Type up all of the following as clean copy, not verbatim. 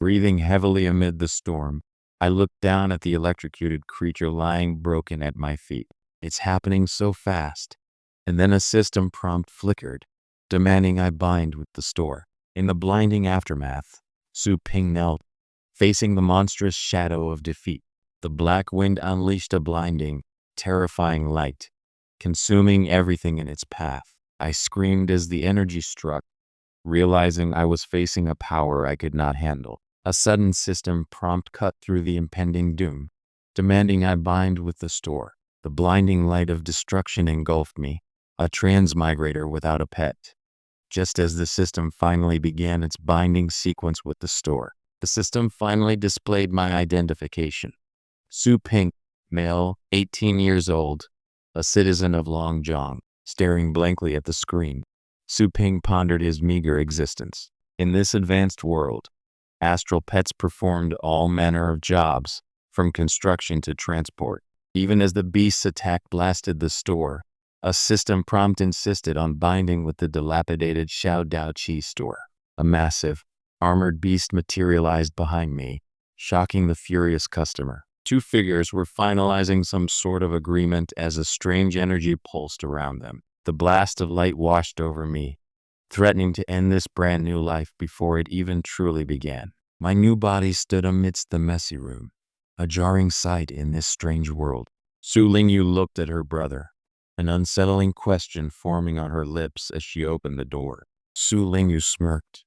Breathing heavily amid the storm, I looked down at the electrocuted creature lying broken at my feet. It's happening so fast. And then a system prompt flickered, demanding I bind with the store. In the blinding aftermath, Su Ping knelt, facing the monstrous shadow of defeat. The black wind unleashed a blinding, terrifying light, consuming everything in its path. I screamed as the energy struck, realizing I was facing a power I could not handle. A sudden system prompt cut through the impending doom, demanding I bind with the store. The blinding light of destruction engulfed me, a transmigrator without a pet. Just as the system finally began its binding sequence with the store, the system finally displayed my identification. Su Ping, male, 18 years old, a citizen of Longjiang, staring blankly at the screen. Su Ping pondered his meager existence. In this advanced world, astral pets performed all manner of jobs, from construction to transport. Even as the beast's attack blasted the store, a system prompt insisted on binding with the dilapidated Xiao Dao Qi store. A massive, armored beast materialized behind me, shocking the furious customer. Two figures were finalizing some sort of agreement as a strange energy pulsed around them. The blast of light washed over me, threatening to end this brand new life before it even truly began. My new body stood amidst the messy room, a jarring sight in this strange world. Su Lingyu looked at her brother, an unsettling question forming on her lips as she opened the door. Su Lingyu smirked,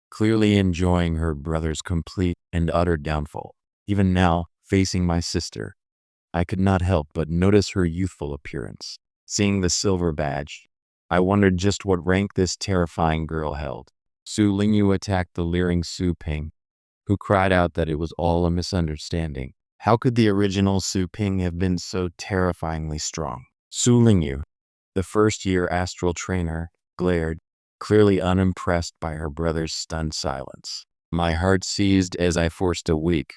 clearly enjoying her brother's complete and utter downfall. Even now, facing my sister, I could not help but notice her youthful appearance. Seeing the silver badge, I wondered just what rank this terrifying girl held. Su Lingyu attacked the leering Su Ping, who cried out that it was all a misunderstanding. How could the original Su Ping have been so terrifyingly strong? Su Lingyu, the first-year astral trainer, glared, clearly unimpressed by her brother's stunned silence. My heart seized as I forced a weak,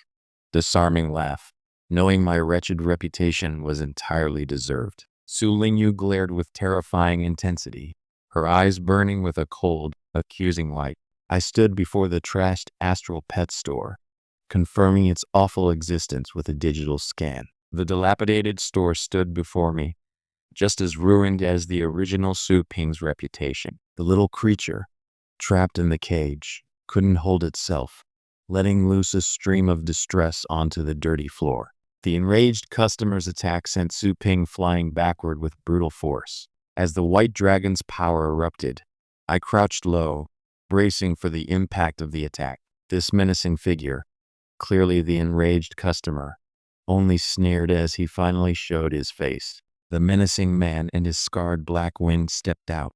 disarming laugh, knowing my wretched reputation was entirely deserved. Su Lingyu glared with terrifying intensity, her eyes burning with a cold, accusing light. I stood before the trashed astral pet store, confirming its awful existence with a digital scan. The dilapidated store stood before me, just as ruined as the original Su Ping's reputation. The little creature, trapped in the cage, couldn't hold itself, letting loose a stream of distress onto the dirty floor. The enraged customer's attack sent Su Ping flying backward with brutal force. As the white dragon's power erupted, I crouched low, bracing for the impact of the attack. This menacing figure, clearly the enraged customer, only sneered as he finally showed his face. The menacing man and his scarred black wind stepped out,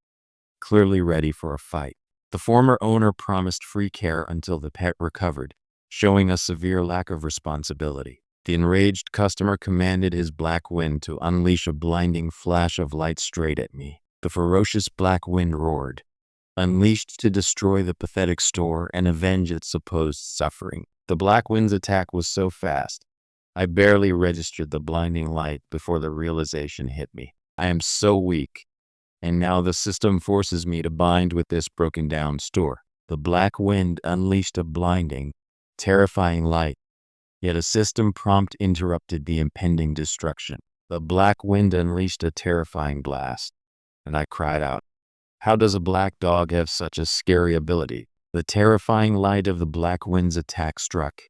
clearly ready for a fight. The former owner promised free care until the pet recovered, showing a severe lack of responsibility. The enraged customer commanded his black wind to unleash a blinding flash of light straight at me. The ferocious black wind roared, unleashed to destroy the pathetic store and avenge its supposed suffering. The black wind's attack was so fast, I barely registered the blinding light before the realization hit me. I am so weak, and now the system forces me to bind with this broken down store. The black wind unleashed a blinding, terrifying light, yet a system prompt interrupted the impending destruction. The black wind unleashed a terrifying blast, and I cried out, "How does a black dog have such a scary ability?" The terrifying light of the black wind's attack struck,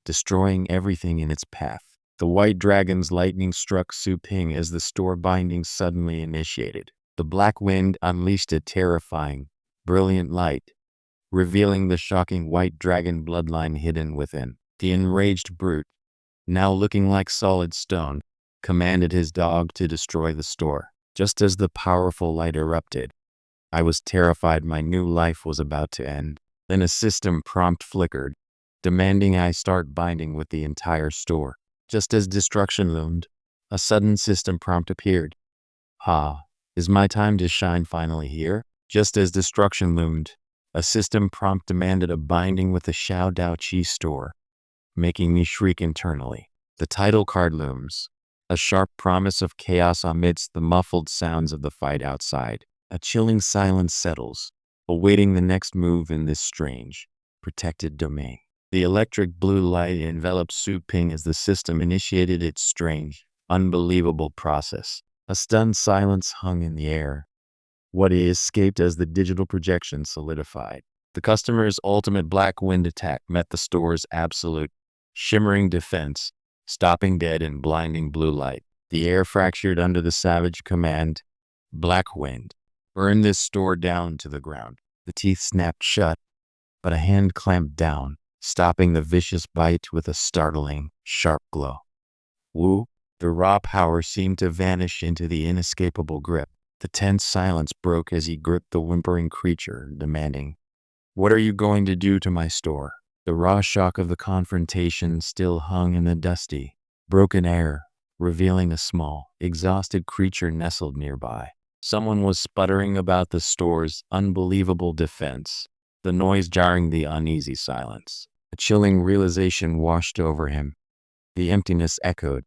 destroying everything in its path. The white dragon's lightning struck Su Ping as the store binding suddenly initiated. The black wind unleashed a terrifying, brilliant light, revealing the shocking white dragon bloodline hidden within. The enraged brute, now looking like solid stone, commanded his dog to destroy the store. Just as the powerful light erupted, I was terrified my new life was about to end. Then a system prompt flickered, demanding I start binding with the entire store. Just as destruction loomed, a sudden system prompt appeared. Ha, is my time to shine finally here? Just as destruction loomed, a system prompt demanded a binding with the Xiao Dao Qi store, making me shriek internally. The title card looms, a sharp promise of chaos amidst the muffled sounds of the fight outside. A chilling silence settles, awaiting the next move in this strange, protected domain. The electric blue light enveloped Su Ping as the system initiated its strange, unbelievable process. A stunned silence hung in the air. What he escaped as the digital projection solidified. The customer's ultimate black wind attack met the store's absolute, shimmering defense, stopping dead in blinding blue light. The air fractured under the savage command, "Black wind, burn this store down to the ground." The teeth snapped shut, but a hand clamped down, stopping the vicious bite with a startling, sharp glow. Woo! The raw power seemed to vanish into the inescapable grip. The tense silence broke as he gripped the whimpering creature, demanding, "What are you going to do to my store?" The raw shock of the confrontation still hung in the dusty, broken air, revealing a small, exhausted creature nestled nearby. Someone was sputtering about the store's unbelievable defense, the noise jarring the uneasy silence. A chilling realization washed over him. The emptiness echoed.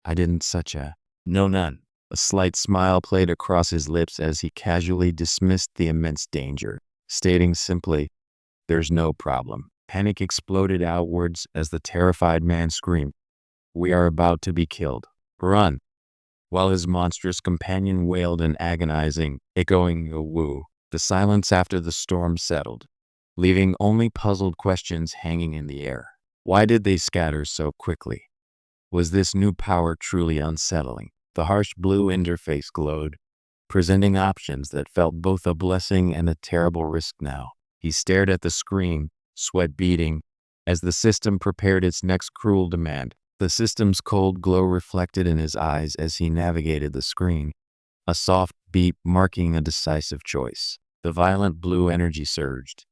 "I didn't such a..." "No, none." A slight smile played across his lips as he casually dismissed the immense danger, stating simply, "There's no problem." Panic exploded outwards as the terrified man screamed, "We are about to be killed. Run!" While his monstrous companion wailed an agonizing, echoing woo. The silence after the storm settled, leaving only puzzled questions hanging in the air. Why did they scatter so quickly? Was this new power truly unsettling? The harsh blue interface glowed, presenting options that felt both a blessing and a terrible risk now. He stared at the screen, sweat beading, as the system prepared its next cruel demand. The system's cold glow reflected in his eyes as he navigated the screen, a soft beep marking a decisive choice. The violent blue energy surged,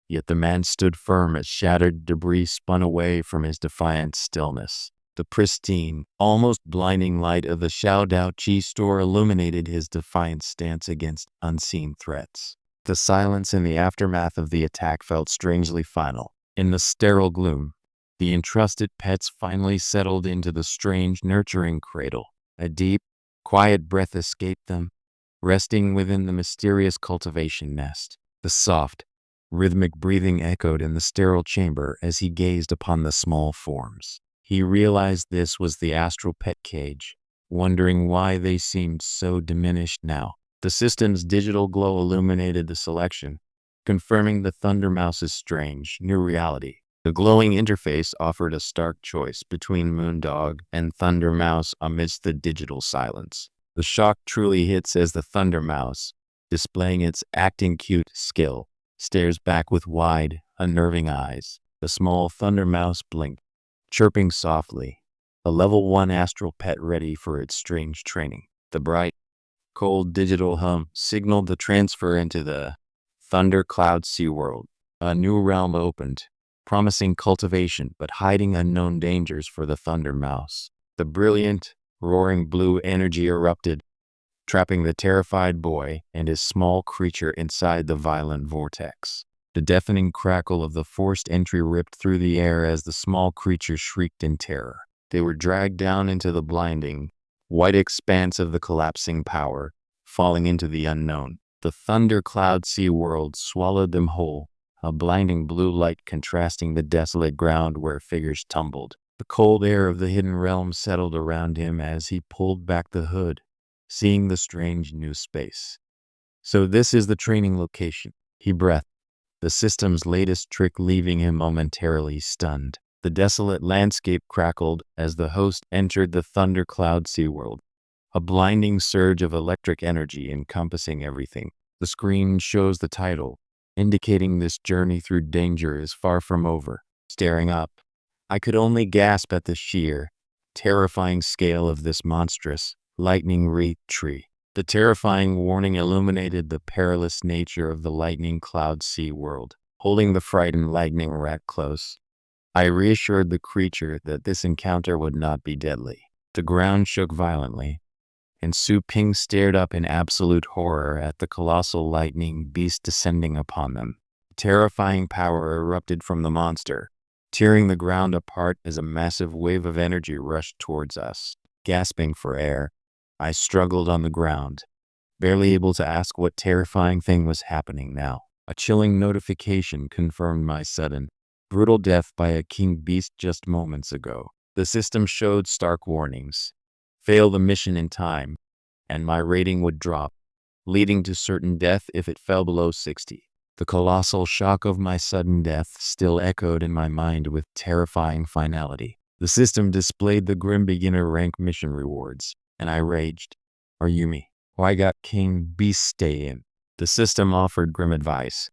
yet the man stood firm as shattered debris spun away from his defiant stillness. The pristine, almost blinding light of the Xiao Dao Chi store illuminated his defiant stance against unseen threats. The silence in the aftermath of the attack felt strangely final. In the sterile gloom, the entrusted pets finally settled into the strange, nurturing cradle. A deep, quiet breath escaped them, resting within the mysterious cultivation nest. The soft, rhythmic breathing echoed in the sterile chamber as he gazed upon the small forms. He realized this was the astral pet cage, wondering why they seemed so diminished now. The system's digital glow illuminated the selection, confirming the Thunder Mouse's strange, new reality. The glowing interface offered a stark choice between Moondog and Thunder Mouse amidst the digital silence. The shock truly hits as the Thunder Mouse, displaying its acting cute skill, stares back with wide, unnerving eyes. The small Thunder Mouse blinked, chirping softly, a level 1 astral pet ready for its strange training. The bright, cold digital hum signaled the transfer into the Thunder Cloud Sea World. A new realm opened, promising cultivation but hiding unknown dangers for the Thunder Mouse. The brilliant, roaring blue energy erupted, trapping the terrified boy and his small creature inside the violent vortex. The deafening crackle of the forced entry ripped through the air as the small creature shrieked in terror. They were dragged down into the blinding, white expanse of the collapsing power, falling into the unknown. The Thunder Cloud Sea World swallowed them whole, a blinding blue light contrasting the desolate ground where figures tumbled. The cold air of the hidden realm settled around him as he pulled back the hood, seeing the strange new space. "So this is the training location," he breathed, the system's latest trick leaving him momentarily stunned. The desolate landscape crackled as the host entered the Thunder Cloud Sea World, a blinding surge of electric energy encompassing everything. The screen shows the title, indicating this journey through danger is far from over. Staring up, I could only gasp at the sheer, terrifying scale of this monstrous, lightning-wreathed tree. The terrifying warning illuminated the perilous nature of the Lightning Cloud Sea World. Holding the frightened lightning rat close, I reassured the creature that this encounter would not be deadly. The ground shook violently, and Su Ping stared up in absolute horror at the colossal lightning beast descending upon them. Terrifying power erupted from the monster, tearing the ground apart as a massive wave of energy rushed towards us. Gasping for air, I struggled on the ground, barely able to ask what terrifying thing was happening now. A chilling notification confirmed my sudden, Brutal death by a king beast just moments ago. The system showed stark warnings. Fail the mission in time, and my rating would drop, leading to certain death if it fell below 60. The colossal shock of my sudden death still echoed in my mind with terrifying finality. The system displayed the grim beginner rank mission rewards, and I raged. Are you me? Why got King Beast stay in? The system offered grim advice.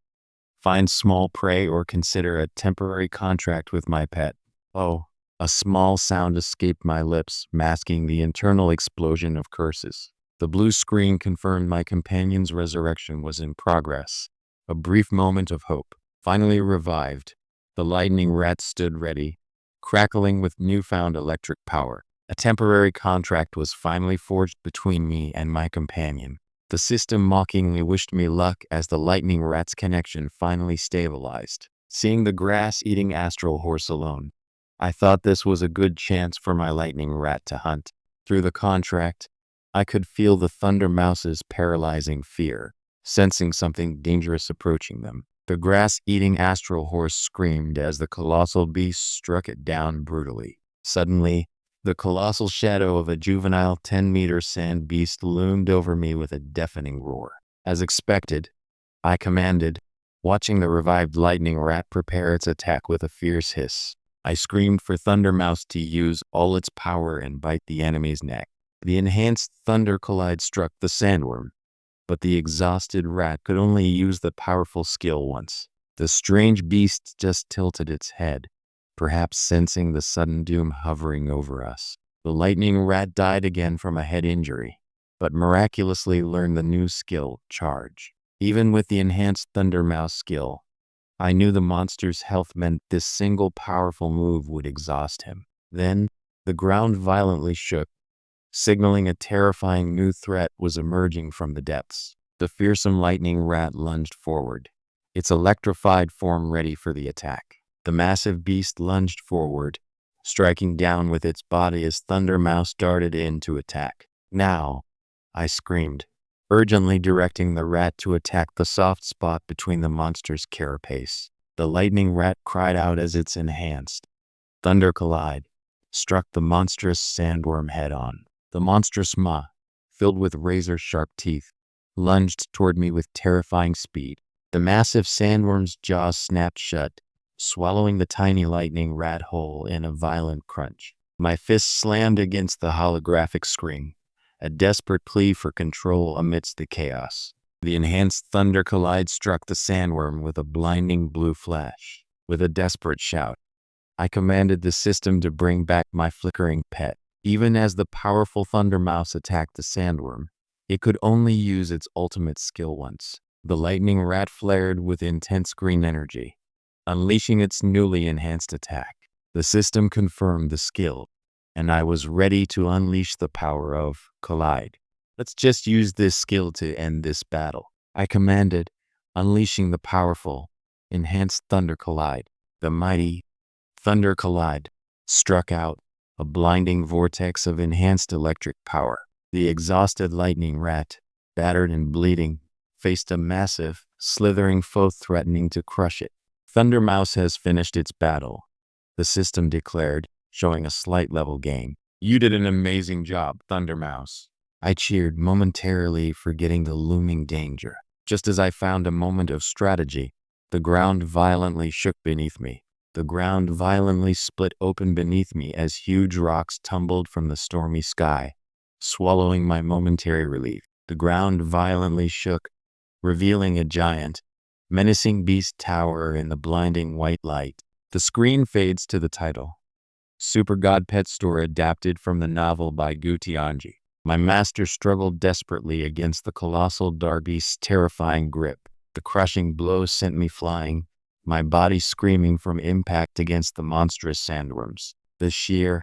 Find small prey or consider a temporary contract with my pet. Oh, a small sound escaped my lips, masking the internal explosion of curses. The blue screen confirmed my companion's resurrection was in progress. A brief moment of hope. Finally revived, the lightning rat stood ready, crackling with newfound electric power. A temporary contract was finally forged between me and my companion. The system mockingly wished me luck as the lightning rat's connection finally stabilized. Seeing the grass-eating astral horse alone, I thought this was a good chance for my lightning rat to hunt. Through the contract, I could feel the Thunder Mouse's paralyzing fear, sensing something dangerous approaching them. The grass-eating astral horse screamed as the colossal beast struck it down brutally. Suddenly, the colossal shadow of a juvenile 10-meter sand beast loomed over me with a deafening roar. As expected, I commanded, watching the revived lightning rat prepare its attack with a fierce hiss. I screamed for Thunder Mouse to use all its power and bite the enemy's neck. The enhanced Thunder Collide struck the sandworm, but the exhausted rat could only use the powerful skill once. The strange beast just tilted its head, perhaps sensing the sudden doom hovering over us. The lightning rat died again from a head injury, but miraculously learned the new skill, Charge. Even with the enhanced Thunder Mouse skill, I knew the monster's health meant this single powerful move would exhaust him. Then, the ground violently shook, signaling a terrifying new threat was emerging from the depths. The fearsome lightning rat lunged forward, its electrified form ready for the attack. The massive beast lunged forward, striking down with its body as Thunder Mouse darted in to attack. Now, I screamed, urgently directing the rat to attack the soft spot between the monster's carapace. The lightning rat cried out as its enhanced Thunder Collide struck the monstrous sandworm head-on. The monstrous maw, filled with razor-sharp teeth, lunged toward me with terrifying speed. The massive sandworm's jaws snapped shut, swallowing the tiny lightning rat whole in a violent crunch. My fist slammed against the holographic screen, a desperate plea for control amidst the chaos. The enhanced Thunder Collide struck the sandworm with a blinding blue flash. With a desperate shout, I commanded the system to bring back my flickering pet. Even as the powerful Thunder Mouse attacked the sandworm, it could only use its ultimate skill once. The lightning rat flared with intense green energy, unleashing its newly enhanced attack. The system confirmed the skill, and I was ready to unleash the power of Collide. Let's just use this skill to end this battle, I commanded, unleashing the powerful, enhanced Thunder Collide. The mighty Thunder Collide struck out, a blinding vortex of enhanced electric power. The exhausted lightning rat, battered and bleeding, faced a massive, slithering foe threatening to crush it. Thunder Mouse has finished its battle, the system declared, showing a slight level gain. You did an amazing job, Thunder Mouse. I cheered, momentarily forgetting the looming danger. Just as I found a moment of strategy, the ground violently shook beneath me. The ground violently split open beneath me as huge rocks tumbled from the stormy sky, swallowing my momentary relief. The ground violently shook, revealing a giant, menacing beast tower in the blinding white light. The screen fades to the title, Super God Pet Store, adapted from the novel by Gutianji. My master struggled desperately against the colossal dark beast's terrifying grip. The crushing blow sent me flying, my body screaming from impact against the monstrous sandworms. The sheer,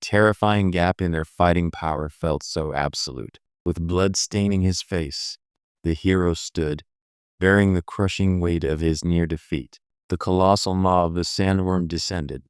terrifying gap in their fighting power felt so absolute. With blood staining his face, the hero stood, bearing the crushing weight of his near defeat. The colossal maw of the sandworm descended,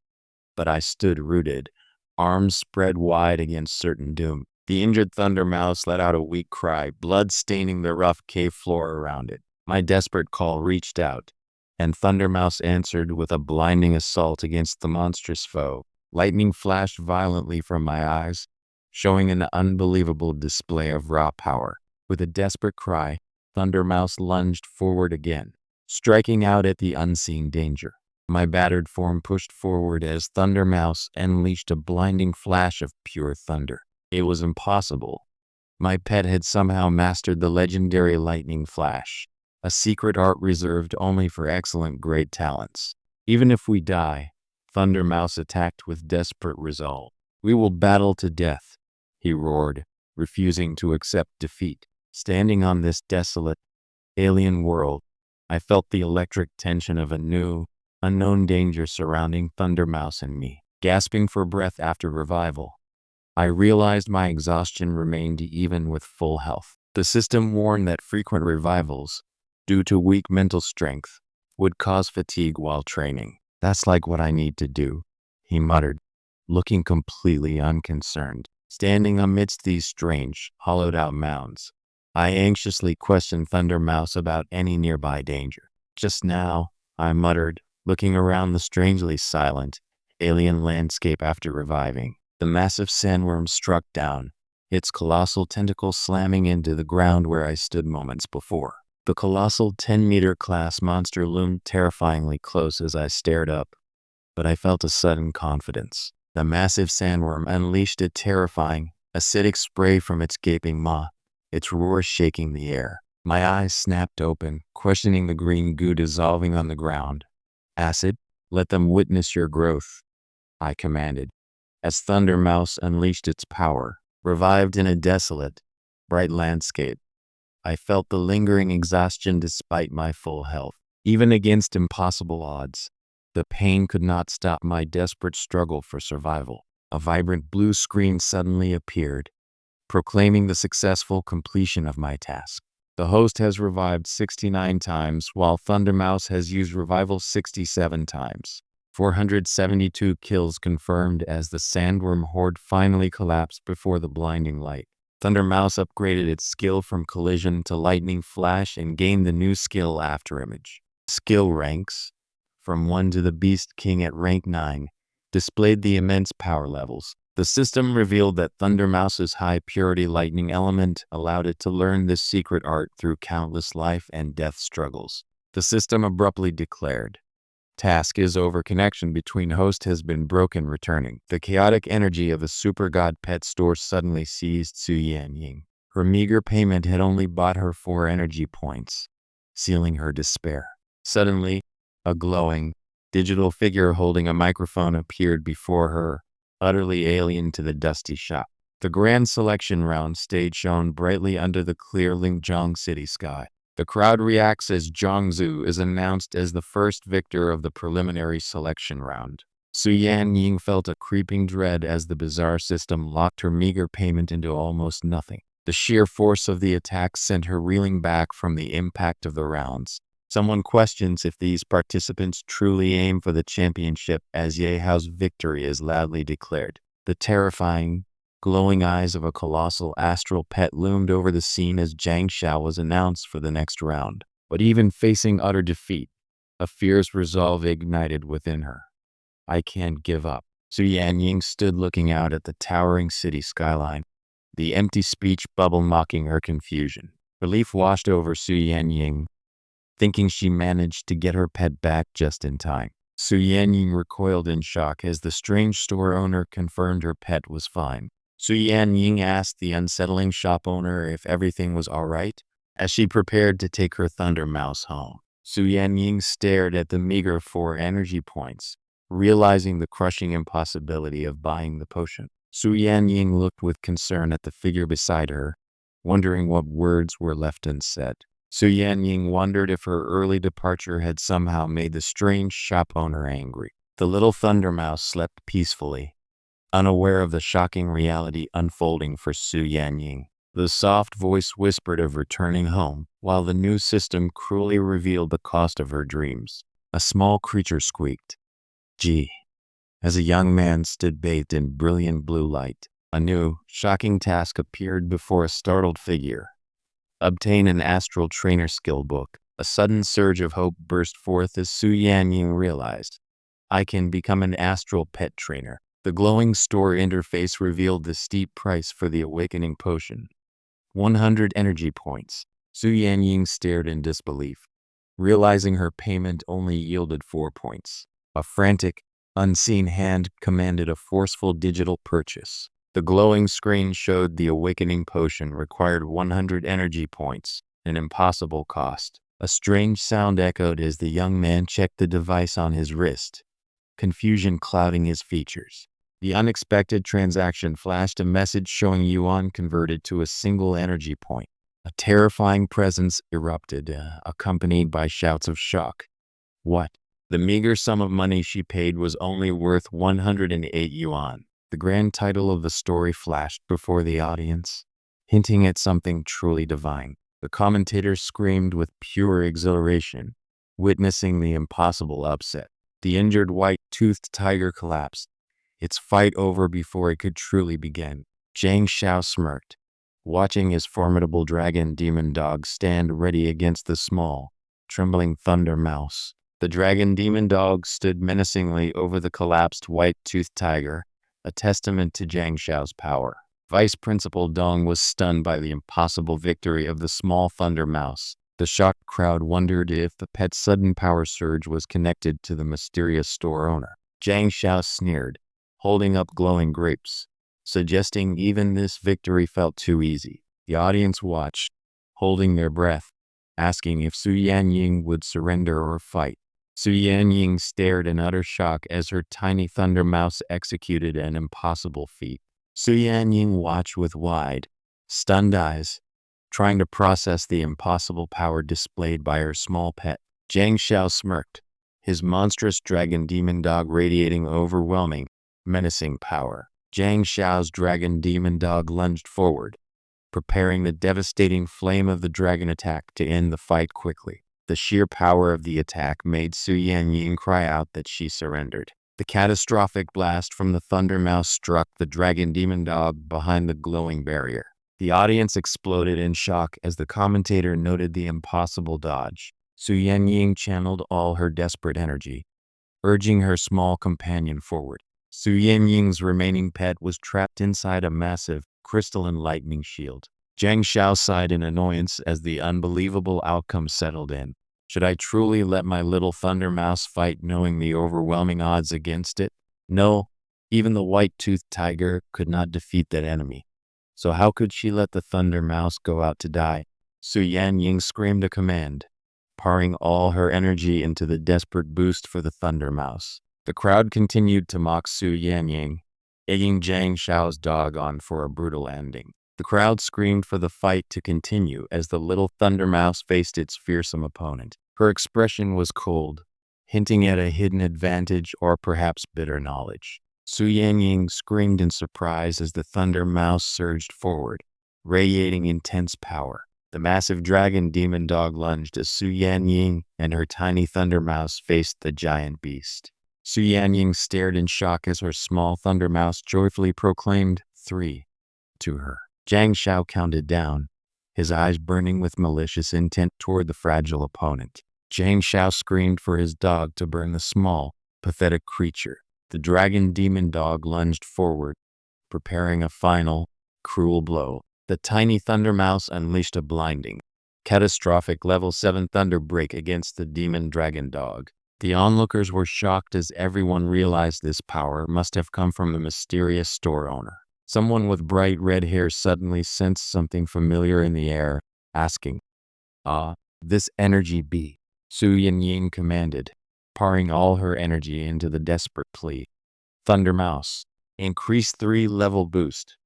but I stood rooted, arms spread wide against certain doom. The injured Thunder Mouse let out a weak cry, blood staining the rough cave floor around it. My desperate call reached out, and Thundermouse answered with a blinding assault against the monstrous foe. Lightning flashed violently from my eyes, showing an unbelievable display of raw power. With a desperate cry, Thundermouse lunged forward again, striking out at the unseen danger. My battered form pushed forward as Thundermouse unleashed a blinding flash of pure thunder. It was impossible. My pet had somehow mastered the legendary lightning flash, a secret art reserved only for excellent great talents. Even if we die, Thundermouse attacked with desperate resolve. We will battle to death, he roared, refusing to accept defeat. Standing on this desolate, alien world, I felt the electric tension of a new, unknown danger surrounding Thundermouse and me. Gasping for breath after revival, I realized my exhaustion remained even with full health. The system warned that frequent revivals, due to weak mental strength, would cause fatigue while training. That's like what I need to do, he muttered, looking completely unconcerned. Standing amidst these strange, hollowed-out mounds, I anxiously questioned Thundermouse about any nearby danger. Just now, I muttered, looking around the strangely silent, alien landscape after reviving. The massive sandworm struck down, its colossal tentacles slamming into the ground where I stood moments before. The colossal 10-meter class monster loomed terrifyingly close as I stared up, but I felt a sudden confidence. The massive sandworm unleashed a terrifying, acidic spray from its gaping maw, its roar shaking the air. My eyes snapped open, questioning the green goo dissolving on the ground. Acid, let them witness your growth, I commanded, as Thundermouse unleashed its power. Revived in a desolate, bright landscape, I felt the lingering exhaustion despite my full health. Even against impossible odds, the pain could not stop my desperate struggle for survival. A vibrant blue screen suddenly appeared, proclaiming the successful completion of my task. The host has revived 69 times, while Thundermouse has used revival 67 times. 472 kills confirmed as the sandworm horde finally collapsed before the blinding light. Thundermouse upgraded its skill from collision to lightning flash and gained the new skill afterimage. Skill ranks, from 1 to the Beast King at rank 9, displayed the immense power levels. The system revealed that Thundermouse's high-purity lightning element allowed it to learn this secret art through countless life and death struggles. The system abruptly declared, "Task is over. Connection between host has been broken." Returning. The chaotic energy of the super god pet store suddenly seized Su Yanying. Her meager payment had only bought her 4 energy points, sealing her despair. Suddenly, a glowing, digital figure holding a microphone appeared before her, utterly alien to the dusty shop. The grand selection round stage shone brightly under the clear Lingjong city sky. The crowd reacts as Zhongzhu is announced as the first victor of the preliminary selection round. Su Yanying felt a creeping dread as the bizarre system locked her meager payment into almost nothing. The sheer force of the attack sent her reeling back from the impact of the rounds. Someone questions if these participants truly aim for the championship as Ye Hao's victory is loudly declared. The terrifying, glowing eyes of a colossal astral pet loomed over the scene as Zhang Xiao was announced for the next round. But even facing utter defeat, a fierce resolve ignited within her. I can't give up. Su Yanying stood looking out at the towering city skyline, the empty speech bubble mocking her confusion. Relief washed over Su Yanying, thinking she managed to get her pet back just in time. Su Yanying recoiled in shock as the strange store owner confirmed her pet was fine. Su Yanying asked the unsettling shop owner if everything was all right, as she prepared to take her Thundermouse home. Su Yanying stared at the meager 4 energy points, realizing the crushing impossibility of buying the potion. Su Yanying looked with concern at the figure beside her, wondering what words were left unsaid. Su Yanying wondered if her early departure had somehow made the strange shop owner angry. The little Thundermouse slept peacefully, unaware of the shocking reality unfolding for Su Yanying. The soft voice whispered of returning home, while the new system cruelly revealed the cost of her dreams. A small creature squeaked, "Gee," as a young man stood bathed in brilliant blue light. A new, shocking task appeared before a startled figure. Obtain an astral trainer skill book. A sudden surge of hope burst forth as Su Yanying realized, I can become an astral pet trainer. The glowing store interface revealed the steep price for the awakening potion. 100 energy points. Su Yanying stared in disbelief, realizing her payment only yielded 4 points. A frantic, unseen hand commanded a forceful digital purchase. The glowing screen showed the awakening potion required 100 energy points, an impossible cost. A strange sound echoed as the young man checked the device on his wrist, confusion clouding his features. The unexpected transaction flashed a message showing yuan converted to a single energy point. A terrifying presence erupted, accompanied by shouts of shock. What? The meager sum of money she paid was only worth 108 yuan. The grand title of the story flashed before the audience, hinting at something truly divine. The commentator screamed with pure exhilaration, witnessing the impossible upset. The injured white-toothed tiger collapsed, its fight over before it could truly begin. Zhang Xiao smirked, watching his formidable dragon demon dog stand ready against the small, trembling thunder mouse. The dragon demon dog stood menacingly over the collapsed white-toothed tiger, a testament to Zhang Xiao's power. Vice Principal Dong was stunned by the impossible victory of the small thunder mouse. The shocked crowd wondered if the pet's sudden power surge was connected to the mysterious store owner. Zhang Xiao sneered, holding up glowing grapes, suggesting even this victory felt too easy. The audience watched, holding their breath, asking if Su Yanying would surrender or fight. Su Yanying stared in utter shock as her tiny thunder mouse executed an impossible feat. Su Yanying watched with wide, stunned eyes, trying to process the impossible power displayed by her small pet. Zhang Xiao smirked, his monstrous dragon demon dog radiating overwhelming, menacing power. Zhang Xiao's dragon demon dog lunged forward, preparing the devastating flame of the dragon attack to end the fight quickly. The sheer power of the attack made Su Yanying cry out that she surrendered. The catastrophic blast from the thunder mouse struck the dragon demon dog behind the glowing barrier. The audience exploded in shock as the commentator noted the impossible dodge. Su Yanying channeled all her desperate energy, urging her small companion forward. Su Yanying's remaining pet was trapped inside a massive, crystalline lightning shield. Zhang Xiao sighed in annoyance as the unbelievable outcome settled in. Should I truly let my little thunder mouse fight knowing the overwhelming odds against it? No, even the white-toothed tiger could not defeat that enemy. So how could she let the thunder mouse go out to die? Su Yanying screamed a command, pouring all her energy into the desperate boost for the thunder mouse. The crowd continued to mock Su Yanying, egging Zhang Xiao's dog on for a brutal ending. The crowd screamed for the fight to continue as the little thunder mouse faced its fearsome opponent. Her expression was cold, hinting at a hidden advantage or perhaps bitter knowledge. Su Yanying screamed in surprise as the thunder mouse surged forward, radiating intense power. The massive dragon demon dog lunged as Su Yanying and her tiny thunder mouse faced the giant beast. Su Yanying stared in shock as her small thunder mouse joyfully proclaimed 3 to her. Zhang Xiao counted down, his eyes burning with malicious intent toward the fragile opponent. Zhang Xiao screamed for his dog to burn the small, pathetic creature. The dragon demon dog lunged forward, preparing a final, cruel blow. The tiny thunder mouse unleashed a blinding, catastrophic level 7 thunder break against the demon dragon dog. The onlookers were shocked as everyone realized this power must have come from the mysterious store owner. Someone with bright red hair suddenly sensed something familiar in the air, asking, this energy be? Su Yanying commanded, pouring all her energy into the desperate plea. Thunder Mouse, increase 3-level boost.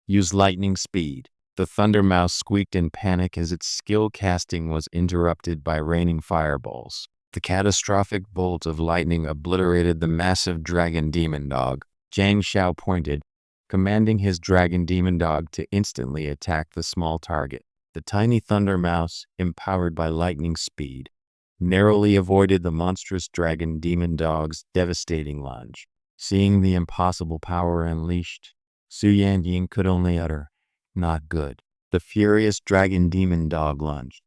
Use lightning speed. The Thunder Mouse squeaked in panic as its skill casting was interrupted by raining fireballs. The catastrophic bolt of lightning obliterated the massive dragon demon dog. Zhang Xiao pointed, commanding his dragon demon dog to instantly attack the small target. The tiny thunder mouse, empowered by lightning speed, narrowly avoided the monstrous dragon demon dog's devastating lunge. Seeing the impossible power unleashed, Su Yanying could only utter, "Not good." The furious dragon demon dog lunged,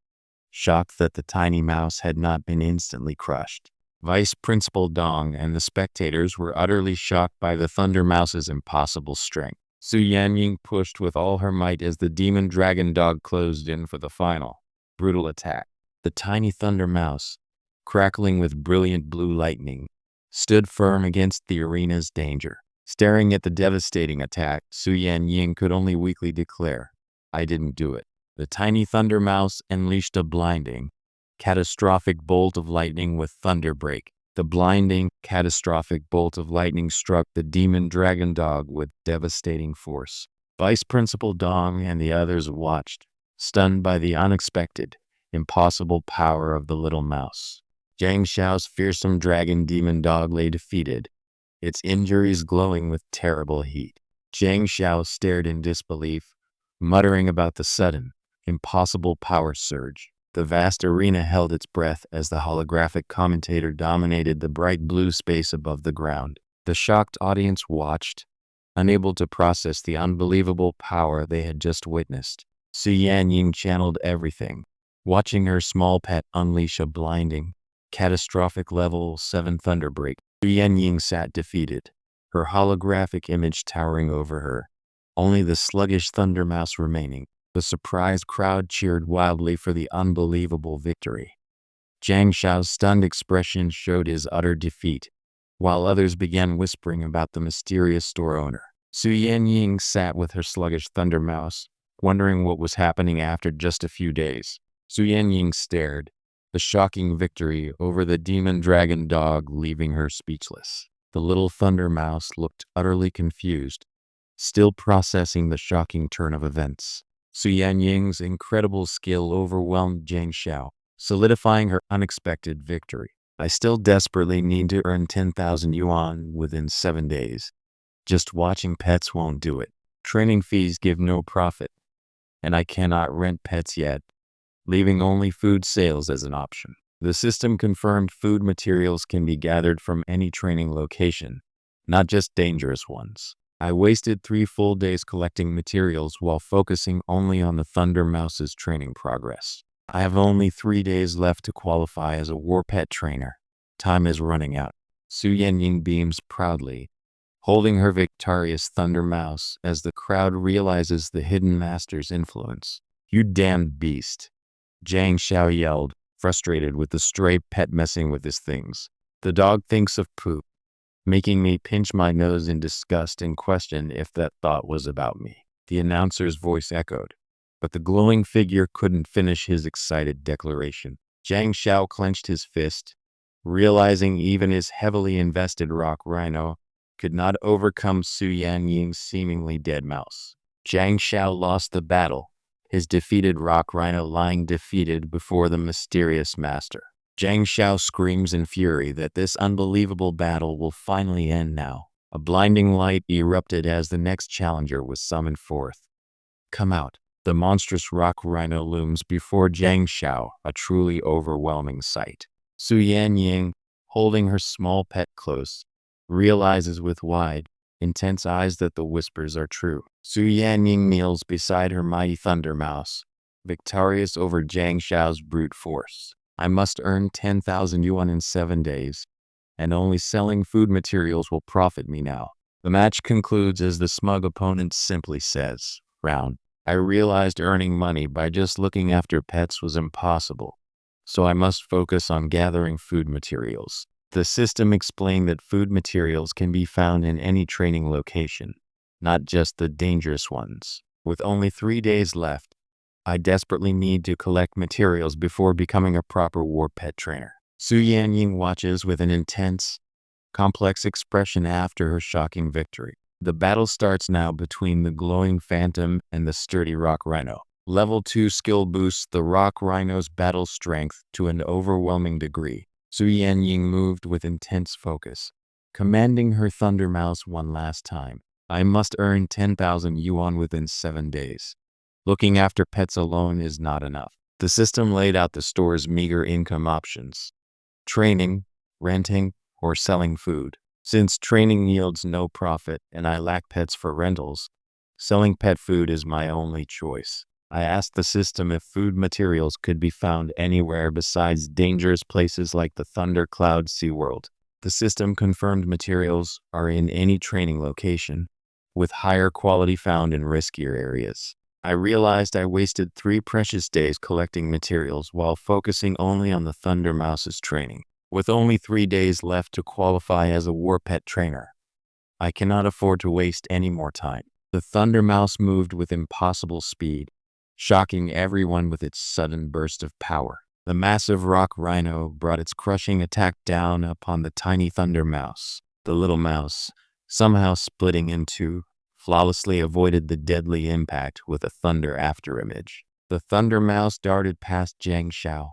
shocked that the tiny mouse had not been instantly crushed. Vice Principal Dong and the spectators were utterly shocked by the Thunder Mouse's impossible strength. Su Yanying pushed with all her might as the demon dragon dog closed in for the final, brutal attack. The tiny Thunder Mouse, crackling with brilliant blue lightning, stood firm against the arena's danger. Staring at the devastating attack, Su Yanying could only weakly declare, "I didn't do it." The tiny Thunder Mouse unleashed a blinding, catastrophic bolt of lightning with thunder break. The blinding, catastrophic bolt of lightning struck the demon dragon dog with devastating force. Vice Principal Dong and the others watched, stunned by the unexpected, impossible power of the little mouse. Zhang Xiao's fearsome dragon demon dog lay defeated, its injuries glowing with terrible heat. Zhang Xiao stared in disbelief, muttering about the sudden, impossible power surge. The vast arena held its breath as the holographic commentator dominated the bright blue space above the ground. The shocked audience watched, unable to process the unbelievable power they had just witnessed. Su Yanying channeled everything, watching her small pet unleash a blinding, catastrophic level 7 thunderbreak. Su Yanying sat defeated, her holographic image towering over her, only the sluggish Thunder Mouse remaining. The surprised crowd cheered wildly for the unbelievable victory. Zhang Xiao's stunned expression showed his utter defeat, while others began whispering about the mysterious store owner. Su Yanying sat with her sluggish Thunder Mouse, wondering what was happening after just a few days. Su Yanying stared, the shocking victory over the demon dragon dog leaving her speechless. The little Thunder Mouse looked utterly confused, still processing the shocking turn of events. Su Yanying's incredible skill overwhelmed Zhang Xiao, solidifying her unexpected victory. "I still desperately need to earn 10,000 yuan within 7 days. Just watching pets won't do it. Training fees give no profit, and I cannot rent pets yet, leaving only food sales as an option. The system confirmed food materials can be gathered from any training location, not just dangerous ones. I wasted 3 full days collecting materials while focusing only on the Thunder Mouse's training progress. I have only 3 days left to qualify as a war pet trainer. Time is running out." Su Yanying beams proudly, holding her victorious Thunder Mouse as the crowd realizes the hidden master's influence. "You damned beast," Zhang Xiao yelled, frustrated with the stray pet messing with his things. "The dog thinks of poop, making me pinch my nose in disgust and question if that thought was about me." The announcer's voice echoed, but the glowing figure couldn't finish his excited declaration. Zhang Xiao clenched his fist, realizing even his heavily invested rock rhino could not overcome Su Yanying's seemingly dead mouse. Zhang Xiao lost the battle, his defeated rock rhino lying defeated before the mysterious master. Zhang Xiao screams in fury that this unbelievable battle will finally end now. A blinding light erupted as the next challenger was summoned forth. "Come out." The monstrous rock rhino looms before Zhang Xiao, a truly overwhelming sight. Su Yanying, holding her small pet close, realizes with wide, intense eyes that the whispers are true. Su Yanying kneels beside her mighty Thunder Mouse, victorious over Zhang Xiao's brute force. "I must earn 10,000 yuan in 7 days, and only selling food materials will profit me now." The match concludes as the smug opponent simply says, "Round. I realized earning money by just looking after pets was impossible, so I must focus on gathering food materials." The system explained that food materials can be found in any training location, not just the dangerous ones. "With only 3 days left, I desperately need to collect materials before becoming a proper war pet trainer." Su Yanying watches with an intense, complex expression after her shocking victory. The battle starts now between the glowing phantom and the sturdy rock rhino. Level 2 skill boosts the rock rhino's battle strength to an overwhelming degree. Su Yanying moved with intense focus, commanding her Thunder Mouse one last time. "I must earn 10,000 yuan within 7 days. Looking after pets alone is not enough." The system laid out the store's meager income options: training, renting, or selling food. Since training yields no profit and I lack pets for rentals, selling pet food is my only choice. I asked the system if food materials could be found anywhere besides dangerous places like the Thundercloud SeaWorld. The system confirmed materials are in any training location, with higher quality found in riskier areas. I realized I wasted 3 precious days collecting materials while focusing only on the Thunder Mouse's training. With only 3 days left to qualify as a war pet trainer, I cannot afford to waste any more time. The Thunder Mouse moved with impossible speed, shocking everyone with its sudden burst of power. The massive rock rhino brought its crushing attack down upon the tiny Thunder Mouse. The little mouse, somehow splitting in two, flawlessly avoided the deadly impact with a thunder afterimage. The Thunder Mouse darted past Jiang Xiao,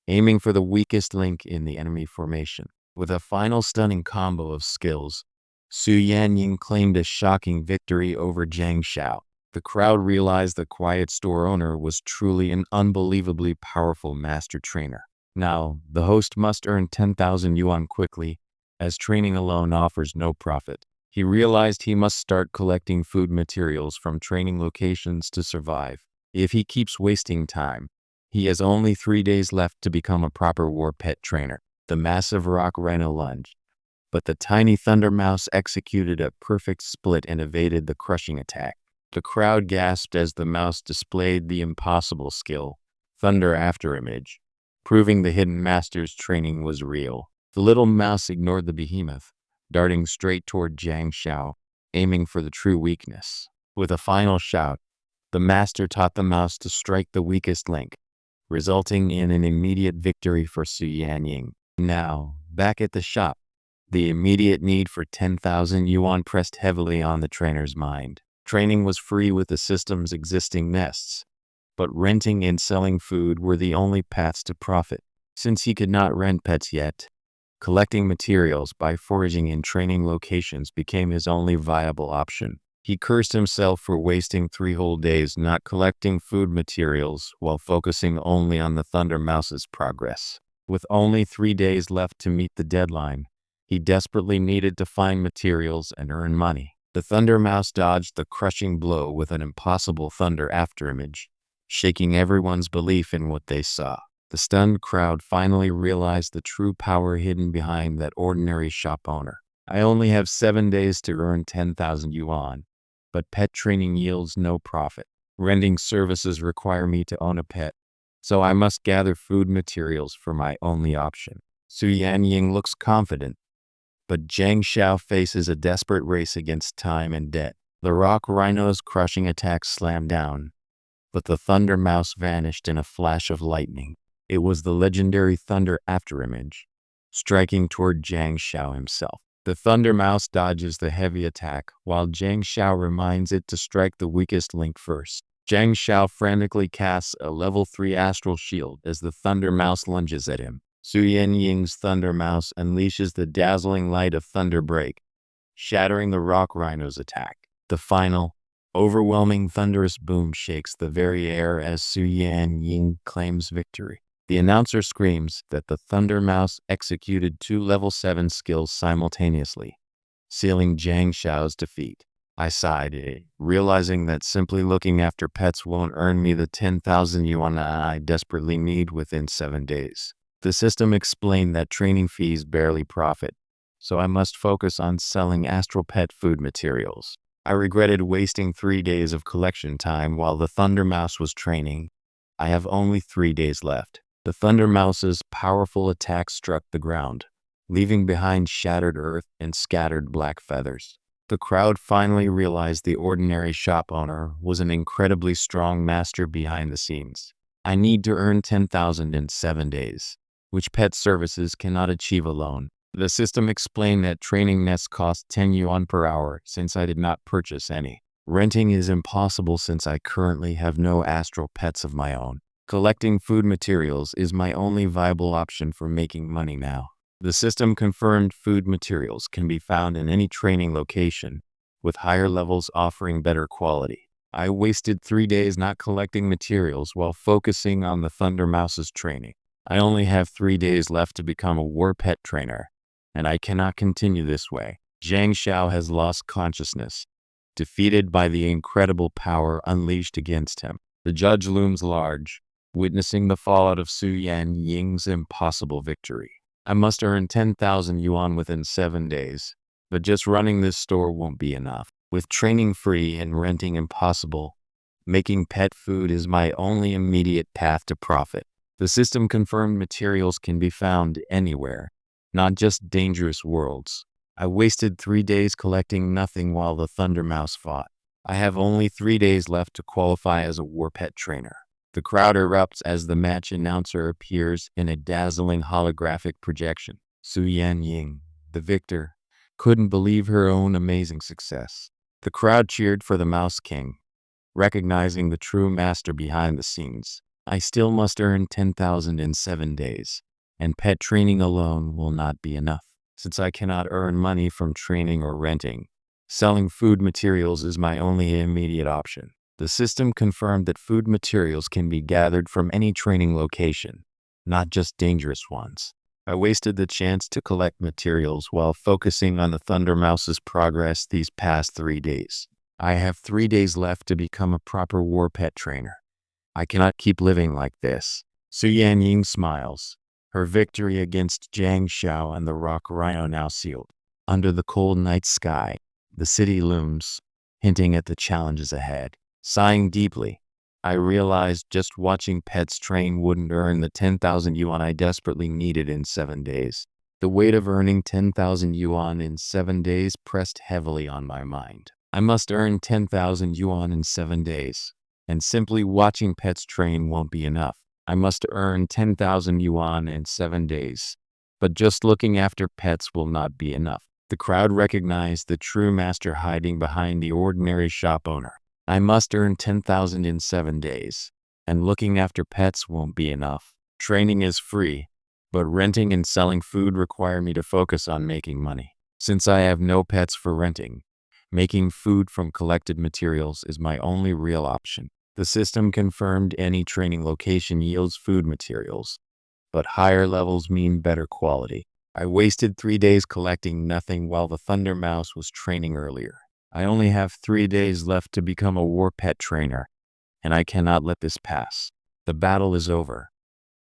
aiming for the weakest link in the enemy formation. With a final stunning combo of skills, Su Yanying claimed a shocking victory over Jiang Xiao. The crowd realized the quiet store owner was truly an unbelievably powerful master trainer. Now, the host must earn 10,000 yuan quickly, as training alone offers no profit. He realized he must start collecting food materials from training locations to survive. If he keeps wasting time, he has only 3 days left to become a proper war pet trainer. The massive rock rhino lunged, but the tiny Thunder Mouse executed a perfect split and evaded the crushing attack. The crowd gasped as the mouse displayed the impossible skill, Thunder Afterimage, proving the hidden master's training was real. The little mouse ignored the behemoth, darting straight toward Jiang Xiao, aiming for the true weakness. With a final shout, the master taught the mouse to strike the weakest link, resulting in an immediate victory for Su Yanying. Now, back at the shop, the immediate need for 10,000 yuan pressed heavily on the trainer's mind. Training was free with the system's existing nests, but renting and selling food were the only paths to profit. Since he could not rent pets yet, collecting materials by foraging in training locations became his only viable option. He cursed himself for wasting 3 whole days not collecting food materials while focusing only on the Thunder Mouse's progress. With only 3 days left to meet the deadline, he desperately needed to find materials and earn money. The Thunder Mouse dodged the crushing blow with an impossible thunder afterimage, shaking everyone's belief in what they saw. The stunned crowd finally realized the true power hidden behind that ordinary shop owner. I only have 7 days to earn 10,000 yuan, but pet training yields no profit. Renting services require me to own a pet, so I must gather food materials for my only option. Su Yanying looks confident, but Jiang Xiao faces a desperate race against time and debt. The rock rhino's crushing attack slammed down, but the Thunder Mouse vanished in a flash of lightning. It was the legendary Thunder Afterimage, striking toward Jiang Xiao himself. The Thunder Mouse dodges the heavy attack, while Jiang Xiao reminds it to strike the weakest link first. Jiang Xiao frantically casts a level 3 astral shield as the Thunder Mouse lunges at him. Su Yanying's Thunder Mouse unleashes the dazzling light of Thunder Break, shattering the rock rhino's attack. The final, overwhelming thunderous boom shakes the very air as Su Yanying claims victory. The announcer screams that the Thunder Mouse executed 2 level 7 skills simultaneously, sealing Jiang Xiao's defeat. I sighed, realizing that simply looking after pets won't earn me the 10,000 yuan I desperately need within 7 days. The system explained that training fees barely profit, so I must focus on selling astral pet food materials. I regretted wasting 3 days of collection time while the Thunder Mouse was training. I have only 3 days left. The Thunder Mouse's powerful attack struck the ground, leaving behind shattered earth and scattered black feathers. The crowd finally realized the ordinary shop owner was an incredibly strong master behind the scenes. I need to earn 10,000 in 7 days, which pet services cannot achieve alone. The system explained that training nests cost 10 yuan per hour since I did not purchase any. Renting is impossible since I currently have no astral pets of my own. Collecting food materials is my only viable option for making money now. The system confirmed food materials can be found in any training location, with higher levels offering better quality. I wasted 3 days not collecting materials while focusing on the Thunder Mouse's training. I only have 3 days left to become a war pet trainer, and I cannot continue this way. Jiang Xiao has lost consciousness, defeated by the incredible power unleashed against him. The judge looms large, witnessing the fallout of Su Yan Ying's impossible victory. I must earn 10,000 yuan within 7 days, but just running this store won't be enough. With training free and renting impossible, making pet food is my only immediate path to profit. The system confirmed materials can be found anywhere, not just dangerous worlds. I wasted 3 days collecting nothing while the Thunder Mouse fought. I have only 3 days left to qualify as a war pet trainer. The crowd erupts as the match announcer appears in a dazzling holographic projection. Su Yan Ying, the victor, couldn't believe her own amazing success. The crowd cheered for the Mouse King, recognizing the true master behind the scenes. I still must earn 10,000 in 7 days, and pet training alone will not be enough. Since I cannot earn money from training or renting, selling food materials is my only immediate option. The system confirmed that food materials can be gathered from any training location, not just dangerous ones. I wasted the chance to collect materials while focusing on the Thunder Mouse's progress these past 3 days. I have 3 days left to become a proper war pet trainer. I cannot keep living like this. Su Yan Ying smiles. Her victory against Jiang Xiao and the Rock Rhino now sealed. Under the cold night sky, the city looms, hinting at the challenges ahead. Sighing deeply, I realized just watching pets train wouldn't earn the 10,000 yuan I desperately needed in 7 days. The weight of earning 10,000 yuan in 7 days pressed heavily on my mind. I must earn 10,000 yuan in 7 days, and simply watching pets train won't be enough. I must earn 10,000 yuan in 7 days, but just looking after pets will not be enough. The crowd recognized the true master hiding behind the ordinary shop owner. I must earn 10,000 in 7 days, and looking after pets won't be enough. Training is free, but renting and selling food require me to focus on making money. Since I have no pets for renting, making food from collected materials is my only real option. The system confirmed any training location yields food materials, but higher levels mean better quality. I wasted 3 days collecting nothing while the Thunder Mouse was training earlier. I only have 3 days left to become a war pet trainer, and I cannot let this pass. The battle is over.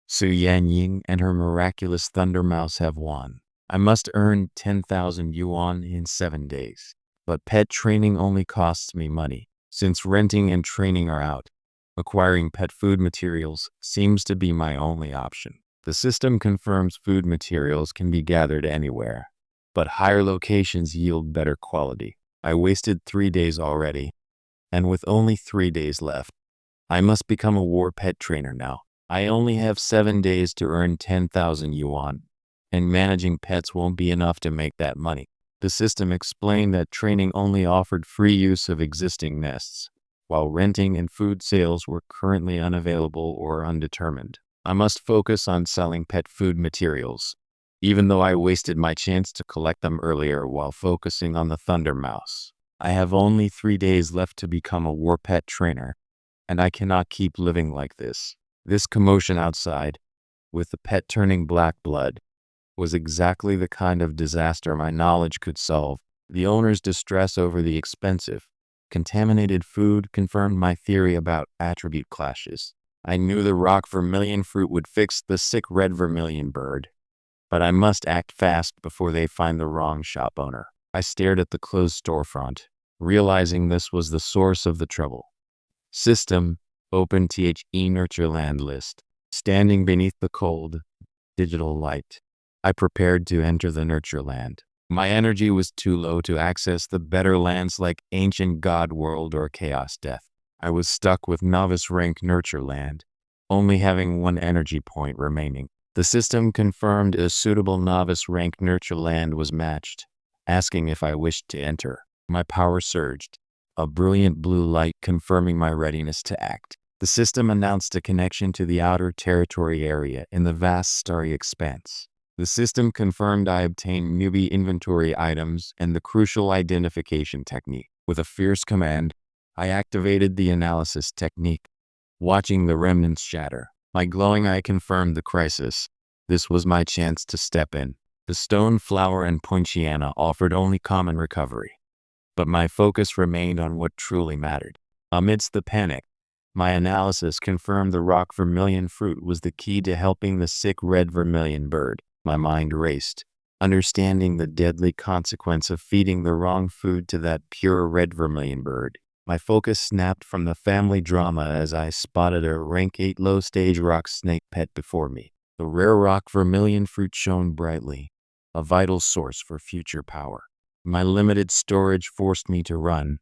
Su Yan Ying and her miraculous Thunder Mouse have won. I must earn 10,000 yuan in 7 days. But pet training only costs me money. Since renting and training are out, acquiring pet food materials seems to be my only option. The system confirms food materials can be gathered anywhere, but higher locations yield better quality. I wasted 3 days already, and with only 3 days left, I must become a war pet trainer now. I only have 7 days to earn 10,000 yuan, and managing pets won't be enough to make that money. The system explained that training only offered free use of existing nests, while renting and food sales were currently unavailable or undetermined. I must focus on selling pet food materials, even though I wasted my chance to collect them earlier while focusing on the Thunder Mouse. I have only 3 days left to become a war pet trainer, and I cannot keep living like this. This commotion outside, with the pet turning black blood, was exactly the kind of disaster my knowledge could solve. The owner's distress over the expensive, contaminated food confirmed my theory about attribute clashes. I knew the rock vermilion fruit would fix the sick red vermilion bird, but I must act fast before they find the wrong shop owner. I stared at the closed storefront, realizing this was the source of the trouble. System, open THE Nurture Land list. Standing beneath the cold, digital light, I prepared to enter the Nurture Land. My energy was too low to access the better lands like Ancient God World or Chaos Death. I was stuck with Novice Rank Nurture Land, only having 1 energy point remaining. The system confirmed a suitable Novice Rank Nurture Land was matched, asking if I wished to enter. My power surged, a brilliant blue light confirming my readiness to act. The system announced a connection to the outer territory area in the vast starry expanse. The system confirmed I obtained newbie inventory items and the crucial identification technique. With a fierce command, I activated the analysis technique, watching the remnants shatter. My glowing eye confirmed the crisis. This was my chance to step in. The stone flower and poinciana offered only common recovery, but my focus remained on what truly mattered. Amidst the panic, My analysis confirmed the rock vermilion fruit was the key to helping the sick red vermilion bird. My mind raced, understanding the deadly consequence of feeding the wrong food to that pure red vermilion bird. My focus snapped from the family drama as I spotted a rank 8 low-stage rock snake pet before me. The rare rock vermilion fruit shone brightly, a vital source for future power. My limited storage forced me to run,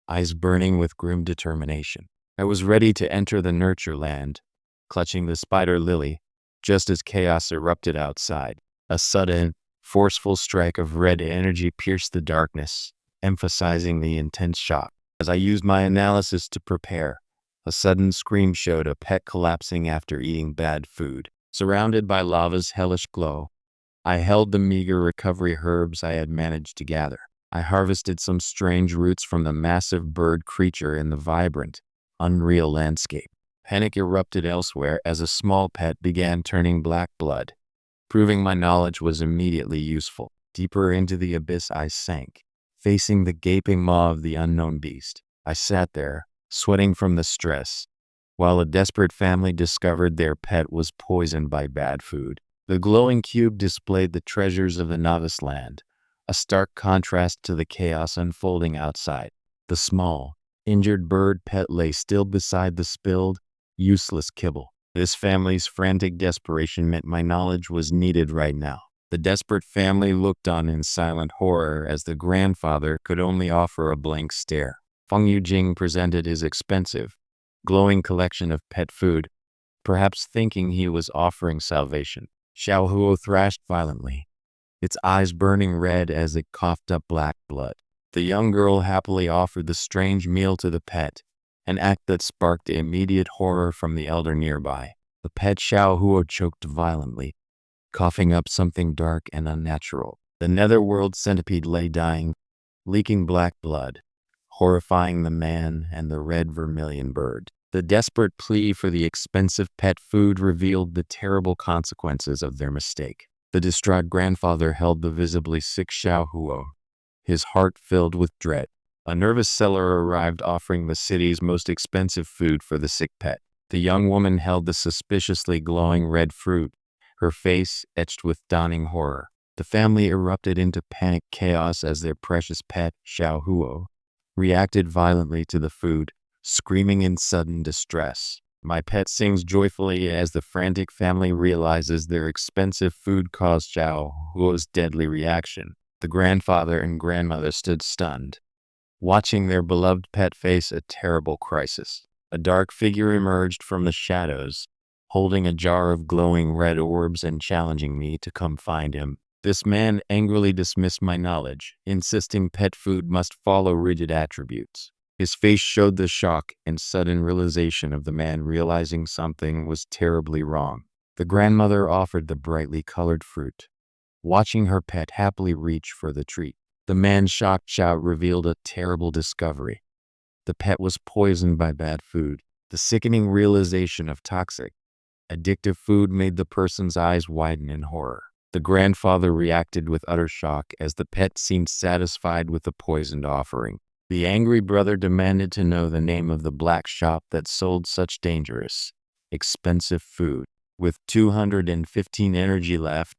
eyes burning with grim determination. I was ready to enter the nurture land, clutching the spider lily, just as chaos erupted outside. A sudden, forceful strike of red energy pierced the darkness, emphasizing the intense shock. As I used my analysis to prepare, a sudden scream showed a pet collapsing after eating bad food. Surrounded by lava's hellish glow, I held the meager recovery herbs I had managed to gather. I harvested some strange roots from the massive bird creature in the vibrant, unreal landscape. Panic erupted elsewhere as a small pet began turning black blood, proving my knowledge was immediately useful. Deeper into the abyss I sank, facing the gaping maw of the unknown beast. I sat there, sweating from the stress, while a desperate family discovered their pet was poisoned by bad food. The glowing cube displayed the treasures of the novice land, a stark contrast to the chaos unfolding outside. The small, injured bird pet lay still beside the spilled, useless kibble. This family's frantic desperation meant my knowledge was needed right now. The desperate family looked on in silent horror as the grandfather could only offer a blank stare. Feng Yujing presented his expensive, glowing collection of pet food, perhaps thinking he was offering salvation. Xiao Huo thrashed violently, its eyes burning red as it coughed up black blood. The young girl happily offered the strange meal to the pet, an act that sparked immediate horror from the elder nearby. The pet Xiao Huo choked violently, coughing up something dark and unnatural. The netherworld centipede lay dying, leaking black blood, horrifying the man and the red vermilion bird. The desperate plea for the expensive pet food revealed the terrible consequences of their mistake. The distraught grandfather held the visibly sick Xiao Huo, his heart filled with dread. A nervous seller arrived offering the city's most expensive food for the sick pet. The young woman held the suspiciously glowing red fruit, her face etched with dawning horror. The family erupted into panic chaos as their precious pet, Xiao Huo, reacted violently to the food, screaming in sudden distress. My pet sings joyfully as the frantic family realizes their expensive food caused Xiao Huo's deadly reaction. The grandfather and grandmother stood stunned, watching their beloved pet face a terrible crisis. A dark figure emerged from the shadows, holding a jar of glowing red orbs and challenging me to come find him. This man angrily dismissed my knowledge, insisting pet food must follow rigid attributes. His face showed the shock and sudden realization of the man realizing something was terribly wrong. The grandmother offered the brightly colored fruit, watching her pet happily reach for the treat. The man's shocked shout revealed a terrible discovery. The pet was poisoned by bad food. The sickening realization of toxic, addictive food made the person's eyes widen in horror. The grandfather reacted with utter shock as the pet seemed satisfied with the poisoned offering. The angry brother demanded to know the name of the black shop that sold such dangerous, expensive food. With 215 energy left,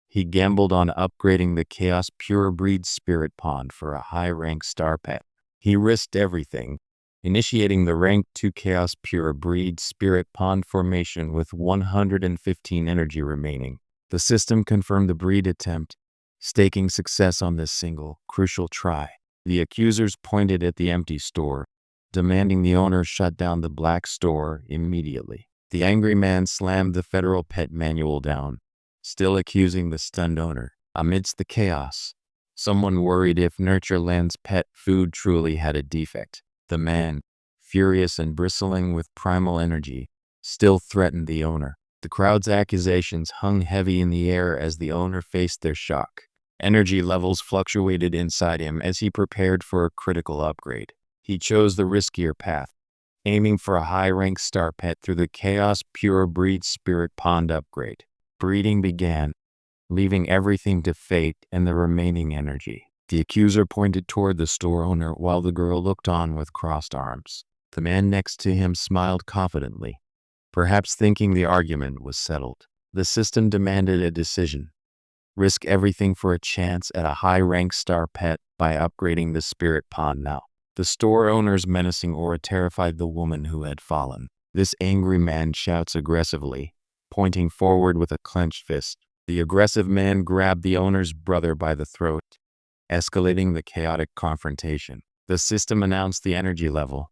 he gambled on upgrading the Chaos Pure Breed Spirit Pond for a high-rank star pet. He risked everything, initiating the Rank 2 Chaos Pure Breed Spirit Pond formation with 115 energy remaining. The system confirmed the breed attempt, staking success on this single, crucial try. The accusers pointed at the empty store, demanding the owner shut down the black store immediately. The angry man slammed the federal pet manual down, still accusing the stunned owner. Amidst the chaos, someone worried if Nurtureland's pet food truly had a defect. The man, furious and bristling with primal energy, still threatened the owner. The crowd's accusations hung heavy in the air as the owner faced their shock. Energy levels fluctuated inside him as he prepared for a critical upgrade. He chose the riskier path, aiming for a high-rank star pet through the Chaos Pure Breed Spirit Pond upgrade. Breeding began, leaving everything to fate and the remaining energy. The accuser pointed toward the store owner while the girl looked on with crossed arms. The man next to him smiled confidently, perhaps thinking the argument was settled. The system demanded a decision. Risk everything for a chance at a high-rank star pet by upgrading the spirit pond now. The store owner's menacing aura terrified the woman who had fallen. This angry man shouts aggressively, pointing forward with a clenched fist. The aggressive man grabbed the owner's brother by the throat, escalating the chaotic confrontation. The system announced the energy level,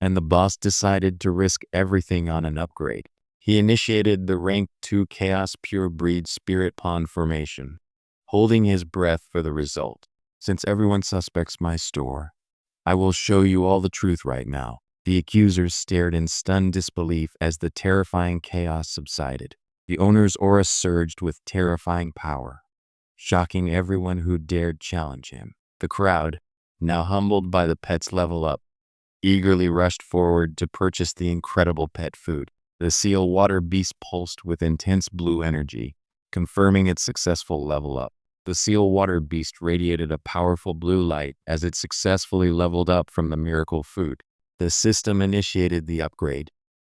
and the boss decided to risk everything on an upgrade. He initiated the rank 2 Chaos Pure Breed Spirit Pond formation, holding his breath for the result. Since everyone suspects my store, I will show you all the truth right now. The accusers stared in stunned disbelief as the terrifying chaos subsided. The owner's aura surged with terrifying power, shocking everyone who dared challenge him. The crowd, now humbled by the pet's level up, eagerly rushed forward to purchase the incredible pet food. The seal water beast pulsed with intense blue energy, confirming its successful level up. The seal water beast radiated a powerful blue light as it successfully leveled up from the miracle food. The system initiated the upgrade,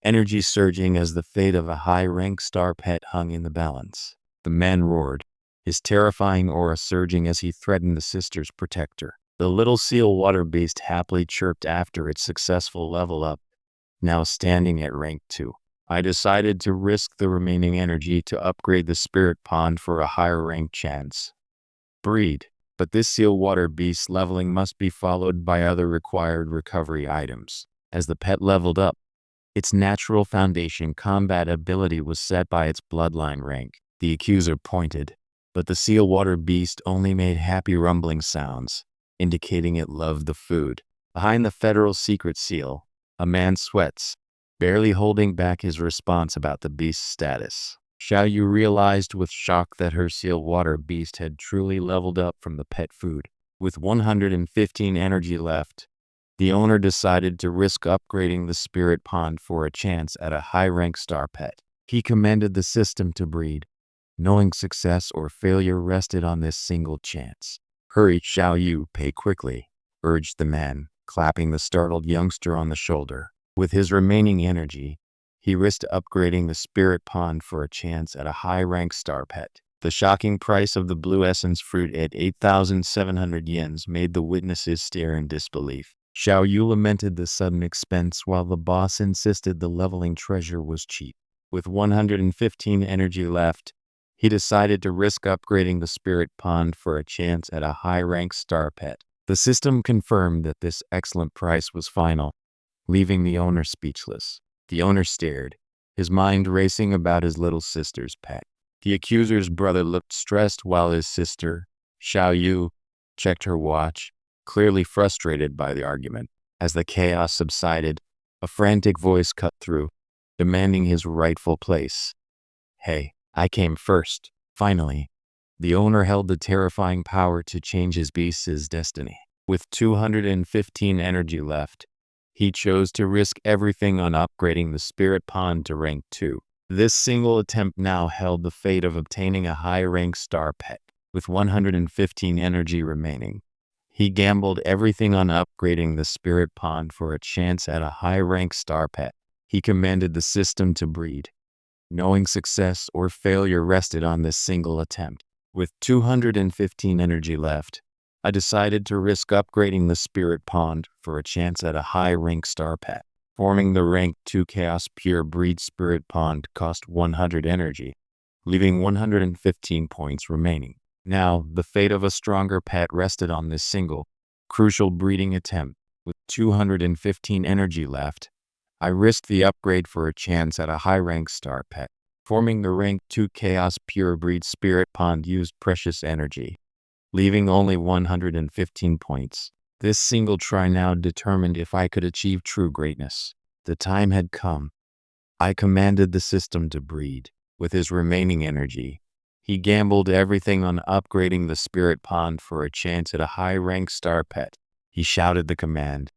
energy surging as the fate of a high-rank star pet hung in the balance. The man roared, his terrifying aura surging as he threatened the sister's protector. The little seal water beast happily chirped after its successful level up, now standing at rank 2. I decided to risk the remaining energy to upgrade the spirit pond for a higher rank chance. Breed. But this seal water beast leveling must be followed by other required recovery items. As the pet leveled up, its natural foundation combat ability was set by its bloodline rank. The accuser pointed, but the seal water beast only made happy rumbling sounds, indicating it loved the food. Behind the federal secret seal, a man sweats, barely holding back his response about the beast's status. Xiao Yu realized with shock that her seal water beast had truly leveled up from the pet food. With 115 energy left, the owner decided to risk upgrading the spirit pond for a chance at a high-rank star pet. He commanded the system to breed, knowing success or failure rested on this single chance. Hurry, Xiao Yu, pay quickly, urged the man, clapping the startled youngster on the shoulder. With his remaining energy, he risked upgrading the spirit pond for a chance at a high-rank star pet. The shocking price of the blue essence fruit at 8,700 yens made the witnesses stare in disbelief. Xiao Yu lamented the sudden expense while the boss insisted the leveling treasure was cheap. With 115 energy left, he decided to risk upgrading the spirit pond for a chance at a high-rank star pet. The system confirmed that this excellent price was final, leaving the owner speechless. The owner stared, his mind racing about his little sister's pet. The accuser's brother looked stressed while his sister, Xiao Yu, checked her watch, clearly frustrated by the argument. As the chaos subsided, a frantic voice cut through, demanding his rightful place. Hey, I came first. Finally, the owner held the terrifying power to change his beast's destiny. With 215 energy left, he chose to risk everything on upgrading the spirit pond to rank 2. This single attempt now held the fate of obtaining a high-rank star pet. With 115 energy remaining, he gambled everything on upgrading the spirit pond for a chance at a high-rank star pet. He commanded the system to breed, knowing success or failure rested on this single attempt. With 215 energy left, I decided to risk upgrading the spirit pond for a chance at a high-rank star pet. Forming the rank 2 Chaos Pure Breed Spirit Pond cost 100 energy, leaving 115 points remaining. Now, the fate of a stronger pet rested on this single, crucial breeding attempt. With 215 energy left, I risked the upgrade for a chance at a high-rank star pet. Forming the rank 2 Chaos Pure Breed Spirit Pond used precious energy, leaving only 115 points. This single try now determined if I could achieve true greatness. The time had come. I commanded the system to breed. With his remaining energy, he gambled everything on upgrading the spirit pond for a chance at a high-rank star pet. He shouted the command,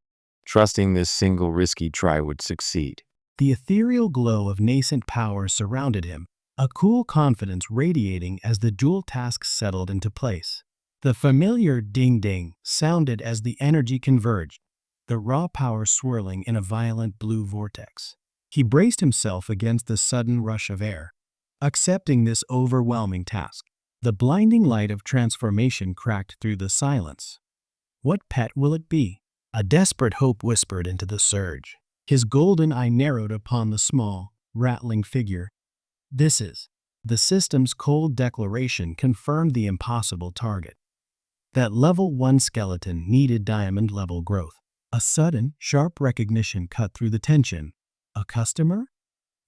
trusting this single risky try would succeed. The ethereal glow of nascent power surrounded him, a cool confidence radiating as the dual tasks settled into place. The familiar ding-ding sounded as the energy converged, the raw power swirling in a violent blue vortex. He braced himself against the sudden rush of air, accepting this overwhelming task. The blinding light of transformation cracked through the silence. What pet will it be? A desperate hope whispered into the surge. His golden eye narrowed upon the small, rattling figure. This is. The system's cold declaration confirmed the impossible target. That level 1 skeleton needed diamond-level growth. A sudden, sharp recognition cut through the tension. A customer?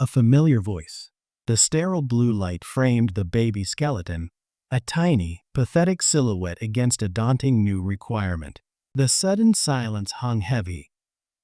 A familiar voice. The sterile blue light framed the baby skeleton, a tiny, pathetic silhouette against a daunting new requirement. The sudden silence hung heavy,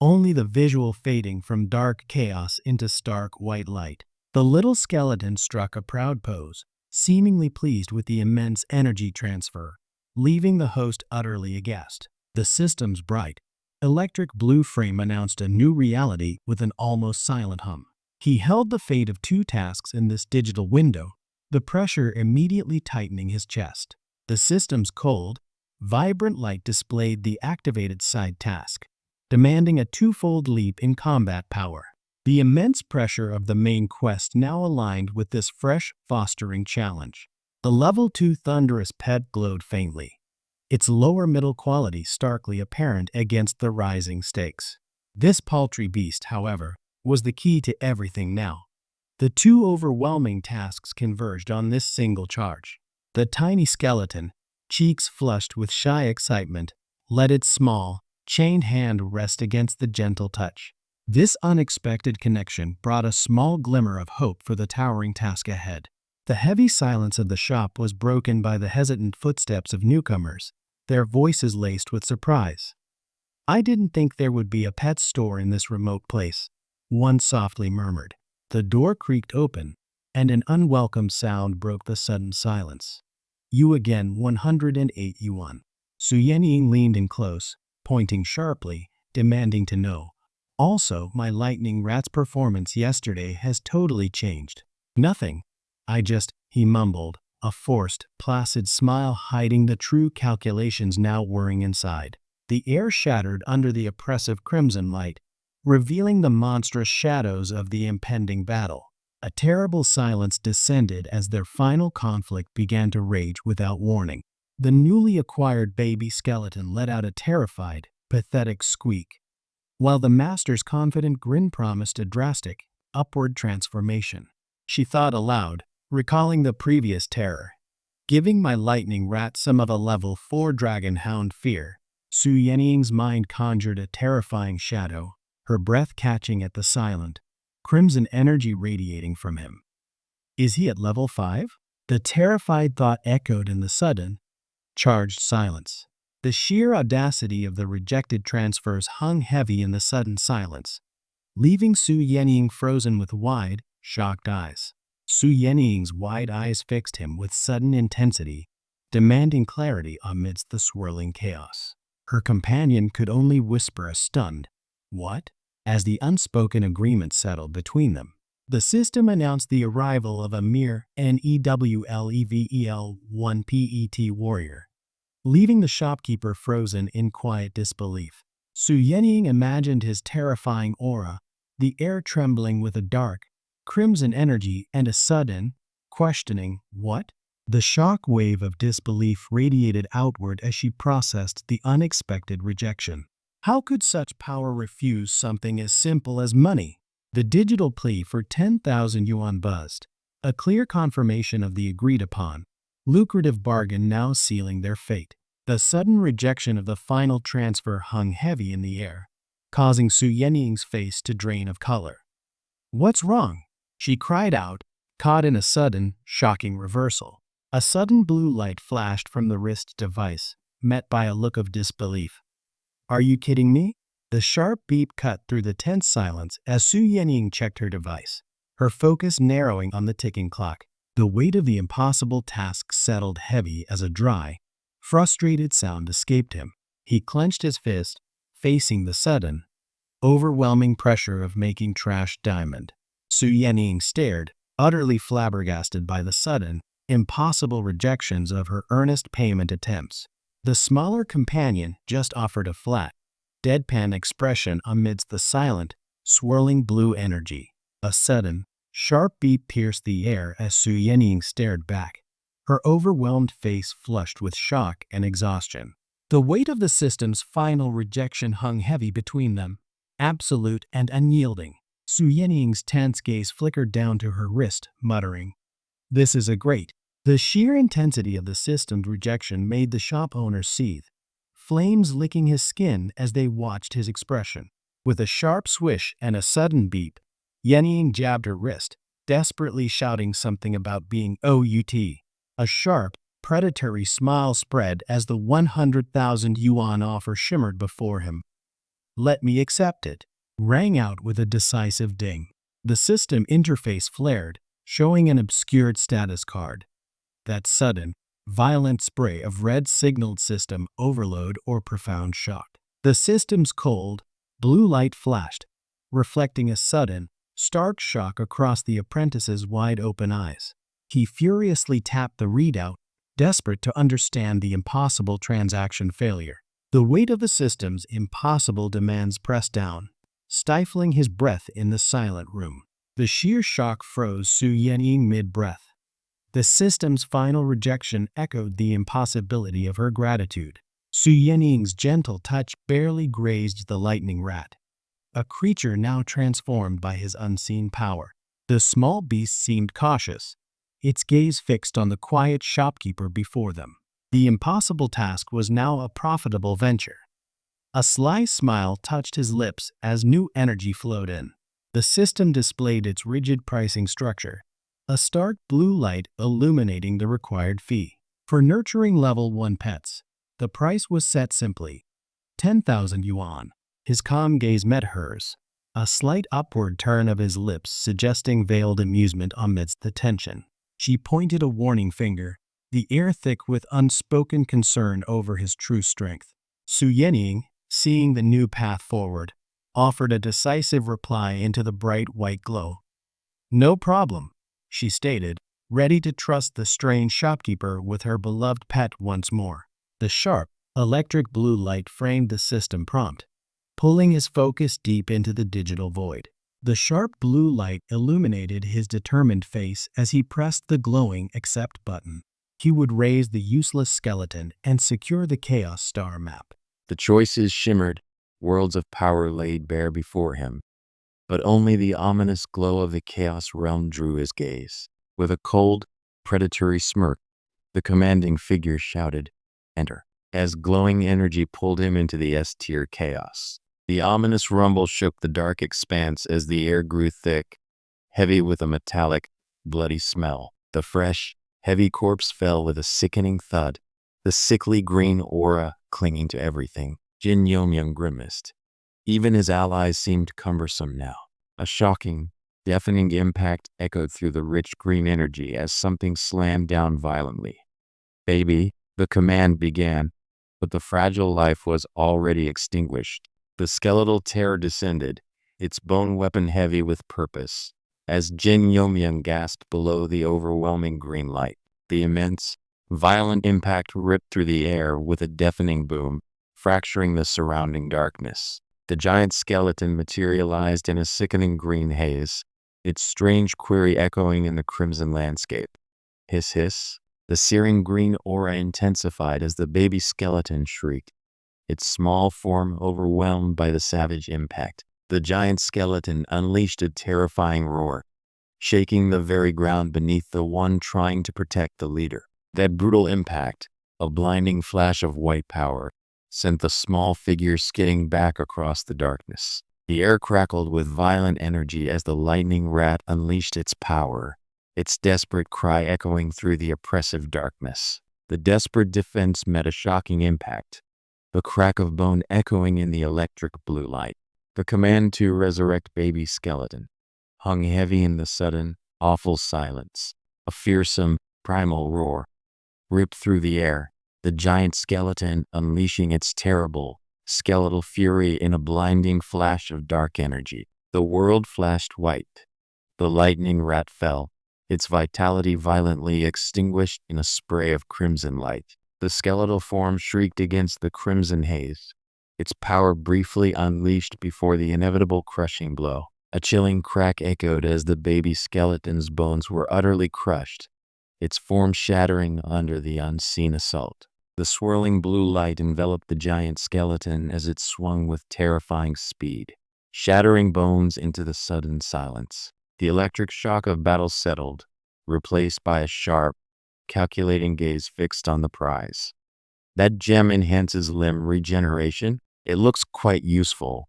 only the visual fading from dark chaos into stark white light. The little skeleton struck a proud pose, seemingly pleased with the immense energy transfer, leaving the host utterly aghast. The system's bright, electric blue frame announced a new reality with an almost silent hum. He held the fate of 2 tasks in this digital window, the pressure immediately tightening his chest. The system's cold, vibrant light displayed the activated side task, demanding a 2-fold leap in combat power. The immense pressure of the main quest now aligned with this fresh, fostering challenge. The level 2 thunderous pet glowed faintly, its lower middle quality starkly apparent against the rising stakes. This paltry beast, however, was the key to everything now. The 2 overwhelming tasks converged on this single charge. The tiny skeleton, cheeks flushed with shy excitement, let its small, chained hand rest against the gentle touch. This unexpected connection brought a small glimmer of hope for the towering task ahead. The heavy silence of the shop was broken by the hesitant footsteps of newcomers, their voices laced with surprise. "I didn't think there would be a pet store in this remote place," one softly murmured. The door creaked open, and an unwelcome sound broke the sudden silence. "You again, 108 yuan." Su Yenying leaned in close, pointing sharply, demanding to know. "Also, my lightning rat's performance yesterday has totally changed." "Nothing. He mumbled, a forced, placid smile hiding the true calculations now whirring inside. The air shattered under the oppressive crimson light, revealing the monstrous shadows of the impending battle. A terrible silence descended as their final conflict began to rage without warning. The newly acquired baby skeleton let out a terrified, pathetic squeak, while the master's confident grin promised a drastic, upward transformation. She thought aloud, recalling the previous terror. "Giving my lightning rat some of a level 4 dragon hound fear." Su Yenying's mind conjured a terrifying shadow, her breath catching at the silent, crimson energy radiating from him. "Is he at level 5? The terrified thought echoed in the sudden, charged silence. The sheer audacity of the rejected transfers hung heavy in the sudden silence, leaving Su Yenying frozen with wide, shocked eyes. Su Yenying's wide eyes fixed him with sudden intensity, demanding clarity amidst the swirling chaos. Her companion could only whisper a stunned, "What?" as the unspoken agreement settled between them. The system announced the arrival of a mere NEWLEVEL-1PET warrior, leaving the shopkeeper frozen in quiet disbelief. Su Yenying imagined his terrifying aura, the air trembling with a dark, crimson energy and a sudden, questioning, "What?" The shock wave of disbelief radiated outward as she processed the unexpected rejection. How could such power refuse something as simple as money? The digital plea for 10,000 yuan buzzed, a clear confirmation of the agreed-upon, lucrative bargain now sealing their fate. The sudden rejection of the final transfer hung heavy in the air, causing Su Yenying's face to drain of color. "What's wrong?" she cried out, caught in a sudden, shocking reversal. A sudden blue light flashed from the wrist device, met by a look of disbelief. "Are you kidding me?" The sharp beep cut through the tense silence as Su Yenying checked her device, her focus narrowing on the ticking clock. The weight of the impossible task settled heavy as a dry, frustrated sound escaped him. He clenched his fist, facing the sudden, overwhelming pressure of making trash diamond. Su Yenying stared, utterly flabbergasted by the sudden, impossible rejections of her earnest payment attempts. The smaller companion just offered a flat, deadpan expression amidst the silent, swirling blue energy. A sudden, sharp beat pierced the air as Su Yenying stared back, her overwhelmed face flushed with shock and exhaustion. The weight of the system's final rejection hung heavy between them, absolute and unyielding. Su Yenying's tense gaze flickered down to her wrist, muttering, "This is a great." The sheer intensity of the system's rejection made the shop owner seethe, flames licking his skin as they watched his expression. With a sharp swish and a sudden beep, Yenying jabbed her wrist, desperately shouting something about being out. A sharp, predatory smile spread as the 100,000 yuan offer shimmered before him. "Let me accept it," rang out with a decisive ding. The system interface flared, showing an obscured status card. That sudden, violent spray of red signaled system overload or profound shock. The system's cold, blue light flashed, reflecting a sudden, stark shock across the apprentice's wide-open eyes. He furiously tapped the readout, desperate to understand the impossible transaction failure. The weight of the system's impossible demands pressed down, stifling his breath in the silent room. The sheer shock froze Su Yenying mid-breath. The system's final rejection echoed the impossibility of her gratitude. Su Yenying's gentle touch barely grazed the lightning rat, a creature now transformed by his unseen power. The small beast seemed cautious, its gaze fixed on the quiet shopkeeper before them. The impossible task was now a profitable venture. A sly smile touched his lips as new energy flowed in. The system displayed its rigid pricing structure, a stark blue light illuminating the required fee. For nurturing level 1 pets, the price was set simply, 10,000 yuan. His calm gaze met hers, a slight upward turn of his lips suggesting veiled amusement amidst the tension. She pointed a warning finger, the air thick with unspoken concern over his true strength. Su Yenying, seeing the new path forward, offered a decisive reply into the bright white glow. "No problem," she stated, ready to trust the strange shopkeeper with her beloved pet once more. The sharp, electric blue light framed the system prompt, pulling his focus deep into the digital void. The sharp blue light illuminated his determined face as he pressed the glowing accept button. He would raise the useless skeleton and secure the Chaos Star map. The choices shimmered, worlds of power laid bare before him, but only the ominous glow of the Chaos Realm drew his gaze. With a cold, predatory smirk, the commanding figure shouted, "Enter," as glowing energy pulled him into the S-tier chaos. The ominous rumble shook the dark expanse as the air grew thick, heavy with a metallic, bloody smell. The fresh, heavy corpse fell with a sickening thud, the sickly green aura clinging to everything. Jin Yomyang grimaced. Even his allies seemed cumbersome now. A shocking, deafening impact echoed through the rich green energy as something slammed down violently. "Baby," the command began, but the fragile life was already extinguished. The skeletal terror descended, its bone weapon heavy with purpose, as Jin Yomyang gasped below the overwhelming green light. The immense, violent impact ripped through the air with a deafening boom, fracturing the surrounding darkness. The giant skeleton materialized in a sickening green haze, its strange query echoing in the crimson landscape. Hiss hiss. The searing green aura intensified as the baby skeleton shrieked, its small form overwhelmed by the savage impact. The giant skeleton unleashed a terrifying roar, shaking the very ground beneath the one trying to protect the leader. That brutal impact, a blinding flash of white power, sent the small figure skidding back across the darkness. The air crackled with violent energy as the lightning rat unleashed its power, its desperate cry echoing through the oppressive darkness. The desperate defense met a shocking impact, the crack of bone echoing in the electric blue light. The command to resurrect baby skeleton hung heavy in the sudden, awful silence. A fearsome, primal roar ripped through the air, the giant skeleton unleashing its terrible, skeletal fury in a blinding flash of dark energy. The world flashed white. The lightning rat fell, its vitality violently extinguished in a spray of crimson light. The skeletal form shrieked against the crimson haze, its power briefly unleashed before the inevitable crushing blow. A chilling crack echoed as the baby skeleton's bones were utterly crushed, its form shattering under the unseen assault. The swirling blue light enveloped the giant skeleton as it swung with terrifying speed, shattering bones into the sudden silence. The electric shock of battle settled, replaced by a sharp, calculating gaze fixed on the prize. That gem enhances limb regeneration. It looks quite useful,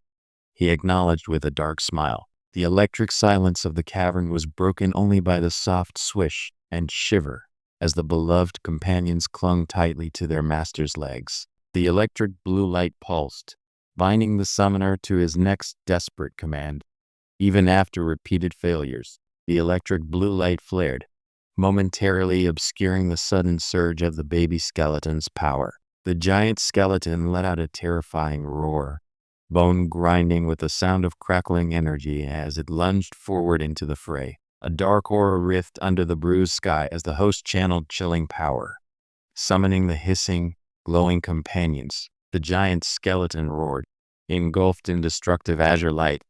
he acknowledged with a dark smile. The electric silence of the cavern was broken only by the soft swish and shiver as the beloved companions clung tightly to their master's legs. The electric blue light pulsed, binding the summoner to his next desperate command. Even after repeated failures, the electric blue light flared, momentarily obscuring the sudden surge of the baby skeleton's power. The giant skeleton let out a terrifying roar, bone grinding with the sound of crackling energy as it lunged forward into the fray. A dark aura writhed under the bruised sky as the host channeled chilling power, summoning the hissing, glowing companions. The giant skeleton roared, engulfed in destructive azure light,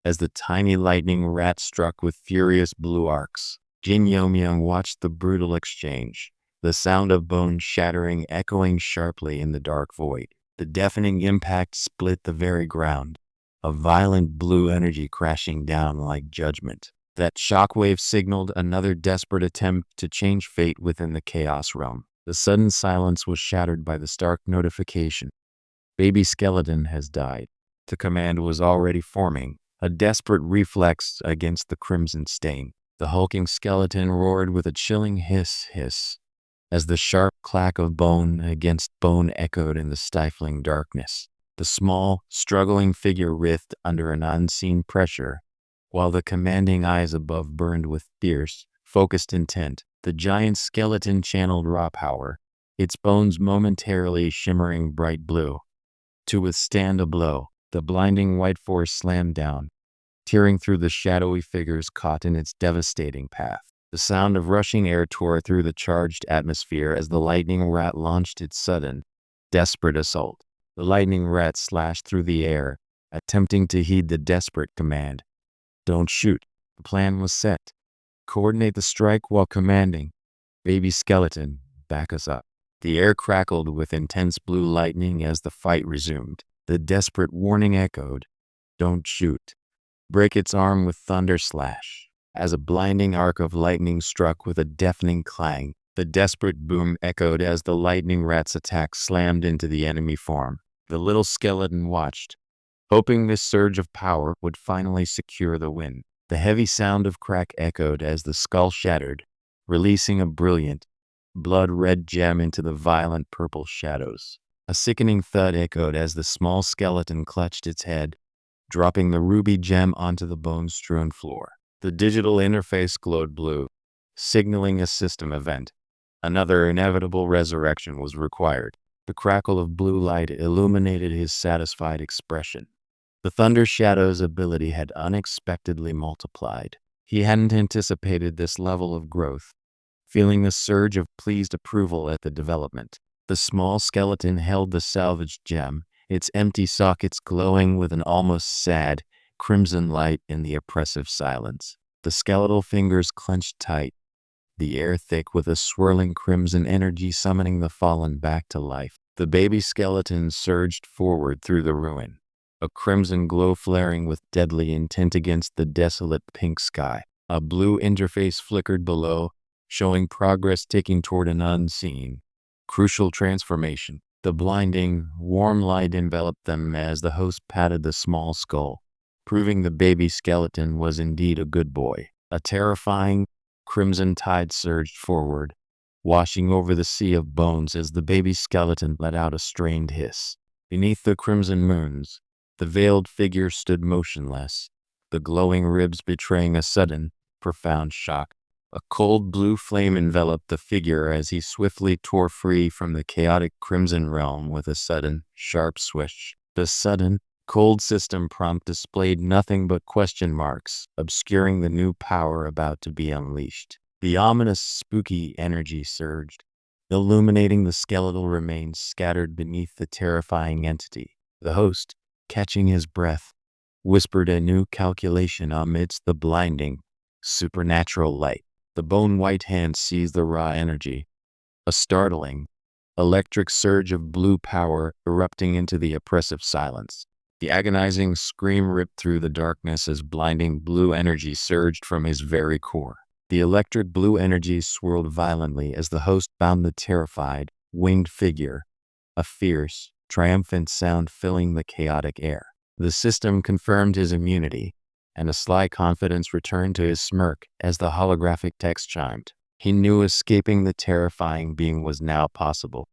as the tiny lightning rat struck with furious blue arcs. Jin Yomyang watched the brutal exchange, the sound of bone shattering echoing sharply in the dark void. The deafening impact split the very ground, a violent blue energy crashing down like judgment. That shockwave signaled another desperate attempt to change fate within the chaos realm. The sudden silence was shattered by the stark notification. Baby skeleton has died. The command was already forming, a desperate reflex against the crimson stain. The hulking skeleton roared with a chilling hiss, as the sharp clack of bone against bone echoed in the stifling darkness. The small, struggling figure writhed under an unseen pressure, while the commanding eyes above burned with fierce, focused intent. The giant skeleton channeled raw power, its bones momentarily shimmering bright blue. To withstand a blow, the blinding white force slammed down, tearing through the shadowy figures caught in its devastating path. The sound of rushing air tore through the charged atmosphere as the lightning rat launched its sudden, desperate assault. The lightning rat slashed through the air, attempting to heed the desperate command. Don't shoot. The plan was set. Coordinate the strike while commanding. Baby skeleton, back us up. The air crackled with intense blue lightning as the fight resumed. The desperate warning echoed. Don't shoot. Break its arm with thunder slash. As a blinding arc of lightning struck with a deafening clang, the desperate boom echoed as the lightning rat's attack slammed into the enemy form. The little skeleton watched, hoping this surge of power would finally secure the win. The heavy sound of crack echoed as the skull shattered, releasing a brilliant, blood-red gem into the violent purple shadows. A sickening thud echoed as the small skeleton clutched its head, dropping the ruby gem onto the bone-strewn floor. The digital interface glowed blue, signaling a system event. Another inevitable resurrection was required. The crackle of blue light illuminated his satisfied expression. The Thunder Shadow's ability had unexpectedly multiplied. He hadn't anticipated this level of growth, feeling a surge of pleased approval at the development. The small skeleton held the salvaged gem, its empty sockets glowing with an almost sad, crimson light in the oppressive silence. The skeletal fingers clenched tight, the air thick with a swirling crimson energy summoning the fallen back to life. The baby skeleton surged forward through the ruin, a crimson glow flaring with deadly intent against the desolate pink sky. A blue interface flickered below, showing progress ticking toward an unseen, crucial transformation. The blinding, warm light enveloped them as the host patted the small skull, proving the baby skeleton was indeed a good boy. A terrifying, crimson tide surged forward, washing over the sea of bones as the baby skeleton let out a strained hiss. Beneath the crimson moons, the veiled figure stood motionless, the glowing ribs betraying a sudden, profound shock. A cold blue flame enveloped the figure as he swiftly tore free from the chaotic crimson realm with a sudden, sharp swish. The sudden, cold system prompt displayed nothing but question marks, obscuring the new power about to be unleashed. The ominous, spooky energy surged, illuminating the skeletal remains scattered beneath the terrifying entity. The host, catching his breath, whispered a new calculation amidst the blinding, supernatural light. The bone-white hand seized the raw energy, a startling, electric surge of blue power erupting into the oppressive silence. The agonizing scream ripped through the darkness as blinding blue energy surged from his very core. The electric blue energy swirled violently as the host bound the terrified, winged figure, a fierce, triumphant sound filling the chaotic air. The system confirmed his immunity, and a sly confidence returned to his smirk as the holographic text chimed. He knew escaping the terrifying being was now possible.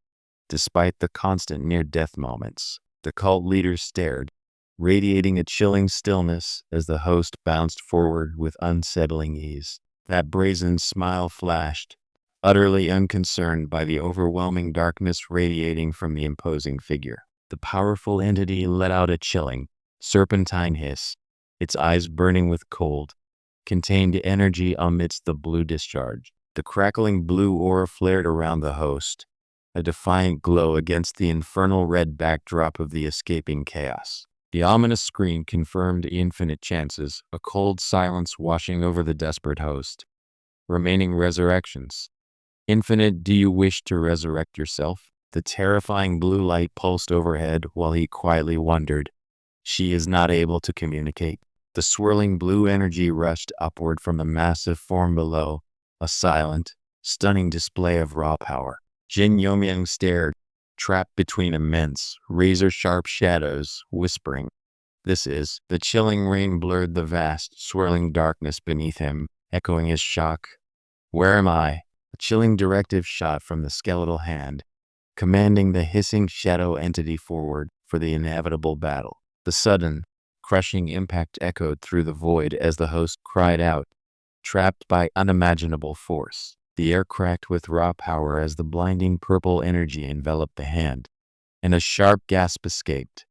Despite the constant near-death moments, the cult leader stared, radiating a chilling stillness as the host bounced forward with unsettling ease. That brazen smile flashed, utterly unconcerned by the overwhelming darkness radiating from the imposing figure. The powerful entity let out a chilling, serpentine hiss, its eyes burning with cold, contained energy amidst the blue discharge. The crackling blue aura flared around the host, a defiant glow against the infernal red backdrop of the escaping chaos. The ominous screen confirmed infinite chances, a cold silence washing over the desperate host. Remaining resurrections. Infinite, do you wish to resurrect yourself? The terrifying blue light pulsed overhead while he quietly wondered. She is not able to communicate. The swirling blue energy rushed upward from the massive form below, a silent, stunning display of raw power. Jin Yomyang stared, trapped between immense, razor-sharp shadows, whispering. This is. The chilling rain blurred the vast, swirling darkness beneath him, echoing his shock. Where am I? A chilling directive shot from the skeletal hand, commanding the hissing shadow entity forward for the inevitable battle. The sudden, crushing impact echoed through the void as the host cried out, trapped by unimaginable force. The air cracked with raw power as the blinding purple energy enveloped the hand, and a sharp gasp escaped.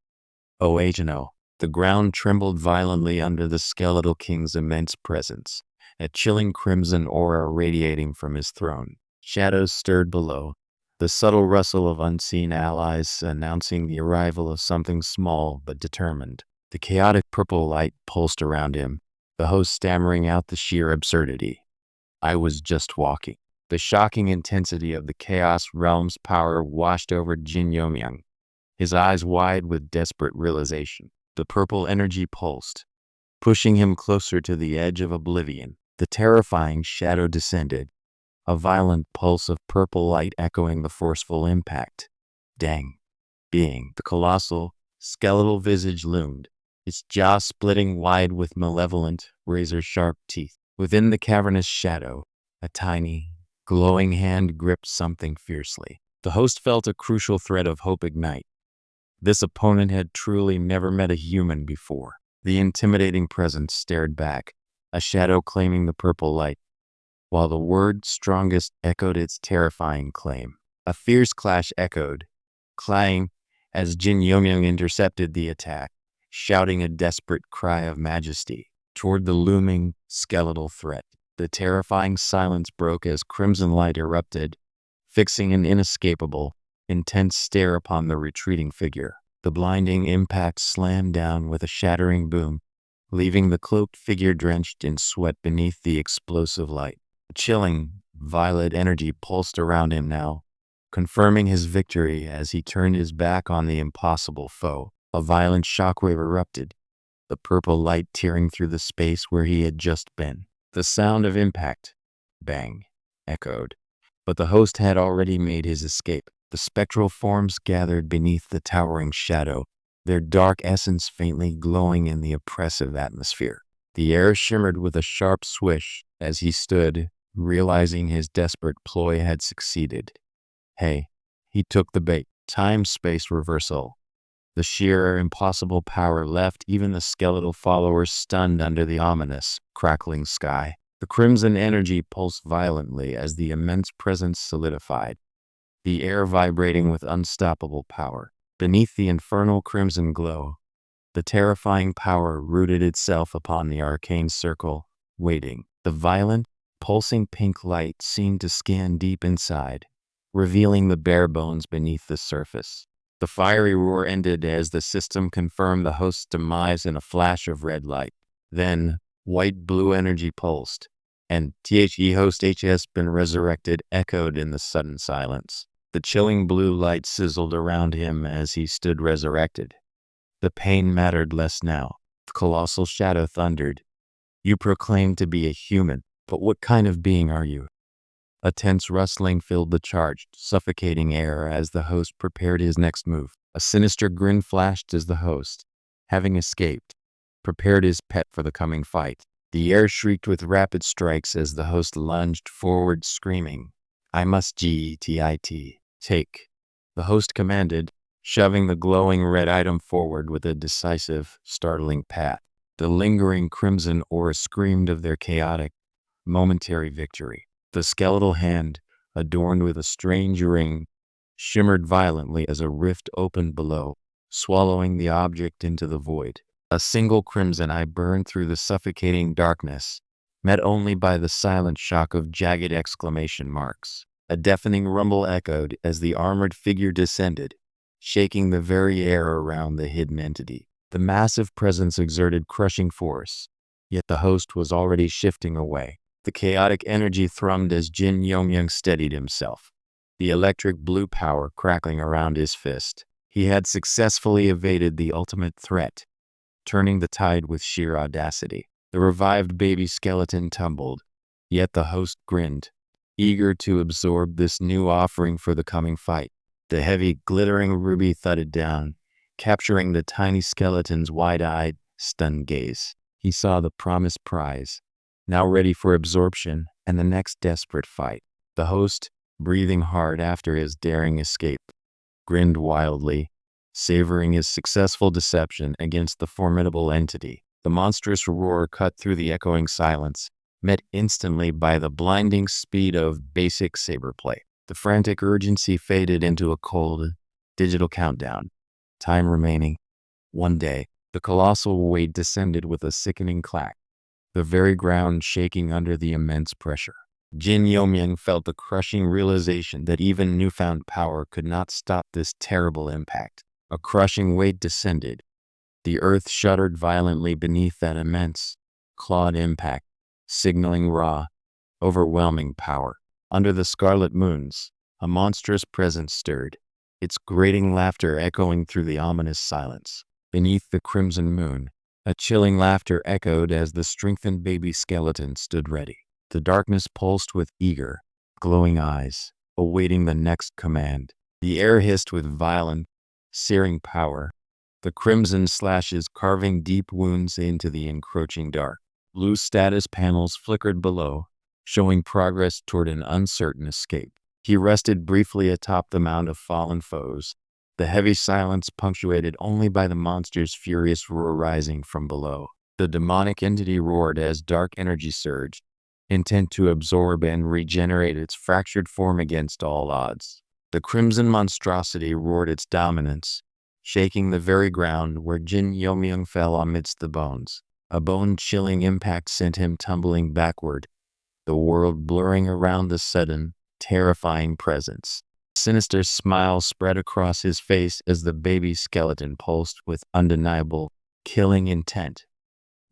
Oh, Ageno! The ground trembled violently under the skeletal king's immense presence, a chilling crimson aura radiating from his throne. Shadows stirred below, the subtle rustle of unseen allies announcing the arrival of something small but determined. The chaotic purple light pulsed around him, the host stammering out the sheer absurdity. I was just walking. The shocking intensity of the Chaos Realm's power washed over Jin Yomyang, his eyes wide with desperate realization. The purple energy pulsed, pushing him closer to the edge of oblivion. The terrifying shadow descended, a violent pulse of purple light echoing the forceful impact. Dang. Being, the colossal, skeletal visage loomed, its jaw splitting wide with malevolent, razor-sharp teeth. Within the cavernous shadow, a tiny, glowing hand gripped something fiercely. The host felt a crucial thread of hope ignite. This opponent had truly never met a human before. The intimidating presence stared back, a shadow claiming the purple light, while the word strongest echoed its terrifying claim. A fierce clash echoed, clang, as Jin Yomyang intercepted the attack, shouting a desperate cry of majesty toward the looming, skeletal threat. The terrifying silence broke as crimson light erupted, fixing an inescapable, intense stare upon the retreating figure. The blinding impact slammed down with a shattering boom, leaving the cloaked figure drenched in sweat beneath the explosive light. A chilling, violet energy pulsed around him now, confirming his victory as he turned his back on the impossible foe. A violent shockwave erupted, the purple light tearing through the space where he had just been. The sound of impact, bang, echoed, but the host had already made his escape. The spectral forms gathered beneath the towering shadow, their dark essence faintly glowing in the oppressive atmosphere. The air shimmered with a sharp swish as he stood, realizing his desperate ploy had succeeded. Hey, he took the bait. Time-space reversal. The sheer, impossible power left even the skeletal followers stunned under the ominous, crackling sky. The crimson energy pulsed violently as the immense presence solidified, the air vibrating with unstoppable power. Beneath the infernal crimson glow, the terrifying power rooted itself upon the arcane circle, waiting. The violent, pulsing pink light seemed to scan deep inside, revealing the bare bones beneath the surface. The fiery roar ended as the system confirmed the host's demise in a flash of red light. Then, white-blue energy pulsed, and "The host has been resurrected" echoed in the sudden silence. The chilling blue light sizzled around him as he stood resurrected. The pain mattered less now. The colossal shadow thundered. "You proclaim to be a human, but what kind of being are you?" A tense rustling filled the charged, suffocating air as the host prepared his next move. A sinister grin flashed as the host, having escaped, prepared his pet for the coming fight. The air shrieked with rapid strikes as the host lunged forward, screaming, "I must take." The host commanded, shoving the glowing red item forward with a decisive, startling pat. The lingering crimson aura screamed of their chaotic, momentary victory. The skeletal hand, adorned with a strange ring, shimmered violently as a rift opened below, swallowing the object into the void. A single crimson eye burned through the suffocating darkness, met only by the silent shock of jagged exclamation marks. A deafening rumble echoed as the armored figure descended, shaking the very air around the hidden entity. The massive presence exerted crushing force, yet the host was already shifting away. The chaotic energy thrummed as Jin Yongyang steadied himself, the electric blue power crackling around his fist. He had successfully evaded the ultimate threat, turning the tide with sheer audacity. The revived baby skeleton tumbled, yet the host grinned, eager to absorb this new offering for the coming fight. The heavy, glittering ruby thudded down, capturing the tiny skeleton's wide-eyed, stunned gaze. He saw the promised prize, now ready for absorption and the next desperate fight. The host, breathing hard after his daring escape, grinned wildly, savoring his successful deception against the formidable entity. The monstrous roar cut through the echoing silence, met instantly by the blinding speed of basic saber play. The frantic urgency faded into a cold, digital countdown. Time remaining. 1 day. The colossal weight descended with a sickening clack, the very ground shaking under the immense pressure. Jin Yomyang felt the crushing realization that even newfound power could not stop this terrible impact. A crushing weight descended. The earth shuddered violently beneath that immense, clawed impact, signaling raw, overwhelming power. Under the scarlet moons, a monstrous presence stirred, its grating laughter echoing through the ominous silence. Beneath the crimson moon, a chilling laughter echoed as the strengthened baby skeleton stood ready. The darkness pulsed with eager, glowing eyes, awaiting the next command. The air hissed with violent, searing power, the crimson slashes carving deep wounds into the encroaching dark. Blue status panels flickered below, showing progress toward an uncertain escape. He rested briefly atop the mound of fallen foes, the heavy silence punctuated only by the monster's furious roar rising from below. The demonic entity roared as dark energy surged, intent to absorb and regenerate its fractured form against all odds. The crimson monstrosity roared its dominance, shaking the very ground where Jin Yomyang fell amidst the bones. A bone-chilling impact sent him tumbling backward, the world blurring around the sudden, terrifying presence. A sinister smile spread across his face as the baby skeleton pulsed with undeniable, killing intent.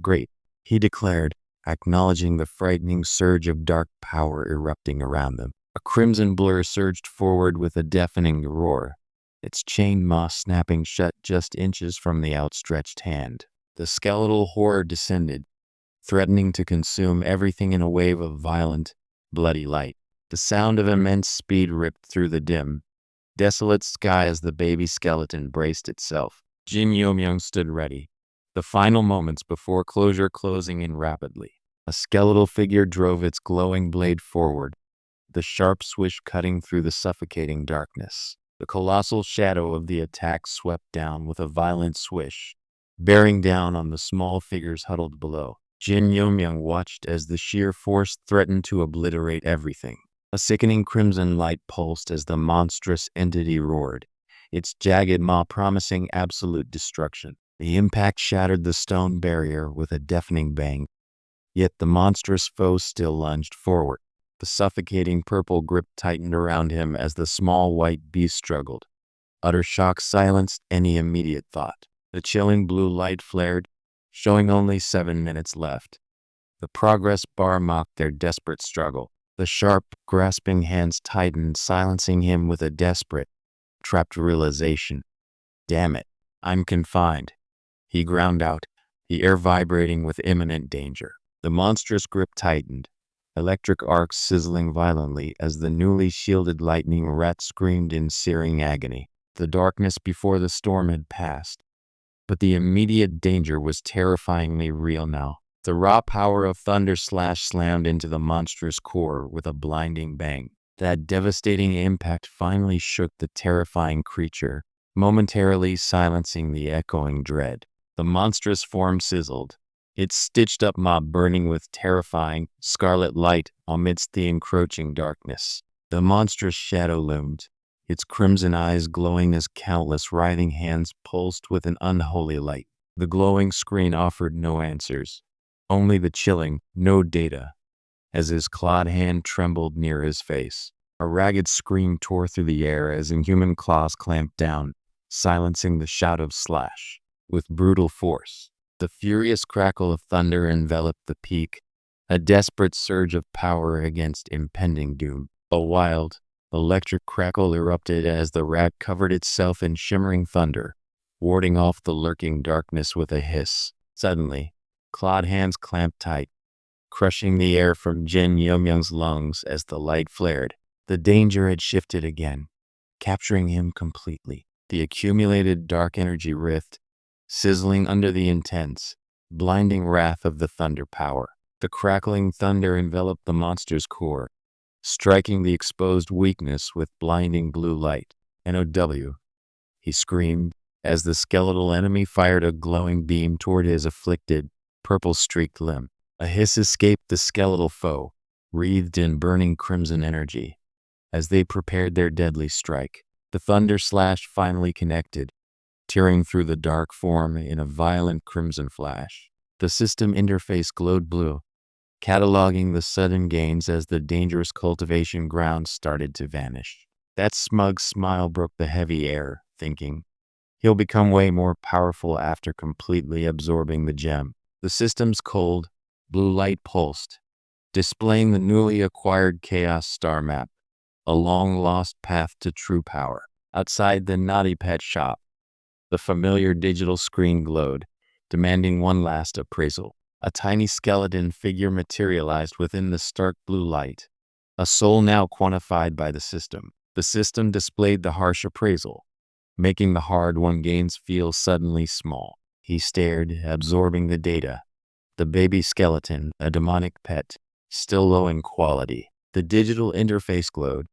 "Great," he declared, acknowledging the frightening surge of dark power erupting around them. A crimson blur surged forward with a deafening roar, its chain maw snapping shut just inches from the outstretched hand. The skeletal horror descended, threatening to consume everything in a wave of violent, bloody light. The sound of immense speed ripped through the dim, desolate sky as the baby skeleton braced itself. Jin Yomyang stood ready, the final moments before closure closing in rapidly. A skeletal figure drove its glowing blade forward, the sharp swish cutting through the suffocating darkness. The colossal shadow of the attack swept down with a violent swish, bearing down on the small figures huddled below. Jin Yomyang watched as the sheer force threatened to obliterate everything. A sickening crimson light pulsed as the monstrous entity roared, its jagged maw promising absolute destruction. The impact shattered the stone barrier with a deafening bang, yet the monstrous foe still lunged forward. The suffocating purple grip tightened around him as the small white beast struggled, Utter shock silenced any immediate thought. The chilling blue light flared, showing only 7 minutes left. The progress bar mocked their desperate struggle. The sharp, grasping hands tightened, silencing him with a desperate, trapped realization. Damn it, I'm confined. He ground out, the air vibrating with imminent danger. The monstrous grip tightened, electric arcs sizzling violently as the newly shielded lightning rat screamed in searing agony. The darkness before the storm had passed, but the immediate danger was terrifyingly real now. The raw power of thunder slammed into the monstrous core with a blinding bang. That devastating impact finally shook the terrifying creature, momentarily silencing the echoing dread. The monstrous form sizzled, its stitched-up mob burning with terrifying, scarlet light amidst the encroaching darkness. The monstrous shadow loomed, its crimson eyes glowing as countless writhing hands pulsed with an unholy light. The glowing screen offered no answers, only the chilling, no data, as his clawed hand trembled near his face. A ragged scream tore through the air as inhuman claws clamped down, silencing the shout of Slash. With brutal force, the furious crackle of thunder enveloped the peak, a desperate surge of power against impending doom. A wild, electric crackle erupted as the rat covered itself in shimmering thunder, warding off the lurking darkness with a hiss. Suddenly, clawed hands clamped tight, crushing the air from Jin Yumyang's lungs as the light flared. The danger had shifted again, capturing him completely. The accumulated dark energy rift, sizzling under the intense, blinding wrath of the thunder power. The crackling thunder enveloped the monster's core, striking the exposed weakness with blinding blue light. "NOW!" he screamed, as the skeletal enemy fired a glowing beam toward his afflicted, purple-streaked limb. A hiss escaped the skeletal foe, wreathed in burning crimson energy. As they prepared their deadly strike, the thunder slash finally connected, tearing through the dark form in a violent crimson flash. The system interface glowed blue, cataloging the sudden gains as the dangerous cultivation ground started to vanish. That smug smile broke the heavy air, thinking, he'll become way more powerful after completely absorbing the gem. The system's cold, blue light pulsed, displaying the newly acquired Chaos Star map, a long-lost path to true power. Outside the naughty pet shop, the familiar digital screen glowed, demanding one last appraisal. A tiny skeleton figure materialized within the stark blue light, a soul now quantified by the system. The system displayed the harsh appraisal, making the hard-won gains feel suddenly small. He stared, absorbing the data. The baby skeleton, a demonic pet, still low in quality. The digital interface glowed,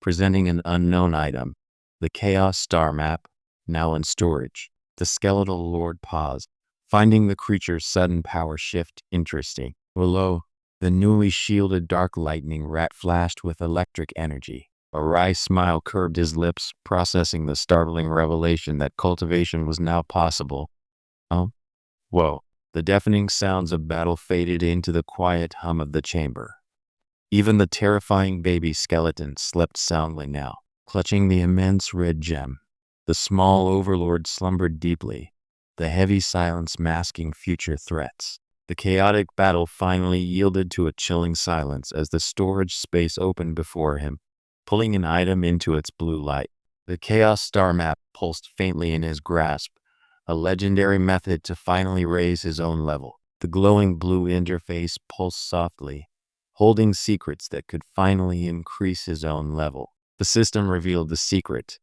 presenting an unknown item, the Chaos Star map, now in storage. The skeletal lord paused, finding the creature's sudden power shift interesting. Below, the newly shielded dark lightning rat flashed with electric energy. A wry smile curved his lips, processing the startling revelation that cultivation was now possible. Oh? Whoa. The deafening sounds of battle faded into the quiet hum of the chamber. Even the terrifying baby skeleton slept soundly now, clutching the immense red gem. The small overlord slumbered deeply, the heavy silence masking future threats. The chaotic battle finally yielded to a chilling silence as the storage space opened before him, pulling an item into its blue light. The Chaos Star map pulsed faintly in his grasp, a legendary method to finally raise his own level. The glowing blue interface pulsed softly, holding secrets that could finally increase his own level. The system revealed the secret.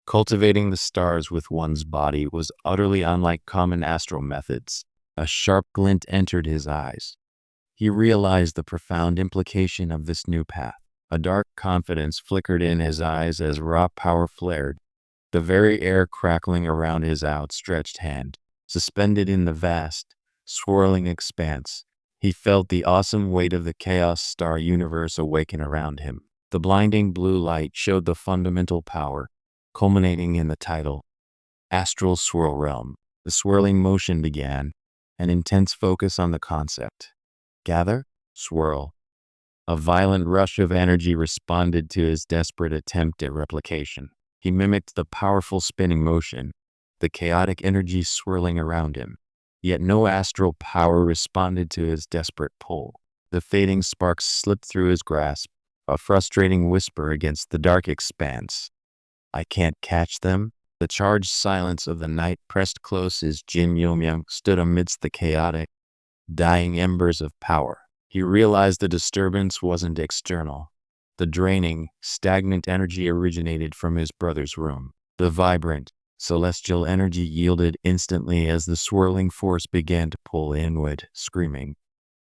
Cultivating the stars with one's body was utterly unlike common astral methods. A sharp glint entered his eyes. He realized the profound implication of this new path. A dark confidence flickered in his eyes as raw power flared, the very air crackling around his outstretched hand. Suspended in the vast, swirling expanse, he felt the awesome weight of the Chaos Star universe awaken around him. The blinding blue light showed the fundamental power, culminating in the title, Astral Swirl Realm. The swirling motion began, an intense focus on the concept. Gather, swirl. A violent rush of energy responded to his desperate attempt at replication. He mimicked the powerful spinning motion, the chaotic energy swirling around him. Yet no astral power responded to his desperate pull. The fading sparks slipped through his grasp, a frustrating whisper against the dark expanse. I can't catch them? The charged silence of the night pressed close as Jin Yomyang stood amidst the chaotic, dying embers of power. He realized the disturbance wasn't external. The draining, stagnant energy originated from his brother's room. The vibrant, celestial energy yielded instantly as the swirling force began to pull inward, screaming,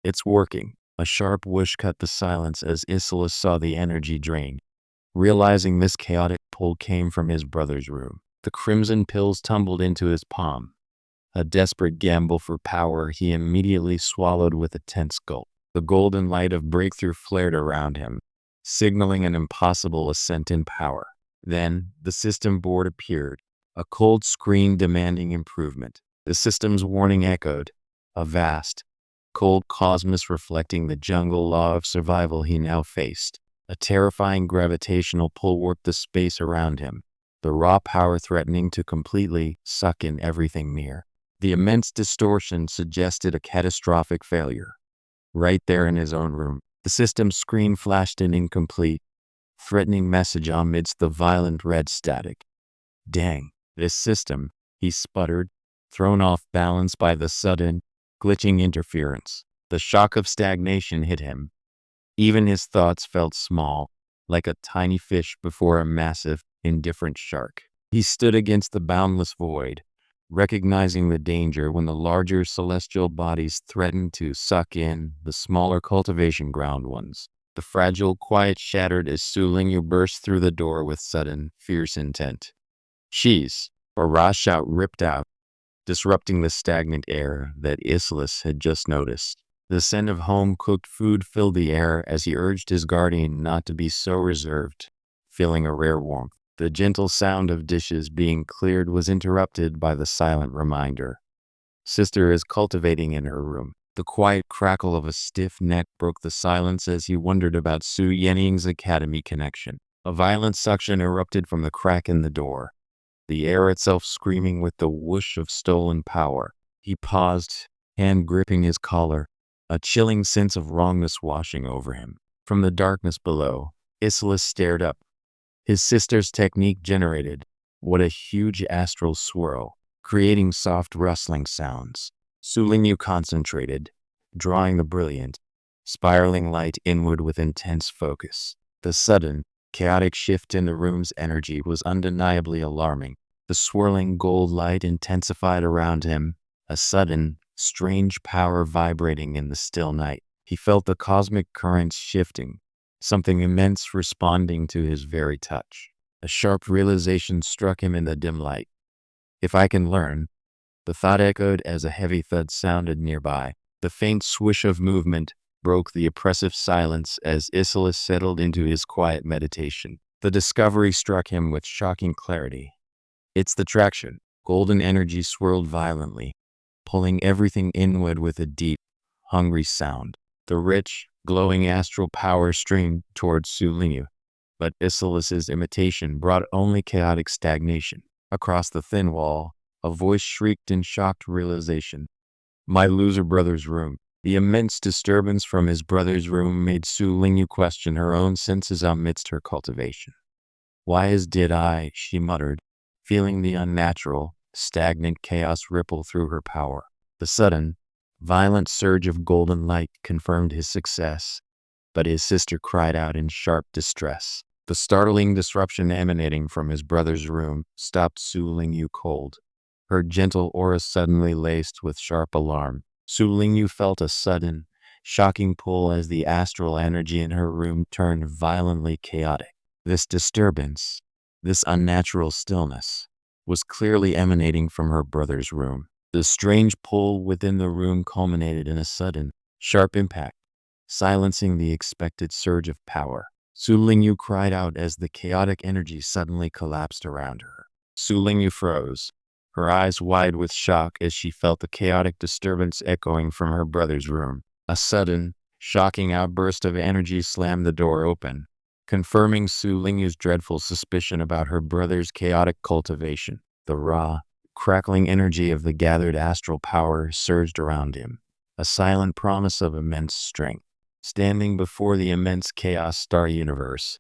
"It's working." A sharp whoosh cut the silence as Isolus saw the energy drain. Realizing this chaotic pull came from his brother's room, the crimson pills tumbled into his palm. A desperate gamble for power, he immediately swallowed with a tense gulp. The golden light of breakthrough flared around him, signaling an impossible ascent in power. Then, the system board appeared, a cold screen demanding improvement. The system's warning echoed, a vast, cold cosmos reflecting the jungle law of survival he now faced. A terrifying gravitational pull warped the space around him, the raw power threatening to completely suck in everything near. The immense distortion suggested a catastrophic failure. Right there in his own room, the system's screen flashed an incomplete, threatening message amidst the violent red static. Dang, this system, he sputtered, thrown off balance by the sudden, glitching interference. The shock of stagnation hit him. Even his thoughts felt small, like a tiny fish before a massive, indifferent shark. He stood against the boundless void, recognizing the danger when the larger celestial bodies threatened to suck in the smaller cultivation ground ones. The fragile quiet shattered as Su Lingyu burst through the door with sudden, fierce intent. "She's!" A raw shout ripped out, disrupting the stagnant air that Isolus had just noticed. The scent of home-cooked food filled the air as he urged his guardian not to be so reserved, feeling a rare warmth. The gentle sound of dishes being cleared was interrupted by the silent reminder. Sister is cultivating in her room. The quiet crackle of a stiff neck broke the silence as he wondered about Su Yenying's academy connection. A violent suction erupted from the crack in the door, the air itself screaming with the whoosh of stolen power. He paused, hand gripping his collar, a chilling sense of wrongness washing over him. From the darkness below, Isolus stared up. His sister's technique generated what a huge astral swirl, creating soft rustling sounds. Su Lingyu concentrated, drawing the brilliant, spiraling light inward with intense focus. The sudden, chaotic shift in the room's energy was undeniably alarming. The swirling gold light intensified around him, a sudden, strange power vibrating in the still night. He felt the cosmic currents shifting, something immense responding to his very touch. A sharp realization struck him in the dim light. If I can learn, the thought echoed as a heavy thud sounded nearby. The faint swish of movement broke the oppressive silence as Isolus settled into his quiet meditation. The discovery struck him with shocking clarity. It's the traction. Golden energy swirled violently, pulling everything inward with a deep, hungry sound. The rich, glowing astral power streamed towards Su Lingyu, but Isolus's imitation brought only chaotic stagnation. Across the thin wall, a voice shrieked in shocked realization. My loser brother's room. The immense disturbance from his brother's room made Su Lingyu question her own senses amidst her cultivation. Did I, she muttered, feeling the unnatural, stagnant chaos ripple through her power. The sudden, violent surge of golden light confirmed his success, but his sister cried out in sharp distress. The startling disruption emanating from his brother's room stopped Su Lingyu cold, her gentle aura suddenly laced with sharp alarm. Su Lingyu felt a sudden, shocking pull as the astral energy in her room turned violently chaotic. This disturbance, this unnatural stillness, was clearly emanating from her brother's room. The strange pull within the room culminated in a sudden, sharp impact, silencing the expected surge of power. Su Lingyu cried out as the chaotic energy suddenly collapsed around her. Su Lingyu froze, her eyes wide with shock as she felt the chaotic disturbance echoing from her brother's room. A sudden, shocking outburst of energy slammed the door open, confirming Su Ling's dreadful suspicion about her brother's chaotic cultivation. The raw, crackling energy of the gathered astral power surged around him, a silent promise of immense strength. Standing before the immense chaos star universe,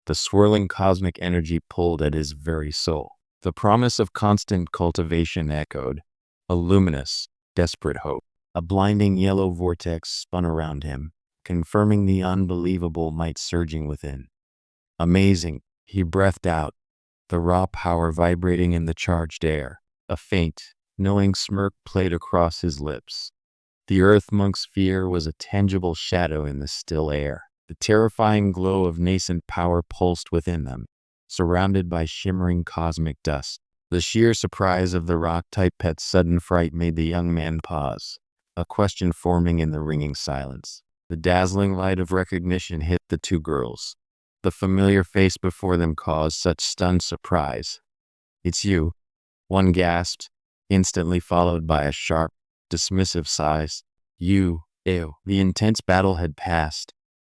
the swirling cosmic energy pulled at his very soul. The promise of constant cultivation echoed, a luminous, desperate hope. A blinding yellow vortex spun around him, confirming the unbelievable might surging within. Amazing, he breathed out, the raw power vibrating in the charged air. A faint, knowing smirk played across his lips. The Earth Monk's fear was a tangible shadow in the still air. The terrifying glow of nascent power pulsed within them, surrounded by shimmering cosmic dust. The sheer surprise of the rock-type pet's sudden fright made the young man pause, a question forming in the ringing silence. The dazzling light of recognition hit the two girls. The familiar face before them caused such stunned surprise. "It's you," one gasped, instantly followed by a sharp, dismissive sigh. "You, ew." The intense battle had passed,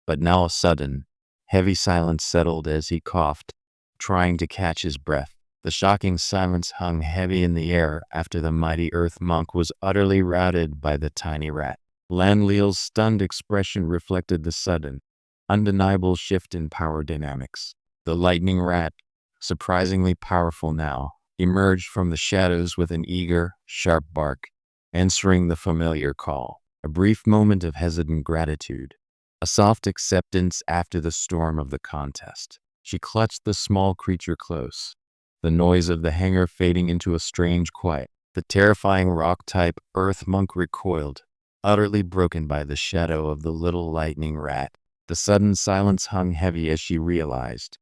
but now a sudden, heavy silence settled as he coughed, trying to catch his breath. The shocking silence hung heavy in the air after the mighty Earth Monk was utterly routed by the tiny rat. Lan Leal's stunned expression reflected the sudden, undeniable shift in power dynamics. The lightning rat, surprisingly powerful now, emerged from the shadows with an eager, sharp bark, answering the familiar call. A brief moment of hesitant gratitude, a soft acceptance after the storm of the contest. She clutched the small creature close, the noise of the hangar fading into a strange quiet. The terrifying rock-type Earth Monk recoiled, utterly broken by the shadow of the little lightning rat. The sudden silence hung heavy as she realized.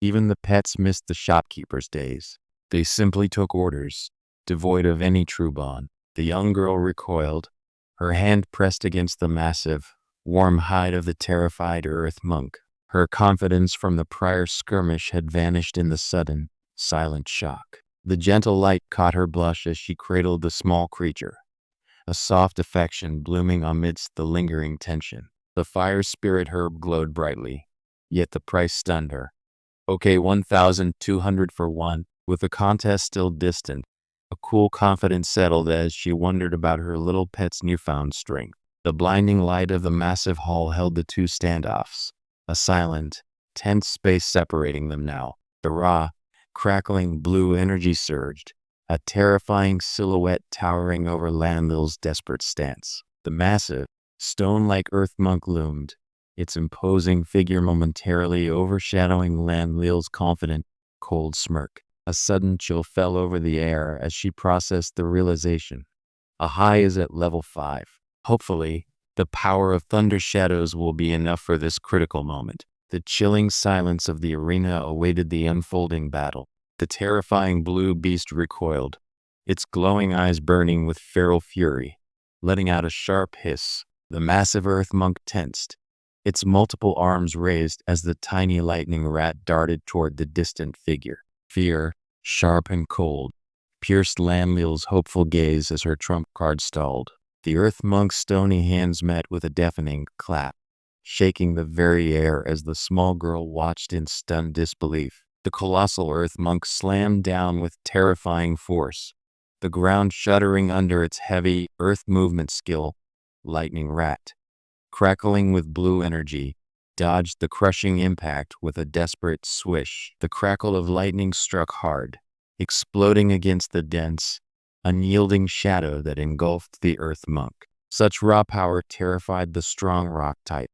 Even the pets missed the shopkeeper's days. They simply took orders, devoid of any true bond. The young girl recoiled, her hand pressed against the massive, warm hide of the terrified Earth Monk. Her confidence from the prior skirmish had vanished in the sudden, silent shock. The gentle light caught her blush as she cradled the small creature, a soft affection blooming amidst the lingering tension. The fire spirit herb glowed brightly, yet the price stunned her. "Okay, 1,200 for one." With the contest still distant, a cool confidence settled as she wondered about her little pet's newfound strength. The blinding light of the massive hall held the two standoffs, a silent, tense space separating them now. The raw, crackling blue energy surged, a terrifying silhouette towering over Landl's desperate stance. The massive, stone-like Earth Monk loomed, its imposing figure momentarily overshadowing Landl's confident, cold smirk. A sudden chill fell over the air as she processed the realization. A high is at level 5. Hopefully, the power of Thunder Shadows will be enough for this critical moment. The chilling silence of the arena awaited the unfolding battle. The terrifying blue beast recoiled, its glowing eyes burning with feral fury, letting out a sharp hiss. The massive Earth Monk tensed, its multiple arms raised as the tiny lightning rat darted toward the distant figure. Fear, sharp and cold, pierced Landleal's hopeful gaze as her trump card stalled. The Earth Monk's stony hands met with a deafening clap, shaking the very air as the small girl watched in stunned disbelief. The colossal Earth Monk slammed down with terrifying force, the ground shuddering under its heavy earth movement skill. Lightning rat, crackling with blue energy, dodged the crushing impact with a desperate swish. The crackle of lightning struck hard, exploding against the dense, unyielding shadow that engulfed the Earth Monk. Such raw power terrified the strong rock type,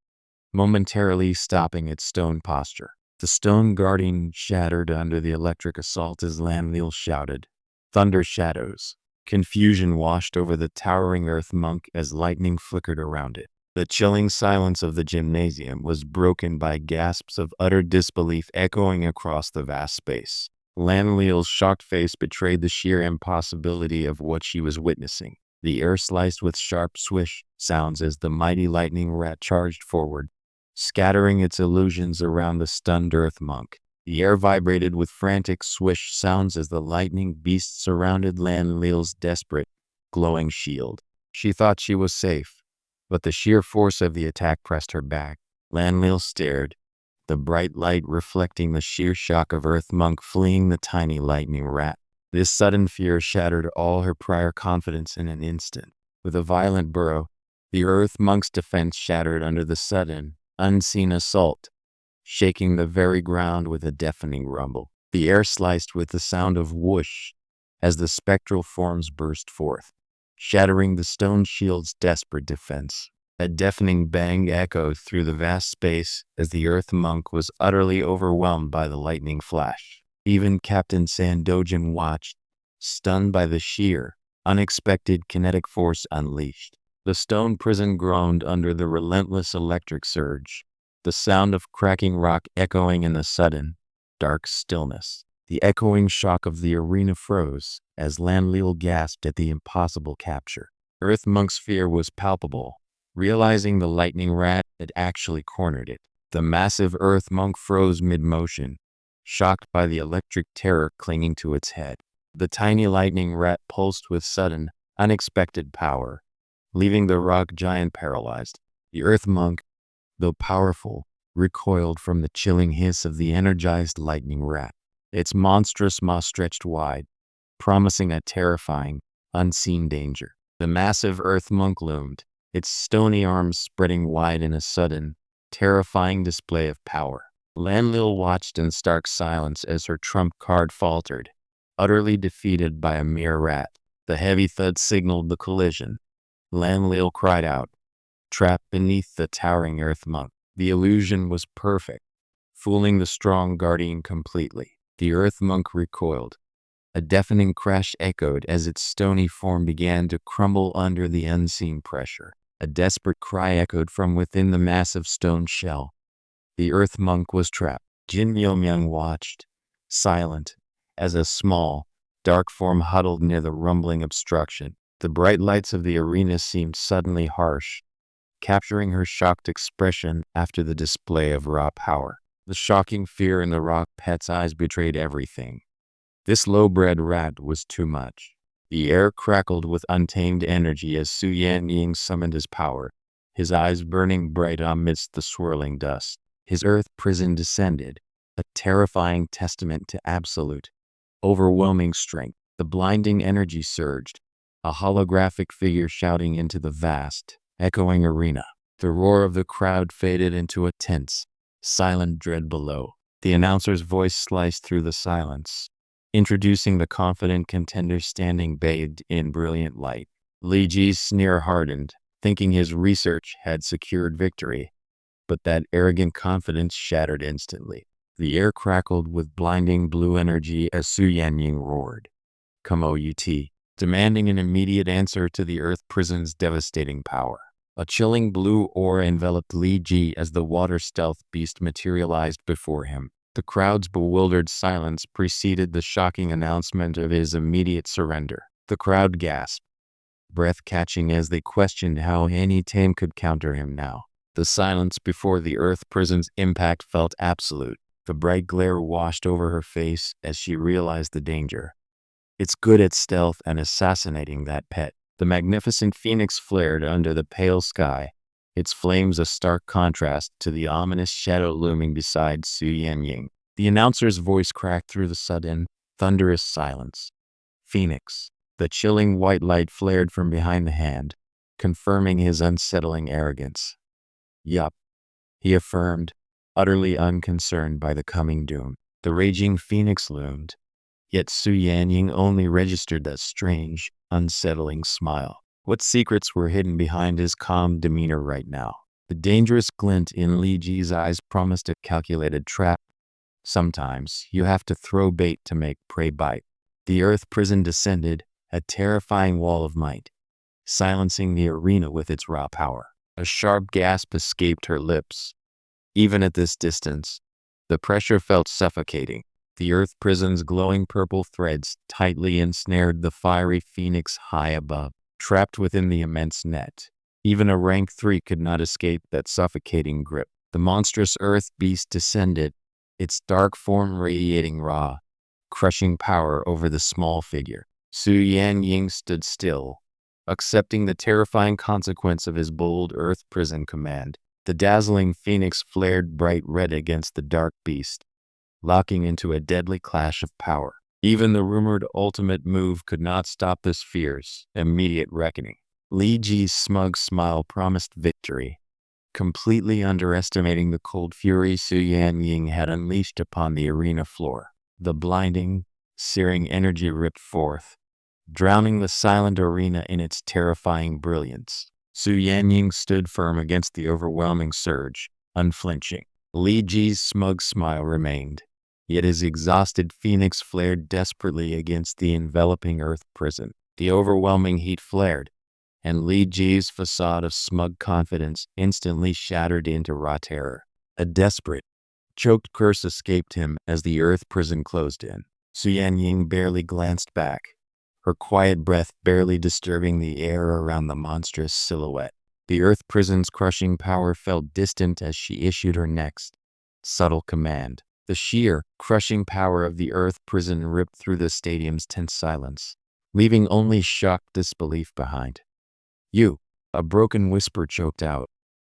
momentarily stopping its stone posture. The stone guarding shattered under the electric assault as Landleal shouted, "Thunder Shadows!" Confusion washed over the towering Earth Monk as lightning flickered around it. The chilling silence of the gymnasium was broken by gasps of utter disbelief echoing across the vast space. Landleal's shocked face betrayed the sheer impossibility of what she was witnessing. The air sliced with sharp swish sounds as the mighty lightning rat charged forward, scattering its illusions around the stunned Earth Monk. The air vibrated with frantic swish sounds as the lightning beast surrounded Landleal's desperate, glowing shield. She thought she was safe, but the sheer force of the attack pressed her back. Landleal stared, the bright light reflecting the sheer shock of Earth Monk fleeing the tiny lightning rat. This sudden fear shattered all her prior confidence in an instant. With a violent burrow, the Earth Monk's defense shattered under the sudden, unseen assault, shaking the very ground with a deafening rumble. The air sliced with the sound of whoosh as the spectral forms burst forth, shattering the stone shield's desperate defense. A deafening bang echoed through the vast space as the Earth Monk was utterly overwhelmed by the lightning flash. Even Captain Sandojin watched, stunned by the sheer, unexpected kinetic force unleashed. The stone prison groaned under the relentless electric surge, the sound of cracking rock echoing in the sudden, dark stillness. The echoing shock of the arena froze as Lanlil gasped at the impossible capture. Earth Monk's fear was palpable, realizing the lightning rat had actually cornered it. The massive Earth Monk froze mid-motion, shocked by the electric terror clinging to its head. The tiny lightning rat pulsed with sudden, unexpected power, leaving the rock giant paralyzed. The Earth Monk, though powerful, recoiled from the chilling hiss of the energized lightning rat. Its monstrous maw stretched wide, promising a terrifying, unseen danger. The massive Earth Monk loomed, its stony arms spreading wide in a sudden, terrifying display of power. Lanlil watched in stark silence as her trump card faltered, utterly defeated by a mere rat. The heavy thud signaled the collision. Lanlil cried out, trapped beneath the towering Earth Monk. The illusion was perfect, fooling the strong guardian completely. The Earth Monk recoiled. A deafening crash echoed as its stony form began to crumble under the unseen pressure. A desperate cry echoed from within the massive stone shell. The Earth Monk was trapped. Jin Myung watched, silent, as a small, dark form huddled near the rumbling obstruction. The bright lights of the arena seemed suddenly harsh, capturing her shocked expression after the display of raw power. The shocking fear in the rock pet's eyes betrayed everything. This low-bred rat was too much. The air crackled with untamed energy as Su Yan-Ying summoned his power, his eyes burning bright amidst the swirling dust. His earth prison descended, a terrifying testament to absolute, overwhelming strength. The blinding energy surged, a holographic figure shouting into the vast, echoing arena. The roar of the crowd faded into a tense, silent dread below. The announcer's voice sliced through the silence, introducing the confident contender standing bathed in brilliant light. Li Ji's sneer hardened, thinking his research had secured victory, but that arrogant confidence shattered instantly. The air crackled with blinding blue energy as Su Yanying roared, "Come OUT," demanding an immediate answer to the Earth Prison's devastating power. A chilling blue aura enveloped Li Ji as the water stealth beast materialized before him. The crowd's bewildered silence preceded the shocking announcement of his immediate surrender. The crowd gasped, breath-catching as they questioned how any team could counter him now. The silence before the Earth Prison's impact felt absolute. The bright glare washed over her face as she realized the danger. It's good at stealth and assassinating that pet. The magnificent phoenix flared under the pale sky, its flames a stark contrast to the ominous shadow looming beside Su Yanying. The announcer's voice cracked through the sudden, thunderous silence. "Phoenix." The chilling white light flared from behind the hand, confirming his unsettling arrogance. "Yup," he affirmed, utterly unconcerned by the coming doom. The raging phoenix loomed, yet Su Yanying only registered a strange, unsettling smile. What secrets were hidden behind his calm demeanor right now? The dangerous glint in Li Ji's eyes promised a calculated trap. Sometimes you have to throw bait to make prey bite. The Earth Prison descended, a terrifying wall of might, silencing the arena with its raw power. A sharp gasp escaped her lips. Even at this distance, the pressure felt suffocating. The Earth Prison's glowing purple threads tightly ensnared the fiery phoenix high above, trapped within the immense net. Even a rank 3 could not escape that suffocating grip. The monstrous earth beast descended, its dark form radiating raw, crushing power over the small figure. Su Yanying stood still, accepting the terrifying consequence of his bold Earth Prison command. The dazzling phoenix flared bright red against the dark beast, locking into a deadly clash of power. Even the rumored ultimate move could not stop this fierce, immediate reckoning. Li Ji's smug smile promised victory, completely underestimating the cold fury Su Yanying had unleashed upon the arena floor. The blinding, searing energy ripped forth, drowning the silent arena in its terrifying brilliance. Su Yanying stood firm against the overwhelming surge, unflinching. Li Ji's smug smile remained, yet his exhausted phoenix flared desperately against the enveloping earth prison. The overwhelming heat flared, and Li Ji's facade of smug confidence instantly shattered into raw terror. A desperate, choked curse escaped him as the earth prison closed in. Su Yanying barely glanced back, her quiet breath barely disturbing the air around the monstrous silhouette. The earth prison's crushing power felt distant as she issued her next subtle command. The sheer, crushing power of the earth prison ripped through the stadium's tense silence, leaving only shocked disbelief behind. "You," a broken whisper choked out,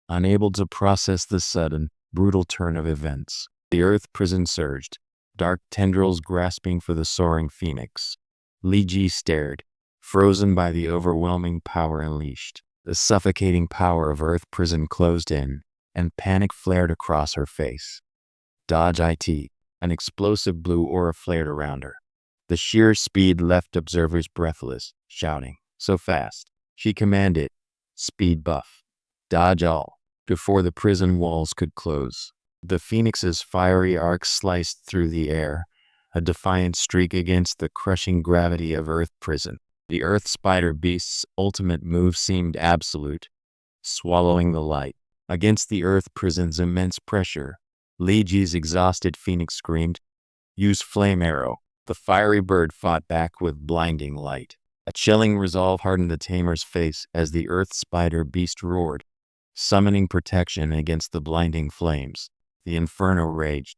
unable to process the sudden, brutal turn of events. The earth prison surged, dark tendrils grasping for the soaring phoenix. Li Ji stared, frozen by the overwhelming power unleashed. The suffocating power of earth prison closed in, and panic flared across her face. "Dodge it." An explosive blue aura flared around her. The sheer speed left observers breathless, shouting, "So fast!" She commanded, "Speed buff. Dodge all," before the prison walls could close. The phoenix's fiery arc sliced through the air, a defiant streak against the crushing gravity of Earth prison. The Earth Spider Beast's ultimate move seemed absolute, swallowing the light. Against the Earth prison's immense pressure, Li Ji's exhausted phoenix screamed, "Use flame arrow." The fiery bird fought back with blinding light. A chilling resolve hardened the tamer's face as the Earth Spider Beast roared, summoning protection against the blinding flames. The inferno raged,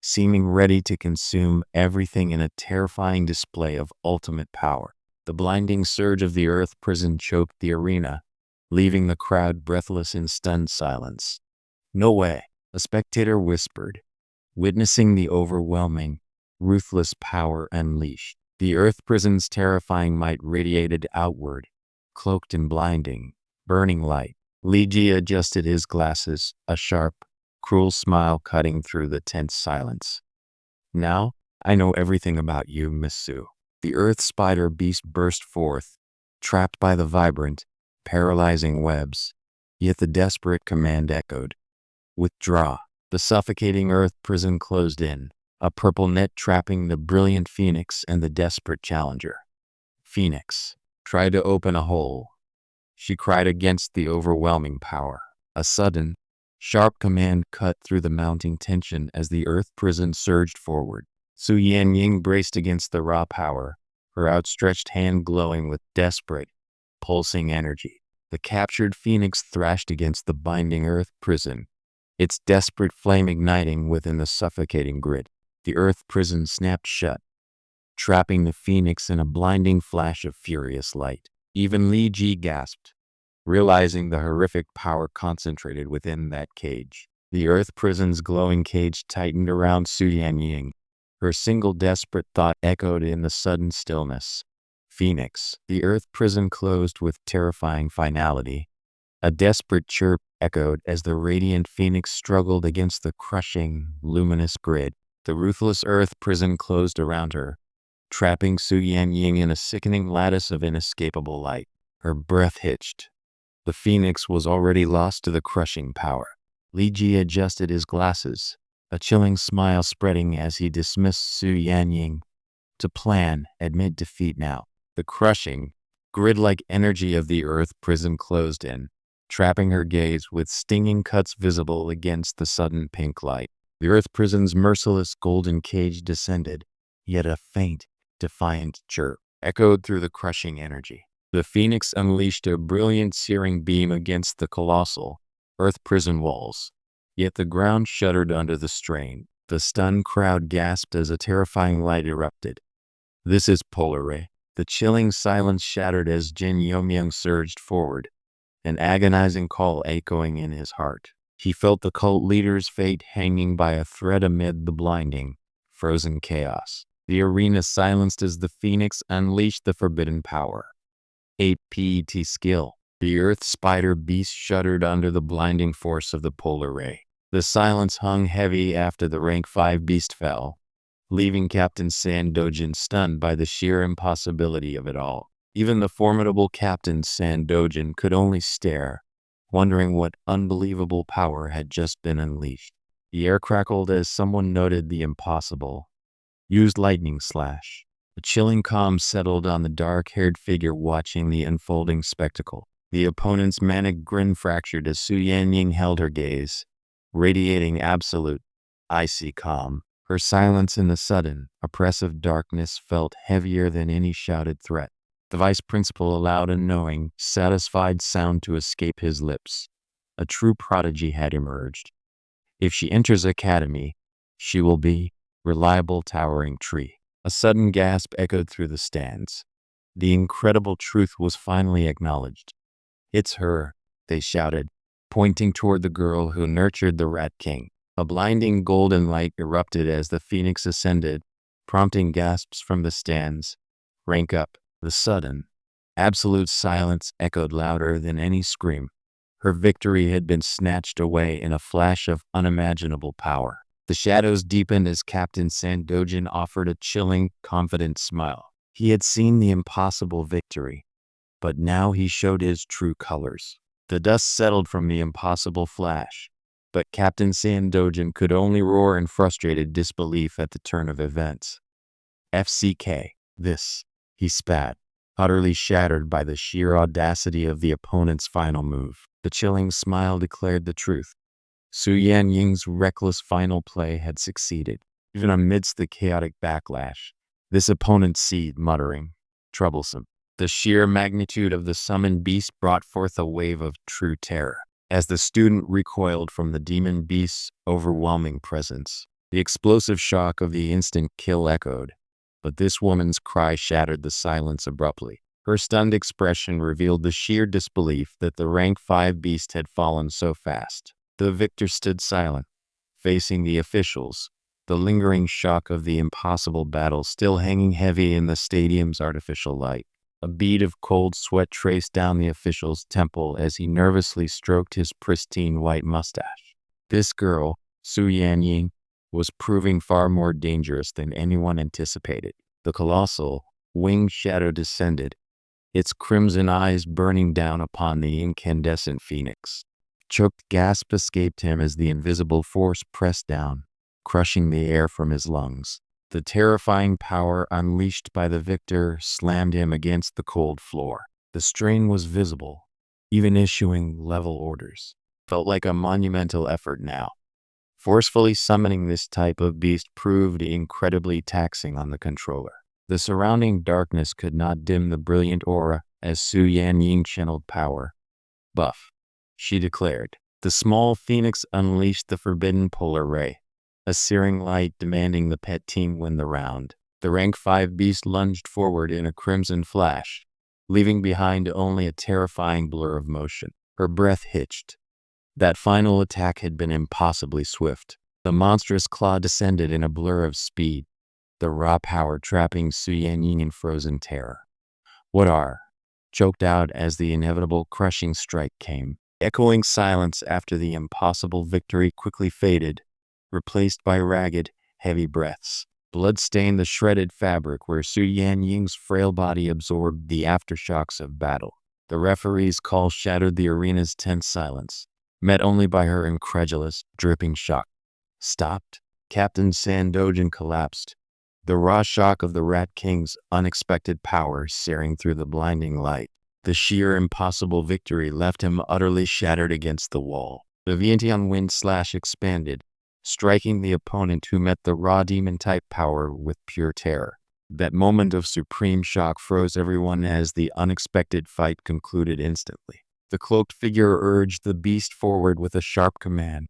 seeming ready to consume everything in a terrifying display of ultimate power. The blinding surge of the Earth prison choked the arena, leaving the crowd breathless in stunned silence. "No way," a spectator whispered, witnessing the overwhelming, ruthless power unleashed. The Earth prison's terrifying might radiated outward, cloaked in blinding, burning light. Li Ji adjusted his glasses, a sharp, cruel smile cutting through the tense silence. "Now, I know everything about you, Miss Su." The Earth Spider Beast burst forth, trapped by the vibrant, paralyzing webs. Yet the desperate command echoed, "Withdraw." The suffocating Earth prison closed in, a purple net trapping the brilliant Phoenix and the desperate challenger. "Phoenix, try to open a hole," she cried against the overwhelming power. A sudden, sharp command cut through the mounting tension as the Earth prison surged forward. Su Yanying braced against the raw power, her outstretched hand glowing with desperate, pulsing energy. The captured Phoenix thrashed against the binding Earth prison, its desperate flame igniting within the suffocating grid. The Earth prison snapped shut, trapping the Phoenix in a blinding flash of furious light. Even Li Ji gasped, realizing the horrific power concentrated within that cage. The Earth prison's glowing cage tightened around Su Yanying. Her single desperate thought echoed in the sudden stillness. "Phoenix." The Earth prison closed with terrifying finality. A desperate chirp echoed as the radiant Phoenix struggled against the crushing, luminous grid. The ruthless Earth prison closed around her, trapping Su Yanying in a sickening lattice of inescapable light. Her breath hitched. The Phoenix was already lost to the crushing power. Li Ji adjusted his glasses, a chilling smile spreading as he dismissed Su Yanying. To plan, admit defeat now. The crushing, grid-like energy of the Earth prison closed in, trapping her gaze with stinging cuts visible against the sudden pink light. The Earth prison's merciless golden cage descended, yet a faint, defiant chirp echoed through the crushing energy. The Phoenix unleashed a brilliant searing beam against the colossal Earth prison walls, yet the ground shuddered under the strain. The stunned crowd gasped as a terrifying light erupted. "This is Polar Ray." The chilling silence shattered as Jin Yomyang surged forward, an agonizing call echoing in his heart. He felt the cult leader's fate hanging by a thread amid the blinding, frozen chaos. The arena silenced as the phoenix unleashed the forbidden power. 8 PET skill. The earth spider beast shuddered under the blinding force of the polar ray. The silence hung heavy after the rank 5 beast fell, leaving Captain Sandojin stunned by the sheer impossibility of it all. Even the formidable Captain Sandojin could only stare, wondering what unbelievable power had just been unleashed. The air crackled as someone noted the impossible. Used lightning slash. A chilling calm settled on the dark-haired figure watching the unfolding spectacle. The opponent's manic grin fractured as Su Yanying held her gaze, radiating absolute, icy calm. Her silence in the sudden, oppressive darkness felt heavier than any shouted threat. The vice principal allowed a knowing, satisfied sound to escape his lips. A true prodigy had emerged. If she enters academy, she will be reliable towering tree. A sudden gasp echoed through the stands. The incredible truth was finally acknowledged. It's her, they shouted, pointing toward the girl who nurtured the Rat King. A blinding golden light erupted as the phoenix ascended, prompting gasps from the stands. Rank up. The sudden, absolute silence echoed louder than any scream. Her victory had been snatched away in a flash of unimaginable power. The shadows deepened as Captain Sandojin offered a chilling, confident smile. He had seen the impossible victory, but now he showed his true colors. The dust settled from the impossible flash, but Captain Sandojin could only roar in frustrated disbelief at the turn of events. FCK, this, he spat, utterly shattered by the sheer audacity of the opponent's final move. The chilling smile declared the truth. Su Yanying's reckless final play had succeeded. Even amidst the chaotic backlash, this opponent seethed, muttering, troublesome. The sheer magnitude of the summoned beast brought forth a wave of true terror. As the student recoiled from the demon beast's overwhelming presence, the explosive shock of the instant kill echoed, but this woman's cry shattered the silence abruptly. Her stunned expression revealed the sheer disbelief that the rank 5 beast had fallen so fast. The victor stood silent, facing the officials, the lingering shock of the impossible battle still hanging heavy in the stadium's artificial light. A bead of cold sweat traced down the official's temple as he nervously stroked his pristine white mustache. This girl, Su Yanying, was proving far more dangerous than anyone anticipated. The colossal, winged shadow descended, its crimson eyes burning down upon the incandescent phoenix. Choked gasp escaped him as the invisible force pressed down, crushing the air from his lungs. The terrifying power unleashed by the victor slammed him against the cold floor. The strain was visible, even issuing level orders. Felt like a monumental effort now. Forcefully summoning this type of beast proved incredibly taxing on the controller. The surrounding darkness could not dim the brilliant aura as Su Yanying channeled power. Buff, she declared. The small phoenix unleashed the forbidden polar ray, a searing light demanding the pet team win the round. The rank 5 beast lunged forward in a crimson flash, leaving behind only a terrifying blur of motion. Her breath hitched. That final attack had been impossibly swift. The monstrous claw descended in a blur of speed, the raw power trapping Su Yanying in frozen terror. What are? Choked out as the inevitable crushing strike came. Echoing silence after the impossible victory quickly faded, replaced by ragged, heavy breaths. Blood stained the shredded fabric where Su Yanying's frail body absorbed the aftershocks of battle. The referee's call shattered the arena's tense silence, met only by her incredulous, dripping shock. Stopped? Captain Sandojin collapsed, the raw shock of the Rat King's unexpected power searing through the blinding light. The sheer impossible victory left him utterly shattered against the wall. The Vientiane wind slash expanded, striking the opponent who met the raw demon-type power with pure terror. That moment of supreme shock froze everyone as the unexpected fight concluded instantly. The cloaked figure urged the beast forward with a sharp command.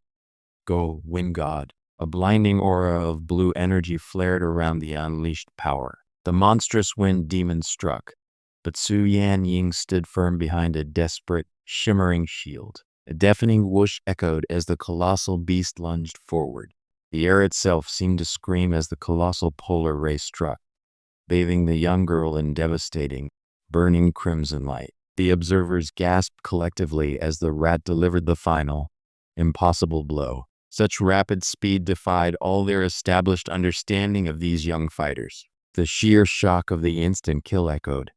Go, Wind God. A blinding aura of blue energy flared around the unleashed power. The monstrous wind demon struck, but Su Yanying stood firm behind a desperate, shimmering shield. A deafening whoosh echoed as the colossal beast lunged forward. The air itself seemed to scream as the colossal polar ray struck, bathing the young girl in devastating, burning crimson light. The observers gasped collectively as the rat delivered the final, impossible blow. Such rapid speed defied all their established understanding of these young fighters. The sheer shock of the instant kill echoed.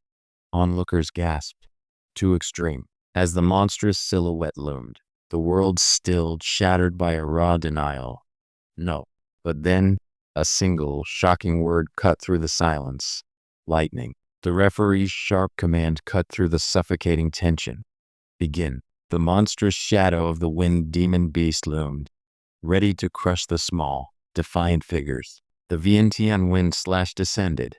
Onlookers gasped. Too extreme. As the monstrous silhouette loomed, the world stilled, shattered by a raw denial. No. But then, a single, shocking word cut through the silence. Lightning. The referee's sharp command cut through the suffocating tension. Begin. The monstrous shadow of the wind demon beast loomed, ready to crush the small, defiant figures. The Vientiane wind slash descended,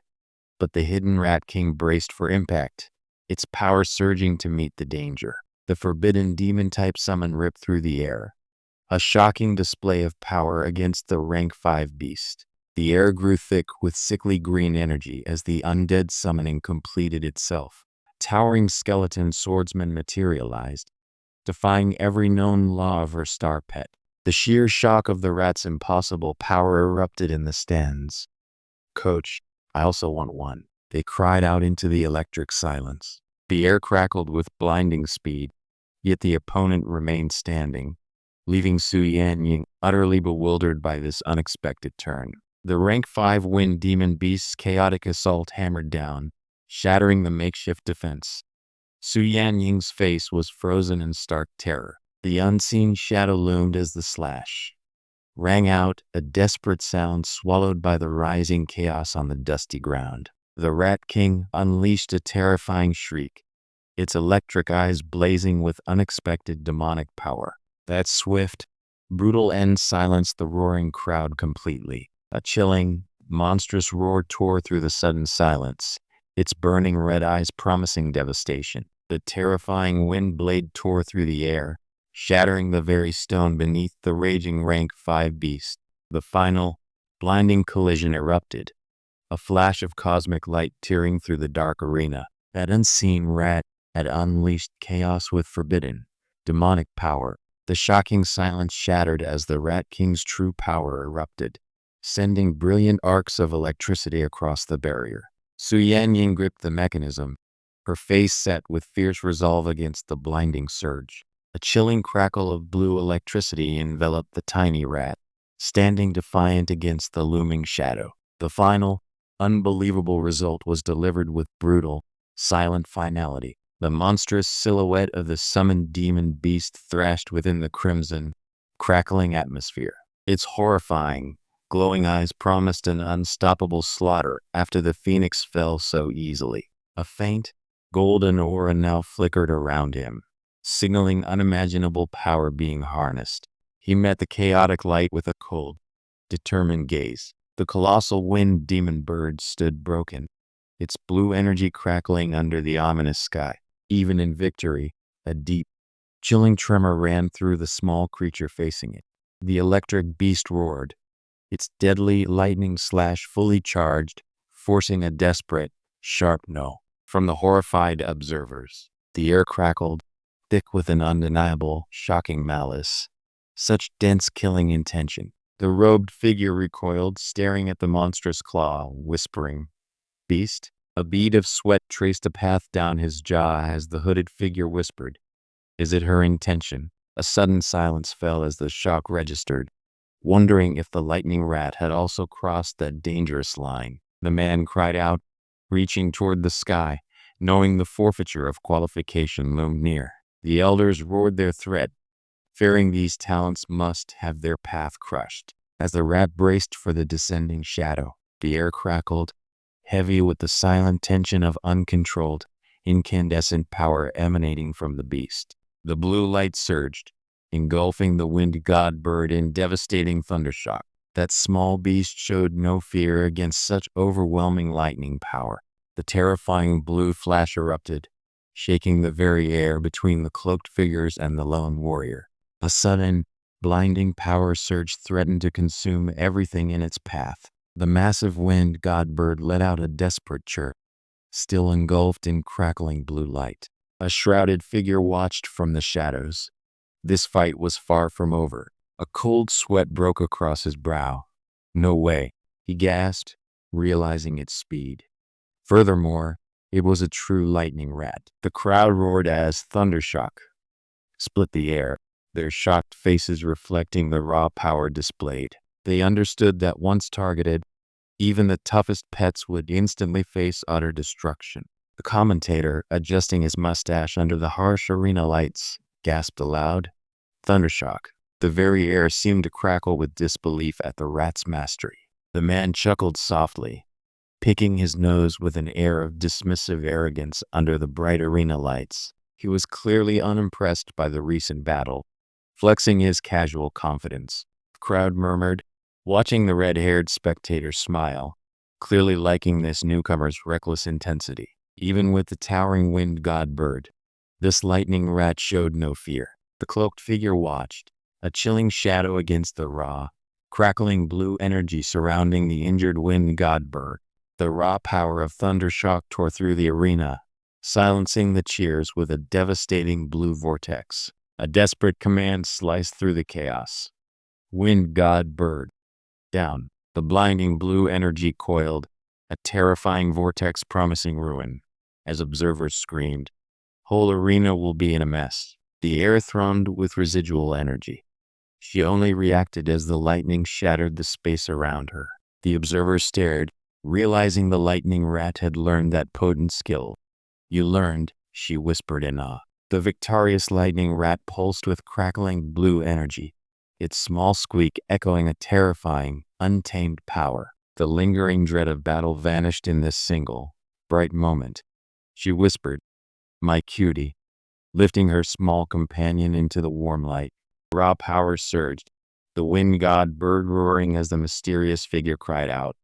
but the hidden Rat King braced for impact, its power surging to meet the danger. The forbidden demon-type summon ripped through the air, a shocking display of power against the rank 5 beast. The air grew thick with sickly green energy as the undead summoning completed itself. Towering skeleton swordsmen materialized, defying every known law of her star pet. The sheer shock of the rat's impossible power erupted in the stands. "Coach, I also want one," they cried out into the electric silence. The air crackled with blinding speed, yet the opponent remained standing, leaving Su Yanying utterly bewildered by this unexpected turn. The rank 5 wind demon beast's chaotic assault hammered down, shattering the makeshift defense. Su Yanying's face was frozen in stark terror. The unseen shadow loomed as the slash rang out, a desperate sound swallowed by the rising chaos on the dusty ground. The Rat King unleashed a terrifying shriek, its electric eyes blazing with unexpected demonic power. That swift, brutal end silenced the roaring crowd completely. A chilling, monstrous roar tore through the sudden silence, its burning red eyes promising devastation. The terrifying wind blade tore through the air, shattering the very stone beneath the raging rank 5 beast. The final, blinding collision erupted, a flash of cosmic light tearing through the dark arena. That unseen rat had unleashed chaos with forbidden, demonic power. The shocking silence shattered as the Rat King's true power erupted, sending brilliant arcs of electricity across the barrier. Su Yanying gripped the mechanism, her face set with fierce resolve against the blinding surge. A chilling crackle of blue electricity enveloped the tiny rat, standing defiant against the looming shadow. The final, unbelievable result was delivered with brutal, silent finality. The monstrous silhouette of the summoned demon beast thrashed within the crimson, crackling atmosphere. Its horrifying, glowing eyes promised an unstoppable slaughter after the phoenix fell so easily. A faint, golden aura now flickered around him, signaling unimaginable power being harnessed. He met the chaotic light with a cold, determined gaze. The colossal wind demon bird stood broken, its blue energy crackling under the ominous sky. Even in victory, a deep, chilling tremor ran through the small creature facing it. The electric beast roared, its deadly lightning slash fully charged, forcing a desperate, sharp no from the horrified observers. The air crackled, thick with an undeniable, shocking malice. Such dense killing intention. The robed figure recoiled, staring at the monstrous claw, whispering, "Beast?" A bead of sweat traced a path down his jaw as the hooded figure whispered, "Is it her intention?" A sudden silence fell as the shock registered, wondering if the lightning rat had also crossed that dangerous line. The man cried out, reaching toward the sky, knowing the forfeiture of qualification loomed near. The elders roared their threat, fearing these talents must have their path crushed. As the rat braced for the descending shadow, the air crackled, heavy with the silent tension of uncontrolled, incandescent power emanating from the beast. The blue light surged, engulfing the wind god bird in devastating thundershock. That small beast showed no fear against such overwhelming lightning power. The terrifying blue flash erupted, shaking the very air between the cloaked figures and the lone warrior. A sudden, blinding power surge threatened to consume everything in its path. The massive wind god bird let out a desperate chirp, still engulfed in crackling blue light. A shrouded figure watched from the shadows, This fight was far from over. A cold sweat broke across his brow. No way, he gasped, realizing its speed. Furthermore, it was a true lightning rat. The crowd roared as Thundershock split the air, their shocked faces reflecting the raw power displayed. They understood that once targeted, even the toughest pets would instantly face utter destruction. The commentator, adjusting his mustache under the harsh arena lights, gasped aloud. Thundershock. The very air seemed to crackle with disbelief at the rat's mastery. The man chuckled softly, picking his nose with an air of dismissive arrogance under the bright arena lights. He was clearly unimpressed by the recent battle, flexing his casual confidence. The crowd murmured, watching the red-haired spectator smile, clearly liking this newcomer's reckless intensity. Even with the towering wind god bird, this lightning rat showed no fear. The cloaked figure watched, a chilling shadow against the raw, crackling blue energy surrounding the injured wind god bird. The raw power of Thundershock tore through the arena, silencing the cheers with a devastating blue vortex. A desperate command sliced through the chaos. Wind god bird. Down. The blinding blue energy coiled, a terrifying vortex promising ruin. As observers screamed, whole arena will be in a mess. The air thrummed with residual energy. She only reacted as the lightning shattered the space around her. The observers stared, realizing the lightning rat had learned that potent skill. You learned, she whispered in awe. The victorious lightning rat pulsed with crackling blue energy, its small squeak echoing a terrifying, untamed power. The lingering dread of battle vanished in this single, bright moment. She whispered, "My cutie," lifting her small companion into the warm light. Raw power surged, the wind god bird roaring as the mysterious figure cried out.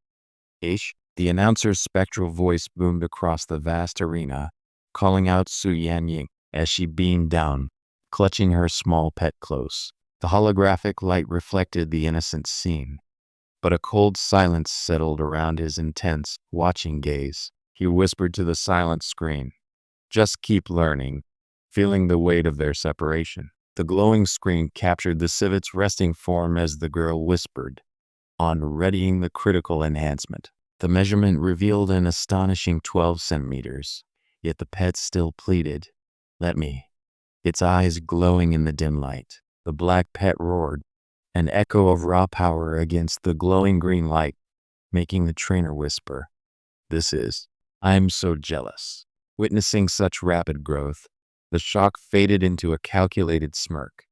Ish. The announcer's spectral voice boomed across the vast arena, calling out Su Yanying as she beamed down, clutching her small pet close. The holographic light reflected the innocent scene, but a cold silence settled around his intense, watching gaze. He whispered to the silent screen, "Just keep learning," feeling the weight of their separation. The glowing screen captured the civets' resting form as the girl whispered, on readying the critical enhancement. The measurement revealed an astonishing 12 centimeters, yet the pet still pleaded, "Let me." Its eyes glowing in the dim light. The black pet roared, an echo of raw power against the glowing green light, making the trainer whisper, "This is. I am so jealous." Witnessing such rapid growth, the shock faded into a calculated smirk.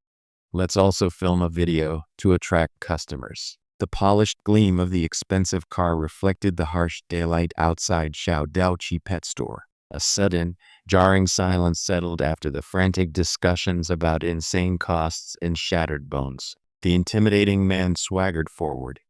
"Let's also film a video to attract customers." The polished gleam of the expensive car reflected the harsh daylight outside Xiao Daoqi pet store. A sudden, jarring silence settled after the frantic discussions about insane costs and shattered bones. The intimidating man swaggered forward,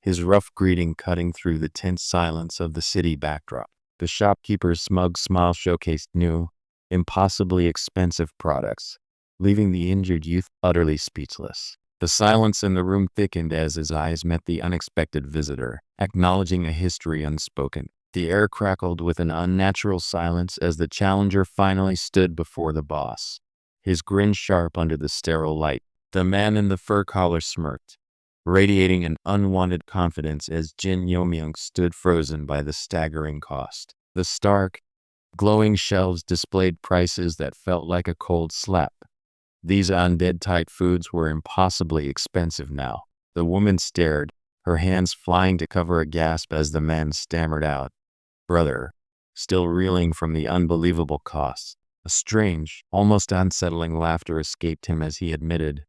his rough greeting cutting through the tense silence of the city backdrop. The shopkeeper's smug smile showcased new, impossibly expensive products, leaving the injured youth utterly speechless. The silence in the room thickened as his eyes met the unexpected visitor, acknowledging a history unspoken. The air crackled with an unnatural silence as the challenger finally stood before the boss, his grin sharp under the sterile light. The man in the fur collar smirked, radiating an unwanted confidence as Jin Yomyung stood frozen by the staggering cost. The stark, glowing shelves displayed prices that felt like a cold slap. These undead-type foods were impossibly expensive now. The woman stared, her hands flying to cover a gasp as the man stammered out, "Brother," still reeling from the unbelievable costs. A strange, almost unsettling laughter escaped him as he admitted,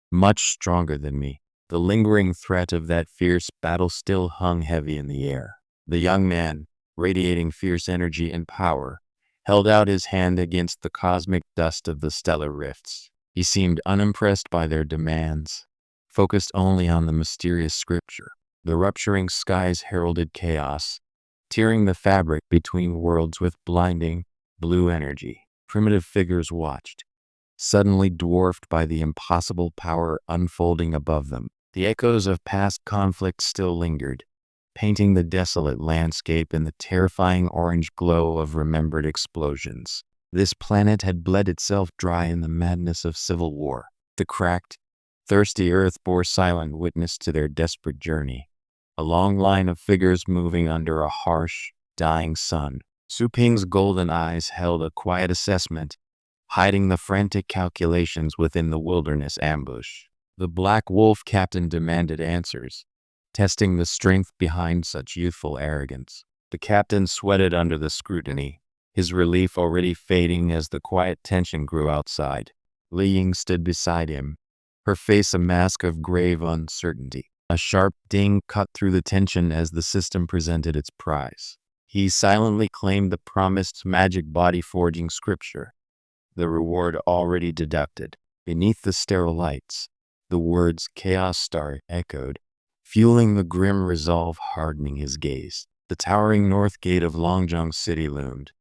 "Much stronger than me." The lingering threat of that fierce battle still hung heavy in the air. The young man, radiating fierce energy and power, held out his hand against the cosmic dust of the stellar rifts. He seemed unimpressed by their demands, focused only on the mysterious scripture. The rupturing skies heralded chaos, tearing the fabric between worlds with blinding, blue energy. Primitive figures watched, suddenly dwarfed by the impossible power unfolding above them. The echoes of past conflict still lingered, painting the desolate landscape in the terrifying orange glow of remembered explosions. This planet had bled itself dry in the madness of civil war. The cracked, thirsty earth bore silent witness to their desperate journey. A long line of figures moving under a harsh, dying sun. Su Ping's golden eyes held a quiet assessment, hiding the frantic calculations within the wilderness ambush. The Black Wolf captain demanded answers, testing the strength behind such youthful arrogance. The captain sweated under the scrutiny, his relief already fading as the quiet tension grew outside. Li Ying stood beside him, her face a mask of grave uncertainty. A sharp ding cut through the tension as the system presented its prize. He silently claimed the promised magic body forging scripture, the reward already deducted. Beneath the sterile lights, the words Chaos Star echoed, fueling the grim resolve hardening his gaze. The towering north gate of Longzhong City loomed,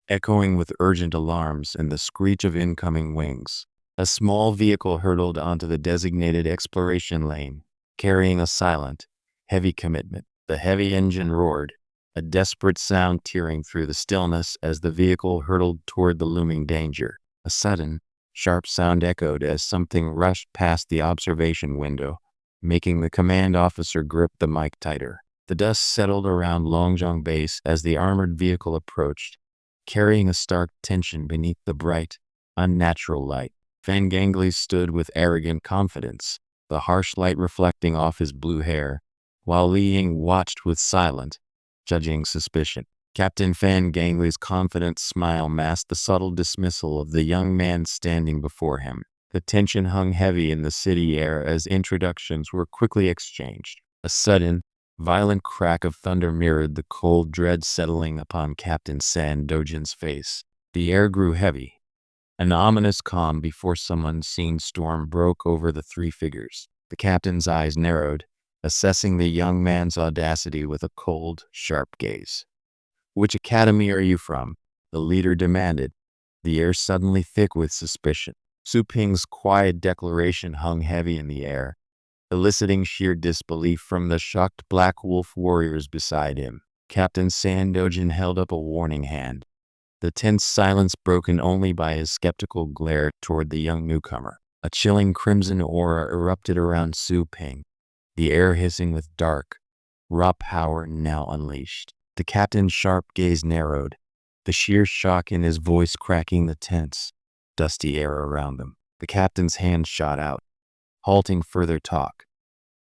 echoing with urgent alarms and the screech of incoming wings. A small vehicle hurtled onto the designated exploration lane, carrying a silent, heavy commitment. The heavy engine roared, a desperate sound tearing through the stillness as the vehicle hurtled toward the looming danger. A sudden, sharp sound echoed as something rushed past the observation window, making the command officer grip the mic tighter. The dust settled around Longzhong Base as the armored vehicle approached, carrying a stark tension beneath the bright, unnatural light. Fan Gangli stood with arrogant confidence, the harsh light reflecting off his blue hair, while Li Ying watched with silent, judging suspicion. Captain Fan Gangli's confident smile masked the subtle dismissal of the young man standing before him. The tension hung heavy in the city air as introductions were quickly exchanged. A sudden, violent crack of thunder mirrored the cold dread settling upon Captain San Dojin's face. The air grew heavy. An ominous calm before some unseen storm broke over the three figures. The captain's eyes narrowed, assessing the young man's audacity with a cold, sharp gaze. "Which academy are you from?" the leader demanded, the air suddenly thick with suspicion. Su Ping's quiet declaration hung heavy in the air, eliciting sheer disbelief from the shocked Black Wolf warriors beside him. Captain San Dojin held up a warning hand, the tense silence broken only by his skeptical glare toward the young newcomer. A chilling crimson aura erupted around Su Ping, the air hissing with dark, raw power now unleashed. The captain's sharp gaze narrowed, the sheer shock in his voice cracking the tense, dusty air around them. The captain's hand shot out, halting further talk,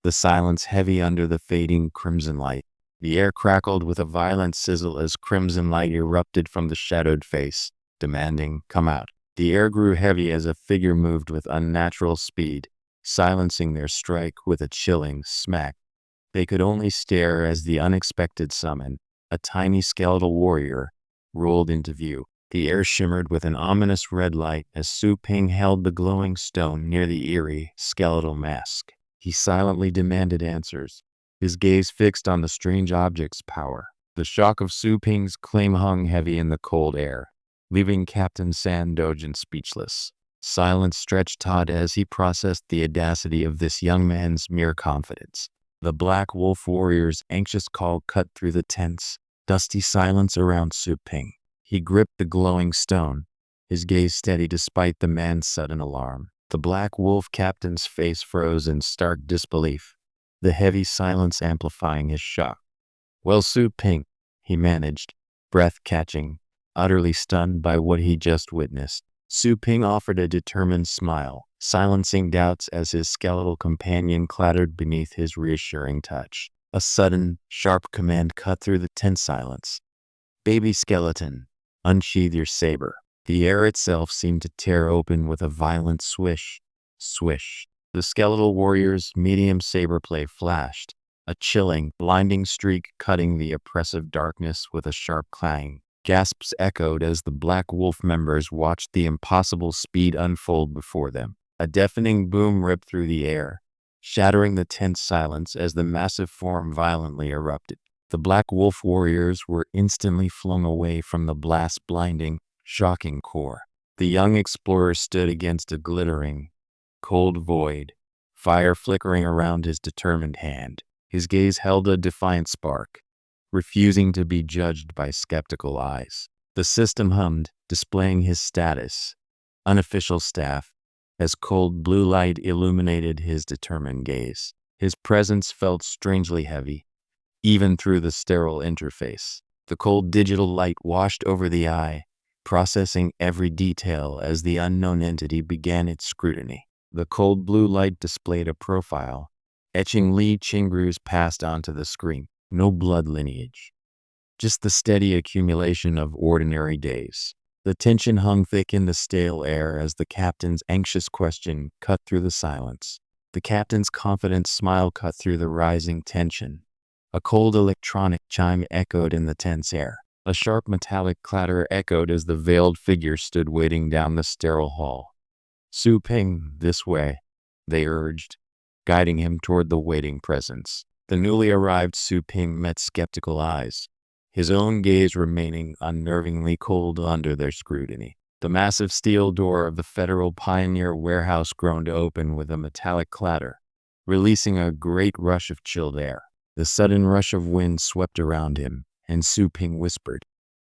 the silence heavy under the fading crimson light. The air crackled with a violent sizzle as crimson light erupted from the shadowed face, demanding, "Come out." The air grew heavy as a figure moved with unnatural speed, silencing their strike with a chilling smack. They could only stare as the unexpected summon, a tiny skeletal warrior, rolled into view. The air shimmered with an ominous red light as Su Ping held the glowing stone near the eerie, skeletal mask. He silently demanded answers, his gaze fixed on the strange object's power. The shock of Su Ping's claim hung heavy in the cold air, leaving Captain San Dojin speechless. Silence stretched taut as he processed the audacity of this young man's mere confidence. The Black Wolf warrior's anxious call cut through the tense, dusty silence around Su Ping. He gripped the glowing stone, his gaze steady despite the man's sudden alarm. The Black Wolf captain's face froze in stark disbelief, the heavy silence amplifying his shock. "Well, Su Ping," he managed, breath catching, utterly stunned by what he just witnessed. Su Ping offered a determined smile, silencing doubts as his skeletal companion clattered beneath his reassuring touch. A sudden, sharp command cut through the tense silence. "Baby skeleton, unsheathe your saber." The air itself seemed to tear open with a violent swish, swish. The skeletal warrior's medium saber blade flashed, a chilling, blinding streak cutting the oppressive darkness with a sharp clang. Gasps echoed as the Black Wolf members watched the impossible speed unfold before them. A deafening boom ripped through the air, shattering the tense silence as the massive form violently erupted. The Black Wolf warriors were instantly flung away from the blast's blinding, shocking core. The young explorer stood against a glittering, cold void, fire flickering around his determined hand. His gaze held a defiant spark, refusing to be judged by skeptical eyes. The system hummed, displaying his status, unofficial staff, as cold blue light illuminated his determined gaze. His presence felt strangely heavy, even through the sterile interface. The cold digital light washed over the eye, processing every detail as the unknown entity began its scrutiny. The cold blue light displayed a profile, etching Li Qingru's past onto the screen. No blood lineage, just the steady accumulation of ordinary days. The tension hung thick in the stale air as the captain's anxious question cut through the silence. The captain's confident smile cut through the rising tension. A cold electronic chime echoed in the tense air. A sharp metallic clatter echoed as the veiled figure stood waiting down the sterile hall. "Su Ping, this way," they urged, guiding him toward the waiting presence. The newly arrived Su Ping met skeptical eyes, his own gaze remaining unnervingly cold under their scrutiny. The massive steel door of the Federal Pioneer warehouse groaned open with a metallic clatter, releasing a great rush of chilled air. The sudden rush of wind swept around him, and Su Ping whispered,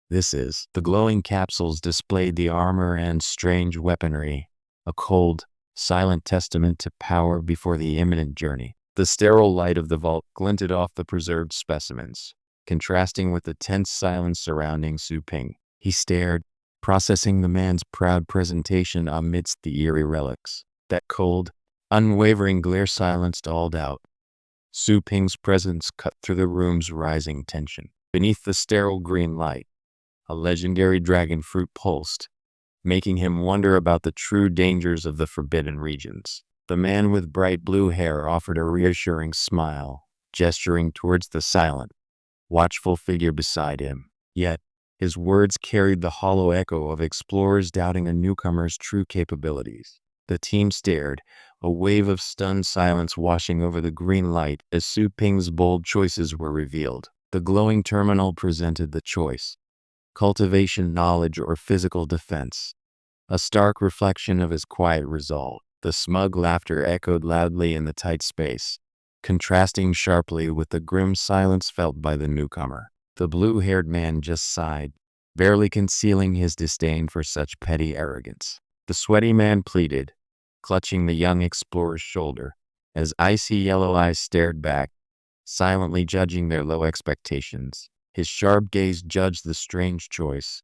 "This is." The glowing capsules displayed the armor and strange weaponry, a cold, silent testament to power before the imminent journey. The sterile light of the vault glinted off the preserved specimens, contrasting with the tense silence surrounding Su Ping. He stared, processing the man's proud presentation amidst the eerie relics. That cold, unwavering glare silenced all doubt. Su Ping's presence cut through the room's rising tension. Beneath the sterile green light, a legendary dragon fruit pulsed, making him wonder about the true dangers of the forbidden regions. The man with bright blue hair offered a reassuring smile, gesturing towards the silent, watchful figure beside him. Yet, his words carried the hollow echo of explorers doubting a newcomer's true capabilities. The team stared, a wave of stunned silence washing over the green light as Su Ping's bold choices were revealed. The glowing terminal presented the choice: cultivation, knowledge, or physical defense. A stark reflection of his quiet resolve. The smug laughter echoed loudly in the tight space, contrasting sharply with the grim silence felt by the newcomer. The blue-haired man just sighed, barely concealing his disdain for such petty arrogance. The sweaty man pleaded, clutching the young explorer's shoulder, as icy yellow eyes stared back, silently judging their low expectations. His sharp gaze judged the strange choice,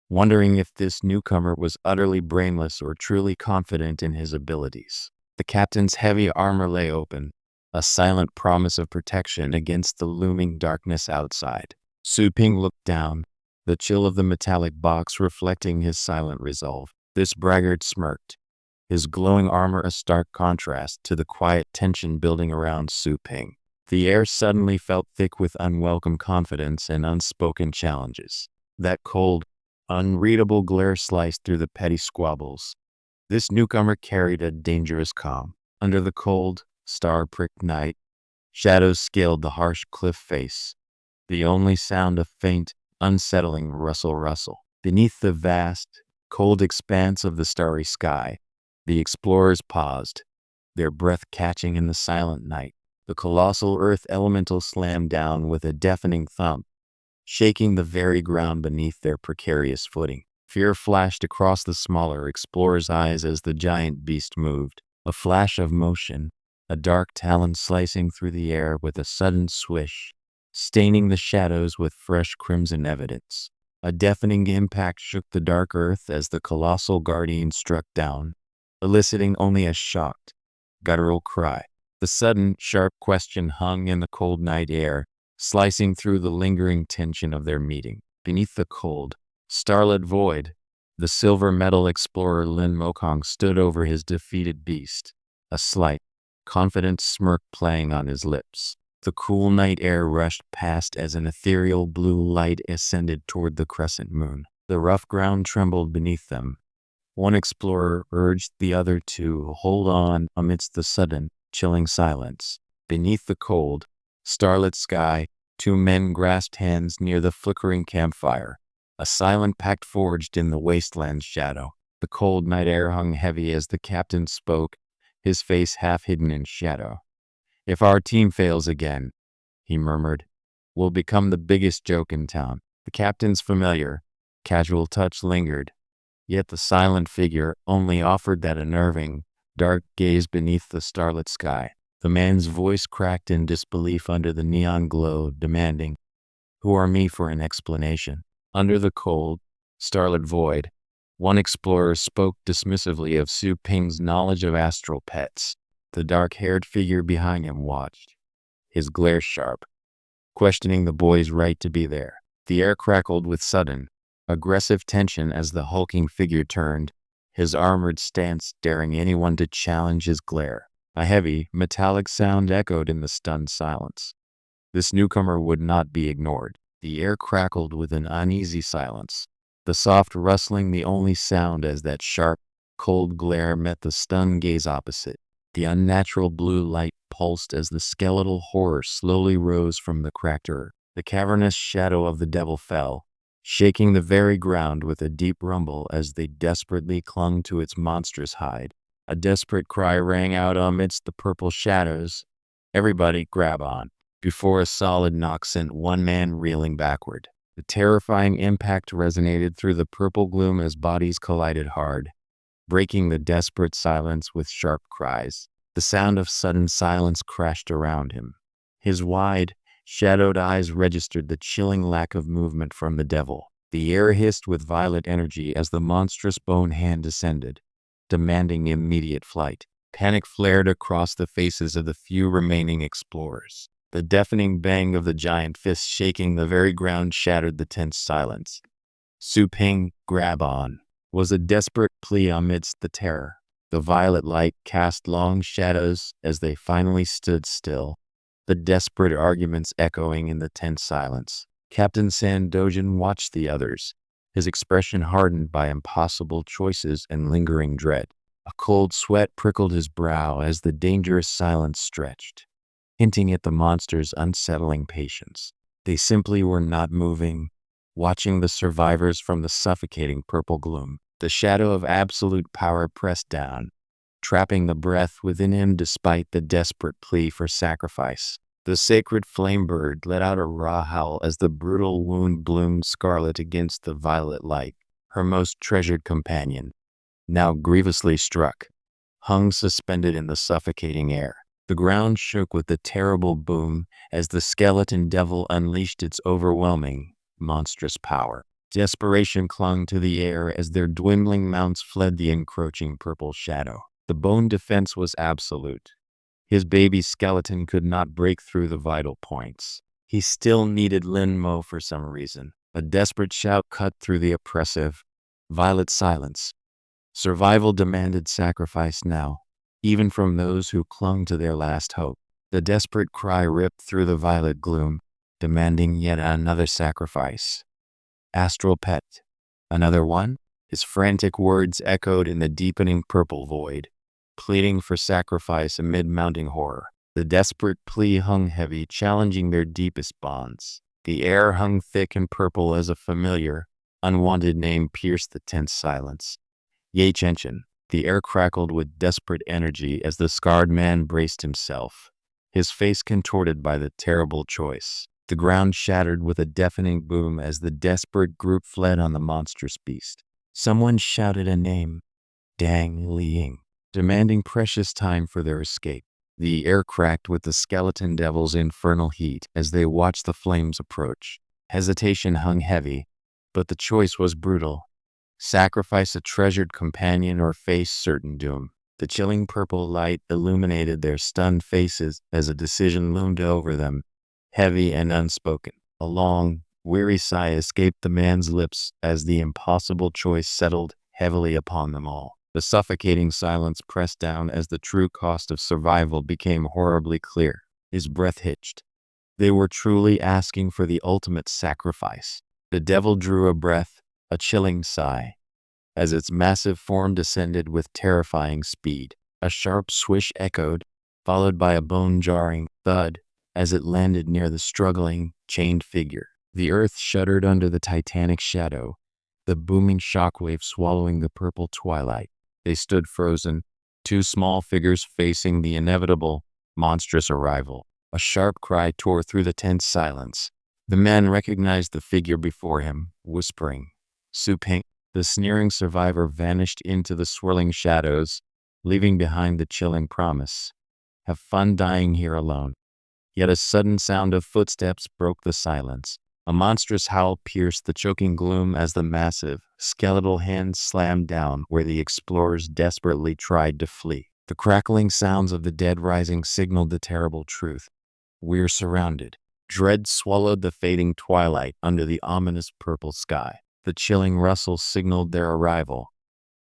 wondering if this newcomer was utterly brainless or truly confident in his abilities. The captain's heavy armor lay open, a silent promise of protection against the looming darkness outside. Su Ping looked down, the chill of the metallic box reflecting his silent resolve. This braggart smirked, his glowing armor a stark contrast to the quiet tension building around Su Ping. The air suddenly felt thick with unwelcome confidence and unspoken challenges. That cold, unreadable glare sliced through the petty squabbles. This newcomer carried a dangerous calm. Under the cold, star-pricked night, shadows scaled the harsh cliff face, the only sound a faint, unsettling rustle. Beneath the vast, cold expanse of the starry sky, the explorers paused, their breath catching in the silent night. The colossal earth elemental slammed down with a deafening thump, shaking the very ground beneath their precarious footing. Fear flashed across the smaller explorer's eyes as the giant beast moved. A flash of motion, a dark talon slicing through the air with a sudden swish, staining the shadows with fresh crimson evidence. A deafening impact shook the dark earth as the colossal guardian struck down, eliciting only a shocked, guttural cry. The sudden, sharp question hung in the cold night air, slicing through the lingering tension of their meeting. Beneath the cold, starlit void, the silver metal explorer Lin Mokong stood over his defeated beast, a slight, confident smirk playing on his lips. The cool night air rushed past as an ethereal blue light ascended toward the crescent moon. The rough ground trembled beneath them. One explorer urged the other to hold on amidst the sudden, chilling silence. Beneath the cold, starlit sky, two men grasped hands near the flickering campfire, a silent pact forged in the wasteland's shadow. The cold night air hung heavy as the captain spoke, his face half hidden in shadow. "If our team fails again," he murmured, "we'll become the biggest joke in town." The captain's familiar, casual touch lingered, yet the silent figure only offered that unnerving, dark gaze beneath the starlit sky. The man's voice cracked in disbelief under the neon glow, demanding, "Who are me for an explanation?" Under the cold, starlit void, one explorer spoke dismissively of Su Ping's knowledge of astral pets. The dark-haired figure behind him watched, his glare sharp, questioning the boy's right to be there. The air crackled with sudden, aggressive tension as the hulking figure turned, his armored stance daring anyone to challenge his glare. A heavy, metallic sound echoed in the stunned silence. This newcomer would not be ignored. The air crackled with an uneasy silence, the soft rustling the only sound as that sharp, cold glare met the stunned gaze opposite. The unnatural blue light pulsed as the skeletal horror slowly rose from the cracked earth. The cavernous shadow of the devil fell, shaking the very ground with a deep rumble as they desperately clung to its monstrous hide. A desperate cry rang out amidst the purple shadows. "Everybody grab on!" Before a solid knock sent one man reeling backward. The terrifying impact resonated through the purple gloom as bodies collided hard, breaking the desperate silence with sharp cries. The sound of sudden silence crashed around him. His wide, shadowed eyes registered the chilling lack of movement from the devil. The air hissed with violent energy as the monstrous bone hand descended, demanding immediate flight. Panic flared across the faces of the few remaining explorers. The deafening bang of the giant fist shaking the very ground shattered the tense silence. "Su Ping, grab on!" was a desperate plea amidst the terror. The violet light cast long shadows as they finally stood still, the desperate arguments echoing in the tense silence. Captain Sandojin watched the others, his expression hardened by impossible choices and lingering dread. A cold sweat prickled his brow as the dangerous silence stretched, hinting at the monster's unsettling patience. They simply were not moving, watching the survivors from the suffocating purple gloom. The shadow of absolute power pressed down, trapping the breath within him despite the desperate plea for sacrifice. The sacred flame bird let out a raw howl as the brutal wound bloomed scarlet against the violet light. Her most treasured companion, now grievously struck, hung suspended in the suffocating air. The ground shook with the terrible boom as the skeleton devil unleashed its overwhelming, monstrous power. Desperation clung to the air as their dwindling mounts fled the encroaching purple shadow. The bone defense was absolute. His baby skeleton could not break through the vital points. He still needed Lin Mo for some reason. A desperate shout cut through the oppressive, violet silence. Survival demanded sacrifice now, even from those who clung to their last hope. The desperate cry ripped through the violet gloom, demanding yet another sacrifice. "Astral pet. Another one?" His frantic words echoed in the deepening purple void, pleading for sacrifice amid mounting horror. The desperate plea hung heavy, challenging their deepest bonds. The air hung thick and purple as a familiar, unwanted name pierced the tense silence. "Ye Chen." The air crackled with desperate energy as the scarred man braced himself, his face contorted by the terrible choice. The ground shattered with a deafening boom as the desperate group fled on the monstrous beast. Someone shouted a name, Dang Liying, demanding precious time for their escape. The air cracked with the skeleton devil's infernal heat as they watched the flames approach. Hesitation hung heavy, but the choice was brutal. Sacrifice a treasured companion or face certain doom. The chilling purple light illuminated their stunned faces as a decision loomed over them, heavy and unspoken. A long, weary sigh escaped the man's lips as the impossible choice settled heavily upon them all. The suffocating silence pressed down as the true cost of survival became horribly clear. His breath hitched. They were truly asking for the ultimate sacrifice. The devil drew a breath, a chilling sigh, as its massive form descended with terrifying speed. A sharp swish echoed, followed by a bone-jarring thud as it landed near the struggling, chained figure. The earth shuddered under the titanic shadow, the booming shockwave swallowing the purple twilight. They stood frozen, two small figures facing the inevitable, monstrous arrival. A sharp cry tore through the tense silence. The man recognized the figure before him, whispering, "Su Ping." The sneering survivor vanished into the swirling shadows, leaving behind the chilling promise. Have fun dying here alone. Yet a sudden sound of footsteps broke the silence. A monstrous howl pierced the choking gloom as the massive, skeletal hands slammed down where the explorers desperately tried to flee. The crackling sounds of the dead rising signaled the terrible truth. We're surrounded. Dread swallowed the fading twilight under the ominous purple sky. The chilling rustle signaled their arrival.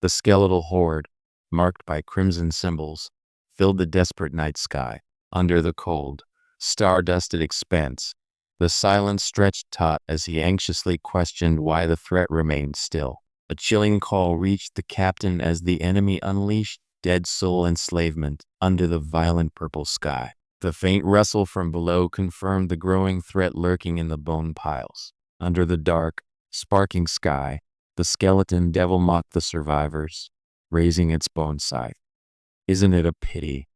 The skeletal horde, marked by crimson symbols, filled the desperate night sky. Under the cold, star-dusted expanse, the silence stretched taut as he anxiously questioned why the threat remained still. A chilling call reached the captain as the enemy unleashed dead soul enslavement under the violent purple sky. The faint rustle from below confirmed the growing threat lurking in the bone piles. Under the dark, sparking sky, the skeleton devil mocked the survivors, raising its bone scythe. Isn't it a pity?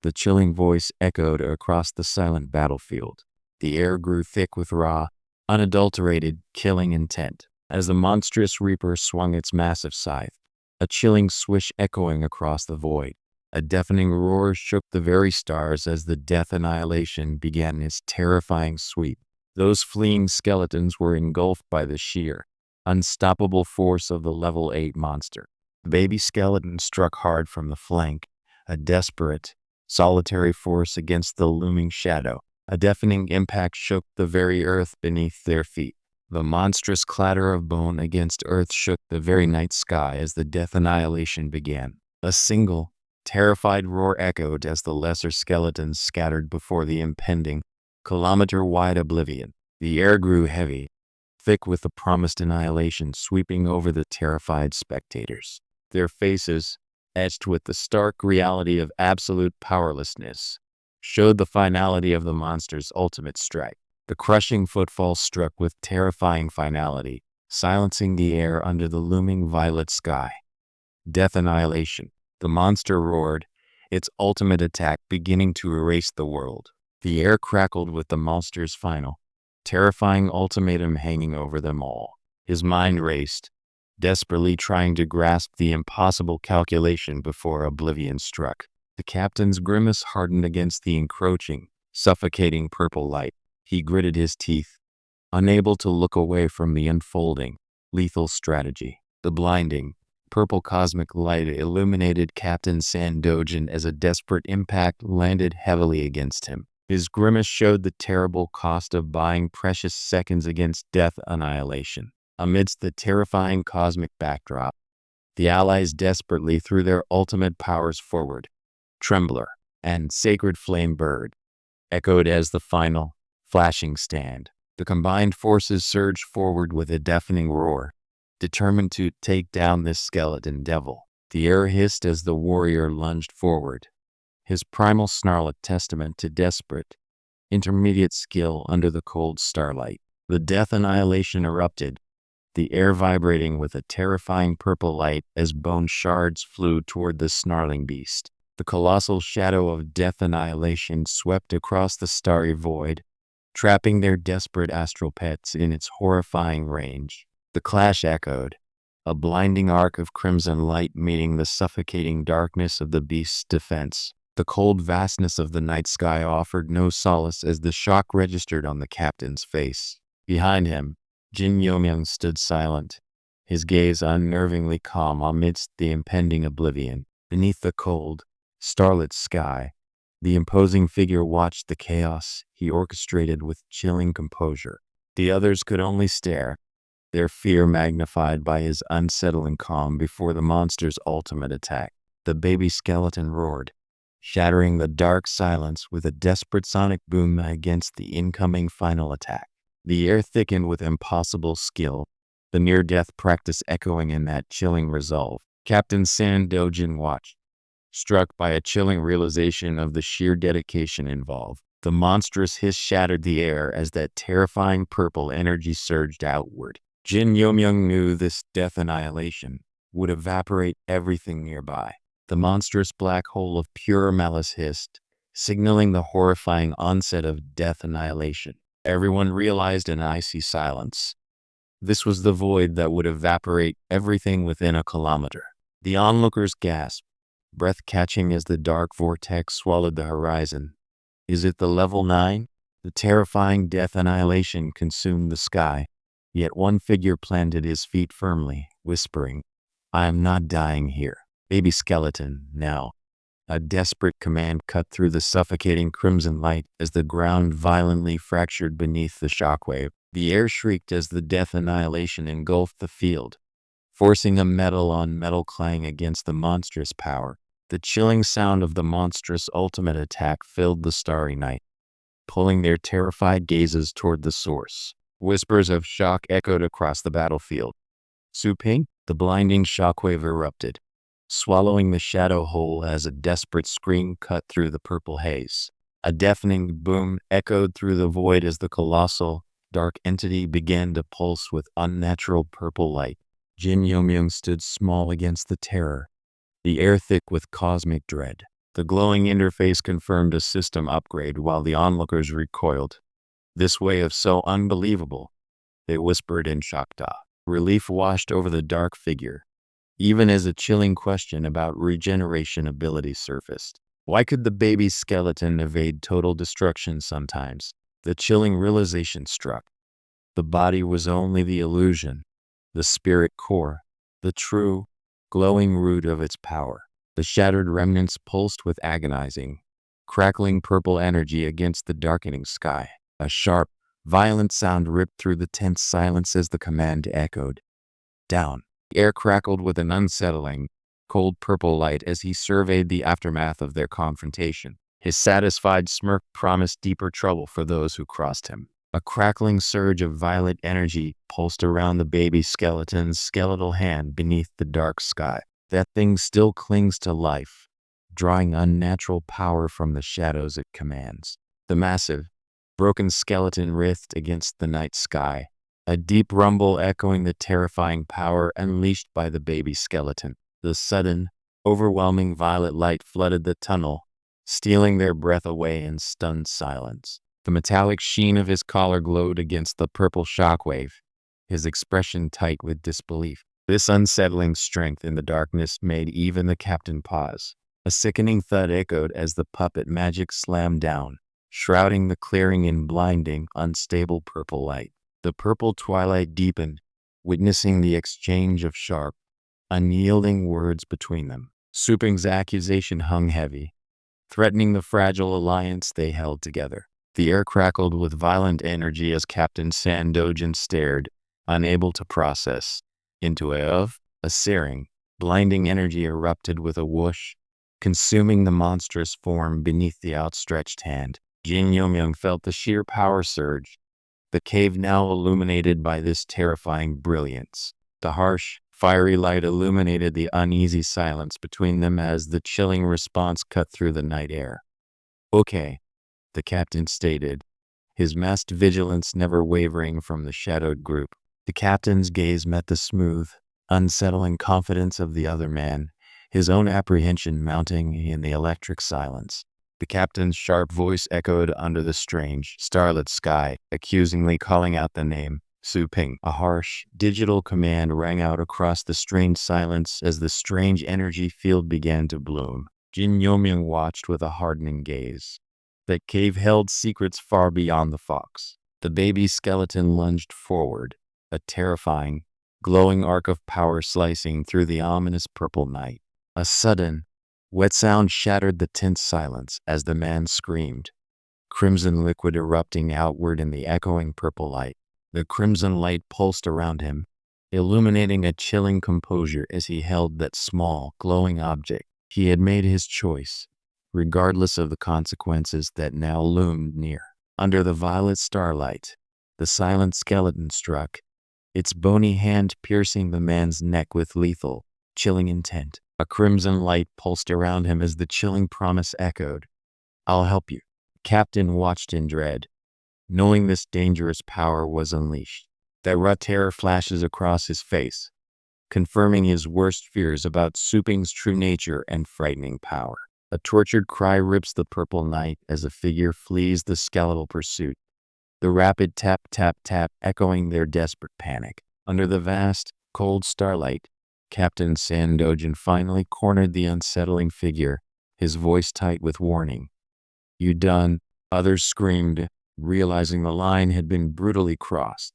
The chilling voice echoed across the silent battlefield. The air grew thick with raw, unadulterated, killing intent. As the monstrous reaper swung its massive scythe, a chilling swish echoing across the void. A deafening roar shook the very stars as the death annihilation began its terrifying sweep. Those fleeing skeletons were engulfed by the sheer, unstoppable force of the level 8 monster. The baby skeleton struck hard from the flank, a desperate, solitary force against the looming shadow. A deafening impact shook the very earth beneath their feet. The monstrous clatter of bone against earth shook the very night sky as the death annihilation began. A single, terrified roar echoed as the lesser skeletons scattered before the impending, kilometer-wide oblivion. The air grew heavy, thick with the promised annihilation sweeping over the terrified spectators. Their faces, etched with the stark reality of absolute powerlessness, showed the finality of the monster's ultimate strike. The crushing footfall struck with terrifying finality, silencing the air under the looming violet sky. Death annihilation. The monster roared, its ultimate attack beginning to erase the world. The air crackled with the monster's final, terrifying ultimatum hanging over them all. His mind raced, desperately trying to grasp the impossible calculation before oblivion struck. The captain's grimace hardened against the encroaching, suffocating purple light. He gritted his teeth, unable to look away from the unfolding, lethal strategy. The blinding, purple cosmic light illuminated Captain Sandogen as a desperate impact landed heavily against him. His grimace showed the terrible cost of buying precious seconds against death annihilation. Amidst the terrifying cosmic backdrop, the Allies desperately threw their ultimate powers forward. Trembler and Sacred Flame Bird echoed as the final, flashing stand. The combined forces surged forward with a deafening roar, determined to take down this skeleton devil. The air hissed as the warrior lunged forward, his primal snarl a testament to desperate, intermediate skill under the cold starlight. The death annihilation erupted, the air vibrating with a terrifying purple light as bone shards flew toward the snarling beast. The colossal shadow of death annihilation swept across the starry void, trapping their desperate astral pets in its horrifying range. The clash echoed, a blinding arc of crimson light meeting the suffocating darkness of the beast's defense. The cold vastness of the night sky offered no solace as the shock registered on the captain's face. Behind him, Jin Yomyang stood silent, his gaze unnervingly calm amidst the impending oblivion. Beneath the cold, starlit sky, the imposing figure watched the chaos he orchestrated with chilling composure. The others could only stare, their fear magnified by his unsettling calm before the monster's ultimate attack. The baby skeleton roared, shattering the dark silence with a desperate sonic boom against the incoming final attack. The air thickened with impossible skill, the near-death practice echoing in that chilling resolve. Captain Sandogen watched, struck by a chilling realization of the sheer dedication involved. The monstrous hiss shattered the air as that terrifying purple energy surged outward. Jin Yomyang knew this death annihilation would evaporate everything nearby. The monstrous black hole of pure malice hissed, signaling the horrifying onset of death annihilation. Everyone realized an icy silence. This was the void that would evaporate everything within a kilometer. The onlookers gasped, breath-catching as the dark vortex swallowed the horizon. Is it the level 9? The terrifying death annihilation consumed the sky, yet one figure planted his feet firmly, whispering, "I am not dying here." Baby skeleton, now. A desperate command cut through the suffocating crimson light as the ground violently fractured beneath the shockwave. The air shrieked as the death annihilation engulfed the field, forcing a metal-on-metal clang against the monstrous power. The chilling sound of the monstrous ultimate attack filled the starry night, pulling their terrified gazes toward the source. Whispers of shock echoed across the battlefield. Su Ping? The blinding shockwave erupted, swallowing the shadow whole as a desperate scream cut through the purple haze. A deafening boom echoed through the void as the colossal, dark entity began to pulse with unnatural purple light. Jin Yomyung stood small against the terror, the air thick with cosmic dread. The glowing interface confirmed a system upgrade while the onlookers recoiled. "This way of so unbelievable," they whispered in shocked awe. Relief washed over the dark figure, even as a chilling question about regeneration ability surfaced. Why could the baby skeleton evade total destruction sometimes? The chilling realization struck. The body was only the illusion, the spirit core, the true, glowing root of its power. The shattered remnants pulsed with agonizing, crackling purple energy against the darkening sky. A sharp, violent sound ripped through the tense silence as the command echoed. Down. The air crackled with an unsettling, cold purple light as he surveyed the aftermath of their confrontation. His satisfied smirk promised deeper trouble for those who crossed him. A crackling surge of violet energy pulsed around the baby skeleton's skeletal hand beneath the dark sky. That thing still clings to life, drawing unnatural power from the shadows it commands. The massive, broken skeleton writhed against the night sky, a deep rumble echoing the terrifying power unleashed by the baby skeleton. The sudden, overwhelming violet light flooded the tunnel, stealing their breath away in stunned silence. The metallic sheen of his collar glowed against the purple shockwave, his expression tight with disbelief. This unsettling strength in the darkness made even the captain pause. A sickening thud echoed as the puppet magic slammed down, shrouding the clearing in blinding, unstable purple light. The purple twilight deepened, witnessing the exchange of sharp, unyielding words between them. Su Ping's accusation hung heavy, threatening the fragile alliance they held together. The air crackled with violent energy as Captain Sandojin stared, unable to process. Into a searing, blinding energy erupted with a whoosh, consuming the monstrous form beneath the outstretched hand. Jin Yomyung felt the sheer power surge, the cave now illuminated by this terrifying brilliance. The harsh, fiery light illuminated the uneasy silence between them as the chilling response cut through the night air. "Okay," the captain stated, his masked vigilance never wavering from the shadowed group. The captain's gaze met the smooth, unsettling confidence of the other man, his own apprehension mounting in the electric silence. The captain's sharp voice echoed under the strange, starlit sky, accusingly calling out the name, Su Ping. A harsh, digital command rang out across the strained silence as the strange energy field began to bloom. Jin Yomyung watched with a hardening gaze. That cave held secrets far beyond the fox. The baby skeleton lunged forward, a terrifying, glowing arc of power slicing through the ominous purple night. A sudden, wet sound shattered the tense silence as the man screamed, crimson liquid erupting outward in the echoing purple light. The crimson light pulsed around him, illuminating a chilling composure as he held that small, glowing object. He had made his choice, regardless of the consequences that now loomed near. Under the violet starlight, the silent skeleton struck, its bony hand piercing the man's neck with lethal, chilling intent. A crimson light pulsed around him as the chilling promise echoed, "I'll help you." Captain watched in dread, knowing this dangerous power was unleashed. That raw terror flashes across his face, confirming his worst fears about Su Ping's true nature and frightening power. A tortured cry rips the purple night as a figure flees the skeletal pursuit, the rapid tap-tap-tap echoing their desperate panic. Under the vast, cold starlight, Captain Sandojan finally cornered the unsettling figure, his voice tight with warning. "You done?" Others screamed, realizing the line had been brutally crossed.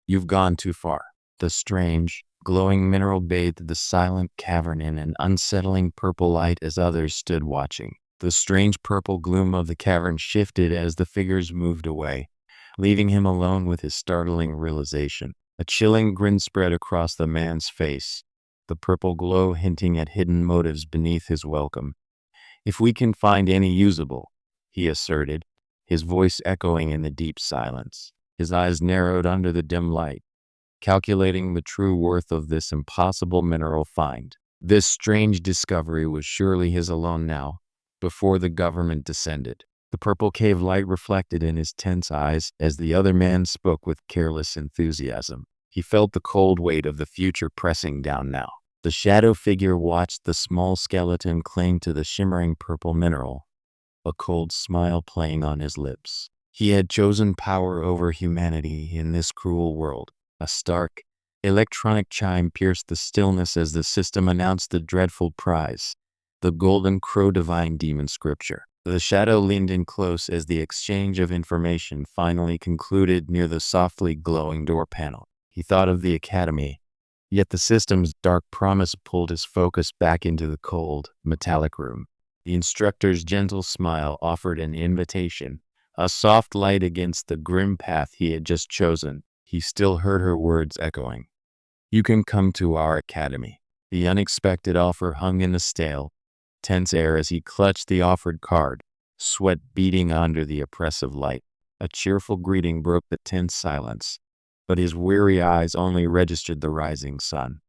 "You've gone too far." The strange, glowing mineral bathed the silent cavern in an unsettling purple light as others stood watching. The strange purple gloom of the cavern shifted as the figures moved away, leaving him alone with his startling realization. A chilling grin spread across the man's face, the purple glow hinting at hidden motives beneath his welcome. "If we can find any usable," he asserted, his voice echoing in the deep silence. His eyes narrowed under the dim light, calculating the true worth of this impossible mineral find. This strange discovery was surely his alone now, before the government descended. The purple cave light reflected in his tense eyes as the other man spoke with careless enthusiasm. He felt the cold weight of the future pressing down now. The shadow figure watched the small skeleton cling to the shimmering purple mineral, a cold smile playing on his lips. He had chosen power over humanity in this cruel world. A stark, electronic chime pierced the stillness as the system announced the dreadful prize, the Golden Crow Divine Demon Scripture. The shadow leaned in close as the exchange of information finally concluded near the softly glowing door panel. He thought of the academy, yet the system's dark promise pulled his focus back into the cold, metallic room. The instructor's gentle smile offered an invitation, a soft light against the grim path he had just chosen. He still heard her words echoing. "You can come to our academy." The unexpected offer hung in the stale, tense air as he clutched the offered card, sweat beading under the oppressive light. A cheerful greeting broke the tense silence, but his weary eyes only registered the rising sun.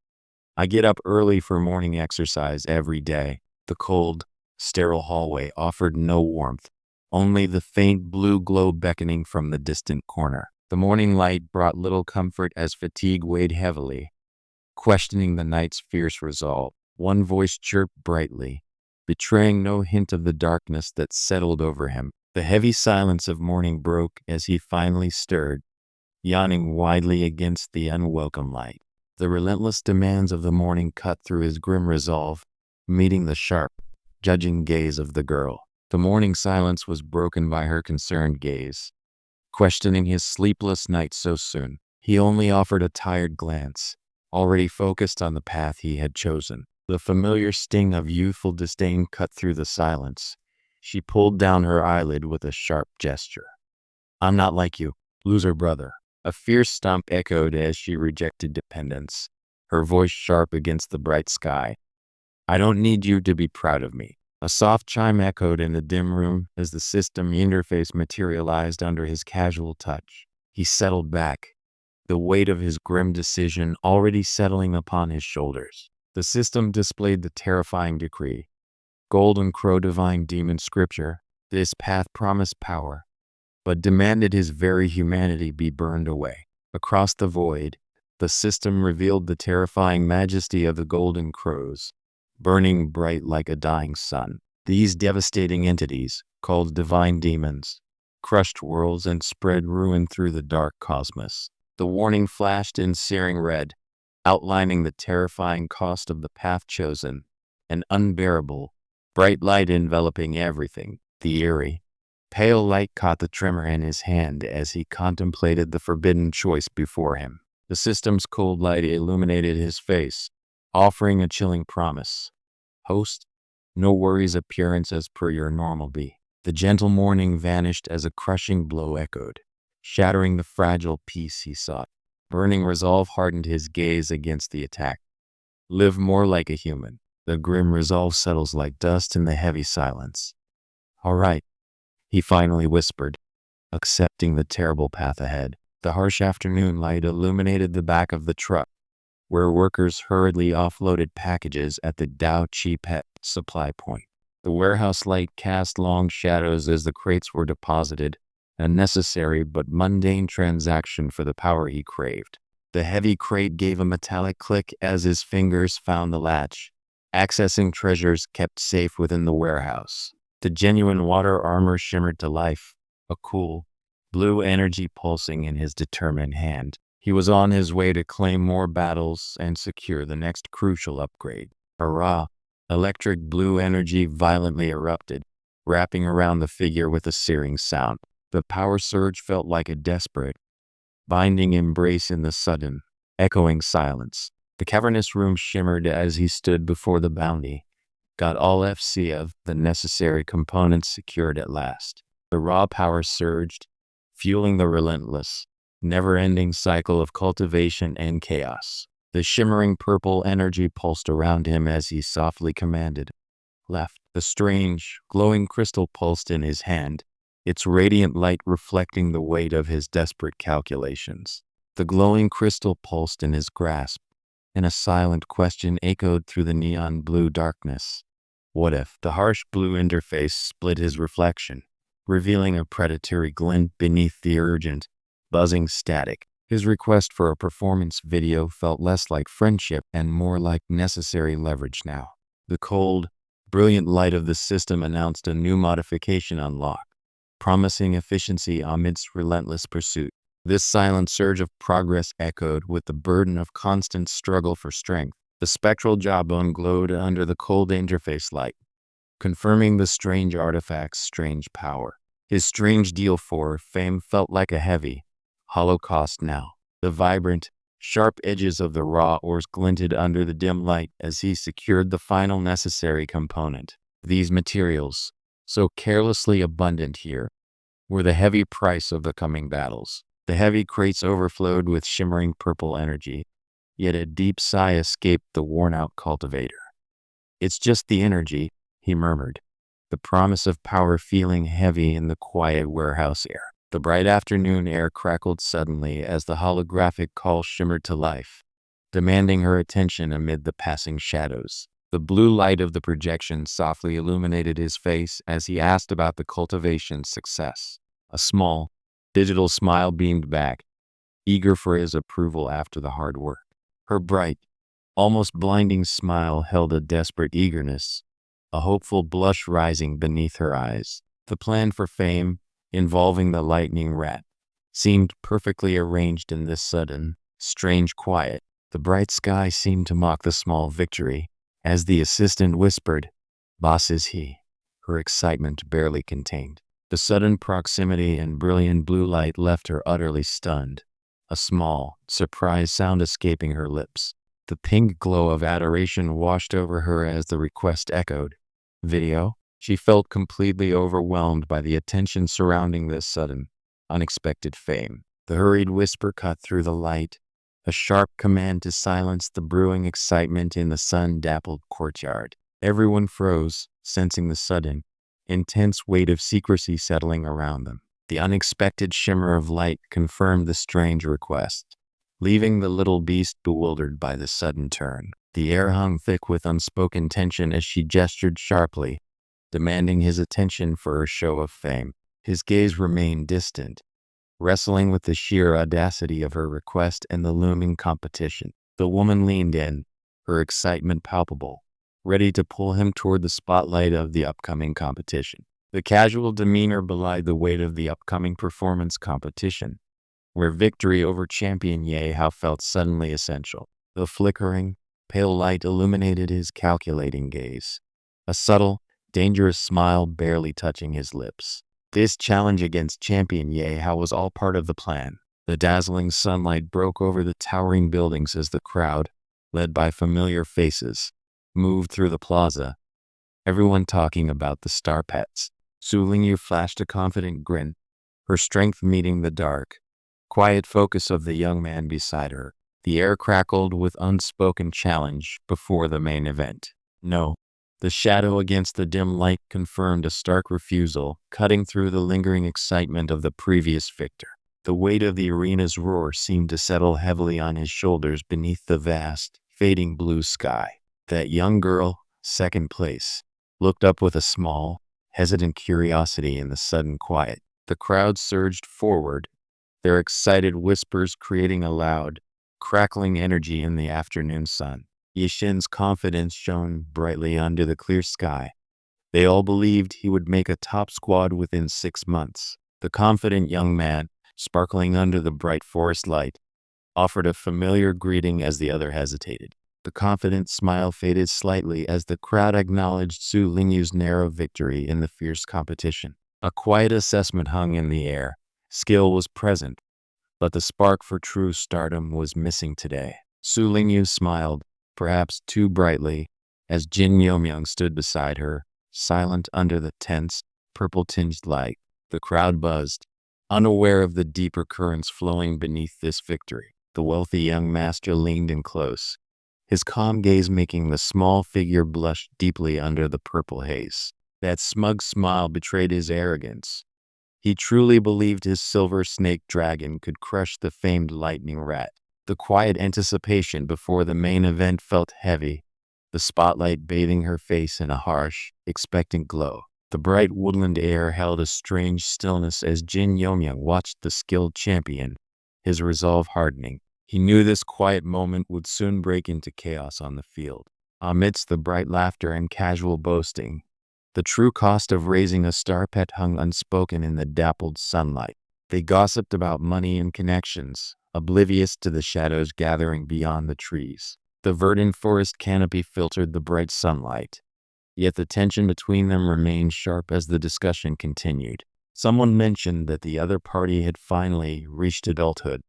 "I get up early for morning exercise every day." The cold, sterile hallway offered no warmth, only the faint blue glow beckoning from the distant corner. The morning light brought little comfort as fatigue weighed heavily, questioning the night's fierce resolve. One voice chirped brightly, betraying no hint of the darkness that settled over him. The heavy silence of morning broke as he finally stirred, yawning widely against the unwelcome light. The relentless demands of the morning cut through his grim resolve, meeting the sharp, judging gaze of the girl. The morning silence was broken by her concerned gaze, questioning his sleepless night so soon. He only offered a tired glance, already focused on the path he had chosen. The familiar sting of youthful disdain cut through the silence. She pulled down her eyelid with a sharp gesture. "I'm not like you, loser brother." A fierce stomp echoed as she rejected dependence, her voice sharp against the bright sky. "I don't need you to be proud of me." A soft chime echoed in the dim room as the system interface materialized under his casual touch. He settled back, the weight of his grim decision already settling upon his shoulders. The system displayed the terrifying decree. Golden Crow Divine Demon Scripture. This path promised power, but demanded his very humanity be burned away. Across the void, the system revealed the terrifying majesty of the Golden Crows, burning bright like a dying sun. These devastating entities, called divine demons, crushed worlds and spread ruin through the dark cosmos. The warning flashed in searing red, outlining the terrifying cost of the path chosen, an unbearable, bright light enveloping everything. The eerie, pale light caught the tremor in his hand as he contemplated the forbidden choice before him. The system's cold light illuminated his face, offering a chilling promise. "Host, no worries, appearance as per your normal be." The gentle morning vanished as a crushing blow echoed, shattering the fragile peace he sought. Burning resolve hardened his gaze against the attack. "Live more like a human." The grim resolve settles like dust in the heavy silence. "All right," he finally whispered, accepting the terrible path ahead. The harsh afternoon light illuminated the back of the truck, where workers hurriedly offloaded packages at the Dao Chi Pet supply point. The warehouse light cast long shadows as the crates were deposited, a necessary but mundane transaction for the power he craved. The heavy crate gave a metallic click as his fingers found the latch, accessing treasures kept safe within the warehouse. The genuine water armor shimmered to life, a cool, blue energy pulsing in his determined hand. He was on his way to claim more battles and secure the next crucial upgrade. A raw, electric blue energy violently erupted, wrapping around the figure with a searing sound. The power surge felt like a desperate, binding embrace in the sudden, echoing silence. The cavernous room shimmered as he stood before the bounty, got all FC of the necessary components secured at last. The raw power surged, fueling the relentless, never-ending cycle of cultivation and chaos. The shimmering purple energy pulsed around him as he softly commanded. Left. The strange, glowing crystal pulsed in his hand, its radiant light reflecting the weight of his desperate calculations. The glowing crystal pulsed in his grasp, and a silent question echoed through the neon blue darkness. What if? The harsh blue interface split his reflection, revealing a predatory glint beneath the urgent, buzzing static. His request for a performance video felt less like friendship and more like necessary leverage now. The cold, brilliant light of the system announced a new modification unlocked, promising efficiency amidst relentless pursuit. This silent surge of progress echoed with the burden of constant struggle for strength. The spectral jawbone glowed under the cold interface light, confirming the strange artifact's strange power. His strange deal for fame felt like a heavy, hollow cost now. The vibrant, sharp edges of the raw ores glinted under the dim light as he secured the final necessary component. These materials, so carelessly abundant here, were the heavy price of the coming battles. The heavy crates overflowed with shimmering purple energy, yet a deep sigh escaped the worn-out cultivator. "It's just the energy," he murmured, the promise of power feeling heavy in the quiet warehouse air. The bright afternoon air crackled suddenly as the holographic call shimmered to life, demanding her attention amid the passing shadows. The blue light of the projection softly illuminated his face as he asked about the cultivation's success. A small, digital smile beamed back, eager for his approval after the hard work. Her bright, almost blinding smile held a desperate eagerness, a hopeful blush rising beneath her eyes. The plan for fame, involving the lightning rat, seemed perfectly arranged in this sudden, strange quiet. The bright sky seemed to mock the small victory, as the assistant whispered, "Boss is he," her excitement barely contained. The sudden proximity and brilliant blue light left her utterly stunned, a small, surprised sound escaping her lips. The pink glow of adoration washed over her as the request echoed. "Video?" She felt completely overwhelmed by the attention surrounding this sudden, unexpected fame. The hurried whisper cut through the light, a sharp command to silence the brewing excitement in the sun-dappled courtyard. Everyone froze, sensing the sudden, intense weight of secrecy settling around them. The unexpected shimmer of light confirmed the strange request, leaving the little beast bewildered by the sudden turn. The air hung thick with unspoken tension as she gestured sharply, demanding his attention for her show of fame. His gaze remained distant, wrestling with the sheer audacity of her request and the looming competition. The woman leaned in, her excitement palpable, ready to pull him toward the spotlight of the upcoming competition. The casual demeanor belied the weight of the upcoming performance competition, where victory over champion Yehao felt suddenly essential. The flickering, pale light illuminated his calculating gaze, a subtle, dangerous smile barely touching his lips. This challenge against champion Yehao was all part of the plan. The dazzling sunlight broke over the towering buildings as the crowd, led by familiar faces, moved through the plaza, everyone talking about the star pets. Su Lingyu flashed a confident grin, her strength meeting the dark, quiet focus of the young man beside her. The air crackled with unspoken challenge before the main event. "No." The shadow against the dim light confirmed a stark refusal, cutting through the lingering excitement of the previous victor. The weight of the arena's roar seemed to settle heavily on his shoulders beneath the vast, fading blue sky. That young girl, second place, looked up with a small, hesitant curiosity in the sudden quiet. The crowd surged forward, their excited whispers creating a loud, crackling energy in the afternoon sun. Yishin's confidence shone brightly under the clear sky. They all believed he would make a top squad within 6 months. The confident young man, sparkling under the bright forest light, offered a familiar greeting as the other hesitated. The confident smile faded slightly as the crowd acknowledged Su Lingyu's narrow victory in the fierce competition. A quiet assessment hung in the air. Skill was present, but the spark for true stardom was missing today. Su Lingyu smiled, perhaps too brightly, as Jin Yomyang stood beside her, silent under the tense, purple-tinged light. The crowd buzzed, unaware of the deeper currents flowing beneath this victory. The wealthy young master leaned in close, his calm gaze making the small figure blush deeply under the purple haze. That smug smile betrayed his arrogance. He truly believed his silver snake dragon could crush the famed lightning rat. The quiet anticipation before the main event felt heavy, the spotlight bathing her face in a harsh, expectant glow. The bright woodland air held a strange stillness as Jin Yomyang watched the skilled champion, his resolve hardening. He knew this quiet moment would soon break into chaos on the field. Amidst the bright laughter and casual boasting, the true cost of raising a star pet hung unspoken in the dappled sunlight. They gossiped about money and connections, oblivious to the shadows gathering beyond the trees. The verdant forest canopy filtered the bright sunlight, yet the tension between them remained sharp as the discussion continued. Someone mentioned that the other party had finally reached adulthood,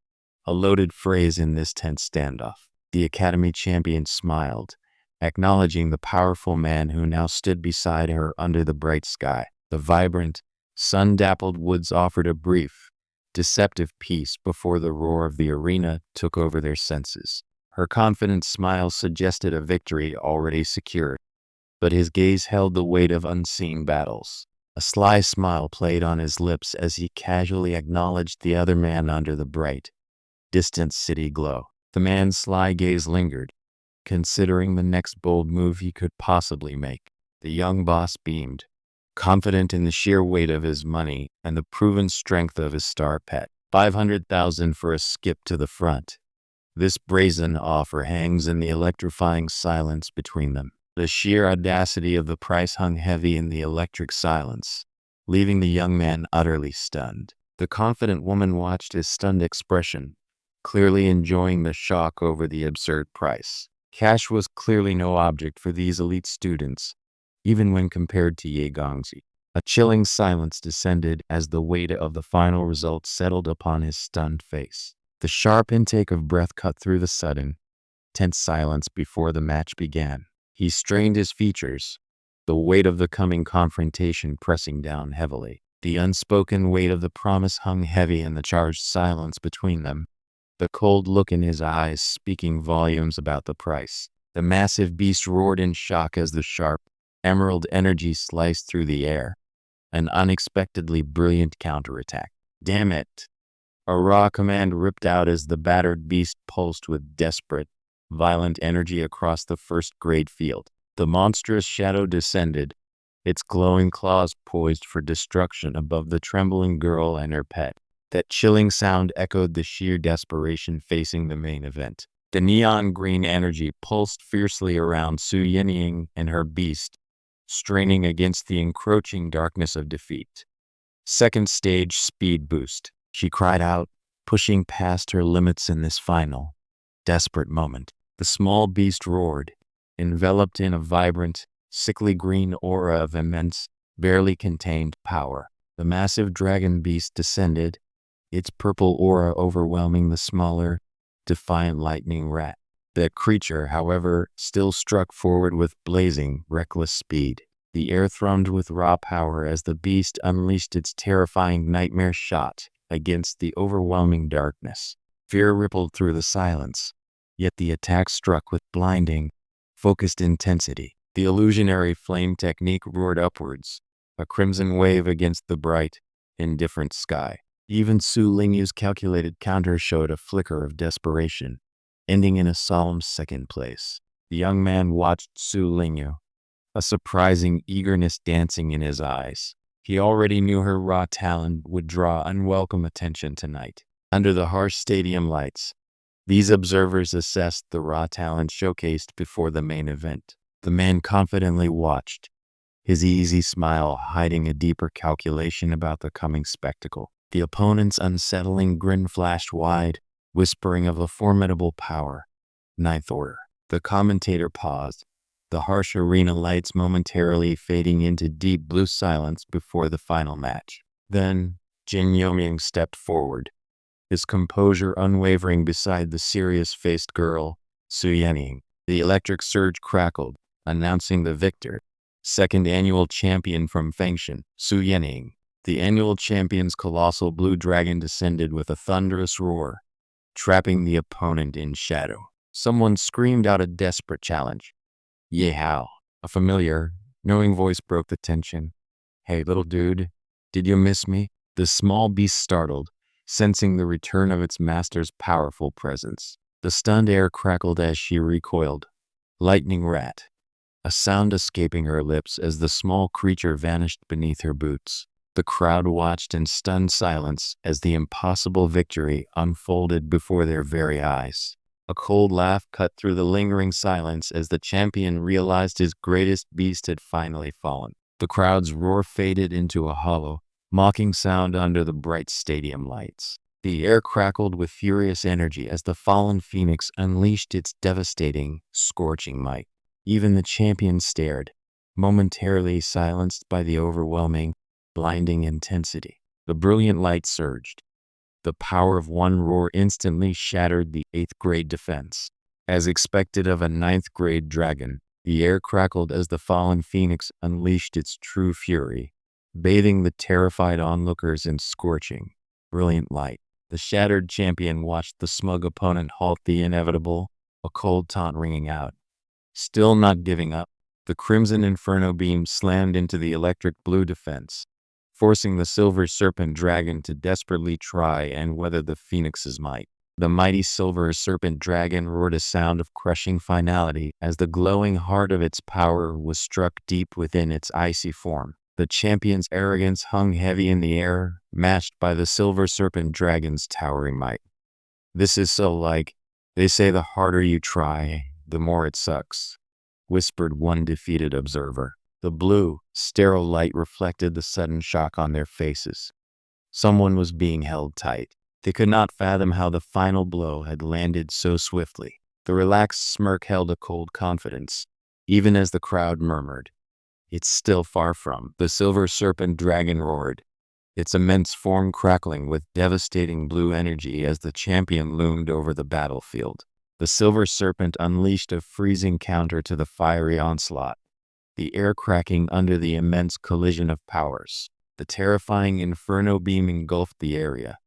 a loaded phrase in this tense standoff. The Academy champion smiled, acknowledging the powerful man who now stood beside her under the bright sky. The vibrant, sun-dappled woods offered a brief, deceptive peace before the roar of the arena took over their senses. Her confident smile suggested a victory already secured, but his gaze held the weight of unseen battles. A sly smile played on his lips as he casually acknowledged the other man under the bright, distant city glow. The man's sly gaze lingered, considering the next bold move he could possibly make. The young boss beamed, confident in the sheer weight of his money and the proven strength of his star pet. 500,000 for a skip to the front. This brazen offer hangs in the electrifying silence between them. The sheer audacity of the price hung heavy in the electric silence, leaving the young man utterly stunned. The confident woman watched his stunned expression, clearly enjoying the shock over the absurd price. Cash was clearly no object for these elite students, even when compared to Ye Gongzi. A chilling silence descended as the weight of the final result settled upon his stunned face. The sharp intake of breath cut through the sudden, tense silence before the match began. He strained his features, the weight of the coming confrontation pressing down heavily. The unspoken weight of the promise hung heavy in the charged silence between them, the cold look in his eyes speaking volumes about the price. The massive beast roared in shock as the sharp, emerald energy sliced through the air, an unexpectedly brilliant counterattack. Damn it! A raw command ripped out as the battered beast pulsed with desperate, violent energy across the first-grade field. The monstrous shadow descended, its glowing claws poised for destruction above the trembling girl and her pet. That chilling sound echoed the sheer desperation facing the main event. The neon green energy pulsed fiercely around Su Yinying and her beast, straining against the encroaching darkness of defeat. Second stage speed boost, she cried out, pushing past her limits in this final, desperate moment. The small beast roared, enveloped in a vibrant, sickly green aura of immense, barely contained power. The massive dragon beast descended, its purple aura overwhelming the smaller, defiant lightning rat. The creature, however, still struck forward with blazing, reckless speed. The air thrummed with raw power as the beast unleashed its terrifying nightmare shot against the overwhelming darkness. Fear rippled through the silence, yet the attack struck with blinding, focused intensity. The illusionary flame technique roared upwards, a crimson wave against the bright, indifferent sky. Even Su Lingyu's calculated counter showed a flicker of desperation, ending in a solemn second place. The young man watched Su Lingyu, a surprising eagerness dancing in his eyes. He already knew her raw talent would draw unwelcome attention tonight. Under the harsh stadium lights, these observers assessed the raw talent showcased before the main event. The man confidently watched, his easy smile hiding a deeper calculation about the coming spectacle. The opponent's unsettling grin flashed wide, whispering of a formidable power. Ninth Order. The commentator paused, the harsh arena lights momentarily fading into deep blue silence before the final match. Then, Jin Yoming stepped forward, his composure unwavering beside the serious-faced girl, Su Yening. The electric surge crackled, announcing the victor, second annual champion from Fengshan, Su Yening. The annual champion's colossal blue dragon descended with a thunderous roar, trapping the opponent in shadow. Someone screamed out a desperate challenge. Ye Hao. A familiar, knowing voice broke the tension. Hey, little dude, did you miss me? The small beast startled, sensing the return of its master's powerful presence. The stunned air crackled as she recoiled. Lightning rat. A sound escaping her lips as the small creature vanished beneath her boots. The crowd watched in stunned silence as the impossible victory unfolded before their very eyes. A cold laugh cut through the lingering silence as the champion realized his greatest beast had finally fallen. The crowd's roar faded into a hollow, mocking sound under the bright stadium lights. The air crackled with furious energy as the fallen phoenix unleashed its devastating, scorching might. Even the champion stared, momentarily silenced by the overwhelming, blinding intensity. The brilliant light surged. The power of one roar instantly shattered the 8th grade defense. As expected of a 9th grade dragon, the air crackled as the fallen phoenix unleashed its true fury, bathing the terrified onlookers in scorching, brilliant light. The shattered champion watched the smug opponent halt the inevitable, a cold taunt ringing out. Still not giving up, the crimson inferno beam slammed into the electric blue defense, forcing the silver serpent dragon to desperately try and weather the phoenix's might. The mighty silver serpent dragon roared a sound of crushing finality as the glowing heart of its power was struck deep within its icy form. The champion's arrogance hung heavy in the air, matched by the silver serpent dragon's towering might. This is so like, they say the harder you try, the more it sucks, whispered one defeated observer. The blue, sterile light reflected the sudden shock on their faces. Someone was being held tight. They could not fathom how the final blow had landed so swiftly. The relaxed smirk held a cold confidence, even as the crowd murmured, "It's still far from." The silver serpent dragon roared, its immense form crackling with devastating blue energy as the champion loomed over the battlefield. The silver serpent unleashed a freezing counter to the fiery onslaught, the air cracking under the immense collision of powers. The terrifying inferno beam engulfed the area.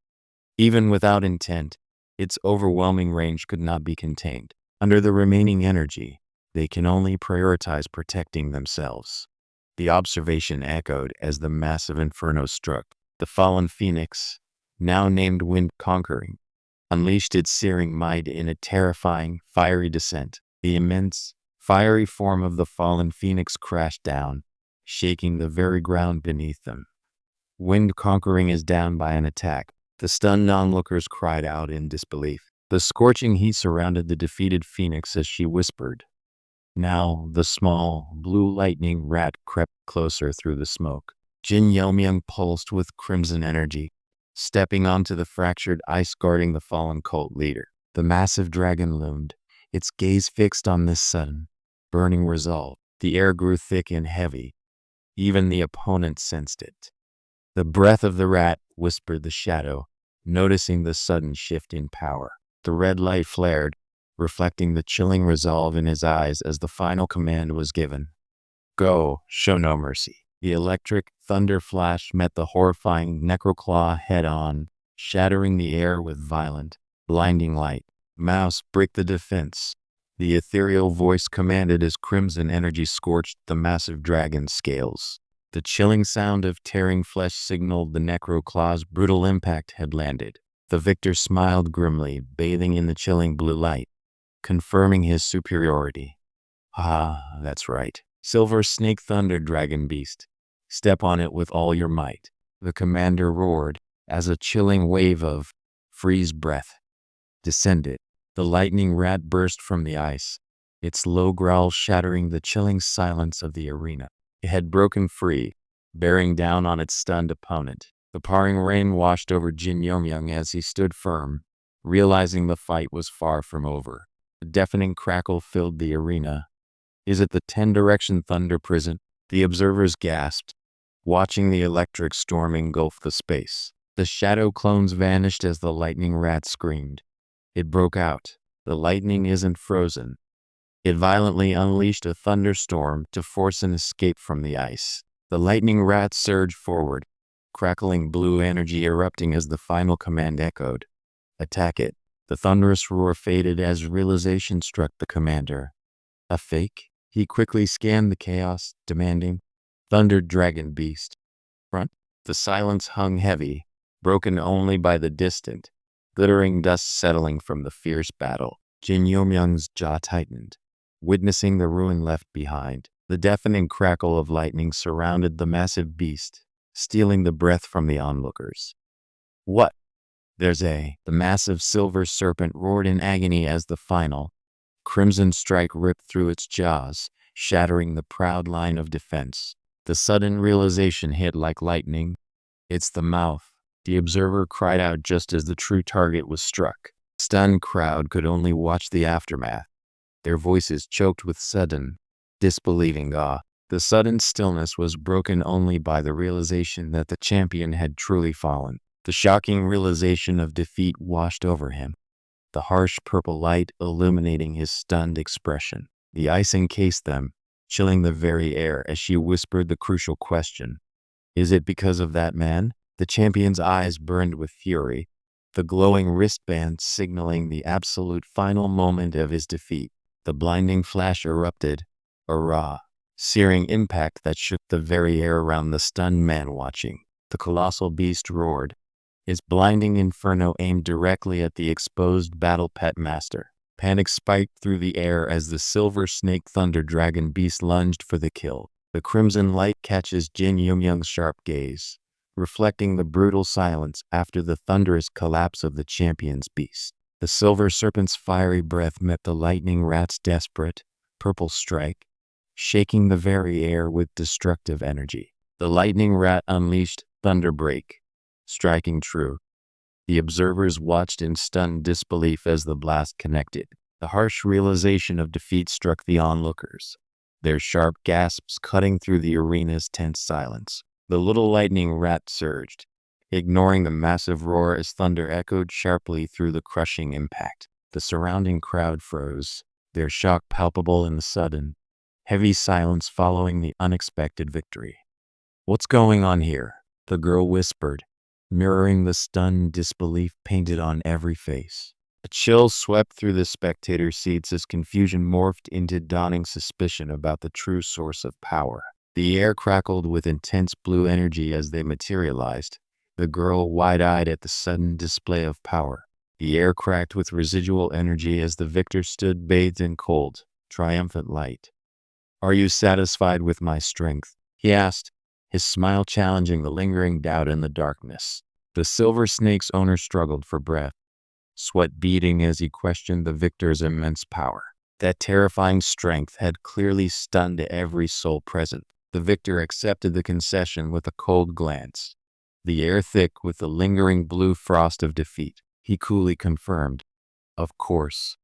Even without intent, its overwhelming range could not be contained. Under the remaining energy, they can only prioritize protecting themselves. The observation echoed as the massive inferno struck. The fallen phoenix, now named Wind Conquering, unleashed its searing might in a terrifying, fiery descent. The immense, fiery form of the fallen phoenix crashed down, shaking the very ground beneath them. Wind Conquering is down by an attack. The stunned onlookers cried out in disbelief. The scorching heat surrounded the defeated phoenix as she whispered. Now, the small, blue lightning rat crept closer through the smoke. Jin Yelmyung pulsed with crimson energy, stepping onto the fractured ice guarding the fallen cult leader. The massive dragon loomed, its gaze fixed on this sudden, burning resolve. The air grew thick and heavy. Even the opponent sensed it. "The breath of the rat," whispered the shadow, noticing the sudden shift in power. The red light flared, reflecting the chilling resolve in his eyes as the final command was given. "Go, show no mercy." The electric thunder flash met the horrifying Necroclaw head-on, shattering the air with violent, blinding light. "Mouse, break the defense," the ethereal voice commanded as crimson energy scorched the massive dragon's scales. The chilling sound of tearing flesh signaled the Necroclaw's brutal impact had landed. The victor smiled grimly, bathing in the chilling blue light, confirming his superiority. "Ah, that's right. Silver Snake Thunder Dragon Beast. Step on it with all your might," the commander roared as a chilling wave of freeze breath descended. The lightning rat burst from the ice, its low growl shattering the chilling silence of the arena. It had broken free, bearing down on its stunned opponent. The pouring rain washed over Jin Yomyung as he stood firm, realizing the fight was far from over. A deafening crackle filled the arena. Is it the 10-direction thunder prison? The observers gasped, watching the electric storm engulf the space. The shadow clones vanished as the lightning rat screamed. It broke out. The lightning isn't frozen. It violently unleashed a thunderstorm to force an escape from the ice. The lightning rat surged forward, crackling blue energy erupting as the final command echoed. Attack it. The thunderous roar faded as realization struck the commander. A fake? He quickly scanned the chaos, demanding, "Thundered Dragon Beast. Front." The silence hung heavy, broken only by the distant, glittering dust settling from the fierce battle. Jin Yomyang's jaw tightened, witnessing the ruin left behind. The deafening crackle of lightning surrounded the massive beast, stealing the breath from the onlookers. "What? The massive silver serpent roared in agony as the final, crimson strike ripped through its jaws, shattering the proud line of defense. The sudden realization hit like lightning. "It's the mouth," the observer cried out just as the true target was struck. The stunned crowd could only watch the aftermath, their voices choked with sudden, disbelieving awe. The sudden stillness was broken only by the realization that the champion had truly fallen. The shocking realization of defeat washed over him, the harsh purple light illuminating his stunned expression. The ice encased them, chilling the very air as she whispered the crucial question. "Is it because of that man?" The champion's eyes burned with fury, the glowing wristband signaling the absolute final moment of his defeat. The blinding flash erupted, a raw, searing impact that shook the very air around the stunned man watching. The colossal beast roared, its blinding inferno aimed directly at the exposed battle pet master. Panic spiked through the air as the silver snake thunder dragon beast lunged for the kill. The crimson light catches Jin Yumyoung's sharp gaze, reflecting the brutal silence after the thunderous collapse of the champion's beast. The silver serpent's fiery breath met the lightning rat's desperate, purple strike, shaking the very air with destructive energy. The lightning rat unleashed Thunderbreak, striking true. The observers watched in stunned disbelief as the blast connected. The harsh realization of defeat struck the onlookers, their sharp gasps cutting through the arena's tense silence. The little lightning rat surged, ignoring the massive roar as thunder echoed sharply through the crushing impact. The surrounding crowd froze, their shock palpable in the sudden, heavy silence following the unexpected victory. "What's going on here?" the girl whispered, mirroring the stunned disbelief painted on every face. A chill swept through the spectator seats as confusion morphed into dawning suspicion about the true source of power. The air crackled with intense blue energy as they materialized, the girl wide-eyed at the sudden display of power. The air cracked with residual energy as the victor stood bathed in cold, triumphant light. "Are you satisfied with my strength?" he asked, his smile challenging the lingering doubt in the darkness. The silver snake's owner struggled for breath, sweat beading as he questioned the victor's immense power. That terrifying strength had clearly stunned every soul present. The victor accepted the concession with a cold glance, the air thick with the lingering blue frost of defeat. He coolly confirmed, "Of course,"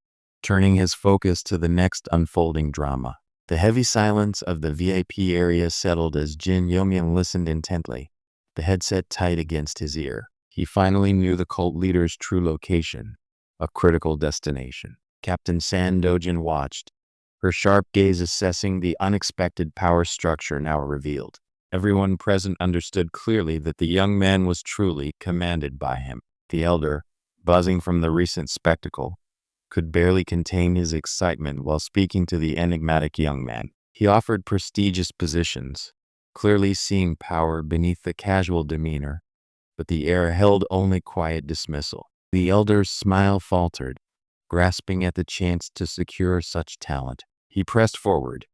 turning his focus to the next unfolding drama. The heavy silence of the VIP area settled as Jin Yomyang listened intently, the headset tight against his ear. He finally knew the cult leader's true location, a critical destination. Captain San Dojin watched, her sharp gaze assessing the unexpected power structure now revealed. Everyone present understood clearly that the young man was truly commanded by him. The elder, buzzing from the recent spectacle, could barely contain his excitement while speaking to the enigmatic young man. He offered prestigious positions, clearly seeing power beneath the casual demeanor, but the air held only quiet dismissal. The elder's smile faltered, grasping at the chance to secure such talent. He pressed forward.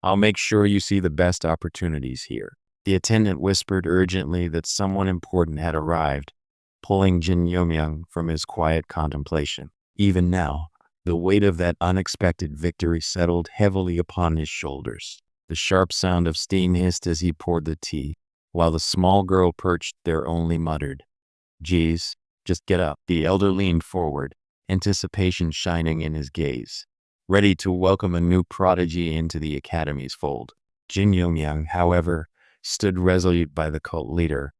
"I'll make sure you see the best opportunities here." The attendant whispered urgently that someone important had arrived, pulling Jin Yomyang from his quiet contemplation. Even now, the weight of that unexpected victory settled heavily upon his shoulders. The sharp sound of steam hissed as he poured the tea, while the small girl perched there only muttered, "Geez, Just get up. The elder leaned forward, anticipation shining in his gaze, ready to welcome a new prodigy into the academy's fold. Jin Yongyang, however, stood resolute by the cult leader,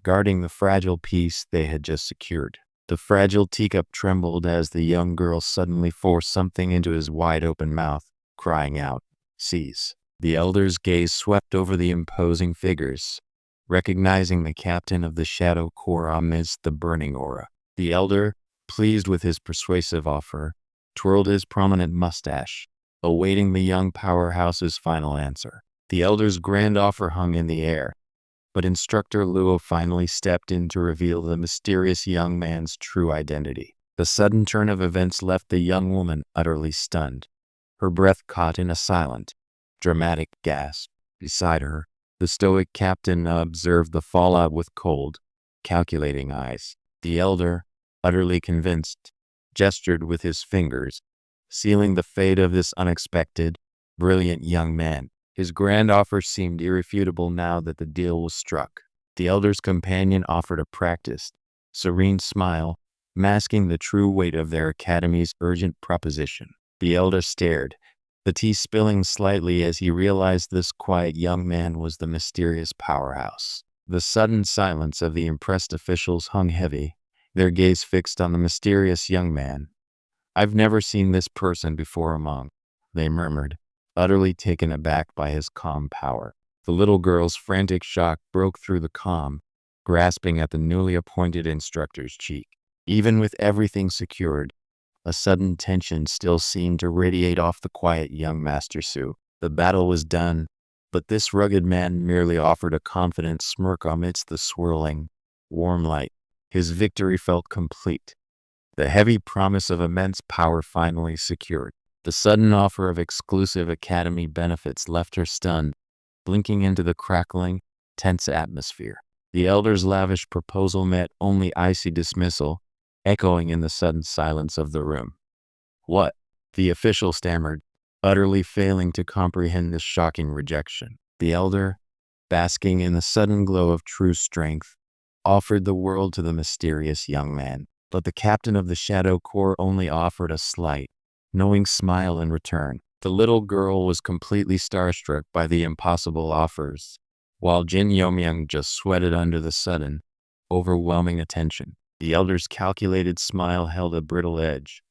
guarding the fragile piece they had just secured. The fragile teacup trembled as the young girl suddenly forced something into his wide-open mouth, crying out, "Seize." The elder's gaze swept over the imposing figures, recognizing the captain of the Shadow Corps amidst the burning aura. The elder, pleased with his persuasive offer, twirled his prominent mustache, awaiting the young powerhouse's final answer. The elder's grand offer hung in the air, but Instructor Luo finally stepped in to reveal the mysterious young man's true identity. The sudden turn of events left the young woman utterly stunned, her breath caught in a silent, dramatic gasp. Beside her, the stoic captain observed the fallout with cold, calculating eyes. The elder, utterly convinced, gestured with his fingers, sealing the fate of this unexpected, brilliant young man. His grand offer seemed irrefutable now that the deal was struck. The elder's companion offered a practiced, serene smile, masking the true weight of their academy's urgent proposition. The elder stared, the tea spilling slightly as he realized this quiet young man was the mysterious powerhouse. The sudden silence of the impressed officials hung heavy, their gaze fixed on the mysterious young man. "I've never seen this person before among," they murmured, utterly taken aback by his calm power. The little girl's frantic shock broke through the calm, grasping at the newly appointed instructor's cheek. Even with everything secured, a sudden tension still seemed to radiate off the quiet young Master Su. The battle was done, but this rugged man merely offered a confident smirk amidst the swirling, warm light. His victory felt complete. The heavy promise of immense power finally secured. The sudden offer of exclusive academy benefits left her stunned, blinking into the crackling, tense atmosphere. The elder's lavish proposal met only icy dismissal, echoing in the sudden silence of the room. "What?" the official stammered, utterly failing to comprehend this shocking rejection. The elder, basking in the sudden glow of true strength, offered the world to the mysterious young man. But the captain of the Shadow Corps only offered a slight, knowing smile in return. The little girl was completely starstruck by the impossible offers, while Jin Yomyang just sweated under the sudden, overwhelming attention. The elder's calculated smile held a brittle edge,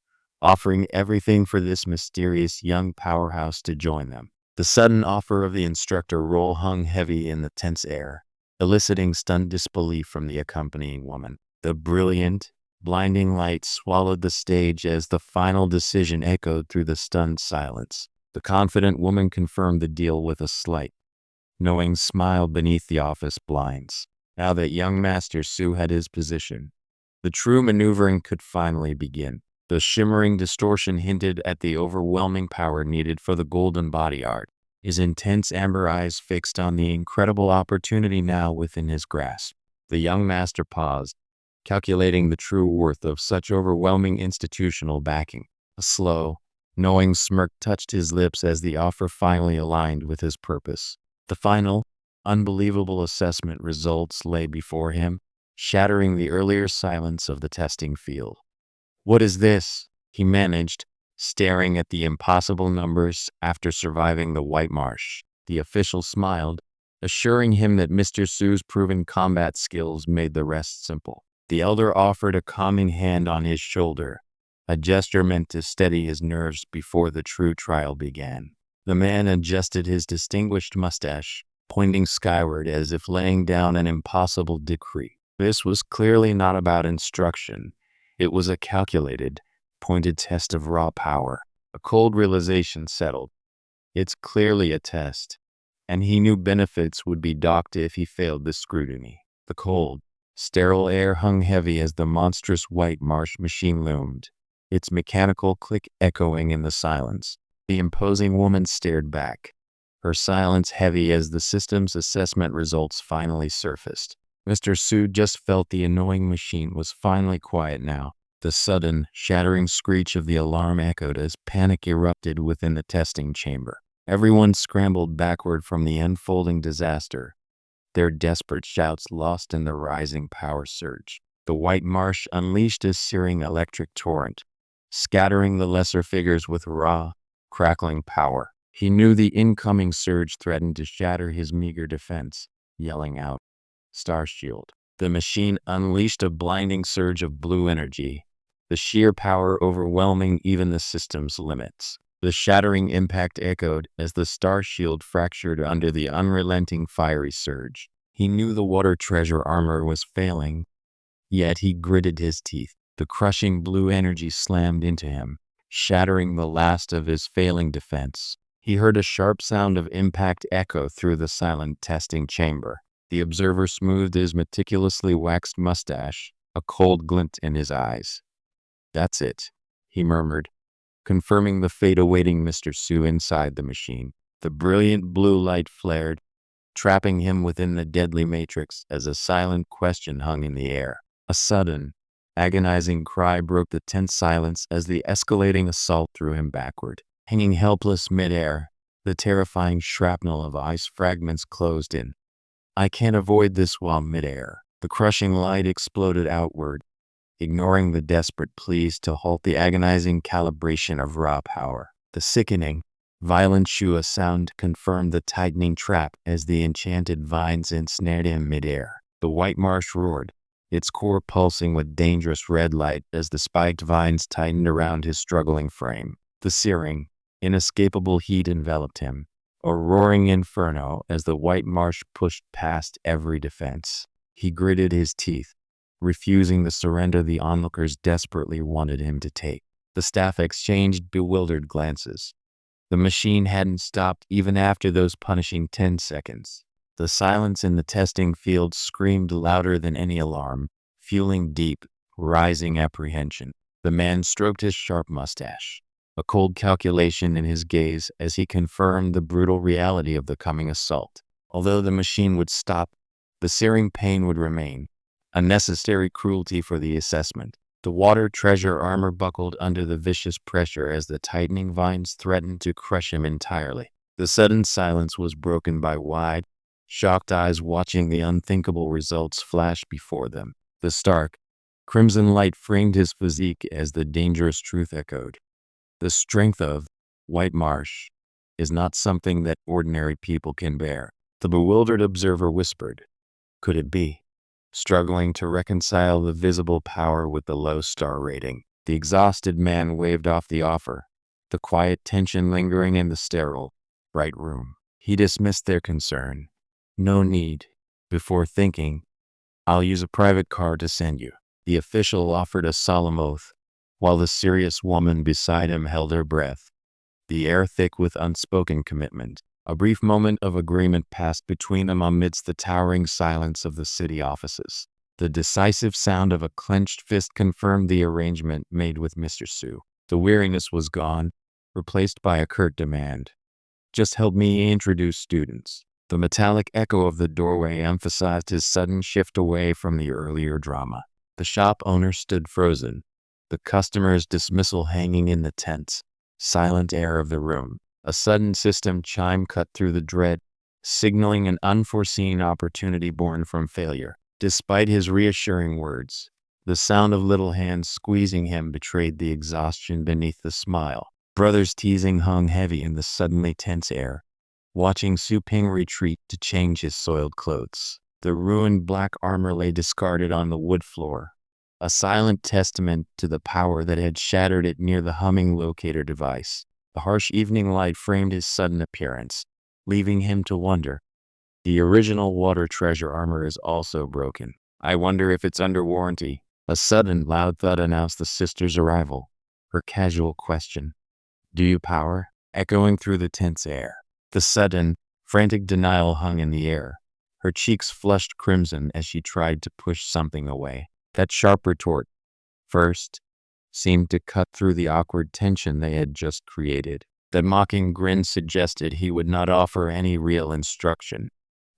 offering everything for this mysterious young powerhouse to join them. The sudden offer of the instructor role hung heavy in the tense air, eliciting stunned disbelief from the accompanying woman. The brilliant, blinding light swallowed the stage as the final decision echoed through the stunned silence. The confident woman confirmed the deal with a slight, knowing smile beneath the office blinds. Now that young Master Su had his position, the true maneuvering could finally begin. The shimmering distortion hinted at the overwhelming power needed for the golden body art, his intense amber eyes fixed on the incredible opportunity now within his grasp. The young master paused, calculating the true worth of such overwhelming institutional backing. A slow, knowing smirk touched his lips as the offer finally aligned with his purpose. The final, unbelievable assessment results lay before him, shattering the earlier silence of the testing field. "What is this?" he managed, staring at the impossible numbers after surviving the White Marsh. The official smiled, assuring him that Mr. Su's proven combat skills made the rest simple. The elder offered a calming hand on his shoulder, a gesture meant to steady his nerves before the true trial began. The man adjusted his distinguished mustache, pointing skyward as if laying down an impossible decree. This was clearly not about instruction. It was a calculated, pointed test of raw power. A cold realization settled. It's clearly a test, and he knew benefits would be docked if he failed the scrutiny. The cold, sterile air hung heavy as the monstrous White Marsh machine loomed, its mechanical click echoing in the silence. The imposing woman stared back, her silence heavy as the system's assessment results finally surfaced. Mr. Su just felt the annoying machine was finally quiet now. The sudden, shattering screech of the alarm echoed as panic erupted within the testing chamber. Everyone scrambled backward from the unfolding disaster, their desperate shouts lost in the rising power surge. The white marsh unleashed a searing electric torrent, scattering the lesser figures with raw, crackling power. He knew the incoming surge threatened to shatter his meager defense, yelling out, "Star Shield." The machine unleashed a blinding surge of blue energy, the sheer power overwhelming even the system's limits. The shattering impact echoed as the star shield fractured under the unrelenting fiery surge. He knew the water treasure armor was failing, yet he gritted his teeth. The crushing blue energy slammed into him, shattering the last of his failing defense. He heard a sharp sound of impact echo through the silent testing chamber. The observer smoothed his meticulously waxed mustache, a cold glint in his eyes. "That's it," he murmured, confirming the fate awaiting Mr. Su inside the machine. The brilliant blue light flared, trapping him within the deadly matrix as a silent question hung in the air. A sudden, agonizing cry broke the tense silence as the escalating assault threw him backward. Hanging helpless midair, the terrifying shrapnel of ice fragments closed in. "I can't avoid this while midair." The crushing light exploded outward, ignoring the desperate pleas to halt the agonizing calibration of raw power. The sickening, violent shua sound confirmed the tightening trap as the enchanted vines ensnared him midair. The white marsh roared, its core pulsing with dangerous red light as the spiked vines tightened around his struggling frame. The searing, inescapable heat enveloped him, a roaring inferno as the white marsh pushed past every defense. He gritted his teeth, refusing the surrender the onlookers desperately wanted him to take. The staff exchanged bewildered glances. The machine hadn't stopped even after those punishing 10 seconds. The silence in the testing field screamed louder than any alarm, fueling deep, rising apprehension. The man stroked his sharp mustache, a cold calculation in his gaze as he confirmed the brutal reality of the coming assault. Although the machine would stop, the searing pain would remain, a necessary cruelty for the assessment. The water treasure armor buckled under the vicious pressure as the tightening vines threatened to crush him entirely. The sudden silence was broken by wide, shocked eyes watching the unthinkable results flash before them. The stark, crimson light framed his physique as the dangerous truth echoed. The strength of White Marsh is not something that ordinary people can bear. The bewildered observer whispered, "Could it be?" struggling to reconcile the visible power with the low star rating. The exhausted man waved off the offer, the quiet tension lingering in the sterile, bright room. He dismissed their concern. "No need." Before thinking, "I'll use a private car to send you." The official offered a solemn oath, while the serious woman beside him held her breath, the air thick with unspoken commitment. A brief moment of agreement passed between them amidst the towering silence of the city offices. The decisive sound of a clenched fist confirmed the arrangement made with Mr. Su. The weariness was gone, replaced by a curt demand. "Just help me introduce students." The metallic echo of the doorway emphasized his sudden shift away from the earlier drama. The shop owner stood frozen, the customer's dismissal hanging in the tense, silent air of the room. A sudden system chime cut through the dread, signaling an unforeseen opportunity born from failure. Despite his reassuring words, the sound of little hands squeezing him betrayed the exhaustion beneath the smile. Brothers' teasing hung heavy in the suddenly tense air, watching Su Ping retreat to change his soiled clothes. The ruined black armor lay discarded on the wood floor, a silent testament to the power that had shattered it near the humming locator device. The harsh evening light framed his sudden appearance, leaving him to wonder. The original water treasure armor is also broken. "I wonder if it's under warranty." A sudden, loud thud announced the sister's arrival. Her casual question, "Do you power?" echoing through the tense air. The sudden, frantic denial hung in the air. Her cheeks flushed crimson as she tried to push something away. That sharp retort, "First," seemed to cut through the awkward tension they had just created. That mocking grin suggested he would not offer any real instruction,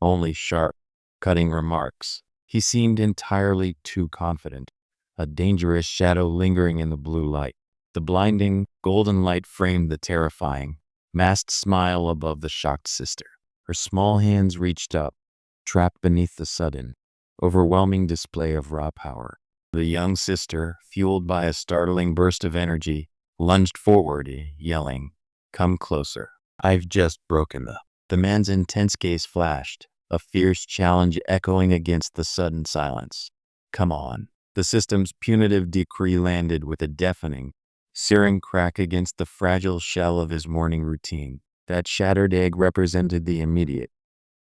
only sharp, cutting remarks. He seemed entirely too confident, a dangerous shadow lingering in the blue light. The blinding, golden light framed the terrifying, masked smile above the shocked sister. Her small hands reached up, trapped beneath the sudden, overwhelming display of raw power. The young sister, fueled by a startling burst of energy, lunged forward, yelling, "Come closer. I've just broken the—" The man's intense gaze flashed, a fierce challenge echoing against the sudden silence. "Come on." The system's punitive decree landed with a deafening, searing crack against the fragile shell of his morning routine. That shattered egg represented the immediate,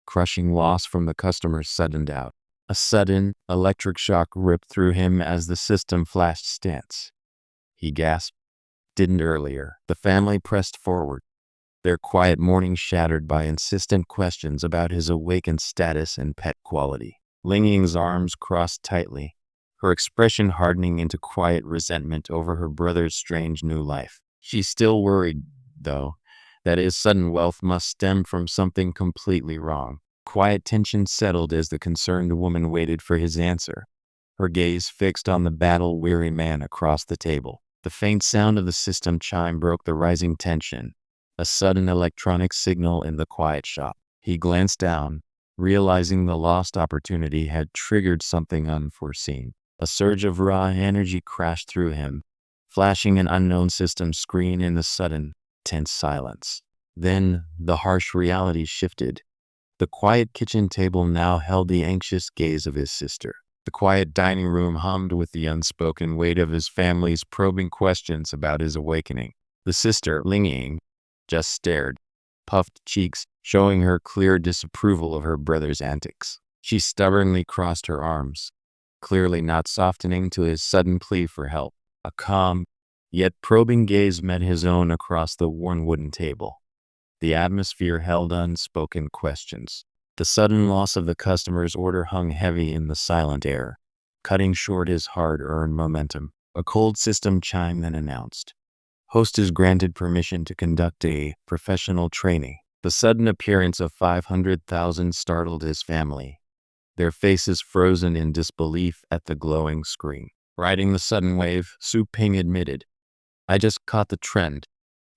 crushing loss from the customer's sudden doubt. A sudden, electric shock ripped through him as the system flashed stance. He gasped. Didn't earlier. The family pressed forward, their quiet morning shattered by insistent questions about his awakened status and pet quality. Ling Ying's arms crossed tightly, her expression hardening into quiet resentment over her brother's strange new life. She still worried, though, that his sudden wealth must stem from something completely wrong. Quiet tension settled as the concerned woman waited for his answer, her gaze fixed on the battle-weary man across the table. The faint sound of the system chime broke the rising tension, a sudden electronic signal in the quiet shop. He glanced down, realizing the lost opportunity had triggered something unforeseen. A surge of raw energy crashed through him, flashing an unknown system screen in the sudden, tense silence. Then, the harsh reality shifted. The quiet kitchen table now held the anxious gaze of his sister. The quiet dining room hummed with the unspoken weight of his family's probing questions about his awakening. The sister, Ling Ying, just stared, puffed cheeks showing her clear disapproval of her brother's antics. She stubbornly crossed her arms, clearly not softening to his sudden plea for help. A calm, yet probing gaze met his own across the worn wooden table. The atmosphere held unspoken questions. The sudden loss of the customer's order hung heavy in the silent air, cutting short his hard-earned momentum. A cold system chime then announced, "Host is granted permission to conduct a professional training." The sudden appearance of 500,000 startled his family, their faces frozen in disbelief at the glowing screen. Riding the sudden wave, Su Ping admitted, "I just caught the trend,"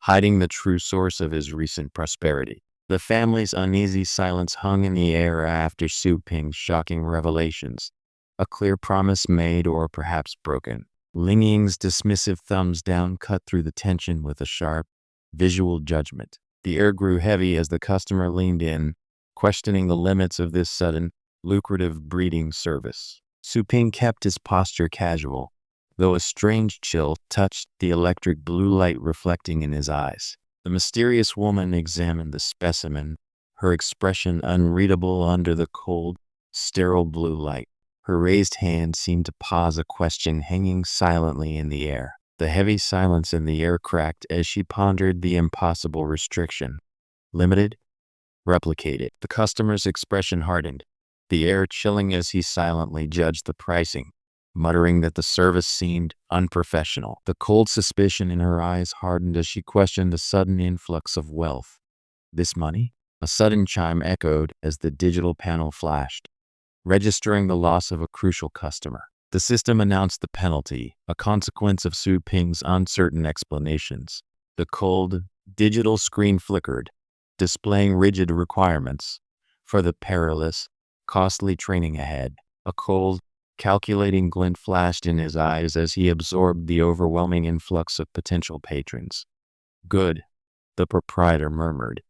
hiding the true source of his recent prosperity. The family's uneasy silence hung in the air after Su Ping's shocking revelations, a clear promise made or perhaps broken. Ling Ying's dismissive thumbs down cut through the tension with a sharp, visual judgment. The air grew heavy as the customer leaned in, questioning the limits of this sudden, lucrative breeding service. Su Ping kept his posture casual, though a strange chill touched the electric blue light reflecting in his eyes. The mysterious woman examined the specimen, her expression unreadable under the cold, sterile blue light. Her raised hand seemed to pause a question hanging silently in the air. The heavy silence in the air cracked as she pondered the impossible restriction. Limited? Replicated. The customer's expression hardened, the air chilling as he silently judged the pricing, muttering that the service seemed unprofessional. The cold suspicion in her eyes hardened as she questioned the sudden influx of wealth. This money? A sudden chime echoed as the digital panel flashed, registering the loss of a crucial customer. The system announced the penalty, a consequence of Su Ping's uncertain explanations. The cold, digital screen flickered, displaying rigid requirements for the perilous, costly training ahead. A cold, calculating glint flashed in his eyes as he absorbed the overwhelming influx of potential patrons. "Good," the proprietor murmured,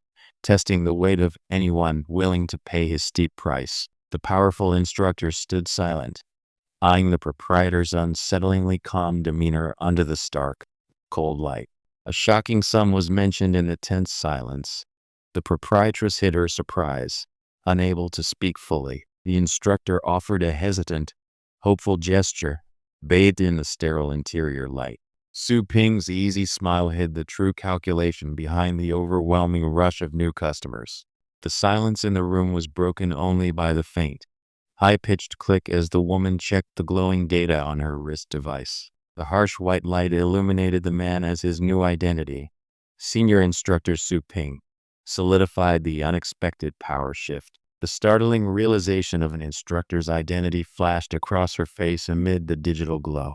testing the weight of anyone willing to pay his steep price. The powerful instructor stood silent, eyeing the proprietor's unsettlingly calm demeanor under the stark, cold light. A shocking sum was mentioned in the tense silence. The proprietress hid her surprise, unable to speak fully. The instructor offered a hesitant, hopeful gesture, bathed in the sterile interior light. Su Ping's easy smile hid the true calculation behind the overwhelming rush of new customers. The silence in the room was broken only by the faint, high-pitched click as the woman checked the glowing data on her wrist device. The harsh white light illuminated the man as his new identity. Senior Instructor Su Ping solidified the unexpected power shift. The startling realization of an instructor's identity flashed across her face amid the digital glow.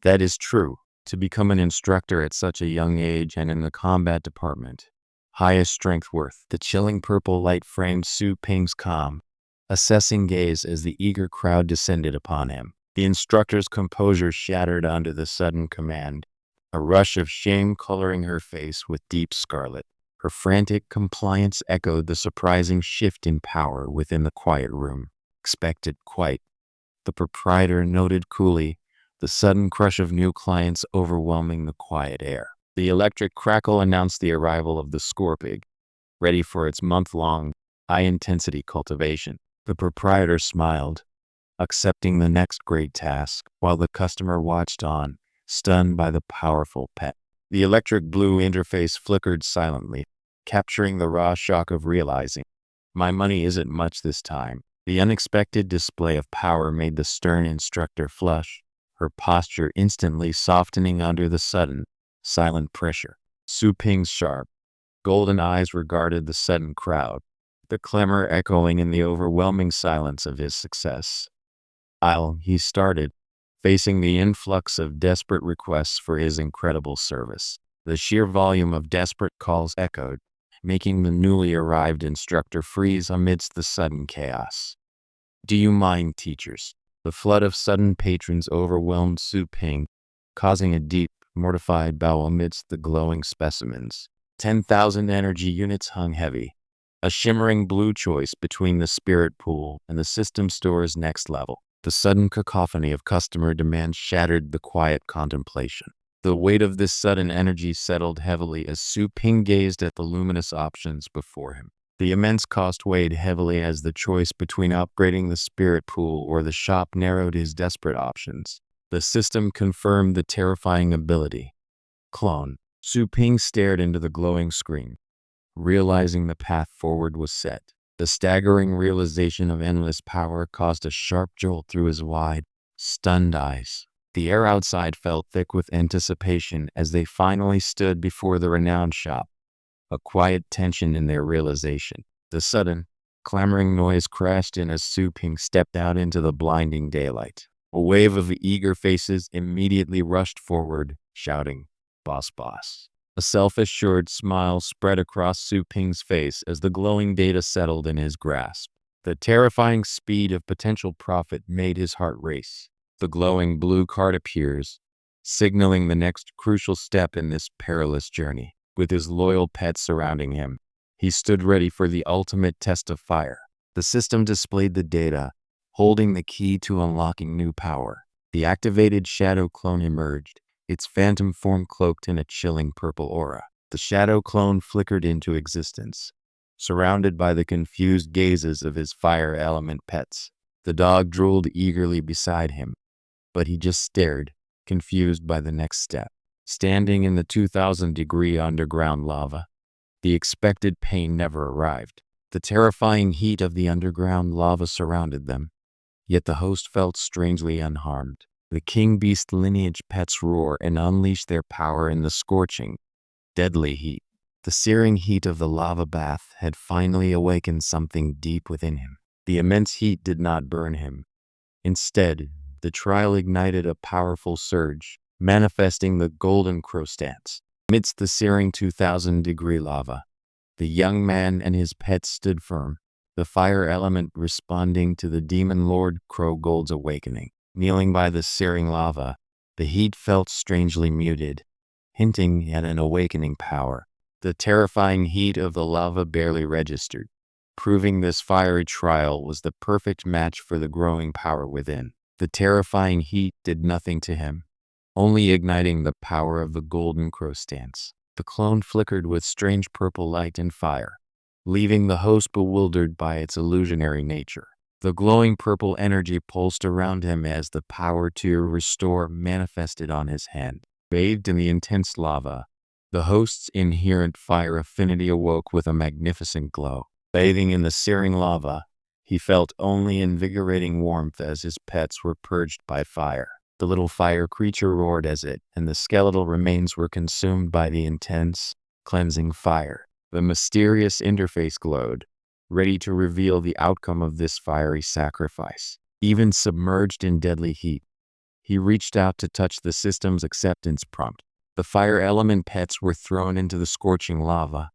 That is true. To become an instructor at such a young age and in the combat department, highest strength worth. The chilling purple light framed Su Ping's calm, assessing gaze as the eager crowd descended upon him. The instructor's composure shattered under the sudden command, a rush of shame coloring her face with deep scarlet. Her frantic compliance echoed the surprising shift in power within the quiet room. Expected quite, the proprietor noted coolly, the sudden crush of new clients overwhelming the quiet air. The electric crackle announced the arrival of the scorpig, ready for its month-long, high-intensity cultivation. The proprietor smiled, accepting the next great task, while the customer watched on, stunned by the powerful pet. The electric blue interface flickered silently, capturing the raw shock of realizing, my money isn't much this time. The unexpected display of power made the stern instructor flush, her posture instantly softening under the sudden, silent pressure. Su Ping's sharp, golden eyes regarded the sudden crowd, the clamor echoing in the overwhelming silence of his success. He started, facing the influx of desperate requests for his incredible service. The sheer volume of desperate calls echoed, making the newly arrived instructor freeze amidst the sudden chaos. Do you mind, teachers? The flood of sudden patrons overwhelmed Su Ping, causing a deep, mortified bow amidst the glowing specimens. 10,000 energy units hung heavy, a shimmering blue choice between the spirit pool and the system store's next level. The sudden cacophony of customer demand shattered the quiet contemplation. The weight of this sudden energy settled heavily as Su Ping gazed at the luminous options before him. The immense cost weighed heavily as the choice between upgrading the spirit pool or the shop narrowed his desperate options. The system confirmed the terrifying ability. Clone. Su Ping stared into the glowing screen, realizing the path forward was set. The staggering realization of endless power caused a sharp jolt through his wide, stunned eyes. The air outside felt thick with anticipation as they finally stood before the renowned shop, a quiet tension in their realization. The sudden, clamoring noise crashed in as Su Ping stepped out into the blinding daylight. A wave of eager faces immediately rushed forward, shouting, "Boss, boss." A self-assured smile spread across Su Ping's face as the glowing data settled in his grasp. The terrifying speed of potential profit made his heart race. The glowing blue card appears, signaling the next crucial step in this perilous journey. With his loyal pets surrounding him, he stood ready for the ultimate test of fire. The system displayed the data, holding the key to unlocking new power. The activated shadow clone emerged, its phantom form cloaked in a chilling purple aura. The shadow clone flickered into existence, surrounded by the confused gazes of his fire element pets. The dog drooled eagerly beside him, but he just stared, confused by the next step. Standing in the 2,000-degree underground lava, the expected pain never arrived. The terrifying heat of the underground lava surrounded them, yet the host felt strangely unharmed. The king beast lineage pets roar and unleash their power in the scorching, deadly heat. The searing heat of the lava bath had finally awakened something deep within him. The immense heat did not burn him. Instead, the trial ignited a powerful surge, manifesting the golden crow stance. Amidst the searing 2,000-degree lava, the young man and his pets stood firm, the fire element responding to the demon lord Crow Gold's awakening. Kneeling by the searing lava, the heat felt strangely muted, hinting at an awakening power. The terrifying heat of the lava barely registered, proving this fiery trial was the perfect match for the growing power within. The terrifying heat did nothing to him, only igniting the power of the golden crow stance. The clone flickered with strange purple light and fire, leaving the host bewildered by its illusionary nature. The glowing purple energy pulsed around him as the power to restore manifested on his hand. Bathed in the intense lava, the host's inherent fire affinity awoke with a magnificent glow. Bathing in the searing lava, he felt only invigorating warmth as his pets were purged by fire. The little fire creature roared as it and the skeletal remains were consumed by the intense, cleansing fire. The mysterious interface glowed, ready to reveal the outcome of this fiery sacrifice. Even submerged in deadly heat, he reached out to touch the system's acceptance prompt. The fire element pets were thrown into the scorching lava,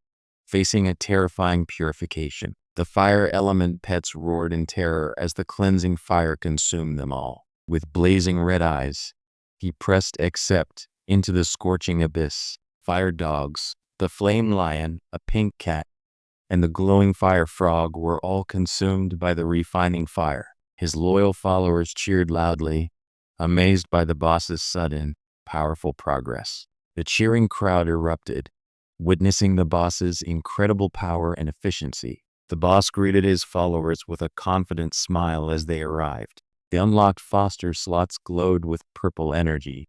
facing a terrifying purification. The fire element pets roared in terror as the cleansing fire consumed them all. With blazing red eyes, he pressed accept into the scorching abyss. Fire dogs, the flame lion, a pink cat, and the glowing fire frog were all consumed by the refining fire. His loyal followers cheered loudly, amazed by the boss's sudden, powerful progress. The cheering crowd erupted, witnessing the boss's incredible power and efficiency. The boss greeted his followers with a confident smile as they arrived. The unlocked foster slots glowed with purple energy,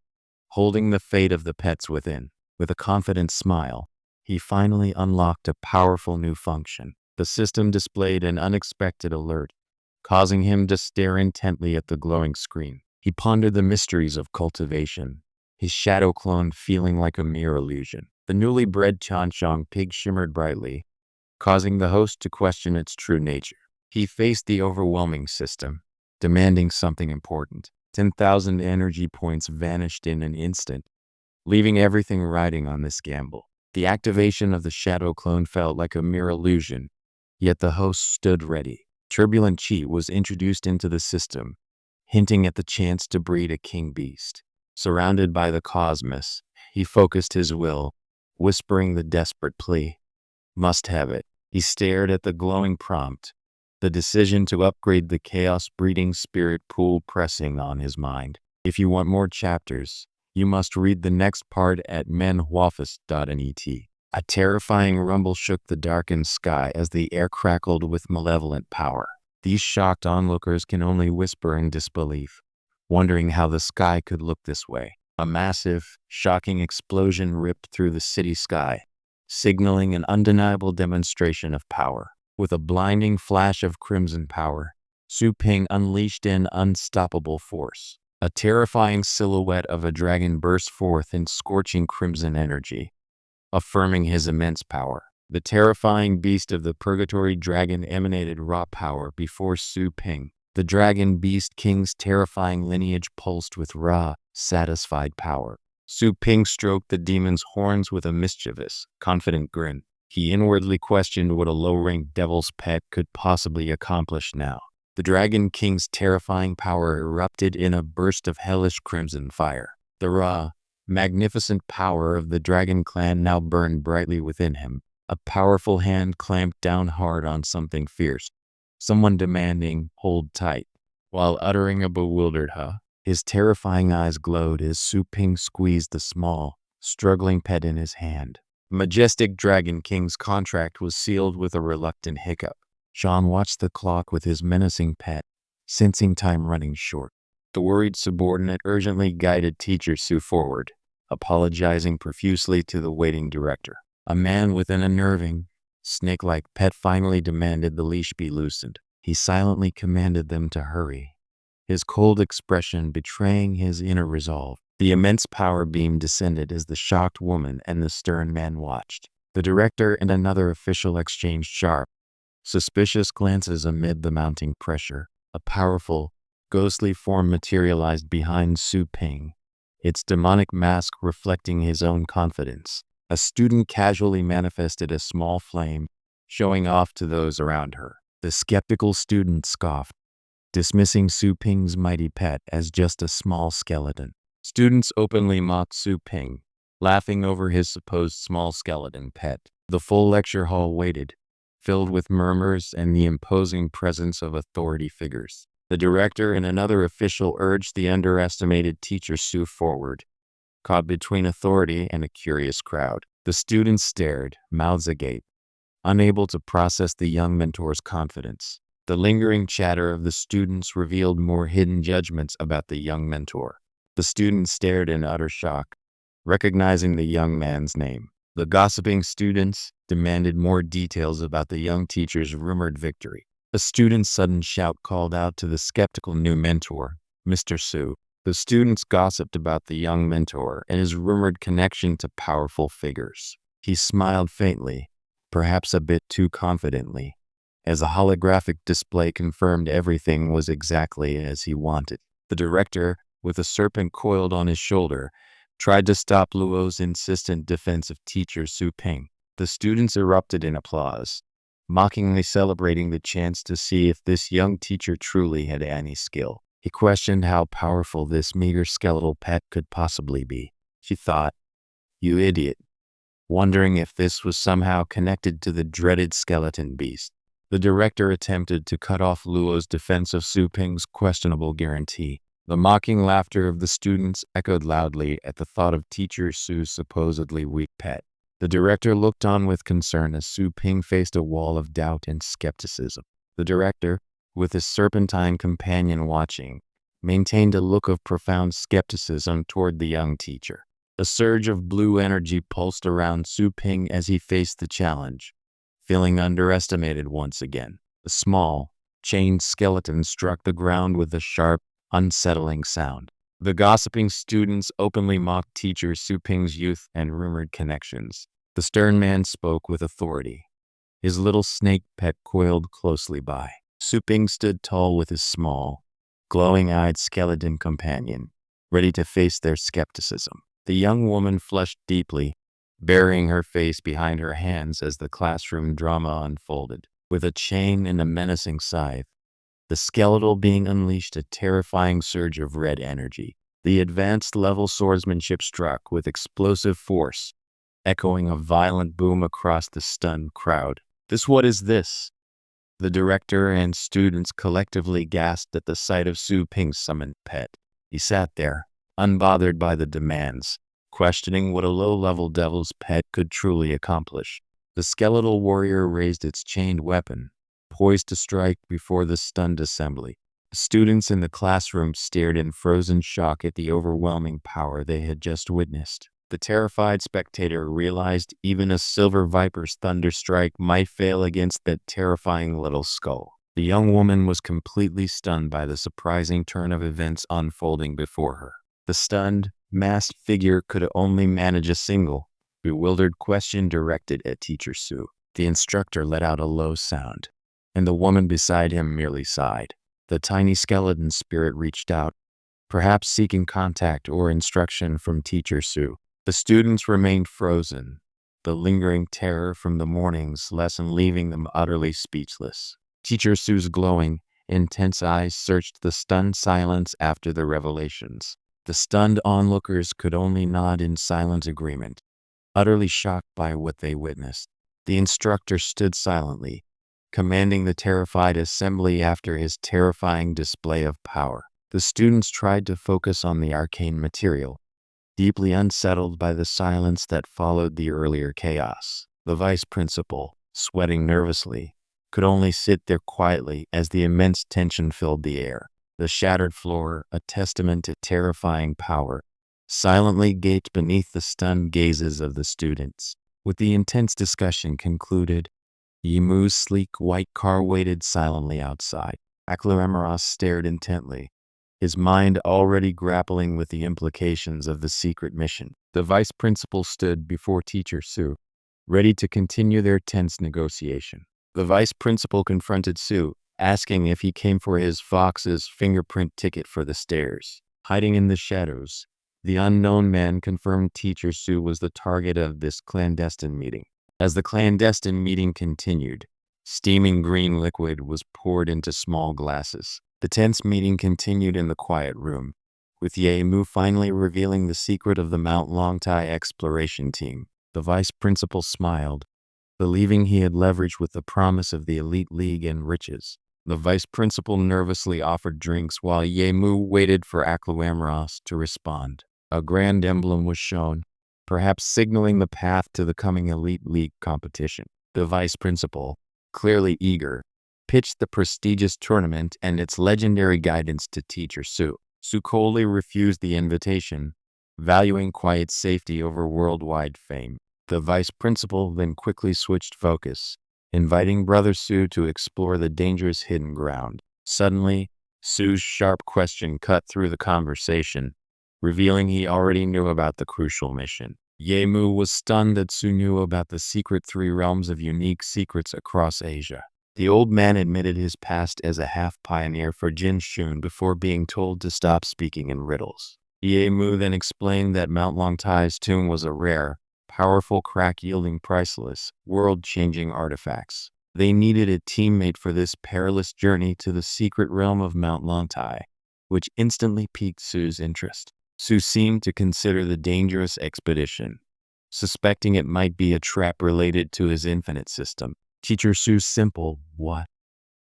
holding the fate of the pets within. With a confident smile, he finally unlocked a powerful new function. The system displayed an unexpected alert, causing him to stare intently at the glowing screen. He pondered the mysteries of cultivation, his shadow clone feeling like a mere illusion. The newly bred Chanchong pig shimmered brightly, causing the host to question its true nature. He faced the overwhelming system, demanding something important. 10,000 energy points vanished in an instant, leaving everything riding on this gamble. The activation of the shadow clone felt like a mere illusion, yet the host stood ready. Turbulent Chi was introduced into the system, hinting at the chance to breed a king beast. Surrounded by the cosmos, he focused his will, whispering the desperate plea, "Must have it." He stared at the glowing prompt, the decision to upgrade the chaos breeding spirit pool pressing on his mind. If you want more chapters, you must read the next part at manhwa.net. A terrifying rumble shook the darkened sky as the air crackled with malevolent power. These shocked onlookers can only whisper in disbelief, wondering how the sky could look this way. A massive, shocking explosion ripped through the city sky, signaling an undeniable demonstration of power. With a blinding flash of crimson power, Su Ping unleashed an unstoppable force. A terrifying silhouette of a dragon burst forth in scorching crimson energy, affirming his immense power. The terrifying beast of the Purgatory Dragon emanated raw power before Su Ping. The Dragon Beast King's terrifying lineage pulsed with raw, satisfied power. Su Ping stroked the demon's horns with a mischievous, confident grin. He inwardly questioned what a low-ranked devil's pet could possibly accomplish now. The Dragon King's terrifying power erupted in a burst of hellish crimson fire. The raw, magnificent power of the Dragon Clan now burned brightly within him. A powerful hand clamped down hard on something fierce, someone demanding, "Hold tight," while uttering a bewildered "huh." His terrifying eyes glowed as Su Ping squeezed the small, struggling pet in his hand. Majestic Dragon King's contract was sealed with a reluctant hiccup. Sean watched the clock with his menacing pet, sensing time running short. The worried subordinate urgently guided Teacher Su forward, apologizing profusely to the waiting director. A man with an unnerving, snake-like pet finally demanded the leash be loosened. He silently commanded them to hurry, his cold expression betraying his inner resolve. The immense power beam descended as the shocked woman and the stern man watched. The director and another official exchanged sharp, suspicious glances amid the mounting pressure. A powerful, ghostly form materialized behind Su Ping, its demonic mask reflecting his own confidence. A student casually manifested a small flame, showing off to those around her. The skeptical student scoffed, dismissing Su Ping's mighty pet as just a small skeleton. Students openly mocked Su Ping, laughing over his supposed small skeleton pet. The full lecture hall waited, filled with murmurs and the imposing presence of authority figures. The director and another official urged the underestimated Teacher Su forward, caught between authority and a curious crowd. The students stared, mouths agape, unable to process the young mentor's confidence. The lingering chatter of the students revealed more hidden judgments about the young mentor. The students stared in utter shock, recognizing the young man's name. The gossiping students demanded more details about the young teacher's rumored victory. A student's sudden shout called out to the skeptical new mentor, "Mr. Su." The students gossiped about the young mentor and his rumored connection to powerful figures. He smiled faintly, perhaps a bit too confidently, as a holographic display confirmed everything was exactly as he wanted. The director, with a serpent coiled on his shoulder, tried to stop Luo's insistent defense of Teacher Su Ping. The students erupted in applause, mockingly celebrating the chance to see if this young teacher truly had any skill. He questioned how powerful this meager skeletal pet could possibly be. She thought, "You idiot," wondering if this was somehow connected to the dreaded skeleton beast. The director attempted to cut off Luo's defense of Su Ping's questionable guarantee. The mocking laughter of the students echoed loudly at the thought of teacher Su's supposedly weak pet. The director looked on with concern as Su Ping faced a wall of doubt and skepticism. The director, with his serpentine companion watching, maintained a look of profound skepticism toward the young teacher. A surge of blue energy pulsed around Su Ping as he faced the challenge. Feeling underestimated once again, the small, chained skeleton struck the ground with a sharp, unsettling sound. The gossiping students openly mocked teacher Su Ping's youth and rumored connections. The stern man spoke with authority. His little snake pet coiled closely by. Su Ping stood tall with his small, glowing-eyed skeleton companion, ready to face their skepticism. The young woman flushed deeply, burying her face behind her hands as the classroom drama unfolded. With a chain and a menacing scythe, the skeletal being unleashed a terrifying surge of red energy. The advanced level swordsmanship struck with explosive force, echoing a violent boom across the stunned crowd. What is this?" The director and students collectively gasped at the sight of Su Ping's summoned pet. He sat there, unbothered by the demands, questioning what a low-level devil's pet could truly accomplish. The skeletal warrior raised its chained weapon, poised to strike before the stunned assembly. The students in the classroom stared in frozen shock at the overwhelming power they had just witnessed. The terrified spectator realized even a silver viper's thunder strike might fail against that terrifying little skull. The young woman was completely stunned by the surprising turn of events unfolding before her. The stunned, masked figure could only manage a single, bewildered question directed at teacher Su. The instructor let out a low sound, and the woman beside him merely sighed. The tiny skeleton spirit reached out, perhaps seeking contact or instruction from teacher Su. The students remained frozen, the lingering terror from the morning's lesson leaving them utterly speechless. Teacher Su's glowing, intense eyes searched the stunned silence after the revelations. The stunned onlookers could only nod in silent agreement, utterly shocked by what they witnessed. The instructor stood silently, commanding the terrified assembly after his terrifying display of power. The students tried to focus on the arcane material, deeply unsettled by the silence that followed the earlier chaos. The vice principal, sweating nervously, could only sit there quietly as the immense tension filled the air. The shattered floor, a testament to terrifying power, silently gaped beneath the stunned gazes of the students. With the intense discussion concluded, Yimu's sleek white car waited silently outside. Akluamaros stared intently, his mind already grappling with the implications of the secret mission. The vice principal stood before teacher Su, ready to continue their tense negotiation. The vice principal confronted Su, asking if he came for his fox's fingerprint ticket for the stairs. Hiding in the shadows, the unknown man confirmed teacher Su was the target of this clandestine meeting. As the clandestine meeting continued, steaming green liquid was poured into small glasses. The tense meeting continued in the quiet room, with Ye Mu finally revealing the secret of the Mount Longtai exploration team. The vice principal smiled, believing he had leverage with the promise of the elite league and riches. The vice principal nervously offered drinks while Ye Mu waited for Akluamaros to respond. A grand emblem was shown, perhaps signaling the path to the coming elite league competition. The vice principal, clearly eager, pitched the prestigious tournament and its legendary guidance to teacher Su. Su coldly refused the invitation, valuing quiet safety over worldwide fame. The vice principal then quickly switched focus, inviting brother Su to explore the dangerous hidden ground. Suddenly, Su's sharp question cut through the conversation, revealing he already knew about the crucial mission. Ye Mu was stunned that Su knew about the secret 3 realms of unique secrets across Asia. The old man admitted his past as a half-pioneer for Jin Shun before being told to stop speaking in riddles. Ye Mu then explained that Mount Longtai's tomb was a rare, powerful crack yielding priceless, world-changing artifacts. They needed a teammate for this perilous journey to the secret realm of Mount Longtai. which instantly piqued Sue's interest. Sue seemed to consider the dangerous expedition, suspecting it might be a trap related to his infinite system. Teacher Sue's simple "what"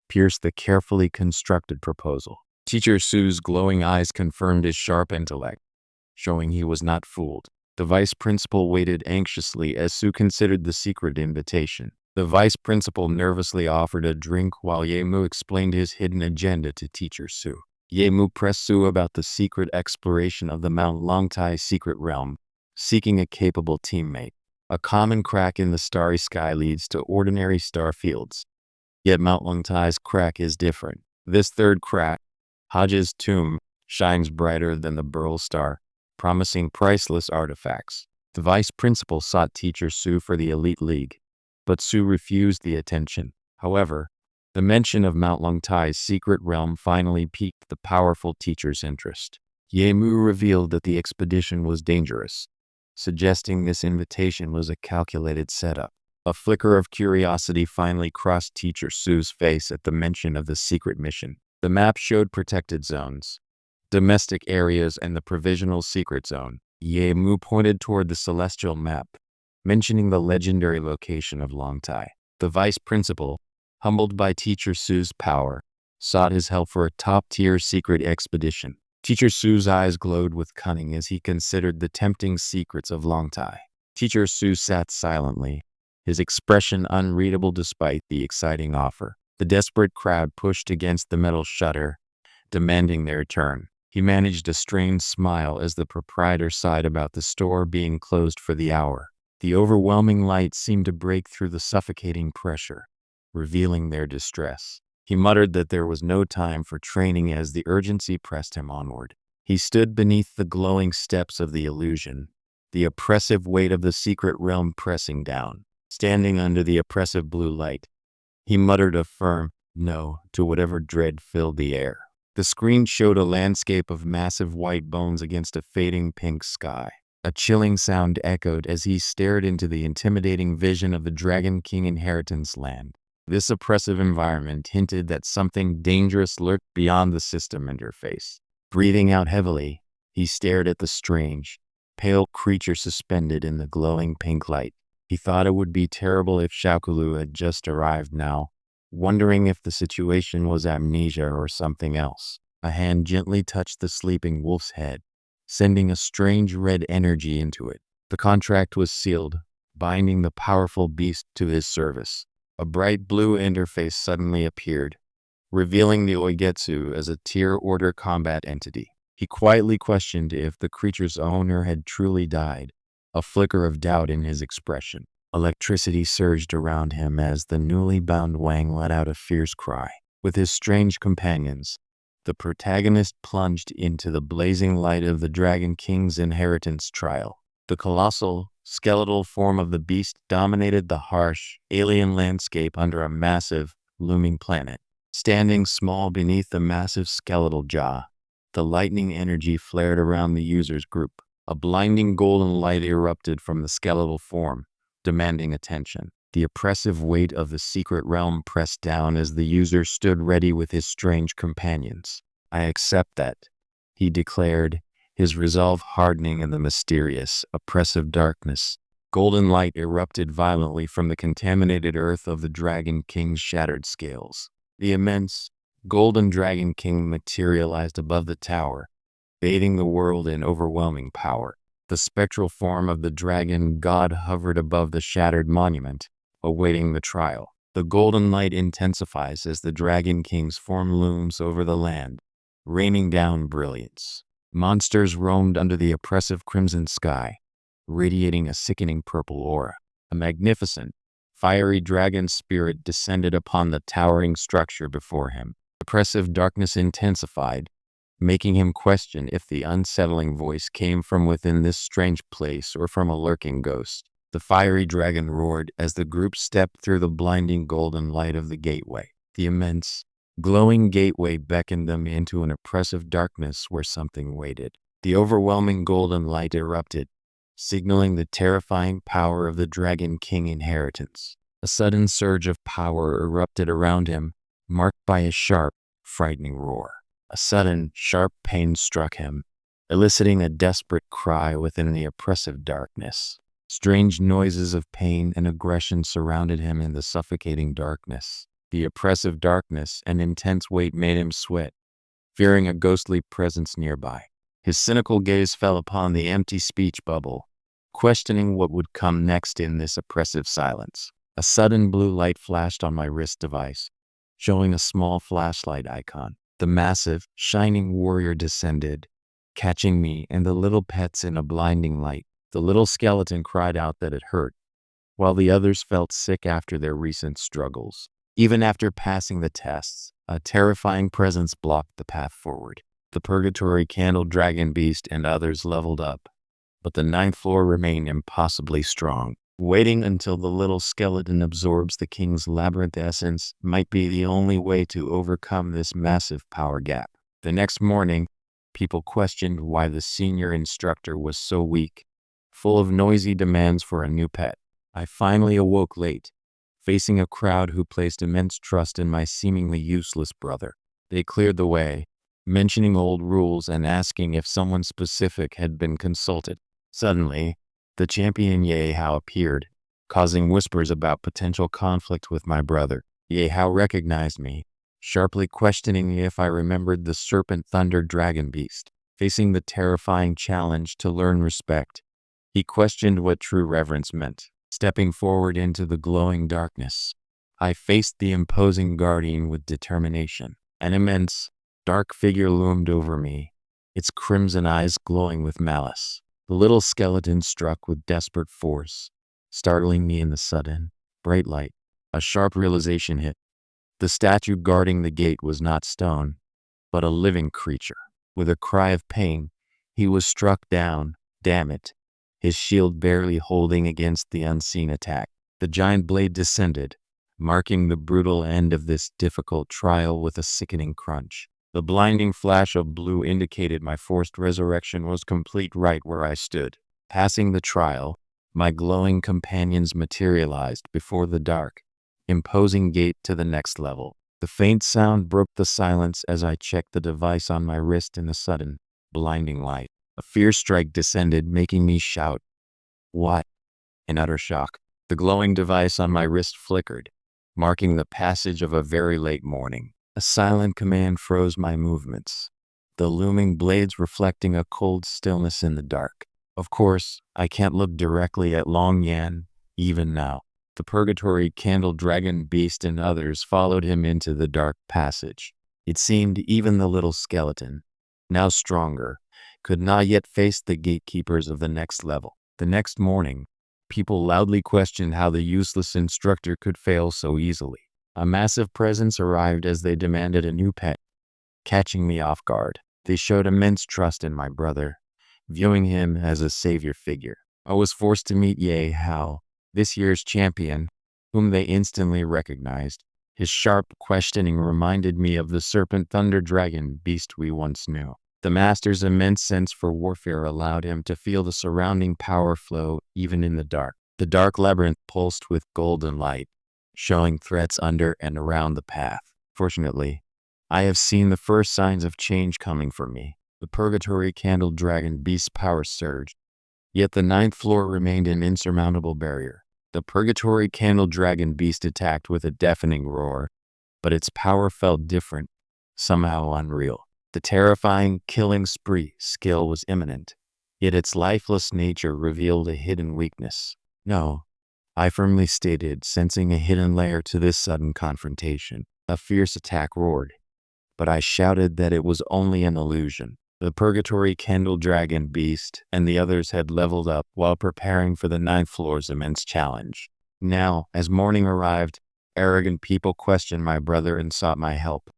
pierced the carefully constructed proposal. Teacher Sue's glowing eyes confirmed his sharp intellect, showing he was not fooled. The vice principal waited anxiously as Sue considered the secret invitation. The vice principal nervously offered a drink while Yemu explained his hidden agenda to Teacher Sue. Yemu pressed Sue about the secret exploration of the Mount Longtai secret realm, seeking a capable teammate. A common crack in the starry sky leads to ordinary star fields. Yet Mount Longtai's crack is different. This third crack, Hodge's tomb, shines brighter than the Burl star, promising priceless artifacts. The vice principal sought Teacher Sue for the Elite League, but Sue refused the attention. However, the mention of Mount Longtai's secret realm finally piqued the powerful teacher's interest. Yemu revealed that the expedition was dangerous, suggesting this invitation was a calculated setup. A flicker of curiosity finally crossed Teacher Sue's face at the mention of the secret mission. The map showed protected zones, domestic areas, and the provisional secret zone. Yemu pointed toward the celestial map, mentioning the legendary location of Longtai. The vice principal, humbled by Teacher Sue's power, sought his help for a top-tier secret expedition. Teacher Sue's eyes glowed with cunning as he considered the tempting secrets of Longtai. Teacher Sue sat silently, his expression unreadable despite the exciting offer. The desperate crowd pushed against the metal shutter, demanding their turn. He managed a strained smile as the proprietor sighed about the store being closed for the hour. The overwhelming light seemed to break through the suffocating pressure, revealing their distress. He muttered that there was no time for training as the urgency pressed him onward. He stood beneath the glowing steps of the illusion, the oppressive weight of the secret realm pressing down. Standing under the oppressive blue light, he muttered a firm no to whatever dread filled the air. The screen showed a landscape of massive white bones against a fading pink sky. A chilling sound echoed as he stared into the intimidating vision of the Dragon King inheritance land. This oppressive environment hinted that something dangerous lurked beyond the system interface. Breathing out heavily, he stared at the strange, pale creature suspended in the glowing pink light. He thought it would be terrible if Shaokulu had just arrived now, wondering if the situation was amnesia or something else. A hand gently touched the sleeping wolf's head, sending a strange red energy into it. The contract was sealed, binding the powerful beast to his service. A bright blue interface suddenly appeared, revealing the Oigetsu as a tier-order combat entity. He quietly questioned if the creature's owner had truly died, a flicker of doubt in his expression. Electricity surged around him as the newly bound Wang let out a fierce cry. With his strange companions, the protagonist plunged into the blazing light of the Dragon King's inheritance trial. The colossal, skeletal form of the beast dominated the harsh, alien landscape under a massive, looming planet. Standing small beneath the massive skeletal jaw, the lightning energy flared around the user's group. A blinding golden light erupted from the skeletal form, demanding attention. The oppressive weight of the secret realm pressed down as the user stood ready with his strange companions. "I accept that," he declared, his resolve hardening in the mysterious, oppressive darkness. Golden light erupted violently from the contaminated earth of the Dragon King's shattered scales. The immense, golden Dragon King materialized above the tower, bathing the world in overwhelming power. The spectral form of the dragon god hovered above the shattered monument, awaiting the trial. The golden light intensifies as the Dragon King's form looms over the land, raining down brilliance. Monsters roamed under the oppressive crimson sky, radiating a sickening purple aura. A magnificent, fiery dragon spirit descended upon the towering structure before him. Oppressive darkness intensified, making him question if the unsettling voice came from within this strange place or from a lurking ghost. The fiery dragon roared as the group stepped through the blinding golden light of the gateway. The immense, glowing gateway beckoned them into an oppressive darkness where something waited. The overwhelming golden light erupted, signaling the terrifying power of the Dragon King inheritance. A sudden surge of power erupted around him, marked by a sharp, frightening roar. A sudden, sharp pain struck him, eliciting a desperate cry within the oppressive darkness. Strange noises of pain and aggression surrounded him in the suffocating darkness. The oppressive darkness and intense weight made him sweat, fearing a ghostly presence nearby. His cynical gaze fell upon the empty speech bubble, questioning what would come next in this oppressive silence. A sudden blue light flashed on my wrist device, showing a small flashlight icon. The massive, shining warrior descended, catching me and the little pets in a blinding light. The little skeleton cried out that it hurt, while the others felt sick after their recent struggles. Even after passing the tests, a terrifying presence blocked the path forward. The Purgatory Candle Dragon Beast and others leveled up, but the ninth floor remained impossibly strong. Waiting until the little skeleton absorbs the king's labyrinth essence might be the only way to overcome this massive power gap. The next morning, people questioned why the senior instructor was so weak, full of noisy demands for a new pet. I finally awoke late, facing a crowd who placed immense trust in my seemingly useless brother. They cleared the way, mentioning old rules and asking if someone specific had been consulted. Suddenly, the champion Yehao appeared, causing whispers about potential conflict with my brother. Yehao recognized me, sharply questioning me if I remembered the Serpent Thunder Dragon Beast. Facing the terrifying challenge to learn respect, he questioned what true reverence meant. Stepping forward into the glowing darkness, I faced the imposing guardian with determination. An immense, dark figure loomed over me, its crimson eyes glowing with malice. The little skeleton struck with desperate force, startling me in the sudden, bright light. A sharp realization hit. The statue guarding the gate was not stone, but a living creature. With a cry of pain, he was struck down, damn it, his shield barely holding against the unseen attack. The giant blade descended, marking the brutal end of this difficult trial with a sickening crunch. The blinding flash of blue indicated my forced resurrection was complete right where I stood. Passing the trial, my glowing companions materialized before the dark, imposing gate to the next level. The faint sound broke the silence as I checked the device on my wrist in the sudden, blinding light. A fear strike descended, making me shout, "What?" in utter shock. The glowing device on my wrist flickered, marking the passage of a very late morning. A silent command froze my movements, the looming blades reflecting a cold stillness in the dark. Of course, I can't look directly at Long Yan, even now. The Purgatory Candle Dragon Beast and others followed him into the dark passage. It seemed even the little skeleton, now stronger, could not yet face the gatekeepers of the next level. The next morning, people loudly questioned how the useless instructor could fail so easily. A massive presence arrived as they demanded a new pet, catching me off guard. They showed immense trust in my brother, viewing him as a savior figure. I was forced to meet Ye Hao, this year's champion, whom they instantly recognized. His sharp questioning reminded me of the Serpent Thunder Dragon Beast we once knew. The master's immense sense for warfare allowed him to feel the surrounding power flow even in the dark. The dark labyrinth pulsed with golden light, showing threats under and around the path. Fortunately, I have seen the first signs of change coming for me. The Purgatory Candle Dragon Beast's power surged, yet the ninth floor remained an insurmountable barrier. The Purgatory Candle Dragon Beast attacked with a deafening roar, but its power felt different, somehow unreal. The terrifying killing spree skill was imminent, yet its lifeless nature revealed a hidden weakness. No, I firmly stated, sensing a hidden layer to this sudden confrontation. A fierce attack roared, but I shouted that it was only an illusion. The Purgatory Candle Dragon Beast and the others had leveled up while preparing for the ninth floor's immense challenge. Now, as morning arrived, arrogant people questioned my brother and sought my help.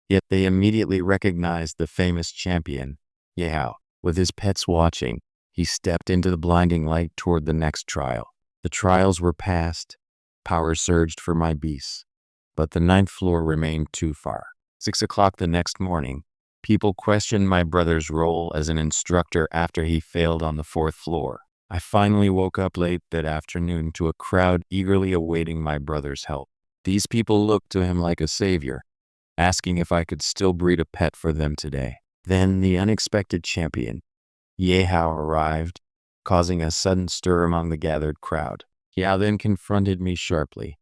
Yet they immediately recognized the famous champion, Yehao. With his pets watching, he stepped into the blinding light toward the next trial. The trials were passed, power surged for my beasts, but the ninth floor remained too far. 6 o'clock the next morning, people questioned my brother's role as an instructor after he failed on the fourth floor. I finally woke up late that afternoon to a crowd eagerly awaiting my brother's help. These people looked to him like a savior, asking if I could still breed a pet for them today. Then the unexpected champion, Yehao, arrived, causing a sudden stir among the gathered crowd. Yao then confronted me sharply,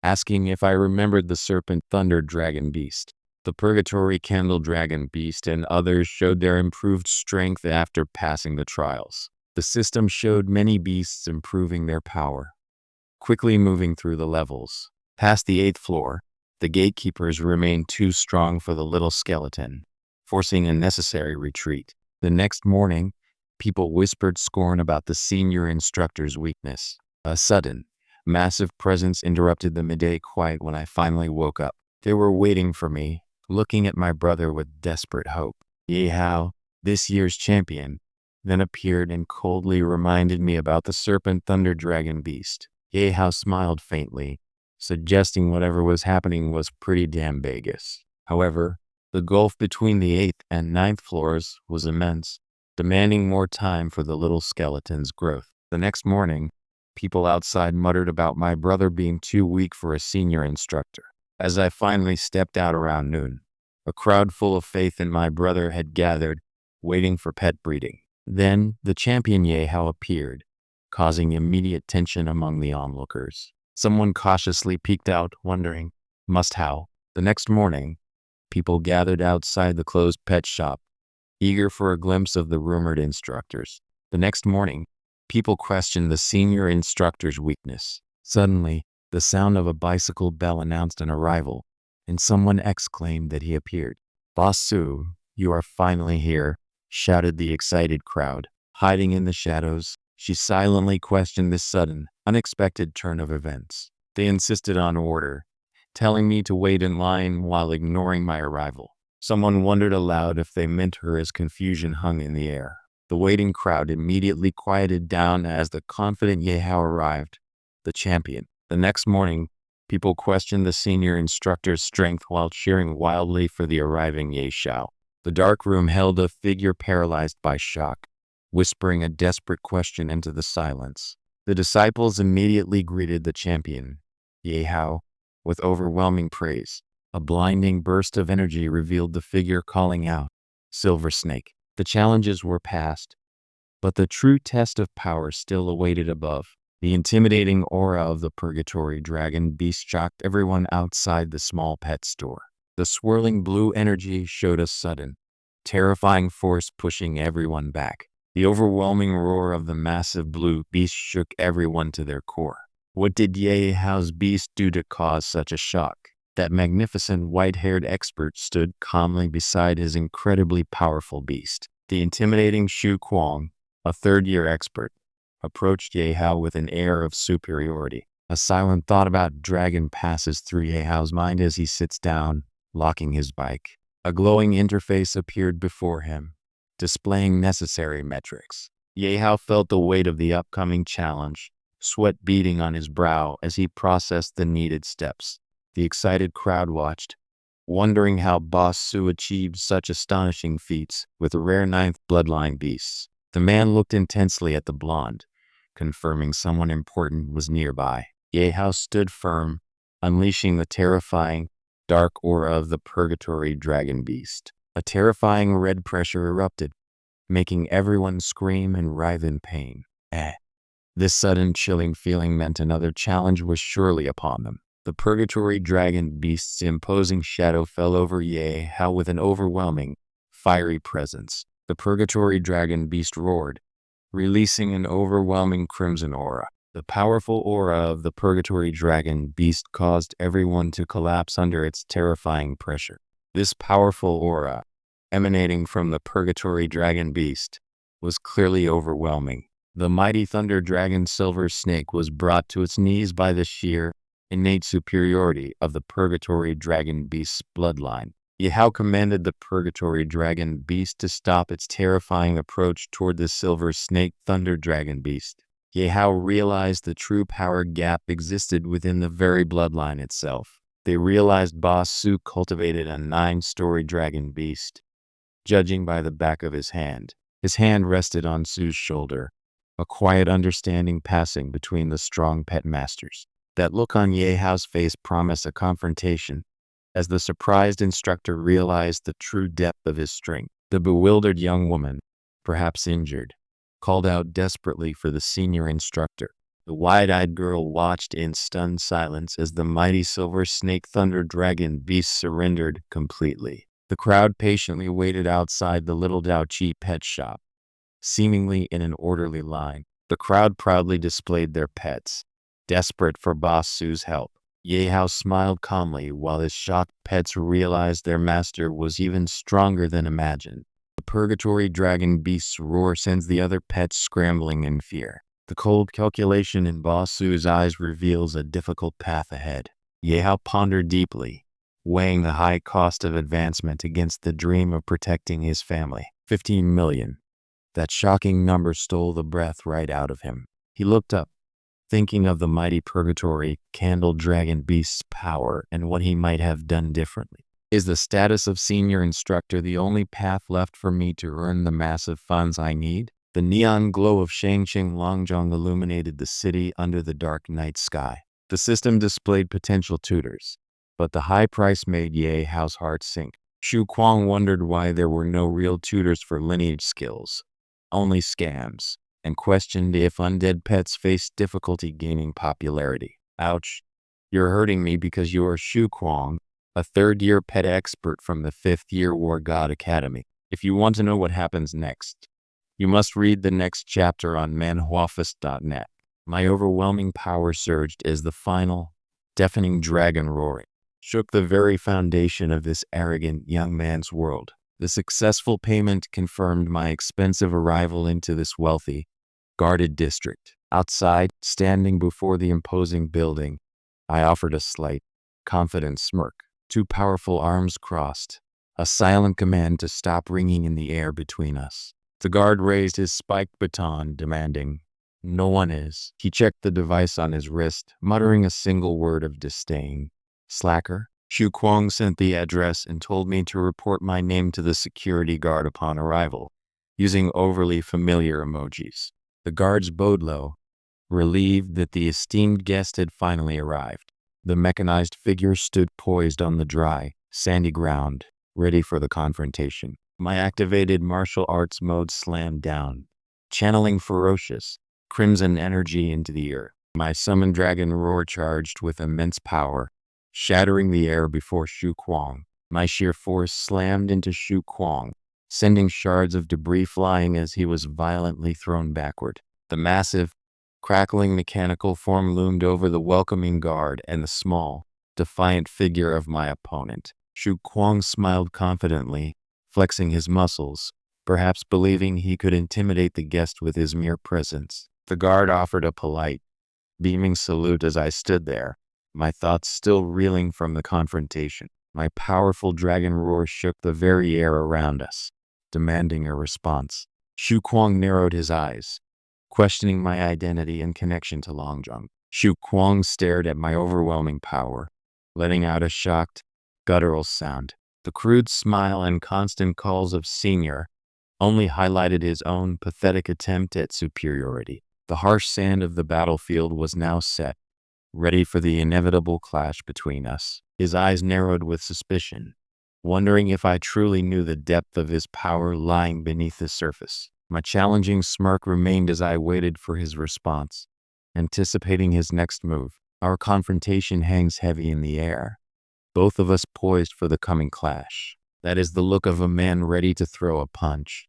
asking if I remembered the Serpent Thunder Dragon Beast. The Purgatory Candle Dragon Beast and others showed their improved strength after passing the trials. The system showed many beasts improving their power, quickly moving through the levels. Past the 8th floor, the gatekeepers remained too strong for the little skeleton, forcing a necessary retreat. The next morning, people whispered scorn about the senior instructor's weakness. A sudden, massive presence interrupted the midday quiet when I finally woke up. They were waiting for me, looking at my brother with desperate hope. Yehao, this year's champion, then appeared and coldly reminded me about the Serpent Thunder Dragon Beast. Yehao smiled faintly, suggesting whatever was happening was pretty damn Vegas. However, the gulf between the 8th and 9th floors was immense, demanding more time for the little skeleton's growth. The next morning, people outside muttered about my brother being too weak for a senior instructor. As I finally stepped out around noon, a crowd full of faith in my brother had gathered, waiting for pet breeding. Then the champion Yehao appeared, causing immediate tension among the onlookers. Someone cautiously peeked out, wondering, must how? The next morning, people gathered outside the closed pet shop, eager for a glimpse of the rumored instructors. The next morning, people questioned the senior instructor's weakness. Suddenly, the sound of a bicycle bell announced an arrival, and someone exclaimed that he appeared. "Boss Su, you are finally here," shouted the excited crowd. Hiding in the shadows, she silently questioned this sudden, unexpected turn of events. They insisted on order, telling me to wait in line while ignoring my arrival. Someone wondered aloud if they meant her as confusion hung in the air. The waiting crowd immediately quieted down as the confident Yehao arrived, the champion. The next morning, people questioned the senior instructor's strength while cheering wildly for the arriving Yehao. The dark room held a figure paralyzed by shock, whispering a desperate question into the silence. The disciples immediately greeted the champion, Yehao, with overwhelming praise. A blinding burst of energy revealed the figure calling out, "Silver Snake." The challenges were past, but the true test of power still awaited above. The intimidating aura of the Purgatory Dragon Beast shocked everyone outside the small pet store. The swirling blue energy showed a sudden, terrifying force pushing everyone back. The overwhelming roar of the massive blue beast shook everyone to their core. What did Yehao's beast do to cause such a shock? That magnificent white-haired expert stood calmly beside his incredibly powerful beast. The intimidating Shu Kuang, a third-year expert, approached Yehao with an air of superiority. A silent thought about dragon passes through Yehao's mind as he sits down, locking his bike. A glowing interface appeared before him, displaying necessary metrics. Yehao felt the weight of the upcoming challenge, sweat beading on his brow as he processed the needed steps. The excited crowd watched, wondering how Boss Su achieved such astonishing feats with rare 9th bloodline beasts. The man looked intensely at the blonde, confirming someone important was nearby. Yehao stood firm, unleashing the terrifying, dark aura of the Purgatory Dragon Beast. A terrifying red pressure erupted, making everyone scream and writhe in pain. This sudden chilling feeling meant another challenge was surely upon them. The Purgatory Dragon Beast's imposing shadow fell over Yehao with an overwhelming, fiery presence. The Purgatory Dragon Beast roared, releasing an overwhelming crimson aura. The powerful aura of the Purgatory Dragon Beast caused everyone to collapse under its terrifying pressure. This powerful aura, emanating from the Purgatory Dragon Beast, was clearly overwhelming. The mighty Thunder Dragon Silver Snake was brought to its knees by the sheer, innate superiority of the Purgatory Dragon Beast's bloodline. Yehao commanded the Purgatory Dragon Beast to stop its terrifying approach toward the Silver Snake Thunder Dragon Beast. Yehao realized the true power gap existed within the very bloodline itself. They realized Boss Su cultivated a 9-story dragon beast. Judging by the back of his hand rested on Su's shoulder, a quiet understanding passing between the strong pet masters. That look on Yehao's face promised a confrontation, as the surprised instructor realized the true depth of his strength. The bewildered young woman, perhaps injured, called out desperately for the senior instructor. The wide-eyed girl watched in stunned silence as the mighty silver snake thunder dragon beast surrendered completely. The crowd patiently waited outside the little Daochi pet shop, seemingly in an orderly line. The crowd proudly displayed their pets, desperate for Boss Su's help. Yehao smiled calmly while his shocked pets realized their master was even stronger than imagined. The purgatory dragon beast's roar sends the other pets scrambling in fear. The cold calculation in Boss Su's eyes reveals a difficult path ahead. Yehao pondered deeply, weighing the high cost of advancement against the dream of protecting his family. 15 million. That shocking number stole the breath right out of him. He looked up, thinking of the mighty purgatory candle dragon beast's power and what he might have done differently. Is the status of senior instructor the only path left for me to earn the massive funds I need? The neon glow of Shangqing Longjong illuminated the city under the dark night sky. The system displayed potential tutors, but the high price made Yehao's heart sink. Xu Kuang wondered why there were no real tutors for lineage skills, only scams, and questioned if undead pets faced difficulty gaining popularity. Ouch. You're hurting me because you are Xu Kuang, a third-year pet expert from the fifth-year War God Academy. If you want to know what happens next, you must read the next chapter on manhwafest.net. My overwhelming power surged as the final, deafening dragon roaring shook the very foundation of this arrogant young man's world. The successful payment confirmed my expensive arrival into this wealthy, guarded district. Outside, standing before the imposing building, I offered a slight, confident smirk. Two powerful arms crossed, a silent command to stop ringing in the air between us. The guard raised his spiked baton, demanding, "No one is." He checked the device on his wrist, muttering a single word of disdain. "Slacker?" Xu Kuang sent the address and told me to report my name to the security guard upon arrival, using overly familiar emojis. The guards bowed low, relieved that the esteemed guest had finally arrived. The mechanized figure stood poised on the dry, sandy ground, ready for the confrontation. My activated martial arts mode slammed down, channeling ferocious, crimson energy into the earth. My summoned dragon roar charged with immense power, shattering the air before Xu Kuang. My sheer force slammed into Xu Kuang, sending shards of debris flying as he was violently thrown backward. The massive, crackling mechanical form loomed over the welcoming guard and the small, defiant figure of my opponent. Xu Kuang smiled confidently, flexing his muscles, perhaps believing he could intimidate the guest with his mere presence. The guard offered a polite, beaming salute as I stood there, my thoughts still reeling from the confrontation. My powerful dragon roar shook the very air around us, demanding a response. Xu Kuang narrowed his eyes, questioning my identity and connection to Longjong. Xu Kuang stared at my overwhelming power, letting out a shocked, guttural sound. The crude smile and constant calls of senior only highlighted his own pathetic attempt at superiority. The harsh sand of the battlefield was now set, ready for the inevitable clash between us. His eyes narrowed with suspicion, wondering if I truly knew the depth of his power lying beneath the surface. My challenging smirk remained as I waited for his response, anticipating his next move. Our confrontation hangs heavy in the air, both of us poised for the coming clash. That is the look of a man ready to throw a punch,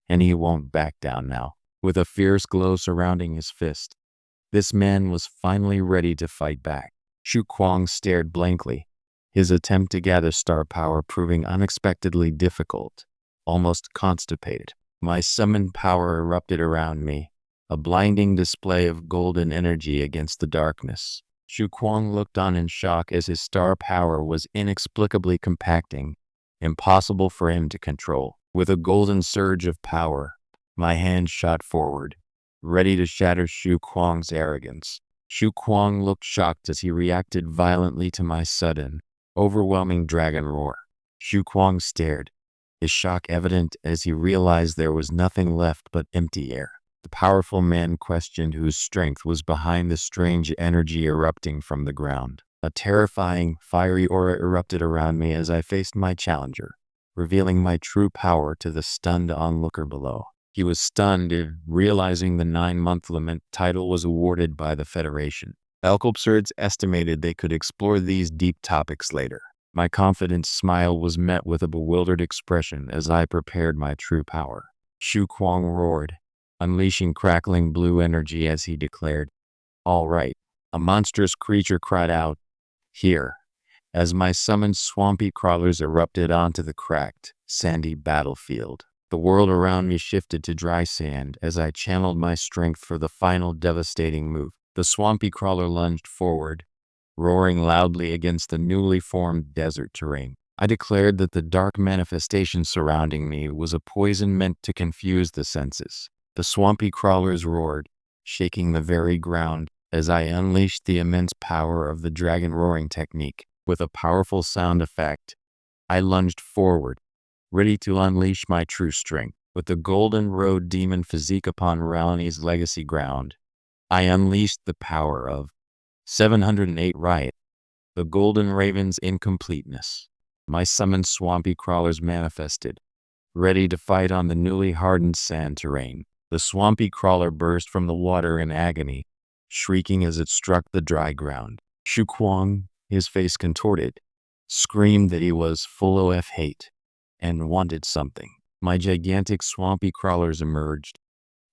and he won't back down now. With a fierce glow surrounding his fist, this man was finally ready to fight back. Xu Kuang stared blankly, his attempt to gather star power proving unexpectedly difficult, almost constipated. My summoned power erupted around me, a blinding display of golden energy against the darkness. Xu Kuang looked on in shock as his star power was inexplicably compacting, impossible for him to control. With a golden surge of power, my hand shot forward, ready to shatter Xu Kuang's arrogance. Xu Kuang looked shocked as he reacted violently to my sudden, overwhelming dragon roar. Xu Kuang stared, his shock evident as he realized there was nothing left but empty air. The powerful man questioned whose strength was behind the strange energy erupting from the ground. A terrifying, fiery aura erupted around me as I faced my challenger, revealing my true power to the stunned onlooker below. He was stunned, realizing the 9-month limit title was awarded by the Federation. Encompasses estimated they could explore these deep topics later. My confident smile was met with a bewildered expression as I prepared my true power. Shu Kuang roared, unleashing crackling blue energy as he declared, "All right." A monstrous creature cried out, "Here," as my summoned swampy crawlers erupted onto the cracked, sandy battlefield. The world around me shifted to dry sand as I channeled my strength for the final devastating move. The swampy crawler lunged forward, roaring loudly against the newly formed desert terrain. I declared that the dark manifestation surrounding me was a poison meant to confuse the senses. The swampy crawlers roared, shaking the very ground, as I unleashed the immense power of the dragon roaring technique. With a powerful sound effect, I lunged forward, ready to unleash my true strength. With the Golden Road demon physique upon Ralani's legacy ground, I unleashed the power of 708 Riot, the Golden Raven's incompleteness. My summoned swampy crawlers manifested, ready to fight on the newly hardened sand terrain. The swampy crawler burst from the water in agony, shrieking as it struck the dry ground. Shu Kuang, his face contorted, screamed that he was full of hate and wanted something. My gigantic swampy crawlers emerged,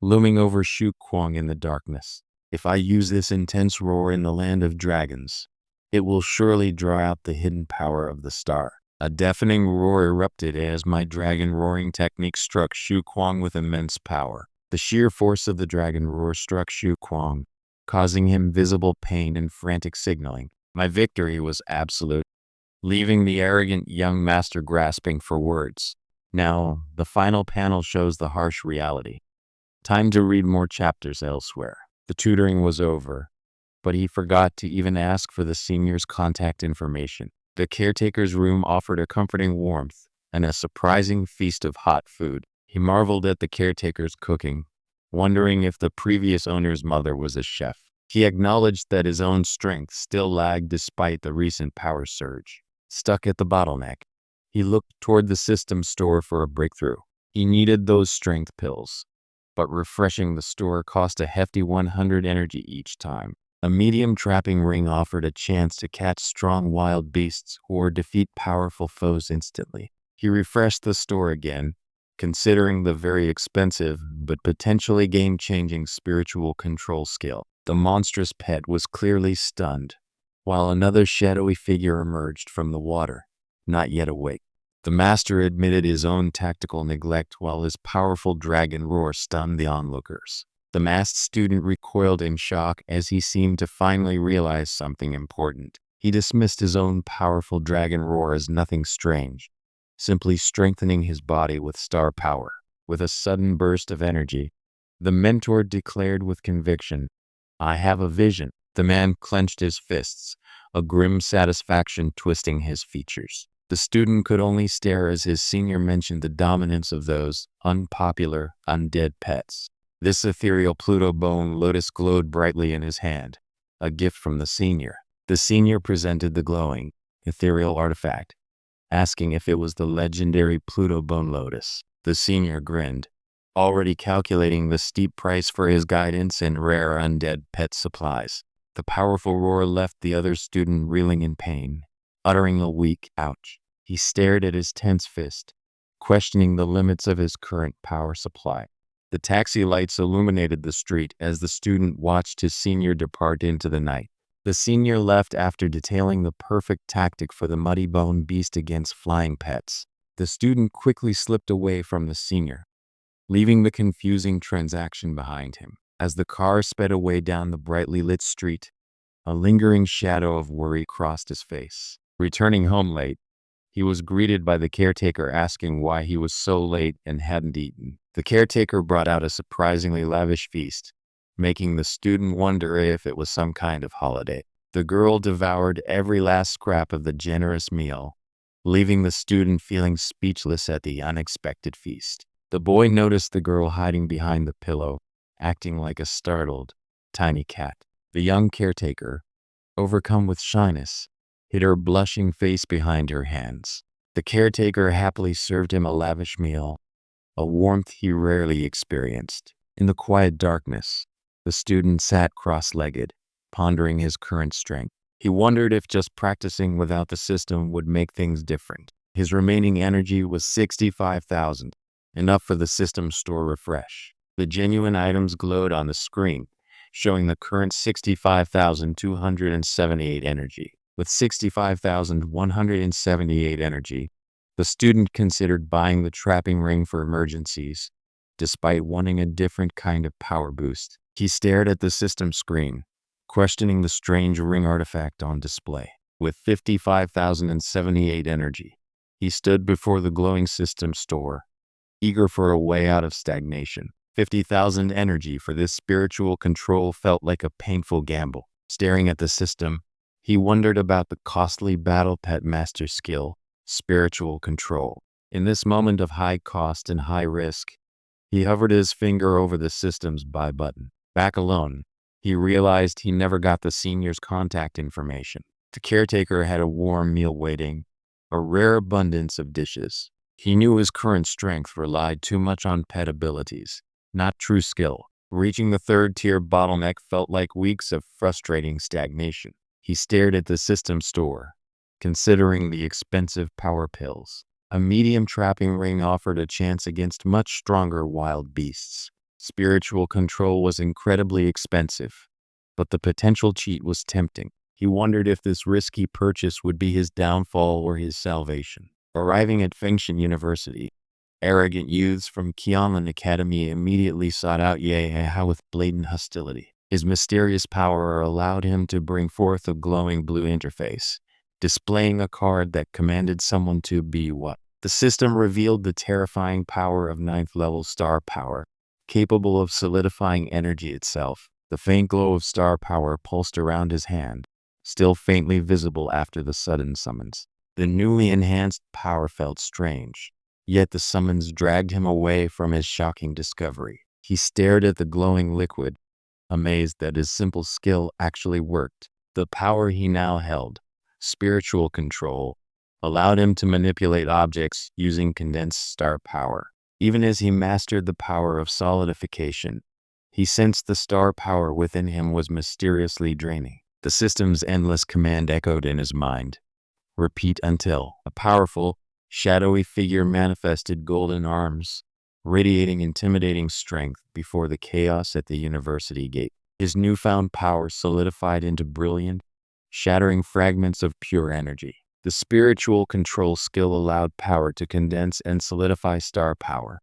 looming over Shu Kuang in the darkness. If I use this intense roar in the land of dragons, it will surely draw out the hidden power of the star. A deafening roar erupted as my dragon roaring technique struck Shu Kuang with immense power. The sheer force of the dragon roar struck Shu Kuang, causing him visible pain and frantic signaling. My victory was absolute, leaving the arrogant young master grasping for words. Now, the final panel shows the harsh reality. Time to read more chapters elsewhere. The tutoring was over, but he forgot to even ask for the senior's contact information. The caretaker's room offered a comforting warmth and a surprising feast of hot food. He marveled at the caretaker's cooking, wondering if the previous owner's mother was a chef. He acknowledged that his own strength still lagged despite the recent power surge. Stuck at the bottleneck, he looked toward the system store for a breakthrough. He needed those strength pills, but refreshing the store cost a hefty 100 energy each time. A medium trapping ring offered a chance to catch strong wild beasts or defeat powerful foes instantly. He refreshed the store again, considering the very expensive but potentially game-changing spiritual control skill. The monstrous pet was clearly stunned, while another shadowy figure emerged from the water, not yet awake. The master admitted his own tactical neglect while his powerful dragon roar stunned the onlookers. The masked student recoiled in shock as he seemed to finally realize something important. He dismissed his own powerful dragon roar as nothing strange, simply strengthening his body with star power. With a sudden burst of energy, the mentor declared with conviction, "I have a vision." The man clenched his fists, a grim satisfaction twisting his features. The student could only stare as his senior mentioned the dominance of those unpopular, undead pets. This ethereal Pluto bone lotus glowed brightly in his hand, a gift from the senior. The senior presented the glowing, ethereal artifact, asking if it was the legendary Pluto bone lotus. The senior grinned, already calculating the steep price for his guidance and rare undead pet supplies. The powerful roar left the other student reeling in pain, uttering a weak ouch. He stared at his tense fist, questioning the limits of his current power supply. The taxi lights illuminated the street as the student watched his senior depart into the night. The senior left after detailing the perfect tactic for the muddy bone beast against flying pets. The student quickly slipped away from the senior, leaving the confusing transaction behind him. As the car sped away down the brightly lit street, a lingering shadow of worry crossed his face. Returning home late, he was greeted by the caretaker asking why he was so late and hadn't eaten. The caretaker brought out a surprisingly lavish feast, making the student wonder if it was some kind of holiday. The girl devoured every last scrap of the generous meal, leaving the student feeling speechless at the unexpected feast. The boy noticed the girl hiding behind the pillow, acting like a startled, tiny cat. The young caretaker, overcome with shyness, hid her blushing face behind her hands. The caretaker happily served him a lavish meal, a warmth he rarely experienced. In the quiet darkness, the student sat cross-legged, pondering his current strength. He wondered if just practicing without the system would make things different. His remaining energy was 65,000, enough for the system store refresh. The genuine items glowed on the screen, showing the current 65,278 energy. With 65,178 energy, the student considered buying the trapping ring for emergencies, despite wanting a different kind of power boost. He stared at the system screen, questioning the strange ring artifact on display. With 55,078 energy, he stood before the glowing system store, eager for a way out of stagnation. 50,000 energy for this spiritual control felt like a painful gamble. Staring at the system, he wondered about the costly battle pet master skill, spiritual control. In this moment of high cost and high risk, he hovered his finger over the system's buy button. Back alone, he realized he never got the senior's contact information. The caretaker had a warm meal waiting, a rare abundance of dishes. He knew his current strength relied too much on pet abilities, not true skill. Reaching the third-tier bottleneck felt like weeks of frustrating stagnation. He stared at the system store, considering the expensive power pills. A medium trapping ring offered a chance against much stronger wild beasts. Spiritual control was incredibly expensive, but the potential cheat was tempting. He wondered if this risky purchase would be his downfall or his salvation. Arriving at Fengshan University, arrogant youths from Qianlin Academy immediately sought out Ye Hao with blatant hostility. His mysterious power allowed him to bring forth a glowing blue interface, displaying a card that commanded someone to be what. The system revealed the terrifying power of 9th level star power, capable of solidifying energy itself. The faint glow of star power pulsed around his hand, still faintly visible after the sudden summons. The newly enhanced power felt strange, yet the summons dragged him away from his shocking discovery. He stared at the glowing liquid, amazed that his simple skill actually worked. The power he now held, spiritual control, allowed him to manipulate objects using condensed star power. Even as he mastered the power of solidification, he sensed the star power within him was mysteriously draining. The system's endless command echoed in his mind. Repeat until a powerful, shadowy figure manifested golden arms, radiating intimidating strength before the chaos at the university gate. His newfound power solidified into brilliant, shattering fragments of pure energy. The spiritual control skill allowed power to condense and solidify star power,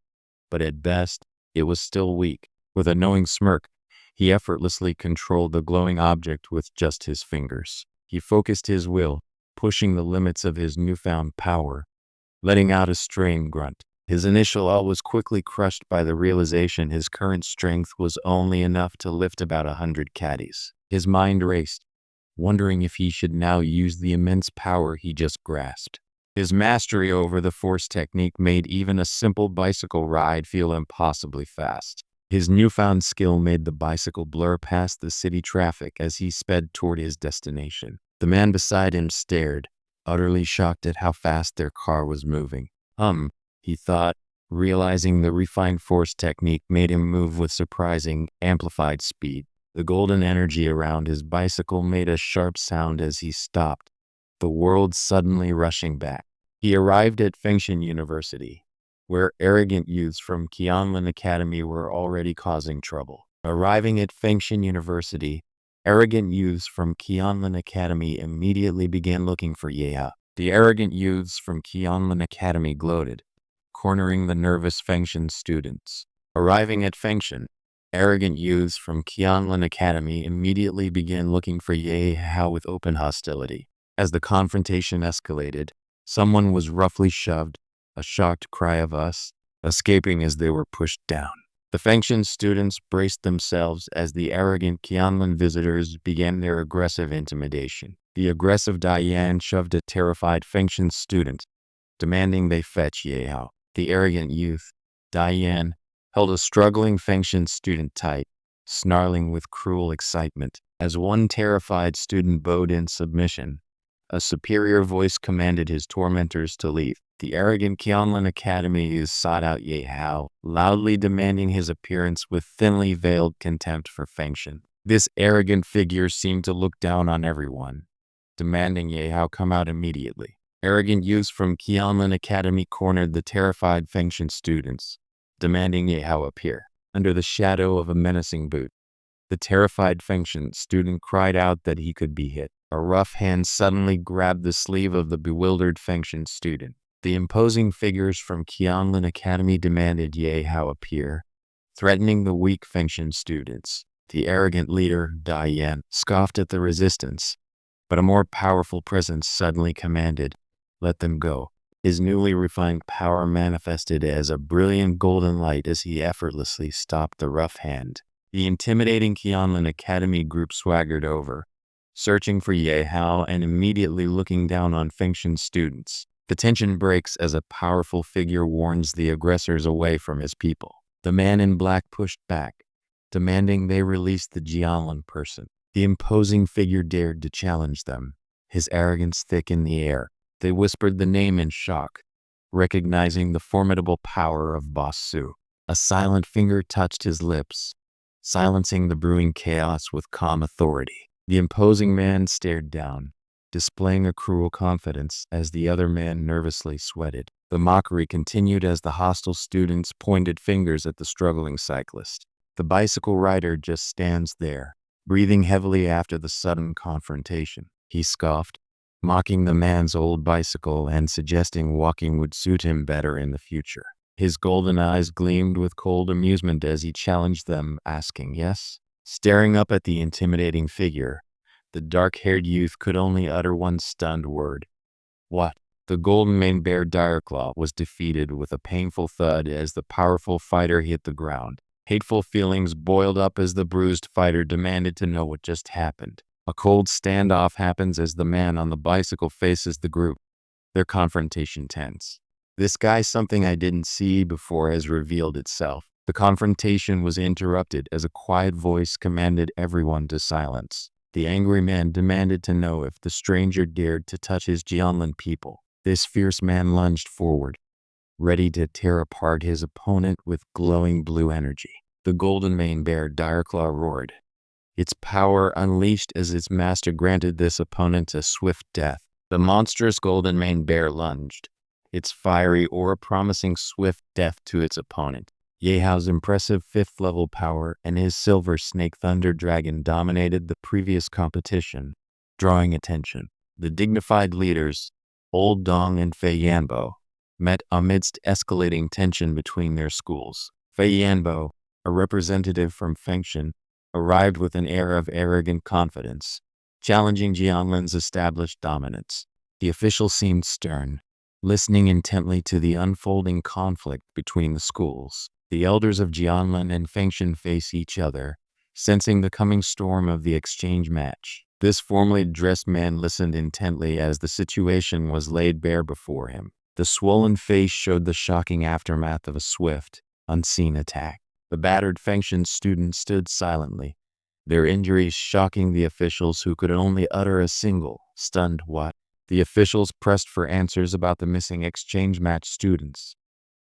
but at best, it was still weak. With a knowing smirk, he effortlessly controlled the glowing object with just his fingers. He focused his will, pushing the limits of his newfound power, letting out a strained grunt. His initial awe was quickly crushed by the realization his current strength was only enough to lift about 100 caddies. His mind raced, wondering if he should now use the immense power he just grasped. His mastery over the force technique made even a simple bicycle ride feel impossibly fast. His newfound skill made the bicycle blur past the city traffic as he sped toward his destination. The man beside him stared, utterly shocked at how fast their car was moving. He thought, realizing the refined force technique made him move with surprising, amplified speed. The golden energy around his bicycle made a sharp sound as he stopped, the world suddenly rushing back. He arrived at Fengshan University, where arrogant youths from Qianlin Academy were already causing trouble. Arriving at Fengshan University, arrogant youths from Qianlin Academy immediately began looking for Yeha. The arrogant youths from Qianlin Academy gloated, cornering the nervous Fengshan students. Arriving at Fengshan, arrogant youths from Qianlin Academy immediately began looking for Ye Hao with open hostility. As the confrontation escalated, someone was roughly shoved, a shocked cry of "us," escaping as they were pushed down. The Fengshan students braced themselves as the arrogant Qianlin visitors began their aggressive intimidation. The aggressive Diane shoved a terrified Fengshan student, demanding they fetch Ye Hao. The arrogant youth, Diane, held a struggling Fengshan student tight, snarling with cruel excitement. As one terrified student bowed in submission, a superior voice commanded his tormentors to leave. The arrogant Qianlin Academy youth sought out Ye Hao, loudly demanding his appearance with thinly veiled contempt for Fengshen. This arrogant figure seemed to look down on everyone, demanding Ye Hao come out immediately. Arrogant youths from Qianlin Academy cornered the terrified Fengshen students, demanding Ye Hao appear. Under the shadow of a menacing boot, the terrified Fengshen student cried out that he could be hit. A rough hand suddenly grabbed the sleeve of the bewildered Fengshen student. The imposing figures from Qianlin Academy demanded Ye Hao appear, threatening the weak Fengshen students. The arrogant leader, Dai Yan, scoffed at the resistance, but a more powerful presence suddenly commanded, "Let them go." His newly refined power manifested as a brilliant golden light as he effortlessly stopped the rough hand. The intimidating Qianlin Academy group swaggered over, searching for Ye Hao and immediately looking down on Fengshen students. The tension breaks as a powerful figure warns the aggressors away from his people. The man in black pushed back, demanding they release the Jianlin person. The imposing figure dared to challenge them, his arrogance thick in the air. They whispered the name in shock, recognizing the formidable power of Boss Su. A silent finger touched his lips, silencing the brewing chaos with calm authority. The imposing man stared down, displaying a cruel confidence as the other man nervously sweated. The mockery continued as the hostile students pointed fingers at the struggling cyclist. The bicycle rider just stands there, breathing heavily after the sudden confrontation. He scoffed, mocking the man's old bicycle and suggesting walking would suit him better in the future. His golden eyes gleamed with cold amusement as he challenged them, asking, "Yes?" Staring up at the intimidating figure, the dark-haired youth could only utter one stunned word. "What?" The golden maned bear Direclaw was defeated with a painful thud as the powerful fighter hit the ground. Hateful feelings boiled up as the bruised fighter demanded to know what just happened. A cold standoff happens as the man on the bicycle faces the group, their confrontation tense. "This guy's something I didn't see before has revealed itself." The confrontation was interrupted as a quiet voice commanded everyone to silence. The angry man demanded to know if the stranger dared to touch his Jianlin people. This fierce man lunged forward, ready to tear apart his opponent with glowing blue energy. The golden maned bear Direclaw roared, its power unleashed as its master granted this opponent a swift death. The monstrous golden maned bear lunged, its fiery aura promising swift death to its opponent. Ye Hao's impressive 5th level power and his silver snake thunder dragon dominated the previous competition, drawing attention. The dignified leaders, Old Dong and Fei Yanbo, met amidst escalating tension between their schools. Fei Yanbo, a representative from Fengshen, arrived with an air of arrogant confidence, challenging Jianlin's established dominance. The official seemed stern, listening intently to the unfolding conflict between the schools. The elders of Jianlin and Fengshen face each other, sensing the coming storm of the exchange match. This formally dressed man listened intently as the situation was laid bare before him. The swollen face showed the shocking aftermath of a swift, unseen attack. The battered Fengshen students stood silently, their injuries shocking the officials who could only utter a single, stunned "what?" The officials pressed for answers about the missing exchange match students,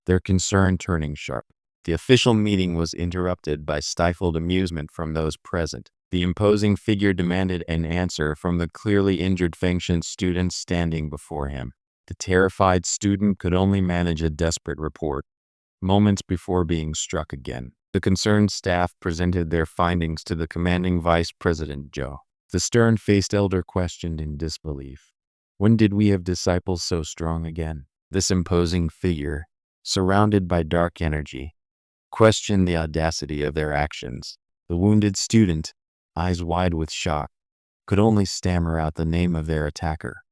their concern turning sharp. The official meeting was interrupted by stifled amusement from those present. The imposing figure demanded an answer from the clearly injured Fengshen student standing before him. The terrified student could only manage a desperate report, moments before being struck again. The concerned staff presented their findings to the commanding Vice President Zhou. The stern-faced elder questioned in disbelief, "When did we have disciples so strong again?" This imposing figure, surrounded by dark energy, questioned the audacity of their actions. The wounded student, eyes wide with shock, could only stammer out the name of their attacker.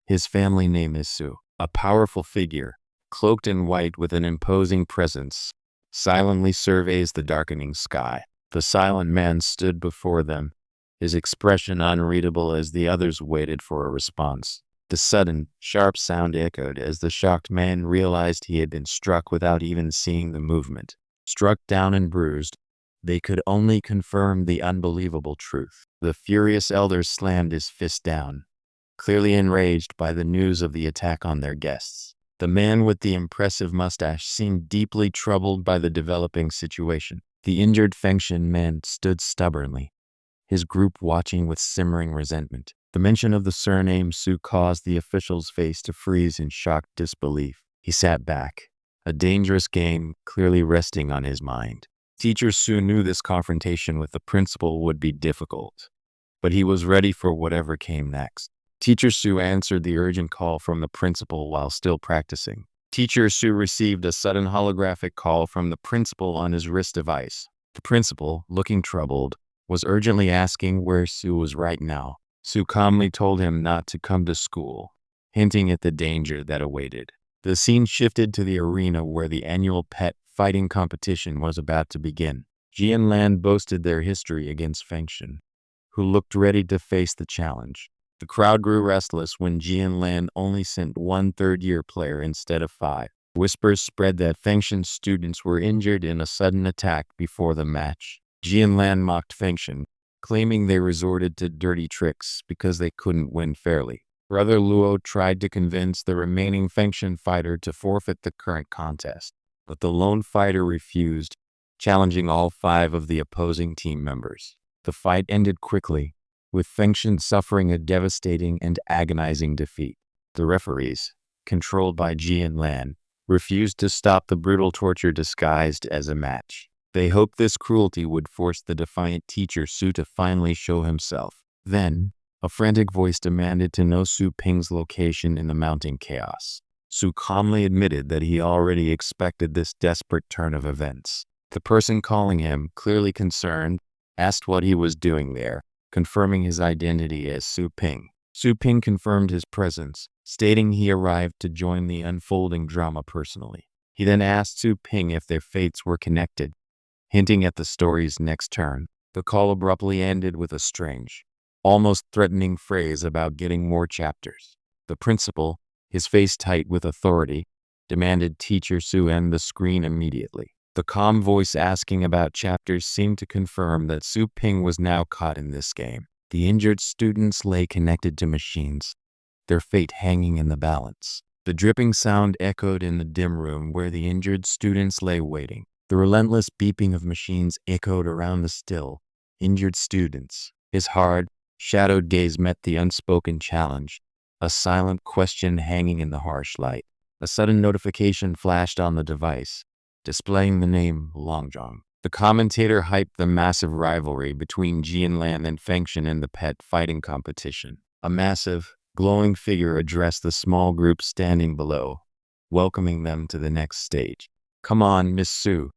His family name is Su. A powerful figure, cloaked in white with an imposing presence, silently surveys the darkening sky. The silent man stood before them, his expression unreadable as the others waited for a response. The sudden, sharp sound echoed as the shocked man realized he had been struck without even seeing the movement. Struck down and bruised, They could only confirm the unbelievable truth. The furious elder slammed his fist down, clearly enraged by the news of the attack on their guests. The man with the impressive mustache seemed deeply troubled by the developing situation. The injured Fengshan man stood stubbornly, his group watching with simmering resentment. The mention of the surname Su caused the official's face to freeze in shocked disbelief. He sat back, a dangerous game clearly resting on his mind. Teacher Su knew this confrontation with the principal would be difficult, but he was ready for whatever came next. Teacher Su answered the urgent call from the principal while still practicing. Teacher Su received a sudden holographic call from the principal on his wrist device. The principal, looking troubled, was urgently asking where Su was right now. Su calmly told him not to come to school, hinting at the danger that awaited. The scene shifted to the arena where the annual pet fighting competition was about to begin. Jianlan boasted their history against Fengshan, who looked ready to face the challenge. The crowd grew restless when Jianlan only sent one third-year player instead of 5. Whispers spread that Fengshan students were injured in a sudden attack before the match. Jianlan mocked Fengshan, claiming they resorted to dirty tricks because they couldn't win fairly. Brother Luo tried to convince the remaining Fengshan fighter to forfeit the current contest, but the lone fighter refused, challenging all 5 of the opposing team members. The fight ended quickly, with Fengshan suffering a devastating and agonizing defeat. The referees, controlled by Jianlan, refused to stop the brutal torture disguised as a match. They hoped this cruelty would force the defiant teacher Su to finally show himself. Then, a frantic voice demanded to know Su Ping's location in the mounting chaos. Su calmly admitted that he already expected this desperate turn of events. The person calling him, clearly concerned, asked what he was doing there, confirming his identity as Su Ping. Su Ping confirmed his presence, stating he arrived to join the unfolding drama personally. He then asked Su Ping if their fates were connected, hinting at the story's next turn. The call abruptly ended with a strange, almost threatening phrase about getting more chapters. The principal, his face tight with authority, demanded Teacher Su end the screen immediately. The calm voice asking about chapters seemed to confirm that Su Ping was now caught in this game. The injured students lay connected to machines, their fate hanging in the balance. The dripping sound echoed in the dim room where the injured students lay waiting. The relentless beeping of machines echoed around the still, injured students. His hard, shadowed gaze met the unspoken challenge, a silent question hanging in the harsh light. A sudden notification flashed on the device, displaying the name Longjong. The commentator hyped the massive rivalry between Jianlan and Fengshan in the pet fighting competition. A massive, glowing figure addressed the small group standing below, welcoming them to the next stage. "Come on, Miss Su,"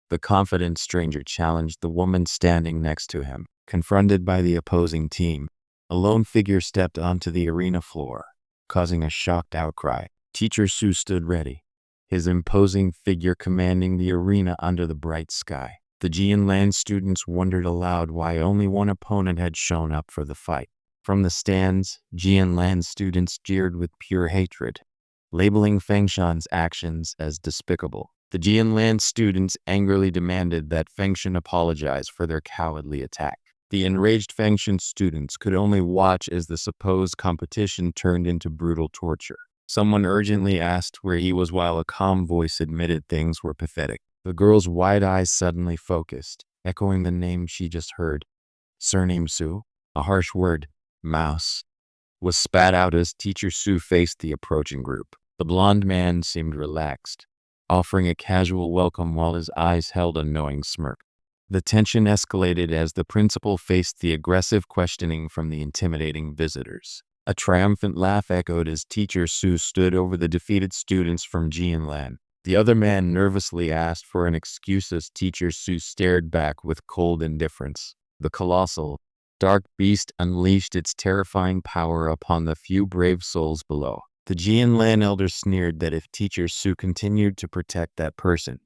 the confident stranger challenged the woman standing next to him. Confronted by the opposing team, a lone figure stepped onto the arena floor, causing a shocked outcry. Teacher Su stood ready, his imposing figure commanding the arena under the bright sky. The Jianlan students wondered aloud why only one opponent had shown up for the fight. From the stands, Jianlan students jeered with pure hatred, labeling Fengshan's actions as despicable. The Jianlan students angrily demanded that Fengshan apologize for their cowardly attack. The enraged Fengshan students could only watch as the supposed competition turned into brutal torture. Someone urgently asked where he was while a calm voice admitted things were pathetic. The girl's wide eyes suddenly focused, echoing the name she just heard. Surname Su? A harsh word, mouse, was spat out as Teacher Su faced the approaching group. The blond man seemed relaxed, offering a casual welcome while his eyes held a knowing smirk. The tension escalated as the principal faced the aggressive questioning from the intimidating visitors. A triumphant laugh echoed as Teacher Su stood over the defeated students from Jianlan. The other man nervously asked for an excuse as Teacher Su stared back with cold indifference. The colossal, dark beast unleashed its terrifying power upon the few brave souls below. The Jianlan elder sneered that if Teacher Su continued to protect that person,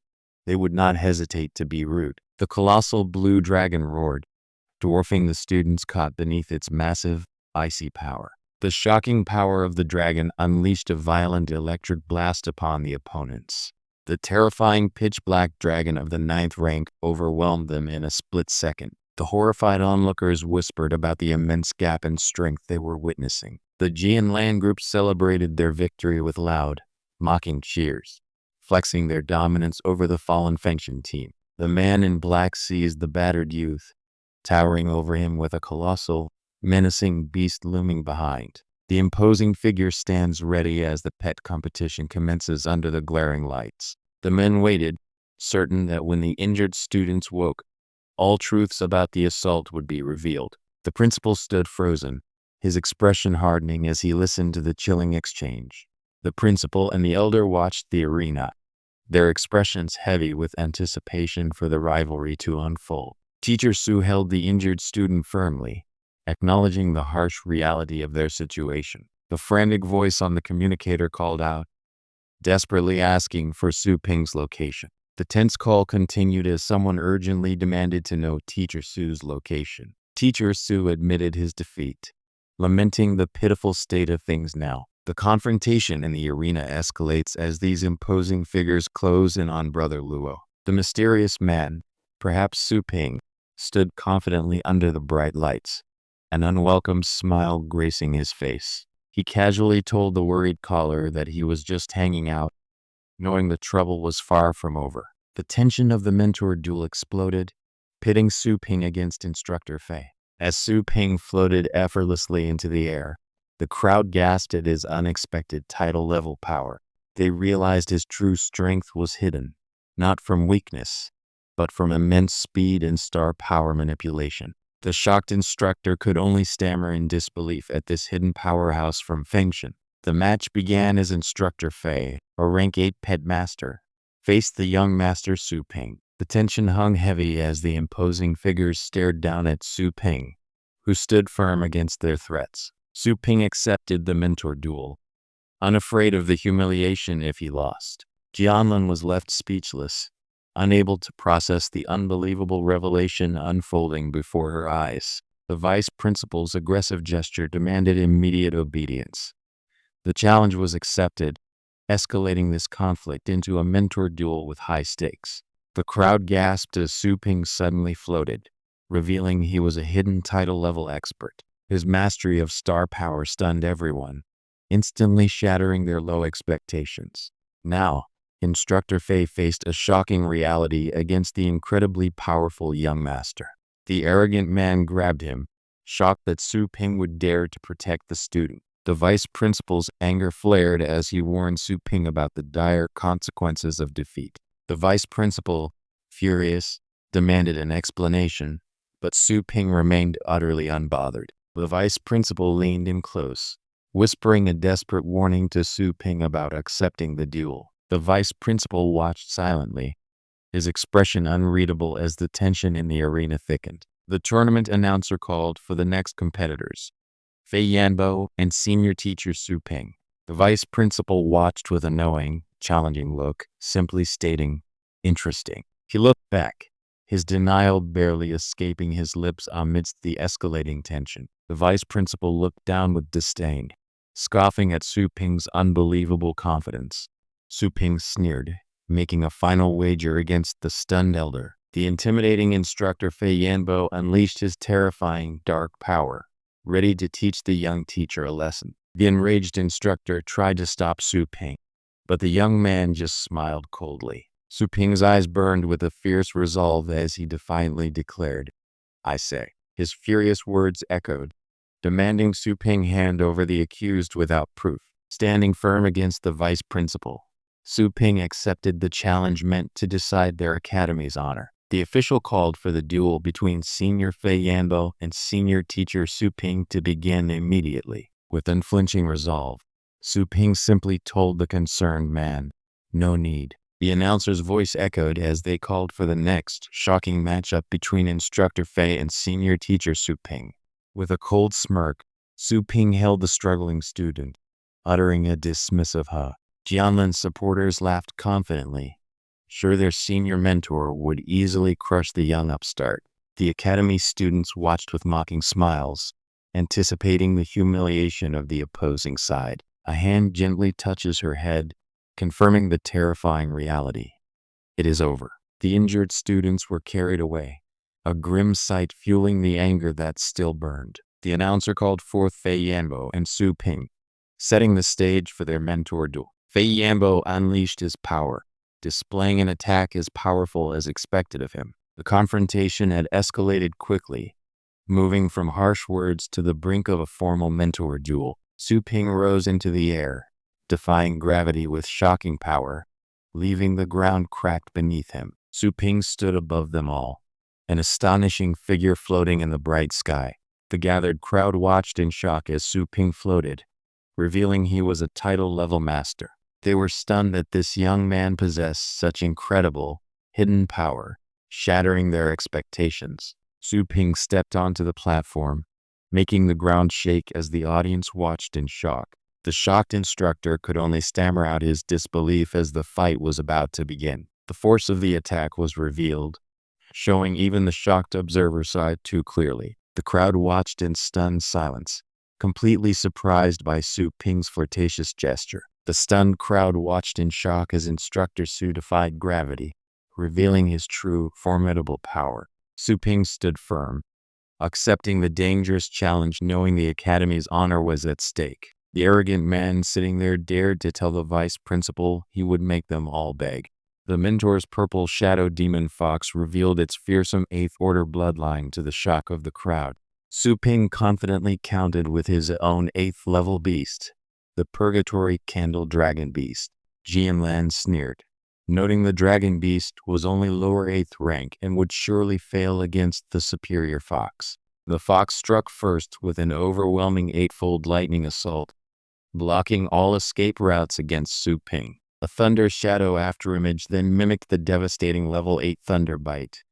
they would not hesitate to be rude. The colossal blue dragon roared, dwarfing the students caught beneath its massive, icy power. The shocking power of the dragon unleashed a violent electric blast upon the opponents, The terrifying pitch-black dragon of the ninth rank overwhelmed them in a split second. The horrified onlookers whispered about the immense gap in strength they were witnessing. The Jian Lan group celebrated their victory with loud, mocking cheers, flexing their dominance over the fallen Fengshan team. The man in black seized the battered youth, towering over him with a colossal, menacing beast looming behind. The imposing figure stands ready as the pet competition commences under the glaring lights. The men waited, certain that when the injured students woke, all truths about the assault would be revealed. The principal stood frozen, his expression hardening as he listened to the chilling exchange. The principal and the elder watched the arena, their expressions heavy with anticipation for the rivalry to unfold. Teacher Su held the injured student firmly, acknowledging the harsh reality of their situation. The frantic voice on the communicator called out, desperately asking for Su Ping's location. The tense call continued as someone urgently demanded to know Teacher Su's location. Teacher Su admitted his defeat, lamenting the pitiful state of things now. The confrontation in the arena escalates as these imposing figures close in on Brother Luo. The mysterious man, perhaps Su Ping, stood confidently under the bright lights, an unwelcome smile gracing his face. He casually told the worried caller that he was just hanging out, knowing the trouble was far from over. The tension of the mentor duel exploded, pitting Su Ping against Instructor Fei. As Su Ping floated effortlessly into the air, the crowd gasped at his unexpected tidal-level power. They realized his true strength was hidden, not from weakness, but from immense speed and star power manipulation. The shocked instructor could only stammer in disbelief at this hidden powerhouse from Fengshan. The match began as Instructor Fei, a rank 8 pet master, faced the young master Su Ping. The tension hung heavy as the imposing figures stared down at Su Ping, who stood firm against their threats. Su Ping accepted the mentor duel, unafraid of the humiliation if he lost. Jianlin was left speechless, unable to process the unbelievable revelation unfolding before her eyes. The vice principal's aggressive gesture demanded immediate obedience. The challenge was accepted, escalating this conflict into a mentor duel with high stakes. The crowd gasped as Su Ping suddenly floated, revealing he was a hidden title-level expert. His mastery of star power stunned everyone, instantly shattering their low expectations. Now, Instructor Fei faced a shocking reality against the incredibly powerful young master. The arrogant man grabbed him, shocked that Su Ping would dare to protect the student. The vice principal's anger flared as he warned Su Ping about the dire consequences of defeat. The vice principal, furious, demanded an explanation, but Su Ping remained utterly unbothered. The vice principal leaned in close, whispering a desperate warning to Su Ping about accepting the duel. The vice principal watched silently, his expression unreadable as the tension in the arena thickened. The tournament announcer called for the next competitors, Fei Yanbo and senior teacher Su Ping. The vice principal watched with a knowing, challenging look, simply stating, "Interesting." He looked back, his denial barely escaping his lips amidst the escalating tension. The vice principal looked down with disdain, scoffing at Su Ping's unbelievable confidence. Su Ping sneered, making a final wager against the stunned elder. The intimidating instructor Fei Yanbo unleashed his terrifying dark power, ready to teach the young teacher a lesson. The enraged instructor tried to stop Su Ping, but the young man just smiled coldly. Su Ping's eyes burned with a fierce resolve as he defiantly declared, "I say." His furious words echoed, demanding Su Ping hand over the accused without proof. Standing firm against the vice principal, Su Ping accepted the challenge meant to decide their academy's honor. The official called for the duel between senior Fei Yanbo and senior teacher Su Ping to begin immediately. With unflinching resolve, Su Ping simply told the concerned man, "No need." The announcer's voice echoed as they called for the next shocking matchup between Instructor Fei and senior teacher Su Ping. With a cold smirk, Su Ping held the struggling student, uttering a dismissive huh. Jianlin's supporters laughed confidently, sure their senior mentor would easily crush the young upstart. The academy students watched with mocking smiles, anticipating the humiliation of the opposing side. A hand gently touches her head, confirming the terrifying reality. It is over. The injured students were carried away, a grim sight fueling the anger that still burned. The announcer called forth Fei Yanbo and Su Ping, setting the stage for their mentor duel. Fei Yanbo unleashed his power, displaying an attack as powerful as expected of him. The confrontation had escalated quickly, moving from harsh words to the brink of a formal mentor duel. Su Ping rose into the air, defying gravity with shocking power, leaving the ground cracked beneath him. Su Ping stood above them all, an astonishing figure floating in the bright sky. The gathered crowd watched in shock as Su Ping floated, revealing he was a title-level master. They were stunned that this young man possessed such incredible, hidden power, shattering their expectations. Su Ping stepped onto the platform, making the ground shake as the audience watched in shock. The shocked instructor could only stammer out his disbelief as the fight was about to begin. The force of the attack was revealed, showing even the shocked observer saw it too clearly. The crowd watched in stunned silence, completely surprised by Su Ping's flirtatious gesture. The stunned crowd watched in shock as instructor Su defied gravity, revealing his true, formidable power. Su Ping stood firm, accepting the dangerous challenge knowing the academy's honor was at stake. The arrogant man sitting there dared to tell the vice principal he would make them all beg. The mentor's purple shadow demon fox revealed its fearsome 8th order bloodline to the shock of the crowd. Su Ping confidently counted with his own 8th level beast, the Purgatory Candle Dragon Beast. Jianlan sneered, noting the dragon beast was only lower 8th rank and would surely fail against the superior fox. The fox struck first with an overwhelming 8-fold lightning assault, blocking all escape routes against Su Ping. A thunder shadow afterimage then mimicked the devastating level 8 thunder bite,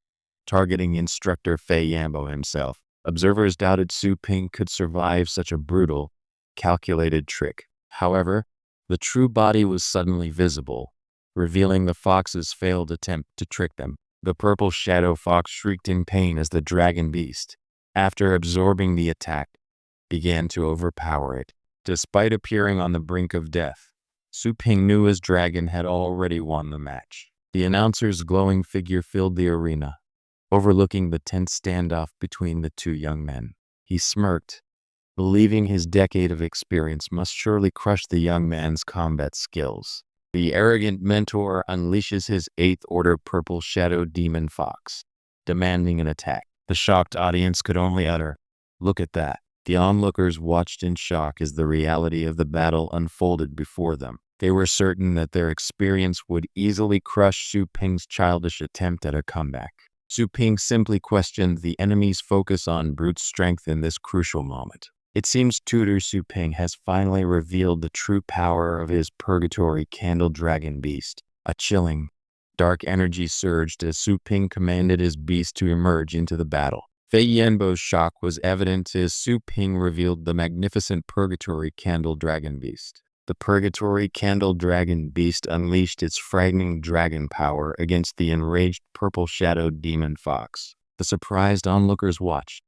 targeting instructor Fei Yanbo himself. Observers doubted Su Ping could survive such a brutal, calculated trick. However, the true body was suddenly visible, revealing the fox's failed attempt to trick them. The purple shadow fox shrieked in pain as the dragon beast, after absorbing the attack, began to overpower it. Despite appearing on the brink of death, Su Ping knew his dragon had already won the match. The announcer's glowing figure filled the arena, overlooking the tense standoff between the two young men. He smirked, believing his decade of experience must surely crush the young man's combat skills. The arrogant mentor unleashes his 8th order purple shadow demon fox, demanding an attack. The shocked audience could only utter, "Look at that." The onlookers watched in shock as the reality of the battle unfolded before them. They were certain that their experience would easily crush Su Ping's childish attempt at a comeback. Su Ping simply questioned the enemy's focus on brute strength in this crucial moment. It seems tutor Su Ping has finally revealed the true power of his Purgatory Candle Dragon Beast. A chilling, dark energy surged as Su Ping commanded his beast to emerge into the battle. Fei Yanbo's shock was evident as Su Ping revealed the magnificent Purgatory Candle Dragon Beast. The Purgatory Candle Dragon Beast unleashed its frightening dragon power against the enraged purple-shadowed demon fox. The surprised onlookers watched,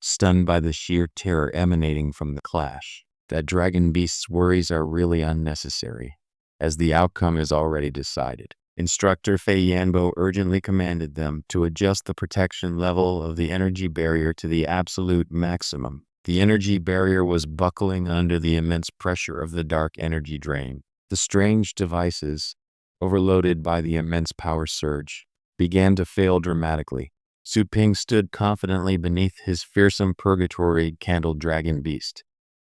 stunned by the sheer terror emanating from the clash. That dragon beast's worries are really unnecessary, as the outcome is already decided. Instructor Fei Yanbo urgently commanded them to adjust the protection level of the energy barrier to the absolute maximum. The energy barrier was buckling under the immense pressure of the dark energy drain. The strange devices, overloaded by the immense power surge, began to fail dramatically. Su Ping stood confidently beneath his fearsome Purgatory Candle Dragon Beast,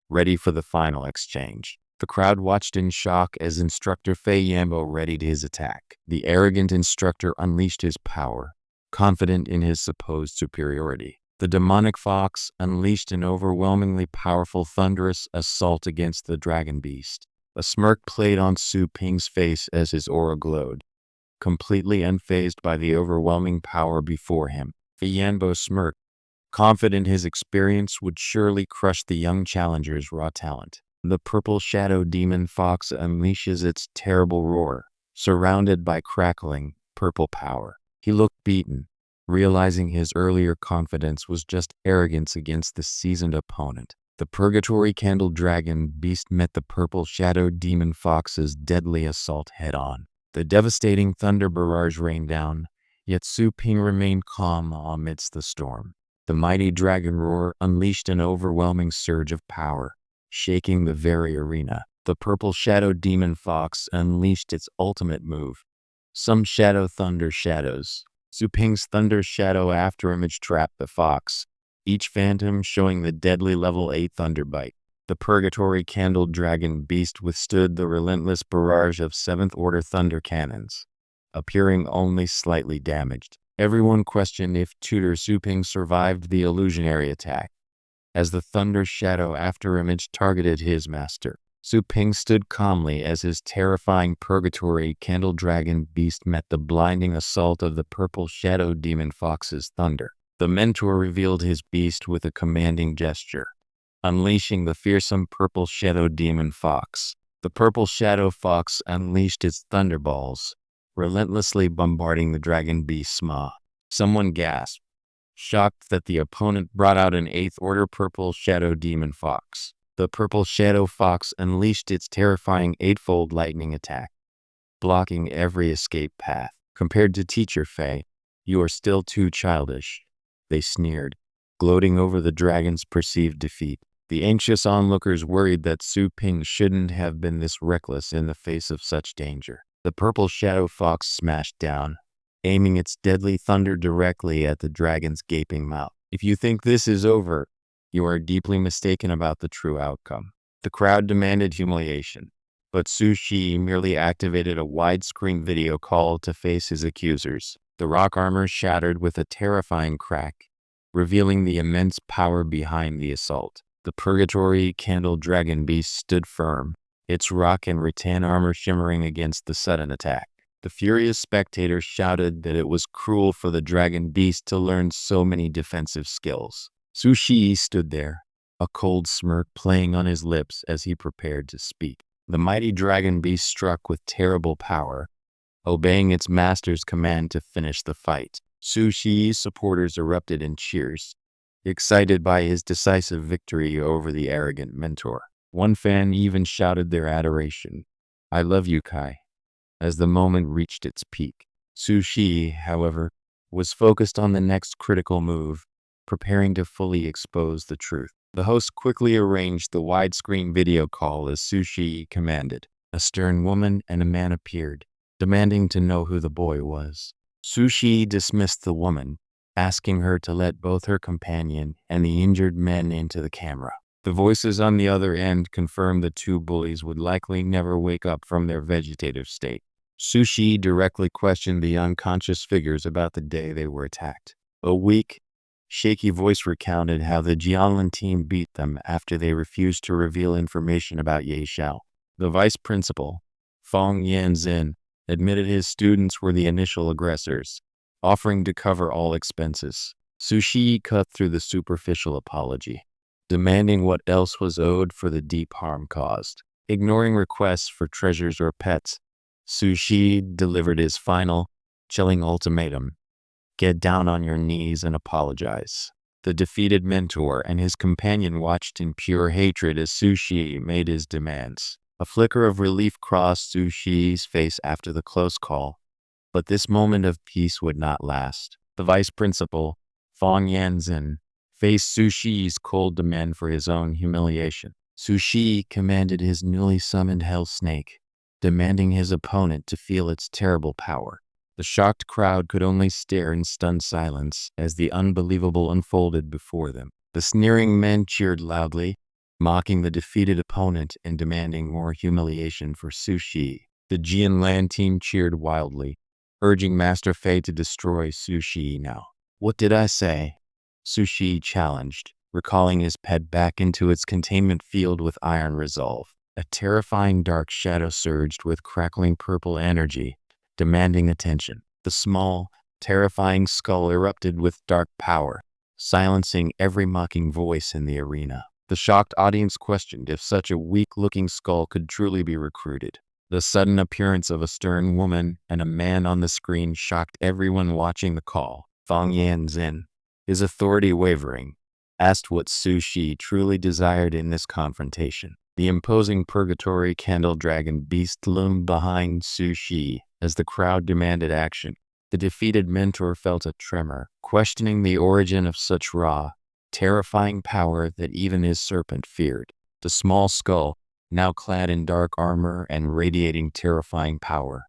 ready for the final exchange. The crowd watched in shock as instructor Fei Yanbo readied his attack. The arrogant instructor unleashed his power, confident in his supposed superiority. The demonic fox unleashed an overwhelmingly powerful thunderous assault against the dragon beast. A smirk played on Su Ping's face as his aura glowed, completely unfazed by the overwhelming power before him. Fei Yanbo smirked, confident his experience would surely crush the young challenger's raw talent. The purple shadow demon fox unleashes its terrible roar, surrounded by crackling, purple power. He looked beaten, realizing his earlier confidence was just arrogance against the seasoned opponent. The Purgatory Candle Dragon Beast met the Purple Shadow Demon Fox's deadly assault head-on. The devastating thunder barrage rained down, yet Su Ping remained calm amidst the storm. The mighty dragon roar unleashed an overwhelming surge of power, shaking the very arena. The Purple Shadow Demon Fox unleashed its ultimate move. Some Shadow Thunder Shadows. Su Ping's Thunder Shadow Afterimage trapped the fox, each phantom showing the deadly level 8 Thunder Bite. The Purgatory Candle Dragon Beast withstood the relentless barrage of 7th Order Thunder Cannons, appearing only slightly damaged. Everyone questioned if Tutor Su Ping survived the illusionary attack, as the Thunder Shadow Afterimage targeted his master. Su Ping stood calmly as his terrifying Purgatory Candle Dragon Beast met the blinding assault of the Purple Shadow Demon Fox's thunder. The mentor revealed his beast with a commanding gesture, unleashing the fearsome Purple Shadow Demon Fox. The Purple Shadow Fox unleashed its thunderballs, relentlessly bombarding the dragon beast's maw. Someone gasped, shocked that the opponent brought out an 8th Order Purple Shadow Demon Fox. The Purple Shadow Fox unleashed its terrifying 8-fold lightning attack, blocking every escape path. Compared to Teacher Fei, you are still too childish, they sneered, gloating over the dragon's perceived defeat. The anxious onlookers worried that Su Ping shouldn't have been this reckless in the face of such danger. The Purple Shadow Fox smashed down, aiming its deadly thunder directly at the dragon's gaping mouth. If you think this is over, you are deeply mistaken about the true outcome. The crowd demanded humiliation, but Su Shi merely activated a widescreen video call to face his accusers. The rock armor shattered with a terrifying crack, revealing the immense power behind the assault. The Purgatory Candle Dragon Beast stood firm, its rock and rattan armor shimmering against the sudden attack. The furious spectators shouted that it was cruel for the dragon beast to learn so many defensive skills. Su Shi stood there, a cold smirk playing on his lips as he prepared to speak. The mighty dragon beast struck with terrible power, obeying its master's command to finish the fight. Su Shi's supporters erupted in cheers, excited by his decisive victory over the arrogant mentor. One fan even shouted their adoration, "I love you, Kai," as the moment reached its peak. Su Shi, however, was focused on the next critical move, preparing to fully expose the truth. The host quickly arranged the widescreen video call as Su Shi commanded. A stern woman and a man appeared, demanding to know who the boy was. Su Shi dismissed the woman, asking her to let both her companion and the injured men into the camera. The voices on the other end confirmed the two bullies would likely never wake up from their vegetative state. Su Shi directly questioned the unconscious figures about the day they were attacked. A weak, shaky voice recounted how the Jianlin team beat them after they refused to reveal information about Ye Xiao. The vice principal, Fong Yanzin, admitted his students were the initial aggressors, offering to cover all expenses. Su Shi cut through the superficial apology, demanding what else was owed for the deep harm caused. Ignoring requests for treasures or pets, Su Shi delivered his final, chilling ultimatum: get down on your knees and apologize. The defeated mentor and his companion watched in pure hatred as Su Shi made his demands. A flicker of relief crossed Su Shi's face after the close call, but this moment of peace would not last. The vice principal, Fong Yanzin, faced Su Shi's cold demand for his own humiliation. Su Shi commanded his newly summoned Hell Snake, demanding his opponent to feel its terrible power. The shocked crowd could only stare in stunned silence as the unbelievable unfolded before them. The sneering men cheered loudly, mocking the defeated opponent and demanding more humiliation for Su Shi. The Jianlan team cheered wildly, urging Master Fei to destroy Su Shi now. What did I say? Su Shi challenged, recalling his pet back into its containment field with iron resolve. A terrifying dark shadow surged with crackling purple energy, demanding attention. The small, terrifying skull erupted with dark power, silencing every mocking voice in the arena. The shocked audience questioned if such a weak-looking skull could truly be recruited. The sudden appearance of a stern woman and a man on the screen shocked everyone watching the call. Fong Yanzin, his authority wavering, asked what Su Shi truly desired in this confrontation. The imposing purgatory candle dragon beast loomed behind Su Shi as the crowd demanded action. The defeated mentor felt a tremor, questioning the origin of such raw, terrifying power that even his serpent feared. The small skull, now clad in dark armor and radiating terrifying power,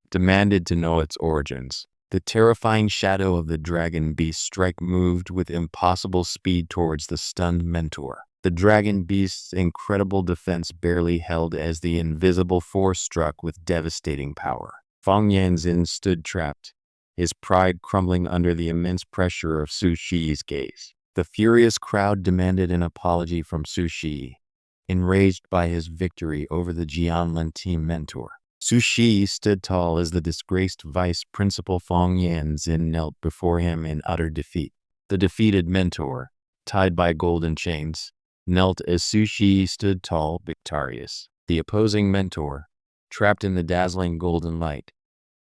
demanded to know its origins. The terrifying shadow of the dragon beast strike moved with impossible speed towards the stunned mentor. The dragon beast's incredible defense barely held as the invisible force struck with devastating power. Fang Yanzin stood trapped, his pride crumbling under the immense pressure of Su Shi's gaze. The furious crowd demanded an apology from Su Shi, enraged by his victory over the Jianlin team mentor. Su Shi stood tall as the disgraced vice principal Fang Yanzin knelt before him in utter defeat. The defeated mentor, tied by golden chains, knelt as Su Shi stood tall, victorious. The opposing mentor, trapped in the dazzling golden light,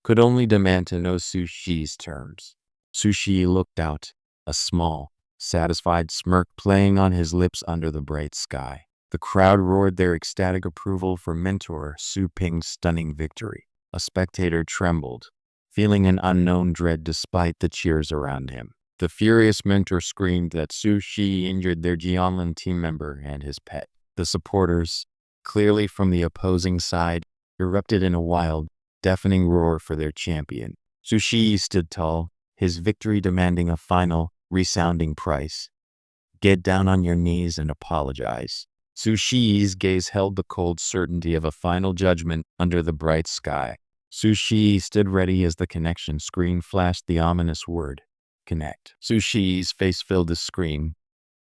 could only demand to know Su Shi's terms. Su Shi looked out, a small, satisfied smirk playing on his lips under the bright sky. The crowd roared their ecstatic approval for mentor Su Ping's stunning victory. A spectator trembled, feeling an unknown dread despite the cheers around him. The furious mentor screamed that Su Shi injured their Jianlin team member and his pet. The supporters, clearly from the opposing side, erupted in a wild, deafening roar for their champion. Su Shi stood tall, his victory demanding a final, resounding price. Get down on your knees and apologize. Su Shi's gaze held the cold certainty of a final judgment under the bright sky. Su Shi stood ready as the connection screen flashed the ominous word, connect. Su Shi's face filled the screen,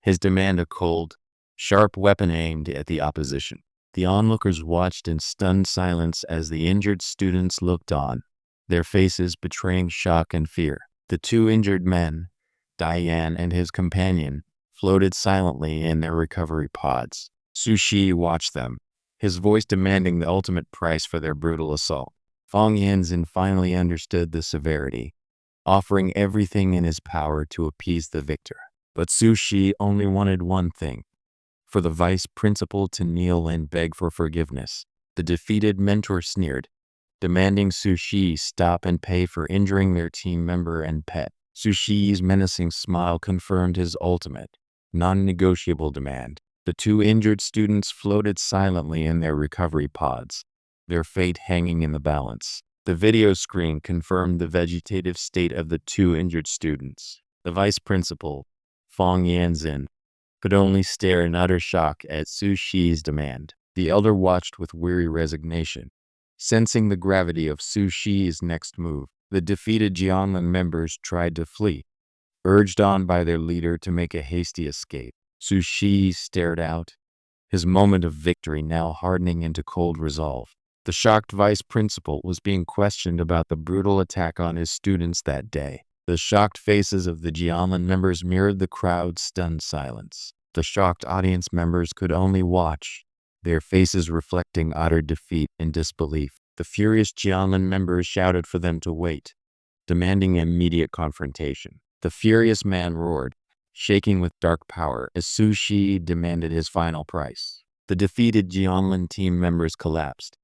his demand a cold, sharp weapon aimed at the opposition. The onlookers watched in stunned silence as the injured students looked on, their faces betraying shock and fear. The two injured men, Diane and his companion, floated silently in their recovery pods. Su Shi watched them, his voice demanding the ultimate price for their brutal assault. Fang Yanzin finally understood the severity, offering everything in his power to appease the victor. But Su Shi only wanted one thing: for the vice principal to kneel and beg for forgiveness. The defeated mentor sneered, demanding Su Shi stop and pay for injuring their team member and pet. Su Shi's menacing smile confirmed his ultimate, non-negotiable demand. The two injured students floated silently in their recovery pods, their fate hanging in the balance. The video screen confirmed the vegetative state of the two injured students. The vice principal, Fang Yanzin, could only stare in utter shock at Su Shi's demand. The elder watched with weary resignation, sensing the gravity of Su Shi's next move. The defeated Jianlin members tried to flee, urged on by their leader to make a hasty escape. Su Shi stared out, his moment of victory now hardening into cold resolve. The shocked vice principal was being questioned about the brutal attack on his students that day. The shocked faces of the Jianlin members mirrored the crowd's stunned silence. The shocked audience members could only watch, their faces reflecting utter defeat and disbelief. The furious Jianlin members shouted for them to wait, demanding immediate confrontation. The furious man roared, shaking with dark power as Su Shi demanded his final price. The defeated Jianlin team members collapsed,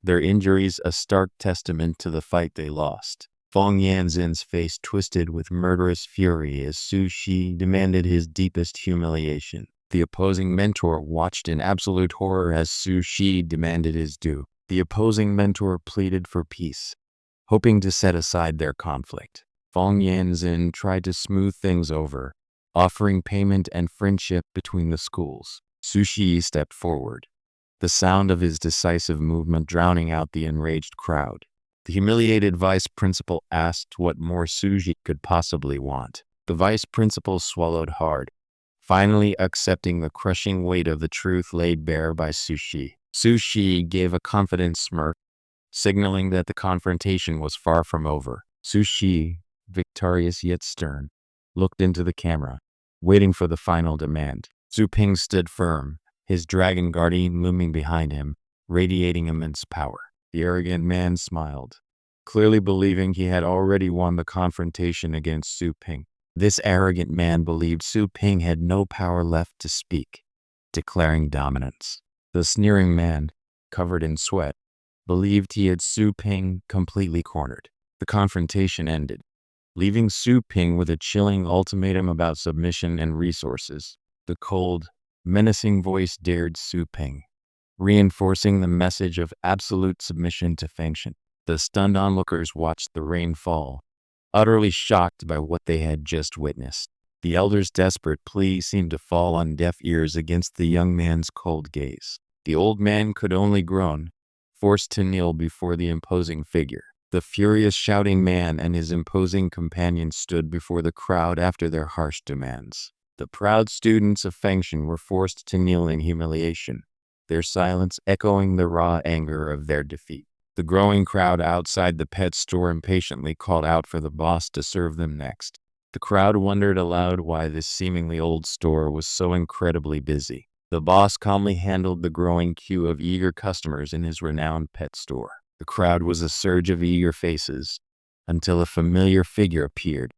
their injuries a stark testament to the fight they lost. Fang Yanzin's face twisted with murderous fury as Su Shi demanded his deepest humiliation. The opposing mentor watched in absolute horror as Su Shi demanded his due. The opposing mentor pleaded for peace, hoping to set aside their conflict. Fang Yanzin tried to smooth things over, offering payment and friendship between the schools. Su Shi stepped forward, the sound of his decisive movement drowning out the enraged crowd. The humiliated vice principal asked what more Su Shi could possibly want. The vice principal swallowed hard, finally accepting the crushing weight of the truth laid bare by Su Shi. Su Shi gave a confident smirk, signaling that the confrontation was far from over. Su Shi, victorious yet stern, looked into the camera, waiting for the final demand. Su Ping stood firm, his dragon guardian looming behind him, radiating immense power. The arrogant man smiled, clearly believing he had already won the confrontation against Su Ping. This arrogant man believed Su Ping had no power left to speak, declaring dominance. The sneering man, covered in sweat, believed he had Su Ping completely cornered. The confrontation ended, leaving Su Ping with a chilling ultimatum about submission and resources. The cold, menacing voice dared Su Ping, reinforcing the message of absolute submission to Fengshen. The stunned onlookers watched the rain fall, utterly shocked by what they had just witnessed. The elder's desperate plea seemed to fall on deaf ears against the young man's cold gaze. The old man could only groan, forced to kneel before the imposing figure. The furious shouting man and his imposing companion stood before the crowd after their harsh demands. The proud students of Fengshen were forced to kneel in humiliation, their silence echoing the raw anger of their defeat. The growing crowd outside the pet store impatiently called out for the boss to serve them next. The crowd wondered aloud why this seemingly old store was so incredibly busy. The boss calmly handled the growing queue of eager customers in his renowned pet store. The crowd was a surge of eager faces, until a familiar figure appeared,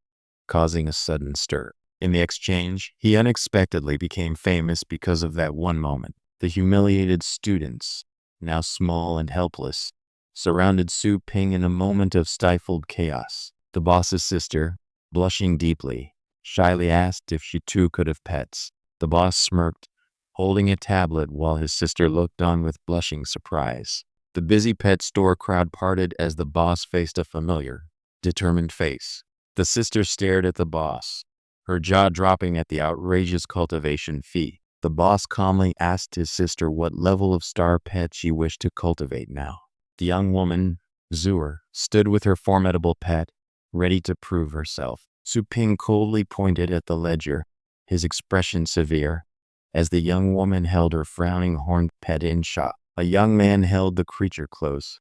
causing a sudden stir. In the exchange, he unexpectedly became famous because of that one moment. The humiliated students, now small and helpless, surrounded Su Ping in a moment of stifled chaos. The boss's sister, blushing deeply, shyly asked if she too could have pets. The boss smirked, holding a tablet while his sister looked on with blushing surprise. The busy pet store crowd parted as the boss faced a familiar, determined face. The sister stared at the boss, her jaw dropping at the outrageous cultivation fee. The boss calmly asked his sister what level of star pet she wished to cultivate now. The young woman, Zuer, stood with her formidable pet, ready to prove herself. Su Ping coldly pointed at the ledger, his expression severe, as the young woman held her frowning horned pet in shot. A young man held the creature close,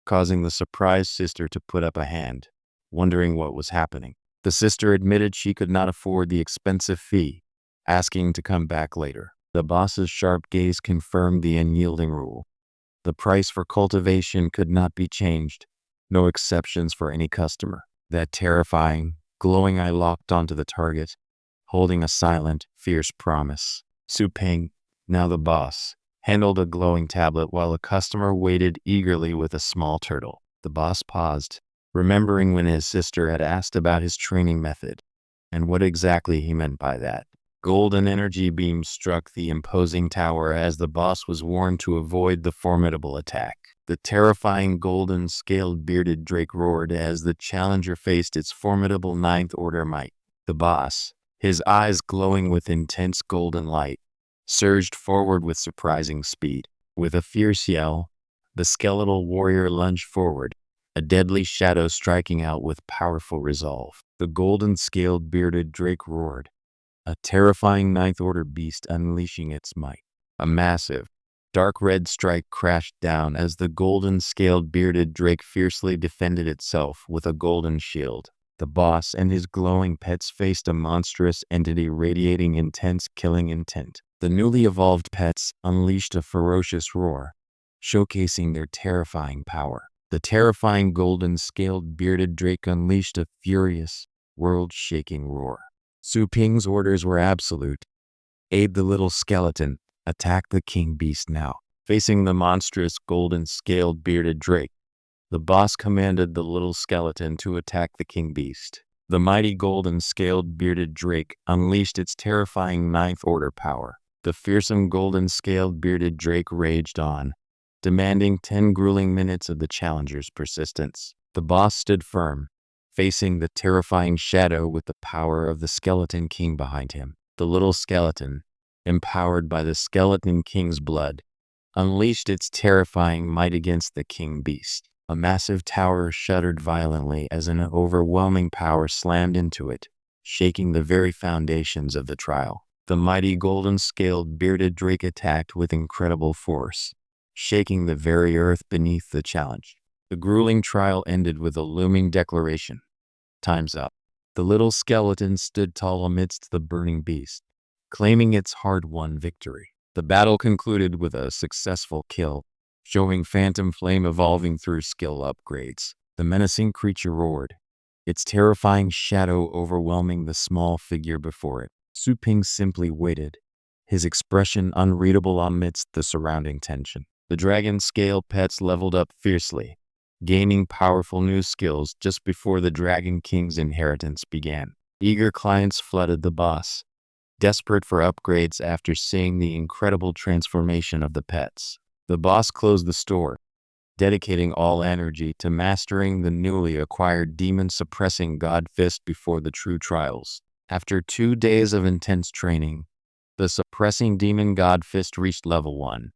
causing the surprised sister to put up a hand, wondering what was happening. The sister admitted she could not afford the expensive fee, asking to come back later. The boss's sharp gaze confirmed the unyielding rule. The price for cultivation could not be changed, no exceptions for any customer. That terrifying, glowing eye locked onto the target, holding a silent, fierce promise. Su Ping, now the boss, handled a glowing tablet while a customer waited eagerly with a small turtle. The boss paused, remembering when his sister had asked about his training method, and what exactly he meant by that. Golden energy beams struck the imposing tower as the boss was warned to avoid the formidable attack. The terrifying golden scaled bearded drake roared as the challenger faced its formidable ninth order might. The boss, his eyes glowing with intense golden light, surged forward with surprising speed. With a fierce yell, the skeletal warrior lunged forward, a deadly shadow striking out with powerful resolve. The golden scaled bearded drake roared, a terrifying ninth order beast unleashing its might. A massive, dark red strike crashed down as the golden scaled bearded drake fiercely defended itself with a golden shield. The boss and his glowing pets faced a monstrous entity radiating intense killing intent. The newly evolved pets unleashed a ferocious roar, showcasing their terrifying power. The terrifying golden scaled bearded drake unleashed a furious, world-shaking roar. Su Ping's orders were absolute. Aid the little skeleton, attack the king beast now. Facing the monstrous golden scaled bearded drake, the boss commanded the little skeleton to attack the king beast. The mighty golden scaled bearded drake unleashed its terrifying ninth order power. The fearsome golden scaled bearded drake raged on, demanding 10 grueling minutes of the challenger's persistence. The boss stood firm, facing the terrifying shadow with the power of the skeleton king behind him. The little skeleton, empowered by the skeleton king's blood, unleashed its terrifying might against the king beast. A massive tower shuddered violently as an overwhelming power slammed into it, shaking the very foundations of the trial. The mighty golden-scaled bearded drake attacked with incredible force, shaking the very earth beneath the challenge. The grueling trial ended with a looming declaration. Time's up. The little skeleton stood tall amidst the burning beast, claiming its hard-won victory. The battle concluded with a successful kill, showing Phantom Flame evolving through skill upgrades. The menacing creature roared, its terrifying shadow overwhelming the small figure before it. Su Ping simply waited, his expression unreadable amidst the surrounding tension. The dragon scale pets leveled up fiercely, gaining powerful new skills just before the Dragon King's inheritance began. Eager clients flooded the boss, desperate for upgrades after seeing the incredible transformation of the pets. The boss closed the store, dedicating all energy to mastering the newly acquired demon-suppressing God Fist before the true trials. After 2 days of intense training, the suppressing demon God Fist reached level 1,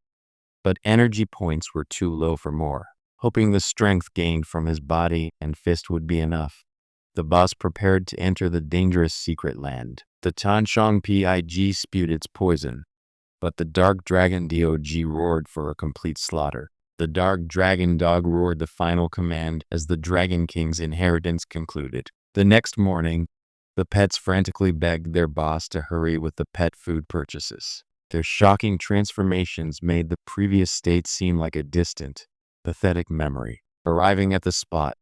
but energy points were too low for more. Hoping the strength gained from his body and fist would be enough, the boss prepared to enter the dangerous secret land. The Tanshong Pig spewed its poison, but the Dark Dragon Dog roared for a complete slaughter. The Dark Dragon Dog roared the final command as the Dragon King's inheritance concluded. The next morning, the pets frantically begged their boss to hurry with the pet food purchases. Their shocking transformations made the previous state seem like a distant, pathetic memory. Arriving at the spot,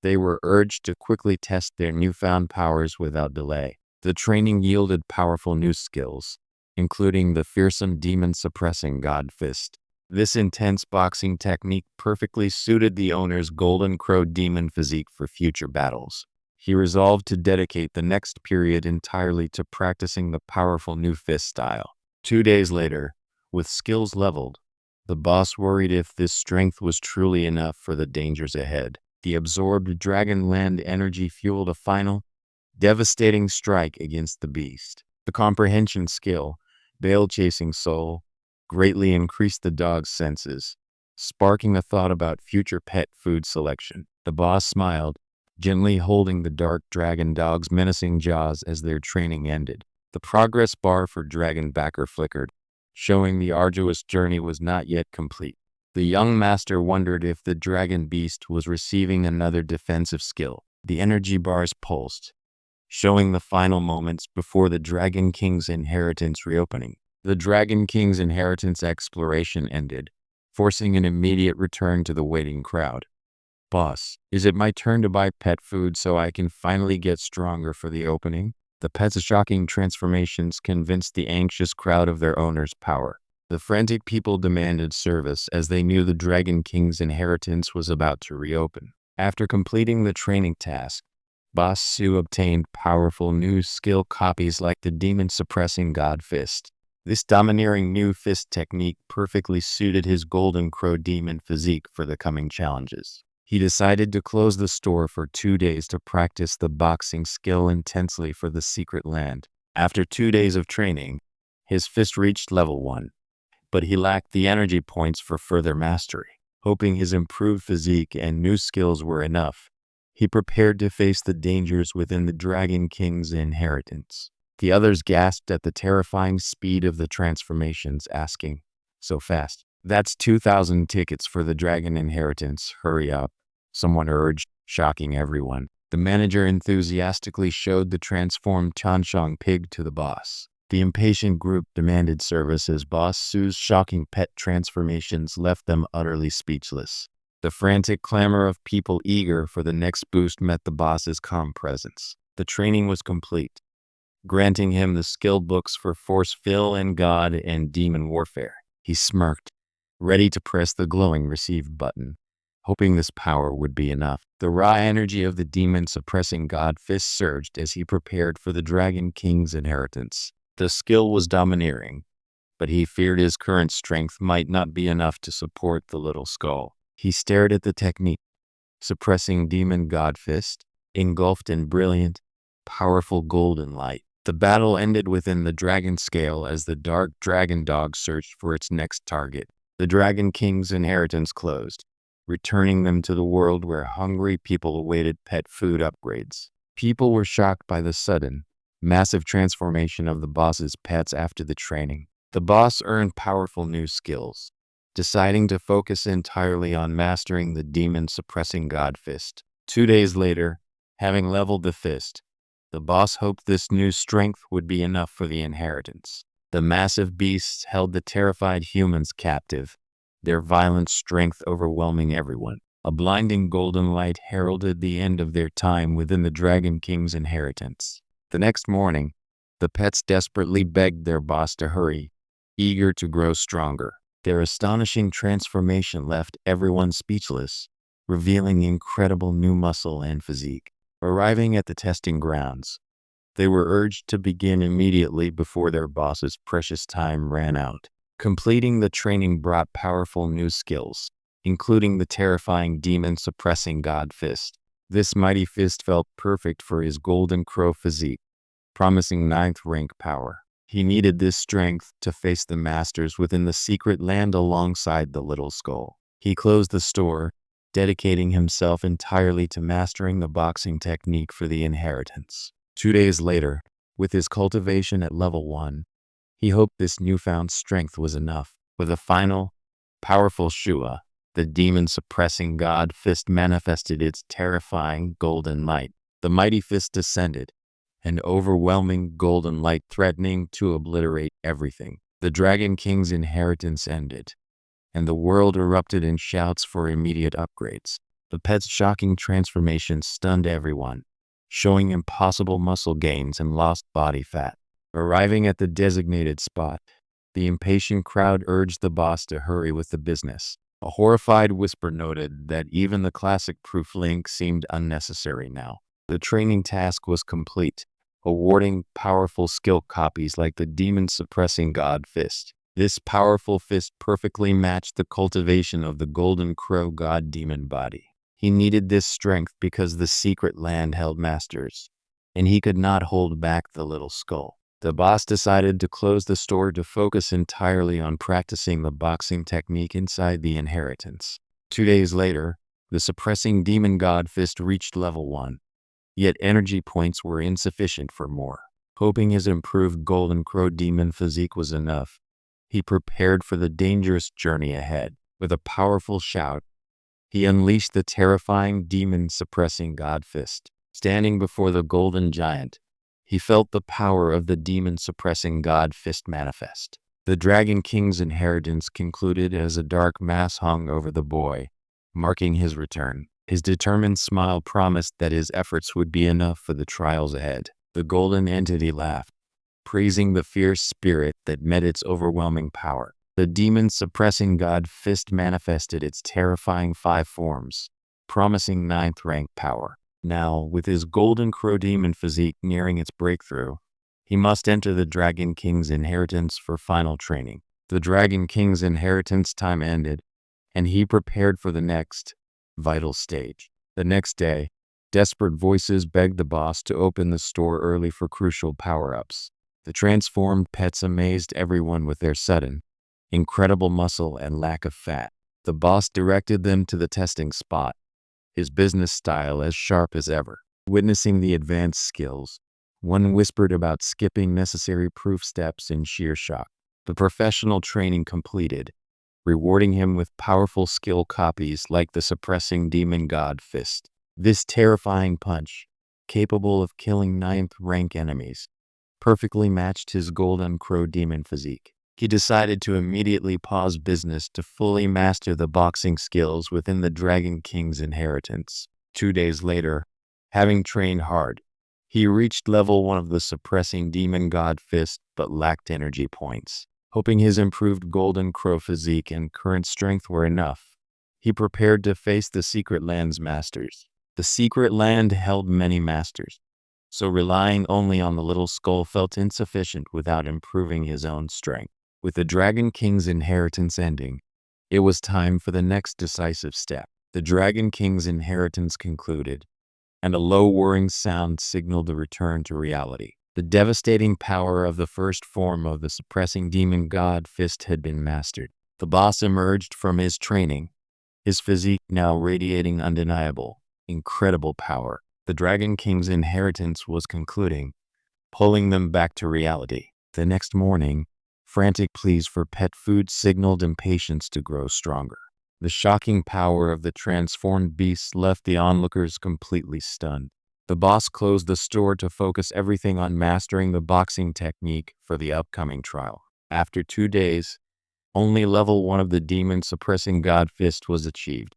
they were urged to quickly test their newfound powers without delay. The training yielded powerful new skills, including the fearsome demon-suppressing God Fist. This intense boxing technique perfectly suited the owner's Golden Crow demon physique for future battles. He resolved to dedicate the next period entirely to practicing the powerful new fist style. 2 days later, with skills leveled, the boss worried if this strength was truly enough for the dangers ahead. The absorbed Dragonland energy fueled a final, devastating strike against the beast. The comprehension skill, Veil-Chasing Soul, greatly increased the dog's senses, sparking a thought about future pet food selection. The boss smiled, gently holding the dark dragon dog's menacing jaws as their training ended. The progress bar for Dragon Backer flickered, showing the arduous journey was not yet complete. The young master wondered if the dragon beast was receiving another defensive skill. The energy bars pulsed, showing the final moments before the Dragon King's inheritance reopening. The Dragon King's inheritance exploration ended, forcing an immediate return to the waiting crowd. Boss, is it my turn to buy pet food so I can finally get stronger for the opening? The pet's shocking transformations convinced the anxious crowd of their owner's power. The frantic people demanded service as they knew the Dragon King's inheritance was about to reopen. After completing the training task, Boss Su obtained powerful new skill copies like the demon-suppressing God Fist. This domineering new fist technique perfectly suited his Golden Crow demon physique for the coming challenges. He decided to close the store for 2 days to practice the boxing skill intensely for the secret land. After 2 days of training, his fist reached level 1, but he lacked the energy points for further mastery. Hoping his improved physique and new skills were enough, he prepared to face the dangers within the Dragon King's inheritance. The others gasped at the terrifying speed of the transformations, asking, "So fast? That's 2,000 tickets for the dragon inheritance. Hurry up," someone urged, shocking everyone. The manager enthusiastically showed the transformed Chanshong pig to the boss. The impatient group demanded service as Boss Su's shocking pet transformations left them utterly speechless. The frantic clamor of people eager for the next boost met the boss's calm presence. The training was complete, granting him the skill books for Force Fill and God and Demon Warfare. He smirked, ready to press the glowing receive button, hoping this power would be enough. The raw energy of the demon-suppressing God Fist surged as he prepared for the Dragon King's inheritance. The skill was domineering, but he feared his current strength might not be enough to support the little skull. He stared at the technique, suppressing demon God Fist, engulfed in brilliant, powerful golden light. The battle ended within the dragon scale as the dark dragon dog searched for its next target. The Dragon King's inheritance closed, returning them to the world where hungry people awaited pet food upgrades. People were shocked by the sudden, massive transformation of the boss's pets after the training. The boss earned powerful new skills, deciding to focus entirely on mastering the demon-suppressing God Fist. 2 days later, having leveled the fist, the boss hoped this new strength would be enough for the inheritance. The massive beasts held the terrified humans captive, their violent strength overwhelming everyone. A blinding golden light heralded the end of their time within the Dragon King's inheritance. The next morning, the pets desperately begged their boss to hurry, eager to grow stronger. Their astonishing transformation left everyone speechless, revealing incredible new muscle and physique. Arriving at the testing grounds, they were urged to begin immediately before their boss's precious time ran out. Completing the training brought powerful new skills, including the terrifying demon-suppressing God Fist. This mighty fist felt perfect for his golden crow physique, promising ninth-rank power. He needed this strength to face the masters within the secret land alongside the little skull. He closed the store, dedicating himself entirely to mastering the boxing technique for the inheritance. 2 days later, with his cultivation at level 1, he hoped this newfound strength was enough. With a final, powerful Shua, the demon-suppressing God Fist manifested its terrifying golden light. The mighty fist descended, an overwhelming golden light threatening to obliterate everything. The Dragon King's inheritance ended, and the world erupted in shouts for immediate upgrades. The pet's shocking transformation stunned everyone, showing impossible muscle gains and lost body fat. Arriving at the designated spot, the impatient crowd urged the boss to hurry with the business. A horrified whisper noted that even the classic proof link seemed unnecessary now. The training task was complete, awarding powerful skill copies like the demon-suppressing God Fist. This powerful fist perfectly matched the cultivation of the Golden Crow God Demon body. He needed this strength because the secret land held masters, and he could not hold back the little skull. The boss decided to close the store to focus entirely on practicing the boxing technique inside the inheritance. 2 days later, the suppressing demon God Fist reached level 1. Yet energy points were insufficient for more. Hoping his improved Golden Crow demon physique was enough, he prepared for the dangerous journey ahead. With a powerful shout, he unleashed the terrifying demon-suppressing God Fist. Standing before the golden giant, he felt the power of the demon-suppressing God Fist manifest. The Dragon King's inheritance concluded as a dark mass hung over the boy, marking his return. His determined smile promised that his efforts would be enough for the trials ahead. The golden entity laughed, praising the fierce spirit that met its overwhelming power. The demon-suppressing God Fist manifested its terrifying 5 forms, promising 9th-rank power. Now, with his Golden Crow demon physique nearing its breakthrough, he must enter the Dragon King's inheritance for final training. The Dragon King's inheritance time ended, and he prepared for the next vital stage. The next day, desperate voices begged the boss to open the store early for crucial power-ups. The transformed pets amazed everyone with their sudden, incredible muscle and lack of fat. The boss directed them to the testing spot, his business style as sharp as ever. Witnessing the advanced skills, one whispered about skipping necessary proof steps in sheer shock. The professional training completed, rewarding him with powerful skill copies like the suppressing demon God Fist. This terrifying punch, capable of killing 9th-rank enemies, perfectly matched his Golden Crow demon physique. He decided to immediately pause business to fully master the boxing skills within the Dragon King's inheritance. 2 days later, having trained hard, he reached level 1 of the suppressing demon God Fist but lacked energy points. Hoping his improved Golden Crow physique and current strength were enough, he prepared to face the Secret Land's masters. The Secret Land held many masters, so relying only on the little skull felt insufficient without improving his own strength. With the Dragon King's inheritance ending, it was time for the next decisive step. The Dragon King's inheritance concluded, and a low whirring sound signaled the return to reality. The devastating power of the first form of the suppressing demon God Fist had been mastered. The boss emerged from his training, his physique now radiating undeniable, incredible power. The Dragon King's inheritance was concluding, pulling them back to reality. The next morning, frantic pleas for pet food signaled impatience to grow stronger. The shocking power of the transformed beasts left the onlookers completely stunned. The boss closed the store to focus everything on mastering the boxing technique for the upcoming trial. After 2 days, only level 1 of the demon-suppressing God Fist was achieved,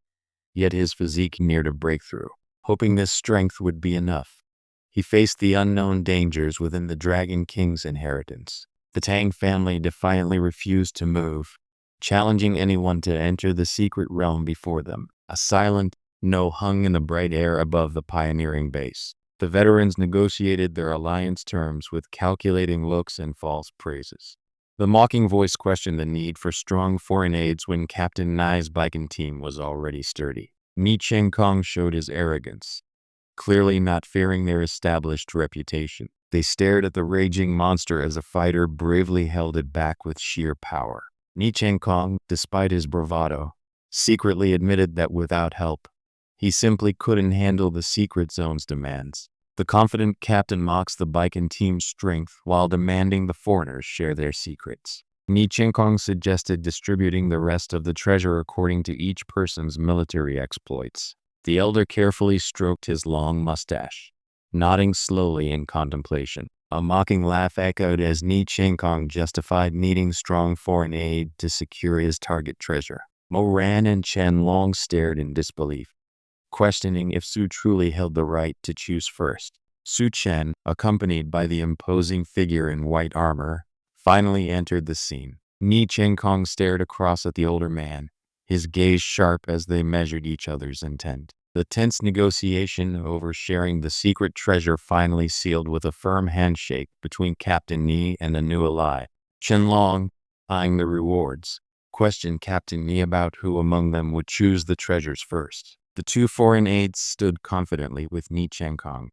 yet his physique neared a breakthrough. Hoping this strength would be enough, he faced the unknown dangers within the Dragon King's inheritance. The Tang family defiantly refused to move, challenging anyone to enter the secret realm before them. A silent no hung in the bright air above the pioneering base. The veterans negotiated their alliance terms with calculating looks and false praises. The mocking voice questioned the need for strong foreign aids when Captain Nai's Baiken team was already sturdy. Ni Chengkong showed his arrogance, clearly not fearing their established reputation. They stared at the raging monster as a fighter bravely held it back with sheer power. Ni Chengkong, despite his bravado, secretly admitted that without help, he simply couldn't handle the secret zone's demands. The confident captain mocks the Baiken team's strength while demanding the foreigners share their secrets. Ni Chengkong suggested distributing the rest of the treasure according to each person's military exploits. The elder carefully stroked his long mustache, nodding slowly in contemplation. A mocking laugh echoed as Ni Chengkong justified needing strong foreign aid to secure his target treasure. Mo Ran and Chen Long stared in disbelief, questioning if Su truly held the right to choose first. Su Chen, accompanied by the imposing figure in white armor, finally entered the scene. Ni Chengkong stared across at the older man, his gaze sharp as they measured each other's intent. The tense negotiation over sharing the secret treasure finally sealed with a firm handshake between Captain Ni and the new ally. Chen Long, eyeing the rewards, questioned Captain Ni about who among them would choose the treasures first. The two foreign aides stood confidently with Ni Chengkong,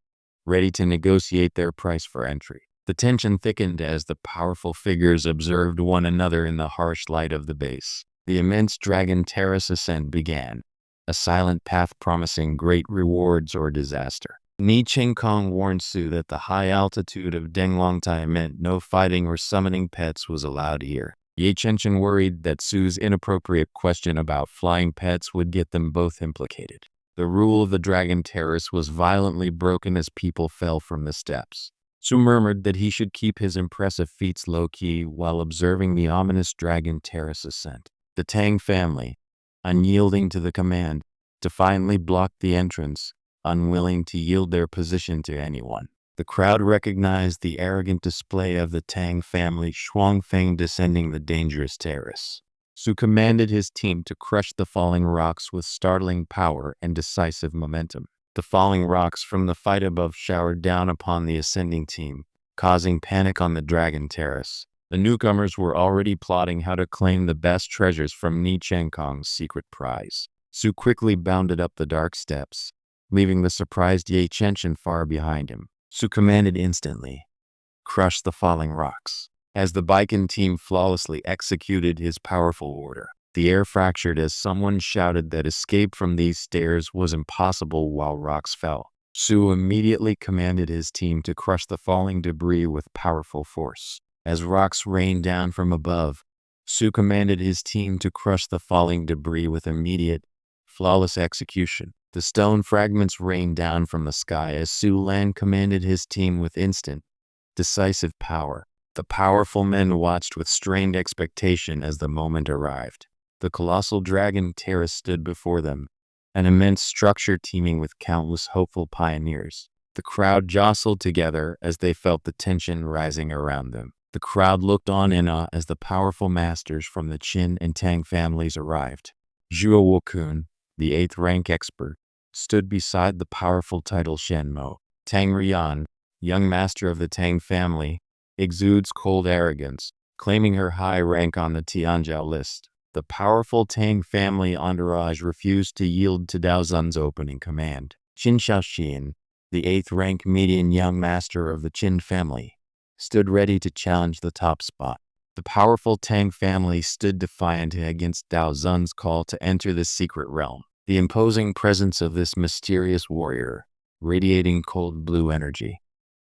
ready to negotiate their price for entry. The tension thickened as the powerful figures observed one another in the harsh light of the base. The immense Dragon Terrace ascent began, a silent path promising great rewards or disaster. Ni Chengkong warned Su that the high altitude of Denglongtai meant no fighting or summoning pets was allowed here. Ye Chenchen worried that Su's inappropriate question about flying pets would get them both implicated. The rule of the Dragon Terrace was violently broken as people fell from the steps. Su murmured that he should keep his impressive feats low-key while observing the ominous Dragon Terrace ascent. The Tang family, unyielding to the command, defiantly blocked the entrance, unwilling to yield their position to anyone. The crowd recognized the arrogant display of the Tang family Shuangfeng descending the dangerous terrace. Su commanded his team to crush the falling rocks with startling power and decisive momentum. The falling rocks from the fight above showered down upon the ascending team, causing panic on the Dragon Terrace. The newcomers were already plotting how to claim the best treasures from Ni Chengkong's secret prize. Su quickly bounded up the dark steps, leaving the surprised Ye Chenchen far behind him. Su commanded instantly, "Crush the falling rocks." As the Baiken team flawlessly executed his powerful order, the air fractured as someone shouted that escape from these stairs was impossible while rocks fell. Su immediately commanded his team to crush the falling debris with powerful force. As rocks rained down from above, Su commanded his team to crush the falling debris with immediate, flawless execution. The stone fragments rained down from the sky as Su Lan commanded his team with instant, decisive power. The powerful men watched with strained expectation as the moment arrived. The colossal Dragon Terrace stood before them, an immense structure teeming with countless hopeful pioneers. The crowd jostled together as they felt the tension rising around them. The crowd looked on in awe as the powerful masters from the Qin and Tang families arrived. Zhuo Wukun, the 8th rank expert, stood beside the powerful title Shenmo. Tang Rian, young master of the Tang family, exudes cold arrogance, claiming her high rank on the Tianzhou list. The powerful Tang family entourage refused to yield to Dao Zun's opening command. Qin Shaoxian, the 8th rank median young master of the Qin family, stood ready to challenge the top spot. The powerful Tang family stood defiant against Dao Zun's call to enter the secret realm. The imposing presence of this mysterious warrior, radiating cold blue energy,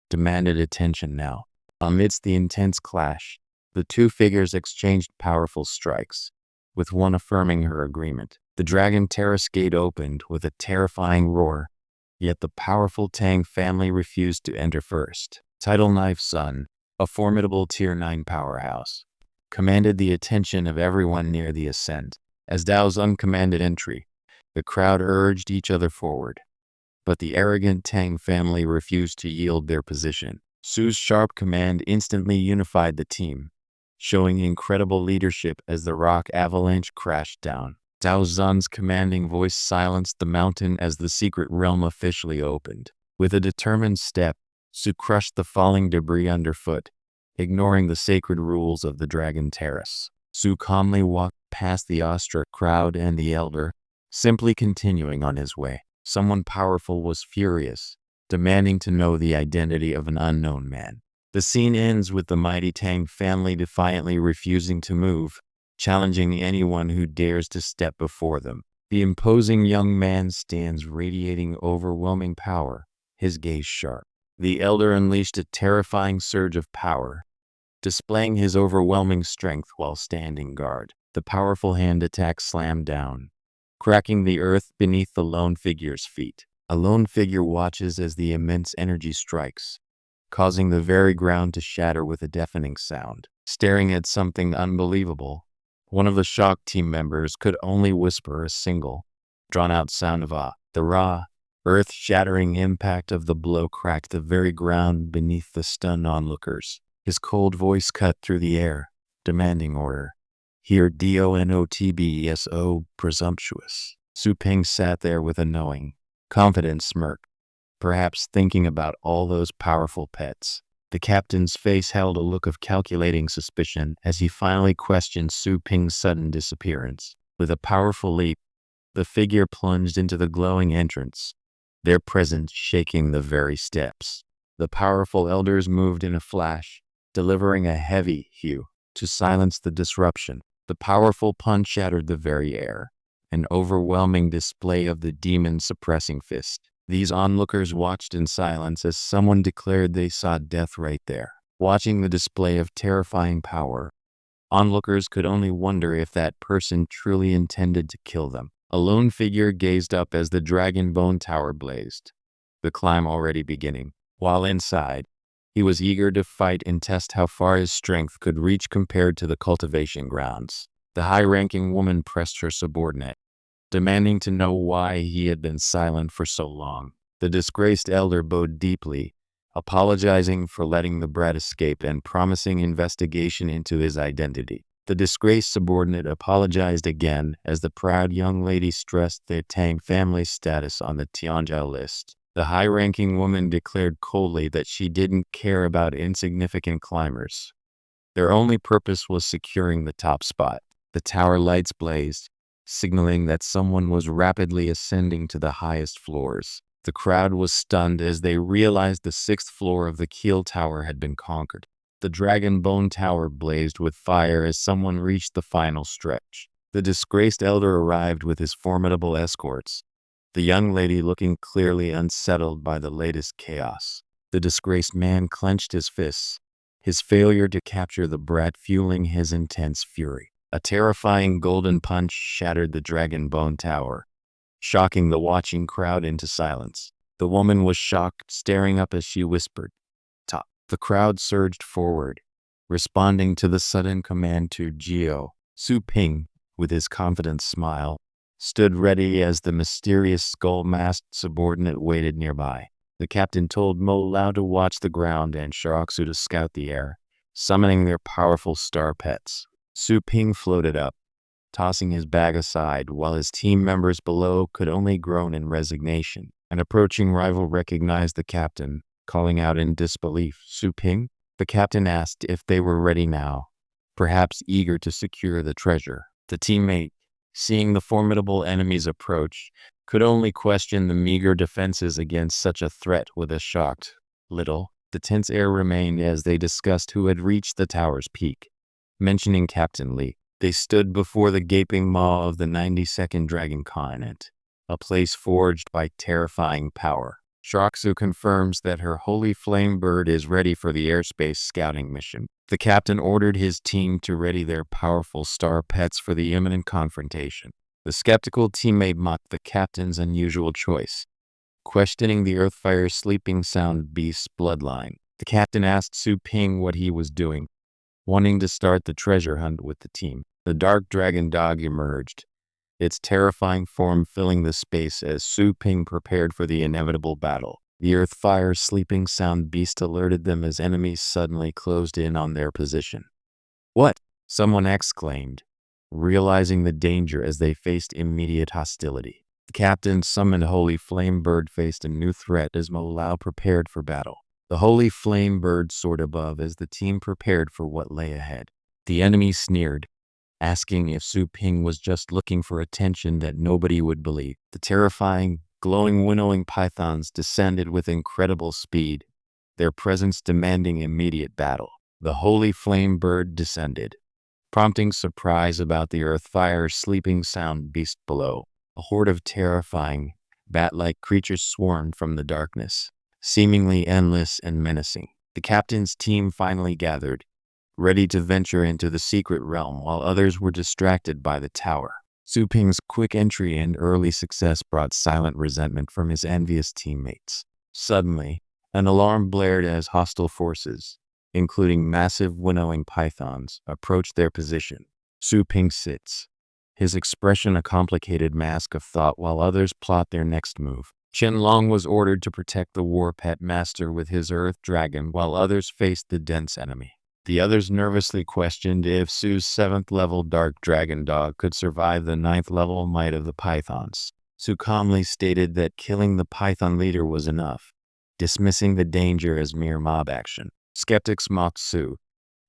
demanded attention now. Amidst the intense clash, the two figures exchanged powerful strikes, with one affirming her agreement. The Dragon Terrace gate opened with a terrifying roar, yet the powerful Tang family refused to enter first. Tidal Knife's son, a formidable Tier 9 powerhouse, commanded the attention of everyone near the ascent. As Dao Zun commanded entry, The crowd urged each other forward, but the arrogant Tang family refused to yield their position. Su's sharp command instantly unified the team, showing incredible leadership as the rock avalanche crashed down. Zhao Zun's commanding voice silenced the mountain as the secret realm officially opened. With a determined step, Su crushed the falling debris underfoot, ignoring the sacred rules of the Dragon Terrace. Su calmly walked past the awestruck crowd and the elder, simply continuing on his way. Someone powerful was furious, demanding to know the identity of an unknown man. The scene ends with the mighty Tang family defiantly refusing to move, challenging anyone who dares to step before them. The imposing young man stands radiating overwhelming power, his gaze sharp. The elder unleashed a terrifying surge of power, displaying his overwhelming strength while standing guard. The powerful hand attack slammed down, cracking the earth beneath the lone figure's feet. A lone figure watches as the immense energy strikes, causing the very ground to shatter with a deafening sound. Staring at something unbelievable, one of the shocked team members could only whisper a single, drawn-out sound of awe. The raw, earth-shattering impact of the blow cracked the very ground beneath the stunned onlookers. His cold voice cut through the air, demanding order. Here DONOTBESO, presumptuous. Su Ping sat there with a knowing, confident smirk, perhaps thinking about all those powerful pets. The captain's face held a look of calculating suspicion as he finally questioned Su Ping's sudden disappearance. With a powerful leap, the figure plunged into the glowing entrance, their presence shaking the very steps. The powerful elders moved in a flash, delivering a heavy hue to silence the disruption. The powerful punch shattered the very air, an overwhelming display of the demon-suppressing fist. These onlookers watched in silence as someone declared they saw death right there. Watching the display of terrifying power, onlookers could only wonder if that person truly intended to kill them. A lone figure gazed up as the Dragon Bone Tower blazed, the climb already beginning. While inside, he was eager to fight and test how far his strength could reach compared to the cultivation grounds. The high-ranking woman pressed her subordinate, demanding to know why he had been silent for so long. The disgraced elder bowed deeply, apologizing for letting the brat escape and promising investigation into his identity. The disgraced subordinate apologized again as the proud young lady stressed their Tang family status on the Tianjia list. The high-ranking woman declared coldly that she didn't care about insignificant climbers. Their only purpose was securing the top spot. The tower lights blazed, signaling that someone was rapidly ascending to the highest floors. The crowd was stunned as they realized the sixth floor of the Keel Tower had been conquered. The Dragon Bone Tower blazed with fire as someone reached the final stretch. The disgraced elder arrived with his formidable escorts, the young lady looking clearly unsettled by the latest chaos. The disgraced man clenched his fists, his failure to capture the brat fueling his intense fury. A terrifying golden punch shattered the Dragon Bone Tower, shocking the watching crowd into silence. The woman was shocked, staring up as she whispered, "Top." The crowd surged forward, responding to the sudden command to Geo. Su Ping, with his confident smile, stood ready as the mysterious skull-masked subordinate waited nearby. The captain told Mo Lao to watch the ground and Shiraxu to scout the air, summoning their powerful star pets. Su Ping floated up, tossing his bag aside while his team members below could only groan in resignation. An approaching rival recognized the captain, calling out in disbelief, "Su Ping?" The captain asked if they were ready now, perhaps eager to secure the treasure. The teammate, seeing the formidable enemies approach, could only question the meager defenses against such a threat with a shocked little. The tense air remained as they discussed who had reached the tower's peak. Mentioning Captain Li, they stood before the gaping maw of the 92nd Dragon Continent, a place forged by terrifying power. Shiraxu confirms that her holy flame bird is ready for the airspace scouting mission. The captain ordered his team to ready their powerful star pets for the imminent confrontation. The skeptical teammate mocked the captain's unusual choice, questioning the Earthfire's sleeping sound beast's bloodline. The captain asked Su Ping what he was doing, wanting to start the treasure hunt with the team. The dark dragon dog emerged, its terrifying form filling the space as Su Ping prepared for the inevitable battle. The Earth Fire's sleeping sound beast alerted them as enemies suddenly closed in on their position. "What?" someone exclaimed, realizing the danger as they faced immediate hostility. The captain summoned Holy Flame Bird faced a new threat as Mo Lao prepared for battle. The Holy Flame Bird soared above as the team prepared for what lay ahead. The enemy sneered, asking if Su Ping was just looking for attention that nobody would believe. The terrifying, glowing winnowing pythons descended with incredible speed, their presence demanding immediate battle. The Holy Flame Bird descended, prompting surprise about the Earth Fire's sleeping sound beast below. A horde of terrifying, bat-like creatures swarmed from the darkness, seemingly endless and menacing. The captain's team finally gathered, ready to venture into the secret realm while others were distracted by the tower. Su Ping's quick entry and early success brought silent resentment from his envious teammates. Suddenly, an alarm blared as hostile forces, including massive winnowing pythons, approached their position. Su Ping sits, his expression a complicated mask of thought while others plot their next move. Chen Long was ordered to protect the war pet master with his earth dragon while others faced the dense enemy. The others nervously questioned if Su's 7th level dark dragon dog could survive the 9th level might of the pythons. Su calmly stated that killing the python leader was enough, dismissing the danger as mere mob action. Skeptics mocked Su,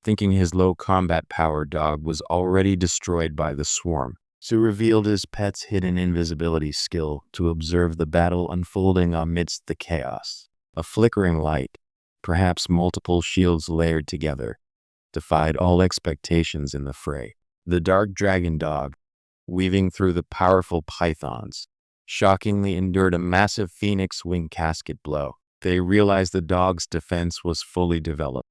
thinking his low combat power dog was already destroyed by the swarm. Su revealed his pet's hidden invisibility skill to observe the battle unfolding amidst the chaos. A flickering light, perhaps multiple shields layered together, defied all expectations in the fray. The dark dragon dog, weaving through the powerful pythons, shockingly endured a massive phoenix wing casket blow. They realized the dog's defense was fully developed,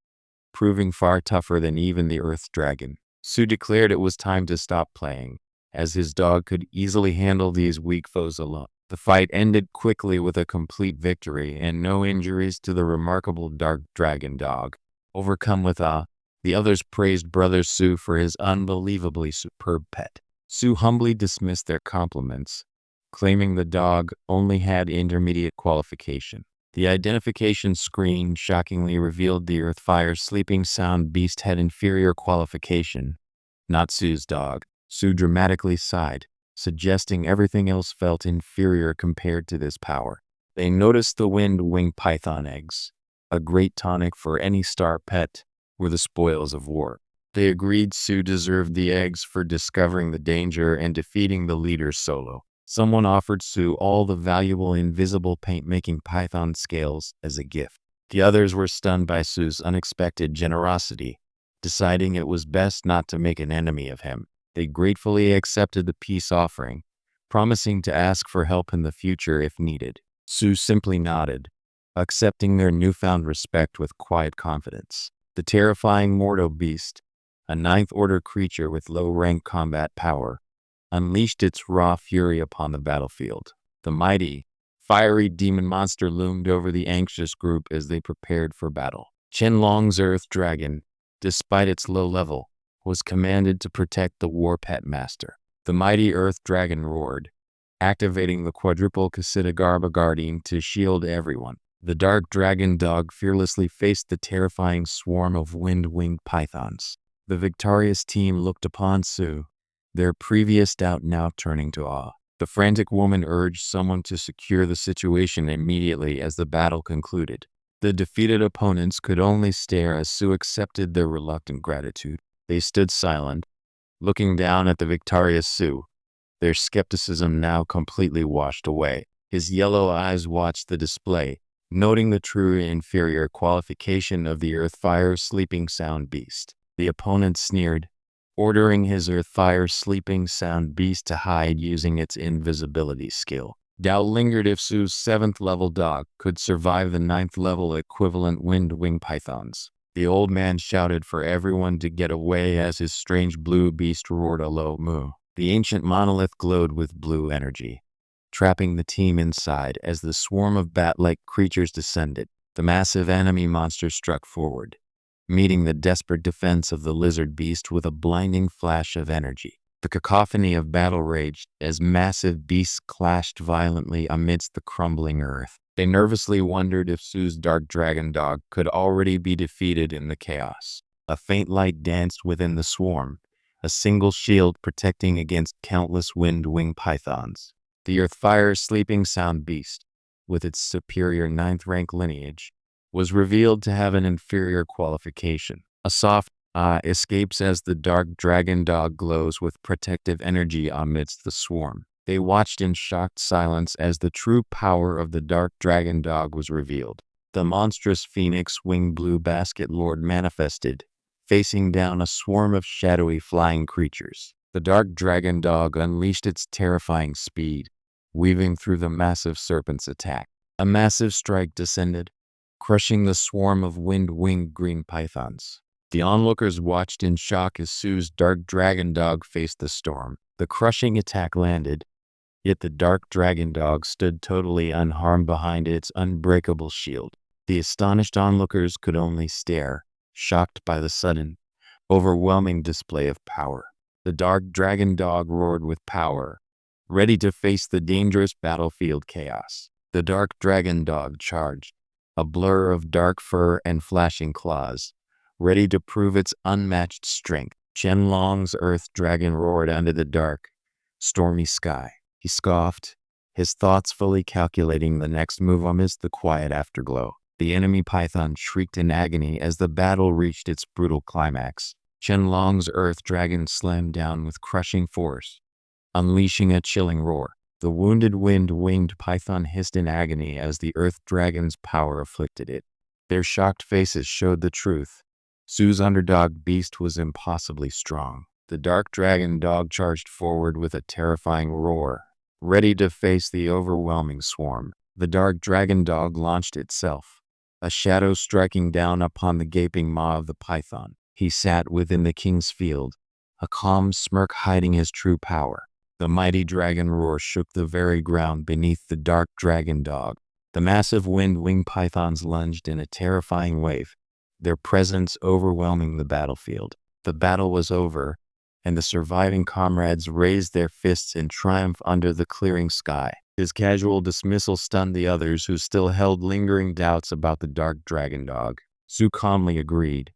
proving far tougher than even the earth dragon. Su declared it was time to stop playing, as his dog could easily handle these weak foes alone. The fight ended quickly with a complete victory and no injuries to the remarkable dark dragon dog. Overcome with awe, the others praised Brother Su for his unbelievably superb pet. Su humbly dismissed their compliments, claiming the dog only had intermediate qualification. The identification screen shockingly revealed the Earth Fire's sleeping sound beast had inferior qualification, not Su's dog. Su dramatically sighed, suggesting everything else felt inferior compared to this power. They noticed the wind-winged python eggs, a great tonic for any star pet, were the spoils of war. They agreed Su deserved the eggs for discovering the danger and defeating the leader solo. Someone offered Su all the valuable invisible paint-making python scales as a gift. The others were stunned by Su's unexpected generosity, deciding it was best not to make an enemy of him. They gratefully accepted the peace offering, promising to ask for help in the future if needed. Su simply nodded, accepting their newfound respect with quiet confidence. The terrifying Mortal Beast, a ninth-order creature with low-rank combat power, unleashed its raw fury upon the battlefield. The mighty, fiery demon monster loomed over the anxious group as they prepared for battle. Qianlong's Earth Dragon, despite its low level, was commanded to protect the war pet master. The mighty Earth Dragon roared, activating the quadruple Kasidagarba Guardian to shield everyone. The dark dragon dog fearlessly faced the terrifying swarm of wind-winged pythons. The victorious team looked upon Su, their previous doubt now turning to awe. The frantic woman urged someone to secure the situation immediately as the battle concluded. The defeated opponents could only stare as Su accepted their reluctant gratitude. They stood silent, looking down at the victorious Su, their skepticism now completely washed away. His yellow eyes watched the display, noting the true inferior qualification of the Earth Fire Sleeping Sound Beast. The opponent sneered, ordering his Earth Fire Sleeping Sound Beast to hide using its invisibility skill. Doubt lingered if Su's 7th level dog could survive the 9th level equivalent wind-wing pythons. The old man shouted for everyone to get away as his strange blue beast roared a low moo. The ancient monolith glowed with blue energy, trapping the team inside as the swarm of bat-like creatures descended. The massive enemy monster struck forward, meeting the desperate defense of the lizard beast with a blinding flash of energy. The cacophony of battle raged as massive beasts clashed violently amidst the crumbling earth. They nervously wondered if Sue's dark dragon dog could already be defeated in the chaos. A faint light danced within the swarm, a single shield protecting against countless wind-winged pythons. The Earthfire's sleeping sound beast, with its superior ninth-rank lineage, was revealed to have an inferior qualification. A soft escapes as the dark dragon dog glows with protective energy amidst the swarm. They watched in shocked silence as the true power of the dark dragon dog was revealed. The monstrous phoenix-winged blue basket lord manifested, facing down a swarm of shadowy flying creatures. The dark dragon dog unleashed its terrifying speed, weaving through the massive serpent's attack. A massive strike descended, crushing the swarm of wind-winged green pythons. The onlookers watched in shock as Sue's dark dragon dog faced the storm. The crushing attack landed, yet the dark dragon dog stood totally unharmed behind its unbreakable shield. The astonished onlookers could only stare, shocked by the sudden, overwhelming display of power. The dark dragon dog roared with power, ready to face the dangerous battlefield chaos. The dark dragon dog charged, a blur of dark fur and flashing claws, ready to prove its unmatched strength. Qianlong's earth dragon roared under the dark, stormy sky. He scoffed, his thoughts fully calculating the next move amidst the quiet afterglow. The enemy python shrieked in agony as the battle reached its brutal climax. Qianlong's earth dragon slammed down with crushing force, unleashing a chilling roar. The wounded wind-winged python hissed in agony as the earth dragon's power afflicted it. Their shocked faces showed the truth. Sue's underdog beast was impossibly strong. The dark dragon dog charged forward with a terrifying roar, ready to face the overwhelming swarm. The dark dragon dog launched itself, a shadow striking down upon the gaping maw of the python. He sat within the king's field, a calm smirk hiding his true power. The mighty dragon roar shook the very ground beneath the dark dragon dog. The massive wind-winged pythons lunged in a terrifying wave, their presence overwhelming the battlefield. The battle was over, and the surviving comrades raised their fists in triumph under the clearing sky. His casual dismissal stunned the others who still held lingering doubts about the dark dragon dog. Su calmly agreed,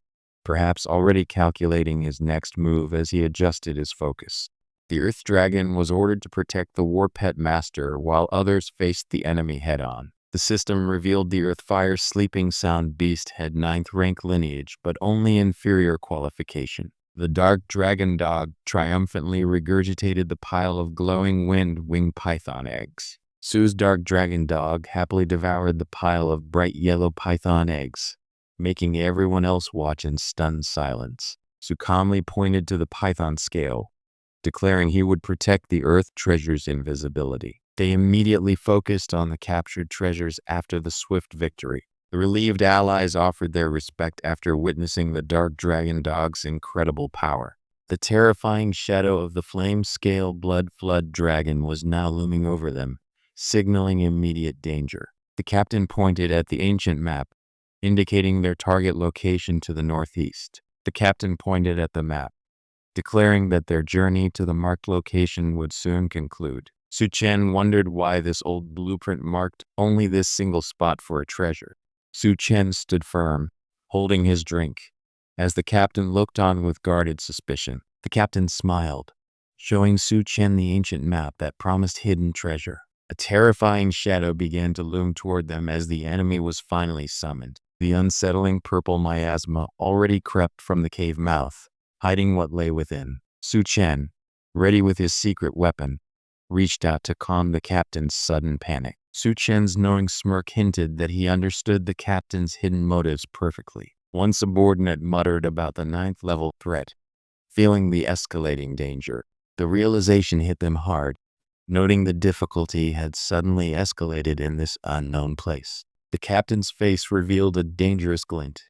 perhaps already calculating his next move as he adjusted his focus. The Earth Dragon was ordered to protect the War Pet Master while others faced the enemy head-on. The system revealed the Earthfire's sleeping sound beast had 9th rank lineage but only inferior qualification. The dark dragon dog triumphantly regurgitated the pile of glowing wind-winged python eggs. Sue's dark dragon dog happily devoured the pile of bright yellow python eggs, making everyone else watch in stunned silence. Su calmly pointed to the python scale, declaring he would protect the Earth treasure's invisibility. They immediately focused on the captured treasures after the swift victory. The relieved allies offered their respect after witnessing the dark dragon dog's incredible power. The terrifying shadow of the flame-scale blood flood dragon was now looming over them, signaling immediate danger. The captain pointed at the ancient map, indicating their target location to the northeast. The captain pointed at the map, declaring that their journey to the marked location would soon conclude. Su Chen wondered why this old blueprint marked only this single spot for a treasure. Su Chen stood firm, holding his drink, as the captain looked on with guarded suspicion. The captain smiled, showing Su Chen the ancient map that promised hidden treasure. A terrifying shadow began to loom toward them as the enemy was finally summoned. The unsettling purple miasma already crept from the cave mouth, hiding what lay within. Su Chen, ready with his secret weapon, reached out to calm the captain's sudden panic. Su Chen's knowing smirk hinted that he understood the captain's hidden motives perfectly. One subordinate muttered about the 9th level threat, feeling the escalating danger. The realization hit them hard, noting the difficulty had suddenly escalated in this unknown place. The captain's face revealed a dangerous glint,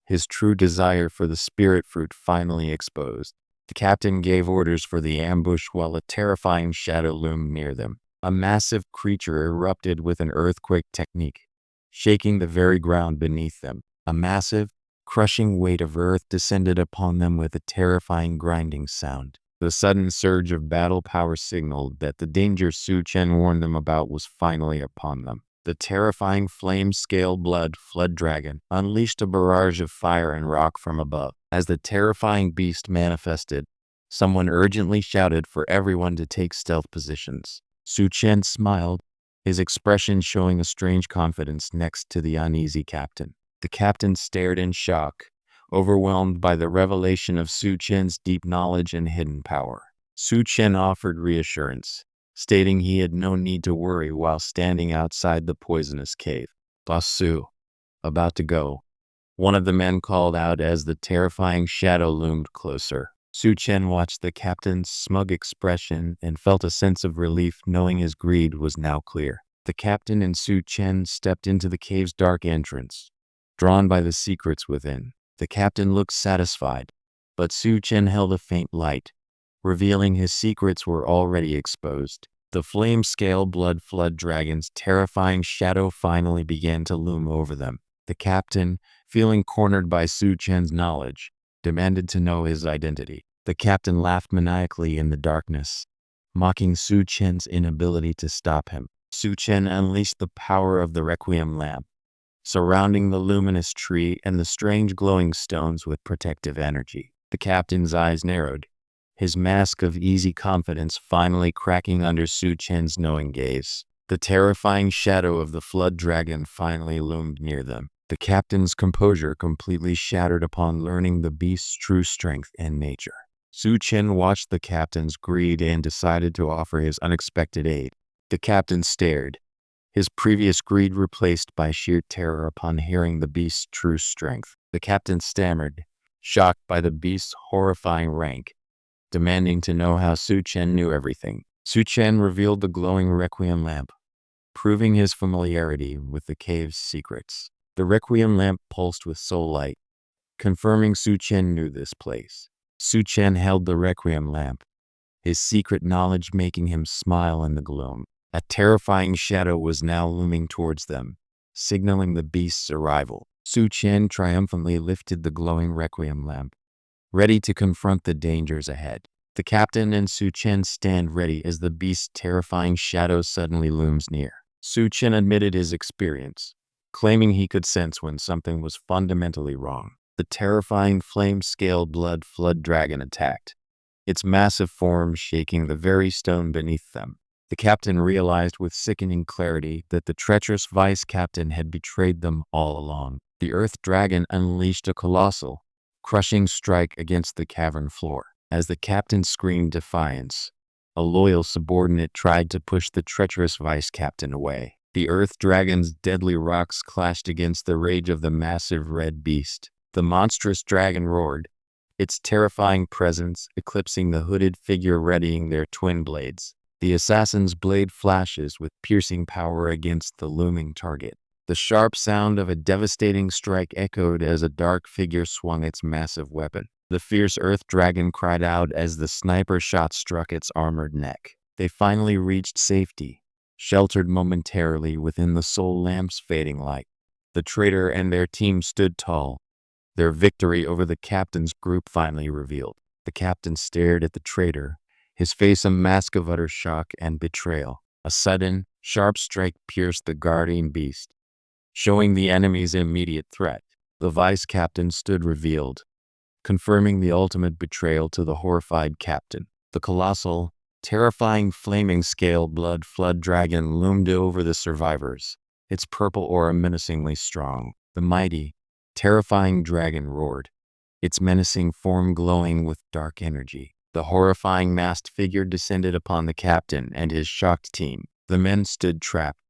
his true desire for the spirit fruit finally exposed. The captain gave orders for the ambush while a terrifying shadow loomed near them. A massive creature erupted with an earthquake technique, shaking the very ground beneath them. A massive, crushing weight of earth descended upon them with a terrifying grinding sound. The sudden surge of battle power signaled that the danger Su Chen warned them about was finally upon them. The terrifying flame-scale blood flood dragon unleashed a barrage of fire and rock from above. As the terrifying beast manifested, someone urgently shouted for everyone to take stealth positions. Su Chen smiled, his expression showing a strange confidence next to the uneasy captain. The captain stared in shock, overwhelmed by the revelation of Su Chen's deep knowledge and hidden power. Su Chen offered reassurance, stating he had no need to worry while standing outside the poisonous cave. "Boss Su, about to go," one of the men called out as the terrifying shadow loomed closer. Su Chen watched the captain's smug expression and felt a sense of relief knowing his greed was now clear. The captain and Su Chen stepped into the cave's dark entrance, drawn by the secrets within. The captain looked satisfied, but Su Chen held a faint light, revealing his secrets were already exposed. The flame-scale blood flood dragon's terrifying shadow finally began to loom over them. The captain, feeling cornered by Su Chen's knowledge, demanded to know his identity. The captain laughed maniacally in the darkness, mocking Su Chen's inability to stop him. Su Chen unleashed the power of the Requiem lamp, surrounding the luminous tree and the strange glowing stones with protective energy. The captain's eyes narrowed, his mask of easy confidence finally cracking under Su Chen's knowing gaze. The terrifying shadow of the flood dragon finally loomed near them. The captain's composure completely shattered upon learning the beast's true strength and nature. Su Chen watched the captain's greed and decided to offer his unexpected aid. The captain stared, his previous greed replaced by sheer terror upon hearing the beast's true strength. The captain stammered, shocked by the beast's horrifying rank, demanding to know how Su Chen knew everything. Su Chen revealed the glowing Requiem lamp, proving his familiarity with the cave's secrets. The Requiem lamp pulsed with soul light, confirming Su Chen knew this place. Su Chen held the Requiem lamp, his secret knowledge making him smile in the gloom. A terrifying shadow was now looming towards them, signaling the beast's arrival. Su Chen triumphantly lifted the glowing Requiem lamp, ready to confront the dangers ahead. The captain and Su Chen stand ready as the beast's terrifying shadow suddenly looms near. Su Chen admitted his experience, claiming he could sense when something was fundamentally wrong. The terrifying flame-scale blood flood dragon attacked, its massive form shaking the very stone beneath them. The captain realized with sickening clarity that the treacherous vice captain had betrayed them all along. The earth dragon unleashed a colossal, crushing strike against the cavern floor. As the captain screamed defiance, a loyal subordinate tried to push the treacherous vice captain away. The earth dragon's deadly rocks clashed against the rage of the massive red beast. The monstrous dragon roared, its terrifying presence eclipsing the hooded figure readying their twin blades. The assassin's blade flashes with piercing power against the looming target. The sharp sound of a devastating strike echoed as a dark figure swung its massive weapon. The fierce earth dragon cried out as the sniper shot struck its armored neck. They finally reached safety, sheltered momentarily within the soul lamp's fading light. The traitor and their team stood tall, their victory over the captain's group finally revealed. The captain stared at the traitor, his face a mask of utter shock and betrayal. A sudden, sharp strike pierced the guardian beast, showing the enemy's immediate threat. The vice captain stood revealed, confirming the ultimate betrayal to the horrified captain. The colossal, terrifying flaming scale blood flood dragon loomed over the survivors, its purple aura menacingly strong. The mighty, terrifying dragon roared, its menacing form glowing with dark energy. The horrifying masked figure descended upon the captain and his shocked team. The men stood trapped,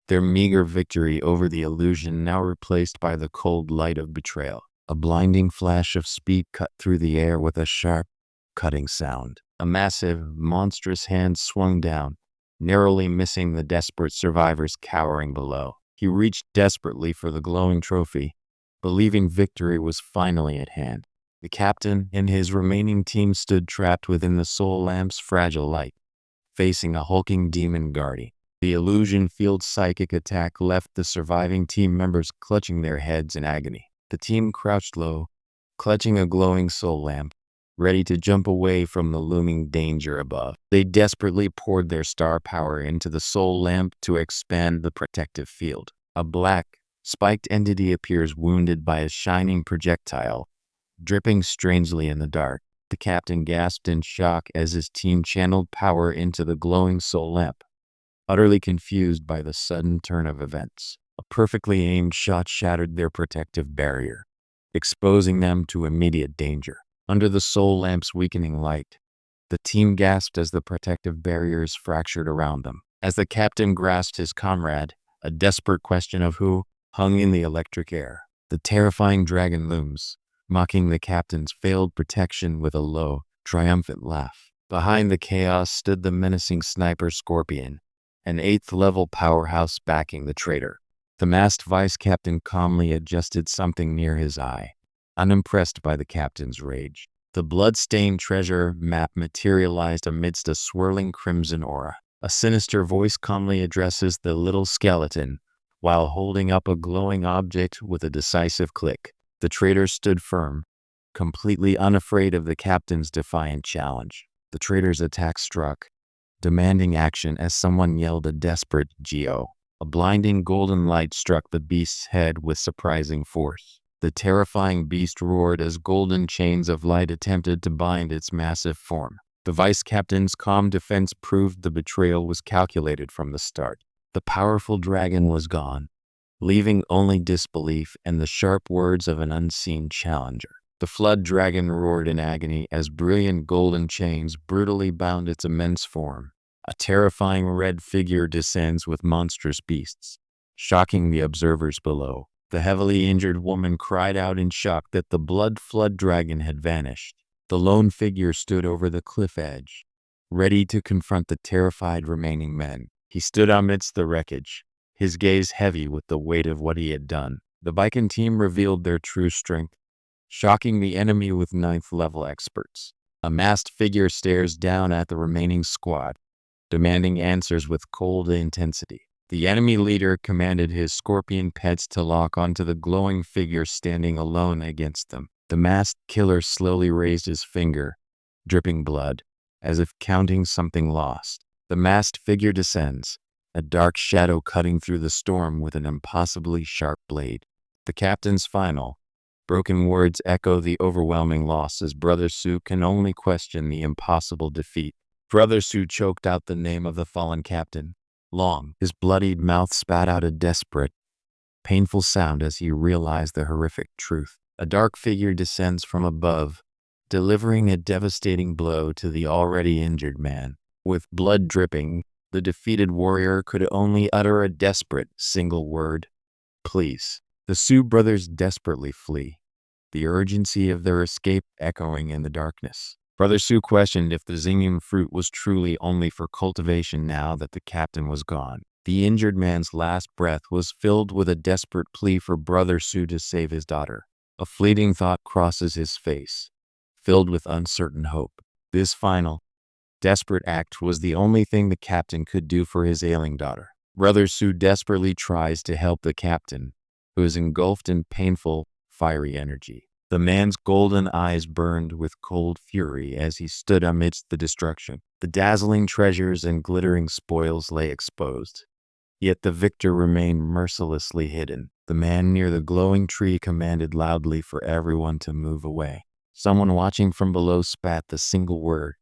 their meager victory over the illusion now replaced by the cold light of betrayal. A blinding flash of speed cut through the air with a sharp, cutting sound. A massive, monstrous hand swung down, narrowly missing the desperate survivors cowering below. He reached desperately for the glowing trophy, believing victory was finally at hand. The captain and his remaining team stood trapped within the soul lamp's fragile light, facing a hulking demon guardian. The illusion field psychic attack left the surviving team members clutching their heads in agony. The team crouched low, clutching a glowing soul lamp, ready to jump away from the looming danger above. They desperately poured their star power into the soul lamp to expand the protective field. A black, spiked entity appears, wounded by a shining projectile, dripping strangely in the dark. The captain gasped in shock as his team channeled power into the glowing soul lamp, utterly confused by the sudden turn of events. A perfectly aimed shot shattered their protective barrier, exposing them to immediate danger. Under the soul lamp's weakening light, the team gasped as the protective barriers fractured around them. As the captain grasped his comrade, a desperate question of who hung in the electric air. The terrifying dragon looms, mocking the captain's failed protection with a low, triumphant laugh. Behind the chaos stood the menacing sniper Scorpion, an 8th-level powerhouse backing the traitor. The masked vice captain calmly adjusted something near his eye, unimpressed by the captain's rage. The blood-stained treasure map materialized amidst a swirling crimson aura. A sinister voice calmly addresses the little skeleton, while holding up a glowing object with a decisive click. The traitor stood firm, completely unafraid of the captain's defiant challenge. The traitor's attack struck, demanding action as someone yelled a desperate "Geo." A blinding golden light struck the beast's head with surprising force. The terrifying beast roared as golden chains of light attempted to bind its massive form. The vice captain's calm defense proved the betrayal was calculated from the start. The powerful dragon was gone, leaving only disbelief and the sharp words of an unseen challenger. The flood dragon roared in agony as brilliant golden chains brutally bound its immense form. A terrifying red figure descends with monstrous beasts, shocking the observers below. The heavily injured woman cried out in shock that the blood flood dragon had vanished. The lone figure stood over the cliff edge, ready to confront the terrified remaining men. He stood amidst the wreckage, his gaze heavy with the weight of what he had done. The Viking team revealed their true strength, shocking the enemy with 9th-level experts. A masked figure stares down at the remaining squad, demanding answers with cold intensity. The enemy leader commanded his scorpion pets to lock onto the glowing figure standing alone against them. The masked killer slowly raised his finger, dripping blood, as if counting something lost. The masked figure descends, a dark shadow cutting through the storm with an impossibly sharp blade. The captain's final, broken words echo the overwhelming loss as Brother Sue can only question the impossible defeat. Brother Sue choked out the name of the fallen captain. Long, his bloodied mouth spat out a desperate, painful sound as he realized the horrific truth. A dark figure descends from above, delivering a devastating blow to the already injured man. With blood dripping, the defeated warrior could only utter a desperate single word: "Please." The Sue brothers desperately flee, the urgency of their escape echoing in the darkness. Brother Sue questioned if the Zingian fruit was truly only for cultivation now that the captain was gone. The injured man's last breath was filled with a desperate plea for Brother Sue to save his daughter. A fleeting thought crosses his face, filled with uncertain hope. This final, desperate act was the only thing the captain could do for his ailing daughter. Brother Sue desperately tries to help the captain, who is engulfed in painful, fiery energy. The man's golden eyes burned with cold fury as he stood amidst the destruction. The dazzling treasures and glittering spoils lay exposed, yet the victor remained mercilessly hidden. The man near the glowing tree commanded loudly for everyone to move away. Someone watching from below spat the single word: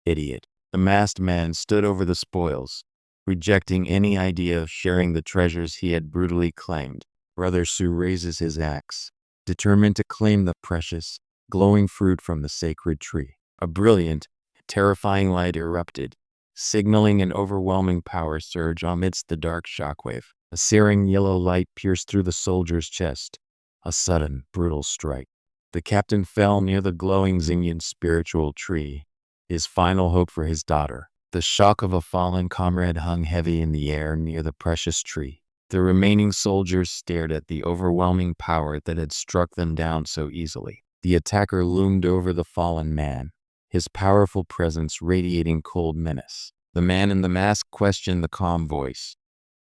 "Idiot." The masked man stood over the spoils, rejecting any idea of sharing the treasures he had brutally claimed. Brother Sue raises his axe, determined to claim the precious, glowing fruit from the sacred tree. A brilliant, terrifying light erupted, signaling an overwhelming power surge amidst the dark shockwave. A searing yellow light pierced through the soldier's chest, a sudden, brutal strike. The captain fell near the glowing Zingian spiritual tree, his final hope for his daughter. The shock of a fallen comrade hung heavy in the air near the precious tree. The remaining soldiers stared at the overwhelming power that had struck them down so easily. The attacker loomed over the fallen man, his powerful presence radiating cold menace. The man in the mask questioned the calm voice,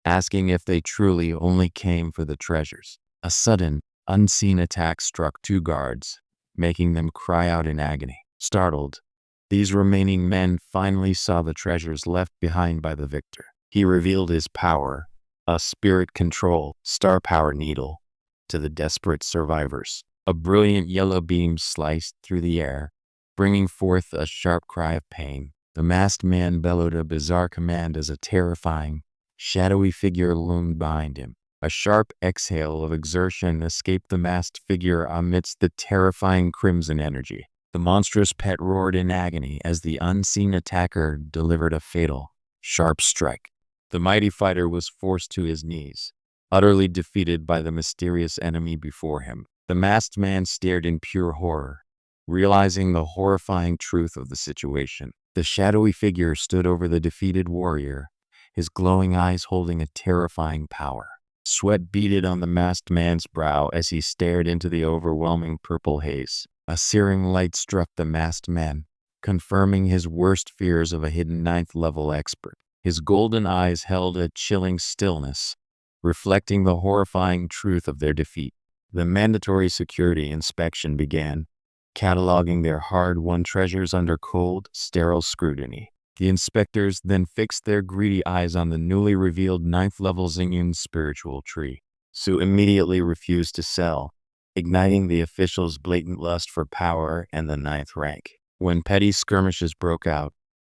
asking if they truly only came for the treasures. A sudden, unseen attack struck 2 guards, making them cry out in agony. Startled, these remaining men finally saw the treasures left behind by the victor. He revealed his power, a spirit control, star power needle, to the desperate survivors. A brilliant yellow beam sliced through the air, bringing forth a sharp cry of pain. The masked man bellowed a bizarre command as a terrifying, shadowy figure loomed behind him. A sharp exhale of exertion escaped the masked figure amidst the terrifying crimson energy. The monstrous pet roared in agony as the unseen attacker delivered a fatal, sharp strike. The mighty fighter was forced to his knees, utterly defeated by the mysterious enemy before him. The masked man stared in pure horror, realizing the horrifying truth of the situation. The shadowy figure stood over the defeated warrior, his glowing eyes holding a terrifying power. Sweat beaded on the masked man's brow as he stared into the overwhelming purple haze. A searing light struck the masked man, confirming his worst fears of a hidden ninth-level expert. His golden eyes held a chilling stillness, reflecting the horrifying truth of their defeat. The mandatory security inspection began, cataloging their hard-won treasures under cold, sterile scrutiny. The inspectors then fixed their greedy eyes on the newly revealed ninth-level Xingyan spiritual tree. Su immediately refused to sell, igniting the officials' blatant lust for power and the ninth rank. When petty skirmishes broke out,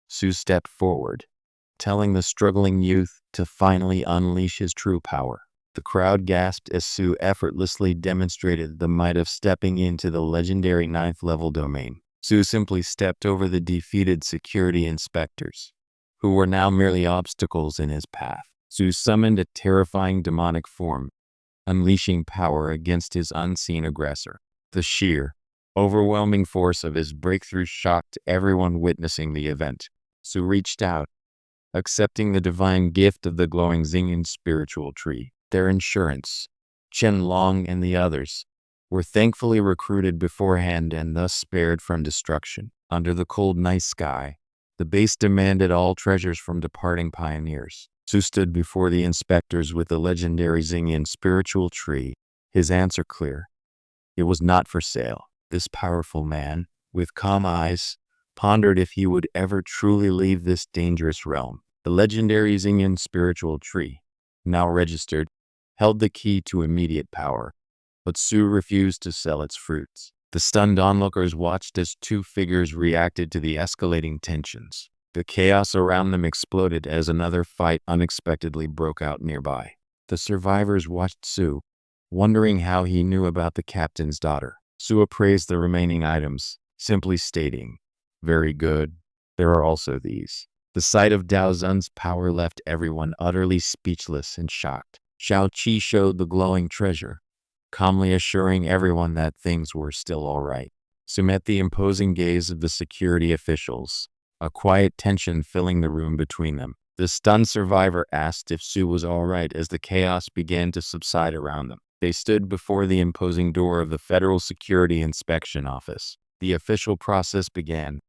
Su stepped forward, telling the struggling youth to finally unleash his true power. The crowd gasped as Su effortlessly demonstrated the might of stepping into the legendary ninth-level domain. Su simply stepped over the defeated security inspectors, who were now merely obstacles in his path. Su summoned a terrifying demonic form, unleashing power against his unseen aggressor. The sheer, overwhelming force of his breakthrough shocked everyone witnessing the event. Su reached out, accepting the divine gift of the glowing Xingyan spiritual tree. Their insurance, Chen Long and the others, were thankfully recruited beforehand and thus spared from destruction. Under the cold night sky, the base demanded all treasures from departing pioneers. Su stood before the inspectors with the legendary Xingyan spiritual tree, his answer clear. It was not for sale. This powerful man, with calm eyes, pondered if he would ever truly leave this dangerous realm. The legendary Xingyan spiritual tree, now registered, held the key to immediate power, but Su refused to sell its fruits. The stunned onlookers watched as two figures reacted to the escalating tensions. The chaos around them exploded as another fight unexpectedly broke out nearby. The survivors watched Su, wondering how he knew about the captain's daughter. Su appraised the remaining items, simply stating, "Very good. There are also these." The sight of Dao Zun's power left everyone utterly speechless and shocked. Xiao Qi showed the glowing treasure, calmly assuring everyone that things were still all right. Su met the imposing gaze of the security officials, a quiet tension filling the room between them. The stunned survivor asked if Su was all right as the chaos began to subside around them. They stood before the imposing door of the Federal Security Inspection Office. The official process began,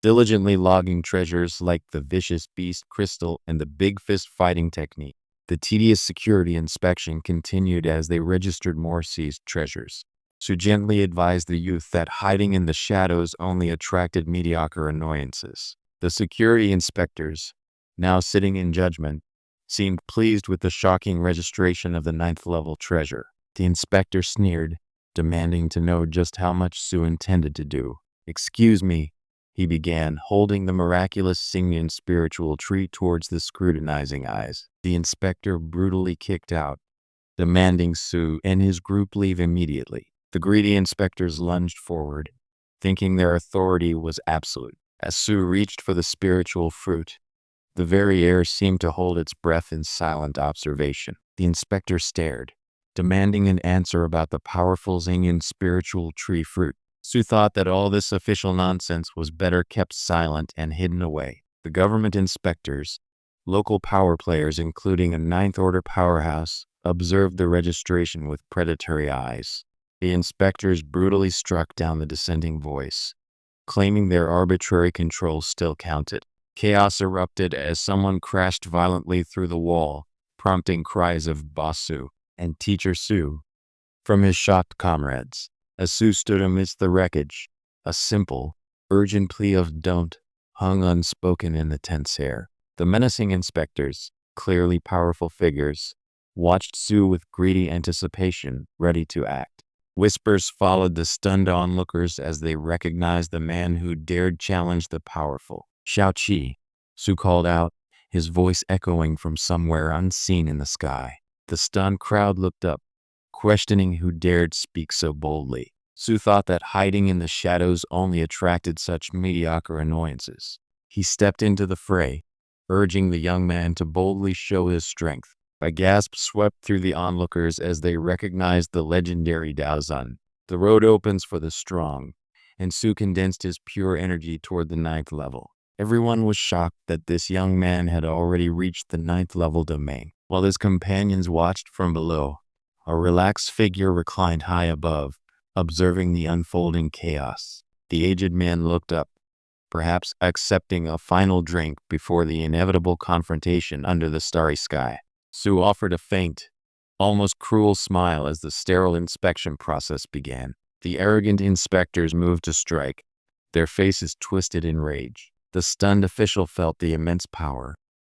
diligently logging treasures like the Vicious Beast Crystal and the Big Fist fighting technique. The tedious security inspection continued as they registered more seized treasures. Su gently advised the youth that hiding in the shadows only attracted mediocre annoyances. The security inspectors, now sitting in judgment, seemed pleased with the shocking registration of the ninth-level treasure. The inspector sneered, demanding to know just how much Su intended to do. "Excuse me," he began, holding the miraculous Xingyan spiritual tree towards the scrutinizing eyes. The inspector brutally kicked out, demanding Su and his group leave immediately. The greedy inspectors lunged forward, thinking their authority was absolute. As Su reached for the spiritual fruit, the very air seemed to hold its breath in silent observation. The inspector stared, demanding an answer about the powerful Xingyan spiritual tree fruit. Su thought that all this official nonsense was better kept silent and hidden away. The government inspectors, local power players including a Ninth Order powerhouse, observed the registration with predatory eyes. The inspectors brutally struck down the dissenting voice, claiming their arbitrary control still counted. Chaos erupted as someone crashed violently through the wall, prompting cries of "Boss Su" and "Teacher Su" from his shocked comrades. As Su stood amidst the wreckage, a simple, urgent plea of don't hung unspoken in the tense air. The menacing inspectors, clearly powerful figures, watched Sue with greedy anticipation, ready to act. Whispers followed the stunned onlookers as they recognized the man who dared challenge the powerful. Xiao-Qi, Sue called out, his voice echoing from somewhere unseen in the sky. The stunned crowd looked up, questioning who dared speak so boldly. Sue thought that hiding in the shadows only attracted such mediocre annoyances. He stepped into the fray, urging the young man to boldly show his strength. A gasp swept through the onlookers as they recognized the legendary Daozun. The road opens for the strong, and Sue condensed his pure energy toward the 9th level. Everyone was shocked that this young man had already reached the 9th level domain. While his companions watched from below, a relaxed figure reclined high above, observing the unfolding chaos. The aged man looked up, perhaps accepting a final drink before the inevitable confrontation under the starry sky. Sue offered a faint, almost cruel smile as the sterile inspection process began. The arrogant inspectors moved to strike, their faces twisted in rage. The stunned official felt the immense power,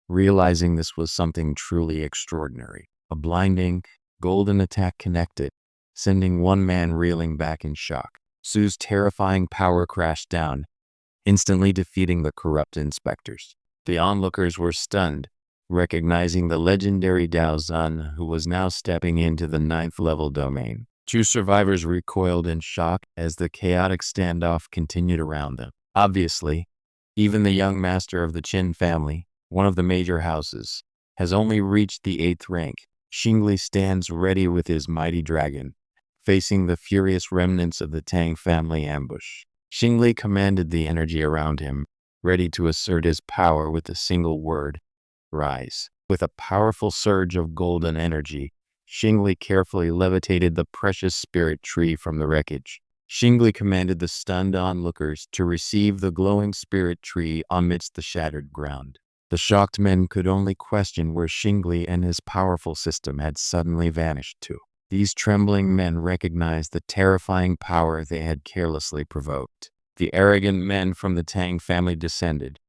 realizing this was something truly extraordinary. A blinding, golden attack connected, sending one man reeling back in shock. Sue's terrifying power crashed down, instantly defeating the corrupt inspectors. The onlookers were stunned, recognizing the legendary Daozun who was now stepping into the 9th level domain. 2 survivors recoiled in shock as the chaotic standoff continued around them. Obviously, even the young master of the Qin family, one of the major houses, has only reached the 8th rank. Xingli stands ready with his mighty dragon, facing the furious remnants of the Tang family ambush. Xingli commanded the energy around him, ready to assert his power with a single word: rise. With a powerful surge of golden energy, Xingli carefully levitated the precious spirit tree from the wreckage. Xingli commanded the stunned onlookers to receive the glowing spirit tree amidst the shattered ground. The shocked men could only question where Xingli and his powerful system had suddenly vanished to. These trembling men recognized the terrifying power they had carelessly provoked. The arrogant men from the Tang family descended,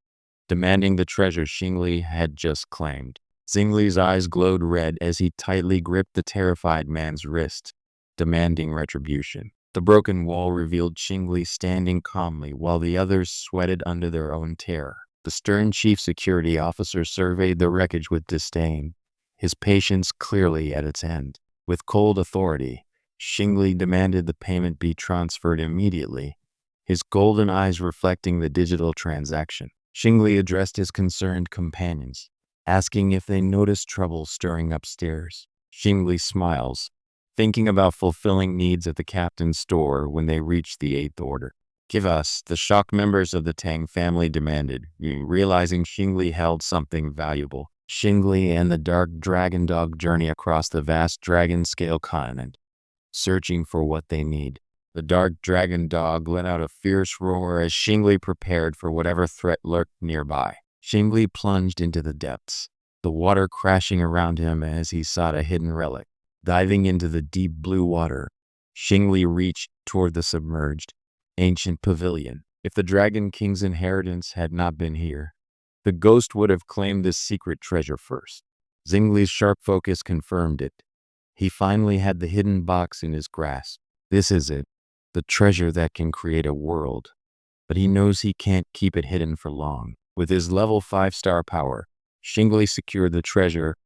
demanding the treasure Xingli had just claimed. Xingli's eyes glowed red as he tightly gripped the terrified man's wrist, demanding retribution. The broken wall revealed Xingli standing calmly while the others sweated under their own terror. The stern chief security officer surveyed the wreckage with disdain, his patience clearly at its end. With cold authority, Xingli demanded the payment be transferred immediately, his golden eyes reflecting the digital transaction. Xingli addressed his concerned companions, asking if they noticed trouble stirring upstairs. Xingli smiles, thinking about fulfilling needs at the captain's store when they reached the 8th order. Give us, the shocked members of the Tang family demanded, realizing Xingli held something valuable. Xingli and the dark dragon dog journey across the vast dragon-scale continent, searching for what they need. The dark dragon dog let out a fierce roar as Xingli prepared for whatever threat lurked nearby. Xingli plunged into the depths, the water crashing around him as he sought a hidden relic. Diving into the deep blue water, Xingli reached toward the submerged, ancient pavilion. If the Dragon King's inheritance had not been here, the ghost would have claimed this secret treasure first. Xingli's sharp focus confirmed it. He finally had the hidden box in his grasp. This is it, the treasure that can create a world. But he knows he can't keep it hidden for long. With his level 5-star power, Xingli secured the treasure,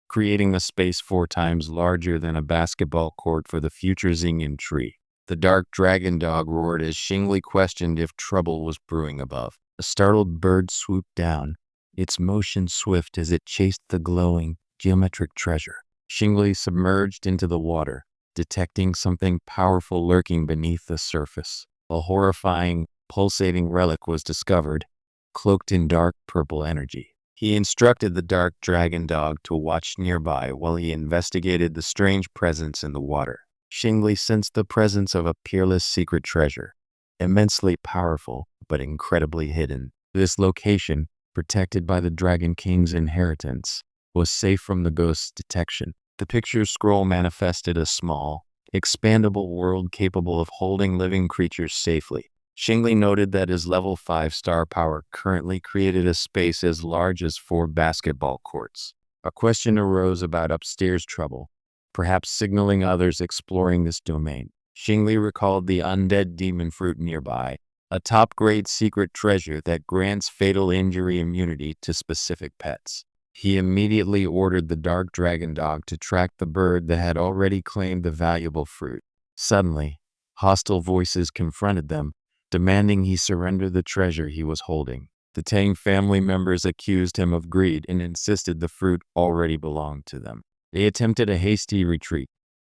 creating a space 4 times larger than a basketball court for the future Xingyan tree. The dark dragon dog roared as Xingli questioned if trouble was brewing above. A startled bird swooped down, its motion swift as it chased the glowing, geometric treasure. Xingli submerged into the water, detecting something powerful lurking beneath the surface. A horrifying, pulsating relic was discovered, cloaked in dark purple energy. He instructed the dark dragon dog to watch nearby while he investigated the strange presence in the water. Xingli sensed the presence of a peerless secret treasure, immensely powerful but incredibly hidden. This location, protected by the Dragon King's inheritance, was safe from the ghost's detection. The picture scroll manifested a small, expandable world capable of holding living creatures safely. Xingli noted that his level 5 star power currently created a space as large as 4 basketball courts. A question arose about upstairs trouble, perhaps signaling others exploring this domain. Xingli recalled the undead demon fruit nearby, a top-grade secret treasure that grants fatal injury immunity to specific pets. He immediately ordered the dark dragon dog to track the bird that had already claimed the valuable fruit. Suddenly, hostile voices confronted them, demanding he surrender the treasure he was holding. The Tang family members accused him of greed and insisted the fruit already belonged to them. They attempted a hasty retreat,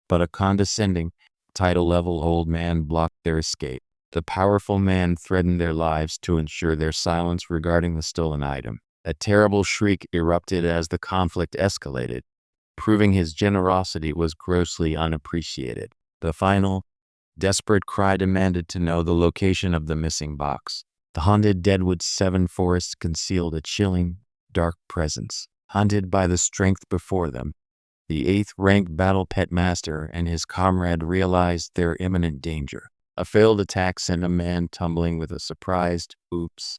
but a condescending, title-level old man blocked their escape. The powerful man threatened their lives to ensure their silence regarding the stolen item. A terrible shriek erupted as the conflict escalated, proving his generosity was grossly unappreciated. The final, desperate cry demanded to know the location of the missing box. The haunted Deadwood 7 forest concealed a chilling, dark presence. Hunted by the strength before them, the 8th-ranked battle pet master and his comrade realized their imminent danger. A failed attack sent a man tumbling with a surprised, oops,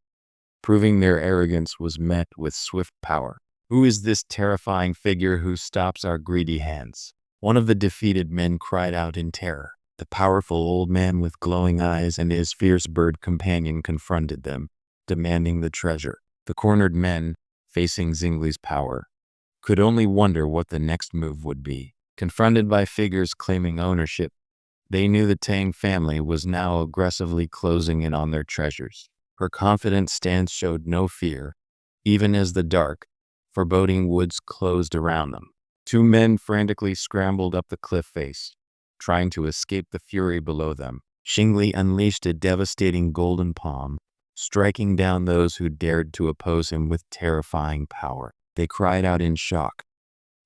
proving their arrogance was met with swift power. Who is this terrifying figure who stops our greedy hands? One of the defeated men cried out in terror. The powerful old man with glowing eyes and his fierce bird companion confronted them, demanding the treasure. The cornered men, facing Xingli's power, could only wonder what the next move would be. Confronted by figures claiming ownership, they knew the Tang family was now aggressively closing in on their treasures. Her confident stance showed no fear, even as the dark, foreboding woods closed around them. 2 men frantically scrambled up the cliff face, trying to escape the fury below them. Xingli unleashed a devastating golden palm, striking down those who dared to oppose him with terrifying power. They cried out in shock,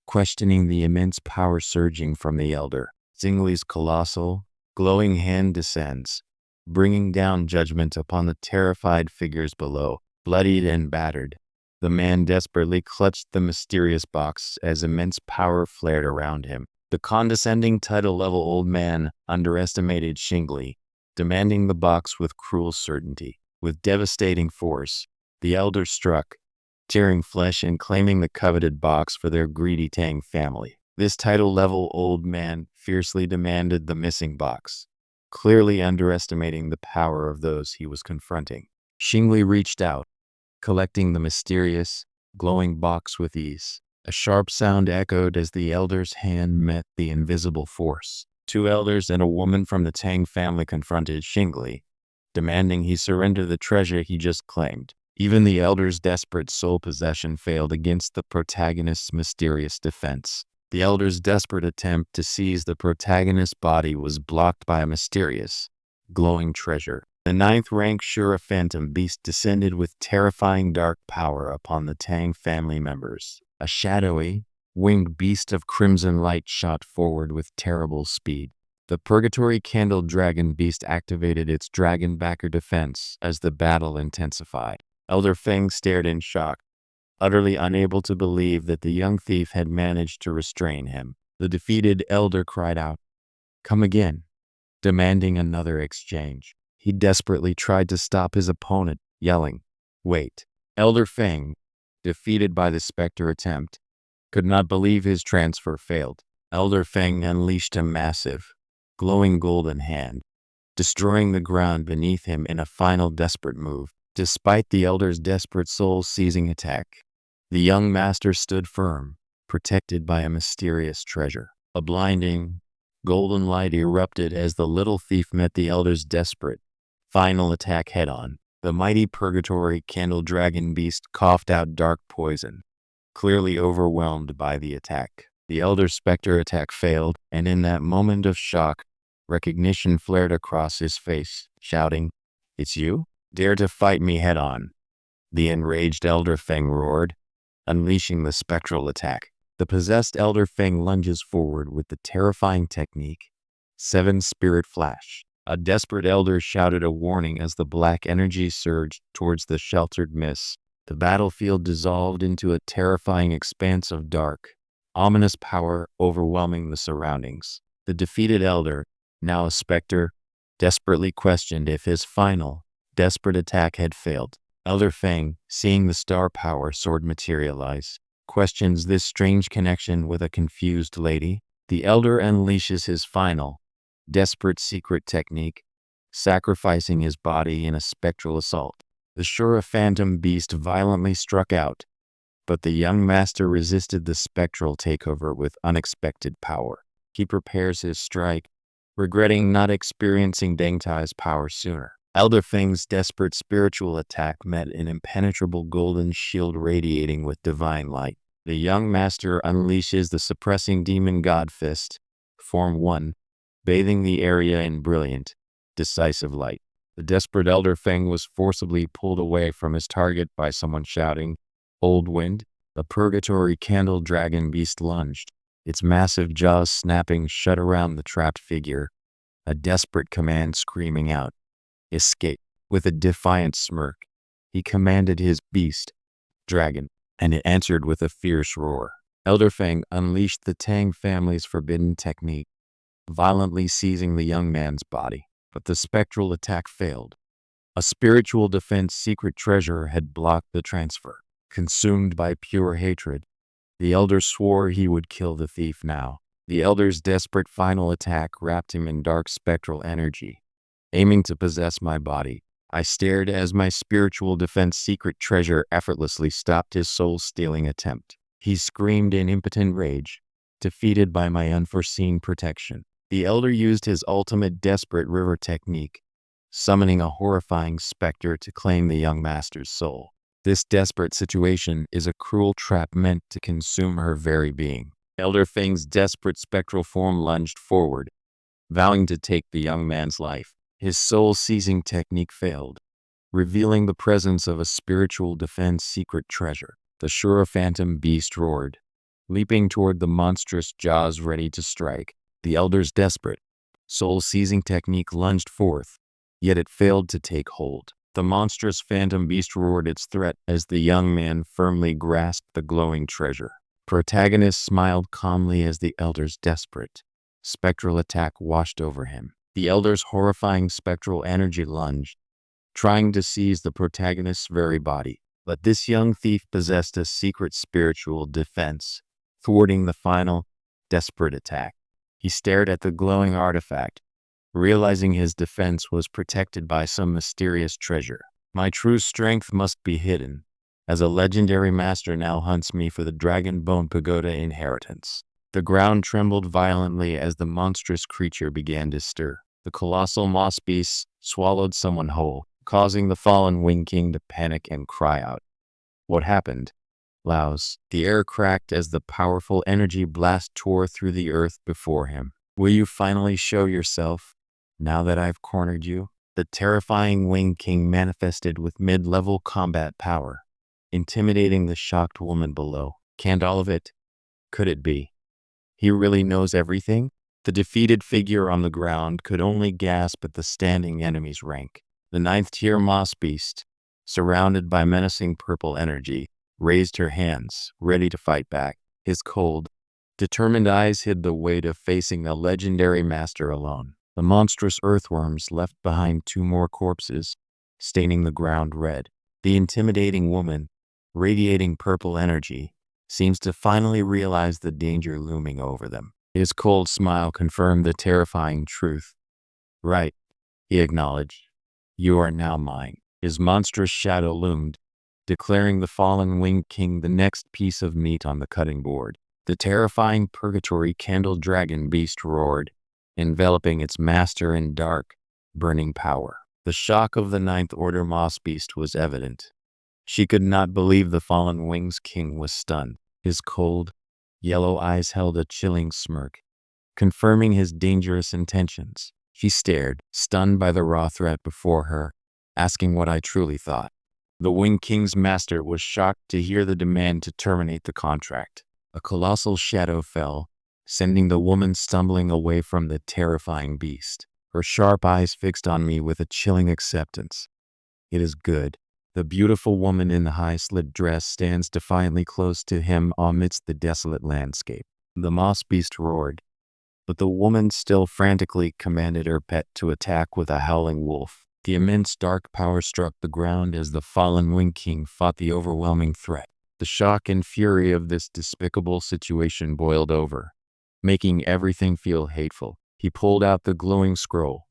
questioning the immense power surging from the elder. Xingli's colossal, glowing hand descends, bringing down judgment upon the terrified figures below. Bloodied and battered, the man desperately clutched the mysterious box as immense power flared around him. The condescending title-level old man underestimated Xingli, demanding the box with cruel certainty. With devastating force, the elder struck, tearing flesh and claiming the coveted box for their greedy Tang family. This title-level old man fiercely demanded the missing box, clearly underestimating the power of those he was confronting. Xingli reached out, collecting the mysterious, glowing box with ease. A sharp sound echoed as the elder's hand met the invisible force. 2 elders and a woman from the Tang family confronted Xingli, demanding he surrender the treasure he just claimed. Even the elder's desperate soul possession failed against the protagonist's mysterious defense. The elder's desperate attempt to seize the protagonist's body was blocked by a mysterious, glowing treasure. The 9th-ranked Shura Phantom Beast descended with terrifying dark power upon the Tang family members. A shadowy, winged beast of crimson light shot forward with terrible speed. The Purgatory Candle Dragon Beast activated its Dragonbacker defense as the battle intensified. Elder Feng stared in shock, utterly unable to believe that the young thief had managed to restrain him. The defeated elder cried out, "Come again," demanding another exchange. He desperately tried to stop his opponent, yelling, "Wait." Elder Feng, defeated by the specter attempt, could not believe his transfer failed. Elder Feng unleashed a massive, glowing golden hand, destroying the ground beneath him in a final desperate move. Despite the elder's desperate soul-seizing attack, the young master stood firm, protected by a mysterious treasure. A blinding, golden light erupted as the little thief met the elder's desperate, final attack head-on. The mighty Purgatory Candle Dragon Beast coughed out dark poison, clearly overwhelmed by the attack. The elder's specter attack failed, and in that moment of shock, recognition flared across his face, shouting, "It's you? Dare to fight me head-on." The enraged Elder Feng roared, unleashing the spectral attack. The possessed Elder Feng lunges forward with the terrifying technique, 7 Spirit Flash. A desperate elder shouted a warning as the black energy surged towards the sheltered mist. The battlefield dissolved into a terrifying expanse of dark, ominous power overwhelming the surroundings. The defeated elder, now a specter, desperately questioned if his final, desperate attack had failed. Elder Feng, seeing the star power sword materialize, questions this strange connection with a confused lady. The elder unleashes his final, desperate secret technique, sacrificing his body in a spectral assault. The Shura phantom beast violently struck out, but the young master resisted the spectral takeover with unexpected power. He prepares his strike, regretting not experiencing Deng Tai's power sooner. Elder Feng's desperate spiritual attack met an impenetrable golden shield radiating with divine light. The young master unleashes the suppressing demon god fist, Form 1, bathing the area in brilliant, decisive light. The desperate Elder Feng was forcibly pulled away from his target by someone shouting, "Old wind!" The purgatory candle dragon beast lunged, its massive jaws snapping shut around the trapped figure, a desperate command screaming out, "Escape!" With a defiant smirk, he commanded his beast, dragon, and it answered with a fierce roar. Elder Feng unleashed the Tang family's forbidden technique, violently seizing the young man's body. But the spectral attack failed. A spiritual defense secret treasure had blocked the transfer. Consumed by pure hatred, the elder swore he would kill the thief now. The elder's desperate final attack wrapped him in dark spectral energy, aiming to possess my body. I stared as my spiritual defense secret treasure effortlessly stopped his soul-stealing attempt. He screamed in impotent rage, defeated by my unforeseen protection. The elder used his ultimate desperate river technique, summoning a horrifying specter to claim the young master's soul. This desperate situation is a cruel trap meant to consume her very being. Elder Feng's desperate spectral form lunged forward, vowing to take the young man's life. His soul-seizing technique failed, revealing the presence of a spiritual defense secret treasure. The Shura phantom beast roared, leaping toward the monstrous jaws ready to strike. The elder's desperate, soul-seizing technique lunged forth, yet it failed to take hold. The monstrous phantom beast roared its threat as the young man firmly grasped the glowing treasure. Protagonist smiled calmly as the elder's desperate, spectral attack washed over him. The elder's horrifying spectral energy lunged, trying to seize the protagonist's very body. But this young thief possessed a secret spiritual defense, thwarting the final, desperate attack. He stared at the glowing artifact, realizing his defense was protected by some mysterious treasure. My true strength must be hidden, as a legendary master now hunts me for the Dragon Bone Pagoda inheritance. The ground trembled violently as the monstrous creature began to stir. The colossal moss beast swallowed someone whole, causing the fallen Wing King to panic and cry out. What happened? Laos. The air cracked as the powerful energy blast tore through the earth before him. Will you finally show yourself, now that I've cornered you? The terrifying Wing King manifested with mid-level combat power, intimidating the shocked woman below. Can't all of it? Could it be? He really knows everything? The defeated figure on the ground could only gasp at the standing enemy's rank. The 9th-tier moss beast, surrounded by menacing purple energy, raised her hands, ready to fight back. His cold, determined eyes hid the weight of facing the legendary master alone. The monstrous earthworms left behind 2 more corpses, staining the ground red. The intimidating woman, radiating purple energy, seems to finally realize the danger looming over them. His cold smile confirmed the terrifying truth. Right, he acknowledged. You are now mine. His monstrous shadow loomed, declaring the fallen Winged King the next piece of meat on the cutting board. The terrifying purgatory candle dragon beast roared, enveloping its master in dark, burning power. The shock of the 9th Order moss beast was evident. She could not believe the fallen Winged King was stunned. His cold, yellow eyes held a chilling smirk, confirming his dangerous intentions. She stared, stunned by the raw threat before her, asking what I truly thought. The Winged King's master was shocked to hear the demand to terminate the contract. A colossal shadow fell, sending the woman stumbling away from the terrifying beast. Her sharp eyes fixed on me with a chilling acceptance. It is good. The beautiful woman in the high-slit dress stands defiantly close to him amidst the desolate landscape. The moss beast roared, but the woman still frantically commanded her pet to attack with a howling wolf. The immense dark power struck the ground as the fallen Wing King fought the overwhelming threat. The shock and fury of this despicable situation boiled over, making everything feel hateful. He pulled out the glowing scroll,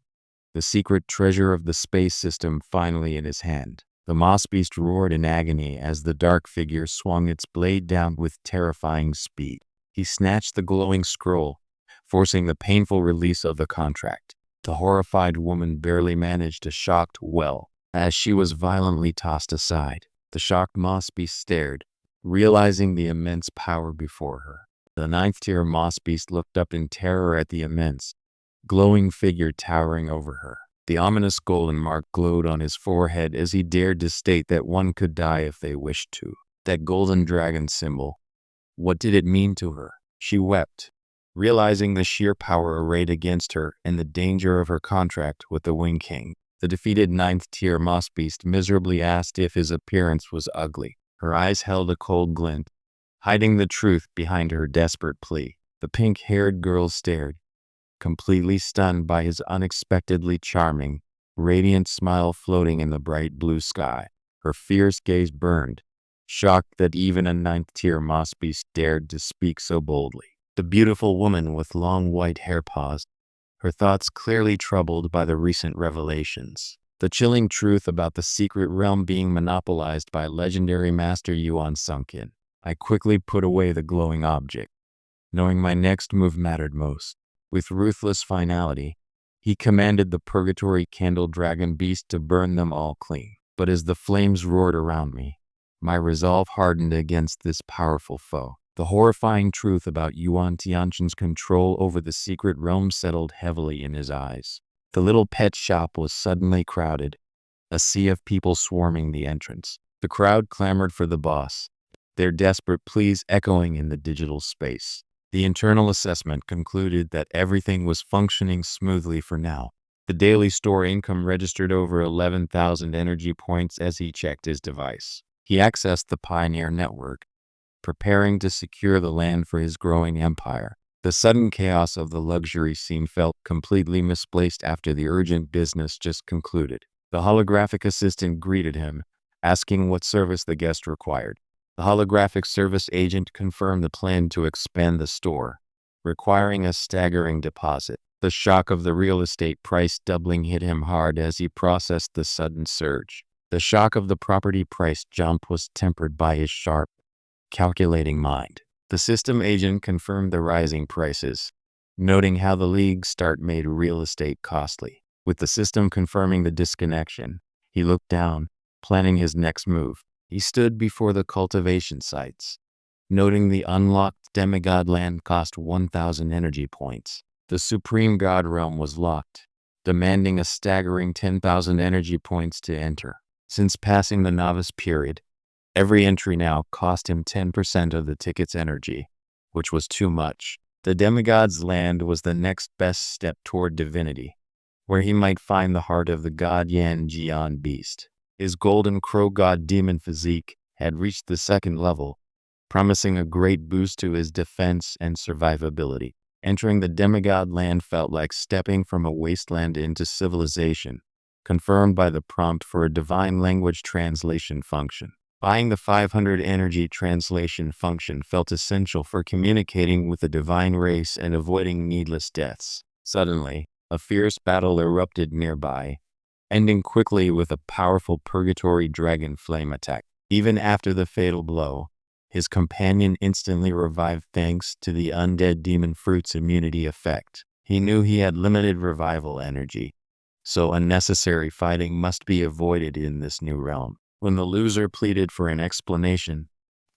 the secret treasure of the space system finally in his hand. The moss beast roared in agony as the dark figure swung its blade down with terrifying speed. He snatched the glowing scroll, forcing the painful release of the contract. The horrified woman barely managed a shocked well as she was violently tossed aside. The shocked moss beast stared, realizing the immense power before her. The ninth-tier moss beast looked up in terror at the immense, glowing figure towering over her. The ominous golden mark glowed on his forehead as he dared to state that one could die if they wished to. That golden dragon symbol. What did it mean to her? She wept, realizing the sheer power arrayed against her and the danger of her contract with the Wing King. The defeated ninth-tier moss beast miserably asked if his appearance was ugly. Her eyes held a cold glint, hiding the truth behind her desperate plea. The pink-haired girl stared, completely stunned by his unexpectedly charming, radiant smile floating in the bright blue sky. Her fierce gaze burned, shocked that even a ninth-tier moss beast dared to speak so boldly. The beautiful woman with long white hair paused, her thoughts clearly troubled by the recent revelations. The chilling truth about the secret realm being monopolized by legendary Master Yuan sunk in. I quickly put away the glowing object, knowing my next move mattered most. With ruthless finality, he commanded the Purgatory Candle Dragon Beast to burn them all clean. But as the flames roared around me, my resolve hardened against this powerful foe. The horrifying truth about Yuan Tianxin's control over the secret realm settled heavily in his eyes. The little pet shop was suddenly crowded, a sea of people swarming the entrance. The crowd clamored for the boss, their desperate pleas echoing in the digital space. The internal assessment concluded that everything was functioning smoothly for now. The daily store income registered over 11,000 energy points as he checked his device. He accessed the Pioneer network, preparing to secure the land for his growing empire. The sudden chaos of the luxury scene felt completely misplaced after the urgent business just concluded. The holographic assistant greeted him, asking what service the guest required. The holographic service agent confirmed the plan to expand the store, requiring a staggering deposit. The shock of the real estate price doubling hit him hard as he processed the sudden surge. The shock of the property price jump was tempered by his sharp, calculating mind. The system agent confirmed the rising prices, noting how the league start made real estate costly. With the system confirming the disconnection, he looked down, planning his next move. He stood before the cultivation sites, noting the unlocked demigod land cost 1,000 energy points. The Supreme God Realm was locked, demanding a staggering 10,000 energy points to enter. Since passing the novice period, every entry now cost him 10% of the ticket's energy, which was too much. The demigod's land was the next best step toward divinity, where he might find the heart of the god Yan Jian beast. His golden crow god demon physique had reached the second level, promising a great boost to his defense and survivability. Entering the demigod land felt like stepping from a wasteland into civilization, confirmed by the prompt for a divine language translation function. Buying the 500 energy translation function felt essential for communicating with the divine race and avoiding needless deaths. Suddenly, a fierce battle erupted nearby, ending quickly with a powerful Purgatory Dragon Flame attack. Even after the fatal blow, his companion instantly revived thanks to the undead demon fruit's immunity effect. He knew he had limited revival energy, so unnecessary fighting must be avoided in this new realm. When the loser pleaded for an explanation,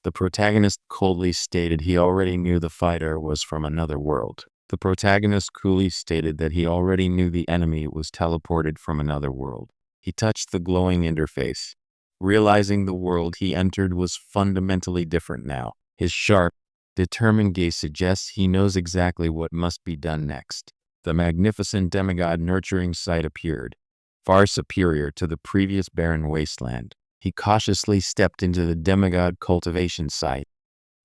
the protagonist coldly stated he already knew the fighter was from another world. The protagonist coolly stated that he already knew the enemy was teleported from another world. He touched the glowing interface, realizing the world he entered was fundamentally different now. His sharp, determined gaze suggests he knows exactly what must be done next. The magnificent demigod nurturing site appeared, far superior to the previous barren wasteland. He cautiously stepped into the demigod cultivation site,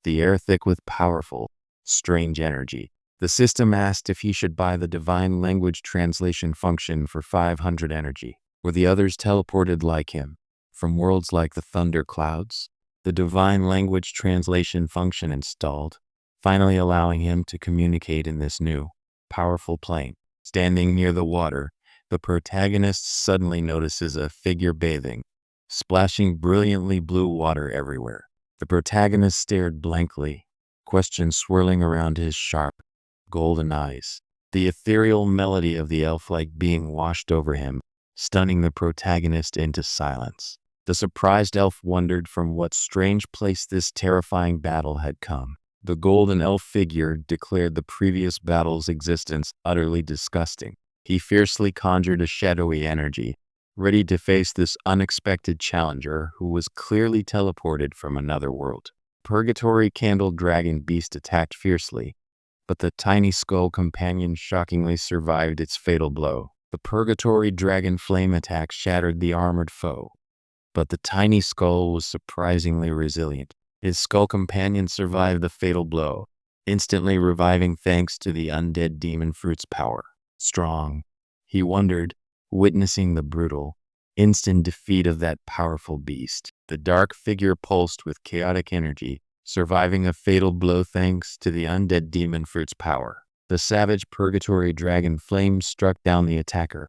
the air thick with powerful, strange energy. The system asked if he should buy the divine language translation function for 500 energy. Were the others teleported like him, from worlds like the thunder clouds? The divine language translation function installed, finally allowing him to communicate in this new, powerful plane. Standing near the water, the protagonist suddenly notices a figure bathing, splashing brilliantly blue water everywhere. The protagonist stared blankly, questions swirling around his sharp, golden eyes. The ethereal melody of the elf-like being washed over him, stunning the protagonist into silence. The surprised elf wondered from what strange place this terrifying battle had come. The golden elf figure declared the previous battle's existence utterly disgusting. He fiercely conjured a shadowy energy, ready to face this unexpected challenger who was clearly teleported from another world. Purgatory Candle Dragon Beast attacked fiercely, but the tiny skull companion shockingly survived its fatal blow. The Purgatory Dragon Flame attack shattered the armored foe, but the tiny skull was surprisingly resilient. His skull companion survived the fatal blow, instantly reviving thanks to the undead demon fruit's power. Strong, he wondered, witnessing the brutal, instant defeat of that powerful beast. The dark figure pulsed with chaotic energy, surviving a fatal blow thanks to the undead demon fruit's power. The savage Purgatory Dragon Flame struck down the attacker,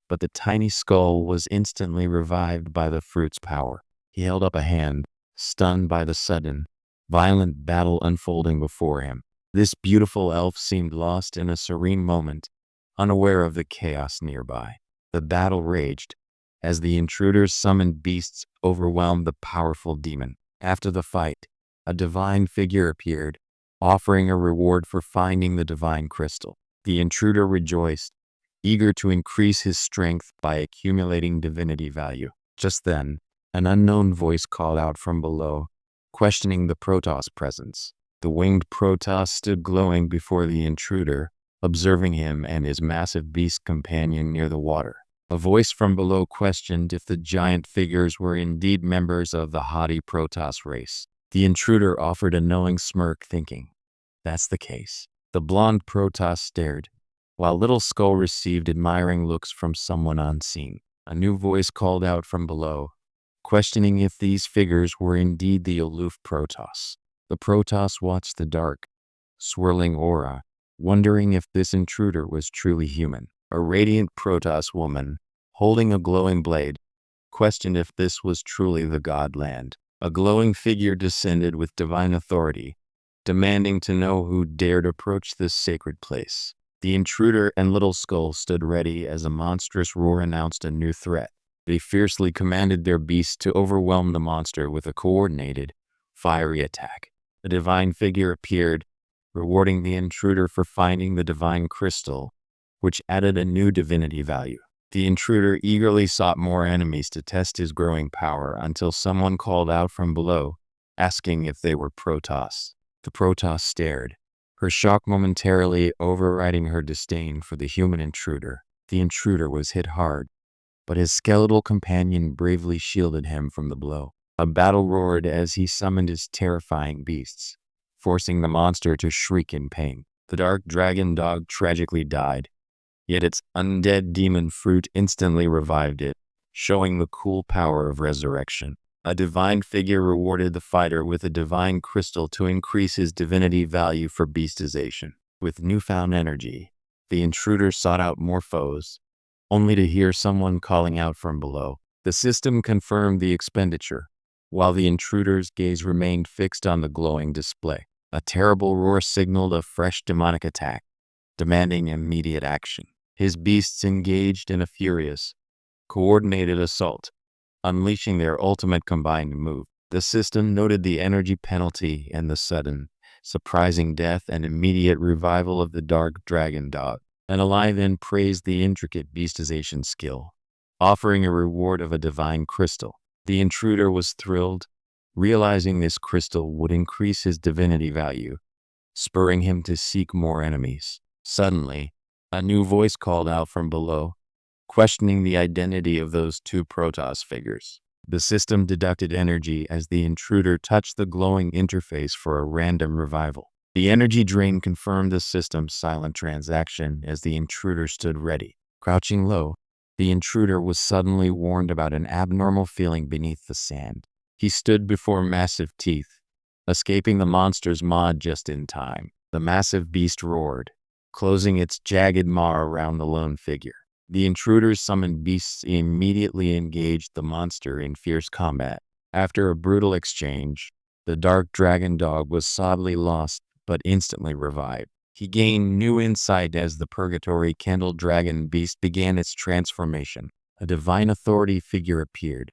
but the tiny skull was instantly revived by the fruit's power. He held up a hand, stunned by the sudden, violent battle unfolding before him. This beautiful elf seemed lost in a serene moment, unaware of the chaos nearby. The battle raged, as the intruders summoned beasts overwhelmed the powerful demon. After the fight, a divine figure appeared, offering a reward for finding the divine crystal. The intruder rejoiced, eager to increase his strength by accumulating divinity value. Just then, an unknown voice called out from below, questioning the Protoss presence. The winged Protoss stood glowing before the intruder, observing him and his massive beast companion near the water. A voice from below questioned if the giant figures were indeed members of the haughty Protoss race. The intruder offered a knowing smirk, thinking, "That's the case." The blonde Protoss stared, while Little Skull received admiring looks from someone unseen. A new voice called out from below, questioning if these figures were indeed the aloof Protoss. The Protoss watched the dark, swirling aura, wondering if this intruder was truly human. A radiant Protoss woman, holding a glowing blade, questioned if this was truly the Godland. A glowing figure descended with divine authority, demanding to know who dared approach this sacred place. The intruder and Little Skull stood ready as a monstrous roar announced a new threat. They fiercely commanded their beasts to overwhelm the monster with a coordinated, fiery attack. The divine figure appeared, rewarding the intruder for finding the divine crystal, which added a new divinity value. The intruder eagerly sought more enemies to test his growing power until someone called out from below, asking if they were Protoss. The Protoss stared, her shock momentarily overriding her disdain for the human intruder. The intruder was hit hard, but his skeletal companion bravely shielded him from the blow. A battle roared as he summoned his terrifying beasts, forcing the monster to shriek in pain. The dark dragon dog tragically died, yet its undead demon fruit instantly revived it, showing the cool power of resurrection. A divine figure rewarded the fighter with a divine crystal to increase his divinity value for beastization. With newfound energy, the intruder sought out more foes, only to hear someone calling out from below. The system confirmed the expenditure, while the intruder's gaze remained fixed on the glowing display. A terrible roar signaled a fresh demonic attack, demanding immediate action. His beasts engaged in a furious, coordinated assault, unleashing their ultimate combined move. The system noted the energy penalty and the sudden, surprising death and immediate revival of the dark dragon dog. An ally then praised the intricate beastization skill, offering a reward of a divine crystal. The intruder was thrilled, realizing this crystal would increase his divinity value, spurring him to seek more enemies. Suddenly, a new voice called out from below, questioning the identity of those two Protoss figures. The system deducted energy as the intruder touched the glowing interface for a random revival. The energy drain confirmed the system's silent transaction as the intruder stood ready. Crouching low, the intruder was suddenly warned about an abnormal feeling beneath the sand. He stood before massive teeth, escaping the monster's maw just in time. The massive beast roared, closing its jagged maw around the lone figure. The intruder's summoned beasts immediately engaged the monster in fierce combat. After a brutal exchange, the dark dragon dog was sadly lost but instantly revived. He gained new insight as the purgatory candle dragon beast began its transformation. A divine authority figure appeared,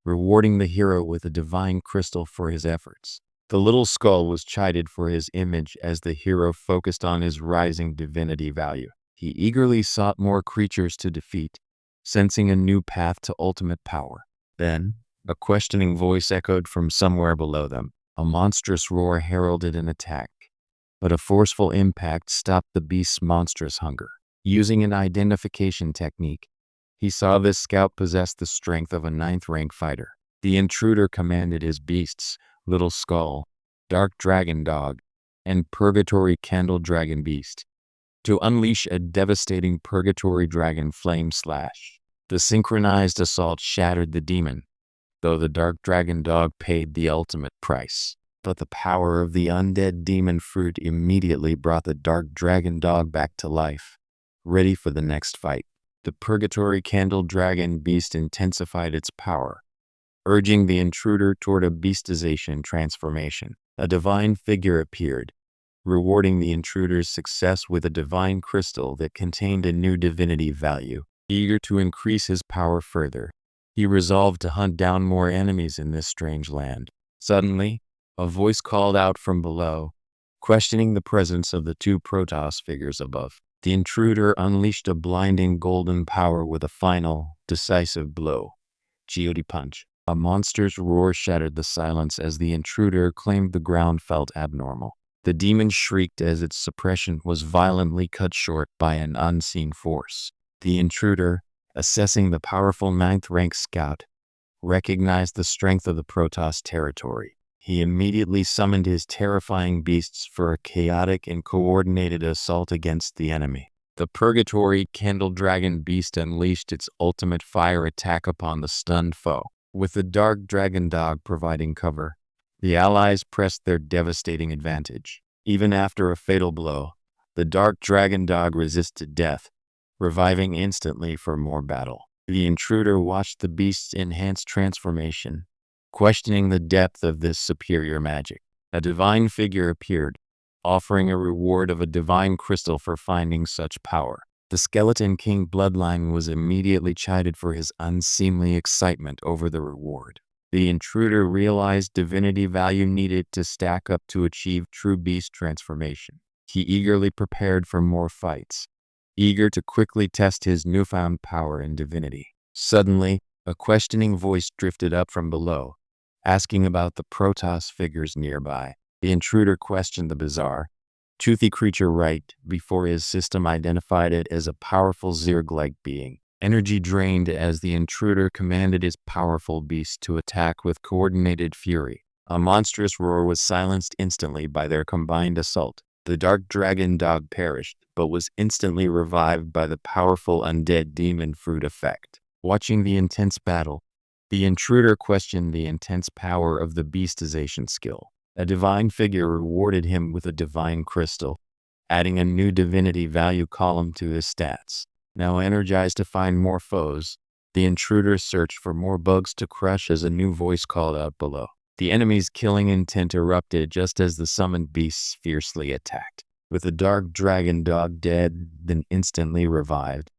rewarding the hero with a divine crystal for his efforts. The little skull was chided for his image as the hero focused on his rising divinity value. He eagerly sought more creatures to defeat, sensing a new path to ultimate power. Then, a questioning voice echoed from somewhere below them. A monstrous roar heralded an attack, but a forceful impact stopped the beast's monstrous hunger. Using an identification technique, he saw this scout possess the strength of a ninth-rank fighter. The intruder commanded his beasts, Little Skull, Dark Dragon Dog, and Purgatory Candle Dragon Beast, to unleash a devastating Purgatory Dragon Flame Slash. The synchronized assault shattered the demon, though the Dark Dragon Dog paid the ultimate price. But the power of the undead demon fruit immediately brought the Dark Dragon Dog back to life, ready for the next fight. The Purgatory Candle Dragon Beast intensified its power, urging the intruder toward a beastization transformation. A divine figure appeared, rewarding the intruder's success with a divine crystal that contained a new divinity value. Eager to increase his power further, he resolved to hunt down more enemies in this strange land. Suddenly, a voice called out from below, questioning the presence of the two Protoss figures above. The intruder unleashed a blinding golden power with a final, decisive blow. Geode Punch. A monster's roar shattered the silence as the intruder claimed the ground felt abnormal. The demon shrieked as its suppression was violently cut short by an unseen force. The intruder, assessing the powerful ninth-rank scout, recognized the strength of the Protoss territory. He immediately summoned his terrifying beasts for a chaotic and coordinated assault against the enemy. The Purgatory Candle Dragon Beast unleashed its ultimate fire attack upon the stunned foe. With the Dark Dragon Dog providing cover, the allies pressed their devastating advantage. Even after a fatal blow, the Dark Dragon Dog resisted death, reviving instantly for more battle. The intruder watched the beast's enhanced transformation, questioning the depth of this superior magic. A divine figure appeared, offering a reward of a divine crystal for finding such power. The Skeleton King bloodline was immediately chided for his unseemly excitement over the reward. The intruder realized divinity value needed to stack up to achieve true beast transformation. He eagerly prepared for more fights, eager to quickly test his newfound power and divinity. Suddenly, a questioning voice drifted up from below, asking about the Protoss figures nearby. The intruder questioned the bizarre, toothy creature right before his system identified it as a powerful Zerg-like being. Energy drained as the intruder commanded his powerful beast to attack with coordinated fury. A monstrous roar was silenced instantly by their combined assault. The Dark Dragon Dog perished, but was instantly revived by the powerful undead demon fruit effect. Watching the intense battle, the intruder questioned the intense power of the beastization skill. A divine figure rewarded him with a divine crystal, adding a new divinity value column to his stats. Now energized to find more foes, the intruder searched for more bugs to crush as a new voice called out below. The enemy's killing intent erupted just as the summoned beasts fiercely attacked. With the Dark Dragon Dog dead, then instantly revived,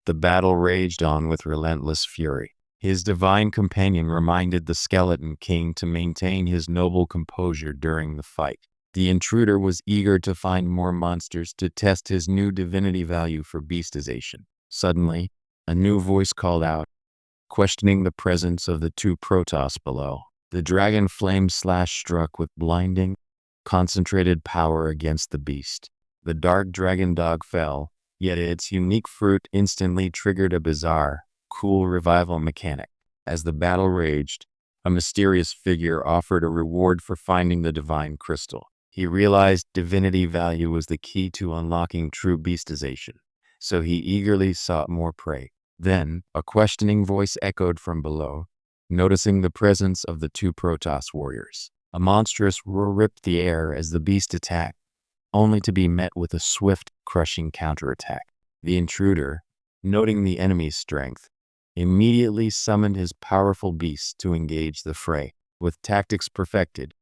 the battle raged on with relentless fury. His divine companion reminded the Skeleton King to maintain his noble composure during the fight. The intruder was eager to find more monsters to test his new divinity value for beastization. Suddenly, a new voice called out, questioning the presence of the two Protoss below. The dragon flame slash struck with blinding, concentrated power against the beast. The Dark Dragon Dog fell, yet its unique fruit instantly triggered a bizarre, cool revival mechanic. As the battle raged, a mysterious figure offered a reward for finding the divine crystal. He realized divinity value was the key to unlocking true beastization, so he eagerly sought more prey. Then, a questioning voice echoed from below, noticing the presence of the two Protoss warriors. A monstrous roar ripped the air as the beast attacked, only to be met with a swift, crushing counterattack. The intruder, noting the enemy's strength, immediately summoned his powerful beasts to engage the fray. With tactics perfected,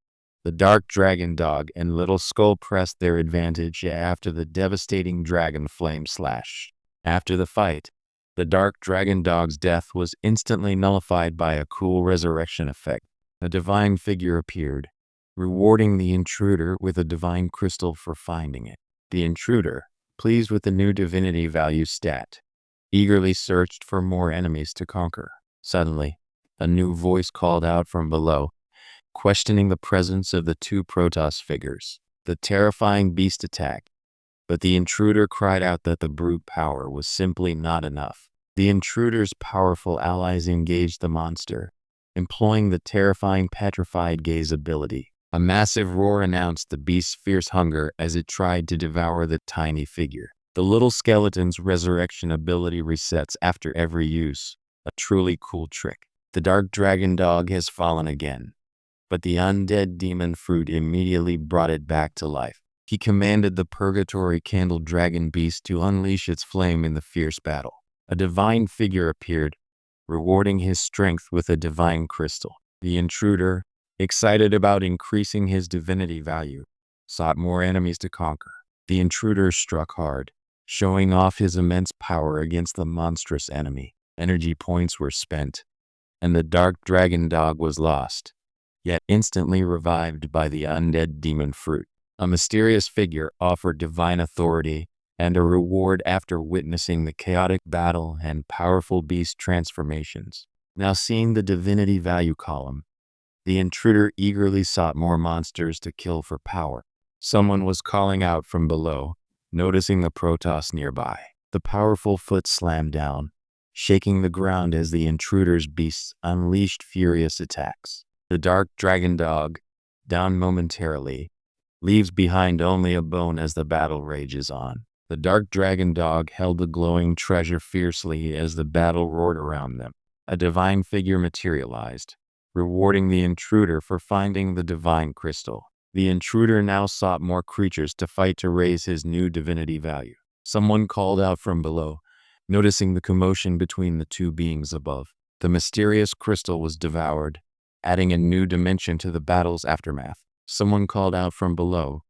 the Dark Dragon Dog and Little Skull pressed their advantage after the devastating Dragon Flame slash. After the fight, the Dark Dragon Dog's death was instantly nullified by a cool resurrection effect. A divine figure appeared, rewarding the intruder with a divine crystal for finding it. The intruder, pleased with the new divinity value stat, eagerly searched for more enemies to conquer. Suddenly, a new voice called out from below, questioning the presence of the two Protoss figures. The terrifying beast attacked, but the intruder cried out that the brute power was simply not enough. The intruder's powerful allies engaged the monster, employing the terrifying petrified gaze ability. A massive roar announced the beast's fierce hunger as it tried to devour the tiny figure. The little skeleton's resurrection ability resets after every use, a truly cool trick. The Dark Dragon Dog has fallen again, but the undead demon fruit immediately brought it back to life. He commanded the Purgatory Candle Dragon Beast to unleash its flame in the fierce battle. A divine figure appeared, rewarding his strength with a divine crystal. The intruder, excited about increasing his divinity value, sought more enemies to conquer. The intruder struck hard, showing off his immense power against the monstrous enemy. Energy points were spent, and the Dark Dragon Dog was lost, yet instantly revived by the undead demon fruit. A mysterious figure offered divine authority and a reward after witnessing the chaotic battle and powerful beast transformations. Now seeing the divinity value column, the intruder eagerly sought more monsters to kill for power. Someone was calling out from below, noticing the Protoss nearby. The powerful foot slammed down, shaking the ground as the intruder's beasts unleashed furious attacks. The Dark Dragon Dog, down momentarily, leaves behind only a bone as the battle rages on. The Dark Dragon Dog held the glowing treasure fiercely as the battle roared around them. A divine figure materialized, rewarding the intruder for finding the divine crystal. The intruder now sought more creatures to fight to raise his new divinity value. Someone called out from below, noticing the commotion between the two beings above. The mysterious crystal was devoured, adding a new dimension to the battle's aftermath. Someone called out from below,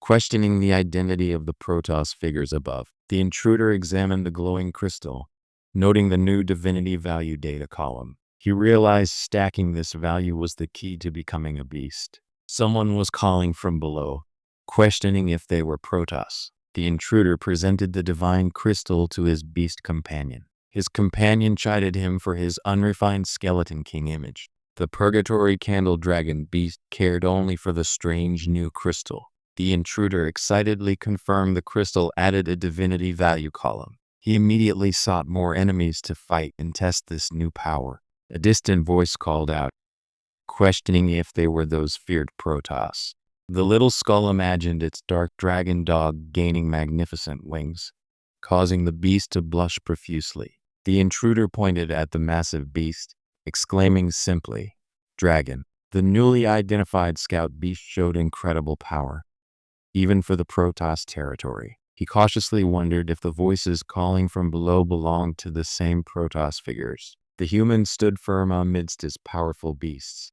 questioning the identity of the Protoss figures above. The intruder examined the glowing crystal, noting the new divinity value data column. He realized stacking this value was the key to becoming a beast. Someone was calling from below, questioning if they were Protoss. The intruder presented the divine crystal to his beast companion. His companion chided him for his unrefined skeleton king image. The Purgatory Candle Dragon Beast cared only for the strange new crystal. The intruder excitedly confirmed the crystal added a divinity value column. He immediately sought more enemies to fight and test this new power. A distant voice called out, questioning if they were those feared Protoss. The little skull imagined its Dark Dragon Dog gaining magnificent wings, causing the beast to blush profusely. The intruder pointed at the massive beast, exclaiming simply, "Dragon." The newly identified scout beast showed incredible power, even for the Protoss territory. He cautiously wondered if the voices calling from below belonged to the same Protoss figures. The human stood firm amidst his powerful beasts,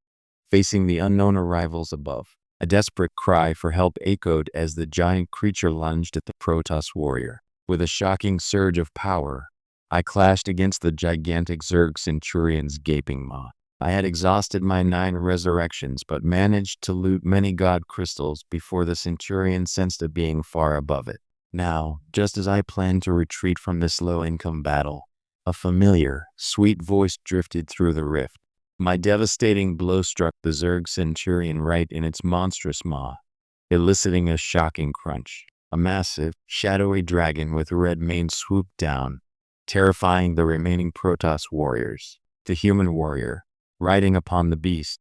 facing the unknown arrivals above. A desperate cry for help echoed as the giant creature lunged at the Protoss warrior. With a shocking surge of power, I clashed against the gigantic Zerg Centurion's gaping maw. I had exhausted my 9 resurrections but managed to loot many god crystals before the Centurion sensed a being far above it. Now, just as I planned to retreat from this low-income battle, a familiar, sweet voice drifted through the rift. My devastating blow struck the Zerg Centurion right in its monstrous maw, eliciting a shocking crunch. A massive, shadowy dragon with red mane swooped down, terrifying the remaining Protoss warriors. The human warrior, riding upon the beast,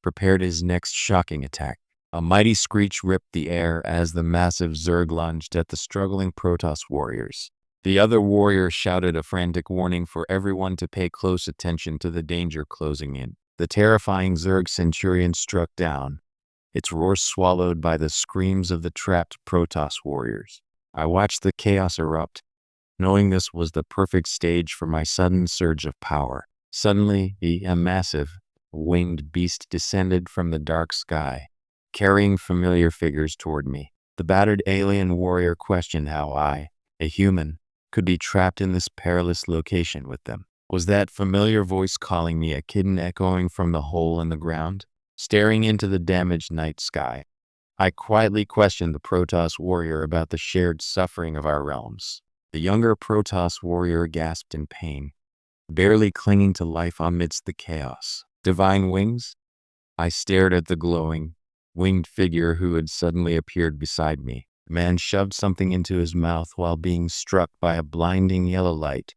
prepared his next shocking attack. A mighty screech ripped the air as the massive Zerg lunged at the struggling Protoss warriors. The other warrior shouted a frantic warning for everyone to pay close attention to the danger closing in. The terrifying Zerg Centurion struck down, its roar swallowed by the screams of the trapped Protoss warriors. I watched the chaos erupt, knowing this was the perfect stage for my sudden surge of power. Suddenly, a massive, winged beast descended from the dark sky, carrying familiar figures toward me. The battered alien warrior questioned how I, a human, could be trapped in this perilous location with them. Was that familiar voice calling me a kitten echoing from the hole in the ground? Staring into the damaged night sky, I quietly questioned the Protoss warrior about the shared suffering of our realms. The younger Protoss warrior gasped in pain, barely clinging to life amidst the chaos. Divine wings? I stared at the glowing, winged figure who had suddenly appeared beside me. The man shoved something into his mouth while being struck by a blinding yellow light,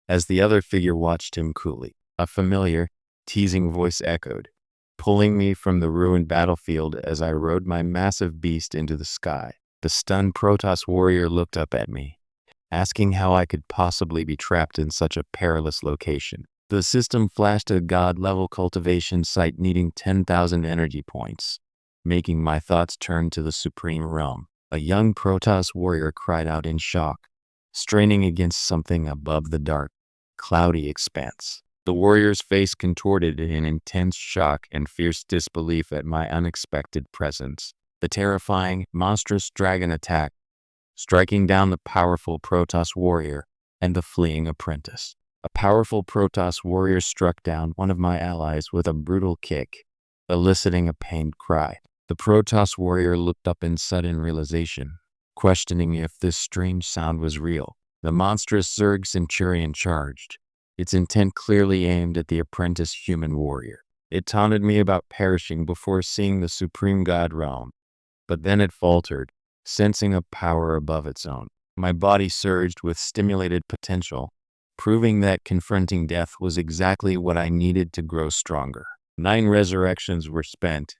as the other figure watched him coolly. A familiar, teasing voice echoed, pulling me from the ruined battlefield as I rode my massive beast into the sky. The stunned Protoss warrior looked up at me, asking how I could possibly be trapped in such a perilous location. The system flashed a god-level cultivation site needing 10,000 energy points, making my thoughts turn to the supreme realm. A young Protoss warrior cried out in shock, straining against something above the dark, cloudy expanse. The warrior's face contorted in intense shock and fierce disbelief at my unexpected presence. The terrifying, monstrous dragon attacked, striking down the powerful Protoss warrior and the fleeing apprentice. A powerful Protoss warrior struck down one of my allies with a brutal kick, eliciting a pained cry. The Protoss warrior looked up in sudden realization, questioning if this strange sound was real. The monstrous Zerg Centurion charged, its intent clearly aimed at the apprentice human warrior. It taunted me about perishing before seeing the supreme god realm, but then it faltered, sensing a power above its own. My body surged with stimulated potential, proving that confronting death was exactly what I needed to grow stronger. 9 resurrections were spent,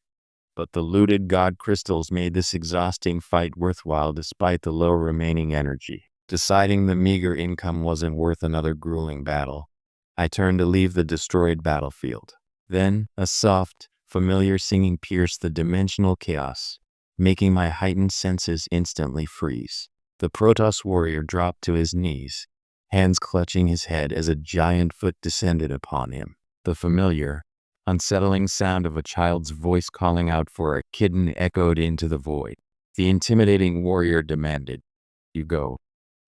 but the looted god crystals made this exhausting fight worthwhile despite the low remaining energy. Deciding the meager income wasn't worth another grueling battle, I turned to leave the destroyed battlefield. Then, a soft, familiar singing pierced the dimensional chaos, making my heightened senses instantly freeze. The Protoss warrior dropped to his knees, hands clutching his head as a giant foot descended upon him. The familiar, unsettling sound of a child's voice calling out for a kitten echoed into the void. The intimidating warrior demanded, "You go."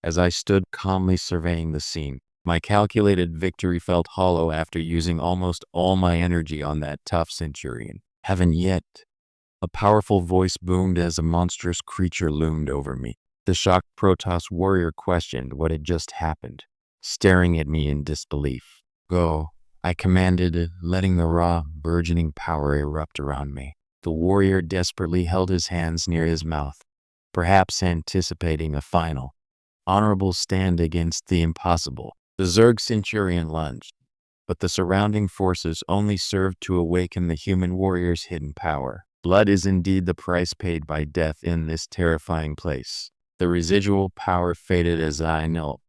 As I stood calmly surveying the scene, my calculated victory felt hollow after using almost all my energy on that tough Centurion. Haven't yet. A powerful voice boomed as a monstrous creature loomed over me. The shocked Protoss warrior questioned what had just happened, staring at me in disbelief. "Go," I commanded, letting the raw, burgeoning power erupt around me. The warrior desperately held his hands near his mouth, perhaps anticipating a final, honorable stand against the impossible. The Zerg Centurion lunged, but the surrounding forces only served to awaken the human warrior's hidden power. Blood is indeed the price paid by death in this terrifying place. The residual power faded as I knelt,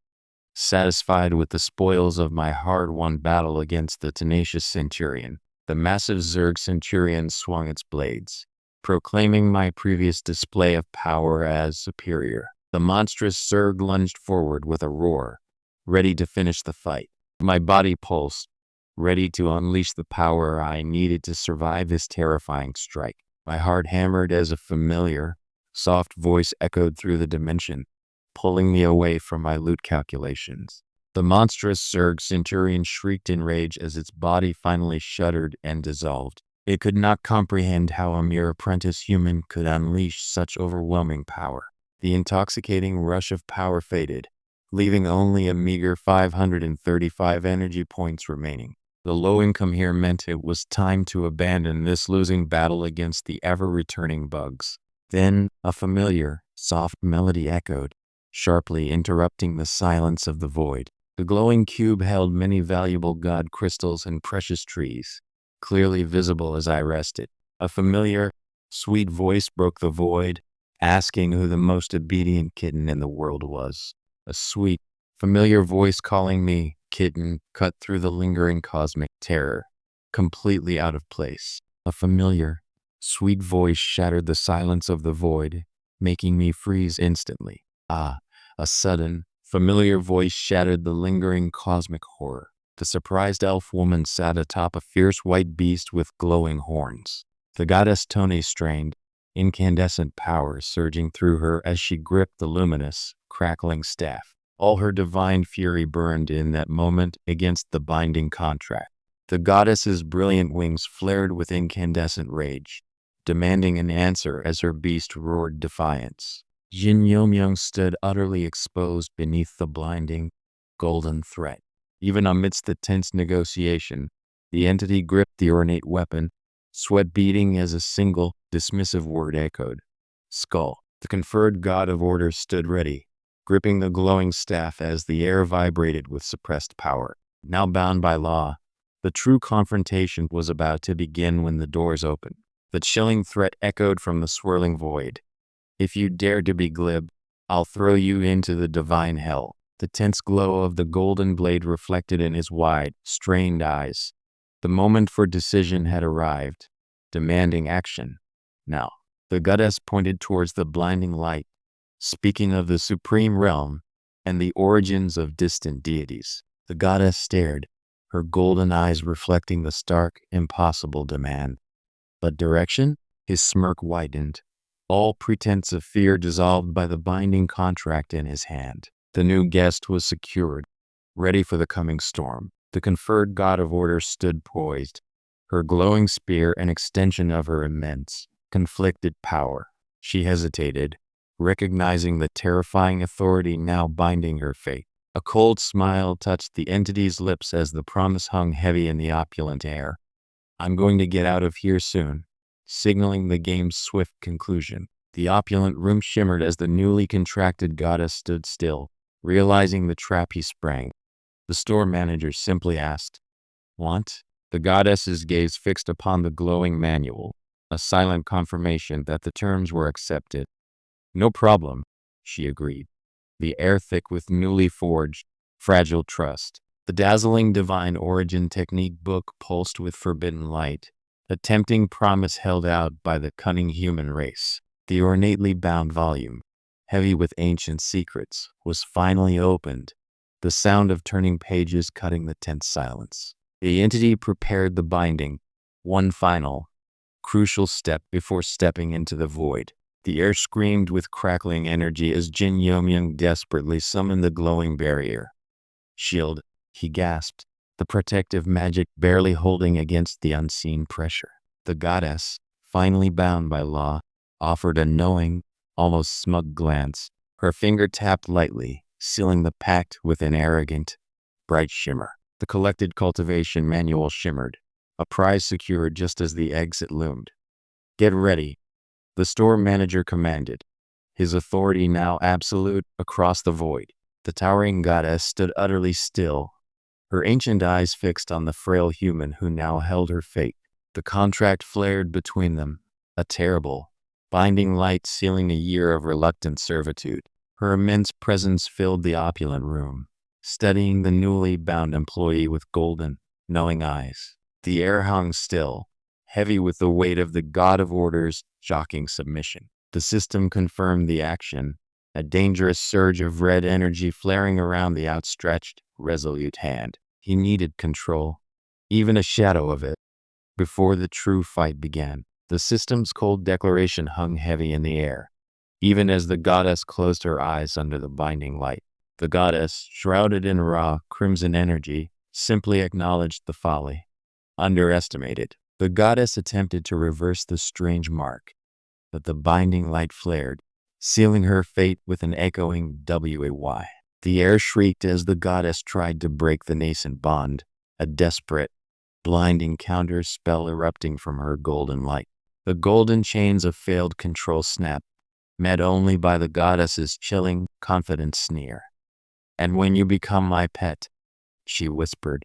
satisfied with the spoils of my hard-won battle against the tenacious Centurion. The massive Zerg Centurion swung its blades, proclaiming my previous display of power as superior. The monstrous Zerg lunged forward with a roar, ready to finish the fight. My body pulsed, ready to unleash the power I needed to survive this terrifying strike. My heart hammered as a familiar, soft voice echoed through the dimension, pulling me away from my loot calculations. The monstrous Zerg Centurion shrieked in rage as its body finally shuddered and dissolved. It could not comprehend how a mere apprentice human could unleash such overwhelming power. The intoxicating rush of power faded, leaving only a meager 535 energy points remaining. The low income here meant it was time to abandon this losing battle against the ever-returning bugs. Then, a familiar, soft melody echoed, sharply interrupting the silence of the void. The glowing cube held many valuable god crystals and precious trees, clearly visible as I rested. A familiar, Sweet voice broke the void, asking who the most obedient kitten in the world was. A sweet, familiar voice calling me kitten cut through the lingering cosmic terror, completely out of place. A familiar, sweet voice shattered the silence of the void, making me freeze instantly. Ah, a sudden, familiar voice shattered the lingering cosmic horror. The surprised elf woman sat atop a fierce white beast with glowing horns. The goddess Tone strained, incandescent power surging through her as she gripped the luminous, crackling staff. All her divine fury burned in that moment against the binding contract. The goddess's brilliant wings flared with incandescent rage, demanding an answer as her beast roared defiance. Jin Yomyung stood utterly exposed beneath the blinding, golden threat. Even amidst the tense negotiation, the entity gripped the ornate weapon, sweat beading as a single, dismissive word echoed. Skull. The conferred god of order stood ready, gripping the glowing staff as the air vibrated with suppressed power. Now bound by law, the true confrontation was about to begin when the doors opened. The chilling threat echoed from the swirling void. If you dare to be glib, I'll throw you into the divine hell. The tense glow of the golden blade reflected in his wide, strained eyes. The moment for decision had arrived, demanding action. Now, the goddess pointed towards the blinding light, speaking of the supreme realm and the origins of distant deities. The goddess stared, her golden eyes reflecting the stark, impossible demand. But direction? His smirk widened, all pretense of fear dissolved by the binding contract in his hand. The new guest was secured, ready for the coming storm. The conferred god of order stood poised, her glowing spear an extension of her immense, conflicted power. She hesitated, recognizing the terrifying authority now binding her fate. A cold smile touched the entity's lips as the promise hung heavy in the opulent air. I'm going to get out of here soon, signaling the game's swift conclusion. The opulent room shimmered as the newly contracted goddess stood still, realizing the trap he sprang. The store manager simply asked, "Want?" The goddess's gaze fixed upon the glowing manual, a silent confirmation that the terms were accepted. "No problem," she agreed, the air thick with newly forged, fragile trust. The dazzling divine origin technique book pulsed with forbidden light, a tempting promise held out by the cunning human race. The ornately bound volume, heavy with ancient secrets, was finally opened, the sound of turning pages cutting the tense silence. The entity prepared the binding, one final, crucial step before stepping into the void. The air screamed with crackling energy as Jin Yomyung desperately summoned the glowing barrier. "Shield," he gasped, the protective magic barely holding against the unseen pressure. The goddess, finally bound by law, offered a knowing, almost smug glance. Her finger tapped lightly, sealing the pact with an arrogant, bright shimmer. The collected cultivation manual shimmered, a prize secured just as the exit loomed. "Get ready," the store manager commanded, his authority now absolute across the void. The towering goddess stood utterly still, her ancient eyes fixed on the frail human who now held her fate. The contract flared between them, a terrible, binding light sealing a year of reluctant servitude. Her immense presence filled the opulent room, studying the newly bound employee with golden, knowing eyes. The air hung still, heavy with the weight of the god of order's shocking submission. The system confirmed the action, a dangerous surge of red energy flaring around the outstretched, resolute hand. He needed control, even a shadow of it, before the true fight began. The system's cold declaration hung heavy in the air, even as the goddess closed her eyes under the binding light. The goddess, shrouded in raw, crimson energy, simply acknowledged the folly. Underestimated. The goddess attempted to reverse the strange mark, but the binding light flared, sealing her fate with an echoing "way." The air shrieked as the goddess tried to break the nascent bond, a desperate, blinding counter spell erupting from her golden light. The golden chains of failed control snapped, met only by the goddess's chilling, confident sneer. "And when you become my pet," she whispered,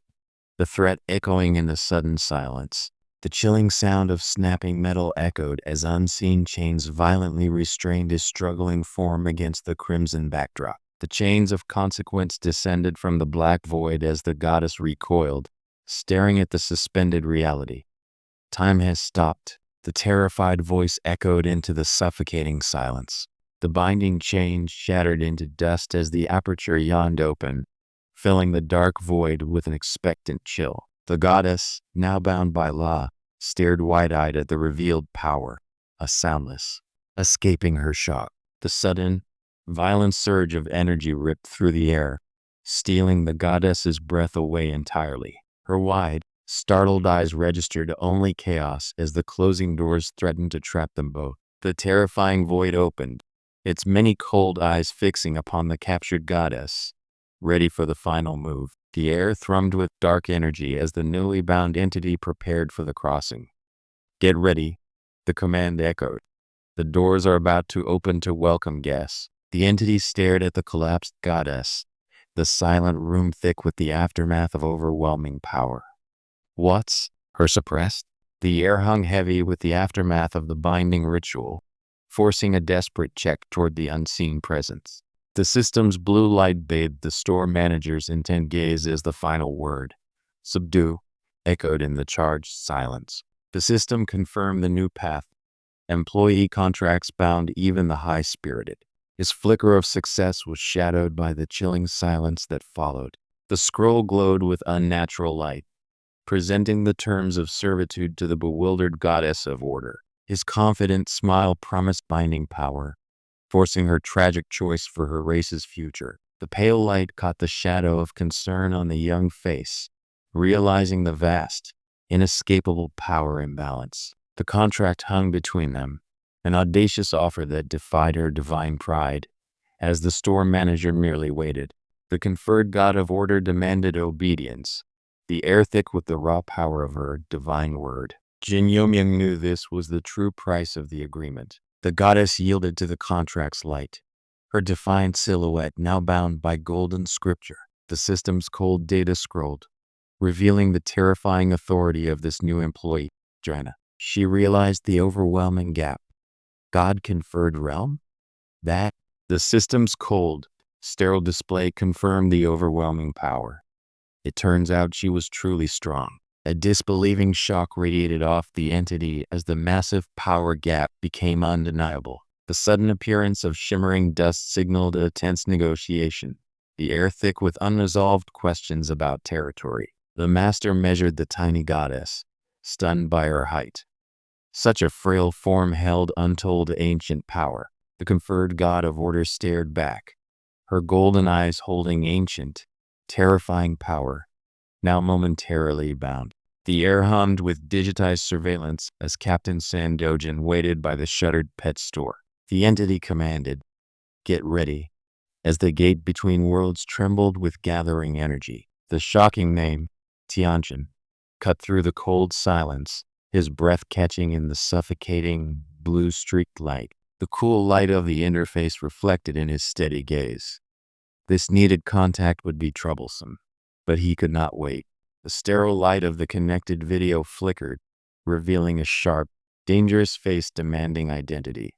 the threat echoing in the sudden silence. The chilling sound of snapping metal echoed as unseen chains violently restrained his struggling form against the crimson backdrop. The chains of consequence descended from the black void as the goddess recoiled, staring at the suspended reality. Time has stopped. The terrified voice echoed into the suffocating silence. The binding chain shattered into dust as the aperture yawned open, filling the dark void with an expectant chill. The goddess, now bound by law, stared wide-eyed at the revealed power, a soundless, escaping her shock. The sudden, violent surge of energy ripped through the air, stealing the goddess's breath away entirely. Her wide, startled eyes registered only chaos as the closing doors threatened to trap them both. The terrifying void opened, its many cold eyes fixing upon the captured goddess, ready for the final move. The air thrummed with dark energy as the newly bound entity prepared for the crossing. "Get ready," the command echoed. "The doors are about to open to welcome guests." The entity stared at the collapsed goddess, the silent room thick with the aftermath of overwhelming power. What's her suppressed? The air hung heavy with the aftermath of the binding ritual, forcing a desperate check toward the unseen presence. The system's blue light bathed the store manager's intent gaze as the final word, "Subdue," echoed in the charged silence. The system confirmed the new path. Employee contracts bound even the high-spirited. His flicker of success was shadowed by the chilling silence that followed. The scroll glowed with unnatural light, presenting the terms of servitude to the bewildered goddess of order. His confident smile promised binding power, forcing her tragic choice for her race's future. The pale light caught the shadow of concern on the young face, realizing the vast, inescapable power imbalance. The contract hung between them, an audacious offer that defied her divine pride, as the store manager merely waited. The conferred god of order demanded obedience, the air thick with the raw power of her divine word. Jin Yomyang knew this was the true price of the agreement. The goddess yielded to the contract's light, her defiant silhouette now bound by golden scripture. The system's cold data scrolled, revealing the terrifying authority of this new employee, Joanna. She realized the overwhelming gap. God-conferred realm? That, the system's cold, sterile display confirmed the overwhelming power. It turns out she was truly strong. A disbelieving shock radiated off the entity as the massive power gap became undeniable. The sudden appearance of shimmering dust signaled a tense negotiation, the air thick with unresolved questions about territory. The master measured the tiny goddess, stunned by her height. Such a frail form held untold ancient power. The conferred god of order stared back, her golden eyes holding ancient, terrifying power, now momentarily bound. The air hummed with digitized surveillance as Captain Sandojin waited by the shuttered pet store. The entity commanded, "Get ready," as the gate between worlds trembled with gathering energy. The shocking name, Tianjin, cut through the cold silence, his breath catching in the suffocating, blue-streaked light. The cool light of the interface reflected in his steady gaze. This needed contact would be troublesome, but he could not wait. The sterile light of the connected video flickered, revealing a sharp, dangerous face demanding identity.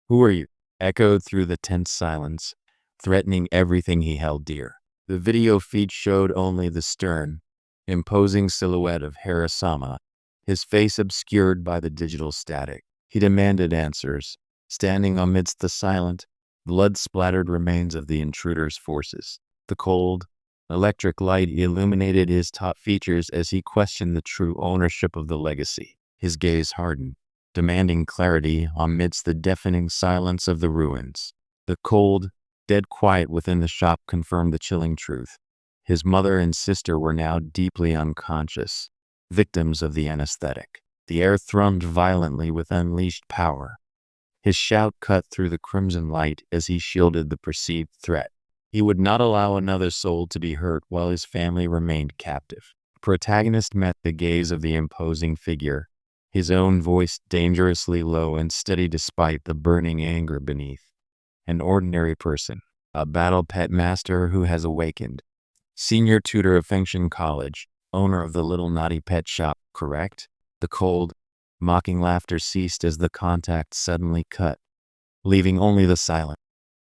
"Who are you?" echoed through the tense silence, threatening everything he held dear. The video feed showed only the stern, imposing silhouette of Harasama, his face obscured by the digital static. He demanded answers, standing amidst the silent, blood-splattered remains of the intruder's forces. The cold, electric light illuminated his top features as he questioned the true ownership of the legacy. His gaze hardened, demanding clarity amidst the deafening silence of the ruins. The cold, dead quiet within the shop confirmed the chilling truth. His mother and sister were now deeply unconscious, victims of the anesthetic. The air thrummed violently with unleashed power. His shout cut through the crimson light as he shielded the perceived threat. He would not allow another soul to be hurt while his family remained captive. The protagonist met the gaze of the imposing figure, his own voice dangerously low and steady despite the burning anger beneath. An ordinary person, a battle pet master who has awakened. Senior tutor of Fengshan College, owner of the little naughty pet shop, correct? The cold, mocking laughter ceased as the contact suddenly cut, leaving only the silent,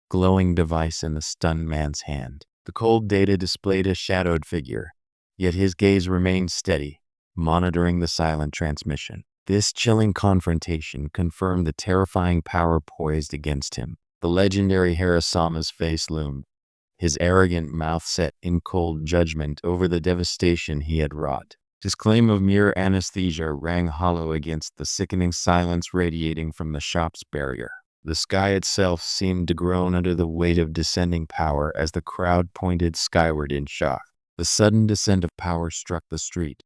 glowing device in the stunned man's hand. The cold data displayed a shadowed figure, yet his gaze remained steady, monitoring the silent transmission. This chilling confrontation confirmed the terrifying power poised against him. The legendary Harasama's face loomed, his arrogant mouth set in cold judgment over the devastation he had wrought. His claim of mere anesthesia rang hollow against the sickening silence radiating from the shop's barrier. The sky itself seemed to groan under the weight of descending power as the crowd pointed skyward in shock. The sudden descent of power struck the street,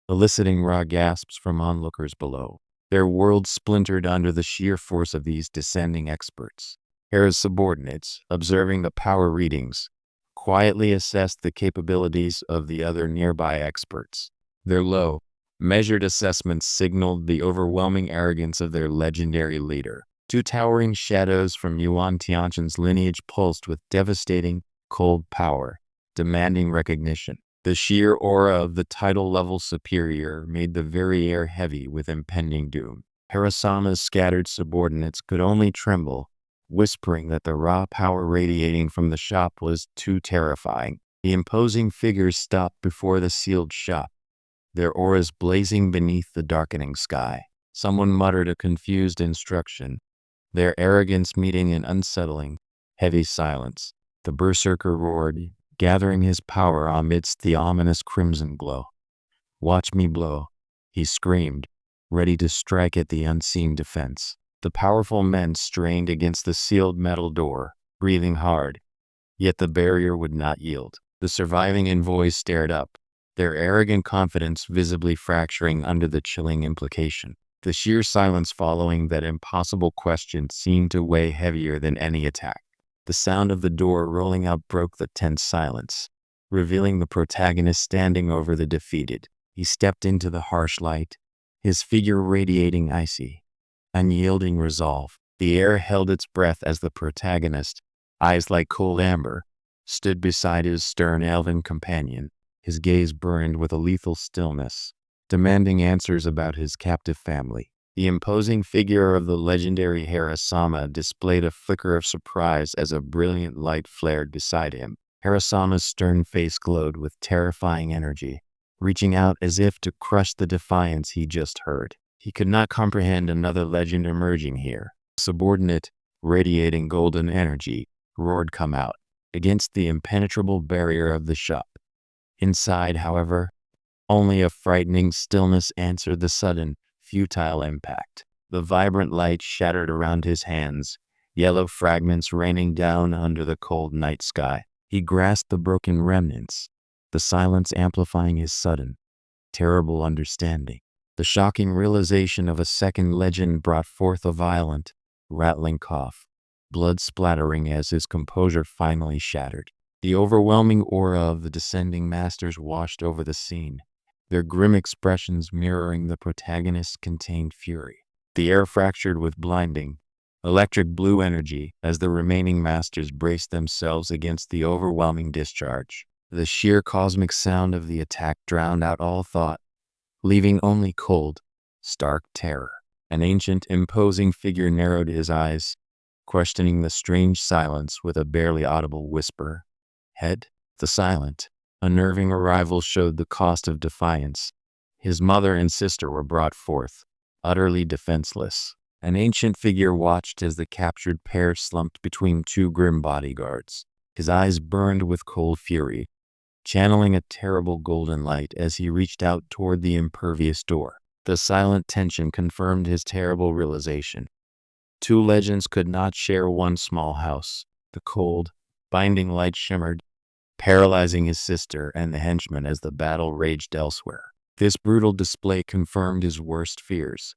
eliciting raw gasps from onlookers below. Their worlds splintered under the sheer force of these descending experts. Hera's subordinates, observing the power readings, quietly assessed the capabilities of the other nearby experts. Their low, measured assessments signaled the overwhelming arrogance of their legendary leader. Two towering shadows from Yuan Tianshan's lineage pulsed with devastating, cold power, demanding recognition. The sheer aura of the title-level superior made the very air heavy with impending doom. Harasama's scattered subordinates could only tremble, whispering that the raw power radiating from the shop was too terrifying. The imposing figures stopped before the sealed shop, their auras blazing beneath the darkening sky. Someone muttered a confused instruction, their arrogance meeting an unsettling, heavy silence. The berserker roared, gathering his power amidst the ominous crimson glow. "Watch me blow," he screamed, ready to strike at the unseen defense. The powerful men strained against the sealed metal door, breathing hard, yet the barrier would not yield. The surviving envoys stared up, their arrogant confidence visibly fracturing under the chilling implication. The sheer silence following that impossible question seemed to weigh heavier than any attack. The sound of the door rolling out broke the tense silence, revealing the protagonist standing over the defeated. He stepped into the harsh light, his figure radiating icy, unyielding resolve. The air held its breath as the protagonist, eyes like cold amber, stood beside his stern elven companion. His gaze burned with a lethal stillness, demanding answers about his captive family. The imposing figure of the legendary Harasama displayed a flicker of surprise as a brilliant light flared beside him. Harasama's stern face glowed with terrifying energy, reaching out as if to crush the defiance he just heard. He could not comprehend another legend emerging here. Subordinate, radiating golden energy, roared come out, against the impenetrable barrier of the shop. Inside, however, only a frightening stillness answered the sudden, futile impact. The vibrant light shattered around his hands, yellow fragments raining down under the cold night sky. He grasped the broken remnants, the silence amplifying his sudden, terrible understanding. The shocking realization of a second legend brought forth a violent, rattling cough, blood splattering as his composure finally shattered. The overwhelming aura of the descending masters washed over the scene, their grim expressions mirroring the protagonist's contained fury. The air fractured with blinding, electric blue energy as the remaining masters braced themselves against the overwhelming discharge. The sheer cosmic sound of the attack drowned out all thought, leaving only cold, stark terror. An ancient, imposing figure narrowed his eyes, questioning the strange silence with a barely audible whisper. Head? The silent, unnerving arrival showed the cost of defiance. His mother and sister were brought forth, utterly defenseless. An ancient figure watched as the captured pair slumped between two grim bodyguards. His eyes burned with cold fury, channeling a terrible golden light as he reached out toward the impervious door. The silent tension confirmed his terrible realization. Two legends could not share one small house. The cold, binding light shimmered, paralyzing his sister and the henchmen as the battle raged elsewhere. This brutal display confirmed his worst fears.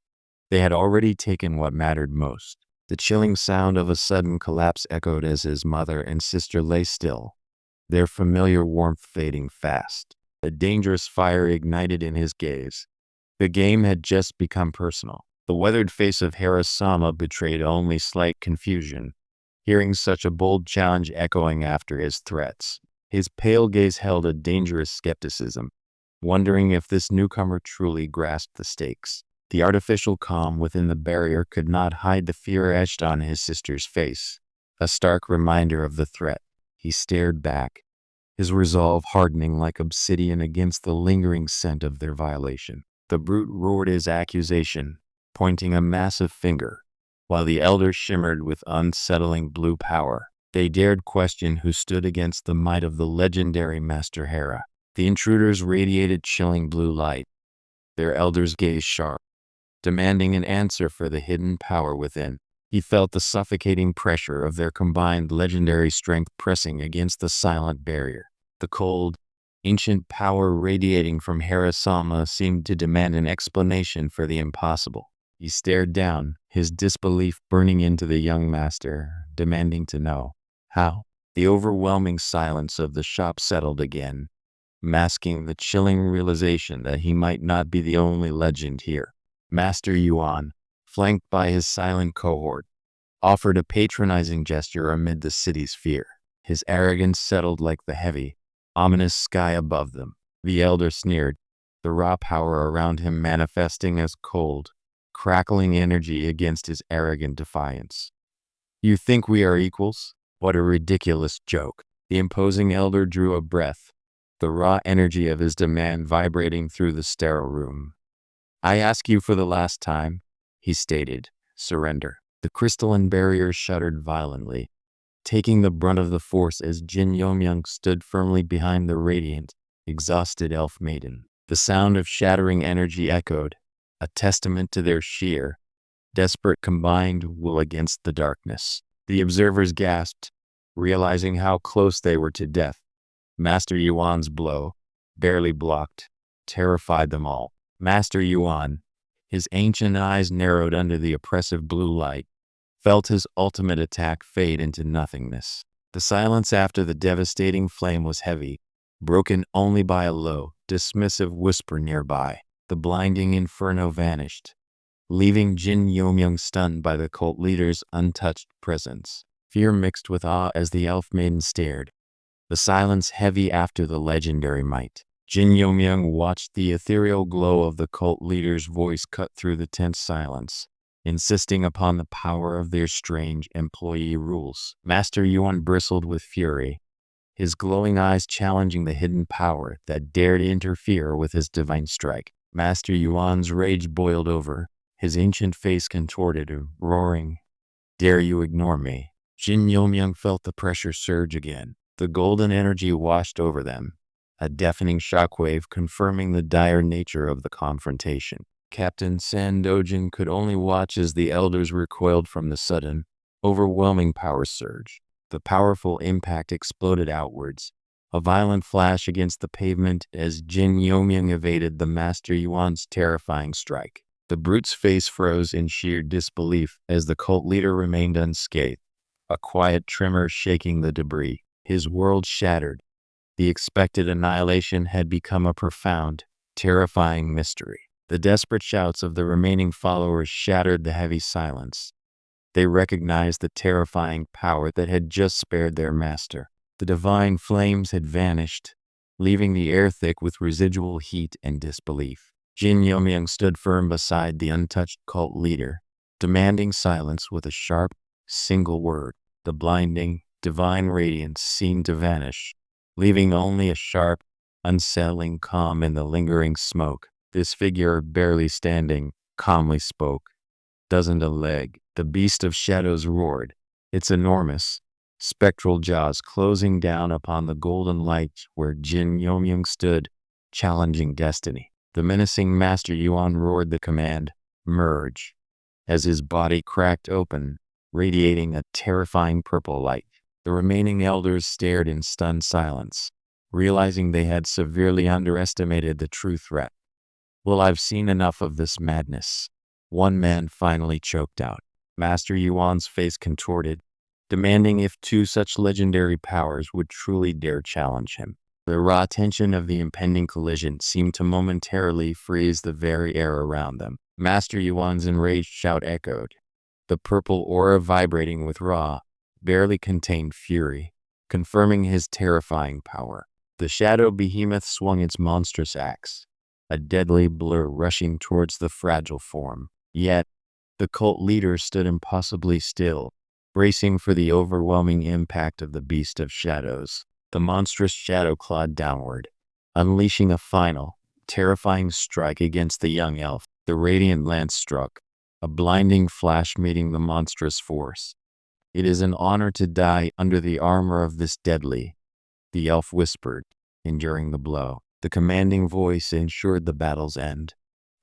They had already taken what mattered most. The chilling sound of a sudden collapse echoed as his mother and sister lay still, their familiar warmth fading fast. A dangerous fire ignited in his gaze. The game had just become personal. The weathered face of Harasama betrayed only slight confusion, hearing such a bold challenge echoing after his threats. His pale gaze held a dangerous skepticism, wondering if this newcomer truly grasped the stakes. The artificial calm within the barrier could not hide the fear etched on his sister's face, a stark reminder of the threat. He stared back, his resolve hardening like obsidian against the lingering scent of their violation. The brute roared his accusation, pointing a massive finger, while the elder shimmered with unsettling blue power. They dared question who stood against the might of the legendary Master Hera. The intruders radiated chilling blue light, their elder's gaze sharp, demanding an answer for the hidden power within. He felt the suffocating pressure of their combined legendary strength pressing against the silent barrier. The cold, ancient power radiating from Hera-sama seemed to demand an explanation for the impossible. He stared down, his disbelief burning into the young master, demanding to know how. The overwhelming silence of the shop settled again, masking the chilling realization that he might not be the only legend here. Master Yuan, flanked by his silent cohort, offered a patronizing gesture amid the city's fear. His arrogance settled like the heavy, ominous sky above them. The elder sneered, the raw power around him manifesting as cold, crackling energy against his arrogant defiance. You think we are equals? What a ridiculous joke. The imposing elder drew a breath, the raw energy of his demand vibrating through the sterile room. I ask you for the last time, he stated, surrender. The crystalline barrier shuddered violently, taking the brunt of the force as Jin Yomyang stood firmly behind the radiant, exhausted elf maiden. The sound of shattering energy echoed, a testament to their sheer, desperate combined will against the darkness. The observers gasped, realizing how close they were to death. Master Yuan's blow, barely blocked, terrified them all. Master Yuan, his ancient eyes narrowed under the oppressive blue light, felt his ultimate attack fade into nothingness. The silence after the devastating flame was heavy, broken only by a low, dismissive whisper nearby. The blinding inferno vanished, leaving Jin Yomyang stunned by the cult leader's untouched presence. Fear mixed with awe as the elf maiden stared, the silence heavy after the legendary might. Jin Yomyang watched the ethereal glow of the cult leader's voice cut through the tense silence, insisting upon the power of their strange employee rules. Master Yuan bristled with fury, his glowing eyes challenging the hidden power that dared interfere with his divine strike. Master Yuan's rage boiled over, his ancient face contorted, roaring, "Dare you ignore me?" Jin Yomyang felt the pressure surge again. The golden energy washed over them, a deafening shockwave confirming the dire nature of the confrontation. Captain Sandojin could only watch as the elders recoiled from the sudden, overwhelming power surge. The powerful impact exploded outwards, a violent flash against the pavement as Jin Yomyang evaded the Master Yuan's terrifying strike. The brute's face froze in sheer disbelief as the cult leader remained unscathed, a quiet tremor shaking the debris. His world shattered. The expected annihilation had become a profound, terrifying mystery. The desperate shouts of the remaining followers shattered the heavy silence. They recognized the terrifying power that had just spared their master. The divine flames had vanished, leaving the air thick with residual heat and disbelief. Jin Yomyang stood firm beside the untouched cult leader, demanding silence with a sharp, single word. The blinding, divine radiance seemed to vanish, leaving only a sharp, unsettling calm in the lingering smoke. This figure, barely standing, calmly spoke. "Doesn't a leg?" The beast of shadows roared, its enormous, spectral jaws closing down upon the golden light where Jin Yomyang stood, challenging destiny. The menacing Master Yuan roared the command, "Merge," as his body cracked open, radiating a terrifying purple light. The remaining elders stared in stunned silence, realizing they had severely underestimated the true threat. "Well, I've seen enough of this madness," one man finally choked out. Master Yuan's face contorted, demanding if two such legendary powers would truly dare challenge him. The raw tension of the impending collision seemed to momentarily freeze the very air around them. Master Yuan's enraged shout echoed, the purple aura vibrating with raw, barely contained fury, confirming his terrifying power. The shadow behemoth swung its monstrous axe, a deadly blur rushing towards the fragile form. Yet, the cult leader stood impossibly still, bracing for the overwhelming impact of the beast of shadows. The monstrous shadow clawed downward, unleashing a final, terrifying strike against the young elf. The radiant lance struck, a blinding flash meeting the monstrous force. "It is an honor to die under the armor of this deadly," the elf whispered, enduring the blow. The commanding voice ensured the battle's end,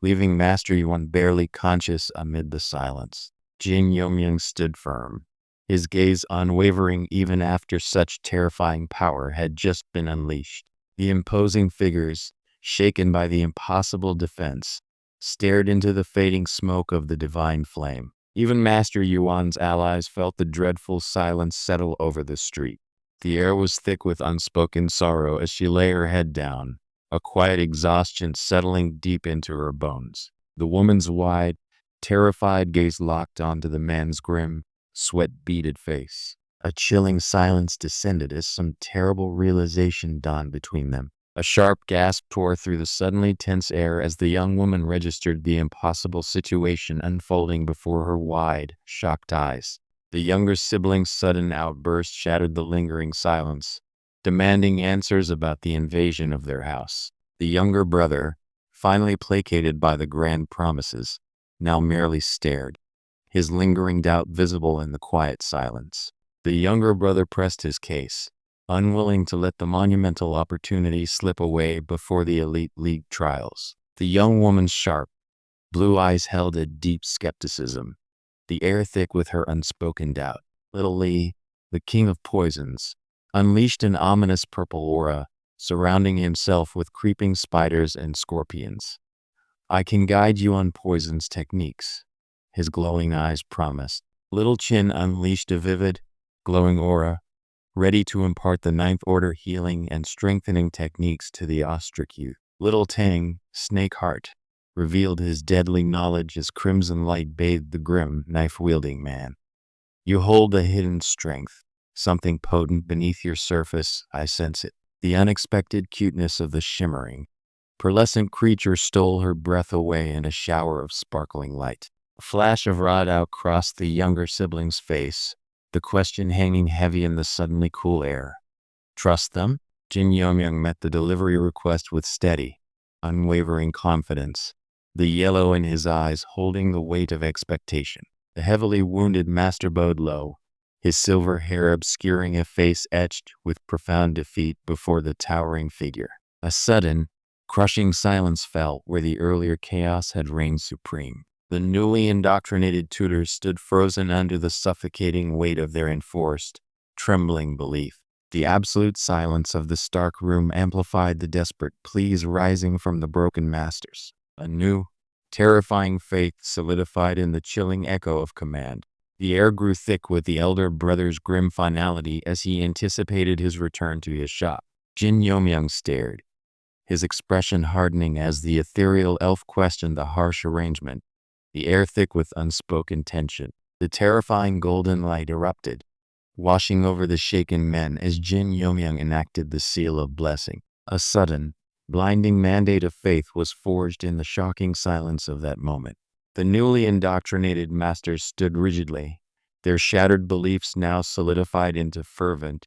leaving Master Yuan barely conscious amid the silence. Jin Yomyang stood firm, his gaze unwavering even after such terrifying power had just been unleashed. The imposing figures, shaken by the impossible defense, stared into the fading smoke of the divine flame. Even Master Yuan's allies felt the dreadful silence settle over the street. The air was thick with unspoken sorrow as she lay her head down, a quiet exhaustion settling deep into her bones. The woman's wide, terrified gaze locked onto the man's grim, sweat-beaded face. A chilling silence descended as some terrible realization dawned between them. A sharp gasp tore through the suddenly tense air as the young woman registered the impossible situation unfolding before her wide, shocked eyes. The younger sibling's sudden outburst shattered the lingering silence, demanding answers about the invasion of their house. The younger brother, finally placated by the grand promises, now merely stared, his lingering doubt visible in the quiet silence. The younger brother pressed his case, unwilling to let the monumental opportunity slip away before the Elite League trials. The young woman's sharp, blue eyes held a deep skepticism, the air thick with her unspoken doubt. Little Li, the king of poisons, unleashed an ominous purple aura, surrounding himself with creeping spiders and scorpions. "I can guide you on poison's techniques," his glowing eyes promised. Little Chin unleashed a vivid, glowing aura, ready to impart the ninth order healing and strengthening techniques to the ostrich youth. Little Tang, Snake Heart, revealed his deadly knowledge as crimson light bathed the grim, knife-wielding man. "You hold a hidden strength, something potent beneath your surface, I sense it." The unexpected cuteness of the shimmering, pearlescent creature stole her breath away in a shower of sparkling light. A flash of doubt crossed the younger sibling's face, the question hanging heavy in the suddenly cool air. "Trust them?" Jin Yomyang met the delivery request with steady, unwavering confidence, the yellow in his eyes holding the weight of expectation. The heavily wounded master bowed low, his silver hair obscuring a face etched with profound defeat before the towering figure. A sudden, crushing silence fell where the earlier chaos had reigned supreme. The newly indoctrinated tutors stood frozen under the suffocating weight of their enforced, trembling belief. The absolute silence of the stark room amplified the desperate pleas rising from the broken masters. A new, terrifying faith solidified in the chilling echo of command. The air grew thick with the elder brother's grim finality as he anticipated his return to his shop. Jin Yomyang stared, his expression hardening as the ethereal elf questioned the harsh arrangement, the air thick with unspoken tension. The terrifying golden light erupted, washing over the shaken men as Jin Yomyang enacted the seal of blessing. A sudden, blinding mandate of faith was forged in the shocking silence of that moment. The newly indoctrinated masters stood rigidly, their shattered beliefs now solidified into fervent,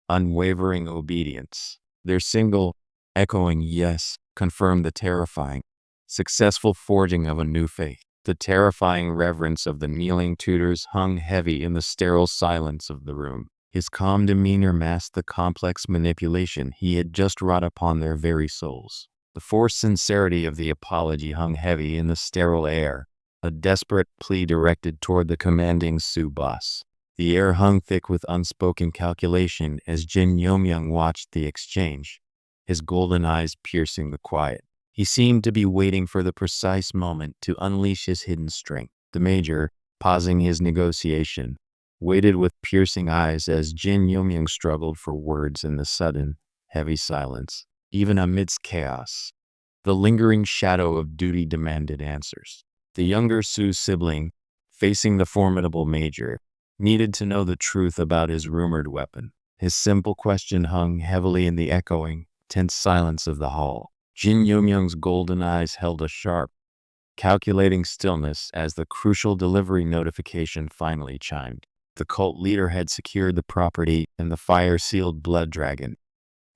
unwavering obedience. Their single, echoing yes confirmed the terrifying, successful forging of a new faith. The terrifying reverence of the kneeling tutors hung heavy in the sterile silence of the room. His calm demeanor masked the complex manipulation he had just wrought upon their very souls. The forced sincerity of the apology hung heavy in the sterile air, a desperate plea directed toward the commanding Su boss. The air hung thick with unspoken calculation as Jin Yomyang watched the exchange, his golden eyes piercing the quiet. He seemed to be waiting for the precise moment to unleash his hidden strength. The major, pausing his negotiation, waited with piercing eyes as Jin Yomyang struggled for words in the sudden, heavy silence. Even amidst chaos, the lingering shadow of duty demanded answers. The younger Su sibling, facing the formidable major, needed to know the truth about his rumored weapon. His simple question hung heavily in the echoing, tense silence of the hall. Jin Yomyoung's golden eyes held a sharp, calculating stillness as the crucial delivery notification finally chimed. The cult leader had secured the property and the fire-sealed blood dragon.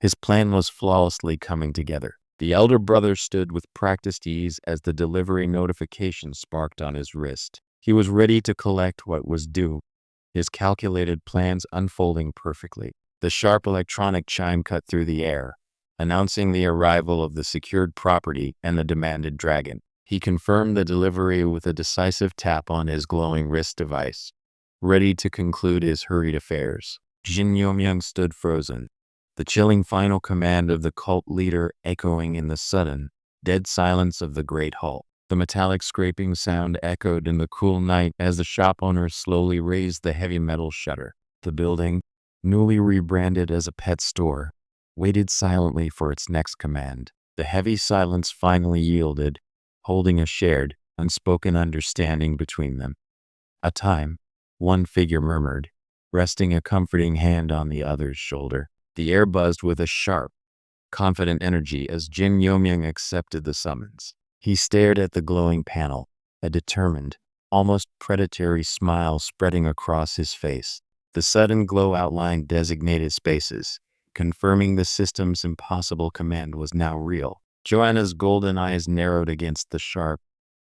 His plan was flawlessly coming together. The elder brother stood with practiced ease as the delivery notification sparked on his wrist. He was ready to collect what was due, his calculated plans unfolding perfectly. The sharp electronic chime cut through the air, announcing the arrival of the secured property and the demanded dragon. He confirmed the delivery with a decisive tap on his glowing wrist device, ready to conclude his hurried affairs. Jin Yomyoung stood frozen, the chilling final command of the cult leader echoing in the sudden, dead silence of the great hall. The metallic scraping sound echoed in the cool night as the shop owner slowly raised the heavy metal shutter. The building, newly rebranded as a pet store, waited silently for its next command. The heavy silence finally yielded, holding a shared, unspoken understanding between them. "A time," one figure murmured, resting a comforting hand on the other's shoulder. The air buzzed with a sharp, confident energy as Jin Yomyoung accepted the summons. He stared at the glowing panel, a determined, almost predatory smile spreading across his face. The sudden glow outlined designated spaces, confirming the system's impossible command was now real. Joanna's golden eyes narrowed against the sharp,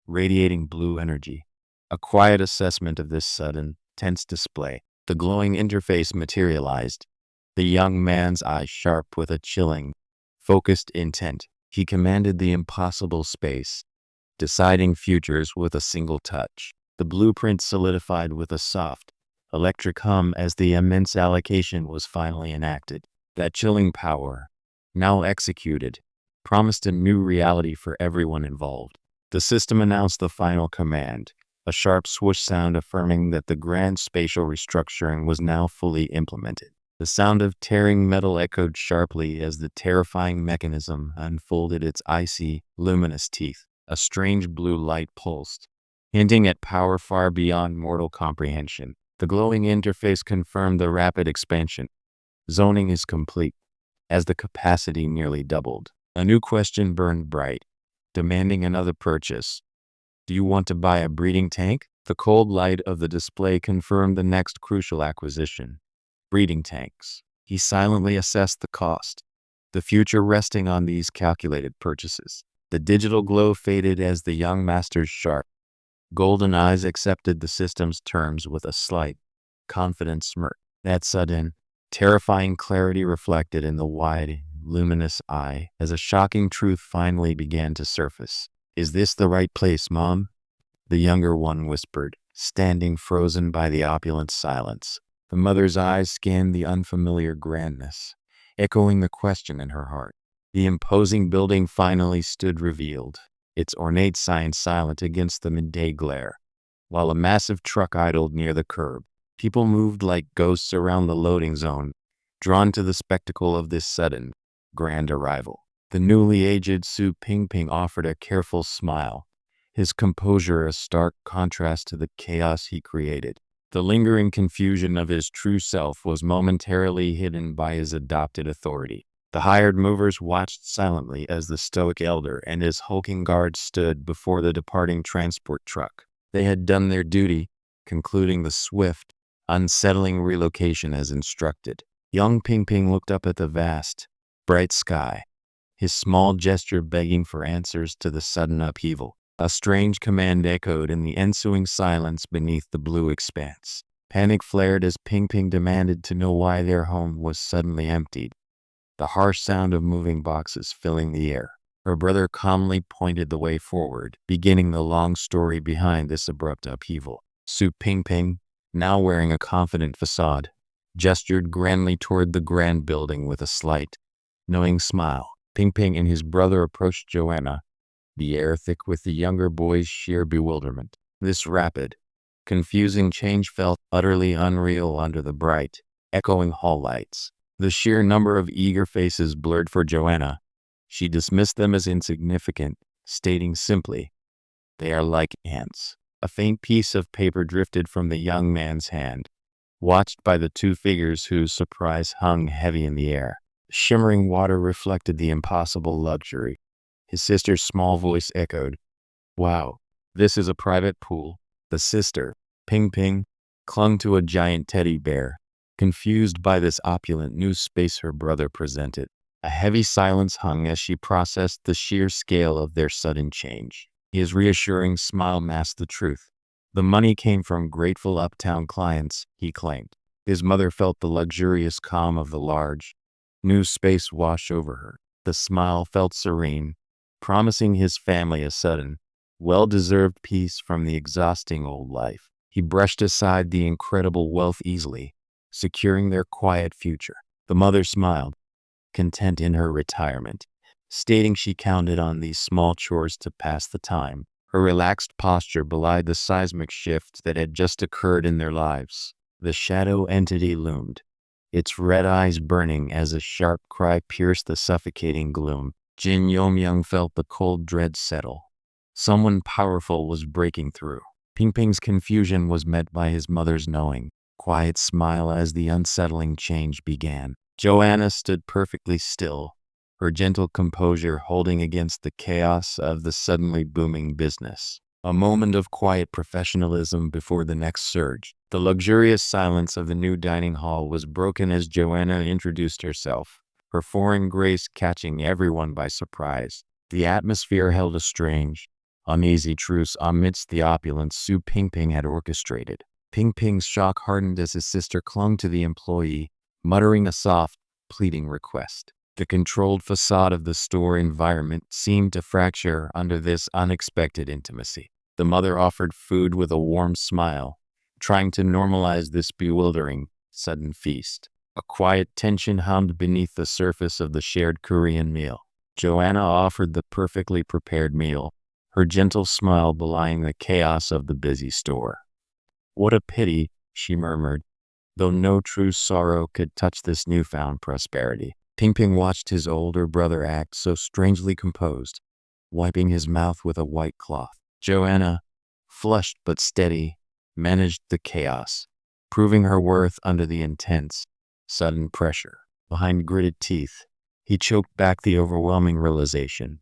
radiating blue energy. A quiet assessment of this sudden, tense display. The glowing interface materialized, the young man's eyes sharp with a chilling, focused intent. He commanded the impossible space, deciding futures with a single touch. The blueprint solidified with a soft, electric hum as the immense allocation was finally enacted. That chilling power, now executed, promised a new reality for everyone involved. The system announced the final command, a sharp swoosh sound affirming that the grand spatial restructuring was now fully implemented. The sound of tearing metal echoed sharply as the terrifying mechanism unfolded its icy, luminous teeth. A strange blue light pulsed, hinting at power far beyond mortal comprehension. The glowing interface confirmed the rapid expansion. Zoning is complete, as the capacity nearly doubled. A new question burned bright, demanding another purchase. "Do you want to buy a breeding tank?" The cold light of the display confirmed the next crucial acquisition. Breeding tanks. He silently assessed the cost, the future resting on these calculated purchases. The digital glow faded as the young master's sharp, golden eyes accepted the system's terms with a slight, confident smirk. That sudden, terrifying clarity reflected in the wide, luminous eye as a shocking truth finally began to surface. "Is this the right place, Mom?" the younger one whispered, standing frozen by the opulent silence. The mother's eyes scanned the unfamiliar grandness, echoing the question in her heart. The imposing building finally stood revealed, its ornate sign silent against the midday glare. While a massive truck idled near the curb, people moved like ghosts around the loading zone, drawn to the spectacle of this sudden, grand arrival. The newly aged Su Pingping offered a careful smile, his composure a stark contrast to the chaos he created. The lingering confusion of his true self was momentarily hidden by his adopted authority. The hired movers watched silently as the stoic elder and his hulking guards stood before the departing transport truck. They had done their duty, concluding the swift, unsettling relocation as instructed. Young Pingping looked up at the vast, bright sky, his small gesture begging for answers to the sudden upheaval. A strange command echoed in the ensuing silence beneath the blue expanse. Panic flared as Pingping demanded to know why their home was suddenly emptied, the harsh sound of moving boxes filling the air. Her brother calmly pointed the way forward, beginning the long story behind this abrupt upheaval. Su Pingping, now wearing a confident facade, gestured grandly toward the grand building with a slight, knowing smile. Pingping and his brother approached Joanna, the air thick with the younger boy's sheer bewilderment. This rapid, confusing change felt utterly unreal under the bright, echoing hall lights. The sheer number of eager faces blurred for Joanna. She dismissed them as insignificant, stating simply, "They are like ants." A faint piece of paper drifted from the young man's hand, watched by the two figures whose surprise hung heavy in the air. Shimmering water reflected the impossible luxury. His sister's small voice echoed, "Wow, this is a private pool." The sister, Ping Ping, clung to a giant teddy bear, confused by this opulent new space her brother presented. A heavy silence hung as she processed the sheer scale of their sudden change. His reassuring smile masked the truth. The money came from grateful uptown clients, he claimed. His mother felt the luxurious calm of the large, new space wash over her. The smile felt serene, promising his family a sudden, well-deserved peace from the exhausting old life. He brushed aside the incredible wealth easily, securing their quiet future. The mother smiled, content in her retirement, stating she counted on these small chores to pass the time. Her relaxed posture belied the seismic shift that had just occurred in their lives. The shadow entity loomed, its red eyes burning as a sharp cry pierced the suffocating gloom. Jin Yomyoung felt the cold dread settle. Someone powerful was breaking through. Ping Ping's confusion was met by his mother's knowing, quiet smile as the unsettling change began. Joanna stood perfectly still, her gentle composure holding against the chaos of the suddenly booming business. A moment of quiet professionalism before the next surge. The luxurious silence of the new dining hall was broken as Joanna introduced herself, her foreign grace catching everyone by surprise. The atmosphere held a strange, uneasy truce amidst the opulence Su Pingping had orchestrated. Ping Ping's shock hardened as his sister clung to the employee, muttering a soft, pleading request. The controlled facade of the store environment seemed to fracture under this unexpected intimacy. The mother offered food with a warm smile, trying to normalize this bewildering, sudden feast. A quiet tension hummed beneath the surface of the shared Korean meal. Joanna offered the perfectly prepared meal, her gentle smile belying the chaos of the busy store. "What a pity," she murmured, though no true sorrow could touch this newfound prosperity. Ping Ping watched his older brother act so strangely composed, wiping his mouth with a white cloth. Joanna, flushed but steady, managed the chaos, proving her worth under the intense, sudden pressure. Behind gritted teeth, he choked back the overwhelming realization.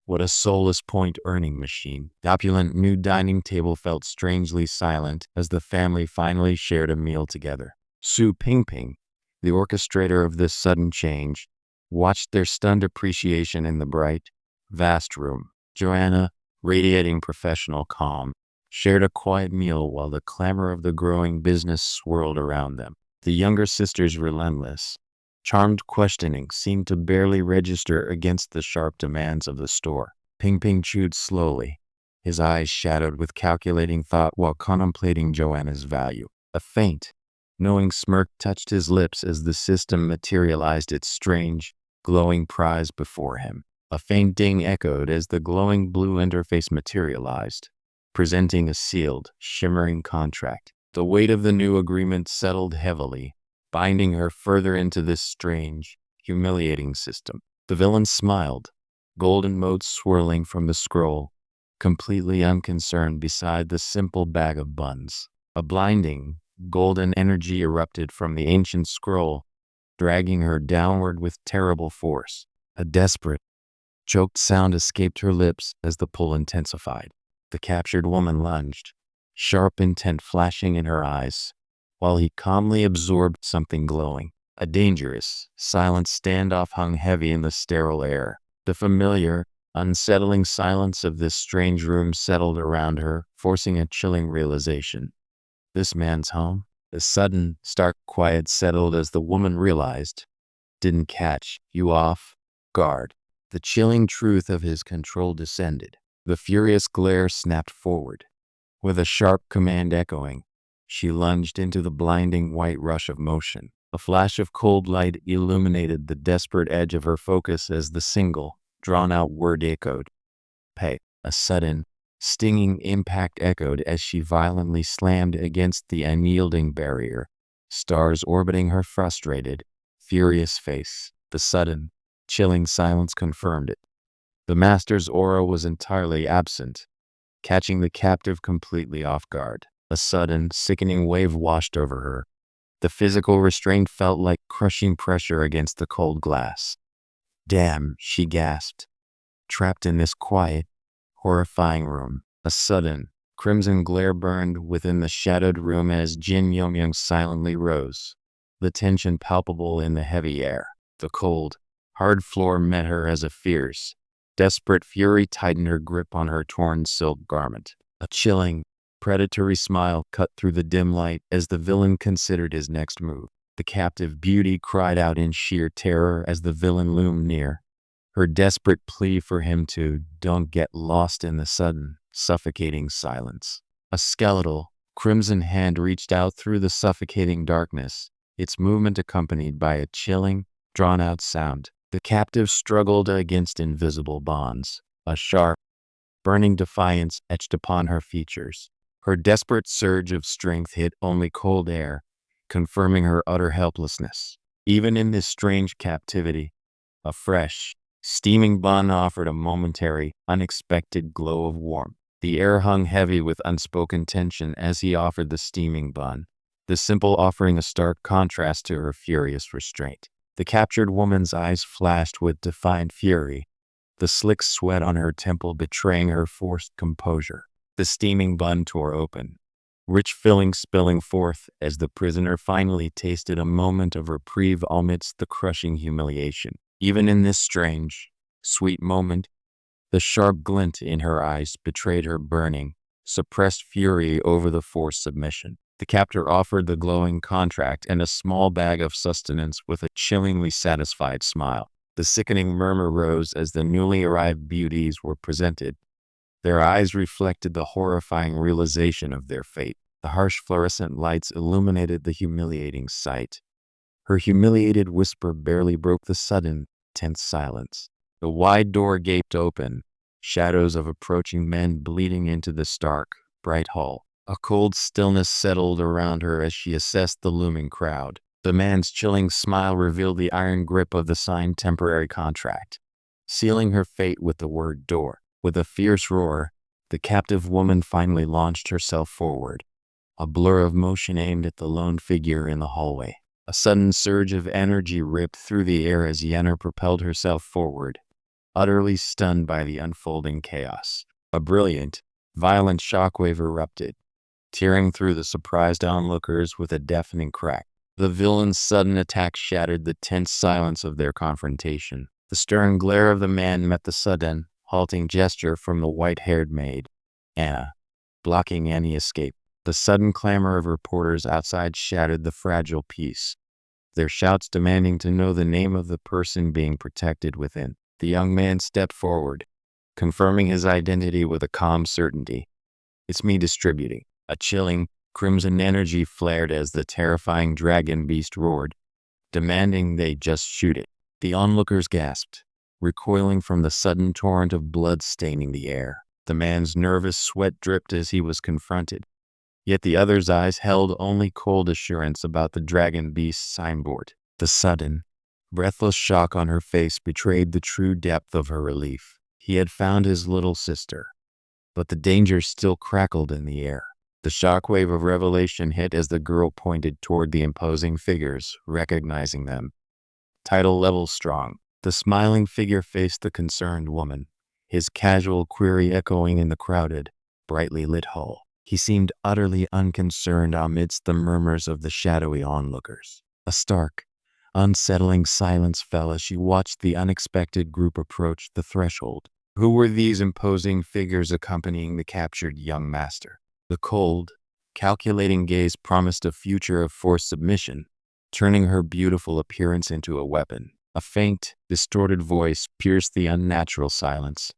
What a soulless point-earning machine. The opulent new dining table felt strangely silent as the family finally shared a meal together. Su Pingping, the orchestrator of this sudden change, watched their stunned appreciation in the bright, vast room. Joanna, radiating professional calm, shared a quiet meal while the clamor of the growing business swirled around them. The younger sister's relentless, charmed questioning seemed to barely register against the sharp demands of the store. Ping Ping chewed slowly, his eyes shadowed with calculating thought while contemplating Joanna's value. A faint, knowing smirk touched his lips as the system materialized its strange, glowing prize before him. A faint ding echoed as the glowing blue interface materialized, presenting a sealed, shimmering contract. The weight of the new agreement settled heavily, binding her further into this strange, humiliating system. The villain smiled, golden motes swirling from the scroll, completely unconcerned beside the simple bag of buns. A blinding, golden energy erupted from the ancient scroll, dragging her downward with terrible force. A desperate, choked sound escaped her lips as the pull intensified. The captured woman lunged, sharp intent flashing in her eyes, while he calmly absorbed something glowing. A dangerous, silent standoff hung heavy in the sterile air. The familiar, unsettling silence of this strange room settled around her, forcing a chilling realization. This man's home? The sudden, stark quiet settled as the woman realized, didn't catch you off guard. The chilling truth of his control descended. The furious glare snapped forward. With a sharp command echoing, she lunged into the blinding white rush of motion. A flash of cold light illuminated the desperate edge of her focus as the single, drawn-out word echoed. "Pay." A sudden, stinging impact echoed as she violently slammed against the unyielding barrier, stars orbiting her frustrated, furious face. The sudden, chilling silence confirmed it. The master's aura was entirely absent, catching the captive completely off guard. A sudden, sickening wave washed over her, The physical restraint felt like crushing pressure against the cold glass. Damn, she gasped, trapped in this quiet, horrifying room. A sudden, crimson glare burned within the shadowed room as Jin Yongyang silently rose, the tension palpable in the heavy air. The cold, hard floor met her as a fierce, desperate fury tightened her grip on her torn silk garment. A chilling, predatory smile cut through the dim light as the villain considered his next move. The captive beauty cried out in sheer terror as the villain loomed near, her desperate plea for him to don't get lost in the sudden, suffocating silence. A skeletal, crimson hand reached out through the suffocating darkness, its movement accompanied by a chilling, drawn-out sound. The captive struggled against invisible bonds, a sharp, burning defiance etched upon her features. Her desperate surge of strength hit only cold air, confirming her utter helplessness. Even in this strange captivity, a fresh, steaming bun offered a momentary, unexpected glow of warmth. The air hung heavy with unspoken tension as he offered the steaming bun, the simple offering a stark contrast to her furious restraint. The captured woman's eyes flashed with defiant fury, the slick sweat on her temple betraying her forced composure. The steaming bun tore open, rich filling spilling forth as the prisoner finally tasted a moment of reprieve amidst the crushing humiliation. Even in this strange, sweet moment, the sharp glint in her eyes betrayed her burning, suppressed fury over the forced submission. The captor offered the glowing contract and a small bag of sustenance with a chillingly satisfied smile. The sickening murmur rose as the newly arrived beauties were presented. Their eyes reflected the horrifying realization of their fate. The harsh fluorescent lights illuminated the humiliating sight. Her humiliated whisper barely broke the sudden, tense silence. The wide door gaped open, shadows of approaching men bleeding into the stark, bright hall. A cold stillness settled around her as she assessed the looming crowd. The man's chilling smile revealed the iron grip of the signed temporary contract, sealing her fate with the word door. With a fierce roar, the captive woman finally launched herself forward, a blur of motion aimed at the lone figure in the hallway. A sudden surge of energy ripped through the air as Yenner propelled herself forward, utterly stunned by the unfolding chaos. A brilliant, violent shockwave erupted, tearing through the surprised onlookers with a deafening crack. The villain's sudden attack shattered the tense silence of their confrontation. The stern glare of the man met the sudden, halting gesture from the white-haired maid, Anna, blocking any escape. The sudden clamor of reporters outside shattered the fragile peace, their shouts demanding to know the name of the person being protected within. The young man stepped forward, confirming his identity with a calm certainty. "It's me distributing." A chilling, crimson energy flared as the terrifying dragon beast roared, demanding they just shoot it. The onlookers gasped, recoiling from the sudden torrent of blood staining the air. The man's nervous sweat dripped as he was confronted. Yet the other's eyes held only cold assurance about the dragon beast's signboard. The sudden, breathless shock on her face betrayed the true depth of her relief. He had found his little sister, but the danger still crackled in the air. The shockwave of revelation hit as the girl pointed toward the imposing figures, recognizing them. Title level strong. The smiling figure faced the concerned woman, his casual query echoing in the crowded, brightly lit hall. He seemed utterly unconcerned amidst the murmurs of the shadowy onlookers. A stark, unsettling silence fell as she watched the unexpected group approach the threshold. Who were these imposing figures accompanying the captured young master? The cold, calculating gaze promised a future of forced submission, turning her beautiful appearance into a weapon. A faint, distorted voice pierced the unnatural silence.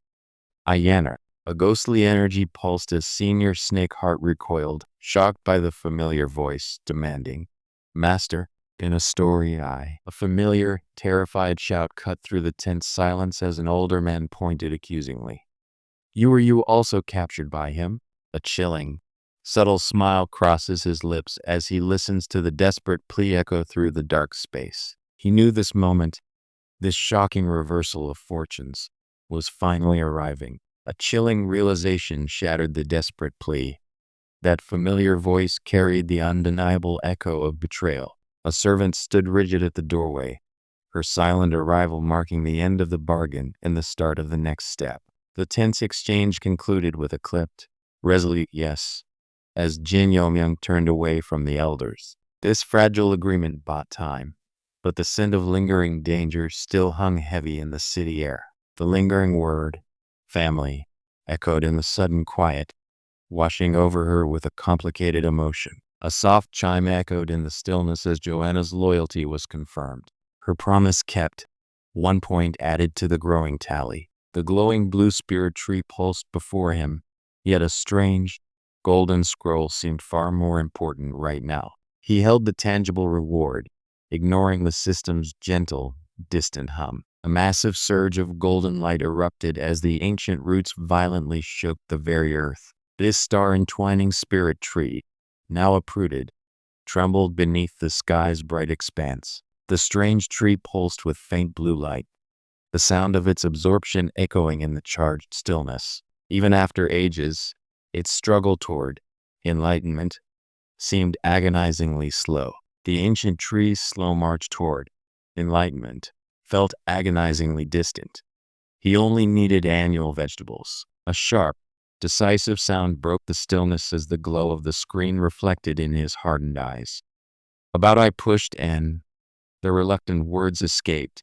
Yenner. A ghostly energy pulsed as Senior Snakeheart recoiled, shocked by the familiar voice, demanding, "Master, in a story eye." A familiar, terrified shout cut through the tense silence as an older man pointed accusingly. Were you also captured by him?" A chilling, subtle smile crosses his lips as he listens to the desperate plea echo through the dark space. He knew this moment, this shocking reversal of fortunes, was finally arriving. A chilling realization shattered the desperate plea. That familiar voice carried the undeniable echo of betrayal. A servant stood rigid at the doorway, her silent arrival marking the end of the bargain and the start of the next step. The tense exchange concluded with a clipped, resolute yes, as Jin Yomyung turned away from the elders. This fragile agreement bought time, but the scent of lingering danger still hung heavy in the city air. The lingering word, family, echoed in the sudden quiet, washing over her with a complicated emotion. A soft chime echoed in the stillness as Joanna's loyalty was confirmed. Her promise kept, 1 point added to the growing tally. The glowing blue spirit tree pulsed before him, yet a strange, golden scroll seemed far more important right now. He held the tangible reward, ignoring the system's gentle, distant hum. A massive surge of golden light erupted as the ancient roots violently shook the very earth. This star-entwining spirit tree, now uprooted, trembled beneath the sky's bright expanse. The strange tree pulsed with faint blue light, the sound of its absorption echoing in the charged stillness. Even after ages, its struggle toward enlightenment seemed agonizingly slow. The ancient tree's slow march toward enlightenment felt agonizingly distant. He only needed annual vegetables. A sharp, decisive sound broke the stillness as the glow of the screen reflected in his hardened eyes. About I pushed and the reluctant words escaped,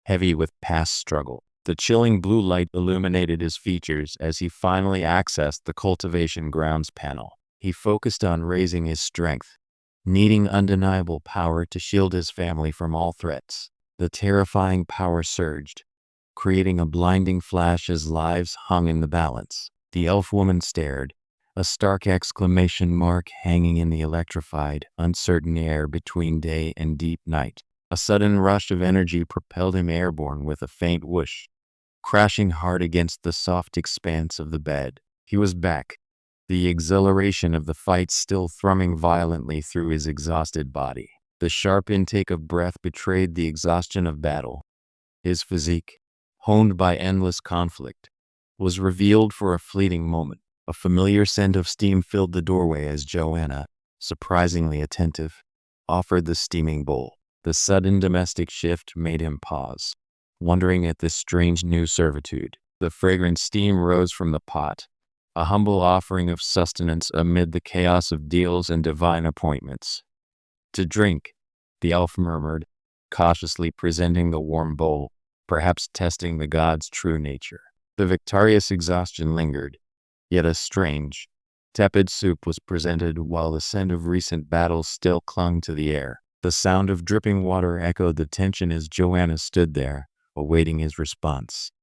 heavy with past struggle. The chilling blue light illuminated his features as he finally accessed the cultivation grounds panel. He focused on raising his strength, needing undeniable power to shield his family from all threats. The terrifying power surged, creating a blinding flash as lives hung in the balance. The elf woman stared, a stark exclamation mark hanging in the electrified, uncertain air between day and deep night. A sudden rush of energy propelled him airborne with a faint whoosh, crashing hard against the soft expanse of the bed. He was back, the exhilaration of the fight still thrumming violently through his exhausted body. The sharp intake of breath betrayed the exhaustion of battle. His physique, honed by endless conflict, was revealed for a fleeting moment. A familiar scent of steam filled the doorway as Joanna, surprisingly attentive, offered the steaming bowl. The sudden domestic shift made him pause, wondering at this strange new servitude. The fragrant steam rose from the pot, a humble offering of sustenance amid the chaos of deals and divine appointments. To drink, the elf murmured, cautiously presenting the warm bowl, perhaps testing the god's true nature. The victorious exhaustion lingered, yet a strange, tepid soup was presented while the scent of recent battles still clung to the air. The sound of dripping water echoed the tension as Joanna stood there, awaiting his response.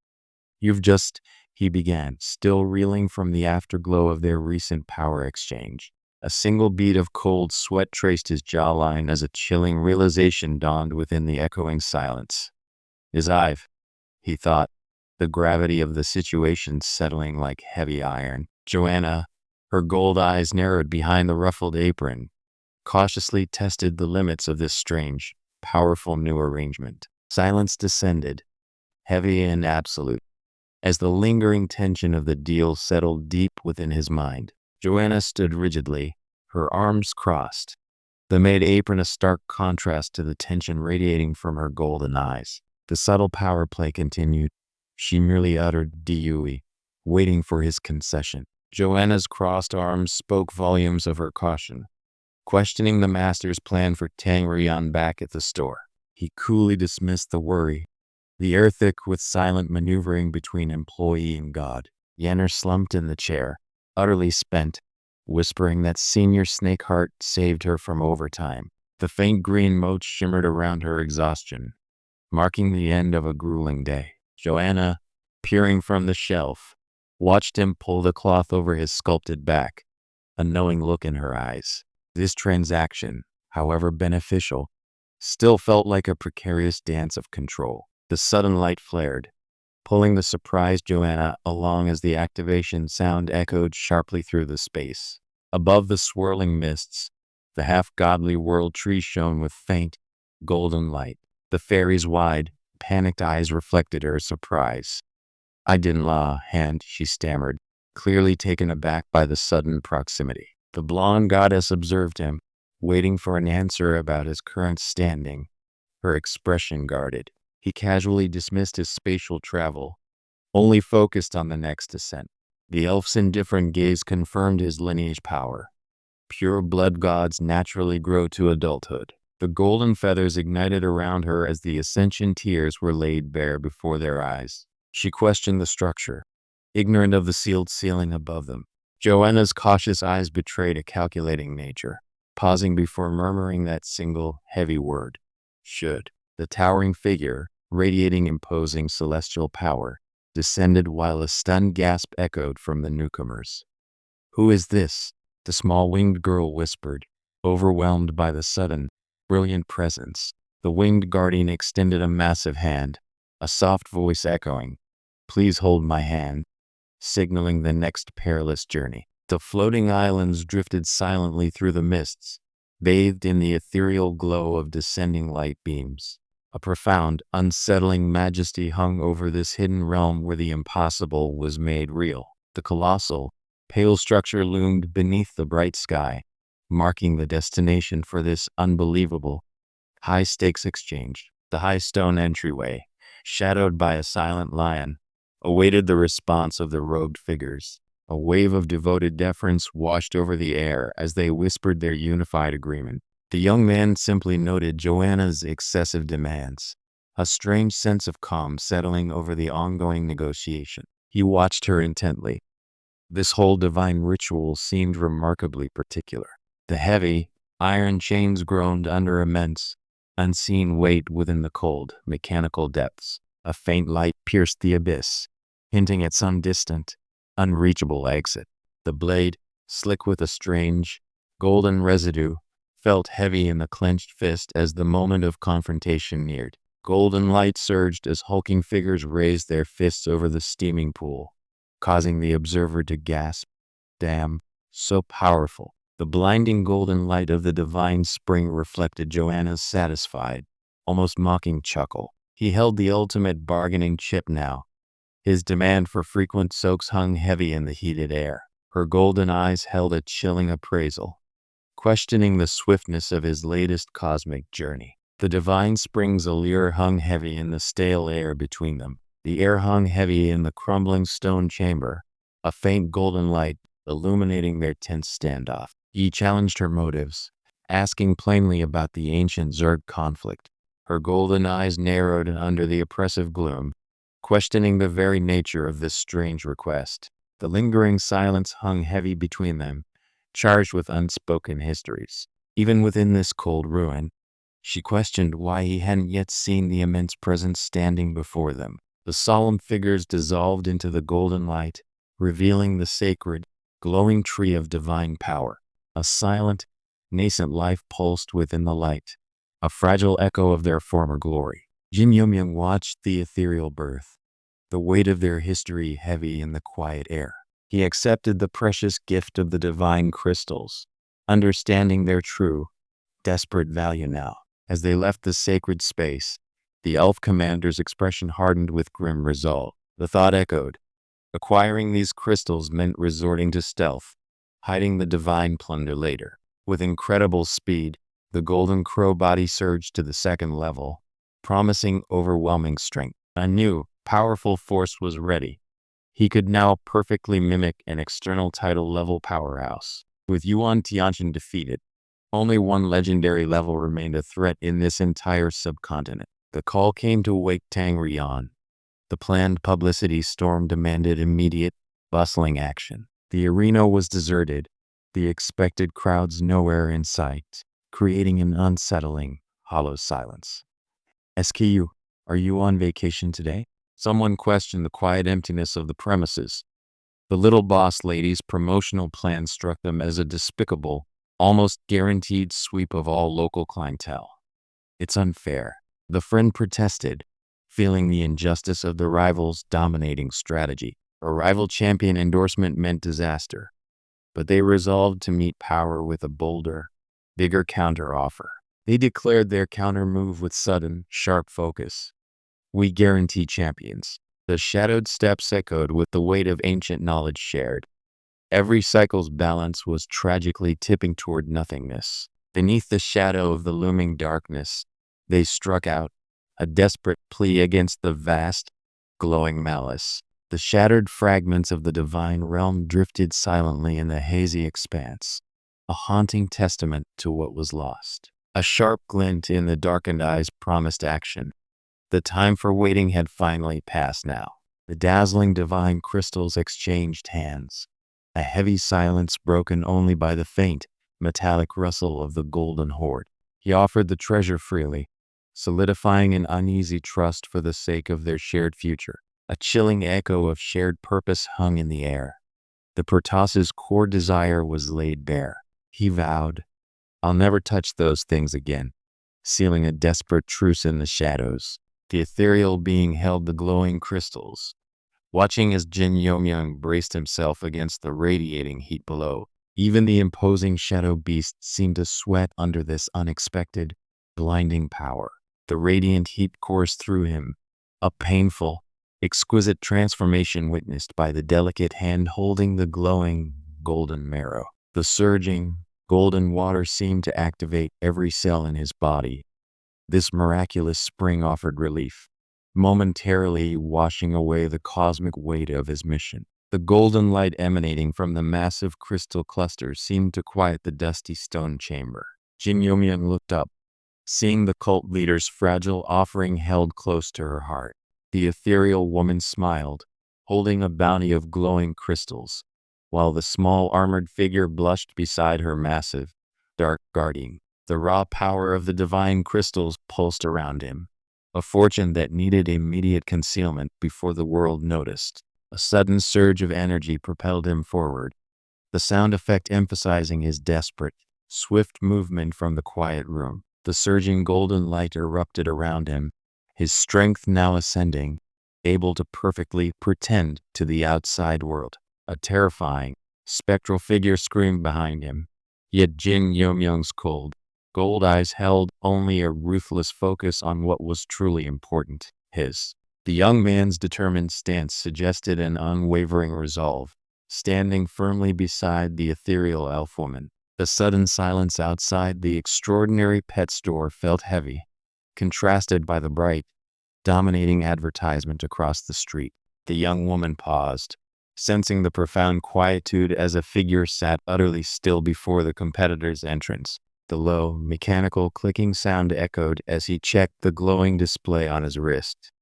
"You've just," he began, still reeling from the afterglow of their recent power exchange. A single bead of cold sweat traced his jawline as a chilling realization dawned within the echoing silence. I've," he thought, the gravity of the situation settling like heavy iron. Joanna, her gold eyes narrowed behind the ruffled apron, cautiously tested the limits of this strange, powerful new arrangement. Silence descended, heavy and absolute, as the lingering tension of the deal settled deep within his mind. Joanna stood rigidly, her arms crossed, the maid apron a stark contrast to the tension radiating from her golden eyes. The subtle power play continued. She merely uttered "Dui," waiting for his concession. Joanna's crossed arms spoke volumes of her caution, questioning the master's plan for Tang Rian back at the store. He coolly dismissed the worry, the air thick with silent maneuvering between employee and god. Yenner slumped in the chair, utterly spent, whispering that Senior Snakeheart saved her from overtime. The faint green mote shimmered around her exhaustion, marking the end of a grueling day. Joanna, peering from the shelf, watched him pull the cloth over his sculpted back, a knowing look in her eyes. This transaction, however beneficial, still felt like a precarious dance of control. The sudden light flared, pulling the surprised Joanna along as the activation sound echoed sharply through the space. Above the swirling mists, the half-godly world tree shone with faint, golden light. The fairy's wide, panicked eyes reflected her surprise. "I didn't hand," she stammered, clearly taken aback by the sudden proximity. The blonde goddess observed him, waiting for an answer about his current standing, her expression guarded. He casually dismissed his spatial travel, only focused on the next ascent. The elf's indifferent gaze confirmed his lineage power. Pure blood gods naturally grow to adulthood. The golden feathers ignited around her as the ascension tears were laid bare before their eyes. She questioned the structure, ignorant of the sealed ceiling above them. Joanna's cautious eyes betrayed a calculating nature, pausing before murmuring that single, heavy word. Should. The towering figure, radiating imposing celestial power, descended while a stunned gasp echoed from the newcomers. "Who is this?" the small winged girl whispered, overwhelmed by the sudden, brilliant presence. The winged guardian extended a massive hand, a soft voice echoing, "Please hold my hand," signaling the next perilous journey. The floating islands drifted silently through the mists, bathed in the ethereal glow of descending light beams. A profound, unsettling majesty hung over this hidden realm where the impossible was made real. The colossal, pale structure loomed beneath the bright sky, marking the destination for this unbelievable, high-stakes exchange. The high stone entryway, shadowed by a silent lion, awaited the response of the robed figures. A wave of devoted deference washed over the air as they whispered their unified agreement. The young man simply noted Joanna's excessive demands, a strange sense of calm settling over the ongoing negotiation. He watched her intently. This whole divine ritual seemed remarkably particular. The heavy, iron chains groaned under immense, unseen weight within the cold, mechanical depths. A faint light pierced the abyss, hinting at some distant, unreachable exit. The blade, slick with a strange, golden residue, felt heavy in the clenched fist as the moment of confrontation neared. Golden light surged as hulking figures raised their fists over the steaming pool, causing the observer to gasp. Damn, so powerful. The blinding golden light of the divine spring reflected Joanna's satisfied, almost mocking chuckle. He held the ultimate bargaining chip now. His demand for frequent soaks hung heavy in the heated air. Her golden eyes held a chilling appraisal, questioning the swiftness of his latest cosmic journey. The divine spring's allure hung heavy in the stale air between them. The air hung heavy in the crumbling stone chamber, a faint golden light illuminating their tense standoff. He challenged her motives, asking plainly about the ancient Zerg conflict. Her golden eyes narrowed under the oppressive gloom, questioning the very nature of this strange request. The lingering silence hung heavy between them, charged with unspoken histories. Even within this cold ruin, she questioned why he hadn't yet seen the immense presence standing before them. The solemn figures dissolved into the golden light, revealing the sacred, glowing tree of divine power. A silent, nascent life pulsed within the light, a fragile echo of their former glory. Jim Yum watched the ethereal birth, the weight of their history heavy in the quiet air. He accepted the precious gift of the divine crystals, understanding their true, desperate value now. As they left the sacred space, the elf commander's expression hardened with grim resolve. The thought echoed. Acquiring these crystals meant resorting to stealth, hiding the divine plunder later. With incredible speed, the golden crow body surged to the second level, promising overwhelming strength. A new, powerful force was ready. He could now perfectly mimic an external title-level powerhouse. With Yuan Tianqian defeated, only one legendary level remained a threat in this entire subcontinent. The call came to wake Tang Rian. The planned publicity storm demanded immediate, bustling action. The arena was deserted, the expected crowds nowhere in sight, creating an unsettling, hollow silence. "SKU, are you on vacation today?" Someone questioned the quiet emptiness of the premises. The little boss lady's promotional plan struck them as a despicable, almost guaranteed sweep of all local clientele. "It's unfair," the friend protested, feeling the injustice of the rival's dominating strategy. A rival champion endorsement meant disaster, but they resolved to meet power with a bolder, bigger counter-offer. They declared their counter-move with sudden, sharp focus. "We guarantee champions." The shadowed steps echoed with the weight of ancient knowledge shared. Every cycle's balance was tragically tipping toward nothingness. Beneath the shadow of the looming darkness, they struck out, a desperate plea against the vast, glowing malice. The shattered fragments of the divine realm drifted silently in the hazy expanse, a haunting testament to what was lost. A sharp glint in the darkened eyes promised action. The time for waiting had finally passed now. The dazzling divine crystals exchanged hands, a heavy silence broken only by the faint, metallic rustle of the golden hoard. He offered the treasure freely, solidifying an uneasy trust for the sake of their shared future. A chilling echo of shared purpose hung in the air. The Protoss's core desire was laid bare. He vowed, "I'll never touch those things again," sealing a desperate truce in the shadows. The ethereal being held the glowing crystals, watching as Jin Yomyang braced himself against the radiating heat below. Even the imposing shadow beast seemed to sweat under this unexpected, blinding power. The radiant heat coursed through him, a painful, exquisite transformation witnessed by the delicate hand holding the glowing, golden marrow. The surging, golden water seemed to activate every cell in his body. This miraculous spring offered relief, momentarily washing away the cosmic weight of his mission. The golden light emanating from the massive crystal cluster seemed to quiet the dusty stone chamber. Jin Yomyang looked up, seeing the cult leader's fragile offering held close to her heart. The ethereal woman smiled, holding a bounty of glowing crystals, while the small armored figure blushed beside her massive, dark guardian. The raw power of the divine crystals pulsed around him, a fortune that needed immediate concealment before the world noticed. A sudden surge of energy propelled him forward, the sound effect emphasizing his desperate, swift movement from the quiet room. The surging golden light erupted around him, his strength now ascending, able to perfectly pretend to the outside world. A terrifying, spectral figure screamed behind him, yet Jin Yomyang's cold, gold eyes held only a ruthless focus on what was truly important, his. The young man's determined stance suggested an unwavering resolve, standing firmly beside the ethereal elf woman. The sudden silence outside the extraordinary pet store felt heavy, contrasted by the bright, dominating advertisement across the street. The young woman paused, sensing the profound quietude as a figure sat utterly still before the competitor's entrance. The low, mechanical clicking sound echoed as he checked the glowing display on his wrist.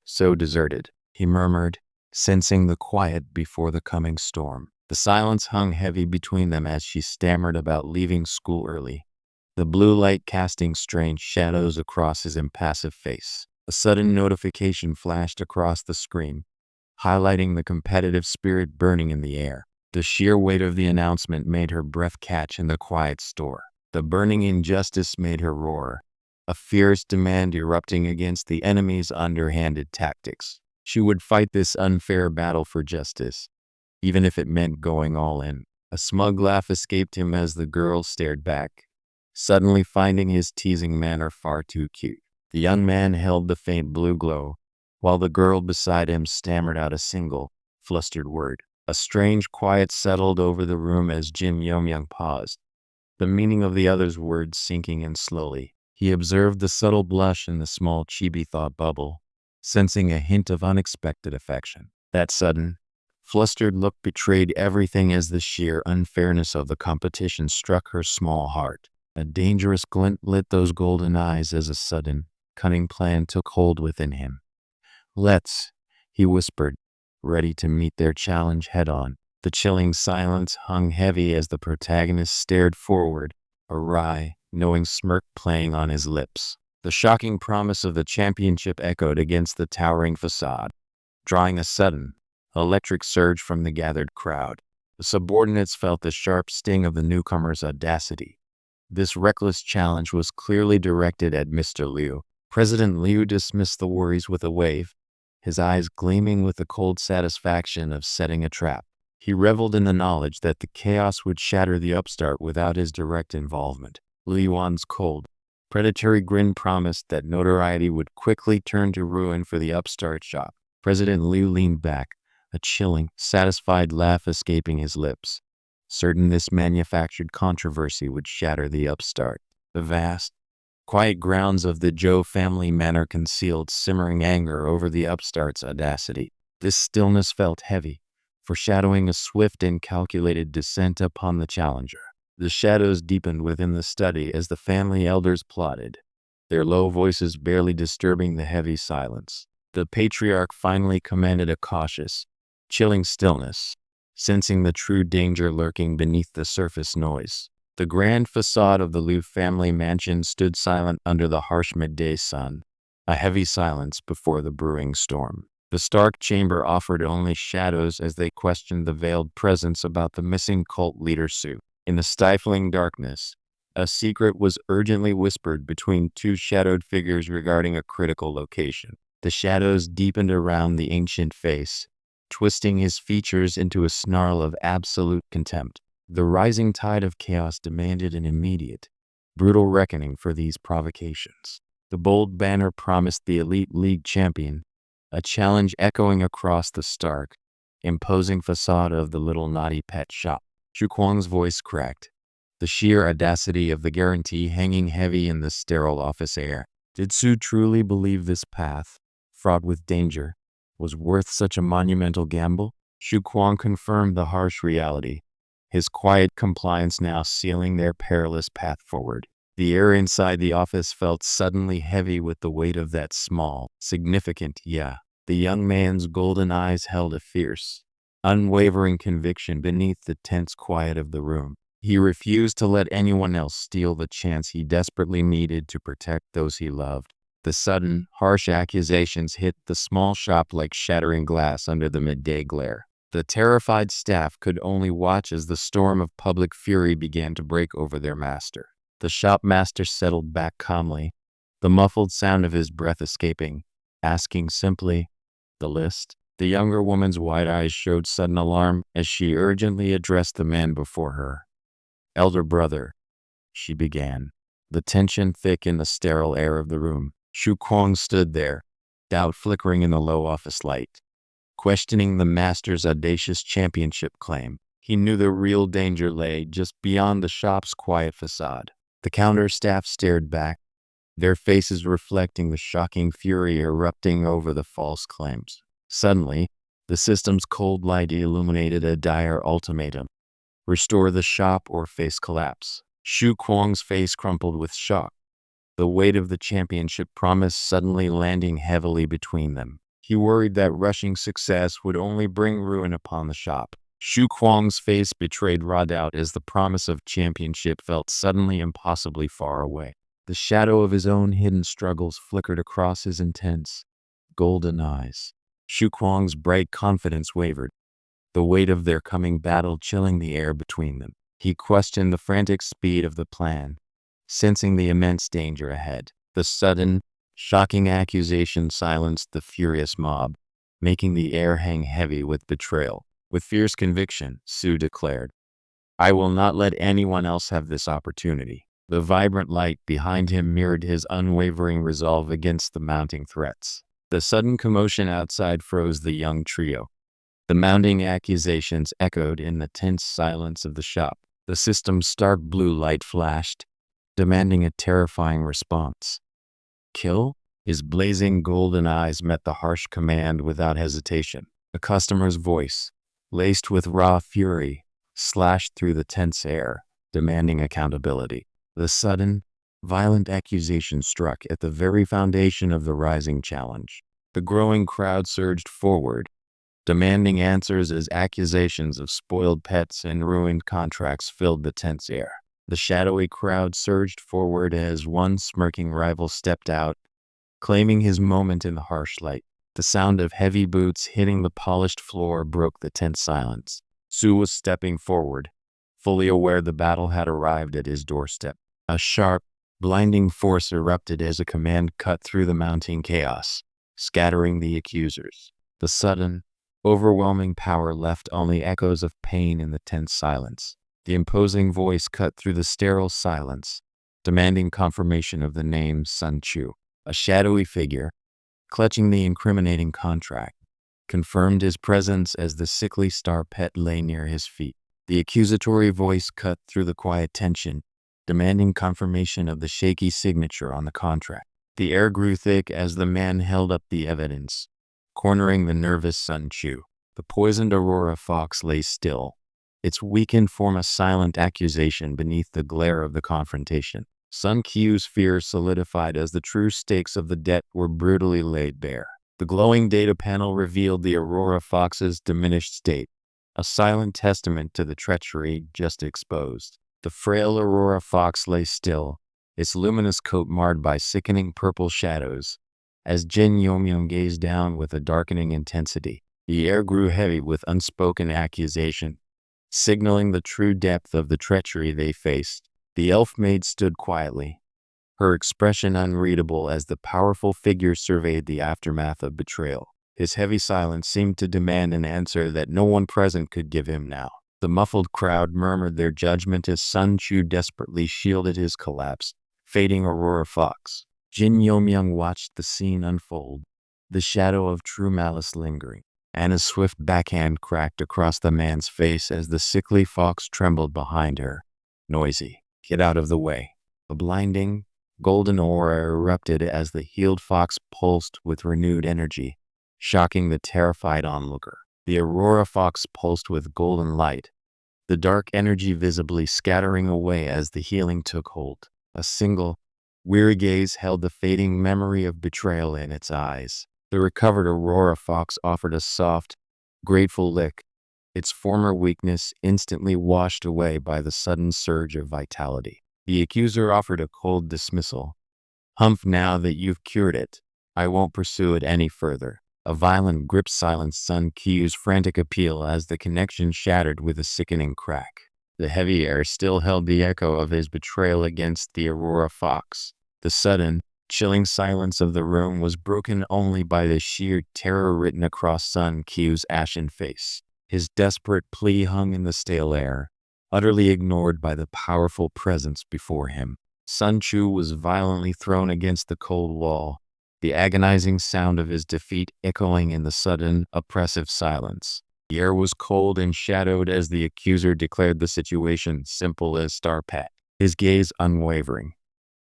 "So deserted," he murmured, sensing the quiet before the coming storm. The silence hung heavy between them as she stammered about leaving school early, the blue light casting strange shadows across his impassive face. A sudden notification flashed across the screen, highlighting the competitive spirit burning in the air. The sheer weight of the announcement made her breath catch in the quiet store. The burning injustice made her roar, a fierce demand erupting against the enemy's underhanded tactics. She would fight this unfair battle for justice, even if it meant going all in. A smug laugh escaped him as the girl stared back, suddenly finding his teasing manner far too cute. The young man held the faint blue glow, while the girl beside him stammered out a single, flustered word. A strange quiet settled over the room as Jin Yomyang paused, the meaning of the other's words sinking in slowly. He observed the subtle blush in the small chibi thought bubble, sensing a hint of unexpected affection. That sudden, flustered look betrayed everything as the sheer unfairness of the competition struck her small heart. A dangerous glint lit those golden eyes as a sudden, cunning plan took hold within him. "Let's," he whispered, ready to meet their challenge head-on. The chilling silence hung heavy as the protagonist stared forward, a wry, knowing smirk playing on his lips. The shocking promise of the championship echoed against the towering facade, drawing a sudden, electric surge from the gathered crowd. The subordinates felt the sharp sting of the newcomer's audacity. This reckless challenge was clearly directed at Mr. Liu. President Liu dismissed the worries with a wave, his eyes gleaming with the cold satisfaction of setting a trap. He reveled in the knowledge that the chaos would shatter the upstart without his direct involvement. Li Yuan's cold, predatory grin promised that notoriety would quickly turn to ruin for the upstart shop. President Liu leaned back, a chilling, satisfied laugh escaping his lips, certain this manufactured controversy would shatter the upstart. The vast, quiet grounds of the Zhou family manor concealed simmering anger over the upstart's audacity. This stillness felt heavy, foreshadowing a swift and calculated descent upon the challenger. The shadows deepened within the study as the family elders plotted, their low voices barely disturbing the heavy silence. The patriarch finally commanded a cautious, chilling stillness, sensing the true danger lurking beneath the surface noise. The grand facade of the Liu family mansion stood silent under the harsh midday sun, a heavy silence before the brewing storm. The Stark chamber offered only shadows as they questioned the veiled presence about the missing cult leader Su. In the stifling darkness, a secret was urgently whispered between two shadowed figures regarding a critical location. The shadows deepened around the ancient face, twisting his features into a snarl of absolute contempt. The rising tide of chaos demanded an immediate, brutal reckoning for these provocations. The bold banner promised the Elite League champion, a challenge echoing across the stark, imposing facade of the little naughty pet shop. Xu Kuang's voice cracked, the sheer audacity of the guarantee hanging heavy in the sterile office air. Did Su truly believe this path, fraught with danger, was worth such a monumental gamble? Xu Kuang confirmed the harsh reality, his quiet compliance now sealing their perilous path forward. The air inside the office felt suddenly heavy with the weight of that small, significant yeah. The young man's golden eyes held a fierce, unwavering conviction beneath the tense quiet of the room. He refused to let anyone else steal the chance he desperately needed to protect those he loved. The sudden, harsh accusations hit the small shop like shattering glass under the midday glare. The terrified staff could only watch as the storm of public fury began to break over their master. The shopmaster settled back calmly, the muffled sound of his breath escaping, asking simply, "The list?" The younger woman's wide eyes showed sudden alarm as she urgently addressed the man before her. "Elder brother," she began, the tension thick in the sterile air of the room. Xu Kuang stood there, doubt flickering in the low office light, questioning the master's audacious championship claim. He knew the real danger lay just beyond the shop's quiet facade. The counter staff stared back, their faces reflecting the shocking fury erupting over the false claims. Suddenly, the system's cold light illuminated a dire ultimatum: restore the shop or face collapse. Xu Kuang's face crumpled with shock, the weight of the championship promise suddenly landing heavily between them. He worried that rushing success would only bring ruin upon the shop. Xu Kuang's face betrayed raw doubt as the promise of championship felt suddenly impossibly far away. The shadow of his own hidden struggles flickered across his intense, golden eyes. Xu Kuang's bright confidence wavered, the weight of their coming battle chilling the air between them. He questioned the frantic speed of the plan, sensing the immense danger ahead. The sudden, shocking accusation silenced the furious mob, making the air hang heavy with betrayal. With fierce conviction, Su declared, "I will not let anyone else have this opportunity." The vibrant light behind him mirrored his unwavering resolve against the mounting threats. The sudden commotion outside froze the young trio. The mounting accusations echoed in the tense silence of the shop. The system's stark blue light flashed, demanding a terrifying response. "Kill?" His blazing golden eyes met the harsh command without hesitation. A customer's voice, laced with raw fury, slashed through the tense air, demanding accountability. The sudden, violent accusation struck at the very foundation of the rising challenge. The growing crowd surged forward, demanding answers as accusations of spoiled pets and ruined contracts filled the tense air. The shadowy crowd surged forward as one smirking rival stepped out, claiming his moment in the harsh light. The sound of heavy boots hitting the polished floor broke the tense silence. Su was stepping forward, fully aware the battle had arrived at his doorstep. A sharp, blinding force erupted as a command cut through the mounting chaos, scattering the accusers. The sudden, overwhelming power left only echoes of pain in the tense silence. The imposing voice cut through the sterile silence, demanding confirmation of the name Sun Chu. A shadowy figure, clutching the incriminating contract, confirmed his presence as the sickly star pet lay near his feet. The accusatory voice cut through the quiet tension, demanding confirmation of the shaky signature on the contract. The air grew thick as the man held up the evidence, cornering the nervous Sun Chu. The poisoned Aurora Fox lay still, its weakened form a silent accusation beneath the glare of the confrontation. Sun Qiu's fear solidified as the true stakes of the debt were brutally laid bare. The glowing data panel revealed the Aurora Fox's diminished state, a silent testament to the treachery just exposed. The frail Aurora Fox lay still, its luminous coat marred by sickening purple shadows, as Jin Yomyang gazed down with a darkening intensity. The air grew heavy with unspoken accusation, signaling the true depth of the treachery they faced. The elf maid stood quietly, her expression unreadable as the powerful figure surveyed the aftermath of betrayal. His heavy silence seemed to demand an answer that no one present could give him now. The muffled crowd murmured their judgment as Sun Chu desperately shielded his collapsed, fading Aurora Fox. Jin Yomyang watched the scene unfold, the shadow of true malice lingering. Anna's swift backhand cracked across the man's face as the sickly fox trembled behind her. Noisy. Get out of the way. A blinding, golden aura erupted as the healed fox pulsed with renewed energy, shocking the terrified onlooker. The Aurora Fox pulsed with golden light, the dark energy visibly scattering away as the healing took hold. A single, weary gaze held the fading memory of betrayal in its eyes. The recovered Aurora Fox offered a soft, grateful lick, its former weakness instantly washed away by the sudden surge of vitality. The accuser offered a cold dismissal. Humph, now that you've cured it, I won't pursue it any further. A violent grip silenced Sun Qiu's frantic appeal as the connection shattered with a sickening crack. The heavy air still held the echo of his betrayal against the Aurora Fox. The sudden, chilling silence of the room was broken only by the sheer terror written across Sun Qiu's ashen face. His desperate plea hung in the stale air, utterly ignored by the powerful presence before him. Sun Chu was violently thrown against the cold wall, the agonizing sound of his defeat echoing in the sudden, oppressive silence. The air was cold and shadowed as the accuser declared the situation simple as star pat, his gaze unwavering.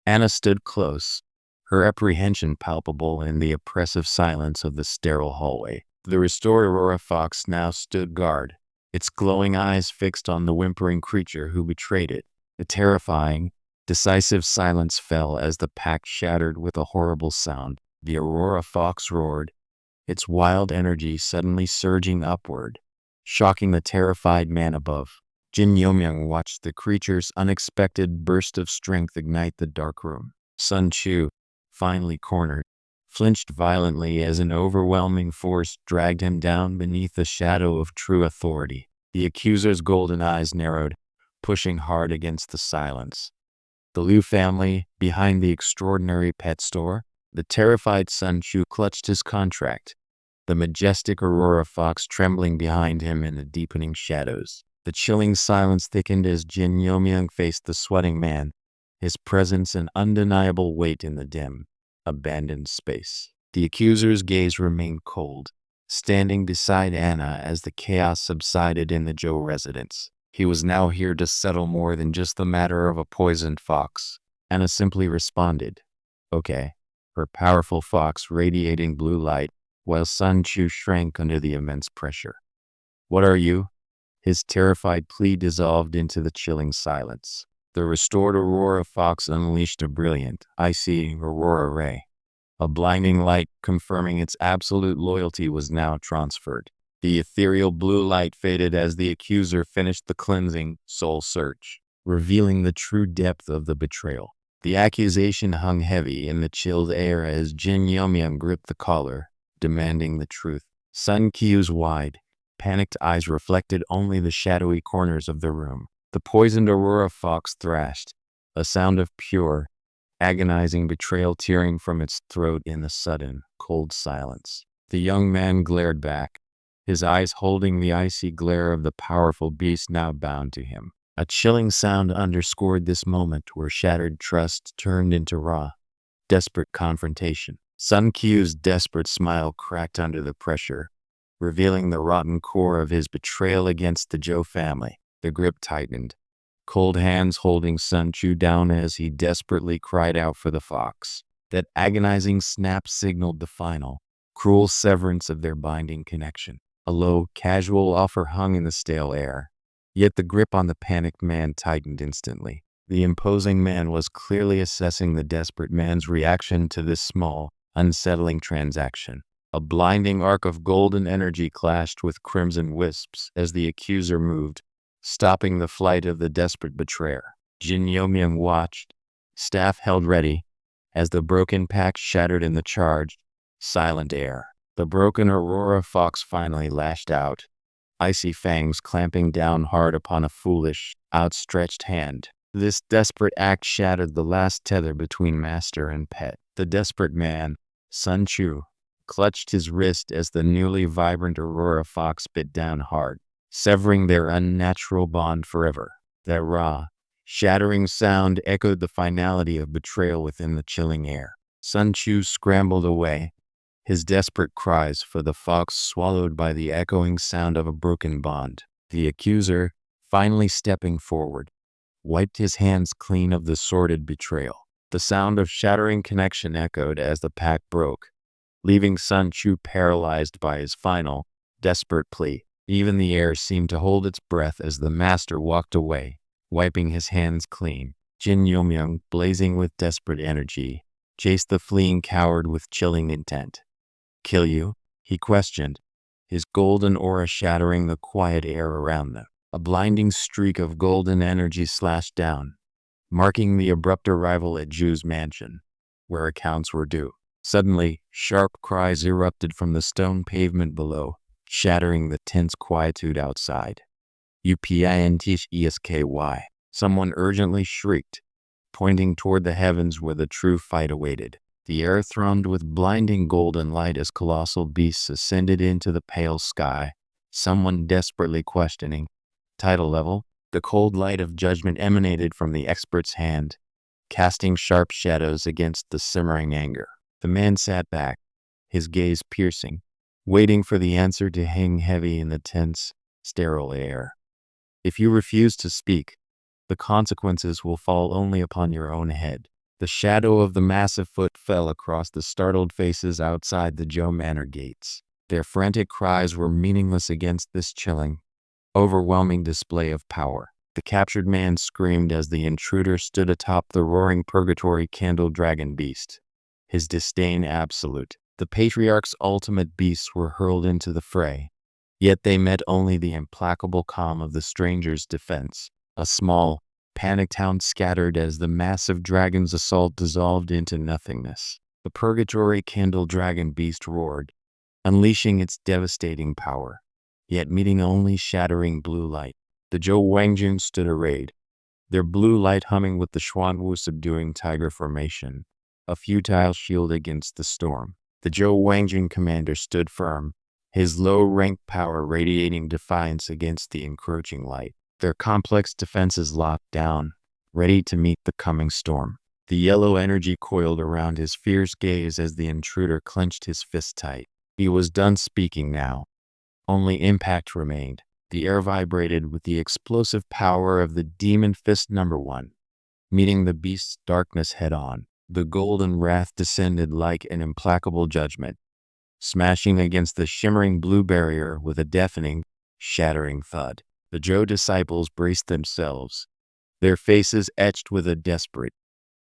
Anna stood close, her apprehension palpable in the oppressive silence of the sterile hallway. The restored Aurora Fox now stood guard, its glowing eyes fixed on the whimpering creature who betrayed it. A terrifying, decisive silence fell as the pack shattered with a horrible sound. The Aurora Fox roared, its wild energy suddenly surging upward, shocking the terrified man above. Jin Yomyang watched the creature's unexpected burst of strength ignite the dark room. Sun Chu, finally cornered, flinched violently as an overwhelming force dragged him down beneath the shadow of true authority. The accuser's golden eyes narrowed, pushing hard against the silence. The Liu family, behind the extraordinary pet store. The terrified Sun Chu clutched his contract, the majestic Aurora Fox trembling behind him in the deepening shadows. The chilling silence thickened as Jin Yomyang faced the sweating man, his presence an undeniable weight in the dim, abandoned space. The accuser's gaze remained cold, standing beside Anna as the chaos subsided in the Zhou residence. He was now here to settle more than just the matter of a poisoned fox. Anna simply responded, "Okay," her powerful fox radiating blue light, while Sun Chu shrank under the immense pressure. "What are you?" His terrified plea dissolved into the chilling silence. The restored Aurora Fox unleashed a brilliant, icy aurora ray. A blinding light confirming its absolute loyalty was now transferred. The ethereal blue light faded as the accuser finished the cleansing soul search, revealing the true depth of the betrayal. The accusation hung heavy in the chilled air as Jin Yomyang gripped the collar, demanding the truth. Sun Qiu's wide, panicked eyes reflected only the shadowy corners of the room. The poisoned Aurora Fox thrashed, a sound of pure, agonizing betrayal tearing from its throat in the sudden, cold silence. The young man glared back, his eyes holding the icy glare of the powerful beast now bound to him. A chilling sound underscored this moment where shattered trust turned into raw, desperate confrontation. Sun Qiu's desperate smile cracked under the pressure, revealing the rotten core of his betrayal against the Zhou family. The grip tightened, cold hands holding Sun Chu down as he desperately cried out for the fox. That agonizing snap signaled the final, cruel severance of their binding connection. A low, casual offer hung in the stale air. Yet the grip on the panicked man tightened instantly. The imposing man was clearly assessing the desperate man's reaction to this small, unsettling transaction. A blinding arc of golden energy clashed with crimson wisps as the accuser moved, stopping the flight of the desperate betrayer. Jin Yomyang watched, staff held ready, as the broken pack shattered in the charged, silent air. The broken Aurora Fox finally lashed out, icy fangs clamping down hard upon a foolish, outstretched hand. This desperate act shattered the last tether between master and pet. The desperate man, Sun Chu, clutched his wrist as the newly vibrant Aurora Fox bit down hard, severing their unnatural bond forever. That raw, shattering sound echoed the finality of betrayal within the chilling air. Sun Chu scrambled away, his desperate cries for the fox swallowed by the echoing sound of a broken bond. The accuser, finally stepping forward, wiped his hands clean of the sordid betrayal. The sound of shattering connection echoed as the pact broke, leaving Sun Chu paralyzed by his final, desperate plea. Even the air seemed to hold its breath as the master walked away, wiping his hands clean. Jin Yomyang, blazing with desperate energy, chased the fleeing coward with chilling intent. "Kill you?" he questioned, his golden aura shattering the quiet air around them. A blinding streak of golden energy slashed down, marking the abrupt arrival at Ju's mansion, where accounts were due. Suddenly, sharp cries erupted from the stone pavement below, shattering the tense quietude outside. "Upintsky!" Someone urgently shrieked, pointing toward the heavens where the true fight awaited. The air thrummed with blinding golden light as colossal beasts ascended into the pale sky, someone desperately questioning. Title level. The cold light of judgment emanated from the expert's hand, casting sharp shadows against the simmering anger. The man sat back, his gaze piercing, waiting for the answer to hang heavy in the tense, sterile air. If you refuse to speak, the consequences will fall only upon your own head. The shadow of the massive foot fell across the startled faces outside the Zhou Manor gates. Their frantic cries were meaningless against this chilling, overwhelming display of power. The captured man screamed as the intruder stood atop the roaring purgatory candle dragon beast, his disdain absolute. The patriarch's ultimate beasts were hurled into the fray, yet they met only the implacable calm of the stranger's defense. A small, panicked hound scattered as the massive dragon's assault dissolved into nothingness. The purgatory candle dragon beast roared, unleashing its devastating power, yet meeting only shattering blue light. The Zhou Wangjun stood arrayed, their blue light humming with the Xuanwu subduing tiger formation, a futile shield against the storm. The Zhou Wangjun commander stood firm, his low-ranked power radiating defiance against the encroaching light. Their complex defenses locked down, ready to meet the coming storm. The yellow energy coiled around his fierce gaze as the intruder clenched his fist tight. He was done speaking now. Only impact remained. The air vibrated with the explosive power of the demon fist #1, meeting the beast's darkness head-on. The golden wrath descended like an implacable judgment, smashing against the shimmering blue barrier with a deafening, shattering thud. The Zhou disciples braced themselves, their faces etched with a desperate,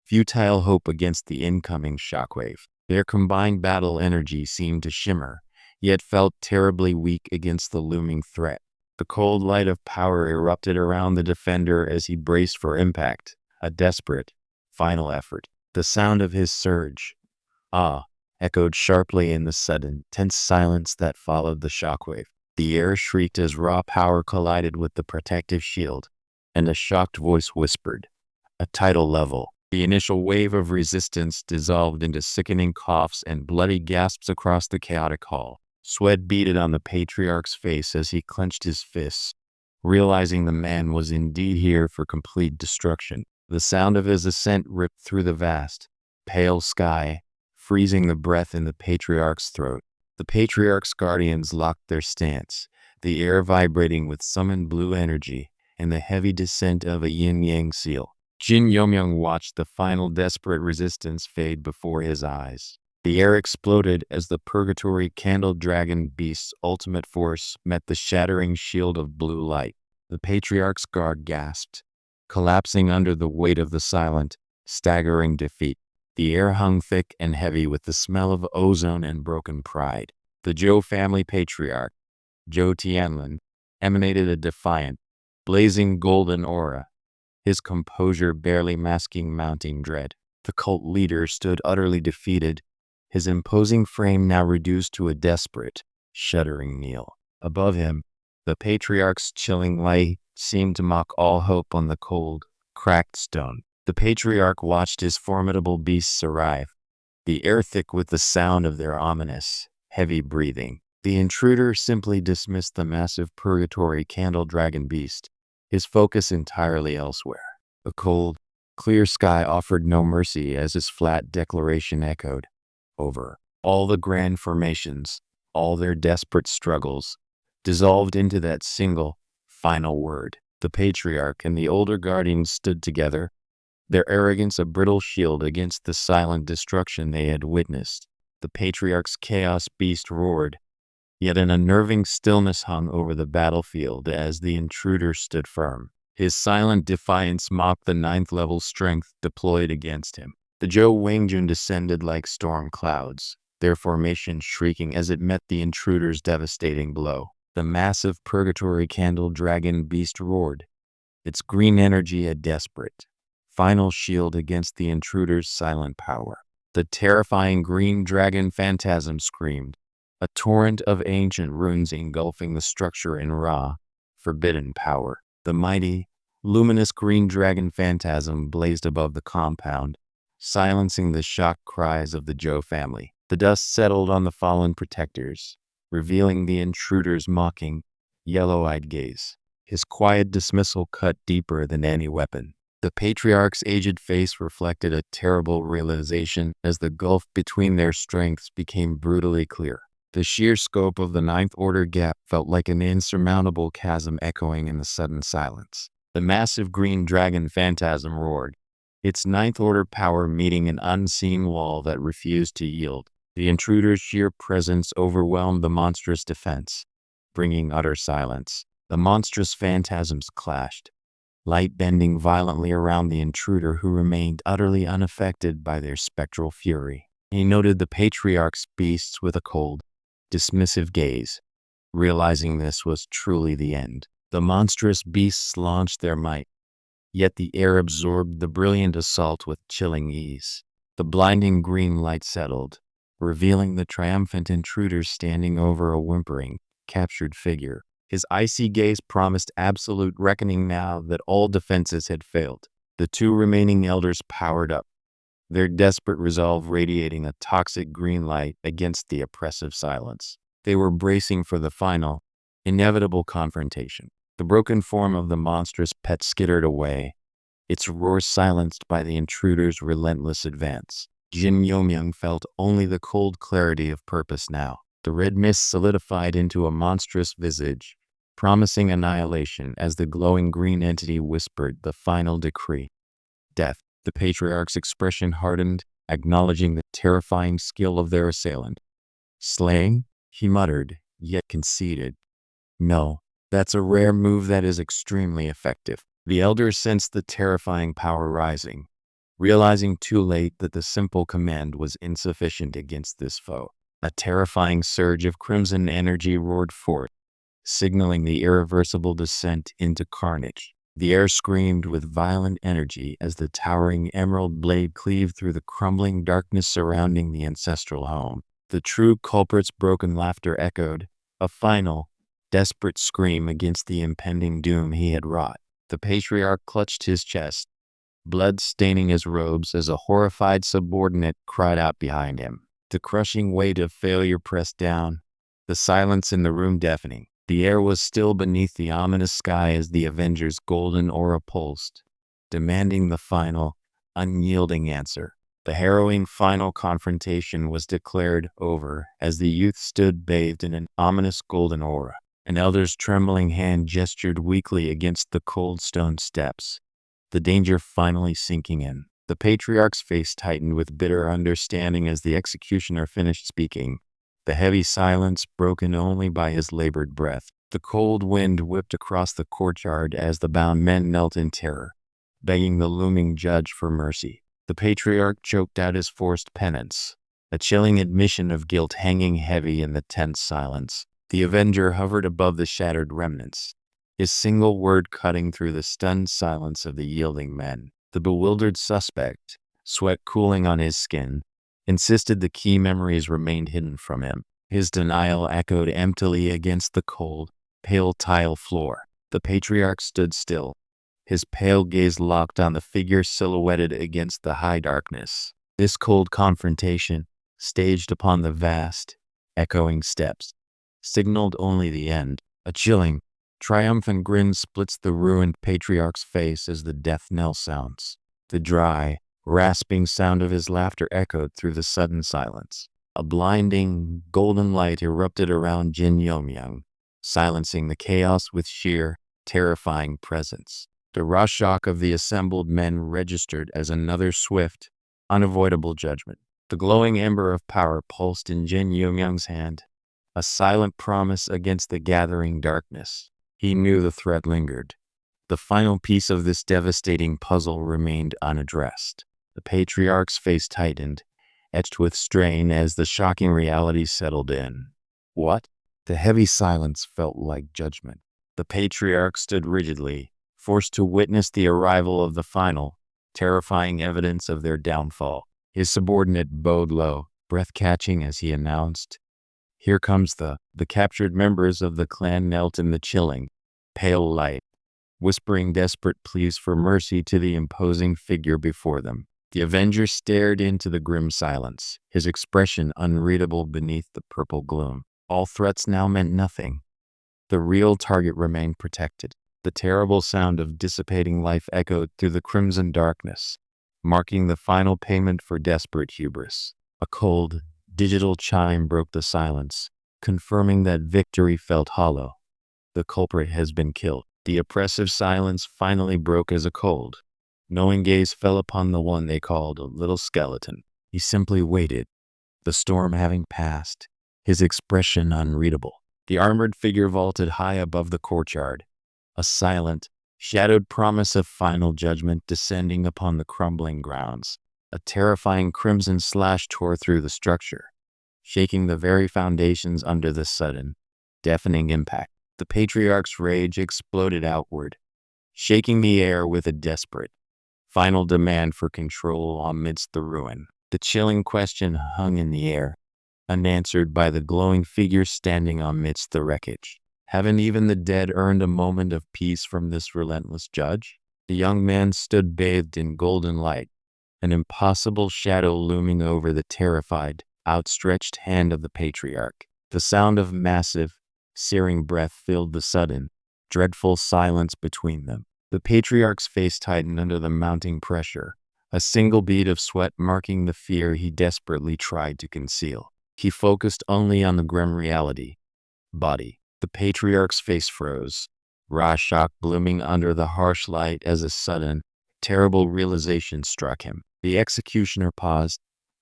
futile hope against the incoming shockwave. Their combined battle energy seemed to shimmer, yet felt terribly weak against the looming threat. The cold light of power erupted around the defender as he braced for impact, a desperate, final effort. The sound of his surge, echoed sharply in the sudden, tense silence that followed the shockwave. The air shrieked as raw power collided with the protective shield, and a shocked voice whispered, "A tidal level." The initial wave of resistance dissolved into sickening coughs and bloody gasps across the chaotic hall. Sweat beaded on the patriarch's face as he clenched his fists, realizing the man was indeed here for complete destruction. The sound of his ascent ripped through the vast, pale sky, freezing the breath in the patriarch's throat. The patriarch's guardians locked their stance, the air vibrating with summoned blue energy, and the heavy descent of a yin-yang seal. Jin Yomyoung watched the final desperate resistance fade before his eyes. The air exploded as the Purgatory Candle Dragon Beast's ultimate force met the shattering shield of blue light. The Patriarch's guard gasped, collapsing under the weight of the silent, staggering defeat. The air hung thick and heavy with the smell of ozone and broken pride. The Zhou family patriarch, Zhou Tianlin, emanated a defiant, blazing golden aura, his composure barely masking mounting dread. The cult leader stood utterly defeated, his imposing frame now reduced to a desperate, shuddering kneel. Above him, the patriarch's chilling light seemed to mock all hope on the cold, cracked stone. The patriarch watched his formidable beasts arrive, the air thick with the sound of their ominous, heavy breathing. The intruder simply dismissed the massive Purgatory Candle Dragon Beast, his focus entirely elsewhere. A cold, clear sky offered no mercy as his flat declaration echoed over. All the grand formations, all their desperate struggles, dissolved into that single, final word. The patriarch and the older guardians stood together, their arrogance a brittle shield against the silent destruction they had witnessed. The patriarch's chaos beast roared, yet an unnerving stillness hung over the battlefield as the intruder stood firm. His silent defiance mocked the ninth-level strength deployed against him. The Zhou Wangjun descended like storm clouds, their formation shrieking as it met the intruder's devastating blow. The massive Purgatory Candle Dragon Beast roared, its green energy a desperate, final shield against the intruder's silent power. The terrifying green dragon phantasm screamed, a torrent of ancient runes engulfing the structure in raw, forbidden power. The mighty, luminous green dragon phantasm blazed above the compound, silencing the shocked cries of the Zhou family. The dust settled on the fallen protectors, revealing the intruder's mocking, yellow-eyed gaze. His quiet dismissal cut deeper than any weapon. The patriarch's aged face reflected a terrible realization as the gulf between their strengths became brutally clear. The sheer scope of the Ninth Order gap felt like an insurmountable chasm echoing in the sudden silence. The massive green dragon phantasm roared, its Ninth Order power meeting an unseen wall that refused to yield. The intruder's sheer presence overwhelmed the monstrous defense, bringing utter silence. The monstrous phantasms clashed, light bending violently around the intruder who remained utterly unaffected by their spectral fury. He noted the patriarch's beasts with a cold, dismissive gaze, realizing this was truly the end. The monstrous beasts launched their might, yet the air absorbed the brilliant assault with chilling ease. The blinding green light settled, revealing the triumphant intruder standing over a whimpering, captured figure. His icy gaze promised absolute reckoning now that all defenses had failed. The two remaining elders powered up, their desperate resolve radiating a toxic green light against the oppressive silence. They were bracing for the final, inevitable confrontation. The broken form of the monstrous pet skittered away, its roar silenced by the intruder's relentless advance. Jin Yomyoung felt only the cold clarity of purpose now. The red mist solidified into a monstrous visage, promising annihilation as the glowing green entity whispered the final decree. Death. The patriarch's expression hardened, acknowledging the terrifying skill of their assailant. Slaying? He muttered, yet conceded. No, that's a rare move that is extremely effective. The elders sensed the terrifying power rising, realizing too late that the simple command was insufficient against this foe. A terrifying surge of crimson energy roared forth, signaling the irreversible descent into carnage. The air screamed with violent energy as the towering emerald blade cleaved through the crumbling darkness surrounding the ancestral home. The true culprit's broken laughter echoed, a final, desperate scream against the impending doom he had wrought. The patriarch clutched his chest, blood staining his robes as a horrified subordinate cried out behind him. The crushing weight of failure pressed down, the silence in the room deafening. The air was still beneath the ominous sky as the Avenger's golden aura pulsed, demanding the final, unyielding answer. The harrowing final confrontation was declared over as the youth stood bathed in an ominous golden aura. An elder's trembling hand gestured weakly against the cold stone steps, the danger finally sinking in. The patriarch's face tightened with bitter understanding as the executioner finished speaking, the heavy silence broken only by his labored breath. The cold wind whipped across the courtyard as the bound men knelt in terror, begging the looming judge for mercy. The patriarch choked out his forced penance, a chilling admission of guilt hanging heavy in the tense silence. The avenger hovered above the shattered remnants, his single word cutting through the stunned silence of the yielding men. The bewildered suspect, sweat cooling on his skin, insisted the key memories remained hidden from him. His denial echoed emptily against the cold, pale tile floor. The patriarch stood still, his pale gaze locked on the figure silhouetted against the high darkness. This cold confrontation, staged upon the vast, echoing steps, signaled only the end. A chilling, triumphant grin splits the ruined patriarch's face as the death knell sounds. The dry, rasping sound of his laughter echoed through the sudden silence. A blinding, golden light erupted around Jin Yomyang, silencing the chaos with sheer, terrifying presence. The raw shock of the assembled men registered as another swift, unavoidable judgment. The glowing ember of power pulsed in Jin Yomyang's hand, a silent promise against the gathering darkness. He knew the threat lingered. The final piece of this devastating puzzle remained unaddressed. The patriarch's face tightened, etched with strain as the shocking reality settled in. What? The heavy silence felt like judgment. The patriarch stood rigidly, forced to witness the arrival of the final, terrifying evidence of their downfall. His subordinate bowed low, breath-catching as he announced, "Here comes the captured members of the clan knelt in the chilling, pale light, whispering desperate pleas for mercy to the imposing figure before them. The avenger stared into the grim silence, his expression unreadable beneath the purple gloom. All threats now meant nothing. The real target remained protected. The terrible sound of dissipating life echoed through the crimson darkness, marking the final payment for desperate hubris. A cold, digital chime broke the silence, confirming that victory felt hollow. The culprit has been killed. The oppressive silence finally broke as a cold, knowing gaze fell upon the one they called a little skeleton. He simply waited, the storm having passed, his expression unreadable. The armored figure vaulted high above the courtyard, a silent, shadowed promise of final judgment descending upon the crumbling grounds. A terrifying crimson slash tore through the structure, shaking the very foundations under the sudden, deafening impact. The patriarch's rage exploded outward, shaking the air with a desperate, final demand for control amidst the ruin. The chilling question hung in the air, unanswered by the glowing figure standing amidst the wreckage. Haven't even the dead earned a moment of peace from this relentless judge? The young man stood bathed in golden light, an impossible shadow looming over the terrified, outstretched hand of the patriarch. The sound of massive, searing breath filled the sudden, dreadful silence between them. The patriarch's face tightened under the mounting pressure, a single bead of sweat marking the fear he desperately tried to conceal. He focused only on the grim reality. Body. The patriarch's face froze, raw shock blooming under the harsh light as a sudden, terrible realization struck him. The executioner paused,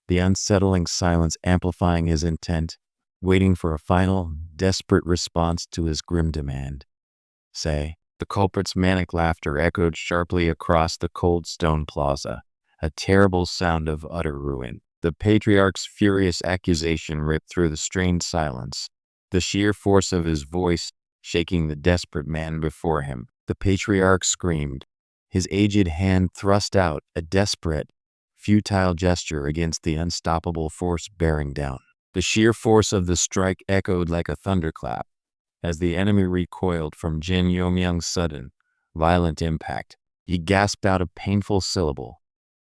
the unsettling silence amplifying his intent, waiting for a final, desperate response to his grim demand. Say, the culprit's manic laughter echoed sharply across the cold stone plaza, a terrible sound of utter ruin. The patriarch's furious accusation ripped through the strained silence, the sheer force of his voice shaking the desperate man before him. The patriarch screamed, his aged hand thrust out, a desperate, futile gesture against the unstoppable force bearing down. The sheer force of the strike echoed like a thunderclap as the enemy recoiled from Jin Yomyang's sudden, violent impact. He gasped out a painful syllable,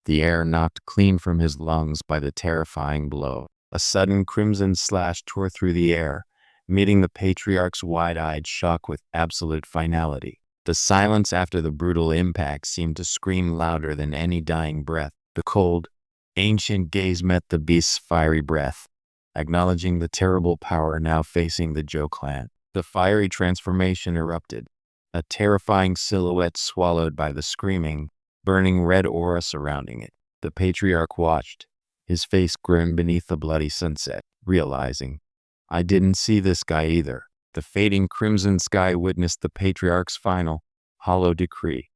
the air knocked clean from his lungs by the terrifying blow. A sudden crimson slash tore through the air, meeting the patriarch's wide-eyed shock with absolute finality. The silence after the brutal impact seemed to scream louder than any dying breath. The cold, ancient gaze met the beast's fiery breath, acknowledging the terrible power now facing the Zhou clan. The fiery transformation erupted, a terrifying silhouette swallowed by the screaming, burning red aura surrounding it. The patriarch watched, his face grim beneath the bloody sunset, realizing, I didn't see this guy either. The fading crimson sky witnessed the patriarch's final, hollow decree.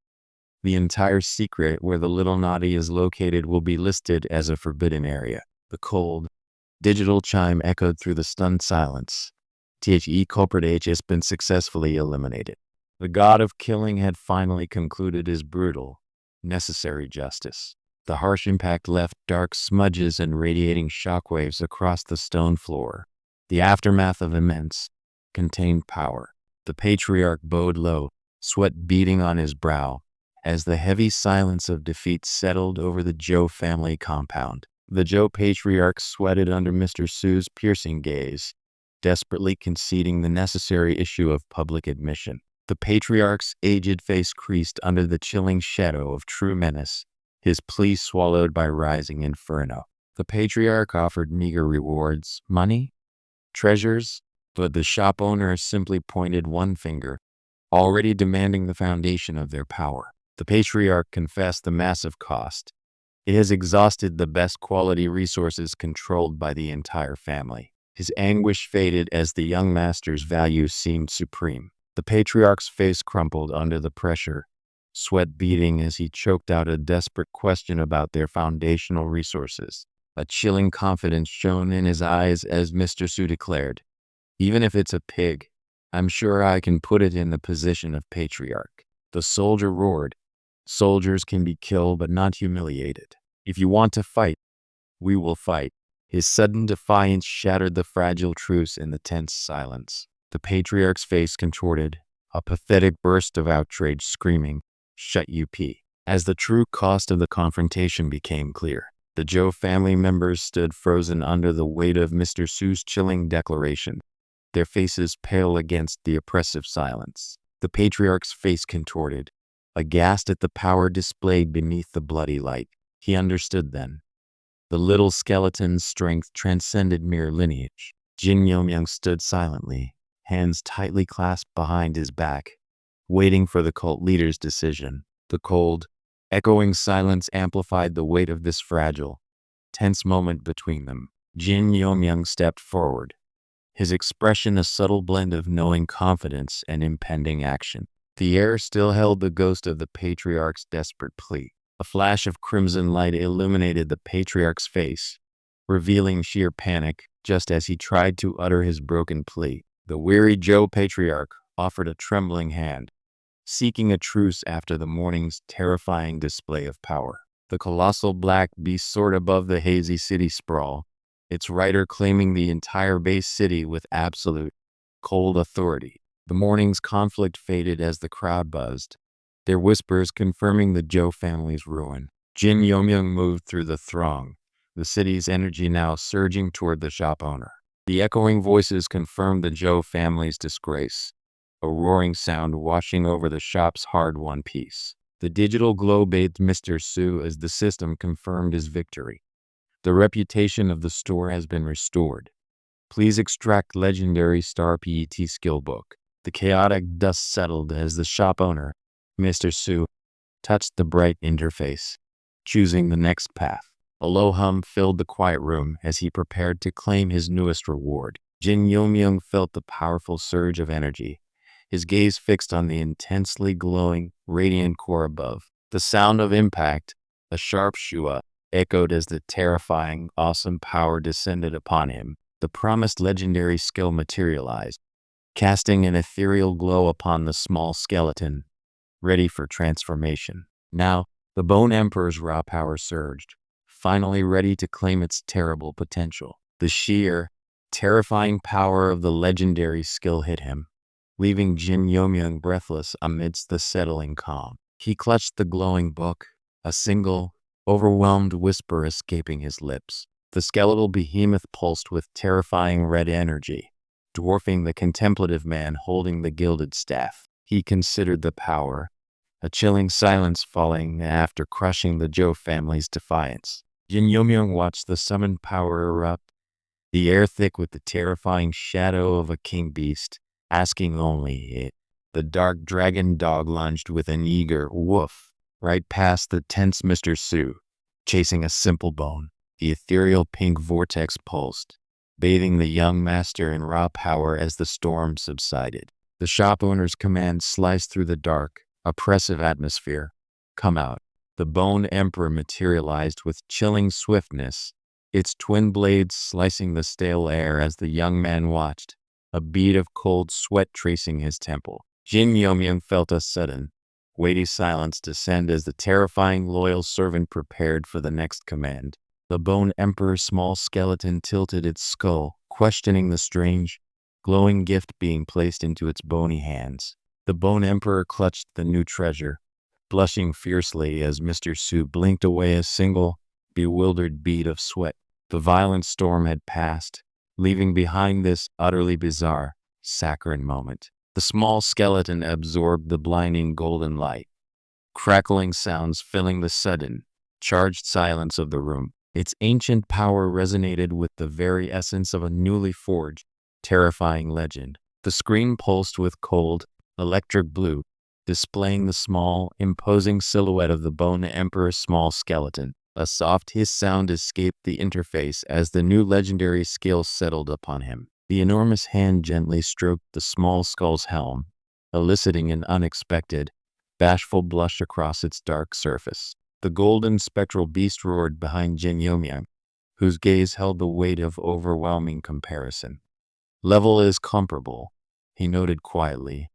The entire secret where the little Nadi is located will be listed as a forbidden area. The cold, digital chime echoed through the stunned silence. The culprit H has been successfully eliminated. The god of killing had finally concluded his brutal, necessary justice. The harsh impact left dark smudges and radiating shockwaves across the stone floor. The aftermath of immense, contained power. The patriarch bowed low, sweat beading on his brow, as the heavy silence of defeat settled over the Zhou family compound. The Zhou patriarch sweated under Mr. Su's piercing gaze, desperately conceding the necessary issue of public admission. The patriarch's aged face creased under the chilling shadow of true menace, his plea swallowed by rising inferno. The patriarch offered meager rewards, money, treasures, but the shop owner simply pointed one finger, already demanding the foundation of their power. The patriarch confessed the massive cost. It has exhausted the best quality resources controlled by the entire family. His anguish faded as the young master's value seemed supreme. The patriarch's face crumpled under the pressure, sweat beading as he choked out a desperate question about their foundational resources. A chilling confidence shone in his eyes as Mr. Su declared, even if it's a pig, I'm sure I can put it in the position of patriarch. The soldier roared, soldiers can be killed but not humiliated. If you want to fight, we will fight. His sudden defiance shattered the fragile truce in the tense silence. The patriarch's face contorted, a pathetic burst of outrage screaming, shut up. As the true cost of the confrontation became clear, the Zhou family members stood frozen under the weight of Mr. Su's chilling declaration, their faces pale against the oppressive silence. The patriarch's face contorted, aghast at the power displayed beneath the bloody light. He understood then. The little skeleton's strength transcended mere lineage. Jin Yomyang stood silently, hands tightly clasped behind his back, waiting for the cult leader's decision. The cold, echoing silence amplified the weight of this fragile, tense moment between them. Jin Yomyang stepped forward, his expression a subtle blend of knowing confidence and impending action. The air still held the ghost of the patriarch's desperate plea. A flash of crimson light illuminated the patriarch's face, revealing sheer panic just as he tried to utter his broken plea. The weary Zhou patriarch offered a trembling hand, seeking a truce after the morning's terrifying display of power. The colossal black beast soared above the hazy city sprawl, its rider claiming the entire base city with absolute, cold authority. The morning's conflict faded as the crowd buzzed, their whispers confirming the Zhou family's ruin. Jin Yomyang moved through the throng, the city's energy now surging toward the shop owner. The echoing voices confirmed the Zhou family's disgrace, a roaring sound washing over the shop's hard-won peace. The digital glow bathed Mr. Su as the system confirmed his victory. The reputation of the store has been restored. Please extract legendary Star PET skill book. The chaotic dust settled as the shop owner, Mr. Su, touched the bright interface, choosing the next path. A low hum filled the quiet room as he prepared to claim his newest reward. Jin Yomyang felt the powerful surge of energy, his gaze fixed on the intensely glowing, radiant core above. The sound of impact, a sharp shua, echoed as the terrifying, awesome power descended upon him. The promised legendary skill materialized, casting an ethereal glow upon the small skeleton, ready for transformation. Now, the Bone Emperor's raw power surged, finally ready to claim its terrible potential. The sheer, terrifying power of the legendary skill hit him, leaving Jin Yomyang breathless amidst the settling calm. He clutched the glowing book, a single, overwhelmed whisper escaping his lips. The skeletal behemoth pulsed with terrifying red energy, dwarfing the contemplative man holding the gilded staff. He considered the power, a chilling silence falling after crushing the Zhou family's defiance. Jin Yomyang watched the summoned power erupt, the air thick with the terrifying shadow of a king beast. asking only it. The dark dragon dog lunged with an eager woof right past the tense Mr. Sue, chasing a simple bone. The ethereal pink vortex pulsed, bathing the young master in raw power as the storm subsided. The shop owner's command sliced through the dark, oppressive atmosphere. Come out. The Bone Emperor materialized with chilling swiftness, its twin blades slicing the stale air as the young man watched, a bead of cold sweat tracing his temple. Jin Yomyang felt a sudden, weighty silence descend as the terrifying loyal servant prepared for the next command. The Bone Emperor's small skeleton tilted its skull, questioning the strange, glowing gift being placed into its bony hands. The Bone Emperor clutched the new treasure, blushing fiercely as Mr. Sue blinked away a single, bewildered bead of sweat. The violent storm had passed, leaving behind this utterly bizarre, saccharine moment. The small skeleton absorbed the blinding golden light, crackling sounds filling the sudden, charged silence of the room. Its ancient power resonated with the very essence of a newly forged, terrifying legend. The screen pulsed with cold, electric blue, displaying the small, imposing silhouette of the Bone Emperor's small skeleton. A soft hiss sound escaped the interface as the new legendary skill settled upon him. The enormous hand gently stroked the small skull's helm, eliciting an unexpected, bashful blush across its dark surface. The golden spectral beast roared behind Jin Yomyang, whose gaze held the weight of overwhelming comparison. Level is comparable, he noted quietly,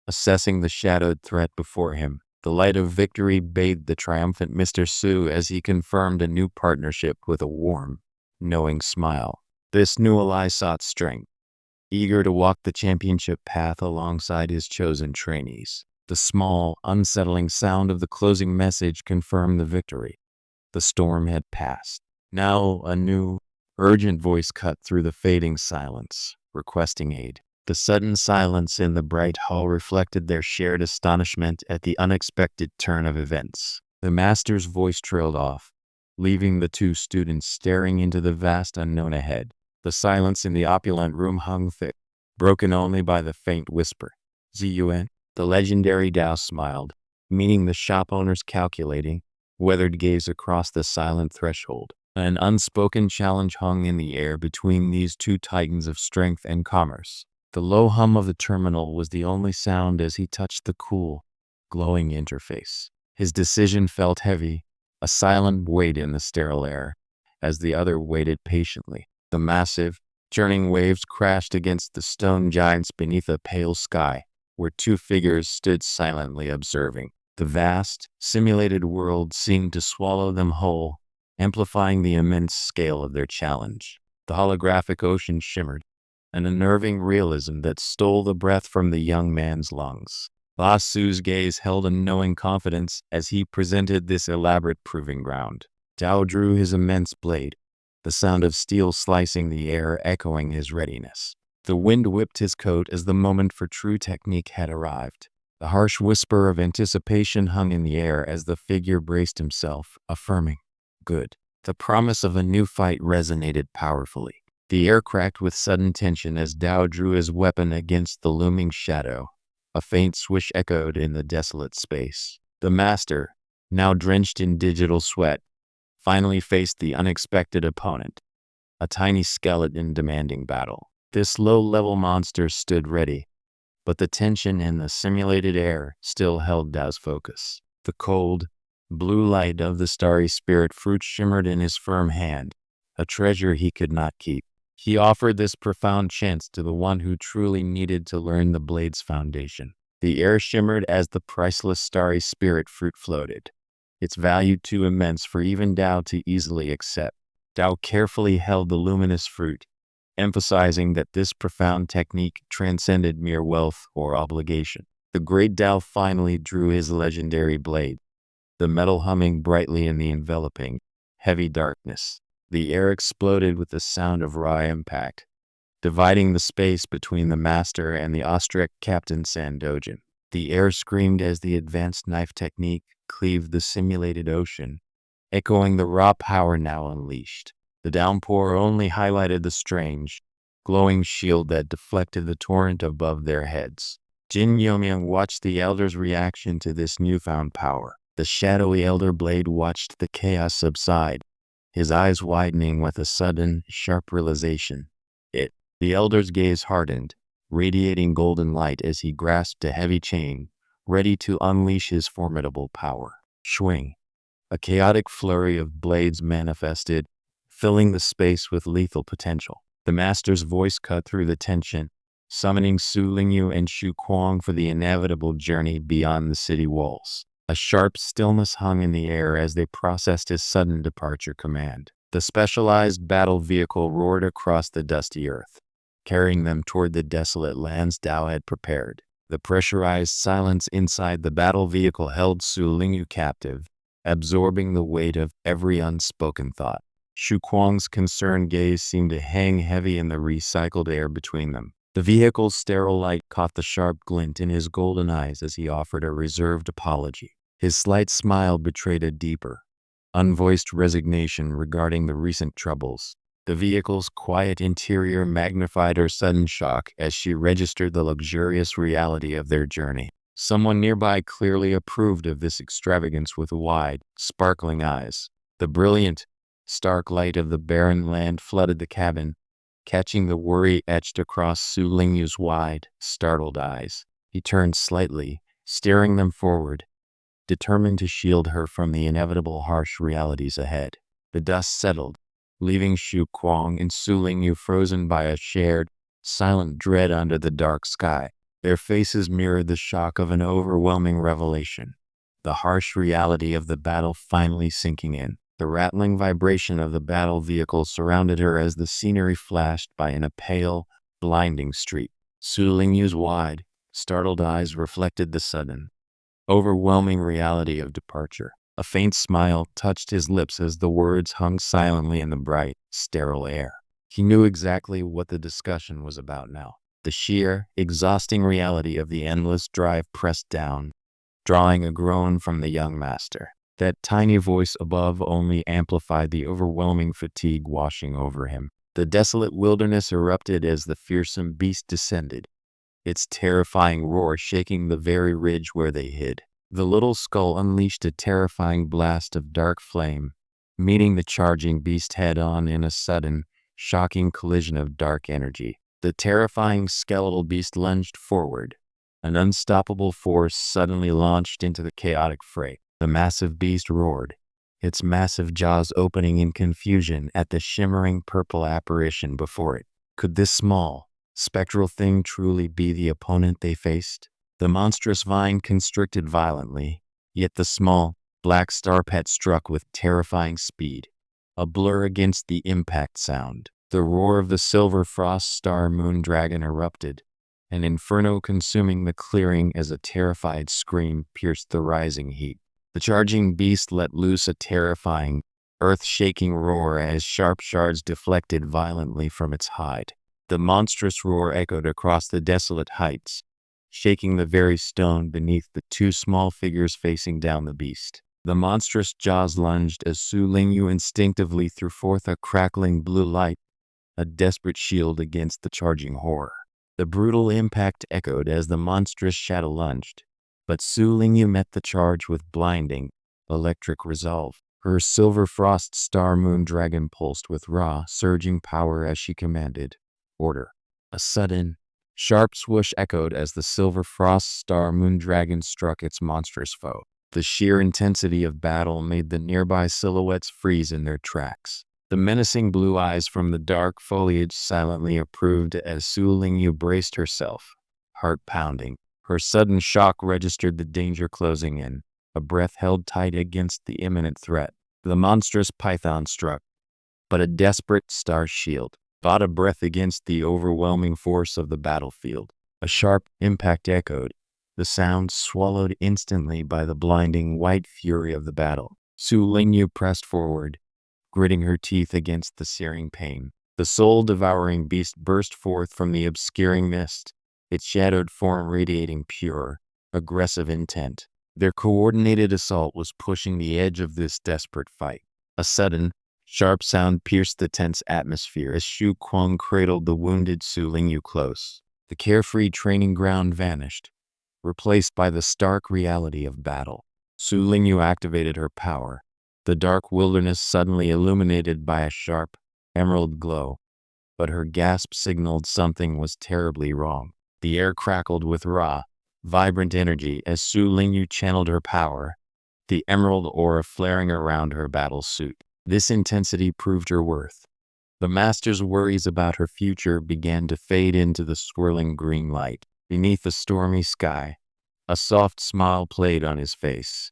assessing the shadowed threat before him. The light of victory bathed the triumphant Mr. Sue as he confirmed a new partnership with a warm, knowing smile. This new ally sought strength, eager to walk the championship path alongside his chosen trainees. The small, unsettling sound of the closing message confirmed the victory. The storm had passed. Now a new, urgent voice cut through the fading silence, requesting aid. The sudden silence in the bright hall reflected their shared astonishment at the unexpected turn of events. The master's voice trailed off, leaving the two students staring into the vast unknown ahead. The silence in the opulent room hung thick, broken only by the faint whisper. Ziyuan? The legendary Dao smiled, meeting the shop owner's calculating, weathered gaze across the silent threshold. An unspoken challenge hung in the air between these two titans of strength and commerce. The low hum of the terminal was the only sound as he touched the cool, glowing interface. His decision felt heavy, a silent weight in the sterile air, as the other waited patiently. The massive, churning waves crashed against the stone giants beneath a pale sky, where two figures stood silently observing. The vast, simulated world seemed to swallow them whole, amplifying the immense scale of their challenge. The holographic ocean shimmered, an unnerving realism that stole the breath from the young man's lungs. Ba Su's gaze held a knowing confidence as he presented this elaborate proving ground. Dao drew his immense blade, the sound of steel slicing the air echoing his readiness. The wind whipped his coat as the moment for true technique had arrived. The harsh whisper of anticipation hung in the air as the figure braced himself, affirming, "Good." The promise of a new fight resonated powerfully. The air cracked with sudden tension as Dao drew his weapon against the looming shadow. A faint swish echoed in the desolate space. The master, now drenched in digital sweat, finally faced the unexpected opponent, a tiny skeleton demanding battle. This low-level monster stood ready, but the tension in the simulated air still held Dao's focus. The cold, blue light of the starry spirit fruit shimmered in his firm hand, a treasure he could not keep. He offered this profound chance to the one who truly needed to learn the blade's foundation. The air shimmered as the priceless starry spirit fruit floated, its value too immense for even Dao to easily accept. Dao carefully held the luminous fruit, emphasizing that this profound technique transcended mere wealth or obligation. The great Dao finally drew his legendary blade, the metal humming brightly in the enveloping, heavy darkness. The air exploded with the sound of raw impact, dividing the space between the master and the Ostrich Captain Sandojin. The air screamed as the advanced knife technique cleaved the simulated ocean, echoing the raw power now unleashed. The downpour only highlighted the strange, glowing shield that deflected the torrent above their heads. Jin Yomyang watched the elder's reaction to this newfound power. The shadowy elder blade watched the chaos subside, his eyes widening with a sudden, sharp realization. The elder's gaze hardened, radiating golden light as he grasped a heavy chain, ready to unleash his formidable power. Swing. A chaotic flurry of blades manifested, filling the space with lethal potential. The master's voice cut through the tension, summoning Su Lingyu and Shu Kuang for the inevitable journey beyond the city walls. A sharp stillness hung in the air as they processed his sudden departure command. The specialized battle vehicle roared across the dusty earth, carrying them toward the desolate lands Dao had prepared. The pressurized silence inside the battle vehicle held Su Lingyu captive, absorbing the weight of every unspoken thought. Shu Kuang's concerned gaze seemed to hang heavy in the recycled air between them. The vehicle's sterile light caught the sharp glint in his golden eyes as he offered a reserved apology. His slight smile betrayed a deeper, unvoiced resignation regarding the recent troubles. The vehicle's quiet interior magnified her sudden shock as she registered the luxurious reality of their journey. Someone nearby clearly approved of this extravagance with wide, sparkling eyes. The brilliant, stark light of the barren land flooded the cabin, catching the worry etched across Su Lingyu's wide, startled eyes. He turned slightly, steering them forward, determined to shield her from the inevitable harsh realities ahead. The dust settled, leaving Shu Kuang and Su Lingyu frozen by a shared, silent dread under the dark sky. Their faces mirrored the shock of an overwhelming revelation, the harsh reality of the battle finally sinking in. The rattling vibration of the battle vehicle surrounded her as the scenery flashed by in a pale, blinding streak. Su Lingyu's wide, startled eyes reflected the sudden, overwhelming reality of departure. A faint smile touched his lips as the words hung silently in the bright, sterile air. He knew exactly what the discussion was about now. The sheer, exhausting reality of the endless drive pressed down, drawing a groan from the young master. That tiny voice above only amplified the overwhelming fatigue washing over him. The desolate wilderness erupted as the fearsome beast descended, its terrifying roar shaking the very ridge where they hid. The little skull unleashed a terrifying blast of dark flame, meeting the charging beast head-on in a sudden, shocking collision of dark energy. The terrifying skeletal beast lunged forward, an unstoppable force suddenly launched into the chaotic fray. The massive beast roared, its massive jaws opening in confusion at the shimmering purple apparition before it. Could this small, spectral thing truly be the opponent they faced? The monstrous vine constricted violently, yet the small, black star pet struck with terrifying speed, a blur against the impact sound. The roar of the silver frost star moon dragon erupted, an inferno consuming the clearing as a terrified scream pierced the rising heat. The charging beast let loose a terrifying, earth-shaking roar as sharp shards deflected violently from its hide. The monstrous roar echoed across the desolate heights, shaking the very stone beneath the two small figures facing down the beast. The monstrous jaws lunged as Su Lingyu instinctively threw forth a crackling blue light, a desperate shield against the charging horror. The brutal impact echoed as the monstrous shadow lunged, but Su Lingyu met the charge with blinding, electric resolve. Her silver frost star moon dragon pulsed with raw, surging power as she commanded, "Order." A sudden, sharp swoosh echoed as the silver frost star moon dragon struck its monstrous foe. The sheer intensity of battle made the nearby silhouettes freeze in their tracks. The menacing blue eyes from the dark foliage silently approved as Su Lingyu braced herself, heart pounding. Her sudden shock registered the danger closing in, a breath held tight against the imminent threat. The monstrous python struck, but a desperate star shield fought a breath against the overwhelming force of the battlefield. A sharp impact echoed, the sound swallowed instantly by the blinding white fury of the battle. Su Lingyu pressed forward, gritting her teeth against the searing pain. The soul-devouring beast burst forth from the obscuring mist, its shadowed form radiating pure, aggressive intent. Their coordinated assault was pushing the edge of this desperate fight. A sudden, Sharp sound pierced the tense atmosphere as Shu Kuang cradled the wounded Su Lingyu close. The carefree training ground vanished, replaced by the stark reality of battle. Su Lingyu activated her power, the dark wilderness suddenly illuminated by a sharp, emerald glow. But her gasp signaled something was terribly wrong. The air crackled with raw, vibrant energy as Su Lingyu channeled her power, the emerald aura flaring around her battle suit. This intensity proved her worth. The master's worries about her future began to fade into the swirling green light. Beneath the stormy sky, a soft smile played on his face.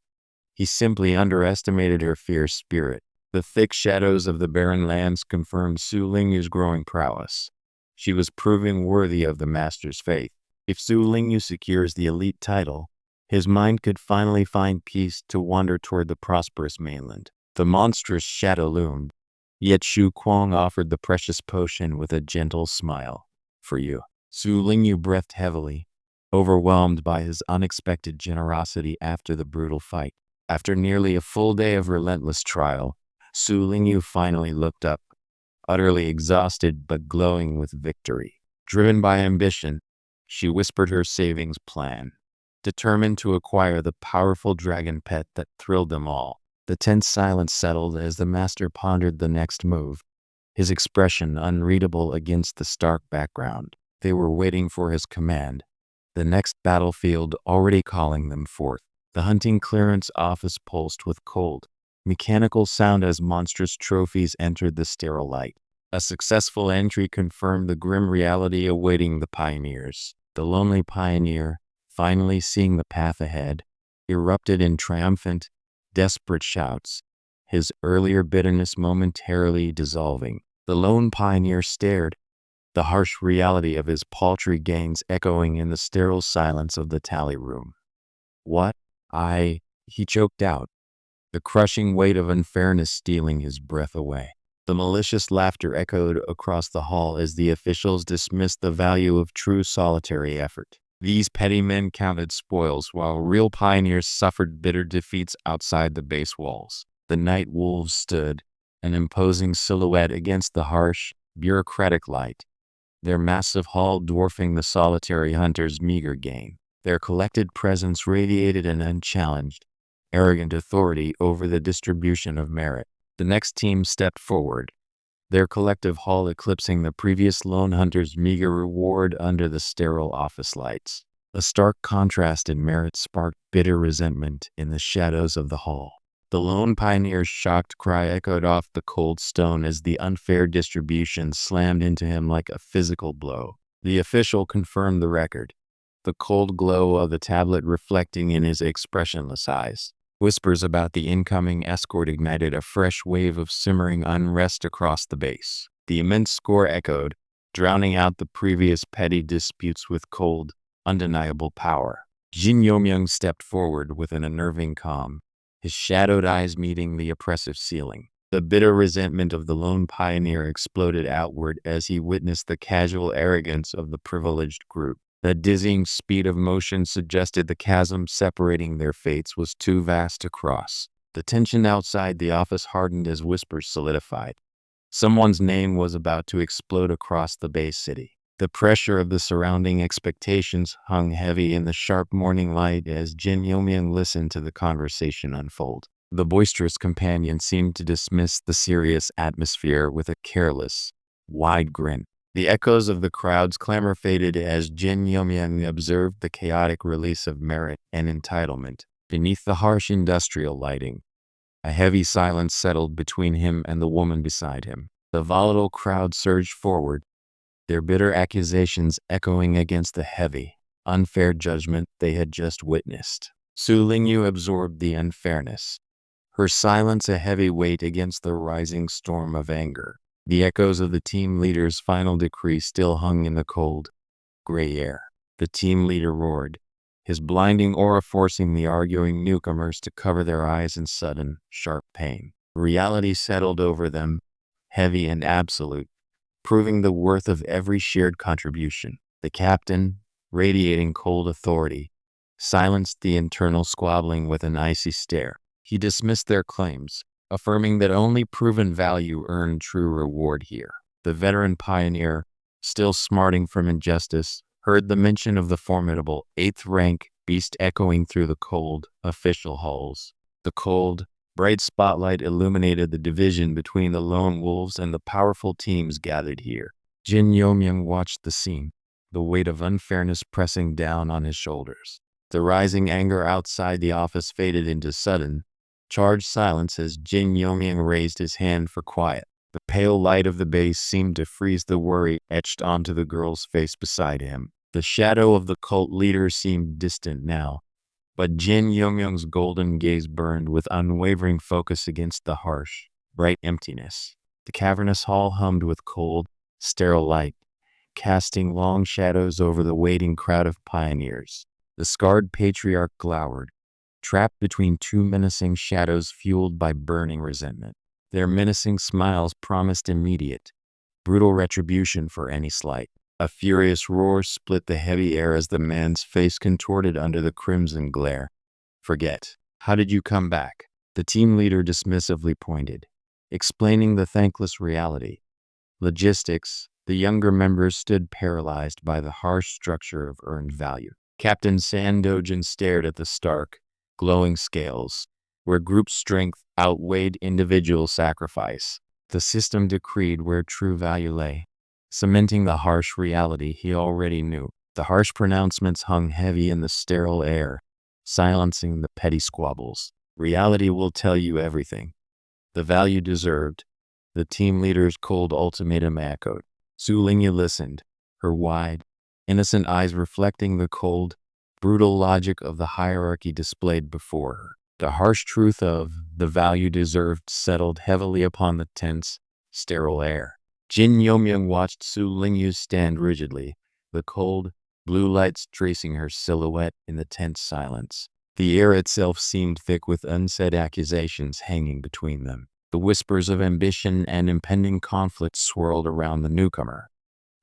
He simply underestimated her fierce spirit. The thick shadows of the barren lands confirmed Su Lingyu's growing prowess. She was proving worthy of the master's faith. If Su Lingyu secures the elite title, his mind could finally find peace to wander toward the prosperous mainland. The monstrous shadow loomed, yet Shu Kuang offered the precious potion with a gentle smile. For you. Su Lingyu breathed heavily, overwhelmed by his unexpected generosity after the brutal fight. After nearly a full day of relentless trial, Su Lingyu finally looked up, utterly exhausted but glowing with victory. Driven by ambition, she whispered her savings plan, determined to acquire the powerful dragon pet that thrilled them all. The tense silence settled as the master pondered the next move, his expression unreadable against the stark background. They were waiting for his command, the next battlefield already calling them forth. The hunting clearance office pulsed with cold, mechanical sound as monstrous trophies entered the sterile light. A successful entry confirmed the grim reality awaiting the pioneers. The lonely pioneer, finally seeing the path ahead, erupted in triumphant, desperate shouts, his earlier bitterness momentarily dissolving. The lone pioneer stared, the harsh reality of his paltry gains echoing in the sterile silence of the tally room. What? He choked out, the crushing weight of unfairness stealing his breath away. The malicious laughter echoed across the hall as the officials dismissed the value of true solitary effort. These petty men counted spoils while real pioneers suffered bitter defeats outside the base walls. The night wolves stood, an imposing silhouette against the harsh, bureaucratic light, their massive haul dwarfing the solitary hunter's meager gain. Their collected presence radiated an unchallenged, arrogant authority over the distribution of merit. The next team stepped forward, their collective haul eclipsing the previous lone hunter's meager reward under the sterile office lights. A stark contrast in merit sparked bitter resentment in the shadows of the hall. The lone pioneer's shocked cry echoed off the cold stone as the unfair distribution slammed into him like a physical blow. The official confirmed the record, the cold glow of the tablet reflecting in his expressionless eyes. Whispers about the incoming escort ignited a fresh wave of simmering unrest across the base. The immense score echoed, drowning out the previous petty disputes with cold, undeniable power. Jin Yomyung stepped forward with an unnerving calm, his shadowed eyes meeting the oppressive ceiling. The bitter resentment of the lone pioneer exploded outward as he witnessed the casual arrogance of the privileged group. The dizzying speed of motion suggested the chasm separating their fates was too vast to cross. The tension outside the office hardened as whispers solidified. Someone's name was about to explode across the base city. The pressure of the surrounding expectations hung heavy in the sharp morning light as Jin Yomyang listened to the conversation unfold. The boisterous companion seemed to dismiss the serious atmosphere with a careless, wide grin. The echoes of the crowd's clamor faded as Jin Yomyang observed the chaotic release of merit and entitlement. Beneath the harsh industrial lighting, a heavy silence settled between him and the woman beside him. The volatile crowd surged forward, their bitter accusations echoing against the heavy, unfair judgment they had just witnessed. Su Lingyu absorbed the unfairness, her silence a heavy weight against the rising storm of anger. The echoes of the team leader's final decree still hung in the cold, gray air. The team leader roared, his blinding aura forcing the arguing newcomers to cover their eyes in sudden, sharp pain. Reality settled over them, heavy and absolute, proving the worth of every shared contribution. The captain, radiating cold authority, silenced the internal squabbling with an icy stare. He dismissed their claims, affirming that only proven value earned true reward here. The veteran pioneer, still smarting from injustice, heard the mention of the formidable 8th-rank beast echoing through the cold, official halls. The cold, bright spotlight illuminated the division between the lone wolves and the powerful teams gathered here. Jin Yomyang watched the scene, the weight of unfairness pressing down on his shoulders. The rising anger outside the office faded into sudden, charged silence as Jin Yomyang raised his hand for quiet. The pale light of the base seemed to freeze the worry etched onto the girl's face beside him. The shadow of the cult leader seemed distant now, but Jin Yomyang's golden gaze burned with unwavering focus against the harsh, bright emptiness. The cavernous hall hummed with cold, sterile light, casting long shadows over the waiting crowd of pioneers. The scarred patriarch glowered, trapped between two menacing shadows fueled by burning resentment. Their menacing smiles promised immediate, brutal retribution for any slight. A furious roar split the heavy air as the man's face contorted under the crimson glare. "Forget. How did you come back?" The team leader dismissively pointed, explaining the thankless reality. Logistics. The younger members stood paralyzed by the harsh structure of earned value. Captain Sandojin stared at the stark, glowing scales, where group strength outweighed individual sacrifice. The system decreed where true value lay, cementing the harsh reality he already knew. The harsh pronouncements hung heavy in the sterile air, silencing the petty squabbles. Reality will tell you everything. The value deserved. The team leader's cold ultimatum echoed. Su Lingyu listened, her wide, innocent eyes reflecting the cold, brutal logic of the hierarchy displayed before her. The harsh truth of the value deserved settled heavily upon the tense, sterile air. Jin Yomyang watched Su Lingyu stand rigidly, the cold, blue lights tracing her silhouette in the tense silence. The air itself seemed thick with unsaid accusations hanging between them. The whispers of ambition and impending conflict swirled around the newcomer,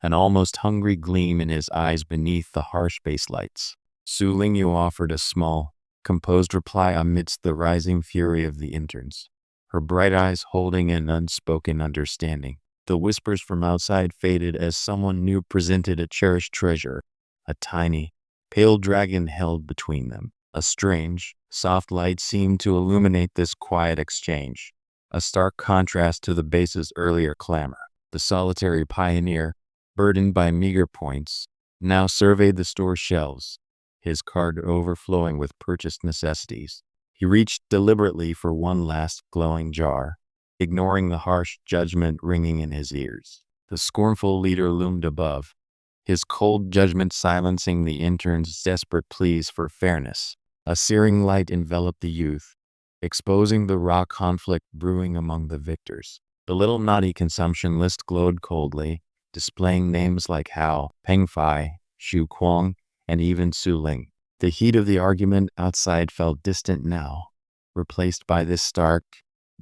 an almost hungry gleam in his eyes beneath the harsh base lights. Su Lingyu offered a small, composed reply amidst the rising fury of the interns, her bright eyes holding an unspoken understanding. The whispers from outside faded as someone new presented a cherished treasure, a tiny, pale dragon held between them. A strange, soft light seemed to illuminate this quiet exchange, a stark contrast to the base's earlier clamor. The solitary pioneer, burdened by meager points, now surveyed the store shelves, his cart overflowing with purchased necessities. He reached deliberately for one last glowing jar, ignoring the harsh judgment ringing in his ears. The scornful leader loomed above, his cold judgment silencing the intern's desperate pleas for fairness. A searing light enveloped the youth, exposing the raw conflict brewing among the victors. The little naughty consumption list glowed coldly, displaying names like Hao, Pengfei, Xu Kuang, and even Su Ling. The heat of the argument outside felt distant now, replaced by this stark,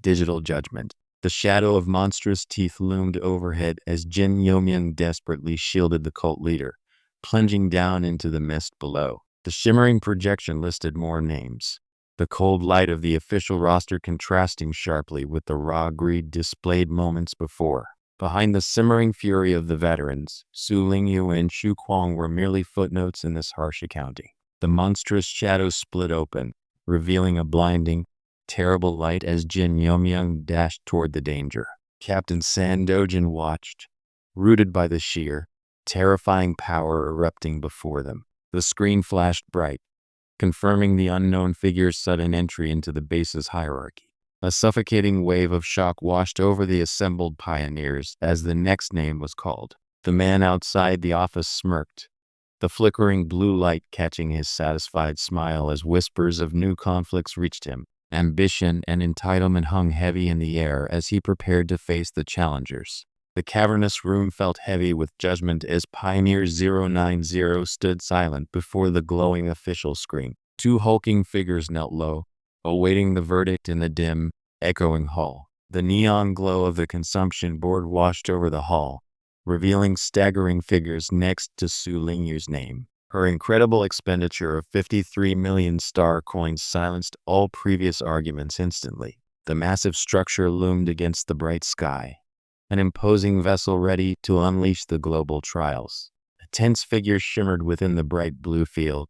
digital judgment. The shadow of monstrous teeth loomed overhead as Jin Yomyang desperately shielded the cult leader, plunging down into the mist below. The shimmering projection listed more names, the cold light of the official roster contrasting sharply with the raw greed displayed moments before. Behind the simmering fury of the veterans, Su Lingyu and Xu Kuang were merely footnotes in this harsh accounting. The monstrous shadows split open, revealing a blinding, terrible light as Jin Yomyang dashed toward the danger. Captain Sandojin watched, rooted by the sheer, terrifying power erupting before them. The screen flashed bright, confirming the unknown figure's sudden entry into the base's hierarchy. A suffocating wave of shock washed over the assembled pioneers as the next name was called. The man outside the office smirked, the flickering blue light catching his satisfied smile as whispers of new conflicts reached him. Ambition and entitlement hung heavy in the air as he prepared to face the challengers. The cavernous room felt heavy with judgment as Pioneer 090 stood silent before the glowing official screen. Two hulking figures knelt low, awaiting the verdict in the dim, echoing hall. The neon glow of the consumption board washed over the hall, revealing staggering figures next to Su Lingyu's name. Her incredible expenditure of 53 million star coins silenced all previous arguments instantly. The massive structure loomed against the bright sky, an imposing vessel ready to unleash the global trials. A tense figure shimmered within the bright blue field,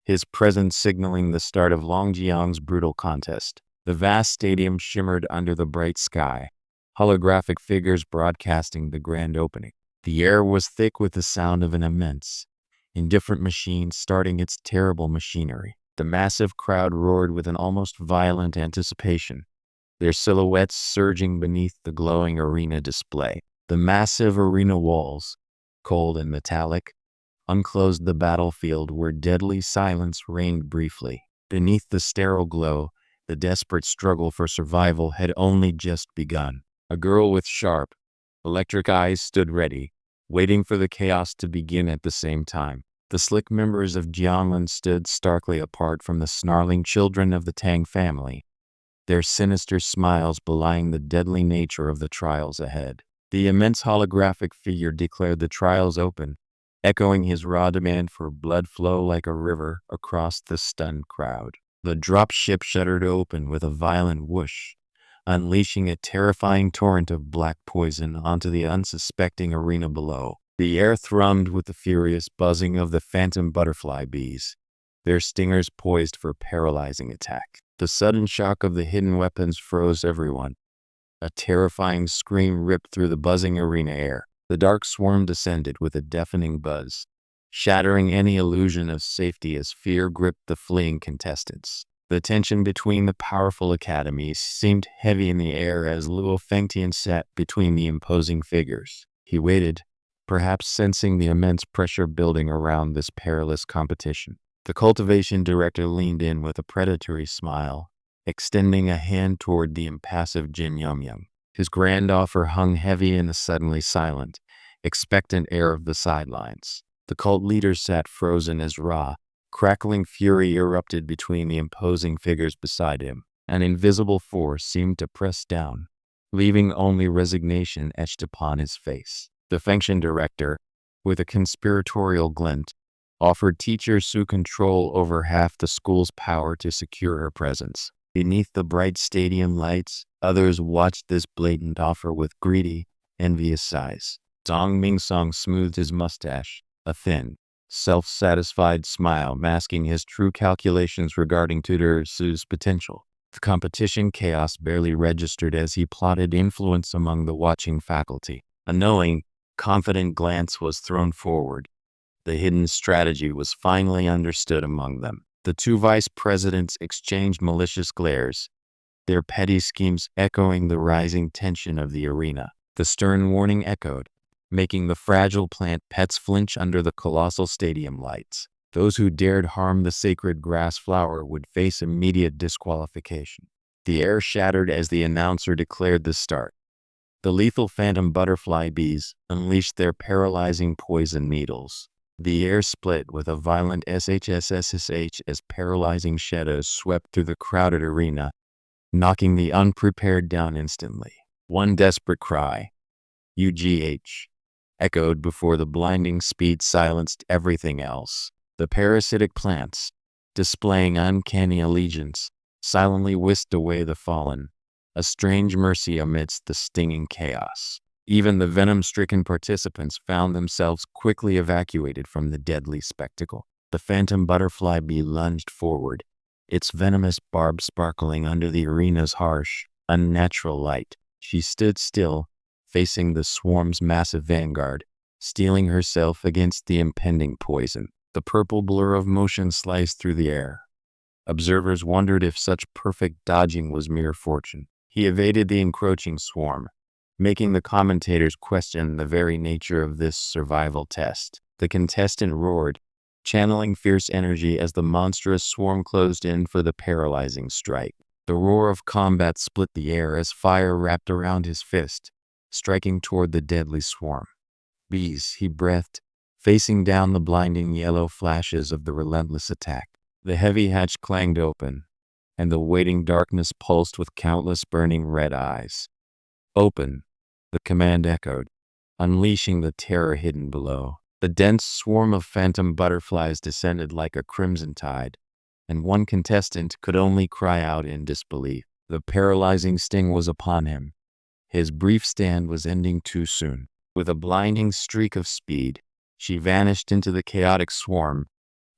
his presence signaling the start of Longjiang's brutal contest. The vast stadium shimmered under the bright sky, holographic figures broadcasting the grand opening. The air was thick with the sound of an immense, indifferent machine starting its terrible machinery. The massive crowd roared with an almost violent anticipation, their silhouettes surging beneath the glowing arena display. The massive arena walls, cold and metallic, unclosed the battlefield where deadly silence reigned briefly. Beneath the sterile glow, the desperate struggle for survival had only just begun. A girl with sharp, electric eyes stood ready, waiting for the chaos to begin at the same time. The slick members of Jianglan stood starkly apart from the snarling children of the Tang family, their sinister smiles belying the deadly nature of the trials ahead. The immense holographic figure declared the trials open, echoing his raw demand for blood flow like a river across the stunned crowd. The dropship shuddered open with a violent whoosh, unleashing a terrifying torrent of black poison onto the unsuspecting arena below. The air thrummed with the furious buzzing of the phantom butterfly bees, their stingers poised for paralyzing attack. The sudden shock of the hidden weapons froze everyone. A terrifying scream ripped through the buzzing arena air. The dark swarm descended with a deafening buzz, shattering any illusion of safety as fear gripped the fleeing contestants. The tension between the powerful academies seemed heavy in the air as Luo Fengtian sat between the imposing figures. He waited, perhaps sensing the immense pressure building around this perilous competition. The cultivation director leaned in with a predatory smile, extending a hand toward the impassive Jin Yumyang. His grand offer hung heavy in the suddenly silent, expectant air of the sidelines. The cult leader sat frozen as raw, crackling fury erupted between the imposing figures beside him. An invisible force seemed to press down, leaving only resignation etched upon his face. The function director, with a conspiratorial glint, offered teacher Su control over half the school's power to secure her presence. Beneath the bright stadium lights, others watched this blatant offer with greedy, envious eyes. Zhang Mingsong smoothed his mustache, a thin, self-satisfied smile masking his true calculations regarding tutor Su's potential. The competition chaos barely registered as he plotted influence among the watching faculty. A knowing, confident glance was thrown forward. The hidden strategy was finally understood among them. The two vice presidents exchanged malicious glares, their petty schemes echoing the rising tension of the arena. The stern warning echoed, making the fragile plant pets flinch under the colossal stadium lights. Those who dared harm the sacred grass flower would face immediate disqualification. The air shattered as the announcer declared the start. The lethal phantom butterfly bees unleashed their paralyzing poison needles. The air split with a violent SHSSH as paralyzing shadows swept through the crowded arena, knocking the unprepared down instantly. One desperate cry, UGH, echoed before the blinding speed silenced everything else. The parasitic plants, displaying uncanny allegiance, silently whisked away the fallen, a strange mercy amidst the stinging chaos. Even the venom-stricken participants found themselves quickly evacuated from the deadly spectacle. The phantom butterfly bee lunged forward, its venomous barb sparkling under the arena's harsh, unnatural light. She stood still, facing the swarm's massive vanguard, steeling herself against the impending poison. The purple blur of motion sliced through the air. Observers wondered if such perfect dodging was mere fortune. He evaded the encroaching swarm, making the commentators question the very nature of this survival test. The contestant roared, channeling fierce energy as the monstrous swarm closed in for the paralyzing strike. The roar of combat split the air as fire wrapped around his fist, striking toward the deadly swarm. Bees, he breathed, facing down the blinding yellow flashes of the relentless attack. The heavy hatch clanged open, and the waiting darkness pulsed with countless burning red eyes. Open, the command echoed, unleashing the terror hidden below. The dense swarm of phantom butterflies descended like a crimson tide, and one contestant could only cry out in disbelief. The paralyzing sting was upon him. His brief stand was ending too soon. With a blinding streak of speed, she vanished into the chaotic swarm,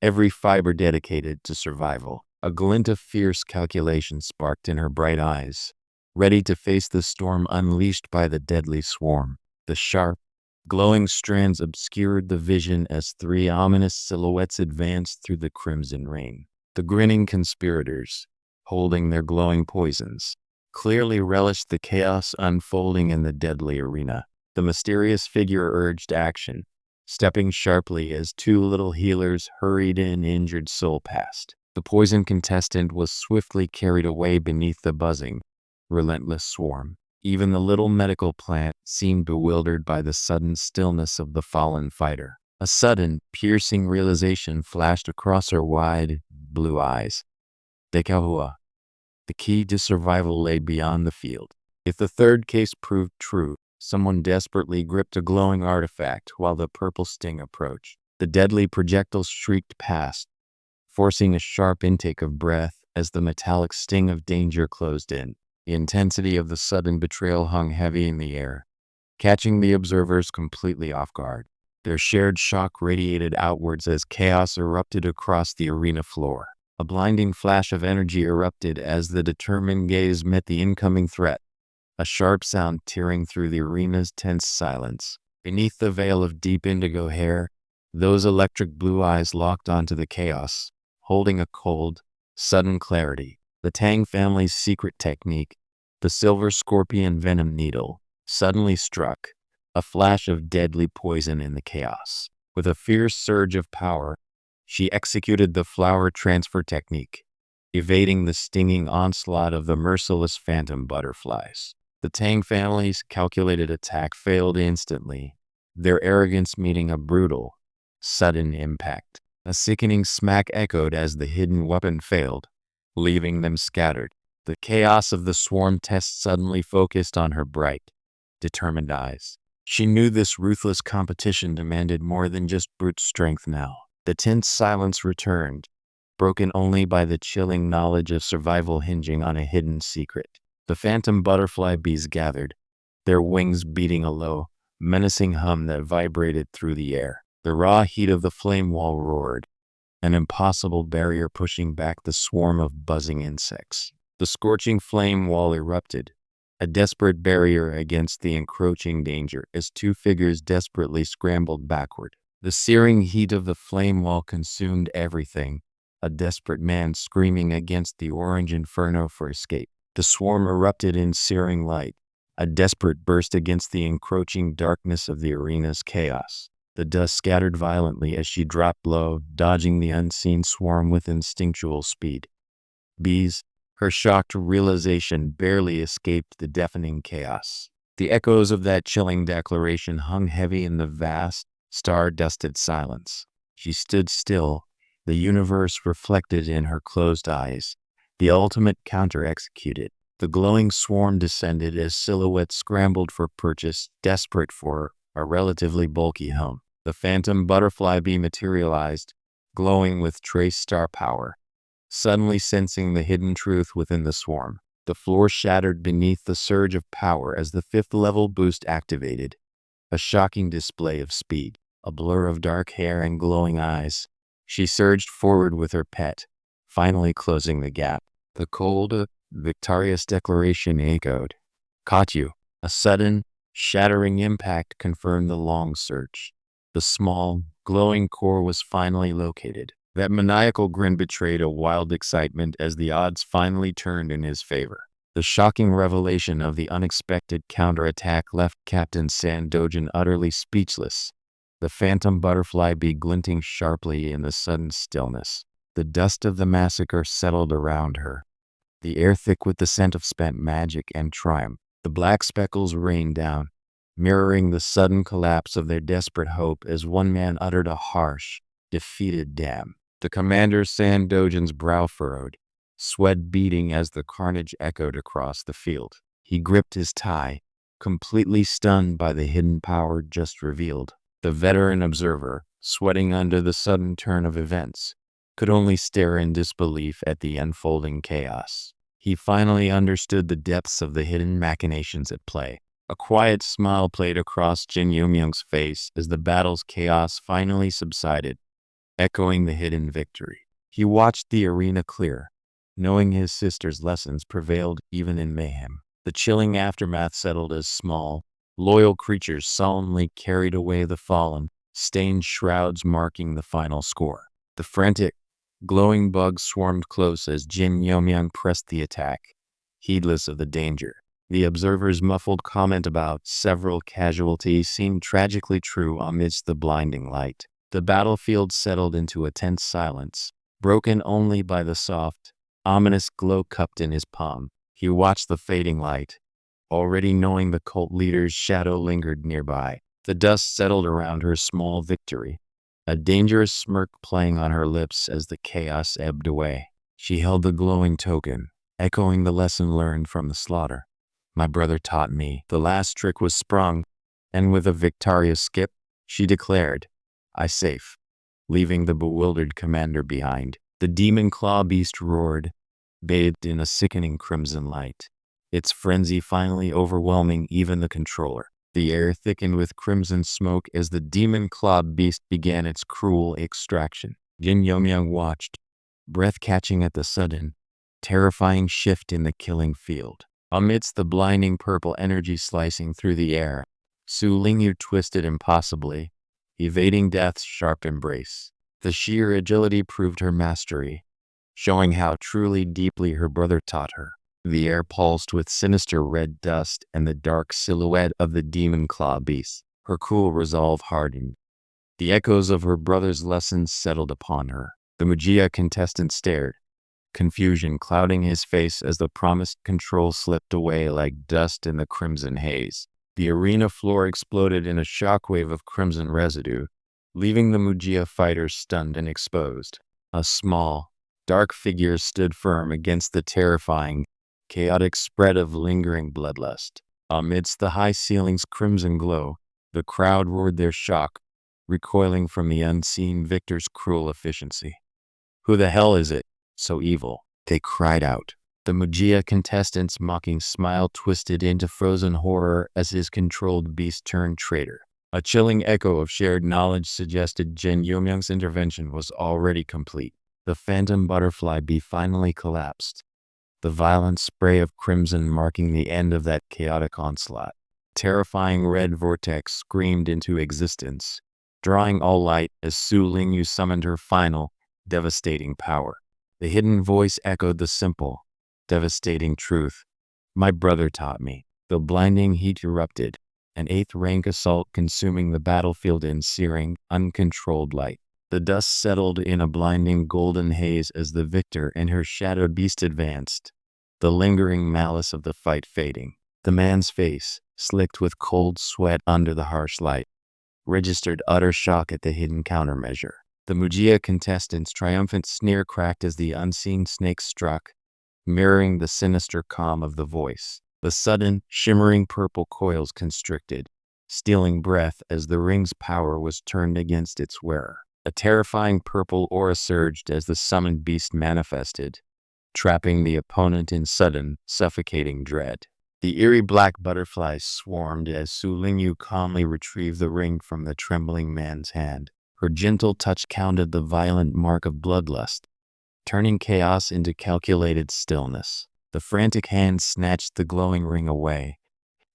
every fiber dedicated to survival. A glint of fierce calculation sparked in her bright eyes, ready to face the storm unleashed by the deadly swarm. The sharp, glowing strands obscured the vision as three ominous silhouettes advanced through the crimson rain. The grinning conspirators, holding their glowing poisons, clearly relished the chaos unfolding in the deadly arena. The mysterious figure urged action, stepping sharply as two little healers hurried in, injured soul past. The poison contestant was swiftly carried away beneath the buzzing, relentless swarm. Even the little medical plant seemed bewildered by the sudden stillness of the fallen fighter. A sudden, piercing realization flashed across her wide, blue eyes. Dekahua. The key to survival lay beyond the field. If the third case proved true, someone desperately gripped a glowing artifact while the purple sting approached. The deadly projectile shrieked past, forcing a sharp intake of breath as the metallic sting of danger closed in. The intensity of the sudden betrayal hung heavy in the air, catching the observers completely off guard. Their shared shock radiated outwards as chaos erupted across the arena floor. A blinding flash of energy erupted as the determined gaze met the incoming threat, a sharp sound tearing through the arena's tense silence. Beneath the veil of deep indigo hair, those electric blue eyes locked onto the chaos, holding a cold, sudden clarity. The Tang family's secret technique, the silver scorpion venom needle, suddenly struck, a flash of deadly poison in the chaos. With a fierce surge of power, she executed the flower transfer technique, evading the stinging onslaught of the merciless phantom butterflies. The Tang family's calculated attack failed instantly, their arrogance meeting a brutal, sudden impact. A sickening smack echoed as the hidden weapon failed, leaving them scattered. The chaos of the swarm test suddenly focused on her bright, determined eyes. She knew this ruthless competition demanded more than just brute strength now. The tense silence returned, broken only by the chilling knowledge of survival hinging on a hidden secret. The phantom butterfly bees gathered, their wings beating a low, menacing hum that vibrated through the air. The raw heat of the flame wall roared, an impossible barrier pushing back the swarm of buzzing insects. The scorching flame wall erupted, a desperate barrier against the encroaching danger as two figures desperately scrambled backward. The searing heat of the flame wall consumed everything, a desperate man screaming against the orange inferno for escape. The swarm erupted in searing light, a desperate burst against the encroaching darkness of the arena's chaos. The dust scattered violently as she dropped low, dodging the unseen swarm with instinctual speed. Bees, her shocked realization, barely escaped the deafening chaos. The echoes of that chilling declaration hung heavy in the vast, star-dusted silence. She stood still, the universe reflected in her closed eyes, the ultimate counter executed. The glowing swarm descended as silhouettes scrambled for purchase, desperate for a relatively bulky home. The phantom butterfly bee materialized, glowing with trace star power, suddenly sensing the hidden truth within the swarm. The floor shattered beneath the surge of power as the fifth level boost activated, a shocking display of speed. A blur of dark hair and glowing eyes, she surged forward with her pet, finally closing the gap. The cold, victorious declaration echoed. "Caught you." A sudden, shattering impact confirmed the long search. The small, glowing core was finally located. That maniacal grin betrayed a wild excitement as the odds finally turned in his favor. The shocking revelation of the unexpected counterattack left Captain Sandojan utterly speechless, the phantom butterfly bee glinting sharply in the sudden stillness. The dust of the massacre settled around her, the air thick with the scent of spent magic and triumph. The black speckles rained down, mirroring the sudden collapse of their desperate hope as one man uttered a harsh, defeated damn. The commander Sandojan's brow furrowed, sweat beading as the carnage echoed across the field. He gripped his tie, completely stunned by the hidden power just revealed. The veteran observer, sweating under the sudden turn of events, could only stare in disbelief at the unfolding chaos. He finally understood the depths of the hidden machinations at play. A quiet smile played across Jin Yumyoung's face as the battle's chaos finally subsided, echoing the hidden victory. He watched the arena clear, knowing his sister's lessons prevailed even in mayhem. The chilling aftermath settled as small, loyal creatures solemnly carried away the fallen, stained shrouds marking the final score. The frantic, glowing bugs swarmed close as Jin Yomyang pressed the attack, heedless of the danger. The observer's muffled comment about several casualties seemed tragically true amidst the blinding light. The battlefield settled into a tense silence, broken only by the soft, ominous glow cupped in his palm. He watched the fading light, already knowing the cult leader's shadow lingered nearby. The dust settled around her small victory, a dangerous smirk playing on her lips as the chaos ebbed away. She held the glowing token, echoing the lesson learned from the slaughter. My brother taught me. The last trick was sprung, and with a victorious skip, she declared, I safe, leaving the bewildered commander behind. The demon claw beast roared, bathed in a sickening crimson light, its frenzy finally overwhelming even the controller. The air thickened with crimson smoke as the demon claw beast began its cruel extraction. Jin Yomyang watched, breath catching at the sudden, terrifying shift in the killing field. Amidst the blinding purple energy slicing through the air, Su Lingyu twisted impossibly, evading death's sharp embrace. The sheer agility proved her mastery, showing how truly deeply her brother taught her. The air pulsed with sinister red dust and the dark silhouette of the demon claw beast. Her cool resolve hardened. The echoes of her brother's lessons settled upon her. The Mujia contestant stared, confusion clouding his face as the promised control slipped away like dust in the crimson haze. The arena floor exploded in a shockwave of crimson residue, leaving the Mujia fighters stunned and exposed. A small, dark figure stood firm against the terrifying, chaotic spread of lingering bloodlust. Amidst the high ceiling's crimson glow, the crowd roared their shock, recoiling from the unseen victor's cruel efficiency. Who the hell is it? So evil, they cried out. The Mujia contestant's mocking smile twisted into frozen horror as his controlled beast turned traitor. A chilling echo of shared knowledge suggested Jin Yomyang's intervention was already complete. The phantom butterfly bee finally collapsed, the violent spray of crimson marking the end of that chaotic onslaught. Terrifying red vortex screamed into existence, drawing all light as Su Lingyu summoned her final, devastating power. The hidden voice echoed the simple, devastating truth. My brother taught me. The blinding heat erupted, an eighth-rank assault consuming the battlefield in searing, uncontrolled light. The dust settled in a blinding golden haze as the victor and her shadowed beast advanced, the lingering malice of the fight fading. The man's face, slicked with cold sweat under the harsh light, registered utter shock at the hidden countermeasure. The Mujia contestant's triumphant sneer cracked as the unseen snake struck, mirroring the sinister calm of the voice. The sudden, shimmering purple coils constricted, stealing breath as the ring's power was turned against its wearer. A terrifying purple aura surged as the summoned beast manifested, trapping the opponent in sudden, suffocating dread. The eerie black butterflies swarmed as Su Lingyu calmly retrieved the ring from the trembling man's hand. Her gentle touch counted the violent mark of bloodlust, turning chaos into calculated stillness. The frantic hand snatched the glowing ring away,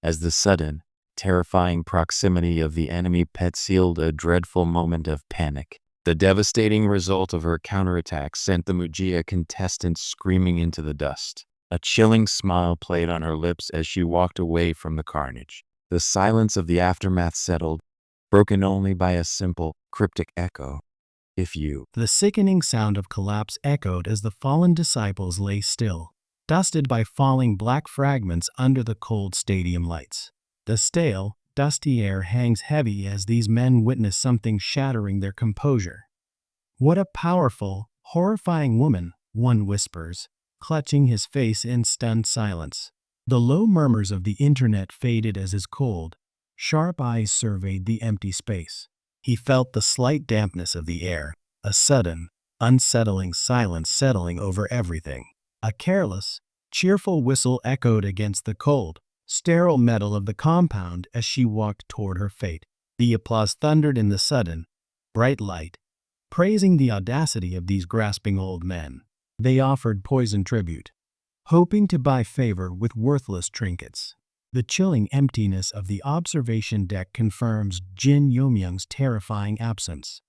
as the sudden, terrifying proximity of the enemy pet sealed a dreadful moment of panic. The devastating result of her counterattack sent the Mujia contestant screaming into the dust. A chilling smile played on her lips as she walked away from the carnage. The silence of the aftermath settled, broken only by a simple, cryptic echo. If you. The sickening sound of collapse echoed as the fallen disciples lay still, dusted by falling black fragments under the cold stadium lights. The stale, dusty air hangs heavy as these men witness something shattering their composure. What a powerful, horrifying woman, one whispers, clutching his face in stunned silence. The low murmurs of the internet faded as his cold, sharp eyes surveyed the empty space. He felt the slight dampness of the air, a sudden, unsettling silence settling over everything. A careless, cheerful whistle echoed against the cold, sterile metal of the compound as she walked toward her fate. The applause thundered in the sudden, bright light, praising the audacity of these grasping old men. They offered poison tribute, hoping to buy favor with worthless trinkets. The chilling emptiness of the observation deck confirms Jin Yomyoung's terrifying absence.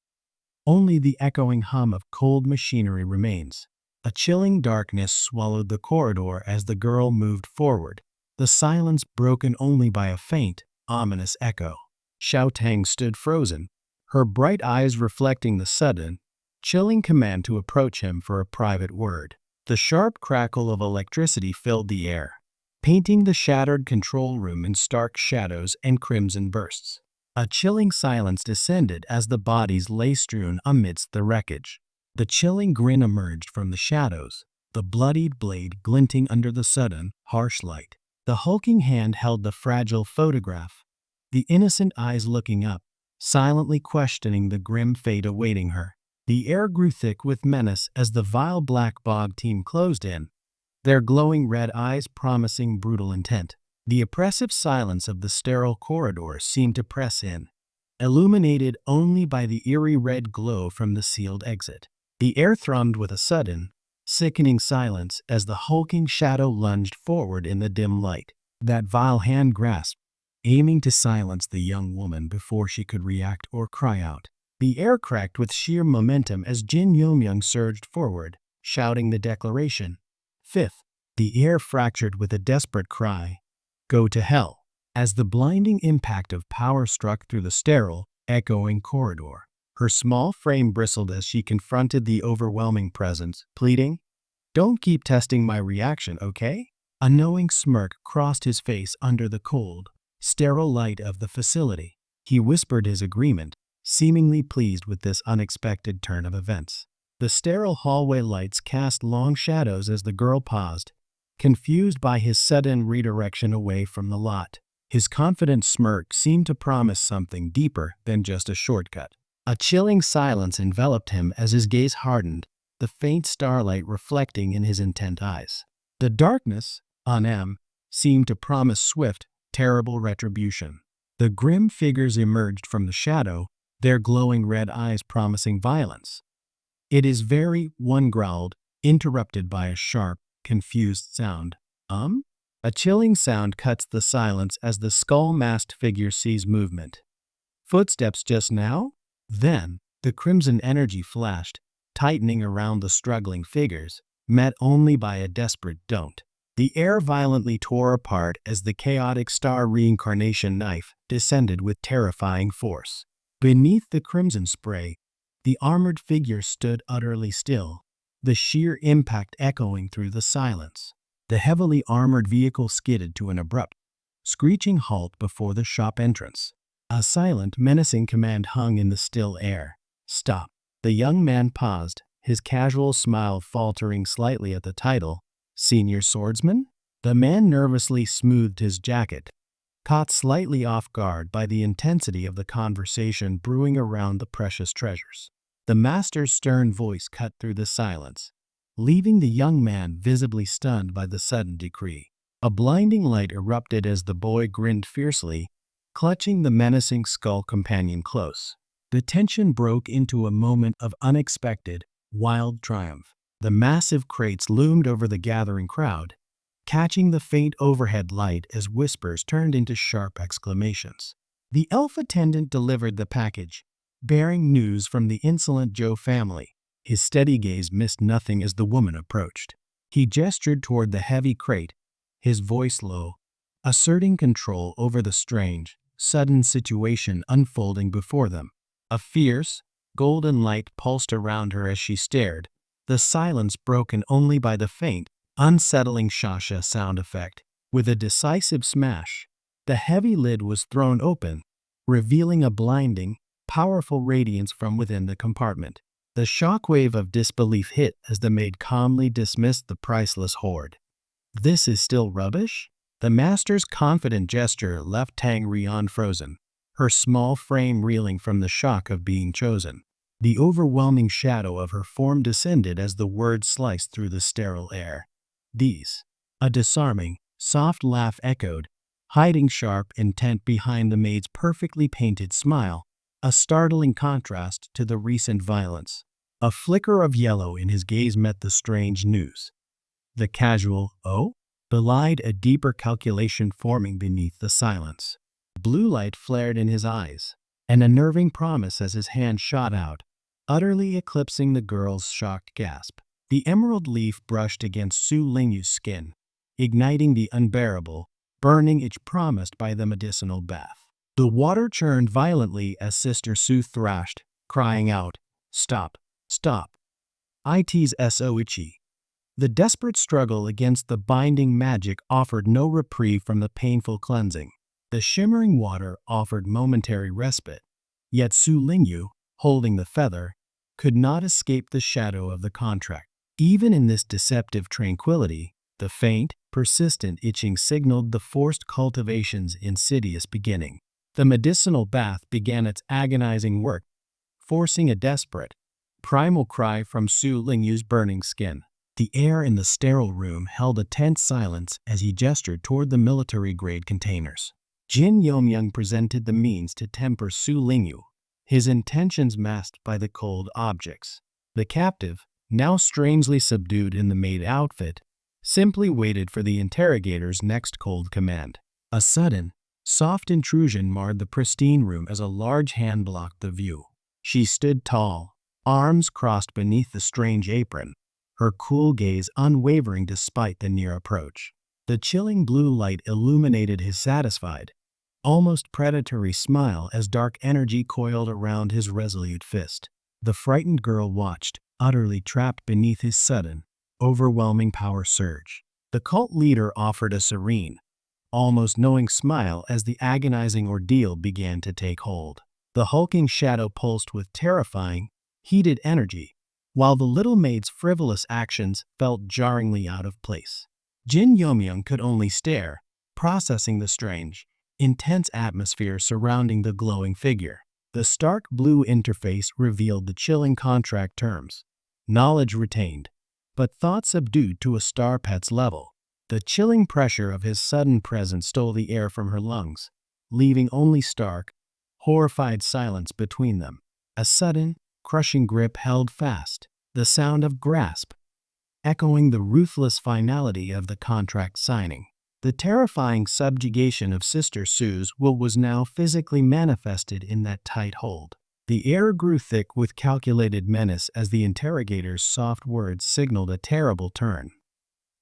Only the echoing hum of cold machinery remains. A chilling darkness swallowed the corridor as the girl moved forward, the silence broken only by a faint, ominous echo. Xiao Tang stood frozen, her bright eyes reflecting the sudden, chilling command to approach him for a private word. The sharp crackle of electricity filled the air, painting the shattered control room in stark shadows and crimson bursts. A chilling silence descended as the bodies lay strewn amidst the wreckage. The chilling grin emerged from the shadows, the bloodied blade glinting under the sudden, harsh light. The hulking hand held the fragile photograph, the innocent eyes looking up, silently questioning the grim fate awaiting her. The air grew thick with menace as the vile black bog team closed in, their glowing red eyes promising brutal intent. The oppressive silence of the sterile corridor seemed to press in, illuminated only by the eerie red glow from the sealed exit. The air thrummed with a sudden, sickening silence as the hulking shadow lunged forward in the dim light. That vile hand grasped, aiming to silence the young woman before she could react or cry out. The air cracked with sheer momentum as Jin Yomyoung surged forward, shouting the declaration. Fifth, the air fractured with a desperate cry. Go to hell, as the blinding impact of power struck through the sterile, echoing corridor. Her small frame bristled as she confronted the overwhelming presence, pleading, "Don't keep testing my reaction, okay?" A knowing smirk crossed his face under the cold, sterile light of the facility. He whispered his agreement, seemingly pleased with this unexpected turn of events. The sterile hallway lights cast long shadows as the girl paused, confused by his sudden redirection away from the lot. His confident smirk seemed to promise something deeper than just a shortcut. A chilling silence enveloped him as his gaze hardened, the faint starlight reflecting in his intent eyes. The darkness, on M, seemed to promise swift, terrible retribution. The grim figures emerged from the shadow, their glowing red eyes promising violence. "It is very," one growled, interrupted by a sharp, confused sound. A chilling sound cuts the silence as the skull-masked figure sees movement. Footsteps just now? Then, the crimson energy flashed, tightening around the struggling figures, met only by a desperate don't. The air violently tore apart as the chaotic star reincarnation knife descended with terrifying force. Beneath the crimson spray, the armored figure stood utterly still, the sheer impact echoing through the silence. The heavily armored vehicle skidded to an abrupt, screeching halt before the shop entrance. A silent, menacing command hung in the still air. "Stop." The young man paused, his casual smile faltering slightly at the title, "Senior Swordsman?" The man nervously smoothed his jacket, caught slightly off guard by the intensity of the conversation brewing around the precious treasures. The master's stern voice cut through the silence, leaving the young man visibly stunned by the sudden decree. A blinding light erupted as the boy grinned fiercely, clutching the menacing skull companion close. The tension broke into a moment of unexpected, wild triumph. The massive crates loomed over the gathering crowd, catching the faint overhead light as whispers turned into sharp exclamations. The elf attendant delivered the package, bearing news from the insolent Joe family. His steady gaze missed nothing as the woman approached. He gestured toward the heavy crate, his voice low, asserting control over the strange, sudden situation unfolding before them. A fierce, golden light pulsed around her as she stared, the silence broken only by the faint, unsettling shasha sound effect. With a decisive smash, the heavy lid was thrown open, revealing a blinding, powerful radiance from within the compartment. The shockwave of disbelief hit as the maid calmly dismissed the priceless hoard. "This is still rubbish?" The master's confident gesture left Tang Rian frozen, her small frame reeling from the shock of being chosen. The overwhelming shadow of her form descended as the words sliced through the sterile air. "These A disarming, soft laugh echoed, hiding sharp intent behind the maid's perfectly painted smile, a startling contrast to the recent violence. A flicker of yellow in his gaze met the strange news. The casual, "Oh?" belied a deeper calculation forming beneath the silence. Blue light flared in his eyes, an unnerving promise as his hand shot out, utterly eclipsing the girl's shocked gasp. The emerald leaf brushed against Su Lingyu's skin, igniting the unbearable, burning itch promised by the medicinal bath. The water churned violently as Sister Su thrashed, crying out, "Stop! Stop! It's so itchy." The desperate struggle against the binding magic offered no reprieve from the painful cleansing. The shimmering water offered momentary respite, yet Su Lingyu, holding the feather, could not escape the shadow of the contract. Even in this deceptive tranquility, the faint, persistent itching signaled the forced cultivation's insidious beginning. The medicinal bath began its agonizing work, forcing a desperate, primal cry from Su Lingyu's burning skin. The air in the sterile room held a tense silence as he gestured toward the military-grade containers. Jin Yomyang presented the means to temper Su Lingyu, his intentions masked by the cold objects. The captive, now strangely subdued in the maid outfit, simply waited for the interrogator's next cold command. A sudden, soft intrusion marred the pristine room as a large hand blocked the view. She stood tall, arms crossed beneath the strange apron, her cool gaze unwavering despite the near approach. The chilling blue light illuminated his satisfied, almost predatory smile as dark energy coiled around his resolute fist. The frightened girl watched, utterly trapped beneath his sudden, overwhelming power surge. The cult leader offered a serene, almost knowing smile as the agonizing ordeal began to take hold. The hulking shadow pulsed with terrifying, heated energy, while the little maid's frivolous actions felt jarringly out of place. Jin Yomyang could only stare, processing the strange, intense atmosphere surrounding the glowing figure. The stark blue interface revealed the chilling contract terms. Knowledge retained, but thought subdued to a star pet's level. The chilling pressure of his sudden presence stole the air from her lungs, leaving only stark, horrified silence between them. A sudden, crushing grip held fast, the sound of grasp, echoing the ruthless finality of the contract signing. The terrifying subjugation of Sister Sue's will was now physically manifested in that tight hold. The air grew thick with calculated menace as the interrogator's soft words signaled a terrible turn.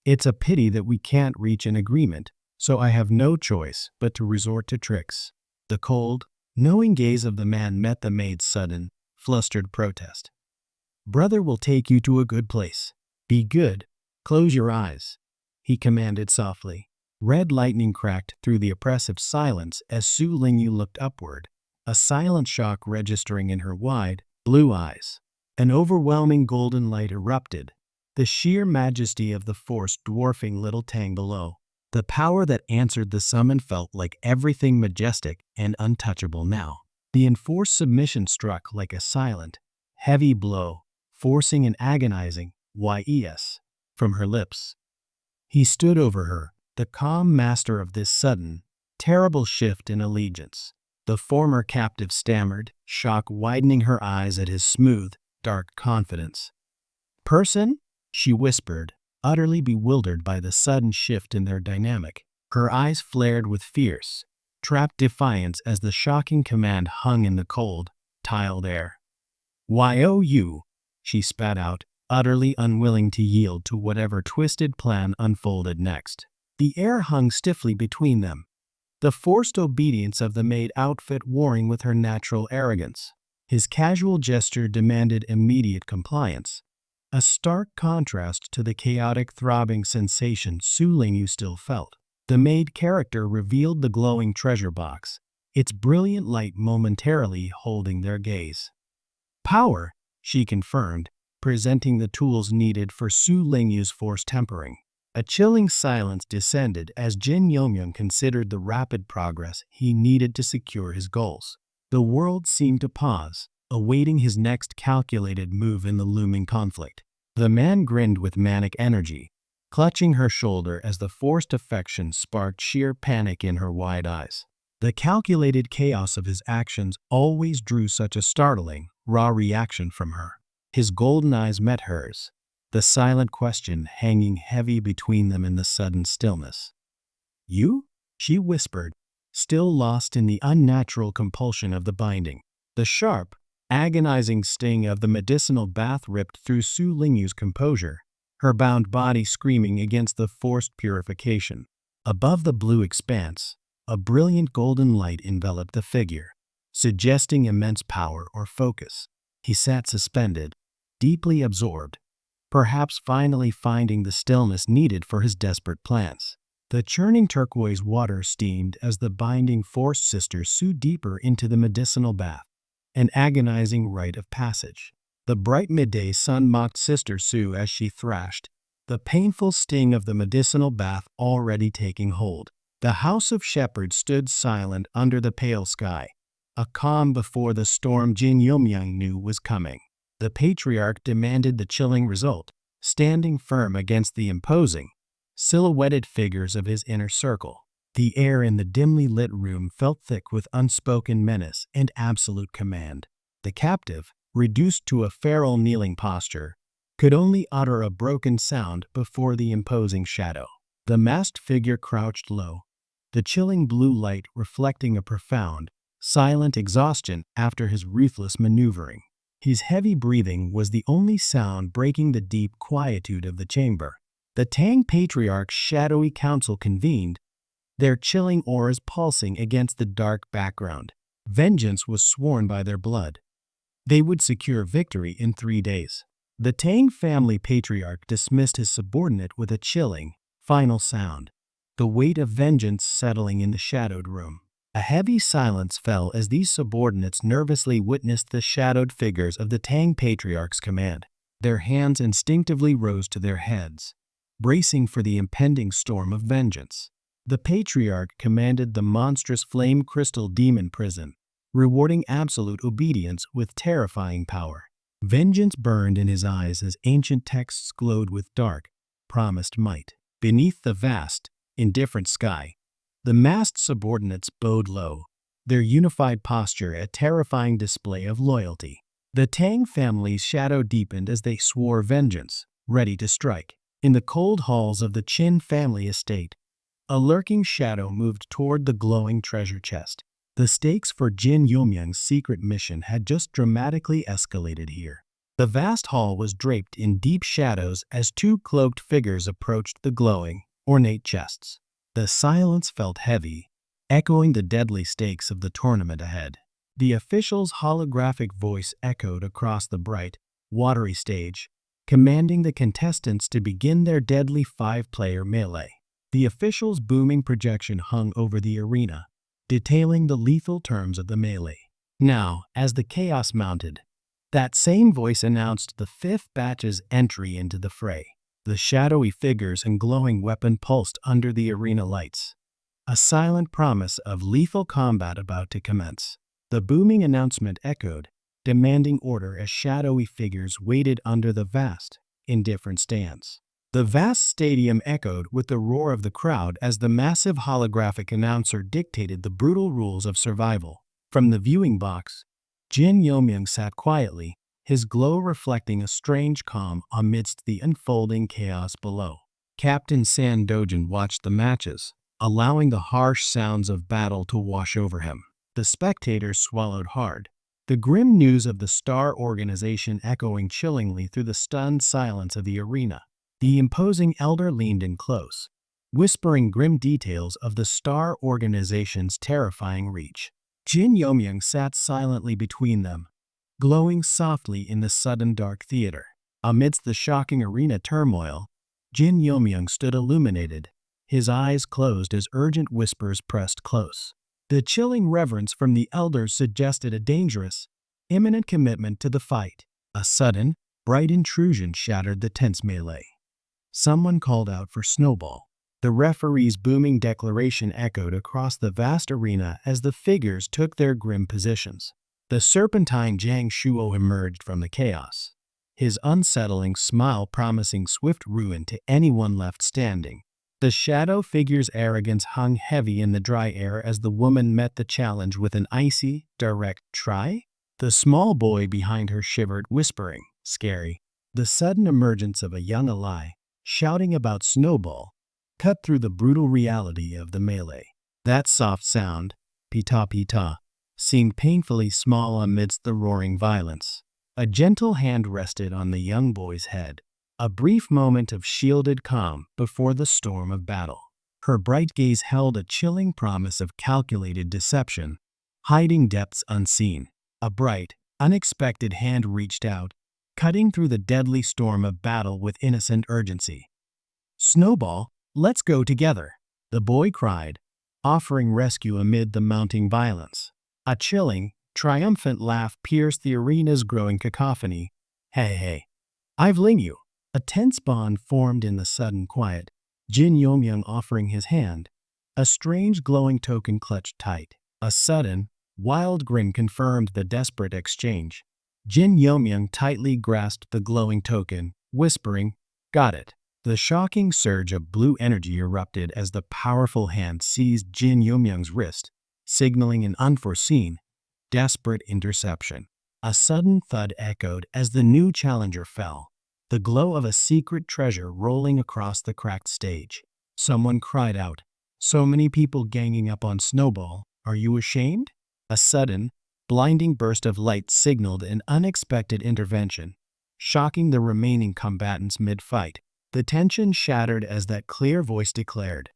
"It's a pity that we can't reach an agreement, so I have no choice but to resort to tricks." The cold, knowing gaze of the man met the maid's sudden, flustered protest. "Brother will take you to a good place. Be good, close your eyes," he commanded softly. Red lightning cracked through the oppressive silence as Su Lingyu looked upward, a silent shock registering in her wide, blue eyes. An overwhelming golden light erupted, the sheer majesty of the force dwarfing little Tang below. The power that answered the summon felt like everything majestic and untouchable now. The enforced submission struck like a silent, heavy blow, forcing an agonizing "yes" from her lips. He stood over her, the calm master of this sudden, terrible shift in allegiance. The former captive stammered, shock widening her eyes at his smooth, dark confidence. "Person?" she whispered, utterly bewildered by the sudden shift in their dynamic. Her eyes flared with fierce, trapped defiance as the shocking command hung in the cold, tiled air. "You," she spat out, utterly unwilling to yield to whatever twisted plan unfolded next. The air hung stiffly between them, the forced obedience of the maid outfit warring with her natural arrogance. His casual gesture demanded immediate compliance, a stark contrast to the chaotic throbbing sensation Su Lingyu still felt. The maid character revealed the glowing treasure box, its brilliant light momentarily holding their gaze. "Power," she confirmed, presenting the tools needed for Su Lingyu's forced tempering. A chilling silence descended as Jin Yomyang considered the rapid progress he needed to secure his goals. The world seemed to pause, awaiting his next calculated move in the looming conflict. The man grinned with manic energy, clutching her shoulder as the forced affection sparked sheer panic in her wide eyes. The calculated chaos of his actions always drew such a startling, raw reaction from her. His golden eyes met hers, the silent question hanging heavy between them in the sudden stillness. "You?" she whispered, still lost in the unnatural compulsion of the binding. The sharp, agonizing sting of the medicinal bath ripped through Su Lingyu's composure, her bound body screaming against the forced purification. Above the blue expanse, a brilliant golden light enveloped the figure, suggesting immense power or focus. He sat suspended, deeply absorbed, perhaps finally finding the stillness needed for his desperate plans. The churning turquoise water steamed as the binding forced Sister Su deeper into the medicinal bath, an agonizing rite of passage. The bright midday sun mocked Sister Su as she thrashed, the painful sting of the medicinal bath already taking hold. The house of shepherds stood silent under the pale sky, a calm before the storm Jin Yomyang knew was coming. The patriarch demanded the chilling result, standing firm against the imposing, silhouetted figures of his inner circle. The air in the dimly lit room felt thick with unspoken menace and absolute command. The captive, reduced to a feral kneeling posture, could only utter a broken sound before the imposing shadow. The masked figure crouched low, the chilling blue light reflecting a profound, silent exhaustion after his ruthless maneuvering. His heavy breathing was the only sound breaking the deep quietude of the chamber. The Tang Patriarch's shadowy council convened, their chilling auras pulsing against the dark background. Vengeance was sworn by their blood. They would secure victory in 3 days. The Tang family patriarch dismissed his subordinate with a chilling, final sound, the weight of vengeance settling in the shadowed room. A heavy silence fell as these subordinates nervously witnessed the shadowed figures of the Tang Patriarch's command. Their hands instinctively rose to their heads, bracing for the impending storm of vengeance. The Patriarch commanded the monstrous flame crystal demon prison, rewarding absolute obedience with terrifying power. Vengeance burned in his eyes as ancient texts glowed with dark, promised might. Beneath the vast, indifferent sky, the masked subordinates bowed low, their unified posture a terrifying display of loyalty. The Tang family's shadow deepened as they swore vengeance, ready to strike. In the cold halls of the Qin family estate, a lurking shadow moved toward the glowing treasure chest. The stakes for Jin Yomyang's secret mission had just dramatically escalated here. The vast hall was draped in deep shadows as 2 cloaked figures approached the glowing, ornate chests. The silence felt heavy, echoing the deadly stakes of the tournament ahead. The official's holographic voice echoed across the bright, watery stage, commanding the contestants to begin their deadly 5-player melee. The official's booming projection hung over the arena, detailing the lethal terms of the melee. Now, as the chaos mounted, that same voice announced the 5th batch's entry into the fray. The shadowy figures and glowing weapon pulsed under the arena lights, a silent promise of lethal combat about to commence. The booming announcement echoed, demanding order as shadowy figures waited under the vast, indifferent stands. The vast stadium echoed with the roar of the crowd as the massive holographic announcer dictated the brutal rules of survival. From the viewing box, Jin Yomyang sat quietly, his glow reflecting a strange calm amidst the unfolding chaos below. Captain San Dojin watched the matches, allowing the harsh sounds of battle to wash over him. The spectators swallowed hard, the grim news of the Star Organization echoing chillingly through the stunned silence of the arena. The imposing elder leaned in close, whispering grim details of the Star Organization's terrifying reach. Jin Yomyang sat silently between them, glowing softly in the sudden dark theater. Amidst the shocking arena turmoil, Jin Yomyang stood illuminated, his eyes closed as urgent whispers pressed close. The chilling reverence from the elders suggested a dangerous, imminent commitment to the fight. A sudden, bright intrusion shattered the tense melee. Someone called out for Snowball. The referee's booming declaration echoed across the vast arena as the figures took their grim positions. The serpentine Jiang Shuo emerged from the chaos, his unsettling smile promising swift ruin to anyone left standing. The shadow figure's arrogance hung heavy in the dry air as the woman met the challenge with an icy, direct try. The small boy behind her shivered, whispering, "Scary." The sudden emergence of a young ally, shouting about Snowball, cut through the brutal reality of the melee. That soft sound, pita pita, seemed painfully small amidst the roaring violence. A gentle hand rested on the young boy's head. A brief moment of shielded calm before the storm of battle. Her bright gaze held a chilling promise of calculated deception, hiding depths unseen. A bright, unexpected hand reached out, cutting through the deadly storm of battle with innocent urgency. "Snowball, let's go together," the boy cried, offering rescue amid the mounting violence. A chilling, triumphant laugh pierced the arena's growing cacophony. Hey, I've linked you." A tense bond formed in the sudden quiet, Jin Yomyoung offering his hand, a strange glowing token clutched tight. A sudden, wild grin confirmed the desperate exchange. Jin Yomyoung tightly grasped the glowing token, whispering, "Got it." The shocking surge of blue energy erupted as the powerful hand seized Jin Yomyoung's wrist, signaling an unforeseen, desperate interception. A sudden thud echoed as the new challenger fell, the glow of a secret treasure rolling across the cracked stage. Someone cried out, "So many people ganging up on Snowball, are you ashamed?" A sudden, blinding burst of light signaled an unexpected intervention, shocking the remaining combatants mid-fight. The tension shattered as that clear voice declared,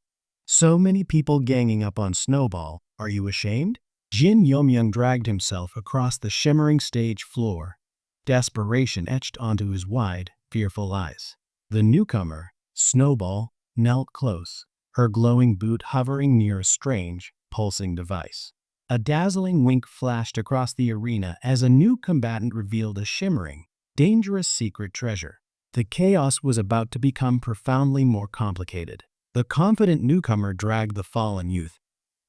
"So many people ganging up on Snowball, are you ashamed?" Jin Yomyoung dragged himself across the shimmering stage floor, desperation etched onto his wide, fearful eyes. The newcomer, Snowball, knelt close, her glowing boot hovering near a strange, pulsing device. A dazzling wink flashed across the arena as a new combatant revealed a shimmering, dangerous secret treasure. The chaos was about to become profoundly more complicated. The confident newcomer dragged the fallen youth,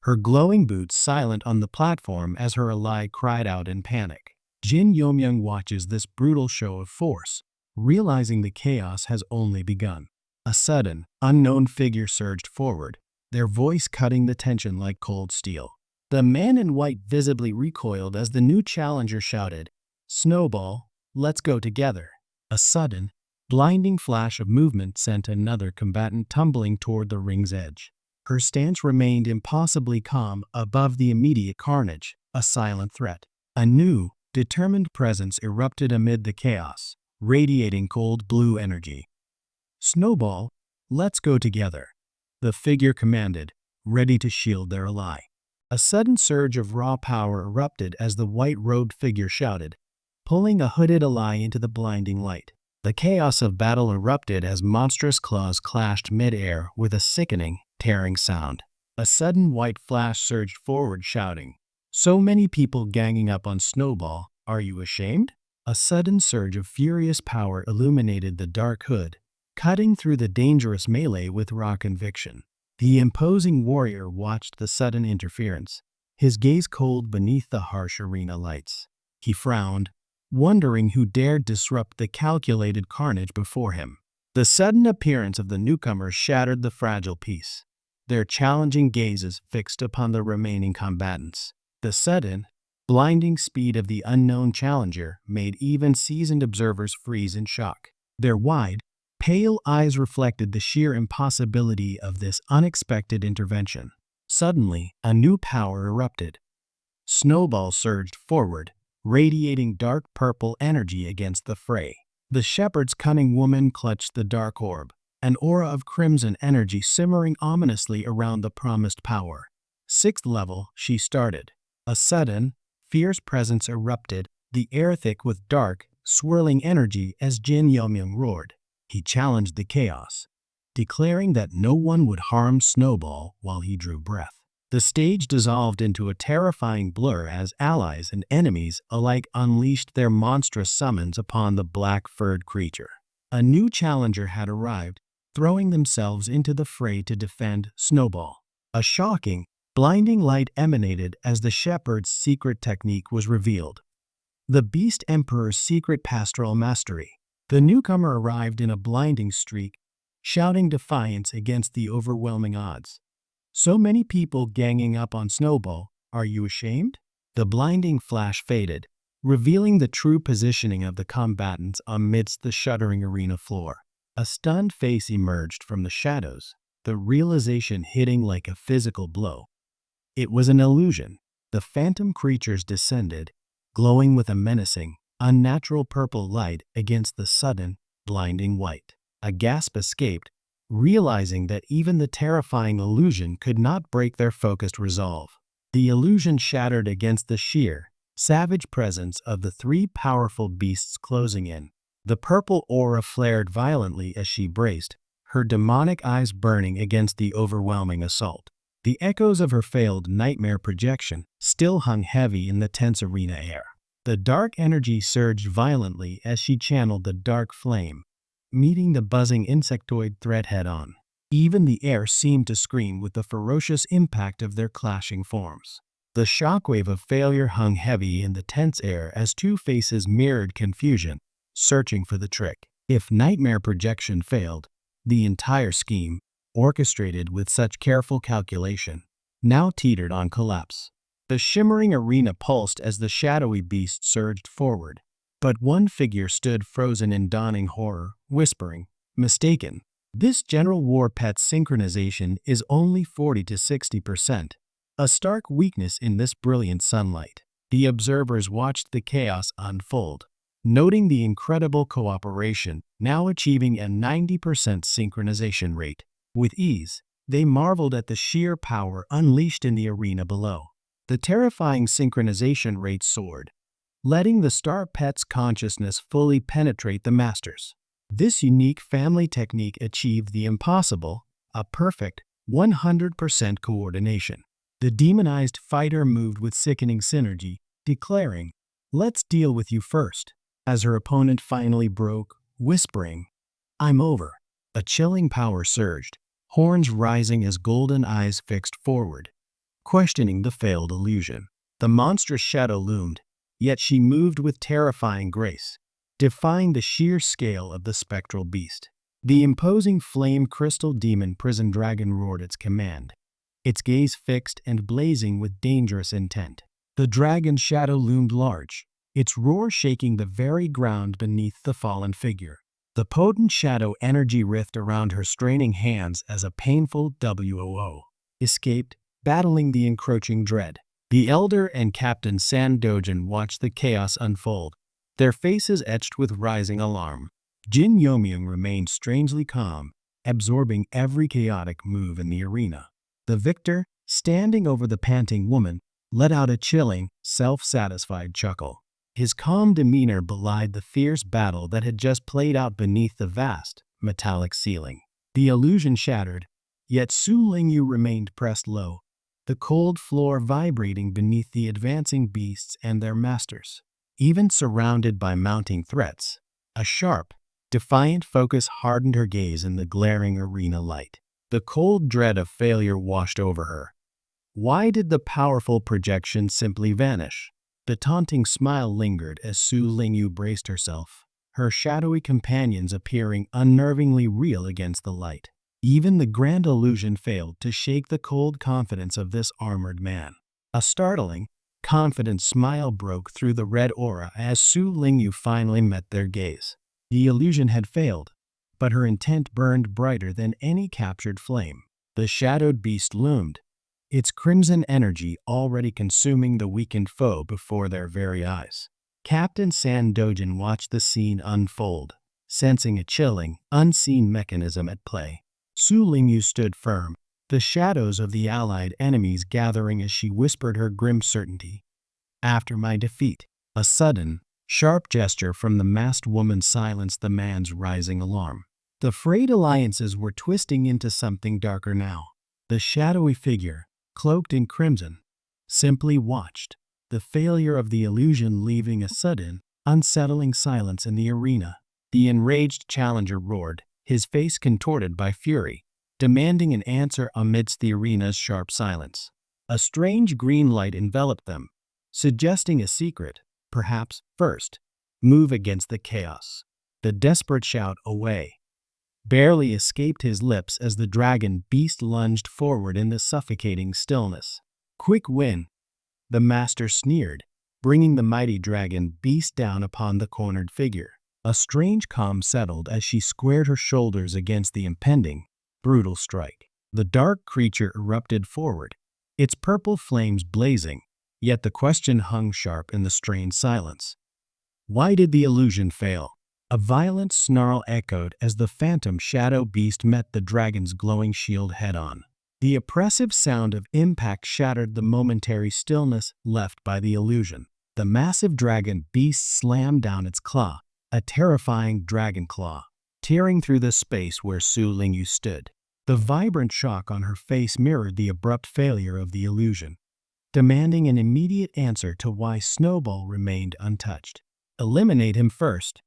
her glowing boots silent on the platform as her ally cried out in panic. Jin Yomyoung watches this brutal show of force, realizing the chaos has only begun. A sudden, unknown figure surged forward, their voice cutting the tension like cold steel. The man in white visibly recoiled as the new challenger shouted, "Snowball, let's go together." A sudden, blinding flash of movement sent another combatant tumbling toward the ring's edge. Her stance remained impossibly calm above the immediate carnage, a silent threat. A new, determined presence erupted amid the chaos, radiating cold blue energy. "Snowball, let's go together," the figure commanded, ready to shield their ally. A sudden surge of raw power erupted as the white-robed figure shouted, pulling a hooded ally into the blinding light. The chaos of battle erupted as monstrous claws clashed mid-air with a sickening, tearing sound. A sudden white flash surged forward shouting, "So many people ganging up on Snowball, are you ashamed?" A sudden surge of furious power illuminated the dark hood, cutting through the dangerous melee with raw conviction. The imposing warrior watched the sudden interference, his gaze cold beneath the harsh arena lights. He frowned, wondering who dared disrupt the calculated carnage before him. The sudden appearance of the newcomers shattered the fragile peace, their challenging gazes fixed upon the remaining combatants. The sudden, blinding speed of the unknown challenger made even seasoned observers freeze in shock. Their wide, pale eyes reflected the sheer impossibility of this unexpected intervention. Suddenly, a new power erupted. Snowball surged forward, radiating dark purple energy against the fray. The shepherd's cunning woman clutched the dark orb, an aura of crimson energy simmering ominously around the promised power. 6th level, she started. A sudden, fierce presence erupted, the air thick with dark, swirling energy as Jin Yomyoung roared. He challenged the chaos, declaring that no one would harm Snowball while he drew breath. The stage dissolved into a terrifying blur as allies and enemies alike unleashed their monstrous summons upon the black-furred creature. A new challenger had arrived, throwing themselves into the fray to defend Snowball. A shocking, blinding light emanated as the shepherd's secret technique was revealed. The Beast Emperor's secret pastoral mastery. The newcomer arrived in a blinding streak, shouting defiance against the overwhelming odds. So many people ganging up on Snowball, are you ashamed? The blinding flash faded, revealing the true positioning of the combatants amidst the shuddering arena floor. A stunned face emerged from the shadows, the realization hitting like a physical blow. It was an illusion. The phantom creatures descended, glowing with a menacing, unnatural purple light against the sudden, blinding white. A gasp escaped, realizing that even the terrifying illusion could not break their focused resolve. The illusion shattered against the sheer, savage presence of the three powerful beasts closing in. The purple aura flared violently as she braced, her demonic eyes burning against the overwhelming assault. The echoes of her failed nightmare projection still hung heavy in the tense arena air. The dark energy surged violently as she channeled the dark flame, meeting the buzzing insectoid threat head-on. Even the air seemed to scream with the ferocious impact of their clashing forms. The shockwave of failure hung heavy in the tense air as two faces mirrored confusion, searching for the trick. If nightmare projection failed, the entire scheme, orchestrated with such careful calculation, now teetered on collapse. The shimmering arena pulsed as the shadowy beast surged forward, but one figure stood frozen in dawning horror, whispering, "Mistaken. This General War Pet's synchronization is only 40 to 60%, a stark weakness in this brilliant sunlight." The observers watched the chaos unfold, noting the incredible cooperation, now achieving a 90% synchronization rate. With ease, they marveled at the sheer power unleashed in the arena below. The terrifying synchronization rate soared, letting the star pet's consciousness fully penetrate the masters. This unique family technique achieved the impossible, a perfect 100% coordination. The demonized fighter moved with sickening synergy, declaring, "Let's deal with you first." As her opponent finally broke, whispering, "I'm over." A chilling power surged, horns rising as golden eyes fixed forward, questioning the failed illusion. The monstrous shadow loomed, yet she moved with terrifying grace, defying the sheer scale of the spectral beast. The imposing flame crystal demon prison dragon roared its command, its gaze fixed and blazing with dangerous intent. The dragon's shadow loomed large, its roar shaking the very ground beneath the fallen figure. The potent shadow energy writhed around her straining hands as a painful WOO escaped, battling the encroaching dread. The Elder and Captain Sandojin watched the chaos unfold, their faces etched with rising alarm. Jin Yomyung remained strangely calm, absorbing every chaotic move in the arena. The victor, standing over the panting woman, let out a chilling, self-satisfied chuckle. His calm demeanor belied the fierce battle that had just played out beneath the vast, metallic ceiling. The illusion shattered, yet Su Lingyu remained pressed low, the cold floor vibrating beneath the advancing beasts and their masters. Even surrounded by mounting threats, a sharp, defiant focus hardened her gaze in the glaring arena light. The cold dread of failure washed over her. Why did the powerful projection simply vanish? The taunting smile lingered as Su Lingyu braced herself, her shadowy companions appearing unnervingly real against the light. Even the grand illusion failed to shake the cold confidence of this armored man. A startling, confident smile broke through the red aura as Su Lingyu finally met their gaze. The illusion had failed, but her intent burned brighter than any captured flame. The shadowed beast loomed, its crimson energy already consuming the weakened foe before their very eyes. Captain Sandojin watched the scene unfold, sensing a chilling, unseen mechanism at play. Su Lingyu stood firm, the shadows of the allied enemies gathering as she whispered her grim certainty. "After my defeat." A sudden, sharp gesture from the masked woman silenced the man's rising alarm. The frayed alliances were twisting into something darker now. The shadowy figure, cloaked in crimson, simply watched, the failure of the illusion leaving a sudden, unsettling silence in the arena. The enraged challenger roared, his face contorted by fury, demanding an answer amidst the arena's sharp silence. A strange green light enveloped them, suggesting a secret, perhaps first, move against the chaos. The desperate shout, "Away!" barely escaped his lips as the dragon beast lunged forward in the suffocating stillness. "Quick win," the master sneered, bringing the mighty dragon beast down upon the cornered figure. A strange calm settled as she squared her shoulders against the impending, brutal strike. The dark creature erupted forward, its purple flames blazing, yet the question hung sharp in the strained silence. Why did the illusion fail? A violent snarl echoed as the phantom shadow beast met the dragon's glowing shield head-on. The oppressive sound of impact shattered the momentary stillness left by the illusion. The massive dragon beast slammed down its claw, a terrifying dragon claw, tearing through the space where Su Lingyu stood. The vibrant shock on her face mirrored the abrupt failure of the illusion, demanding an immediate answer to why Snowball remained untouched. "Eliminate him first,"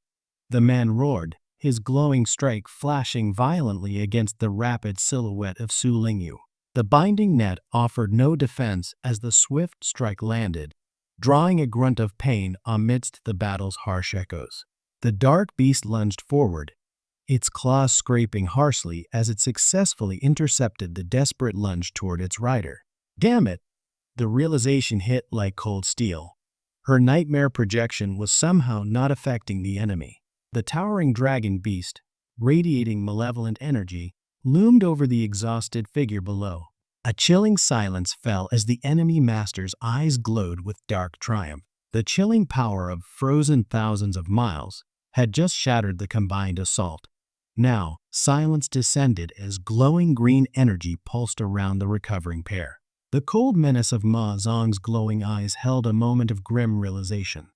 the man roared, his glowing strike flashing violently against the rapid silhouette of Su Lingyu. The binding net offered no defense as the swift strike landed, drawing a grunt of pain amidst the battle's harsh echoes. The dark beast lunged forward, its claws scraping harshly as it successfully intercepted the desperate lunge toward its rider. Damn it! The realization hit like cold steel. Her nightmare projection was somehow not affecting the enemy. The towering dragon beast, radiating malevolent energy, loomed over the exhausted figure below. A chilling silence fell as the enemy master's eyes glowed with dark triumph. The chilling power of frozen thousands of miles had just shattered the combined assault. Now, silence descended as glowing green energy pulsed around the recovering pair. The cold menace of Ma Zong's glowing eyes held a moment of grim realization.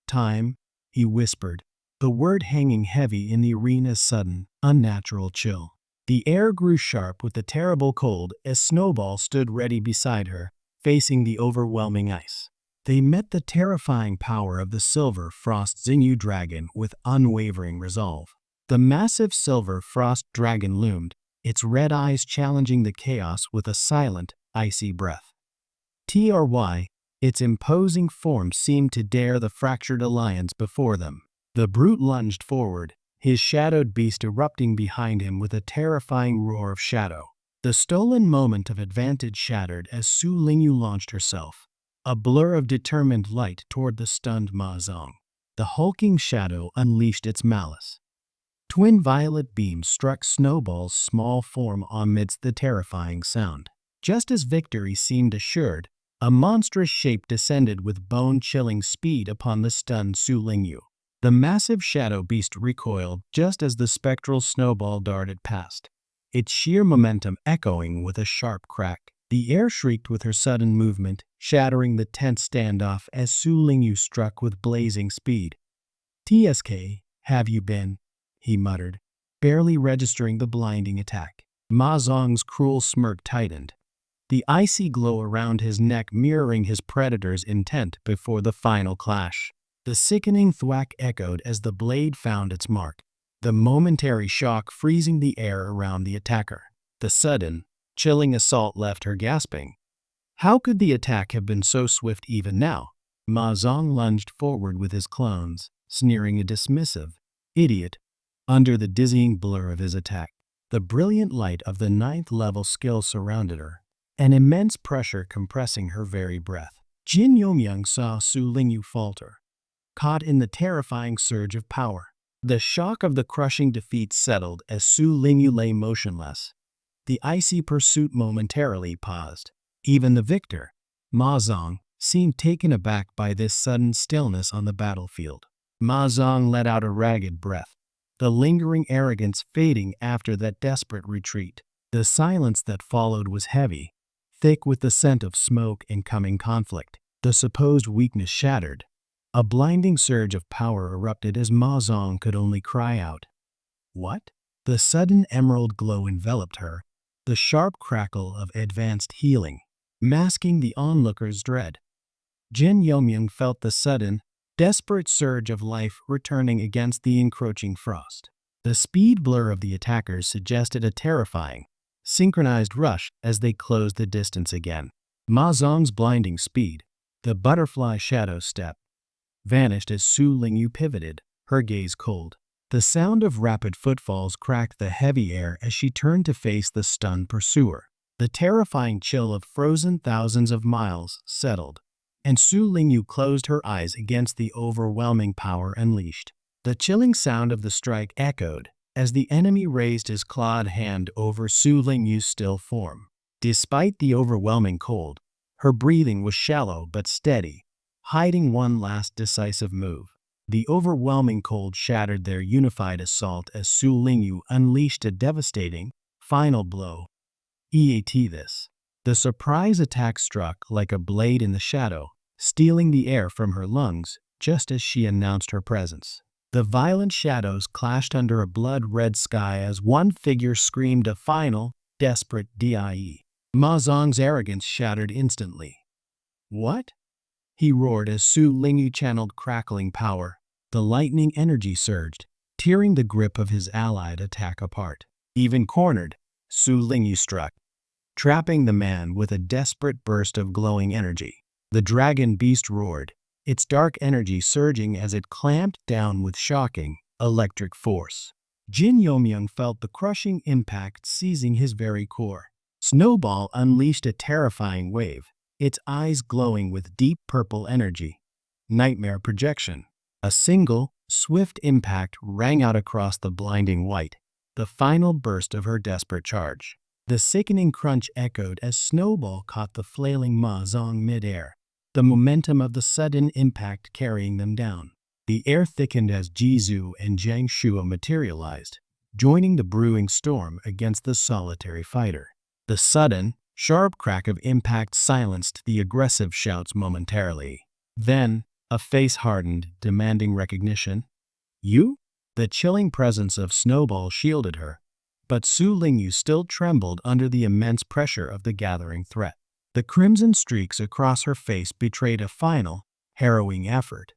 "Time," he whispered, the word hanging heavy in the arena's sudden, unnatural chill. The air grew sharp with the terrible cold as Snowball stood ready beside her, facing the overwhelming ice. They met the terrifying power of the Silver Frost Xingyu dragon with unwavering resolve. The massive Silver Frost dragon loomed, its red eyes challenging the chaos with a silent, icy breath. Its imposing form seemed to dare the fractured alliance before them. The brute lunged forward, his shadowed beast erupting behind him with a terrifying roar of shadow. The stolen moment of advantage shattered as Su Lingyu launched herself, a blur of determined light toward the stunned Ma Zong. The hulking shadow unleashed its malice. Twin violet beams struck Snowball's small form amidst the terrifying sound. Just as victory seemed assured, a monstrous shape descended with bone-chilling speed upon the stunned Su Lingyu. The massive shadow beast recoiled just as the spectral Snowball darted past, its sheer momentum echoing with a sharp crack. The air shrieked with her sudden movement, shattering the tense standoff as Su Lingyu struck with blazing speed. "TSK, have you been?" he muttered, barely registering the blinding attack. Ma Zong's cruel smirk tightened, the icy glow around his neck mirroring his predator's intent before the final clash. The sickening thwack echoed as the blade found its mark, the momentary shock freezing the air around the attacker. The sudden, chilling assault left her gasping. How could the attack have been so swift even now? Ma Zong lunged forward with his clones, sneering a dismissive, "Idiot," under the dizzying blur of his attack. The brilliant light of the 9th level skill surrounded her, an immense pressure compressing her very breath. Jin Yomyang saw Su Lingyu falter, caught in the terrifying surge of power. The shock of the crushing defeat settled as Su Lingyu lay motionless. The icy pursuit momentarily paused. Even the victor, Ma Zong, seemed taken aback by this sudden stillness on the battlefield. Ma Zong let out a ragged breath, the lingering arrogance fading after that desperate retreat. The silence that followed was heavy, thick with the scent of smoke and coming conflict. The supposed weakness shattered. A blinding surge of power erupted as Ma Zong could only cry out, "What?" The sudden emerald glow enveloped her, the sharp crackle of advanced healing, masking the onlooker's dread. Jin Yomyang felt the sudden, desperate surge of life returning against the encroaching frost. The speed blur of the attackers suggested a terrifying, synchronized rush as they closed the distance again. Ma Zong's blinding speed, the butterfly shadow step, vanished as Su Lingyu pivoted, her gaze cold. The sound of rapid footfalls cracked the heavy air as she turned to face the stunned pursuer. The terrifying chill of frozen thousands of miles settled, and Su Lingyu closed her eyes against the overwhelming power unleashed. The chilling sound of the strike echoed as the enemy raised his clawed hand over Su Lingyu's still form. Despite the overwhelming cold, her breathing was shallow but steady, hiding one last decisive move. The overwhelming cold shattered their unified assault as Su Lingyu unleashed a devastating, final blow. This. The surprise attack struck like a blade in the shadow, stealing the air from her lungs just as she announced her presence. The violent shadows clashed under a blood-red sky as one figure screamed a final, desperate "Die." Ma Zong's arrogance shattered instantly. "What?" he roared as Su Lingyu channeled crackling power. The lightning energy surged, tearing the grip of his allied attack apart. Even cornered, Su Lingyu struck, trapping the man with a desperate burst of glowing energy. The dragon beast roared, its dark energy surging as it clamped down with shocking, electric force. Jin Yomyang felt the crushing impact seizing his very core. Snowball unleashed a terrifying wave, its eyes glowing with deep purple energy. Nightmare projection. A single, swift impact rang out across the blinding white, the final burst of her desperate charge. The sickening crunch echoed as Snowball caught the flailing Ma Zong mid-air, the momentum of the sudden impact carrying them down. The air thickened as Jizu and Jiang Shua materialized, joining the brewing storm against the solitary fighter. The sudden, sharp crack of impact silenced the aggressive shouts momentarily. Then, a face hardened, demanding recognition. "You?" The chilling presence of Snowball shielded her, but Su Lingyu still trembled under the immense pressure of the gathering threat. The crimson streaks across her face betrayed a final, harrowing effort.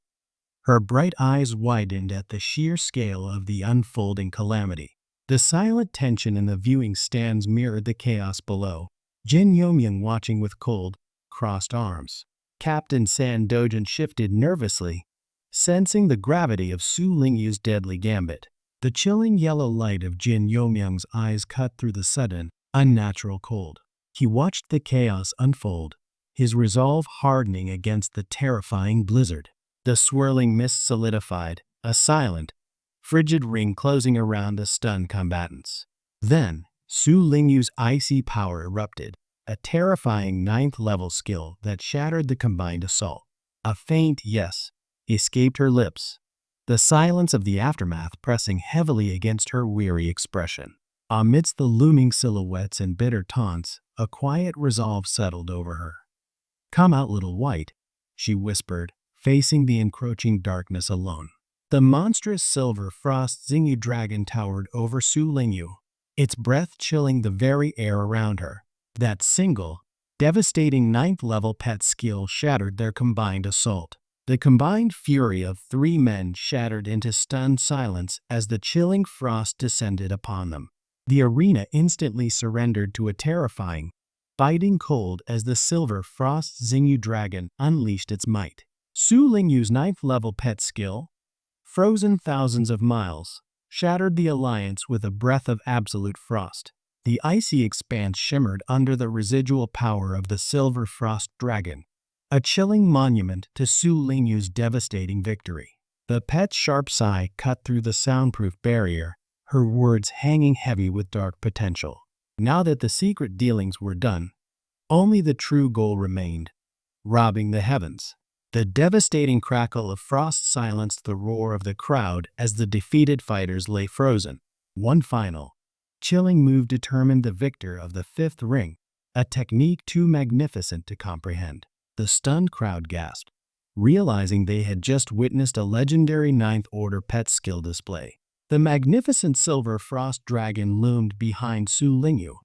Her bright eyes widened at the sheer scale of the unfolding calamity. The silent tension in the viewing stands mirrored the chaos below, Jin Yomyang watching with cold, crossed arms. Captain San Dojin shifted nervously, sensing the gravity of Su Lingyu's deadly gambit. The chilling yellow light of Jin Yomyang's eyes cut through the sudden, unnatural cold. He watched the chaos unfold, his resolve hardening against the terrifying blizzard. The swirling mist solidified, a silent, frigid ring closing around the stunned combatants. Then, Su Lingyu's icy power erupted, a terrifying 9th-level skill that shattered the combined assault. A faint "yes" escaped her lips, the silence of the aftermath pressing heavily against her weary expression. Amidst the looming silhouettes and bitter taunts, a quiet resolve settled over her. "Come out, little white," she whispered, facing the encroaching darkness alone. The monstrous silver frost Xingyu dragon towered over Su Lingyu, its breath chilling the very air around her. That single, devastating 9th-level pet skill shattered their combined assault. The combined fury of 3 men shattered into stunned silence as the chilling frost descended upon them. The arena instantly surrendered to a terrifying, biting cold as the silver frost Xingyu dragon unleashed its might. Su Lingyu's 9th-level pet skill, frozen thousands of miles, shattered the alliance with a breath of absolute frost. The icy expanse shimmered under the residual power of the silver frost dragon, a chilling monument to Su Lingyu's devastating victory. The pet's sharp sigh cut through the soundproof barrier, her words hanging heavy with dark potential. Now that the secret dealings were done, only the true goal remained: robbing the heavens. The devastating crackle of frost silenced the roar of the crowd as the defeated fighters lay frozen. One final, chilling move determined the victor of the 5th ring, a technique too magnificent to comprehend. The stunned crowd gasped, realizing they had just witnessed a legendary 9th Order pet skill display. The magnificent silver frost dragon loomed behind Su Lingyu,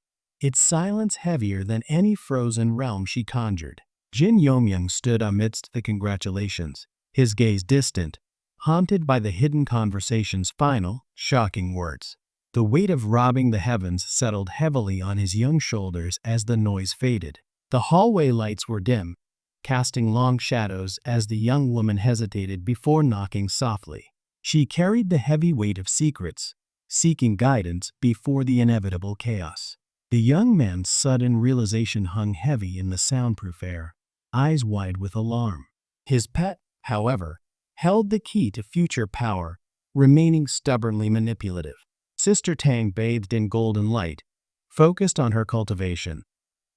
its silence heavier than any frozen realm she conjured. Jin Yomyang stood amidst the congratulations, his gaze distant, haunted by the hidden conversation's final, shocking words. The weight of robbing the heavens settled heavily on his young shoulders as the noise faded. The hallway lights were dim, casting long shadows as the young woman hesitated before knocking softly. She carried the heavy weight of secrets, seeking guidance before the inevitable chaos. The young man's sudden realization hung heavy in the soundproof air, eyes wide with alarm. His pet, however, held the key to future power, remaining stubbornly manipulative. Sister Tang bathed in golden light, focused on her cultivation,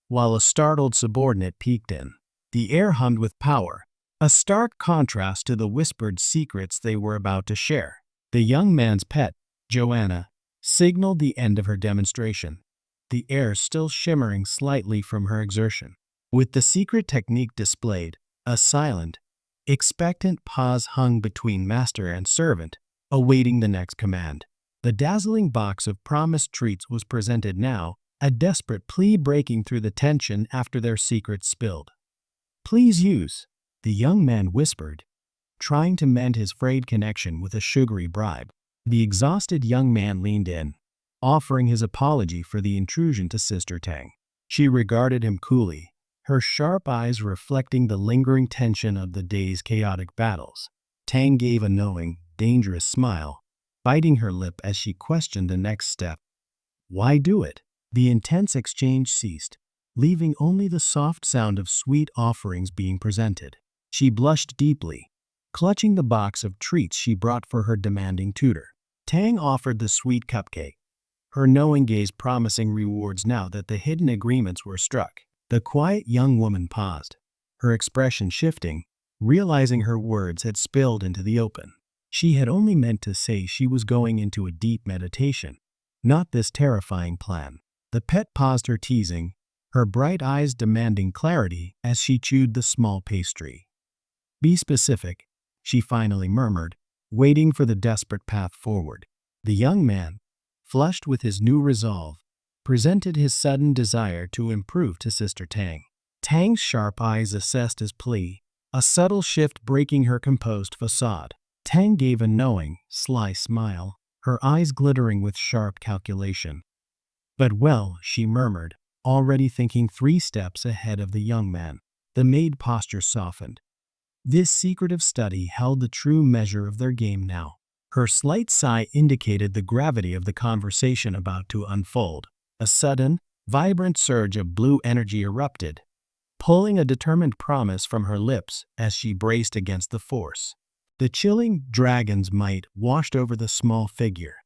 while a startled subordinate peeked in. The air hummed with power, a stark contrast to the whispered secrets they were about to share. The young man's pet, Joanna, signaled the end of her demonstration, the air still shimmering slightly from her exertion. With the secret technique displayed, a silent, expectant pause hung between master and servant, awaiting the next command. The dazzling box of promised treats was presented now, a desperate plea breaking through the tension after their secrets spilled. "Please use," the young man whispered, trying to mend his frayed connection with a sugary bribe. The exhausted young man leaned in, offering his apology for the intrusion to Sister Tang. She regarded him coolly, her sharp eyes reflecting the lingering tension of the day's chaotic battles. Tang gave a knowing, dangerous smile, biting her lip as she questioned the next step. Why do it? The intense exchange ceased, leaving only the soft sound of sweet offerings being presented. She blushed deeply, clutching the box of treats she brought for her demanding tutor. Tang offered the sweet cupcake, her knowing gaze promising rewards now that the hidden agreements were struck. The quiet young woman paused, her expression shifting, realizing her words had spilled into the open. She had only meant to say she was going into a deep meditation, not this terrifying plan. The pet paused her teasing, her bright eyes demanding clarity as she chewed the small pastry. "Be specific," she finally murmured, waiting for the desperate path forward. The young man, flushed with his new resolve, presented his sudden desire to improve to Sister Tang. Tang's sharp eyes assessed his plea, a subtle shift breaking her composed facade. Tang gave a knowing, sly smile, her eyes glittering with sharp calculation. "But well," she murmured, already thinking 3 steps ahead of the young man. The maid posture softened. This secretive study held the true measure of their game now. Her slight sigh indicated the gravity of the conversation about to unfold. A sudden, vibrant surge of blue energy erupted, pulling a determined promise from her lips as she braced against the force. The chilling dragon's might washed over the small figure,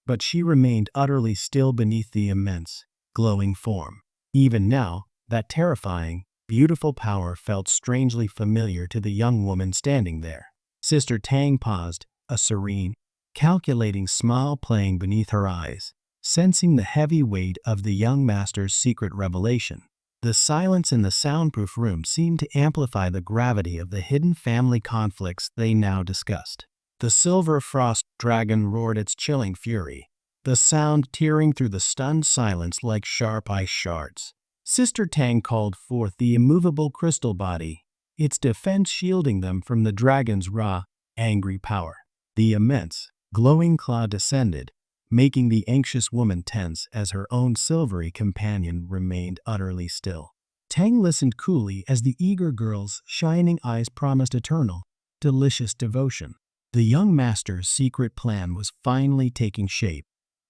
but she remained utterly still beneath the immense, glowing form. Even now, that terrifying, beautiful power felt strangely familiar to the young woman standing there. Sister Tang paused, a serene, calculating smile playing beneath her eyes, sensing the heavy weight of the young master's secret revelation. The silence in the soundproof room seemed to amplify the gravity of the hidden family conflicts they now discussed. The silver frost dragon roared its chilling fury, the sound tearing through the stunned silence like sharp ice shards. Sister Tang called forth the immovable crystal body, its defense shielding them from the dragon's raw, angry power. The immense, glowing claw descended, making the anxious woman tense as her own silvery companion remained utterly still. Tang listened coolly as the eager girl's shining eyes promised eternal, delicious devotion. The young master's secret plan was finally taking shape,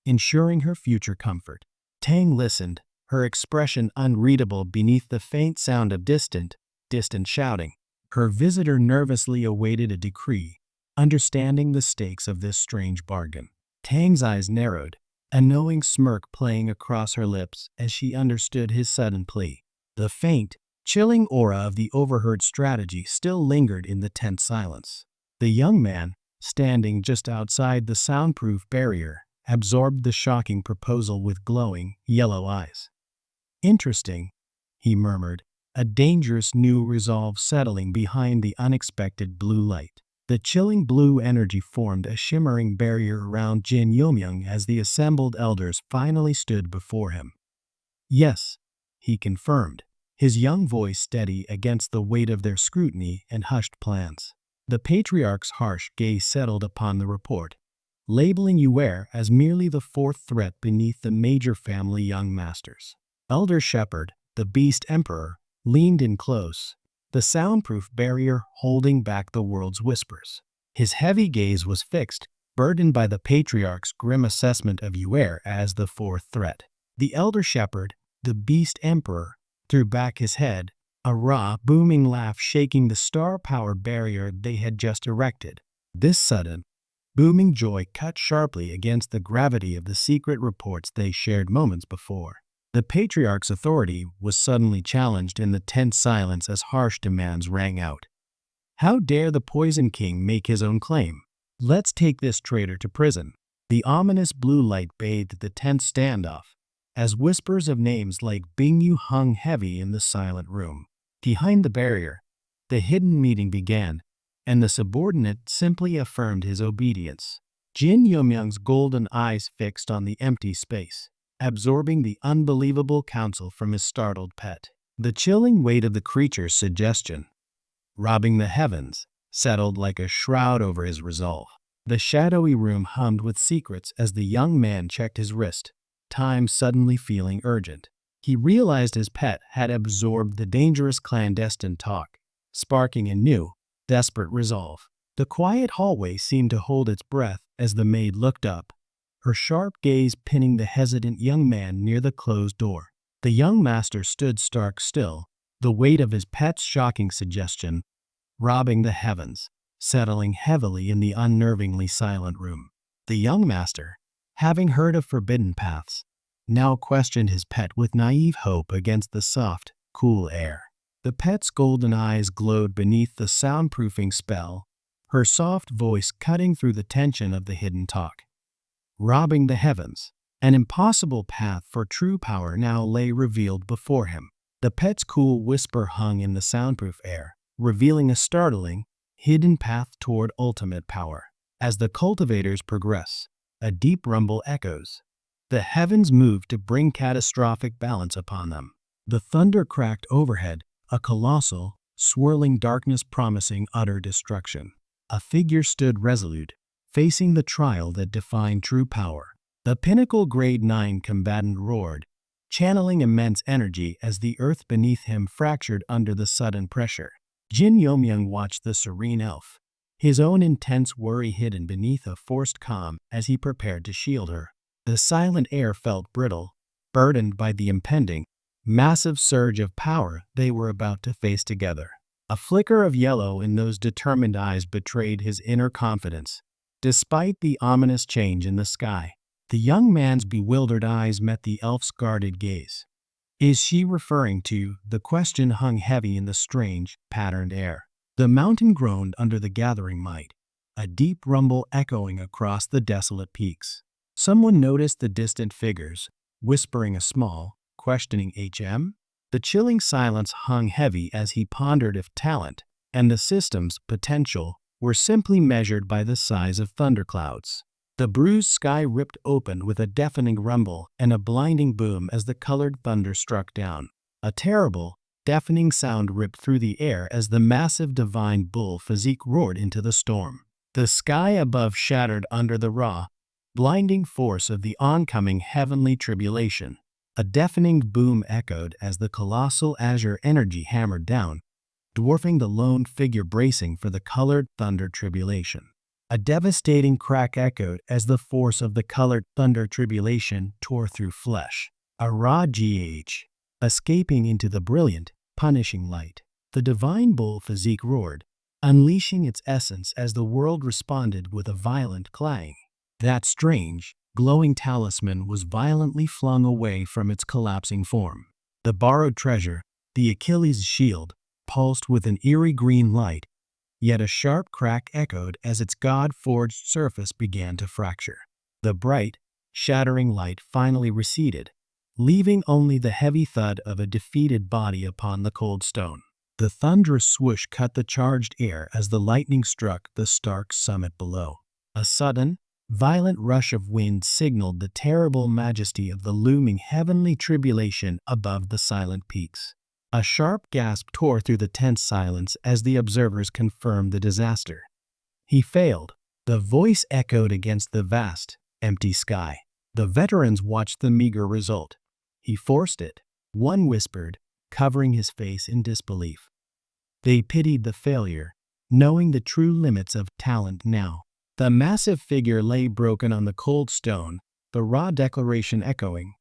ensuring her future comfort. Tang listened, her expression unreadable beneath the faint sound of distant shouting. Her visitor nervously awaited a decree, understanding the stakes of this strange bargain. Tang's eyes narrowed, a knowing smirk playing across her lips as she understood his sudden plea. The faint, chilling aura of the overheard strategy still lingered in the tense silence. The young man, standing just outside the soundproof barrier, absorbed the shocking proposal with glowing, yellow eyes. "Interesting," he murmured, a dangerous new resolve settling behind the unexpected blue light. The chilling blue energy formed a shimmering barrier around Jin Yomyang as the assembled elders finally stood before him. "Yes," he confirmed, his young voice steady against the weight of their scrutiny and hushed plans. The patriarch's harsh gaze settled upon the report, labeling Yuer as merely the 4th threat beneath the major family young masters. Elder Shepherd, the Beast Emperor, leaned in close, the soundproof barrier holding back the world's whispers. His heavy gaze was fixed, burdened by the patriarch's grim assessment of Yuer as the fourth threat. The elder shepherd, the beast emperor, threw back his head, a raw, booming laugh shaking the star-powered barrier they had just erected. This sudden, booming joy cut sharply against the gravity of the secret reports they shared moments before. The patriarch's authority was suddenly challenged in the tense silence as harsh demands rang out. How dare the Poison King make his own claim? Let's take this traitor to prison. The ominous blue light bathed the tense standoff, as whispers of names like Bingyu hung heavy in the silent room. Behind the barrier, the hidden meeting began, and the subordinate simply affirmed his obedience. Jin Yomyoung's golden eyes fixed on the empty space, absorbing the unbelievable counsel from his startled pet. The chilling weight of the creature's suggestion, robbing the heavens, settled like a shroud over his resolve. The shadowy room hummed with secrets as the young man checked his wrist, time suddenly feeling urgent. He realized his pet had absorbed the dangerous clandestine talk, sparking a new, desperate resolve. The quiet hallway seemed to hold its breath as the maid looked up, her sharp gaze pinning the hesitant young man near the closed door. The young master stood stark still, the weight of his pet's shocking suggestion, robbing the heavens, settling heavily in the unnervingly silent room. The young master, having heard of forbidden paths, now questioned his pet with naive hope against the soft, cool air. The pet's golden eyes glowed beneath the soundproofing spell, her soft voice cutting through the tension of the hidden talk. Robbing the heavens, an impossible path for true power now lay revealed before him. The pet's cool whisper hung in the soundproof air, revealing a startling, hidden path toward ultimate power. As the cultivators progress, a deep rumble echoes. The heavens move to bring catastrophic balance upon them. The thunder cracked overhead, a colossal, swirling darkness promising utter destruction. A figure stood resolute, facing the trial that defined true power. The pinnacle grade 9 combatant roared, channeling immense energy as the earth beneath him fractured under the sudden pressure. Jin Yomyoung watched the serene elf, his own intense worry hidden beneath a forced calm as he prepared to shield her. The silent air felt brittle, burdened by the impending, massive surge of power they were about to face together. A flicker of yellow in those determined eyes betrayed his inner confidence. Despite the ominous change in the sky, the young man's bewildered eyes met the elf's guarded gaze. Is she referring to? The question hung heavy in the strange, patterned air. The mountain groaned under the gathering might, a deep rumble echoing across the desolate peaks. Someone noticed the distant figures, whispering a small, questioning HM? The chilling silence hung heavy as he pondered if talent and the system's potential were simply measured by the size of thunderclouds. The bruised sky ripped open with a deafening rumble and a blinding boom as the colored thunder struck down. A terrible, deafening sound ripped through the air as the massive divine bull physique roared into the storm. The sky above shattered under the raw, blinding force of the oncoming heavenly tribulation. A deafening boom echoed as the colossal azure energy hammered down, dwarfing the lone figure bracing for the colored thunder tribulation. A devastating crack echoed as the force of the colored thunder tribulation tore through flesh. A raw GH, escaping into the brilliant, punishing light. The divine bull physique roared, unleashing its essence as the world responded with a violent clang. That strange, glowing talisman was violently flung away from its collapsing form. The borrowed treasure, the Achilles' shield, pulsed with an eerie green light, yet a sharp crack echoed as its god-forged surface began to fracture. The bright, shattering light finally receded, leaving only the heavy thud of a defeated body upon the cold stone. The thunderous swoosh cut the charged air as the lightning struck the stark summit below. A sudden, violent rush of wind signaled the terrible majesty of the looming heavenly tribulation above the silent peaks. A sharp gasp tore through the tense silence as the observers confirmed the disaster. He failed. The voice echoed against the vast, empty sky. The veterans watched the meager result. He forced it, one whispered, covering his face in disbelief. They pitied the failure, knowing the true limits of talent now. The massive figure lay broken on the cold stone, the raw declaration echoing.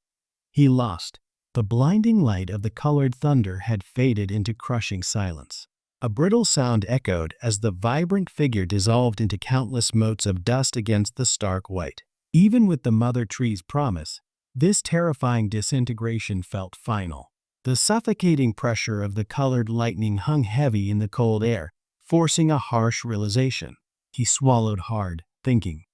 He lost. The blinding light of the colored thunder had faded into crushing silence. A brittle sound echoed as the vibrant figure dissolved into countless motes of dust against the stark white. Even with the mother tree's promise, this terrifying disintegration felt final. The suffocating pressure of the colored lightning hung heavy in the cold air, forcing a harsh realization. He swallowed hard, thinking,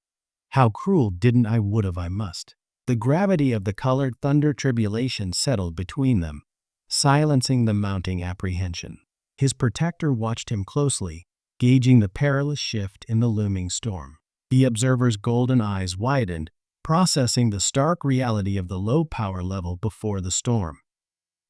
"How cruel didn't I would've I must." The gravity of the colored thunder tribulation settled between them, silencing the mounting apprehension. His protector watched him closely, gauging the perilous shift in the looming storm. The observer's golden eyes widened, processing the stark reality of the low power level before the storm.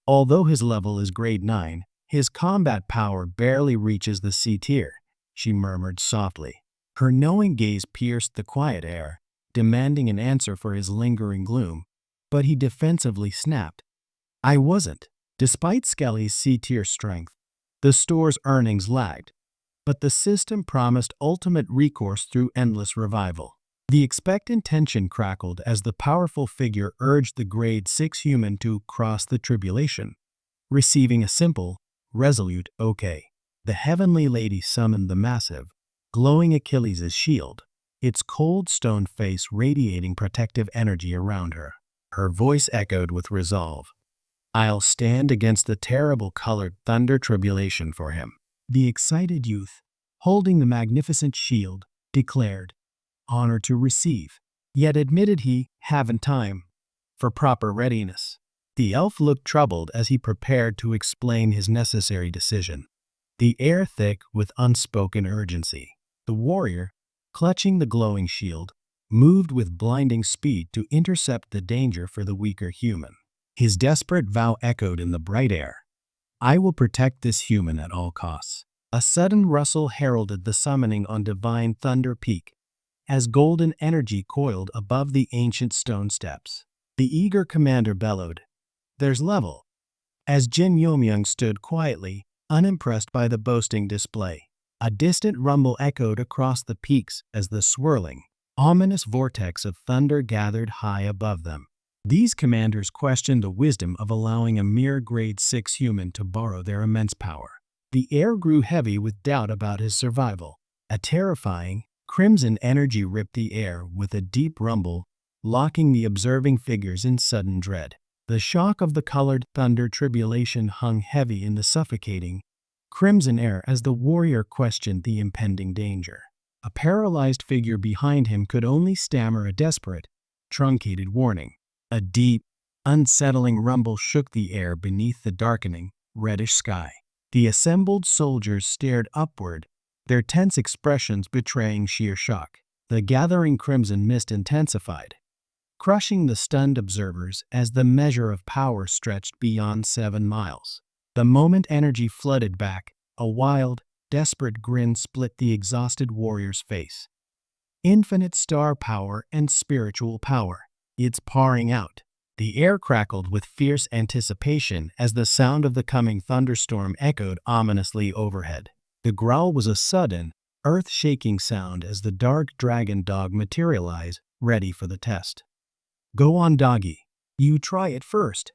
Although his level is grade 9, his combat power barely reaches the C tier, she murmured softly. Her knowing gaze pierced the quiet air, demanding an answer for his lingering gloom, but he defensively snapped, "I wasn't." Despite Skelly's C-tier strength, the store's earnings lagged, but the system promised ultimate recourse through endless revival. The expectant tension crackled as the powerful figure urged the grade 6 human to cross the tribulation, receiving a simple, resolute "okay." The heavenly lady summoned the massive, glowing Achilles' shield, its cold stone face radiating protective energy around her. Her voice echoed with resolve. "I'll stand against the terrible colored thunder tribulation for him." The excited youth, holding the magnificent shield, declared, "Honor to receive," yet admitted he "haven't time" for proper readiness. The elf looked troubled as he prepared to explain his necessary decision, the air thick with unspoken urgency. The warrior, clutching the glowing shield, moved with blinding speed to intercept the danger for the weaker human. His desperate vow echoed in the bright air. "I will protect this human at all costs." A sudden rustle heralded the summoning on Divine Thunder Peak, as golden energy coiled above the ancient stone steps. The eager commander bellowed, "There's level," as Jin Yomyang stood quietly, unimpressed by the boasting display. A distant rumble echoed across the peaks as the swirling, ominous vortex of thunder gathered high above them. These commanders questioned the wisdom of allowing a mere grade 6 human to borrow their immense power. The air grew heavy with doubt about his survival. A terrifying, crimson energy ripped the air with a deep rumble, locking the observing figures in sudden dread. The shock of the colored thunder tribulation hung heavy in the suffocating, crimson air as the warrior questioned the impending danger. A paralyzed figure behind him could only stammer a desperate, truncated warning. A deep, unsettling rumble shook the air beneath the darkening, reddish sky. The assembled soldiers stared upward, their tense expressions betraying sheer shock. The gathering crimson mist intensified, crushing the stunned observers as the measure of power stretched beyond 7 miles. The moment energy flooded back, a wild, desperate grin split the exhausted warrior's face. Infinite star power and spiritual power. It's pouring out. The air crackled with fierce anticipation as the sound of the coming thunderstorm echoed ominously overhead. The growl was a sudden, earth-shaking sound as the dark dragon dog materialized, ready for the test. "Go on, doggy. You try it first."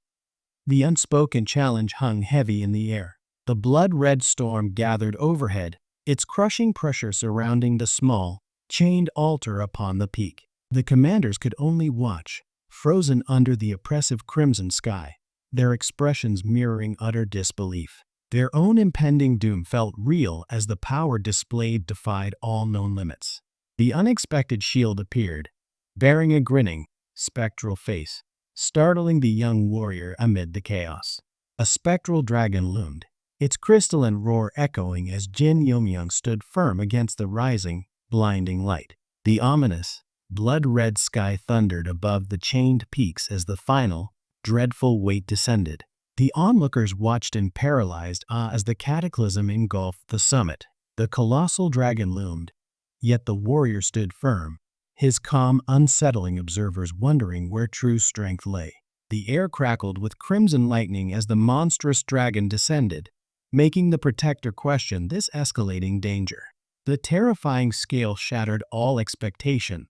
The unspoken challenge hung heavy in the air. The blood-red storm gathered overhead, its crushing pressure surrounding the small, chained altar upon the peak. The commanders could only watch, frozen under the oppressive crimson sky, their expressions mirroring utter disbelief. Their own impending doom felt real as the power displayed defied all known limits. The unexpected shield appeared, bearing a grinning, spectral face, startling the young warrior amid the chaos. A spectral dragon loomed, its crystalline roar echoing as Jin Yomyang stood firm against the rising, blinding light. The ominous, blood-red sky thundered above the chained peaks as the final, dreadful weight descended. The onlookers watched in paralyzed awe as the cataclysm engulfed the summit. The colossal dragon loomed, yet the warrior stood firm, his calm unsettling observers wondering where true strength lay. The air crackled with crimson lightning as the monstrous dragon descended, making the protector question this escalating danger. The terrifying scale shattered all expectation.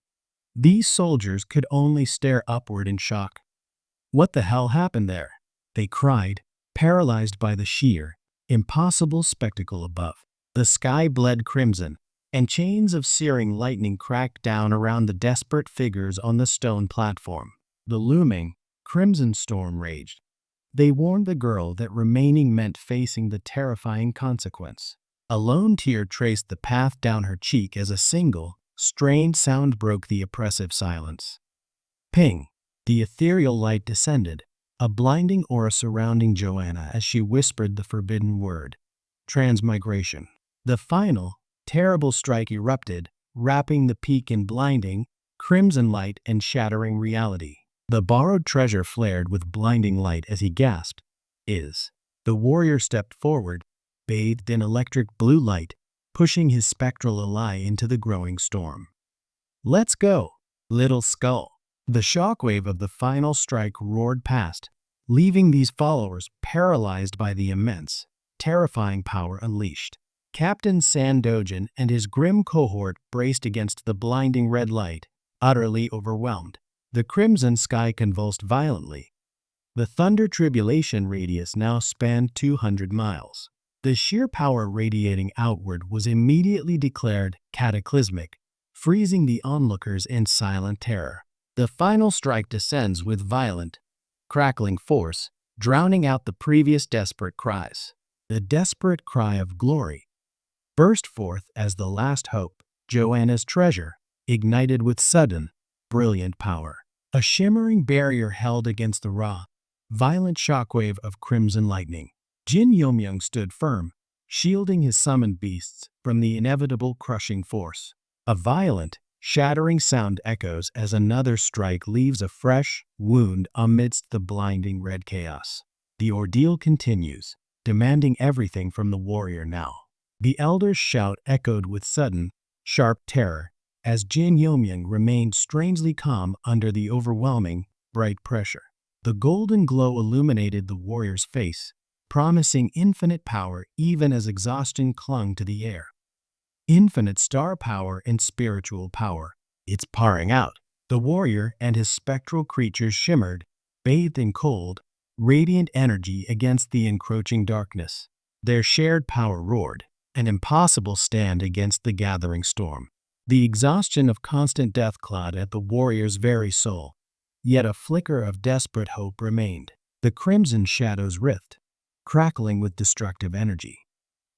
These soldiers could only stare upward in shock. What the hell happened there? They cried, paralyzed by the sheer, impossible spectacle above. The sky bled crimson, and chains of searing lightning cracked down around the desperate figures on the stone platform. The looming, crimson storm raged. They warned the girl that remaining meant facing the terrifying consequence. A lone tear traced the path down her cheek as a single, strained sound broke the oppressive silence. Ping! The ethereal light descended, a blinding aura surrounding Joanna as she whispered the forbidden word. Transmigration. The final, terrible strike erupted, wrapping the peak in blinding, crimson light and shattering reality. The borrowed treasure flared with blinding light as he gasped. The warrior stepped forward, bathed in electric blue light, pushing his spectral ally into the growing storm. Let's go, little skull. The shockwave of the final strike roared past, leaving these followers paralyzed by the immense, terrifying power unleashed. Captain Sandojin and his grim cohort braced against the blinding red light, utterly overwhelmed. The crimson sky convulsed violently. The thunder tribulation radius now spanned 200 miles. The sheer power radiating outward was immediately declared cataclysmic, freezing the onlookers in silent terror. The final strike descends with violent, crackling force, drowning out the previous desperate cries. The desperate cry of glory burst forth as the last hope, Joanna's treasure, ignited with sudden, brilliant power. A shimmering barrier held against the raw, violent shockwave of crimson lightning. Jin Yomyung stood firm, shielding his summoned beasts from the inevitable crushing force. A violent, shattering sound echoes as another strike leaves a fresh wound amidst the blinding red chaos. The ordeal continues, demanding everything from the warrior now. The elder's shout echoed with sudden, sharp terror as Jin Yomyung remained strangely calm under the overwhelming, bright pressure. The golden glow illuminated the warrior's face, promising infinite power even as exhaustion clung to the air. Infinite star power and spiritual power. It's pouring out. The warrior and his spectral creatures shimmered, bathed in cold, radiant energy against the encroaching darkness. Their shared power roared, an impossible stand against the gathering storm. The exhaustion of constant death clawed at the warrior's very soul, yet a flicker of desperate hope remained. The crimson shadows writhed, crackling with destructive energy.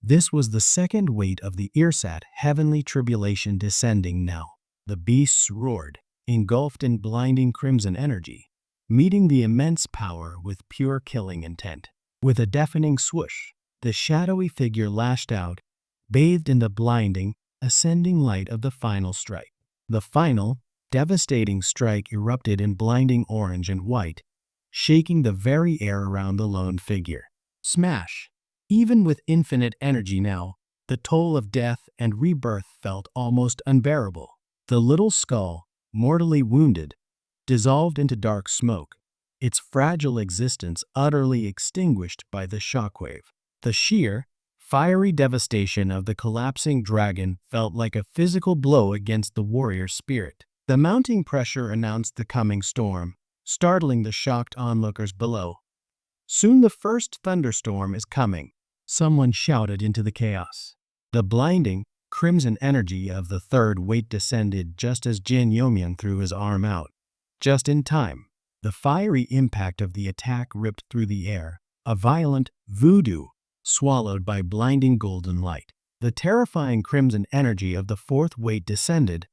This was the second weight of the Irsat heavenly tribulation descending now. The beasts roared, engulfed in blinding crimson energy, meeting the immense power with pure killing intent. With a deafening swoosh, the shadowy figure lashed out, bathed in the blinding, ascending light of the final strike. The final, devastating strike erupted in blinding orange and white, shaking the very air around the lone figure. Smash! Even with infinite energy now, the toll of death and rebirth felt almost unbearable. The little skull, mortally wounded, dissolved into dark smoke, its fragile existence utterly extinguished by the shockwave. The sheer, fiery devastation of the collapsing dragon felt like a physical blow against the warrior's spirit. The mounting pressure announced the coming storm, startling the shocked onlookers below. Soon the first thunderstorm is coming, someone shouted into the chaos. The blinding, crimson energy of the third weight descended just as Jin Yomyung threw his arm out. Just in time, the fiery impact of the attack ripped through the air, a violent voodoo, swallowed by blinding golden light. The terrifying crimson energy of the fourth weight descended,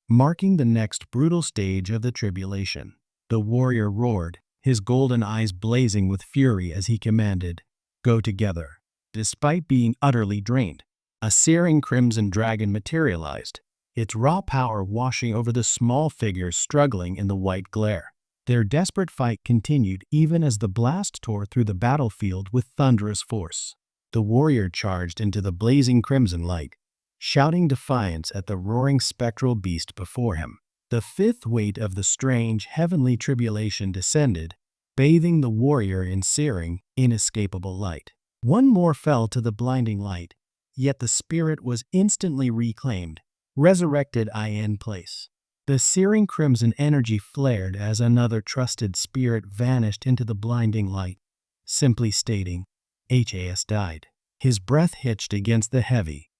marking the next brutal stage of the tribulation. The warrior roared, his golden eyes blazing with fury as he commanded, "Go together." Despite being utterly drained, a searing crimson dragon materialized, its raw power washing over the small figures struggling in the white glare. Their desperate fight continued even as the blast tore through the battlefield with thunderous force. The warrior charged into the blazing crimson light, shouting defiance at the roaring spectral beast before him. The fifth weight of the strange heavenly tribulation descended, bathing the warrior in searing, inescapable light. One more fell to the blinding light, yet the spirit was instantly reclaimed, resurrected in place. The searing crimson energy flared as another trusted spirit vanished into the blinding light, simply stating, "Has died." His breath hitched against the heavy,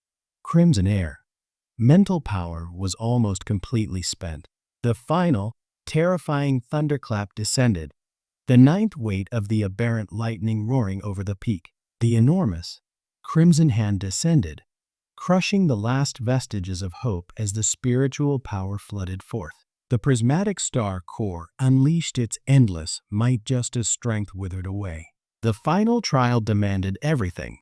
crimson air. Mental power was almost completely spent. The final, terrifying thunderclap descended, the ninth weight of the aberrant lightning roaring over the peak. The enormous, crimson hand descended, crushing the last vestiges of hope as the spiritual power flooded forth. The prismatic star core unleashed its endless might just as strength withered away. The final trial demanded everything,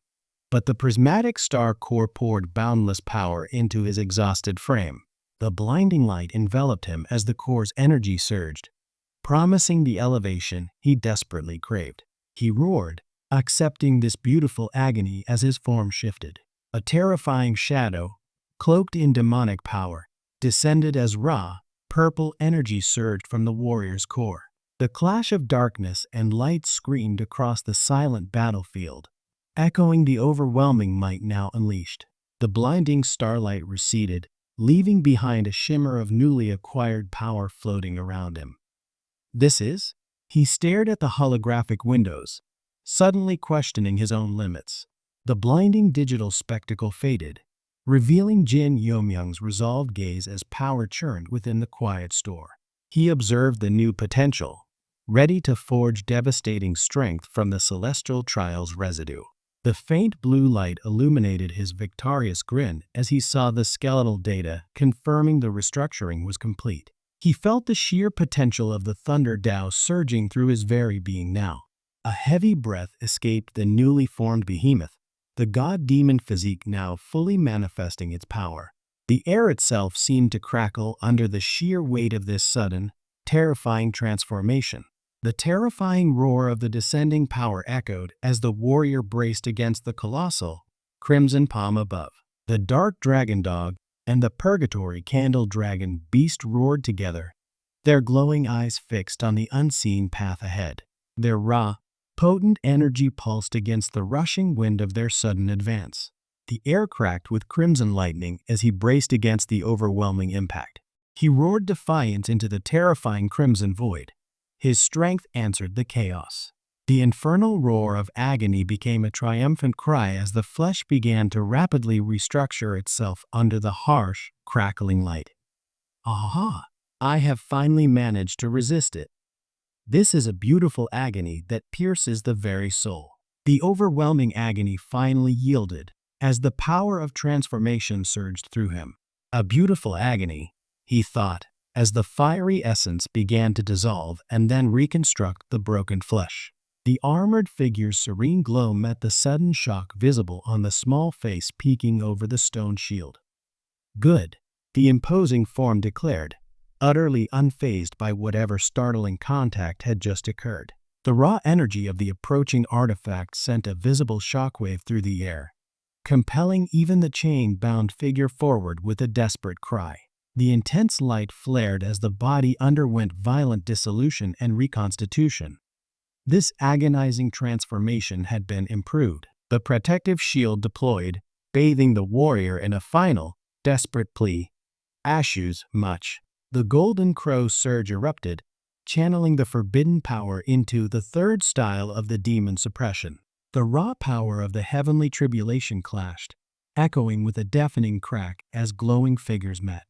but the prismatic star core poured boundless power into his exhausted frame. The blinding light enveloped him as the core's energy surged, promising the elevation he desperately craved. He roared, accepting this beautiful agony as his form shifted. A terrifying shadow, cloaked in demonic power, descended as raw, purple energy surged from the warrior's core. The clash of darkness and light screamed across the silent battlefield, echoing the overwhelming might now unleashed. The blinding starlight receded, leaving behind a shimmer of newly acquired power floating around him. This is? He stared at the holographic windows, suddenly questioning his own limits. The blinding digital spectacle faded, revealing Jin Yomyoung's resolved gaze as power churned within the quiet store. He observed the new potential, ready to forge devastating strength from the celestial trial's residue. The faint blue light illuminated his victorious grin as he saw the skeletal data confirming the restructuring was complete. He felt the sheer potential of the Thunder Dao surging through his very being now. A heavy breath escaped the newly formed behemoth, the god-demon physique now fully manifesting its power. The air itself seemed to crackle under the sheer weight of this sudden, terrifying transformation. The terrifying roar of the descending power echoed as the warrior braced against the colossal, crimson palm above. The dark dragon dog and the purgatory candle dragon beast roared together, their glowing eyes fixed on the unseen path ahead. Their raw, potent energy pulsed against the rushing wind of their sudden advance. The air cracked with crimson lightning as he braced against the overwhelming impact. He roared defiance into the terrifying crimson void. His strength answered the chaos. The infernal roar of agony became a triumphant cry as the flesh began to rapidly restructure itself under the harsh, crackling light. Aha! I have finally managed to resist it. This is a beautiful agony that pierces the very soul. The overwhelming agony finally yielded as the power of transformation surged through him. A beautiful agony, he thought, as the fiery essence began to dissolve and then reconstruct the broken flesh. The armored figure's serene glow met the sudden shock visible on the small face peeking over the stone shield. Good, the imposing form declared, utterly unfazed by whatever startling contact had just occurred. The raw energy of the approaching artifact sent a visible shockwave through the air, compelling even the chain-bound figure forward with a desperate cry. The intense light flared as the body underwent violent dissolution and reconstitution. This agonizing transformation had been improved. The protective shield deployed, bathing the warrior in a final, desperate plea. Ashes, much. The golden crow surge erupted, channeling the forbidden power into the third style of the demon suppression. The raw power of the heavenly tribulation clashed, echoing with a deafening crack as glowing figures met.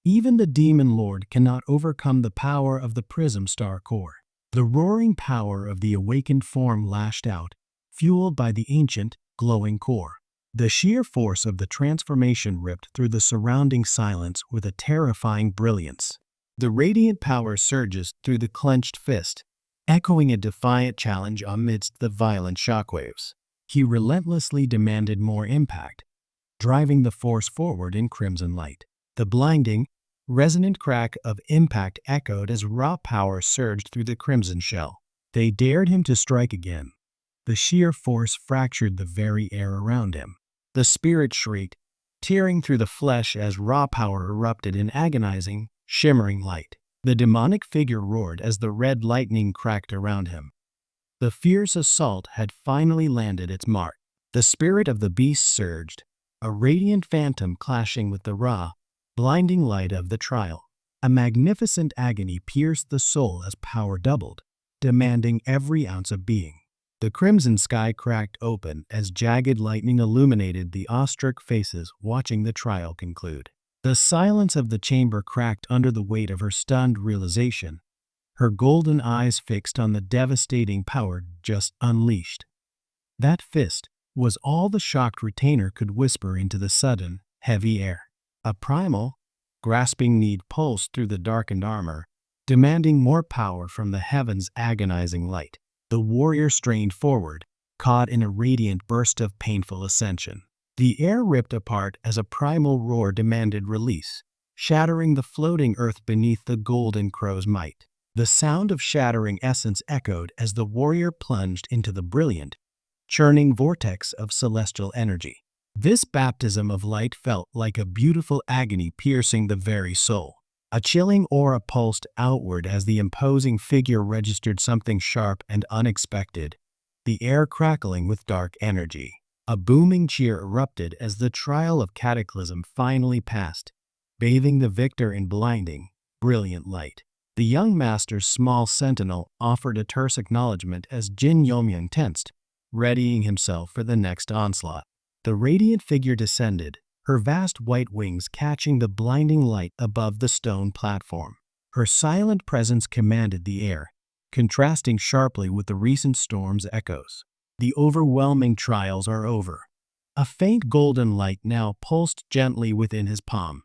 Even the demon lord cannot overcome the power of the prism star core. The roaring power of the awakened form lashed out, fueled by the ancient, glowing core. The sheer force of the transformation ripped through the surrounding silence with a terrifying brilliance. The radiant power surges through the clenched fist, echoing a defiant challenge amidst the violent shockwaves. He relentlessly demanded more impact, driving the force forward in crimson light. The blinding, resonant crack of impact echoed as raw power surged through the crimson shell. They dared him to strike again. The sheer force fractured the very air around him. The spirit shrieked, tearing through the flesh as raw power erupted in agonizing, shimmering light. The demonic figure roared as the red lightning cracked around him. The fierce assault had finally landed its mark. The spirit of the beast surged, a radiant phantom clashing with the raw, blinding light of the trial. A magnificent agony pierced the soul as power doubled, demanding every ounce of being. The crimson sky cracked open as jagged lightning illuminated the awestruck faces watching the trial conclude. The silence of the chamber cracked under the weight of her stunned realization, her golden eyes fixed on the devastating power just unleashed. That fist was all the shocked retainer could whisper into the sudden, heavy air. A primal, grasping need pulsed through the darkened armor, demanding more power from the heaven's agonizing light. The warrior strained forward, caught in a radiant burst of painful ascension. The air ripped apart as a primal roar demanded release, shattering the floating earth beneath the golden crow's might. The sound of shattering essence echoed as the warrior plunged into the brilliant, churning vortex of celestial energy. This baptism of light felt like a beautiful agony piercing the very soul. A chilling aura pulsed outward as the imposing figure registered something sharp and unexpected, the air crackling with dark energy. A booming cheer erupted as the trial of Cataclysm finally passed, bathing the victor in blinding, brilliant light. The young master's small sentinel offered a terse acknowledgement as Jin Yomyang tensed, readying himself for the next onslaught. The radiant figure descended, her vast white wings catching the blinding light above the stone platform. Her silent presence commanded the air, contrasting sharply with the recent storm's echoes. The overwhelming trials are over. A faint golden light now pulsed gently within his palm.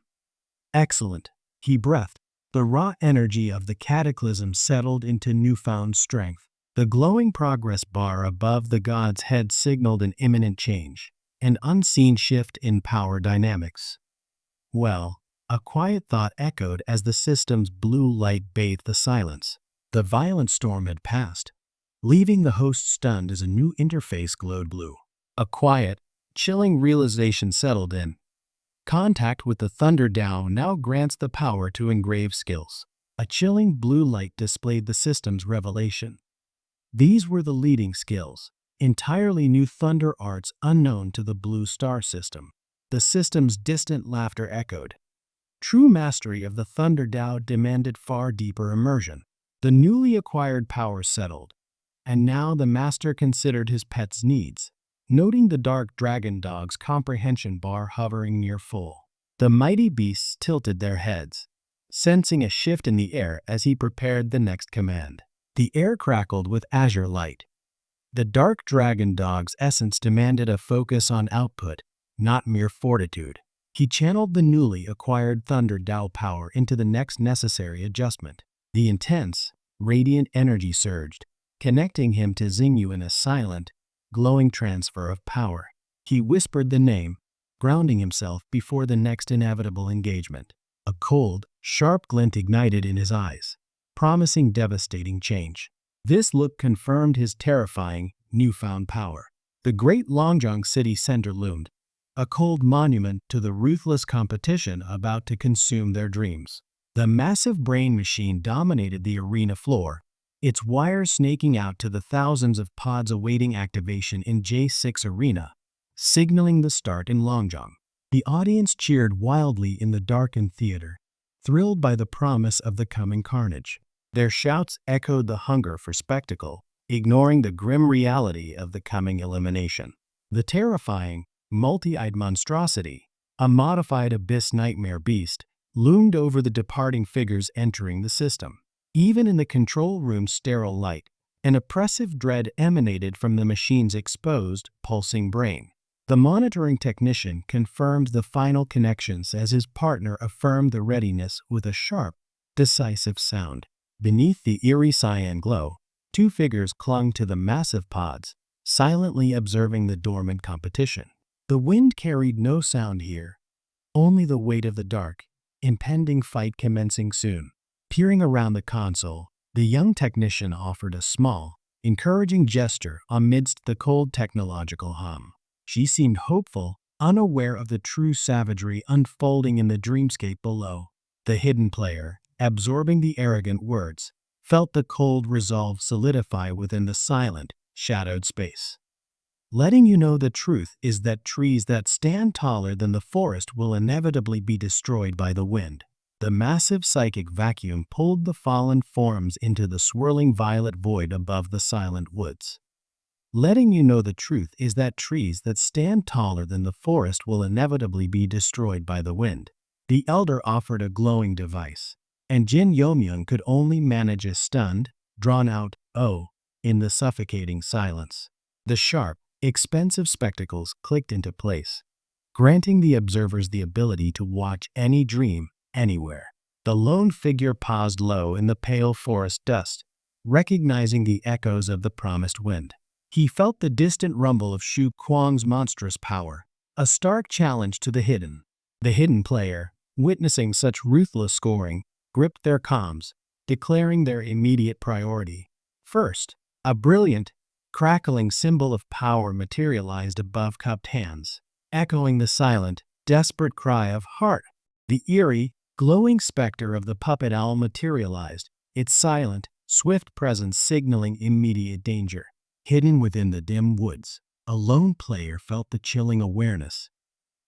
Excellent, he breathed. The raw energy of the cataclysm settled into newfound strength. The glowing progress bar above the god's head signaled an imminent change, an unseen shift in power dynamics. Well, a quiet thought echoed as the system's blue light bathed the silence. The violent storm had passed, leaving the host stunned as a new interface glowed blue. A quiet, chilling realization settled in. Contact with the Thunder Dao now grants the power to engrave skills. A chilling blue light displayed the system's revelation. These were the leading skills, entirely new thunder arts unknown to the Blue Star system. The system's distant laughter echoed. True mastery of the Thunder Dao demanded far deeper immersion. The newly acquired power settled, and now the master considered his pet's needs, noting the dark dragon dog's comprehension bar hovering near full. The mighty beasts tilted their heads, sensing a shift in the air as he prepared the next command. The air crackled with azure light. The dark dragon dog's essence demanded a focus on output, not mere fortitude. He channeled the newly acquired Thunder Dao power into the next necessary adjustment. The intense, radiant energy surged, connecting him to Xingyu in a silent, glowing transfer of power. He whispered the name, grounding himself before the next inevitable engagement. A cold, sharp glint ignited in his eyes, promising devastating change. This look confirmed his terrifying, newfound power. The great Longjiang city center loomed, a cold monument to the ruthless competition about to consume their dreams. The massive brain machine dominated the arena floor, its wires snaking out to the thousands of pods awaiting activation in J6 Arena, signaling the start in Longjiang. The audience cheered wildly in the darkened theater, thrilled by the promise of the coming carnage. Their shouts echoed the hunger for spectacle, ignoring the grim reality of the coming elimination. The terrifying, multi-eyed monstrosity, a modified abyss nightmare beast, loomed over the departing figures entering the system. Even in the control room's sterile light, an oppressive dread emanated from the machine's exposed, pulsing brain. The monitoring technician confirmed the final connections as his partner affirmed the readiness with a sharp, decisive sound. Beneath the eerie cyan glow, two figures clung to the massive pods, silently observing the dormant competition. The wind carried no sound here, only the weight of the dark, impending fight commencing soon. Peering around the console, the young technician offered a small, encouraging gesture amidst the cold technological hum. She seemed hopeful, unaware of the true savagery unfolding in the dreamscape below. The hidden player, absorbing the arrogant words, felt the cold resolve solidify within the silent, shadowed space. Letting you know the truth is that trees that stand taller than the forest will inevitably be destroyed by the wind. The massive psychic vacuum pulled the fallen forms into the swirling violet void above the silent woods. Letting you know the truth is that trees that stand taller than the forest will inevitably be destroyed by the wind. The elder offered a glowing device, and Jin Yomyung could only manage a stunned, drawn-out "oh" in the suffocating silence. The sharp, expensive spectacles clicked into place, granting the observers the ability to watch any dream, anywhere. The lone figure paused low in the pale forest dust, recognizing the echoes of the promised wind. He felt the distant rumble of Shu Kuang's monstrous power, a stark challenge to the hidden. The hidden player, witnessing such ruthless scoring, gripped their comms, declaring their immediate priority. First, a brilliant, crackling symbol of power materialized above cupped hands, echoing the silent, desperate cry of "Heart." The eerie, glowing specter of the puppet owl materialized, its silent, swift presence signaling immediate danger. Hidden within the dim woods, a lone player felt the chilling awareness.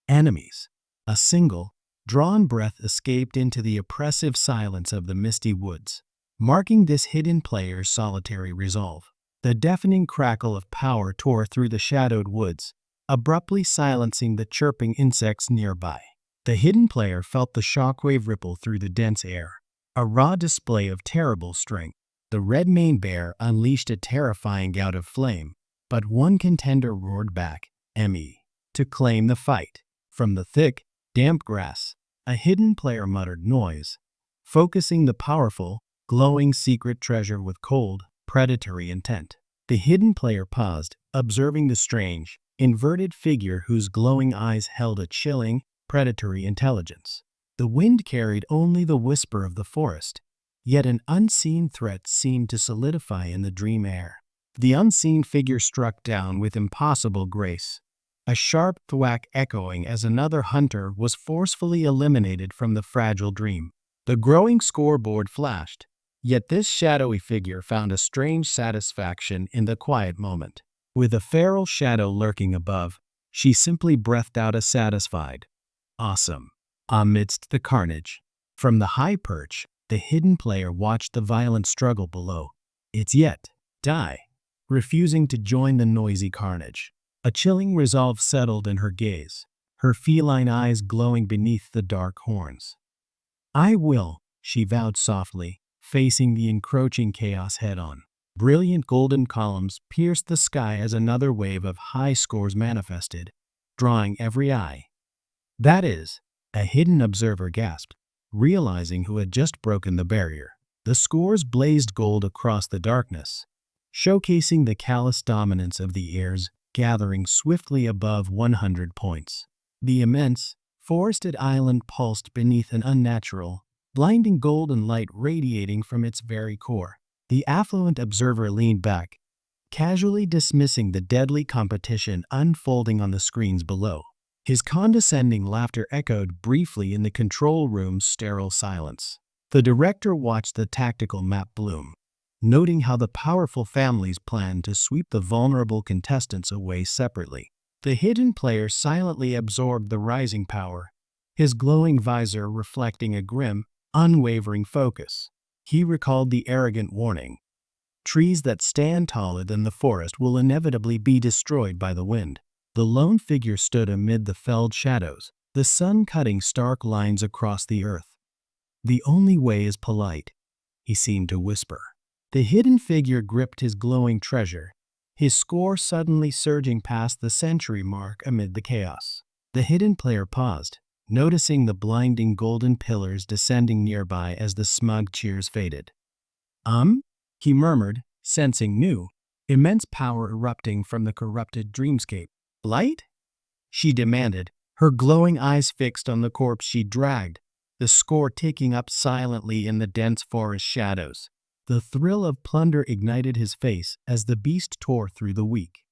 Enemies. A single, drawn breath escaped into the oppressive silence of the misty woods, marking this hidden player's solitary resolve. The deafening crackle of power tore through the shadowed woods, abruptly silencing the chirping insects nearby. The hidden player felt the shockwave ripple through the dense air, a raw display of terrible strength. The red mane bear unleashed a terrifying gout of flame, but one contender roared back, "Me," to claim the fight. From the thick, damp grass, a hidden player muttered noise, focusing the powerful, glowing secret treasure with cold, predatory intent. The hidden player paused, observing the strange, inverted figure whose glowing eyes held a chilling, predatory intelligence. The wind carried only the whisper of the forest, yet an unseen threat seemed to solidify in the dream air. The unseen figure struck down with impossible grace, a sharp thwack echoing as another hunter was forcefully eliminated from the fragile dream. The growing scoreboard flashed, yet this shadowy figure found a strange satisfaction in the quiet moment. With a feral shadow lurking above, she simply breathed out a satisfied, "Awesome." Amidst the carnage, from the high perch, the hidden player watched the violent struggle below. It's yet, die, refusing to join the noisy carnage. A chilling resolve settled in her gaze, her feline eyes glowing beneath the dark horns. "I will," she vowed softly, facing the encroaching chaos head-on. Brilliant golden columns pierced the sky as another wave of high scores manifested, drawing every eye. "That is," a hidden observer gasped, realizing who had just broken the barrier. The scores blazed gold across the darkness, showcasing the callous dominance of the airs, gathering swiftly above 100 points. The immense, forested island pulsed beneath an unnatural, blinding golden light radiating from its very core. The affluent observer leaned back, casually dismissing the deadly competition unfolding on the screens below. His condescending laughter echoed briefly in the control room's sterile silence. The director watched the tactical map bloom, noting how the powerful families planned to sweep the vulnerable contestants away separately. The hidden player silently absorbed the rising power, his glowing visor reflecting a grim, unwavering focus. He recalled the arrogant warning, "Trees that stand taller than the forest will inevitably be destroyed by the wind." The lone figure stood amid the felled shadows, the sun cutting stark lines across the earth. "The only way is polite," he seemed to whisper. The hidden figure gripped his glowing treasure, his score suddenly surging past the century mark amid the chaos. The hidden player paused, noticing the blinding golden pillars descending nearby as the smug cheers faded. He murmured, sensing new, immense power erupting from the corrupted dreamscape. "Light?" she demanded, her glowing eyes fixed on the corpse she dragged, the score ticking up silently in the dense forest shadows. The thrill of plunder ignited his face as the beast tore through the weak.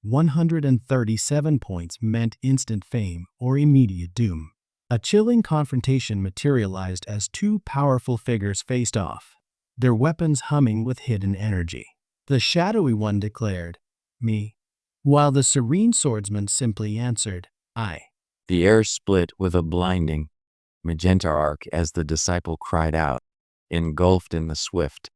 137 points meant instant fame or immediate doom. A chilling confrontation materialized as two powerful figures faced off. their weapons humming with hidden energy. The shadowy one declared, "Me," while the serene swordsman simply answered, "I." The air split with a blinding, magenta arc as the disciple cried out, engulfed in the swift,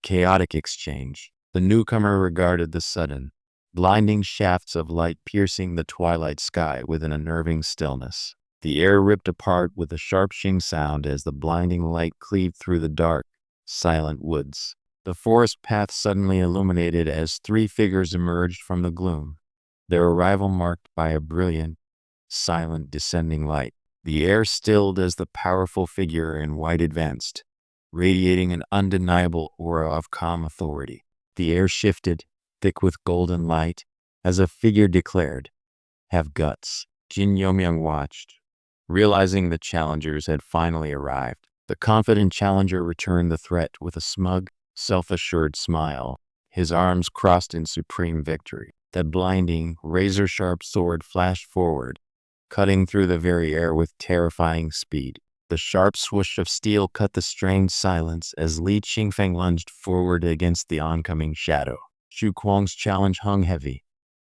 chaotic exchange. The newcomer regarded the sudden, blinding shafts of light piercing the twilight sky with an unnerving stillness. The air ripped apart with a sharp shing sound as the blinding light cleaved through the dark, silent woods. The forest path suddenly illuminated as three figures emerged from the gloom, their arrival marked by a brilliant, silent descending light. The air stilled as the powerful figure in white advanced, radiating an undeniable aura of calm authority. The air shifted, thick with golden light, as a figure declared, "Have guts." Jin Yomyang watched, realizing the challengers had finally arrived. The confident challenger returned the threat with a smug, self-assured smile, his arms crossed in supreme victory. That blinding, razor-sharp sword flashed forward, cutting through the very air with terrifying speed. The sharp swoosh of steel cut the strained silence as Li Qingfeng lunged forward against the oncoming shadow. Xu Kuang's challenge hung heavy,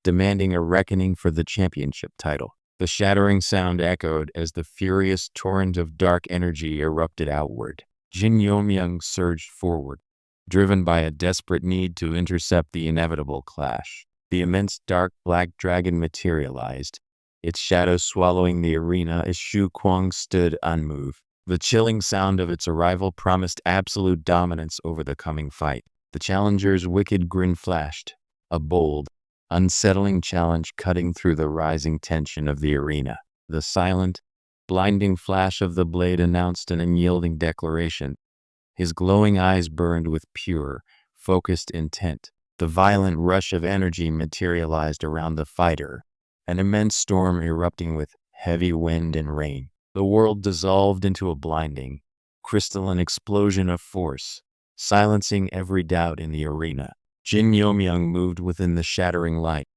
demanding a reckoning for the championship title. The shattering sound echoed as the furious torrent of dark energy erupted outward. Jin Yomyang surged forward, driven by a desperate need to intercept the inevitable clash. The immense dark black dragon materialized, its shadow swallowing the arena as Xu Kuang stood unmoved. The chilling sound of its arrival promised absolute dominance over the coming fight. The challenger's wicked grin flashed, a bold, unsettling challenge cutting through the rising tension of the arena. The silent, blinding flash of the blade announced an unyielding declaration. His glowing eyes burned with pure, focused intent. The violent rush of energy materialized around the fighter, an immense storm erupting with heavy wind and rain. The world dissolved into a blinding, crystalline explosion of force, silencing every doubt in the arena. Jin Yomyang moved within the shattering light,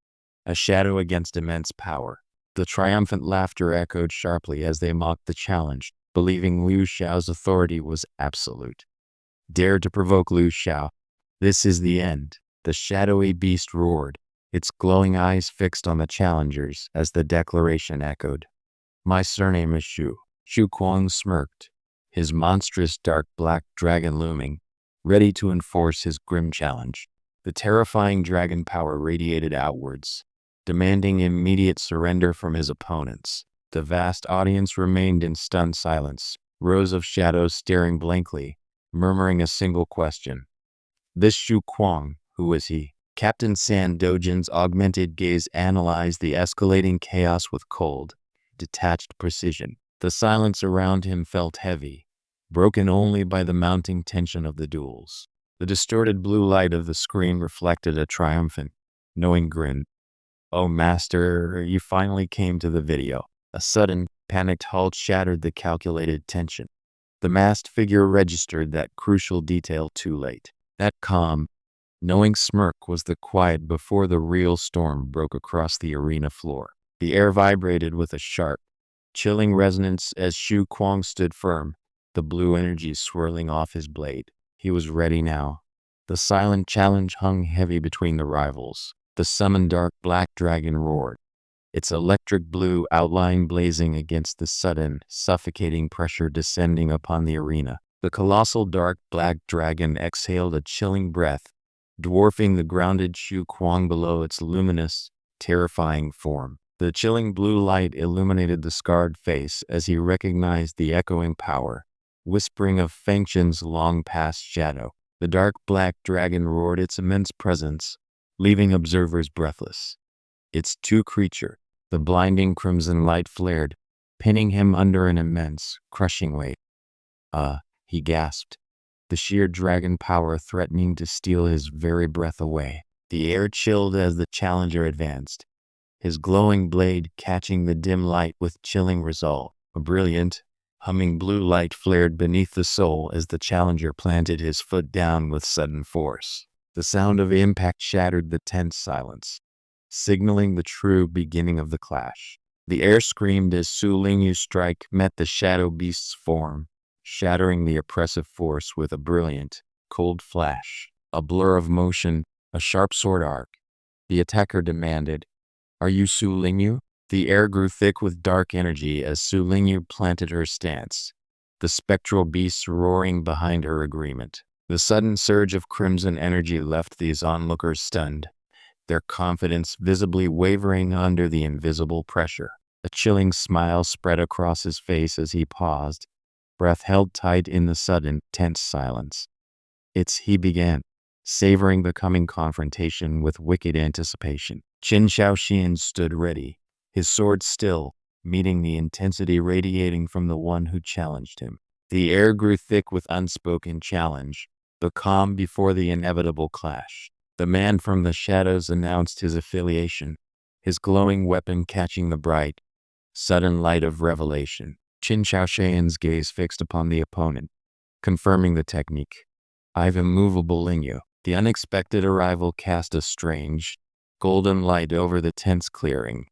a shadow against immense power. The triumphant laughter echoed sharply as they mocked the challenge, believing Liu Xiao's authority was absolute. Dare to provoke Liu Xiao. This is the end. The shadowy beast roared, its glowing eyes fixed on the challengers as the declaration echoed. My surname is Xu. Xu Kuang smirked, his monstrous dark black dragon looming, ready to enforce his grim challenge. The terrifying dragon power radiated outwards, demanding immediate surrender from his opponents. The vast audience remained in stunned silence, rows of shadows staring blankly, murmuring a single question. This Xu Kuang, who was he? Captain San Dojin's augmented gaze analyzed the escalating chaos with cold, detached precision. The silence around him felt heavy, broken only by the mounting tension of the duels. The distorted blue light of the screen reflected a triumphant, knowing grin. Oh, master, you finally came to the video. A sudden, panicked halt shattered the calculated tension. The masked figure registered that crucial detail too late. That calm, knowing smirk was the quiet before the real storm broke across the arena floor. The air vibrated with a sharp, chilling resonance as Xu Kuang stood firm, the blue energy swirling off his blade. He was ready now. The silent challenge hung heavy between the rivals. The summoned dark black dragon roared, its electric blue outline blazing against the sudden, suffocating pressure descending upon the arena. The colossal dark black dragon exhaled a chilling breath, dwarfing the grounded Xu Kuang below its luminous, terrifying form. The chilling blue light illuminated the scarred face as he recognized the echoing power, whispering of Fengchen's long-past shadow. The dark black dragon roared its immense presence, leaving observers breathless. Its true creature, the blinding crimson light flared, pinning him under an immense, crushing weight. He gasped, the sheer dragon power threatening to steal his very breath away. The air chilled as the challenger advanced, his glowing blade catching the dim light with chilling resolve. A brilliant, humming blue light flared beneath the soul as the challenger planted his foot down with sudden force. The sound of impact shattered the tense silence, signaling the true beginning of the clash. The air screamed as Su Lingyu's strike met the shadow beast's form, shattering the oppressive force with a brilliant, cold flash, a blur of motion, a sharp sword arc. The attacker demanded, "Are you Su Lingyu?" The air grew thick with dark energy as Su Lingyu planted her stance, the spectral beasts roaring behind her agreement. The sudden surge of crimson energy left these onlookers stunned, their confidence visibly wavering under the invisible pressure. A chilling smile spread across his face as he paused, breath held tight in the sudden, tense silence. He began, savoring the coming confrontation with wicked anticipation. Qin Shaoxian stood ready, his sword still, meeting the intensity radiating from the one who challenged him. The air grew thick with unspoken challenge, the calm before the inevitable clash. The man from the shadows announced his affiliation, his glowing weapon catching the bright, sudden light of revelation. Qin Shaoxian's gaze fixed upon the opponent, confirming the technique. "I've immovable Lingyu." The unexpected arrival cast a strange, golden light over the tense clearing.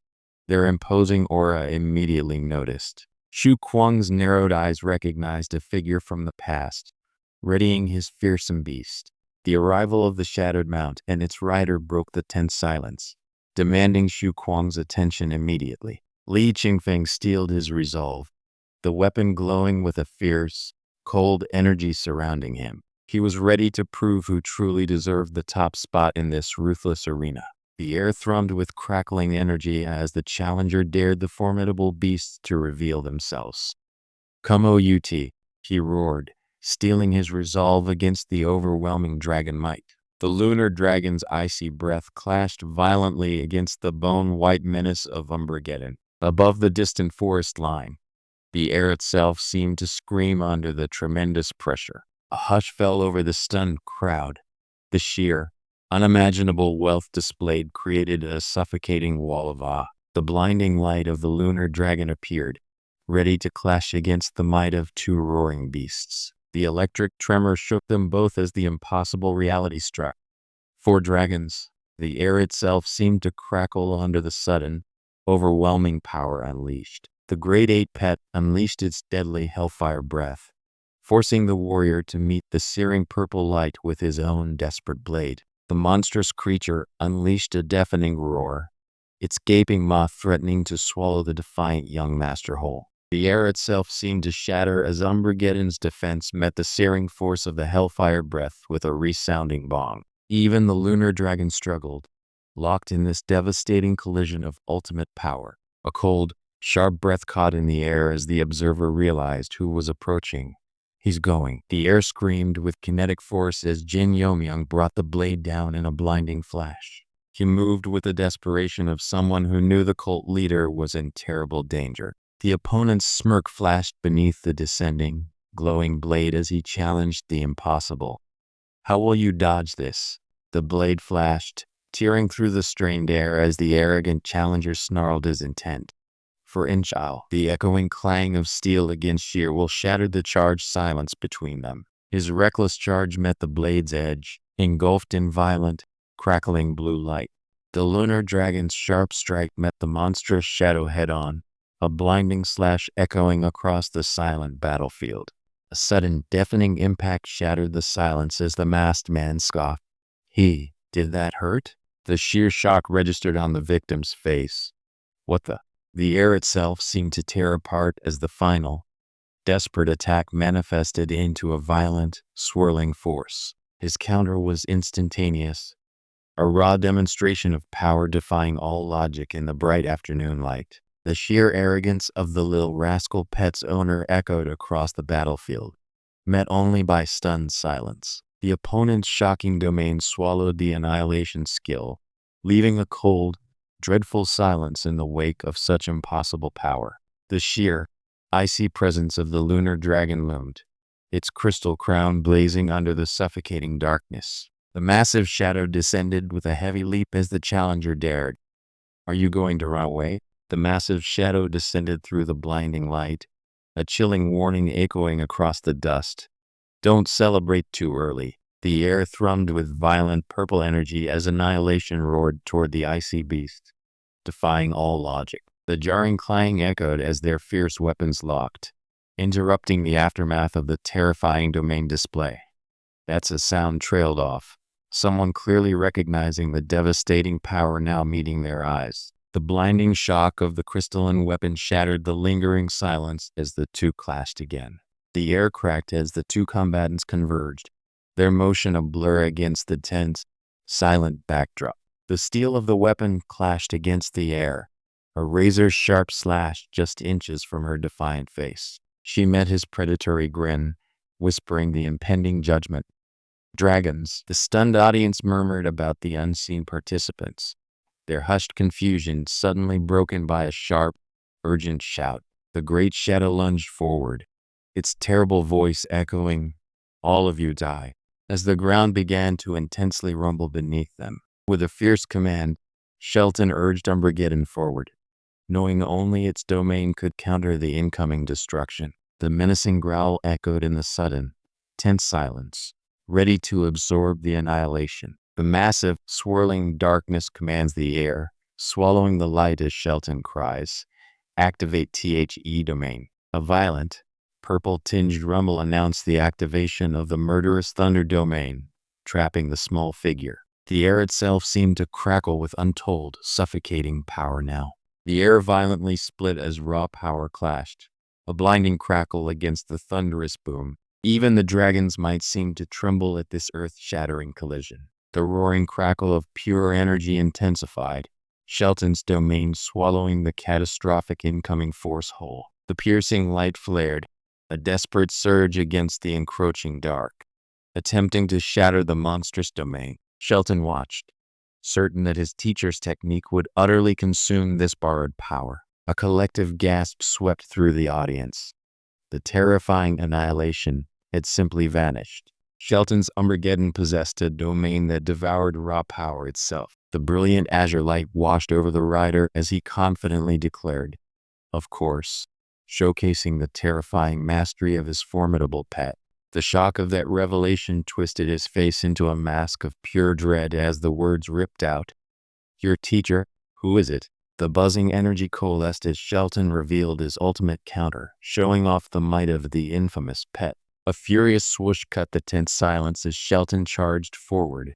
Their imposing aura immediately noticed. Xu Kuang's narrowed eyes recognized a figure from the past, readying his fearsome beast. The arrival of the Shadowed Mount and its rider broke the tense silence, demanding Xu Kuang's attention immediately. Li Qingfeng steeled his resolve, the weapon glowing with a fierce, cold energy surrounding him. He was ready to prove who truly deserved the top spot in this ruthless arena. The air thrummed with crackling energy as the challenger dared the formidable beasts to reveal themselves. "Come Out," he roared, steeling his resolve against the overwhelming dragon might. The lunar dragon's icy breath clashed violently against the bone-white menace of Umbrageddon. Above the distant forest line, the air itself seemed to scream under the tremendous pressure. A hush fell over the stunned crowd. The sheer, unimaginable wealth displayed created a suffocating wall of awe. The blinding light of the lunar dragon appeared, ready to clash against the might of two roaring beasts. The electric tremor shook them both as the impossible reality struck. 4 dragons. The air itself seemed to crackle under the sudden, overwhelming power unleashed. The Great Eight Pet unleashed its deadly hellfire breath, forcing the warrior to meet the searing purple light with his own desperate blade. The monstrous creature unleashed a deafening roar, its gaping maw threatening to swallow the defiant young master whole. The air itself seemed to shatter as Umbrageddon's defense met the searing force of the hellfire breath with a resounding bong. Even the lunar dragon struggled, locked in this devastating collision of ultimate power. A cold, sharp breath caught in the air as the observer realized who was approaching. "He's going." The air screamed with kinetic force as Jin Yomyang brought the blade down in a blinding flash. He moved with the desperation of someone who knew the cult leader was in terrible danger. The opponent's smirk flashed beneath the descending, glowing blade as he challenged the impossible. "How will you dodge this?" The blade flashed, tearing through the strained air as the arrogant challenger snarled his intent. For Inchal, the echoing clang of steel against sheer will shattered the charged silence between them. His reckless charge met the blade's edge, engulfed in violent, crackling blue light. The lunar dragon's sharp strike met the monstrous shadow head-on, a blinding slash echoing across the silent battlefield. A sudden, deafening impact shattered the silence as the masked man scoffed. Did that hurt?" The sheer shock registered on the victim's face. "What the?" The air itself seemed to tear apart as the final, desperate attack manifested into a violent, swirling force. His counter was instantaneous, a raw demonstration of power defying all logic in the bright afternoon light. The sheer arrogance of the little rascal pet's owner echoed across the battlefield, met only by stunned silence. The opponent's shocking domain swallowed the annihilation skill, leaving a cold, dreadful silence in the wake of such impossible power. The sheer, icy presence of the lunar dragon loomed, its crystal crown blazing under the suffocating darkness. The massive shadow descended with a heavy leap as the challenger dared. "Are you going to run away?" The massive shadow descended through the blinding light, a chilling warning echoing across the dust. "Don't celebrate too early." The air thrummed with violent purple energy as annihilation roared toward the icy beast, defying all logic. The jarring clang echoed as their fierce weapons locked, interrupting the aftermath of the terrifying domain display. That's a sound trailed off. Someone clearly recognizing the devastating power now meeting their eyes. The blinding shock of the crystalline weapon shattered the lingering silence as the two clashed again. The air cracked as the two combatants converged, their motion a blur against the tense, silent backdrop. The steel of the weapon clashed against the air, a razor-sharp slash just inches from her defiant face. She met his predatory grin, whispering the impending judgment. Dragons. The stunned audience murmured about the unseen participants, their hushed confusion suddenly broken by a sharp, urgent shout. The great shadow lunged forward, its terrible voice echoing, "All of you die," as the ground began to intensely rumble beneath them. With a fierce command, Shelton urged Armageddon forward, knowing only its domain could counter the incoming destruction. The menacing growl echoed in the sudden, tense silence, ready to absorb the annihilation. The massive, swirling darkness commands the air, swallowing the light as Shelton cries, "Activate THE domain." A violent, purple-tinged rumble announced the activation of the murderous thunder domain, trapping the small figure. The air itself seemed to crackle with untold, suffocating power now. The air violently split as raw power clashed, a blinding crackle against the thunderous boom. Even the dragons might seem to tremble at this earth-shattering collision. The roaring crackle of pure energy intensified, Shelton's domain swallowing the catastrophic incoming force whole. The piercing light flared, a desperate surge against the encroaching dark, attempting to shatter the monstrous domain. Shelton watched, certain that his teacher's technique would utterly consume this borrowed power. A collective gasp swept through the audience. The terrifying annihilation had simply vanished. Shelton's Armageddon possessed a domain that devoured raw power itself. The brilliant azure light washed over the rider as he confidently declared, "Of course," showcasing the terrifying mastery of his formidable pet. The shock of that revelation twisted his face into a mask of pure dread as the words ripped out. "Your teacher? Who is it?" The buzzing energy coalesced as Shelton revealed his ultimate counter, showing off the might of the infamous pet. A furious swoosh cut the tense silence as Shelton charged forward,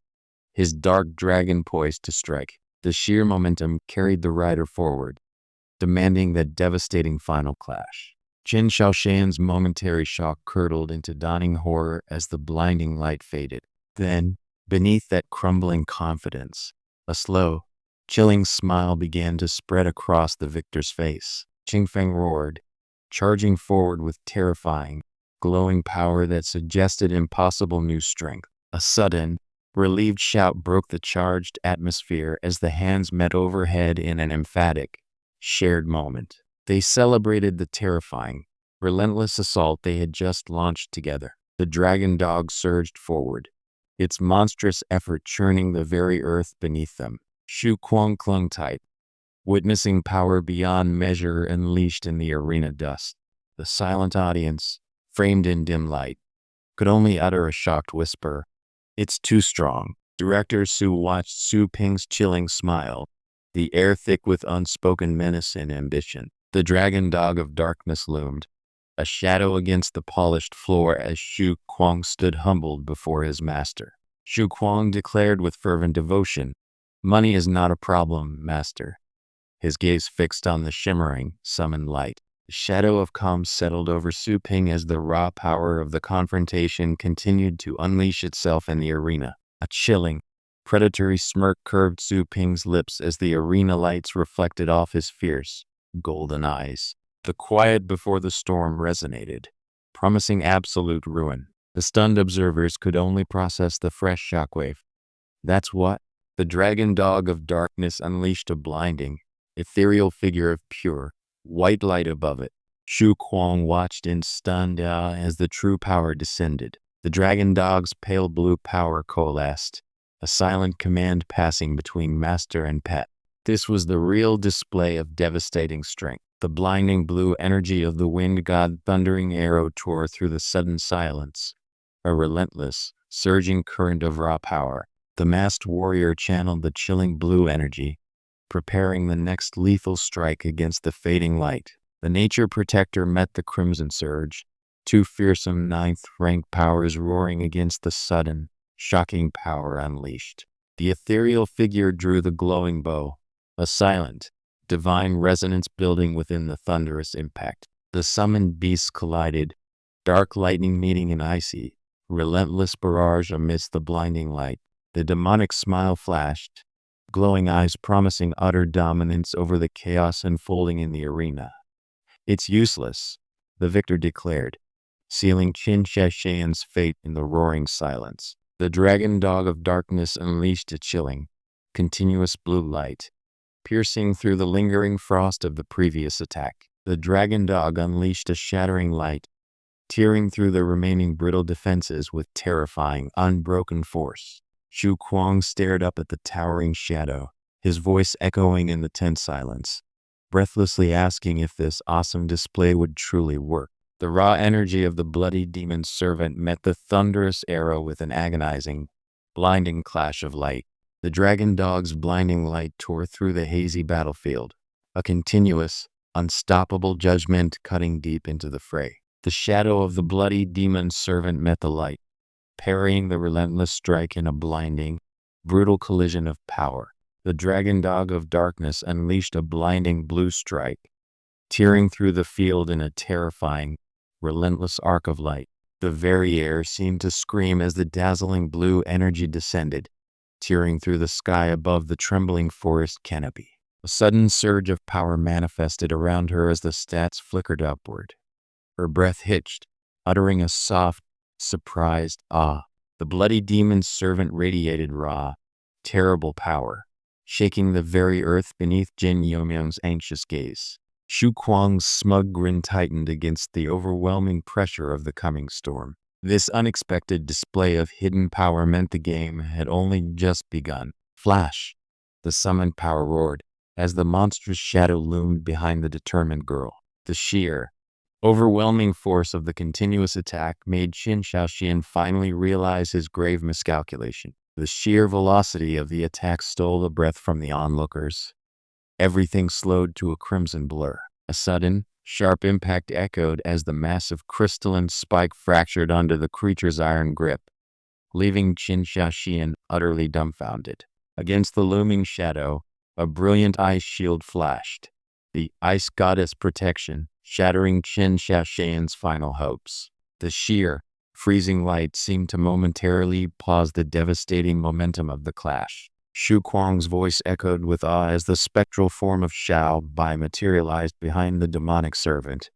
his dark dragon poised to strike. The sheer momentum carried the rider forward, demanding that devastating final clash. Jin Shaoshan's momentary shock curdled into dawning horror as the blinding light faded. Then, beneath that crumbling confidence, a slow, chilling smile began to spread across the victor's face. Qingfeng roared, charging forward with terrifying, glowing power that suggested impossible new strength. A sudden, relieved shout broke the charged atmosphere as the hands met overhead in an emphatic, shared moment. They celebrated the terrifying, relentless assault they had just launched together. The dragon dog surged forward, its monstrous effort churning the very earth beneath them. Shu Kuang clung tight, witnessing power beyond measure unleashed in the arena dust. The silent audience, framed in dim light, could only utter a shocked whisper, "It's too strong." Director Su watched Su Ping's chilling smile, the air thick with unspoken menace and ambition. The dragon dog of darkness loomed, a shadow against the polished floor as Shu Kuang stood humbled before his master. Shu Kuang declared with fervent devotion, "Money is not a problem, master." His gaze fixed on the shimmering, summoned light. The shadow of calm settled over Su Ping as the raw power of the confrontation continued to unleash itself in the arena. A chilling, predatory smirk curved Su Ping's lips as the arena lights reflected off his fierce, golden eyes. The quiet before the storm resonated, promising absolute ruin. The stunned observers could only process the fresh shockwave. That's what? The dragon dog of darkness unleashed a blinding, ethereal figure of pure, white light above it. Shu Kuang watched in stunned awe as the true power descended. The dragon dog's pale blue power coalesced, a silent command passing between master and pet. This was the real display of devastating strength. The blinding blue energy of the wind god thundering arrow tore through the sudden silence, a relentless, surging current of raw power. The masked warrior channeled the chilling blue energy, preparing the next lethal strike against the fading light. The nature protector met the crimson surge, Two fearsome ninth-rank powers roaring against the sudden, shocking power unleashed. The ethereal figure drew the glowing bow, a silent, divine resonance building within the thunderous impact. The summoned beasts collided, dark lightning meeting an icy, relentless barrage amidst the blinding light. The demonic smile flashed, glowing eyes promising utter dominance over the chaos unfolding in the arena. "It's useless," the victor declared, sealing Qin Shashan's fate in the roaring silence. The dragon dog of darkness unleashed a chilling, continuous blue light, piercing through the lingering frost of the previous attack. The dragon dog unleashed a shattering light, tearing through the remaining brittle defenses with terrifying, unbroken force. Shu Kuang stared up at the towering shadow, his voice echoing in the tense silence, breathlessly asking if this awesome display would truly work. The raw energy of the bloody demon servant met the thunderous arrow with an agonizing, blinding clash of light. The dragon dog's blinding light tore through the hazy battlefield, a continuous, unstoppable judgment cutting deep into the fray. The shadow of the bloody demon servant met the light, parrying the relentless strike in a blinding, brutal collision of power. The dragon dog of darkness unleashed a blinding blue strike, tearing through the field in a terrifying, relentless arc of light. The very air seemed to scream as the dazzling blue energy descended, tearing through the sky above the trembling forest canopy. A sudden surge of power manifested around her as the stats flickered upward. Her breath hitched, uttering a soft, surprised "ah." The bloody demon's servant radiated raw, terrible power, shaking the very earth beneath Jin Yomyang's anxious gaze. Shu Kuang's smug grin tightened against the overwhelming pressure of the coming storm. This unexpected display of hidden power meant the game had only just begun. Flash! The summoned power roared, as the monstrous shadow loomed behind the determined girl. The sheer, overwhelming force of the continuous attack made Qin Shaoxian finally realize his grave miscalculation. The sheer velocity of the attack stole the breath from the onlookers. Everything slowed to a crimson blur. A sudden, sharp impact echoed as the massive crystalline spike fractured under the creature's iron grip, leaving Qin Shaoxian utterly dumbfounded. Against the looming shadow, a brilliant ice shield flashed, the ice goddess protection, shattering Qin Shaoxian's final hopes. The sheer, freezing light seemed to momentarily pause the devastating momentum of the clash. Shu Kuang's voice echoed with awe as the spectral form of Xiao Bai materialized behind the demonic servant,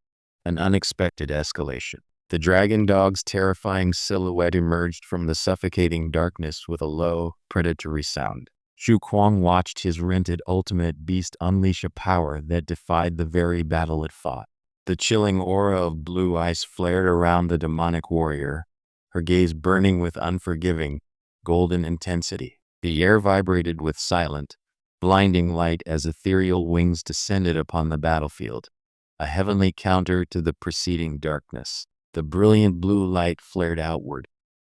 an unexpected escalation. The dragon dog's terrifying silhouette emerged from the suffocating darkness with a low, predatory sound. Shu Kuang watched his rented ultimate beast unleash a power that defied the very battle it fought. The chilling aura of blue ice flared around the demonic warrior, her gaze burning with unforgiving, golden intensity. The air vibrated with silent, blinding light as ethereal wings descended upon the battlefield, a heavenly counter to the preceding darkness. The brilliant blue light flared outward,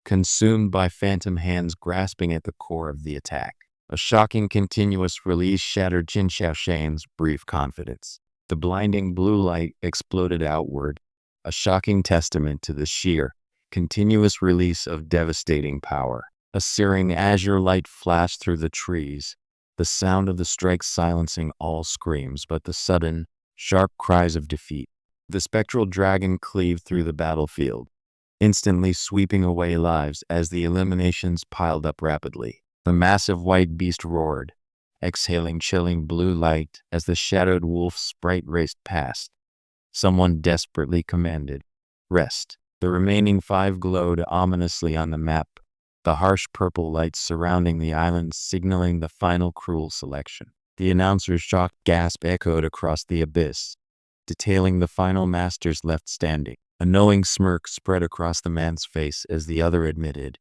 consumed by phantom hands grasping at the core of the attack. A shocking continuous release shattered Qin Shaoxian's brief confidence. The blinding blue light exploded outward, a shocking testament to the sheer, continuous release of devastating power. A searing azure light flashed through the trees, the sound of the strike silencing all screams but the sudden, sharp cries of defeat. The spectral dragon cleaved through the battlefield, instantly sweeping away lives as the eliminations piled up rapidly. The massive white beast roared, exhaling chilling blue light as the shadowed wolf sprite raced past. Someone desperately commanded, "Rest." The remaining 5 glowed ominously on the map, the harsh purple lights surrounding the island signaling the final cruel selection. The announcer's shocked gasp echoed across the abyss, detailing the final masters left standing. A knowing smirk spread across the man's face as the other admitted,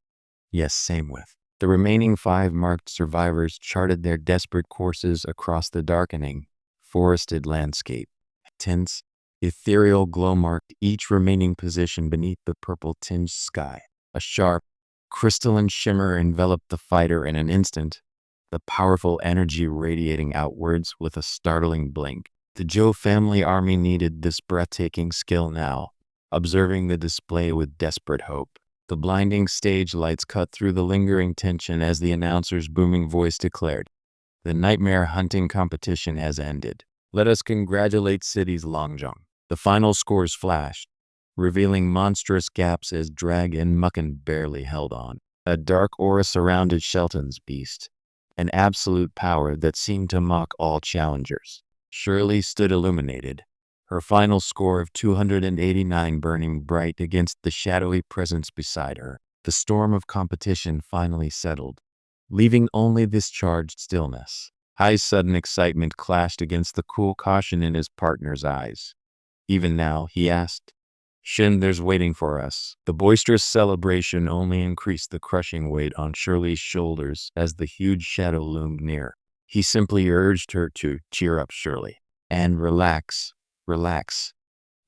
"Yes, same with." The remaining 5 marked survivors charted their desperate courses across the darkening, forested landscape. Tense, ethereal glow marked each remaining position beneath the purple-tinged sky. A sharp, crystalline shimmer enveloped the fighter in an instant, the powerful energy radiating outwards with a startling blink. The Zhou family army needed this breathtaking skill now, observing the display with desperate hope. The blinding stage lights cut through the lingering tension as the announcer's booming voice declared, "The nightmare hunting competition has ended. Let us congratulate City's Longjong." The final scores flashed, revealing monstrous gaps as Drag and Mucken barely held on. A dark aura surrounded Shelton's beast, an absolute power that seemed to mock all challengers. Shirley stood illuminated, her final score of 289 burning bright against the shadowy presence beside her. The storm of competition finally settled, leaving only this charged stillness. Hai's sudden excitement clashed against the cool caution in his partner's eyes. "Even now," he asked, "Shin, there's waiting for us." The boisterous celebration only increased the crushing weight on Shirley's shoulders as the huge shadow loomed near. He simply urged her to cheer up, Shirley, and relax,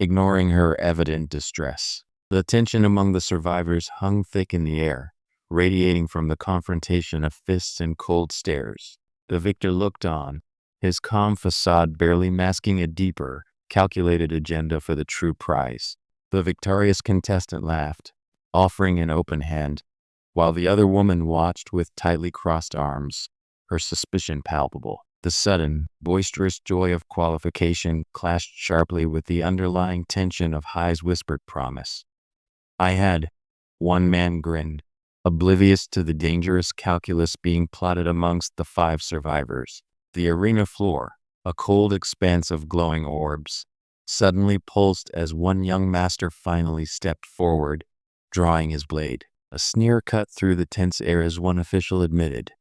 ignoring her evident distress. The tension among the survivors hung thick in the air, radiating from the confrontation of fists and cold stares. The victor looked on, his calm facade barely masking a deeper, calculated agenda for the true prize. The victorious contestant laughed, offering an open hand, while the other woman watched with tightly crossed arms, her suspicion palpable. The sudden, boisterous joy of qualification clashed sharply with the underlying tension of Hai's whispered promise. "I had." One man grinned, oblivious to the dangerous calculus being plotted amongst the 5 survivors. The arena floor, a cold expanse of glowing orbs, suddenly pulsed as one young master finally stepped forward, drawing his blade. A sneer cut through the tense air as one official admitted,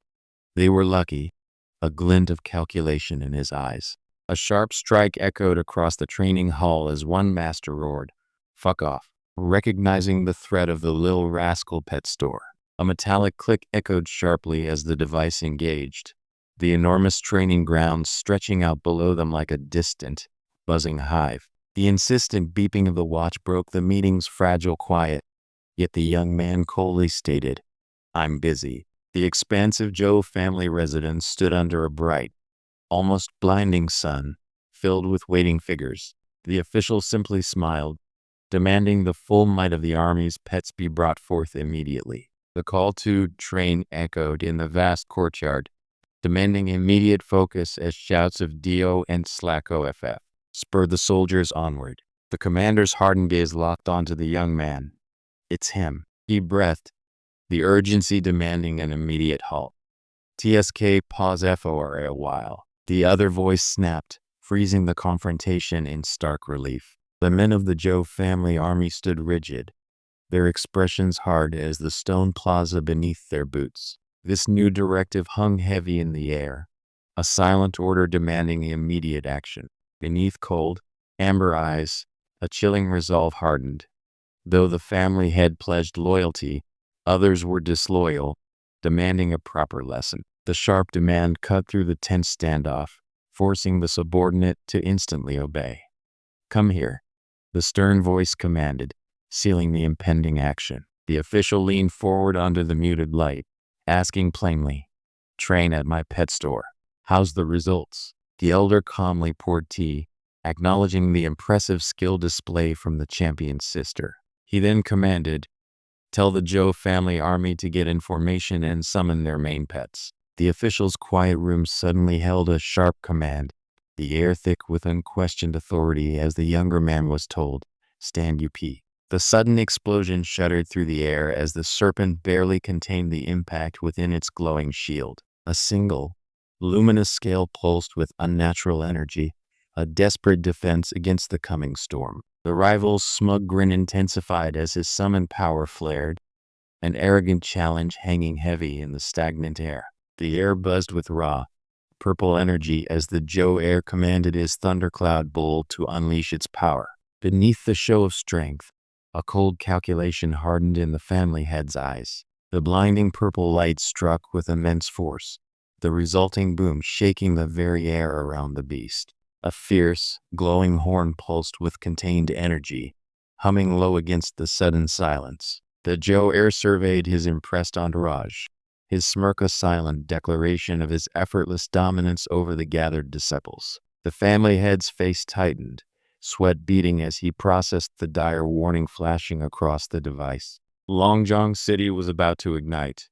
"They were lucky," a glint of calculation in his eyes. A sharp strike echoed across the training hall as one master roared, "Fuck off," recognizing the threat of the Lil Rascal pet store. A metallic click echoed sharply as the device engaged, the enormous training grounds stretching out below them like a distant, buzzing hive. The insistent beeping of the watch broke the meeting's fragile quiet, yet the young man coldly stated, "I'm busy." The expansive Joe family residence stood under a bright, almost blinding sun, filled with waiting figures. The official simply smiled, demanding the full might of the army's pets be brought forth immediately. The call to train echoed in the vast courtyard, demanding immediate focus as shouts of "Dio" and "Slack OFF" spurred the soldiers onward. The commander's hardened gaze locked onto the young man. "It's him," he breathed, the urgency demanding an immediate halt. "TSK, pause for a while." The other voice snapped, freezing the confrontation in stark relief. The men of the Joe family army stood rigid, their expressions hard as the stone plaza beneath their boots. This new directive hung heavy in the air, a silent order demanding immediate action. Beneath cold, amber eyes, a chilling resolve hardened. Though the family had pledged loyalty, others were disloyal, demanding a proper lesson. The sharp demand cut through the tense standoff, forcing the subordinate to instantly obey. "Come here," the stern voice commanded, sealing the impending action. The official leaned forward under the muted light, asking plainly, "Train at my pet store. How's the results?" The elder calmly poured tea, acknowledging the impressive skill display from the champion's sister. He then commanded, "Tell the Joe family army to get information and summon their main pets." The official's quiet room suddenly held a sharp command, the air thick with unquestioned authority as the younger man was told, "Stand UP." The sudden explosion shuddered through the air as the serpent barely contained the impact within its glowing shield. A single, luminous scale pulsed with unnatural energy, a desperate defense against the coming storm. The rival's smug grin intensified as his summoned power flared, an arrogant challenge hanging heavy in the stagnant air. The air buzzed with raw, purple energy as the Joe heir commanded his thundercloud bull to unleash its power. Beneath the show of strength, a cold calculation hardened in the family head's eyes. The blinding purple light struck with immense force, the resulting boom shaking the very air around the beast. A fierce, glowing horn pulsed with contained energy, humming low against the sudden silence. The Joe heir surveyed his impressed entourage, his smirk a silent declaration of his effortless dominance over the gathered disciples. The family head's face tightened, sweat beading as he processed the dire warning flashing across the device. Longjong City was about to ignite,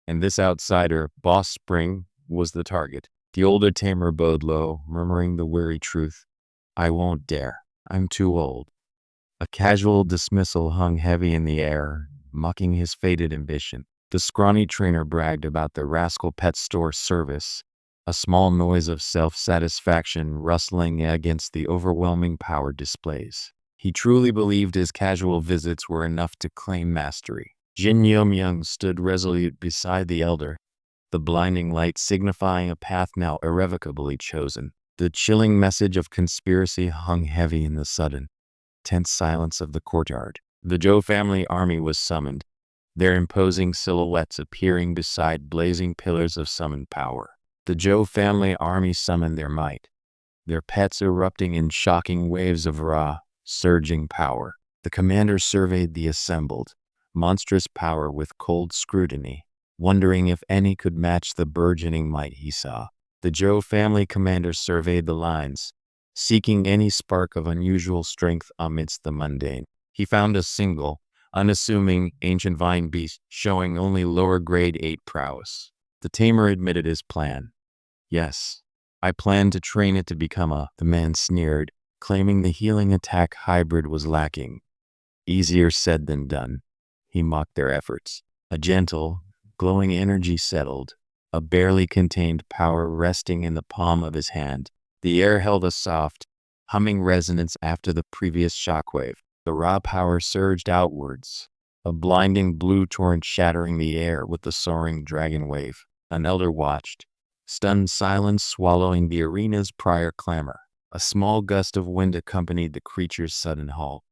and this outsider, Boss Spring, was the target. The older tamer bowed low, murmuring the weary truth. I won't dare. I'm too old. A casual dismissal hung heavy in the air, mocking his faded ambition. The scrawny trainer bragged about the rascal pet store service, a small noise of self-satisfaction rustling against the overwhelming power displays. He truly believed his casual visits were enough to claim mastery. Jin Yomyang stood resolute beside the elder, the blinding light signifying a path now irrevocably chosen. The chilling message of conspiracy hung heavy in the sudden, tense silence of the courtyard. The Zhou family army was summoned, their imposing silhouettes appearing beside blazing pillars of summoned power. The Zhou family army summoned their might, their pets erupting in shocking waves of raw, surging power. The commander surveyed the assembled, monstrous power with cold scrutiny, wondering if any could match the burgeoning might he saw. The Zhou family commander surveyed the lines, seeking any spark of unusual strength amidst the mundane. He found a single, unassuming, ancient vine beast showing only lower grade 8 prowess. The tamer admitted his plan. Yes, I plan to train it to become the man sneered, claiming the healing attack hybrid was lacking. Easier said than done. He mocked their efforts. A gentle, glowing energy settled, a barely contained power resting in the palm of his hand. The air held a soft, humming resonance after the previous shockwave. The raw power surged outwards, a blinding blue torrent shattering the air with the soaring dragon wave. An elder watched, stunned silence swallowing the arena's prior clamor. A small gust of wind accompanied the creature's sudden halt,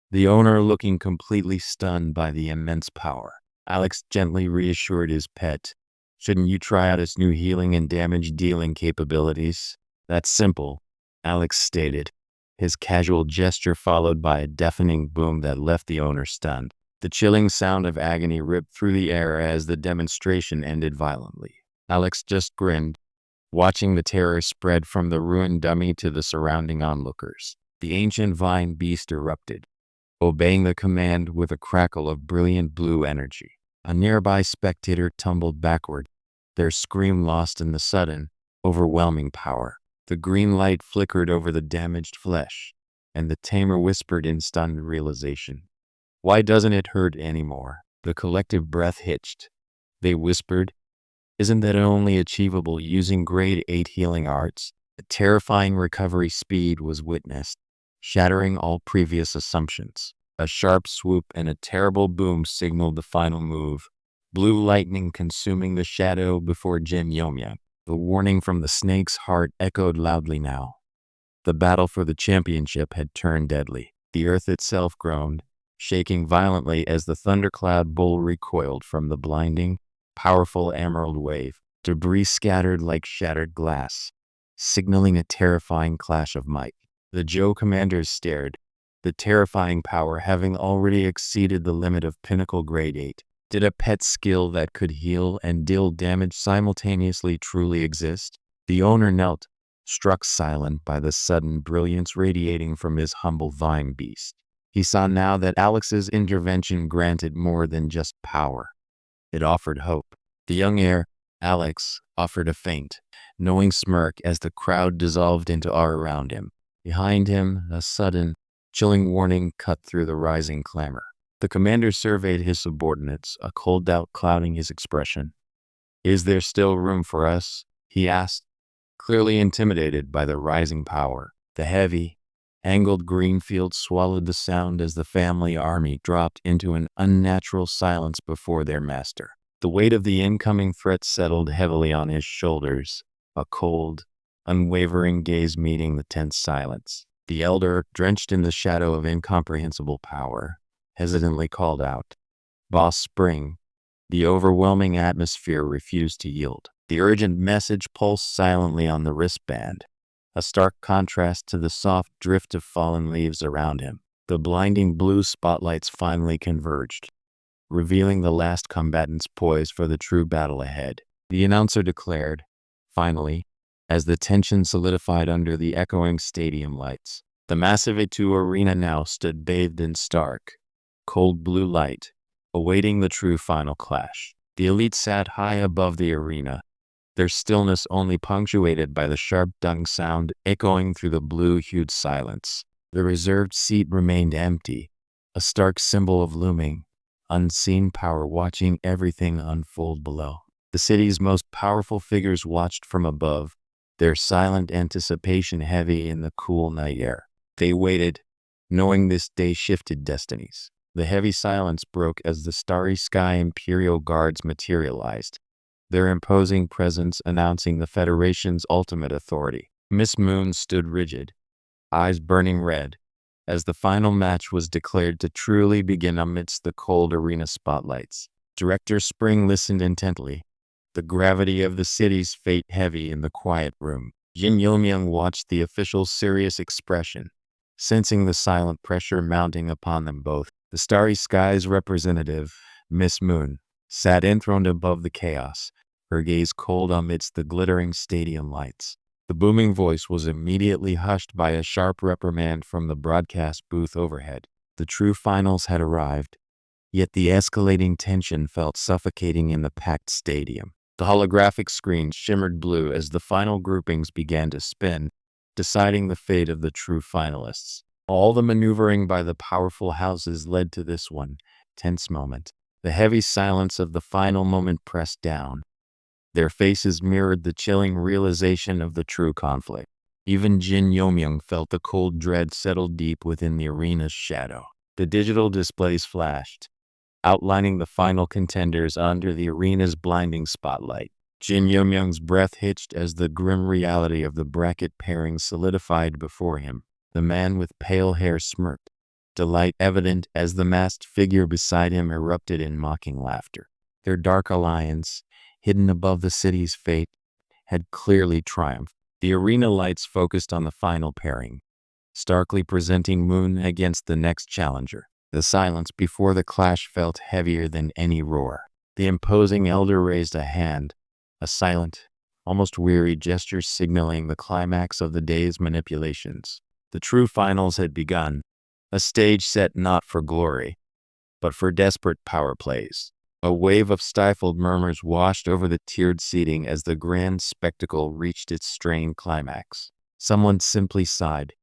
the owner looking completely stunned by the immense power. Alex gently reassured his pet. Shouldn't you try out its new healing and damage dealing capabilities? That's simple, Alex stated, his casual gesture followed by a deafening boom that left the owner stunned. The chilling sound of agony ripped through the air as the demonstration ended violently. Alex just grinned, watching the terror spread from the ruined dummy to the surrounding onlookers. The ancient vine beast erupted, obeying the command with a crackle of brilliant blue energy. A nearby spectator tumbled backward, their scream lost in the sudden, overwhelming power. The green light flickered over the damaged flesh, and the tamer whispered in stunned realization. Why doesn't it hurt anymore? The collective breath hitched. They whispered, isn't that only achievable using grade 8 healing arts? A terrifying recovery speed was witnessed, shattering all previous assumptions. A sharp swoop and a terrible boom signaled the final move, blue lightning consuming the shadow before Jin Yomyang. The warning from the snake's heart echoed loudly now. The battle for the championship had turned deadly. The earth itself groaned, shaking violently as the thundercloud bull recoiled from the blinding, powerful emerald wave. Debris scattered like shattered glass, signaling a terrifying clash of might. The Zhou commanders stared, the terrifying power having already exceeded the limit of pinnacle grade 8. Did a pet skill that could heal and deal damage simultaneously truly exist? The owner knelt, struck silent by the sudden brilliance radiating from his humble vine beast. He saw now that Alex's intervention granted more than just power. It offered hope. The young heir, Alex, offered a faint, knowing smirk as the crowd dissolved into awe around him. Behind him, a sudden, chilling warning cut through the rising clamor. The commander surveyed his subordinates, a cold doubt clouding his expression. Is there still room for us? He asked, clearly intimidated by the rising power. The heavy, angled green field swallowed the sound as the family army dropped into an unnatural silence before their master. The weight of the incoming threat settled heavily on his shoulders, a cold, unwavering gaze meeting the tense silence. The elder, drenched in the shadow of incomprehensible power, hesitantly called out, Boss Spring. The overwhelming atmosphere refused to yield. The urgent message pulsed silently on the wristband, a stark contrast to the soft drift of fallen leaves around him. The blinding blue spotlights finally converged, revealing the last combatants poised for the true battle ahead. The announcer declared, finally, as the tension solidified under the echoing stadium lights, The massive A2 arena now stood bathed in stark, cold blue light, awaiting the true final clash. The elite sat high above the arena, their stillness only punctuated by the sharp dung sound echoing through the blue-hued silence. The reserved seat remained empty, a stark symbol of looming, unseen power watching everything unfold below. The city's most powerful figures watched from above, their silent anticipation heavy in the cool night air. They waited, knowing this day shifted destinies. The heavy silence broke as the starry sky Imperial Guards materialized, their imposing presence announcing the Federation's ultimate authority. Miss Moon stood rigid, eyes burning red, as the final match was declared to truly begin amidst the cold arena spotlights. Director Spring listened intently, the gravity of the city's fate heavy in the quiet room. Jin Yomyung watched the official's serious expression, sensing the silent pressure mounting upon them both. The starry sky's representative, Miss Moon, sat enthroned above the chaos, her gaze cold amidst the glittering stadium lights. The booming voice was immediately hushed by a sharp reprimand from the broadcast booth overhead. The true finals had arrived, yet the escalating tension felt suffocating in the packed stadium. The holographic screen shimmered blue as the final groupings began to spin, deciding the fate of the true finalists. All the maneuvering by the powerful houses led to this one tense moment. The heavy silence of the final moment pressed down. Their faces mirrored the chilling realization of the true conflict. Even Jin Yomyung felt the cold dread settle deep within the arena's shadow. The digital displays flashed, outlining the final contenders under the arena's blinding spotlight. Jin Yomyung's breath hitched as the grim reality of the bracket pairing solidified before him. The man with pale hair smirked, delight evident as the masked figure beside him erupted in mocking laughter. Their dark alliance, hidden above the city's fate, had clearly triumphed. The arena lights focused on the final pairing, starkly presenting Moon against the next challenger. The silence before the clash felt heavier than any roar. The imposing elder raised a hand, a silent, almost weary gesture signaling the climax of the day's manipulations. The true finals had begun, a stage set not for glory, but for desperate power plays. A wave of stifled murmurs washed over the tiered seating as the grand spectacle reached its strained climax. Someone simply sighed,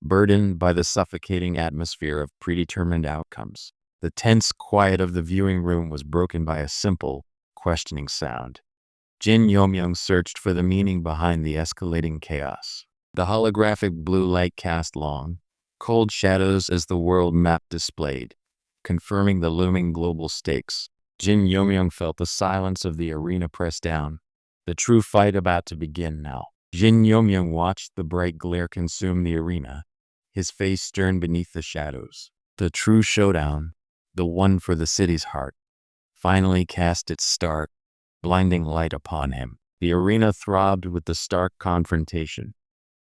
burdened by the suffocating atmosphere of predetermined outcomes. The tense quiet of the viewing room was broken by a simple, questioning sound. Jin Yomyung searched for the meaning behind the escalating chaos. The holographic blue light cast long, cold shadows as the world map displayed, confirming the looming global stakes. Jin Yomyung felt the silence of the arena press down, the true fight about to begin now. Jin Yomyung watched the bright glare consume the arena, his face stern beneath the shadows. The true showdown, the one for the city's heart, finally cast its stark, blinding light upon him. The arena throbbed with the stark confrontation.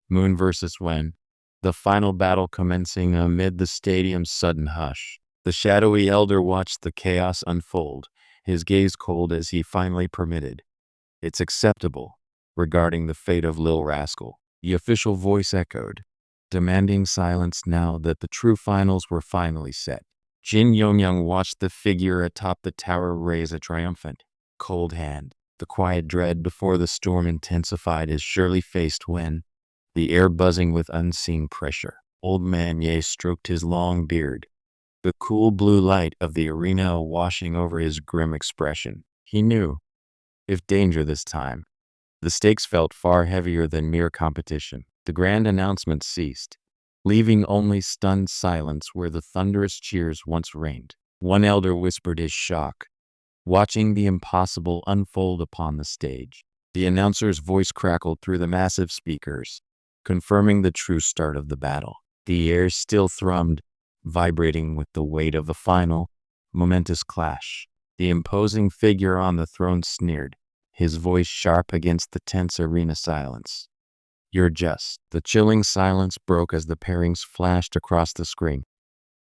Moon versus Wen, the final battle commencing amid the stadium's sudden hush. The shadowy elder watched the chaos unfold, his gaze cold as he finally permitted, "It's acceptable," regarding the fate of Lil Rascal. The official voice echoed, demanding silence now that the true finals were finally set. Jin Yomyung watched the figure atop the tower raise a triumphant, cold hand. The quiet dread before the storm intensified as Shirley faced Wen, the air buzzing with unseen pressure. Old Man Ye stroked his long beard, the cool blue light of the arena washing over his grim expression. He knew, if danger this time, the stakes felt far heavier than mere competition. The grand announcement ceased, leaving only stunned silence where the thunderous cheers once reigned. One elder whispered his shock, watching the impossible unfold upon the stage. The announcer's voice crackled through the massive speakers, confirming the true start of the battle. The air still thrummed, vibrating with the weight of the final, momentous clash. The imposing figure on the throne sneered, his voice sharp against the tense arena silence. "You're just." The chilling silence broke as the pairings flashed across the screen.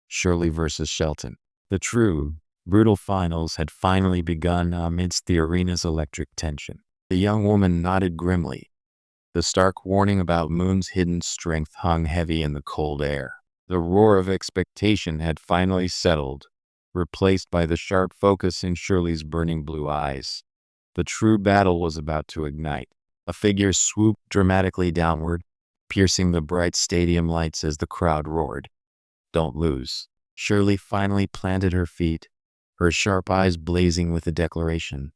Shirley versus Shelton. The true, brutal finals had finally begun amidst the arena's electric tension. The young woman nodded grimly, The stark warning about Moon's hidden strength hung heavy in the cold air. The roar of expectation had finally settled, replaced by the sharp focus in Shirley's burning blue eyes. The true battle was about to ignite. A figure swooped dramatically downward, piercing the bright stadium lights as the crowd roared. "Don't lose." Shirley finally planted her feet, her sharp eyes blazing with a declaration.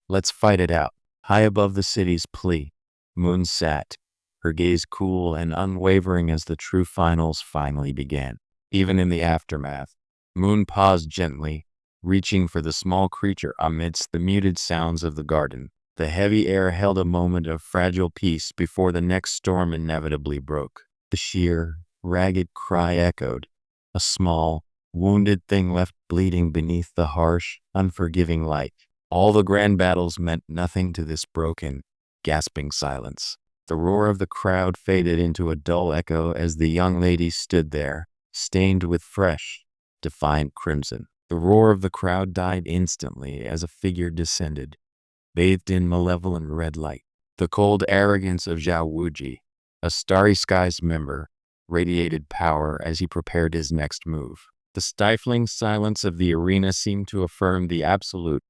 "Let's fight it out." High above the city's plea, Moon sat, her gaze cool and unwavering as the true finals finally began. Even in the aftermath, Moon paused gently, reaching for the small creature amidst the muted sounds of the garden. The heavy air held a moment of fragile peace before the next storm inevitably broke. The sheer, ragged cry echoed, a small, wounded thing left bleeding beneath the harsh, unforgiving light. All the grand battles meant nothing to this broken, gasping silence. The roar of the crowd faded into a dull echo as the young lady stood there, stained with fresh, defiant crimson. The roar of the crowd died instantly as a figure descended, bathed in malevolent red light. The cold arrogance of Zhao Wuji, a Starry Skies member, radiated power as he prepared his next move. The stifling silence of the arena seemed to affirm the absolute,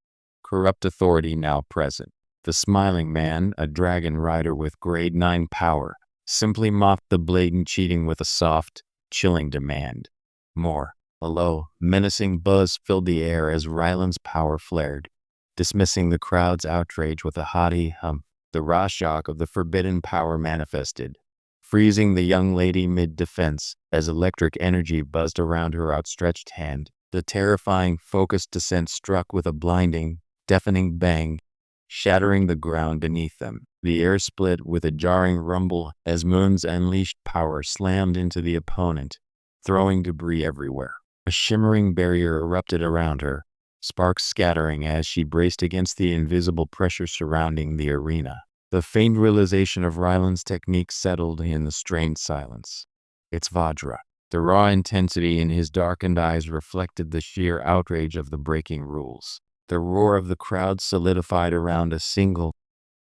corrupt authority now present. The smiling man, a dragon rider with grade 9 power, simply mocked the blatant cheating with a soft, chilling demand. More. A low, menacing buzz filled the air as Ryland's power flared, dismissing the crowd's outrage with a haughty hum. The raw shock of the forbidden power manifested, freezing the young lady mid-defense as electric energy buzzed around her outstretched hand. The terrifying, focused descent struck with a blinding, deafening bang, shattering the ground beneath them. The air split with a jarring rumble as Moon's unleashed power slammed into the opponent, throwing debris everywhere. A shimmering barrier erupted around her, sparks scattering as she braced against the invisible pressure surrounding the arena. The faint realization of Ryland's technique settled in the strained silence. It's Vajra. The raw intensity in his darkened eyes reflected the sheer outrage of the breaking rules. The roar of the crowd solidified around a single,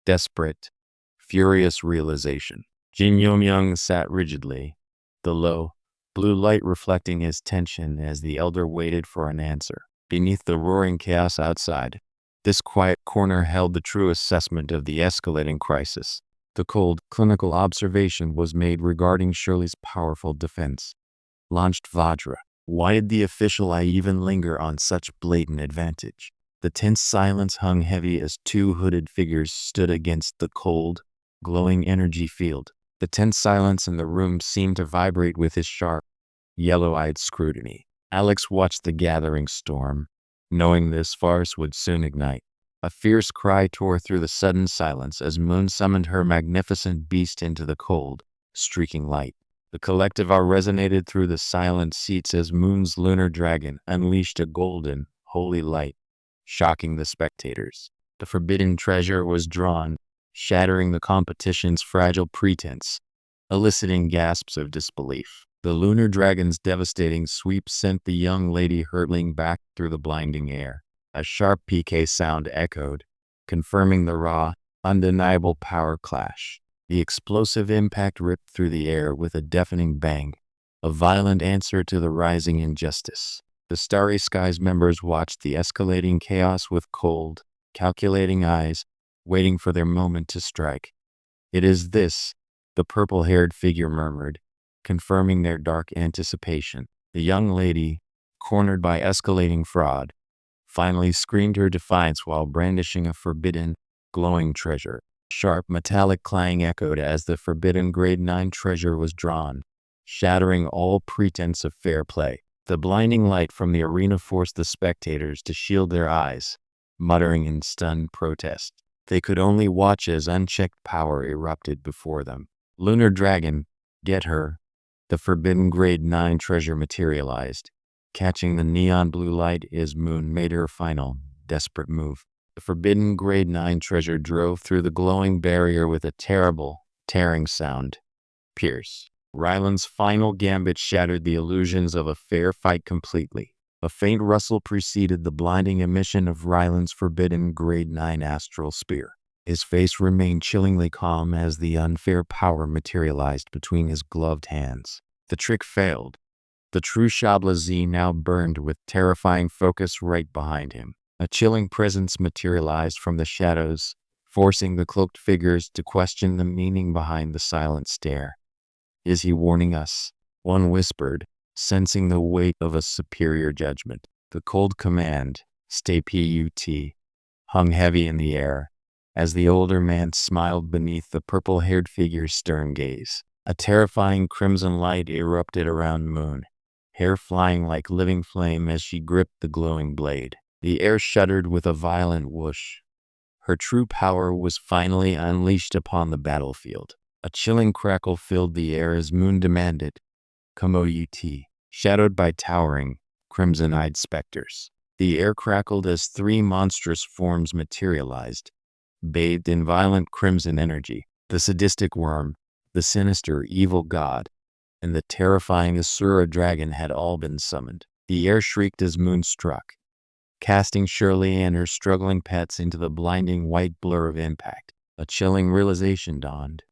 desperate, furious realization. Jin Yomyoung sat rigidly, the low, blue light reflecting his tension as the elder waited for an answer. Beneath the roaring chaos outside, this quiet corner held the true assessment of the escalating crisis. The cold, clinical observation was made regarding Shirley's powerful defense. Launched Vajra. Why did the official eye even linger on such blatant advantage? The tense silence hung heavy as two hooded figures stood against the cold, glowing energy field. The tense silence in the room seemed to vibrate with his sharp, yellow-eyed scrutiny. Alex watched the gathering storm, knowing this farce would soon ignite. A fierce cry tore through the sudden silence as Moon summoned her magnificent beast into the cold, streaking light. The collective awe resonated through the silent seats as Moon's lunar dragon unleashed a golden, holy light, shocking the spectators. The forbidden treasure was drawn, shattering the competition's fragile pretense, eliciting gasps of disbelief. The lunar dragon's devastating sweep sent the young lady hurtling back through the blinding air. A sharp PK sound echoed, confirming the raw, undeniable power clash. The explosive impact ripped through the air with a deafening bang, a violent answer to the rising injustice. The Starry Skies members watched the escalating chaos with cold, calculating eyes, waiting for their moment to strike. "It is this," the purple-haired figure murmured, confirming their dark anticipation. The young lady, cornered by escalating fraud, finally screamed her defiance while brandishing a forbidden, glowing treasure. Sharp metallic clang echoed as the forbidden grade 9 treasure was drawn, shattering all pretense of fair play. The blinding light from the arena forced the spectators to shield their eyes, muttering in stunned protest. They could only watch as unchecked power erupted before them. Lunar Dragon, get her. The forbidden grade 9 treasure materialized, catching the neon blue light as Moon made her final, desperate move. The forbidden grade 9 treasure drove through the glowing barrier with a terrible, tearing sound. Pierce. Ryland's final gambit shattered the illusions of a fair fight completely. A faint rustle preceded the blinding emission of Ryland's forbidden grade 9 astral spear. His face remained chillingly calm as the unfair power materialized between his gloved hands. The trick failed. The true Shabla now burned with terrifying focus right behind him. A chilling presence materialized from the shadows, forcing the cloaked figures to question the meaning behind the silent stare. "Is he warning us?" one whispered, sensing the weight of a superior judgment. The cold command, "Stay put," hung heavy in the air, as the older man smiled beneath the purple-haired figure's stern gaze. A terrifying crimson light erupted around Moon, hair flying like living flame as she gripped the glowing blade. The air shuddered with a violent whoosh. Her true power was finally unleashed upon the battlefield. A chilling crackle filled the air as Moon demanded, "Come out," shadowed by towering, crimson-eyed specters. The air crackled as three monstrous forms materialized, bathed in violent crimson energy. The sadistic worm, the sinister evil god, and the terrifying Asura dragon had all been summoned. The air shrieked as Moon struck, casting Shirley and her struggling pets into the blinding white blur of impact. A chilling realization dawned.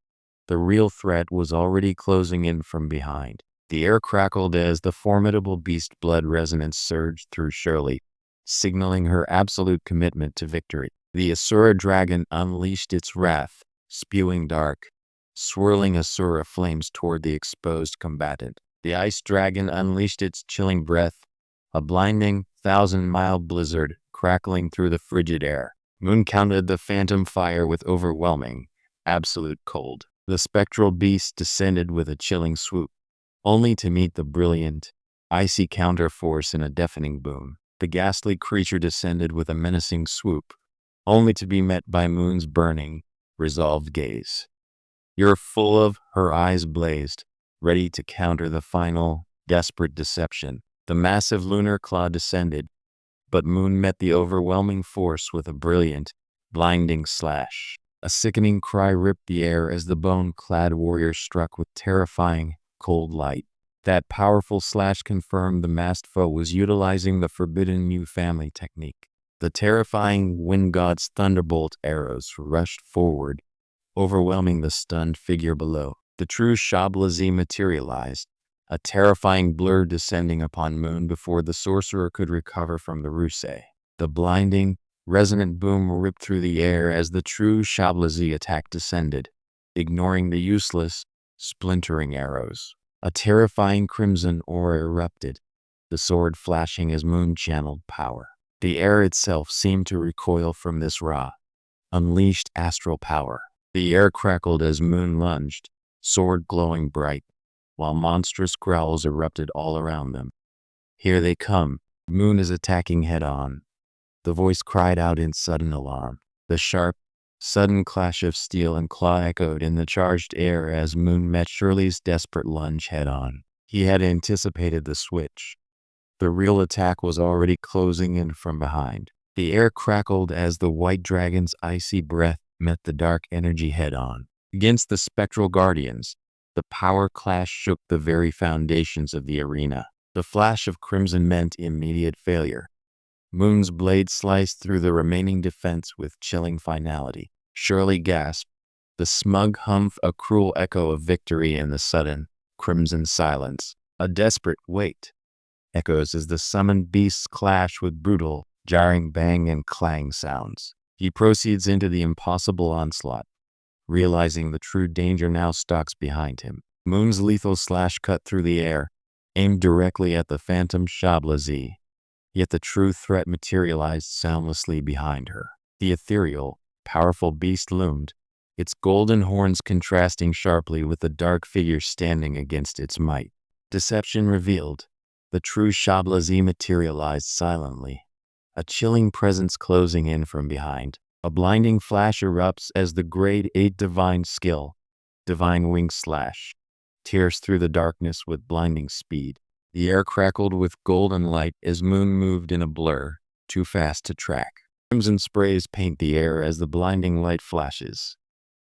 The real threat was already closing in from behind. The air crackled as the formidable beast blood resonance surged through Shirley, signaling her absolute commitment to victory. The Asura dragon unleashed its wrath, spewing dark, swirling Asura flames toward the exposed combatant. The ice dragon unleashed its chilling breath, a blinding, 1,000-mile blizzard crackling through the frigid air. Moon countered the phantom fire with overwhelming, absolute cold. The spectral beast descended with a chilling swoop, only to meet the brilliant, icy counterforce in a deafening boom. The ghastly creature descended with a menacing swoop, only to be met by Moon's burning, resolved gaze. "You're full of," her eyes blazed, ready to counter the final, desperate deception. The massive lunar claw descended, but Moon met the overwhelming force with a brilliant, blinding slash. A sickening cry ripped the air as the bone-clad warrior struck with terrifying, cold light. That powerful slash confirmed the masked foe was utilizing the forbidden new family technique. The terrifying wind god's thunderbolt arrows rushed forward, overwhelming the stunned figure below. The true Shabla materialized, a terrifying blur descending upon Moon before the sorcerer could recover from the ruse. The blinding, resonant boom ripped through the air as the true Shabla attack descended, ignoring the useless, splintering arrows. A terrifying crimson aura erupted, the sword flashing as Moon channeled power. The air itself seemed to recoil from this raw, unleashed astral power. The air crackled as Moon lunged, sword glowing bright, while monstrous growls erupted all around them. "Here they come. Moon is attacking head-on," the voice cried out in sudden alarm. The sharp, sudden clash of steel and claw echoed in the charged air as Moon met Shirley's desperate lunge head-on. He had anticipated the switch. The real attack was already closing in from behind. The air crackled as the white dragon's icy breath met the dark energy head-on. Against the spectral guardians, the power clash shook the very foundations of the arena. The flash of crimson meant immediate failure. Moon's blade sliced through the remaining defense with chilling finality. Shirley gasped, the smug humph a cruel echo of victory in the sudden, crimson silence. A desperate wait echoes as the summoned beasts clash with brutal, jarring bang and clang sounds. He proceeds into the impossible onslaught, realizing the true danger now stalks behind him. Moon's lethal slash cut through the air, aimed directly at the phantom Shabla. Yet the true threat materialized soundlessly behind her. The ethereal, powerful beast loomed, its golden horns contrasting sharply with the dark figure standing against its might. Deception revealed. The true Shabla materialized silently, a chilling presence closing in from behind. A blinding flash erupts as the grade 8 divine skill, divine wing slash, tears through the darkness with blinding speed. The air crackled with golden light as Moon moved in a blur, too fast to track. Crimson sprays paint the air as the blinding light flashes.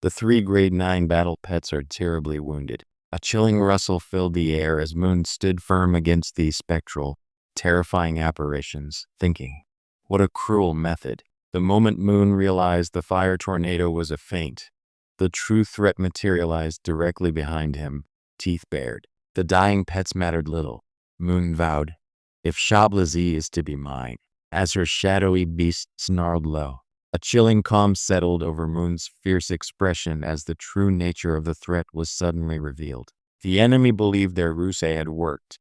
The 3 grade 9 battle pets are terribly wounded. A chilling rustle filled the air as Moon stood firm against these spectral, terrifying apparitions, thinking, what a cruel method. The moment Moon realized the fire tornado was a feint, the true threat materialized directly behind him, teeth bared. The dying pets mattered little. Moon vowed, if Shablazi is to be mine, as her shadowy beast snarled low. A chilling calm settled over Moon's fierce expression as the true nature of the threat was suddenly revealed. The enemy believed their ruse had worked,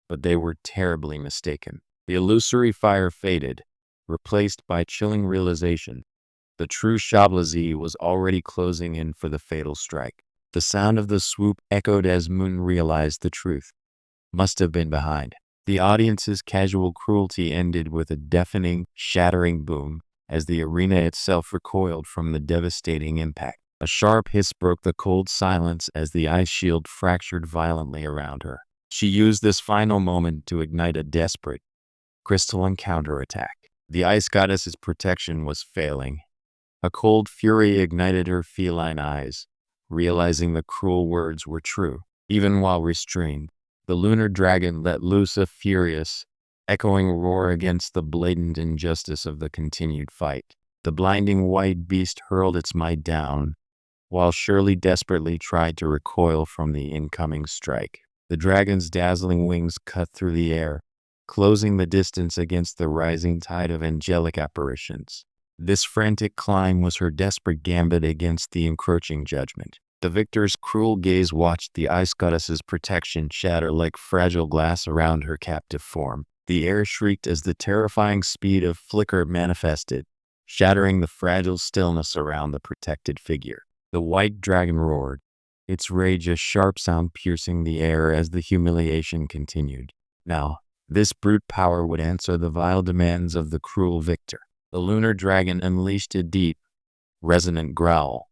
but they were terribly mistaken. The illusory fire faded, replaced by chilling realization. The true Shablazi was already closing in for the fatal strike. The sound of the swoop echoed as Moon realized the truth must have been behind. The audience's casual cruelty ended with a deafening, shattering boom as the arena itself recoiled from the devastating impact. A sharp hiss broke the cold silence as the ice shield fractured violently around her. She used this final moment to ignite a desperate, crystalline counterattack. The ice goddess's protection was failing. A cold fury ignited her feline eyes, realizing the cruel words were true. Even while restrained, the lunar dragon let loose a furious, echoing roar against the blatant injustice of the continued fight. The blinding white beast hurled its might down, while Shirley desperately tried to recoil from the incoming strike. The dragon's dazzling wings cut through the air, closing the distance against the rising tide of angelic apparitions. This frantic climb was her desperate gambit against the encroaching judgment. The victor's cruel gaze watched the ice goddess's protection shatter like fragile glass around her captive form. The air shrieked as the terrifying speed of flicker manifested, shattering the fragile stillness around the protected figure. The white dragon roared, its rage a sharp sound piercing the air as the humiliation continued. Now, this brute power would answer the vile demands of the cruel victor. The lunar dragon unleashed a deep, resonant growl,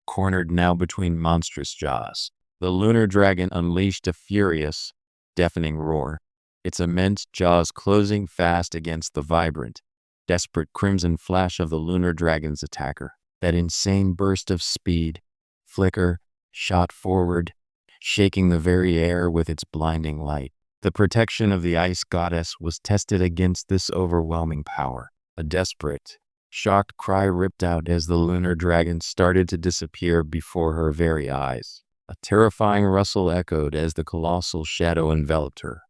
cornered now between monstrous jaws. The lunar dragon unleashed a furious, deafening roar, its immense jaws closing fast against the vibrant, desperate crimson flash of the lunar dragon's attacker. That insane burst of speed, flicker, shot forward, shaking the very air with its blinding light. The protection of the ice goddess was tested against this overwhelming power. A desperate, shocked cry ripped out as the lunar dragon started to disappear before her very eyes. A terrifying rustle echoed as the colossal shadow enveloped her,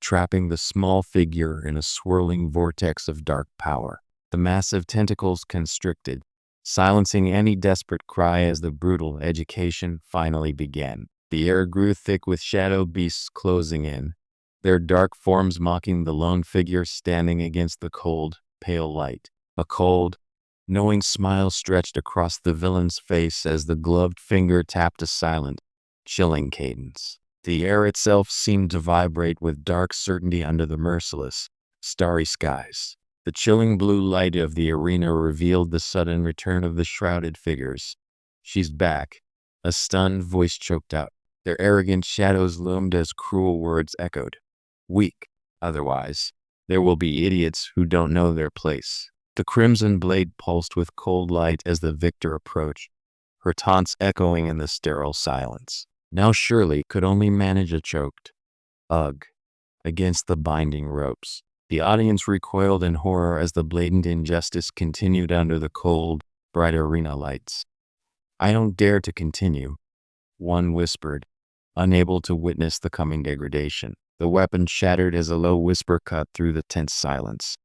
trapping the small figure in a swirling vortex of dark power. The massive tentacles constricted, silencing any desperate cry as the brutal education finally began. The air grew thick with shadow beasts closing in, their dark forms mocking the lone figure standing against the cold, pale light. A cold, knowing smile stretched across the villain's face as the gloved finger tapped a silent, chilling cadence. The air itself seemed to vibrate with dark certainty under the merciless, starry skies. The chilling blue light of the arena revealed the sudden return of the shrouded figures. "She's back," a stunned voice choked out. Their arrogant shadows loomed as cruel words echoed. "Weak. Otherwise, there will be idiots who don't know their place." The crimson blade pulsed with cold light as the victor approached, her taunts echoing in the sterile silence. Now Shirley could only manage a choked ugh against the binding ropes. The audience recoiled in horror as the blatant injustice continued under the cold, bright arena lights. "I don't dare to continue," one whispered, unable to witness the coming degradation. The weapon shattered as a low whisper cut through the tense silence.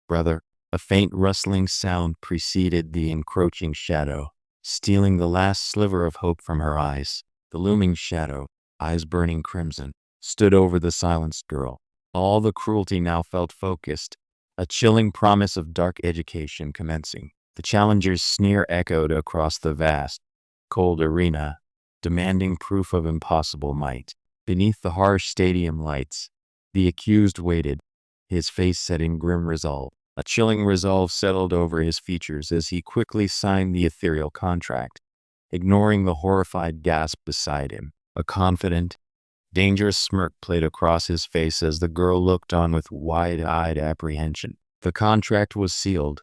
"Brother," a faint rustling sound preceded the encroaching shadow, stealing the last sliver of hope from her eyes. The looming shadow, eyes burning crimson, stood over the silenced girl. All the cruelty now felt focused, a chilling promise of dark education commencing. The challenger's sneer echoed across the vast, cold arena, demanding proof of impossible might. Beneath the harsh stadium lights, the accused waited, his face set in grim resolve. A chilling resolve settled over his features as he quickly signed the ethereal contract, ignoring the horrified gasp beside him. A confident, dangerous smirk played across his face as the girl looked on with wide-eyed apprehension. The contract was sealed,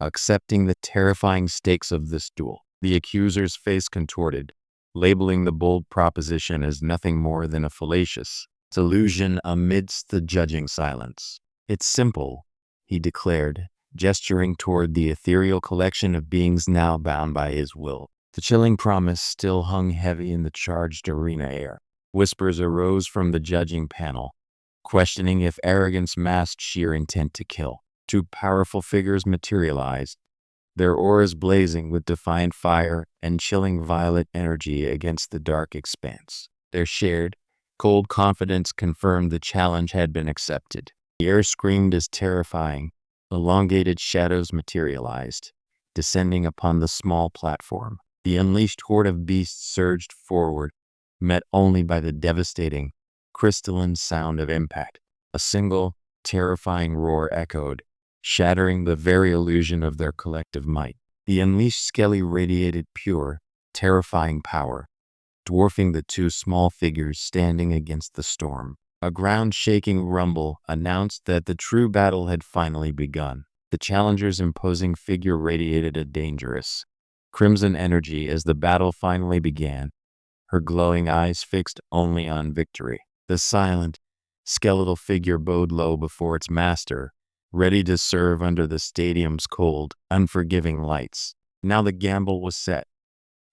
accepting the terrifying stakes of this duel. The accuser's face contorted, labeling the bold proposition as nothing more than a fallacious delusion amidst the judging silence. "It's simple," he declared, gesturing toward the ethereal collection of beings now bound by his will. The chilling promise still hung heavy in the charged arena air. Whispers arose from the judging panel, questioning if arrogance masked sheer intent to kill. Two powerful figures materialized, their auras blazing with defiant fire and chilling violet energy against the dark expanse. Their shared, cold confidence confirmed the challenge had been accepted. The air screamed as terrifying, elongated shadows materialized, descending upon the small platform. The unleashed horde of beasts surged forward, met only by the devastating, crystalline sound of impact. A single, terrifying roar echoed, shattering the very illusion of their collective might. The unleashed Skelly radiated pure, terrifying power, dwarfing the two small figures standing against the storm. A ground-shaking rumble announced that the true battle had finally begun. The challenger's imposing figure radiated a dangerous, crimson energy as the battle finally began, her glowing eyes fixed only on victory. The silent, skeletal figure bowed low before its master, ready to serve under the stadium's cold, unforgiving lights. Now the gamble was set.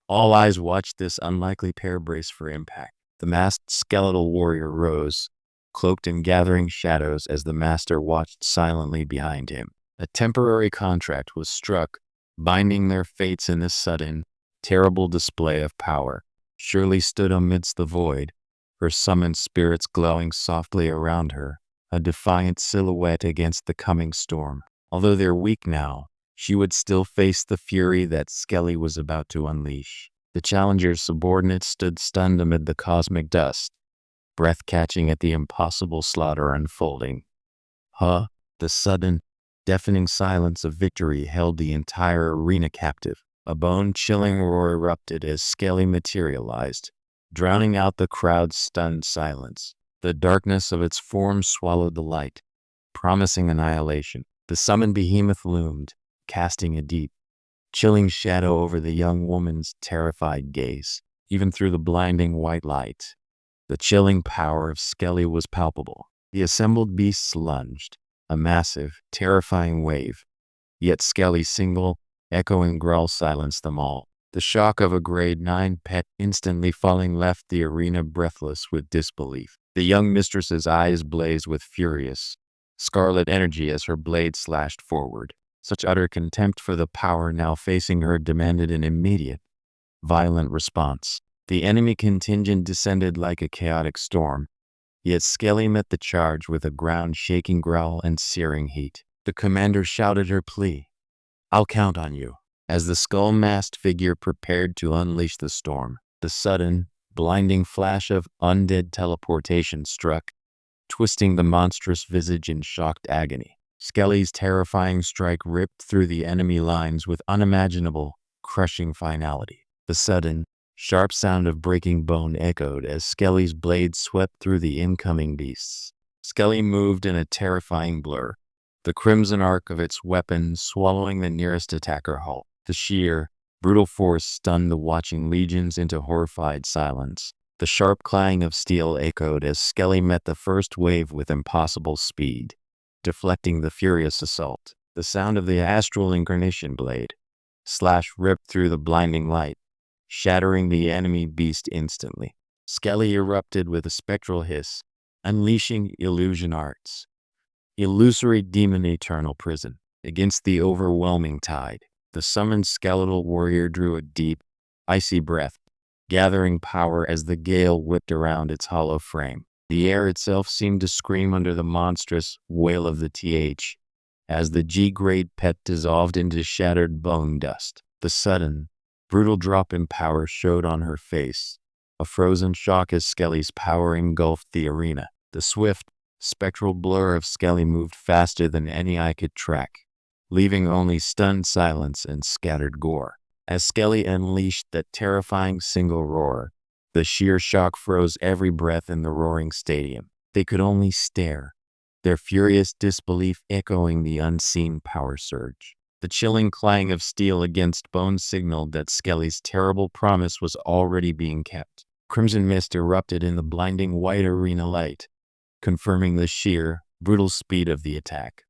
All eyes watched this unlikely pair brace for impact. The masked skeletal warrior rose, cloaked in gathering shadows as the master watched silently behind him. A temporary contract was struck, binding their fates in this sudden, terrible display of power. Shirley stood amidst the void, her summoned spirits glowing softly around her, a defiant silhouette against the coming storm. Although they're weak now, she would still face the fury that Skelly was about to unleash. The challenger's subordinates stood stunned amid the cosmic dust, breath catching at the impossible slaughter unfolding. The sudden, deafening silence of victory held the entire arena captive. A bone-chilling roar erupted as Skelly materialized, drowning out the crowd's stunned silence. The darkness of its form swallowed the light, promising annihilation. The summoned behemoth loomed, casting a deep, chilling shadow over the young woman's terrified gaze. Even through the blinding white light, the chilling power of Skelly was palpable. The assembled beasts lunged, a massive, terrifying wave. Yet Skelly's single, echoing growl silenced them all. The shock of a grade 9 pet instantly falling left the arena breathless with disbelief. The young mistress's eyes blazed with furious, scarlet energy as her blade slashed forward. Such utter contempt for the power now facing her demanded an immediate, violent response. The enemy contingent descended like a chaotic storm, yet Skelly met the charge with a ground-shaking growl and searing heat. The commander shouted her plea. "I'll count on you." As the skull-masked figure prepared to unleash the storm, the sudden, blinding flash of undead teleportation struck, twisting the monstrous visage in shocked agony. Skelly's terrifying strike ripped through the enemy lines with unimaginable, crushing finality. The sudden, sharp sound of breaking bone echoed as Skelly's blade swept through the incoming beasts. Skelly moved in a terrifying blur, the crimson arc of its weapon swallowing the nearest attacker whole. The sheer, brutal force stunned the watching legions into horrified silence. The sharp clang of steel echoed as Skelly met the first wave with impossible speed, deflecting the furious assault. The sound of the astral incarnation blade slash ripped through the blinding light, shattering the enemy beast instantly. Skelly erupted with a spectral hiss, unleashing illusion arts, illusory demon eternal prison, against the overwhelming tide. The summoned skeletal warrior drew a deep, icy breath, gathering power as the gale whipped around its hollow frame. The air itself seemed to scream under the monstrous wail of the TH, as the G-grade pet dissolved into shattered bone dust. The sudden, brutal drop in power showed on her face, a frozen shock as Skelly's power engulfed the arena. The swift, spectral blur of Skelly moved faster than any eye could track, leaving only stunned silence and scattered gore. As Skelly unleashed that terrifying single roar, the sheer shock froze every breath in the roaring stadium. They could only stare, their furious disbelief echoing the unseen power surge. The chilling clang of steel against bone signaled that Skelly's terrible promise was already being kept. Crimson mist erupted in the blinding white arena light, confirming the sheer, brutal speed of the attack.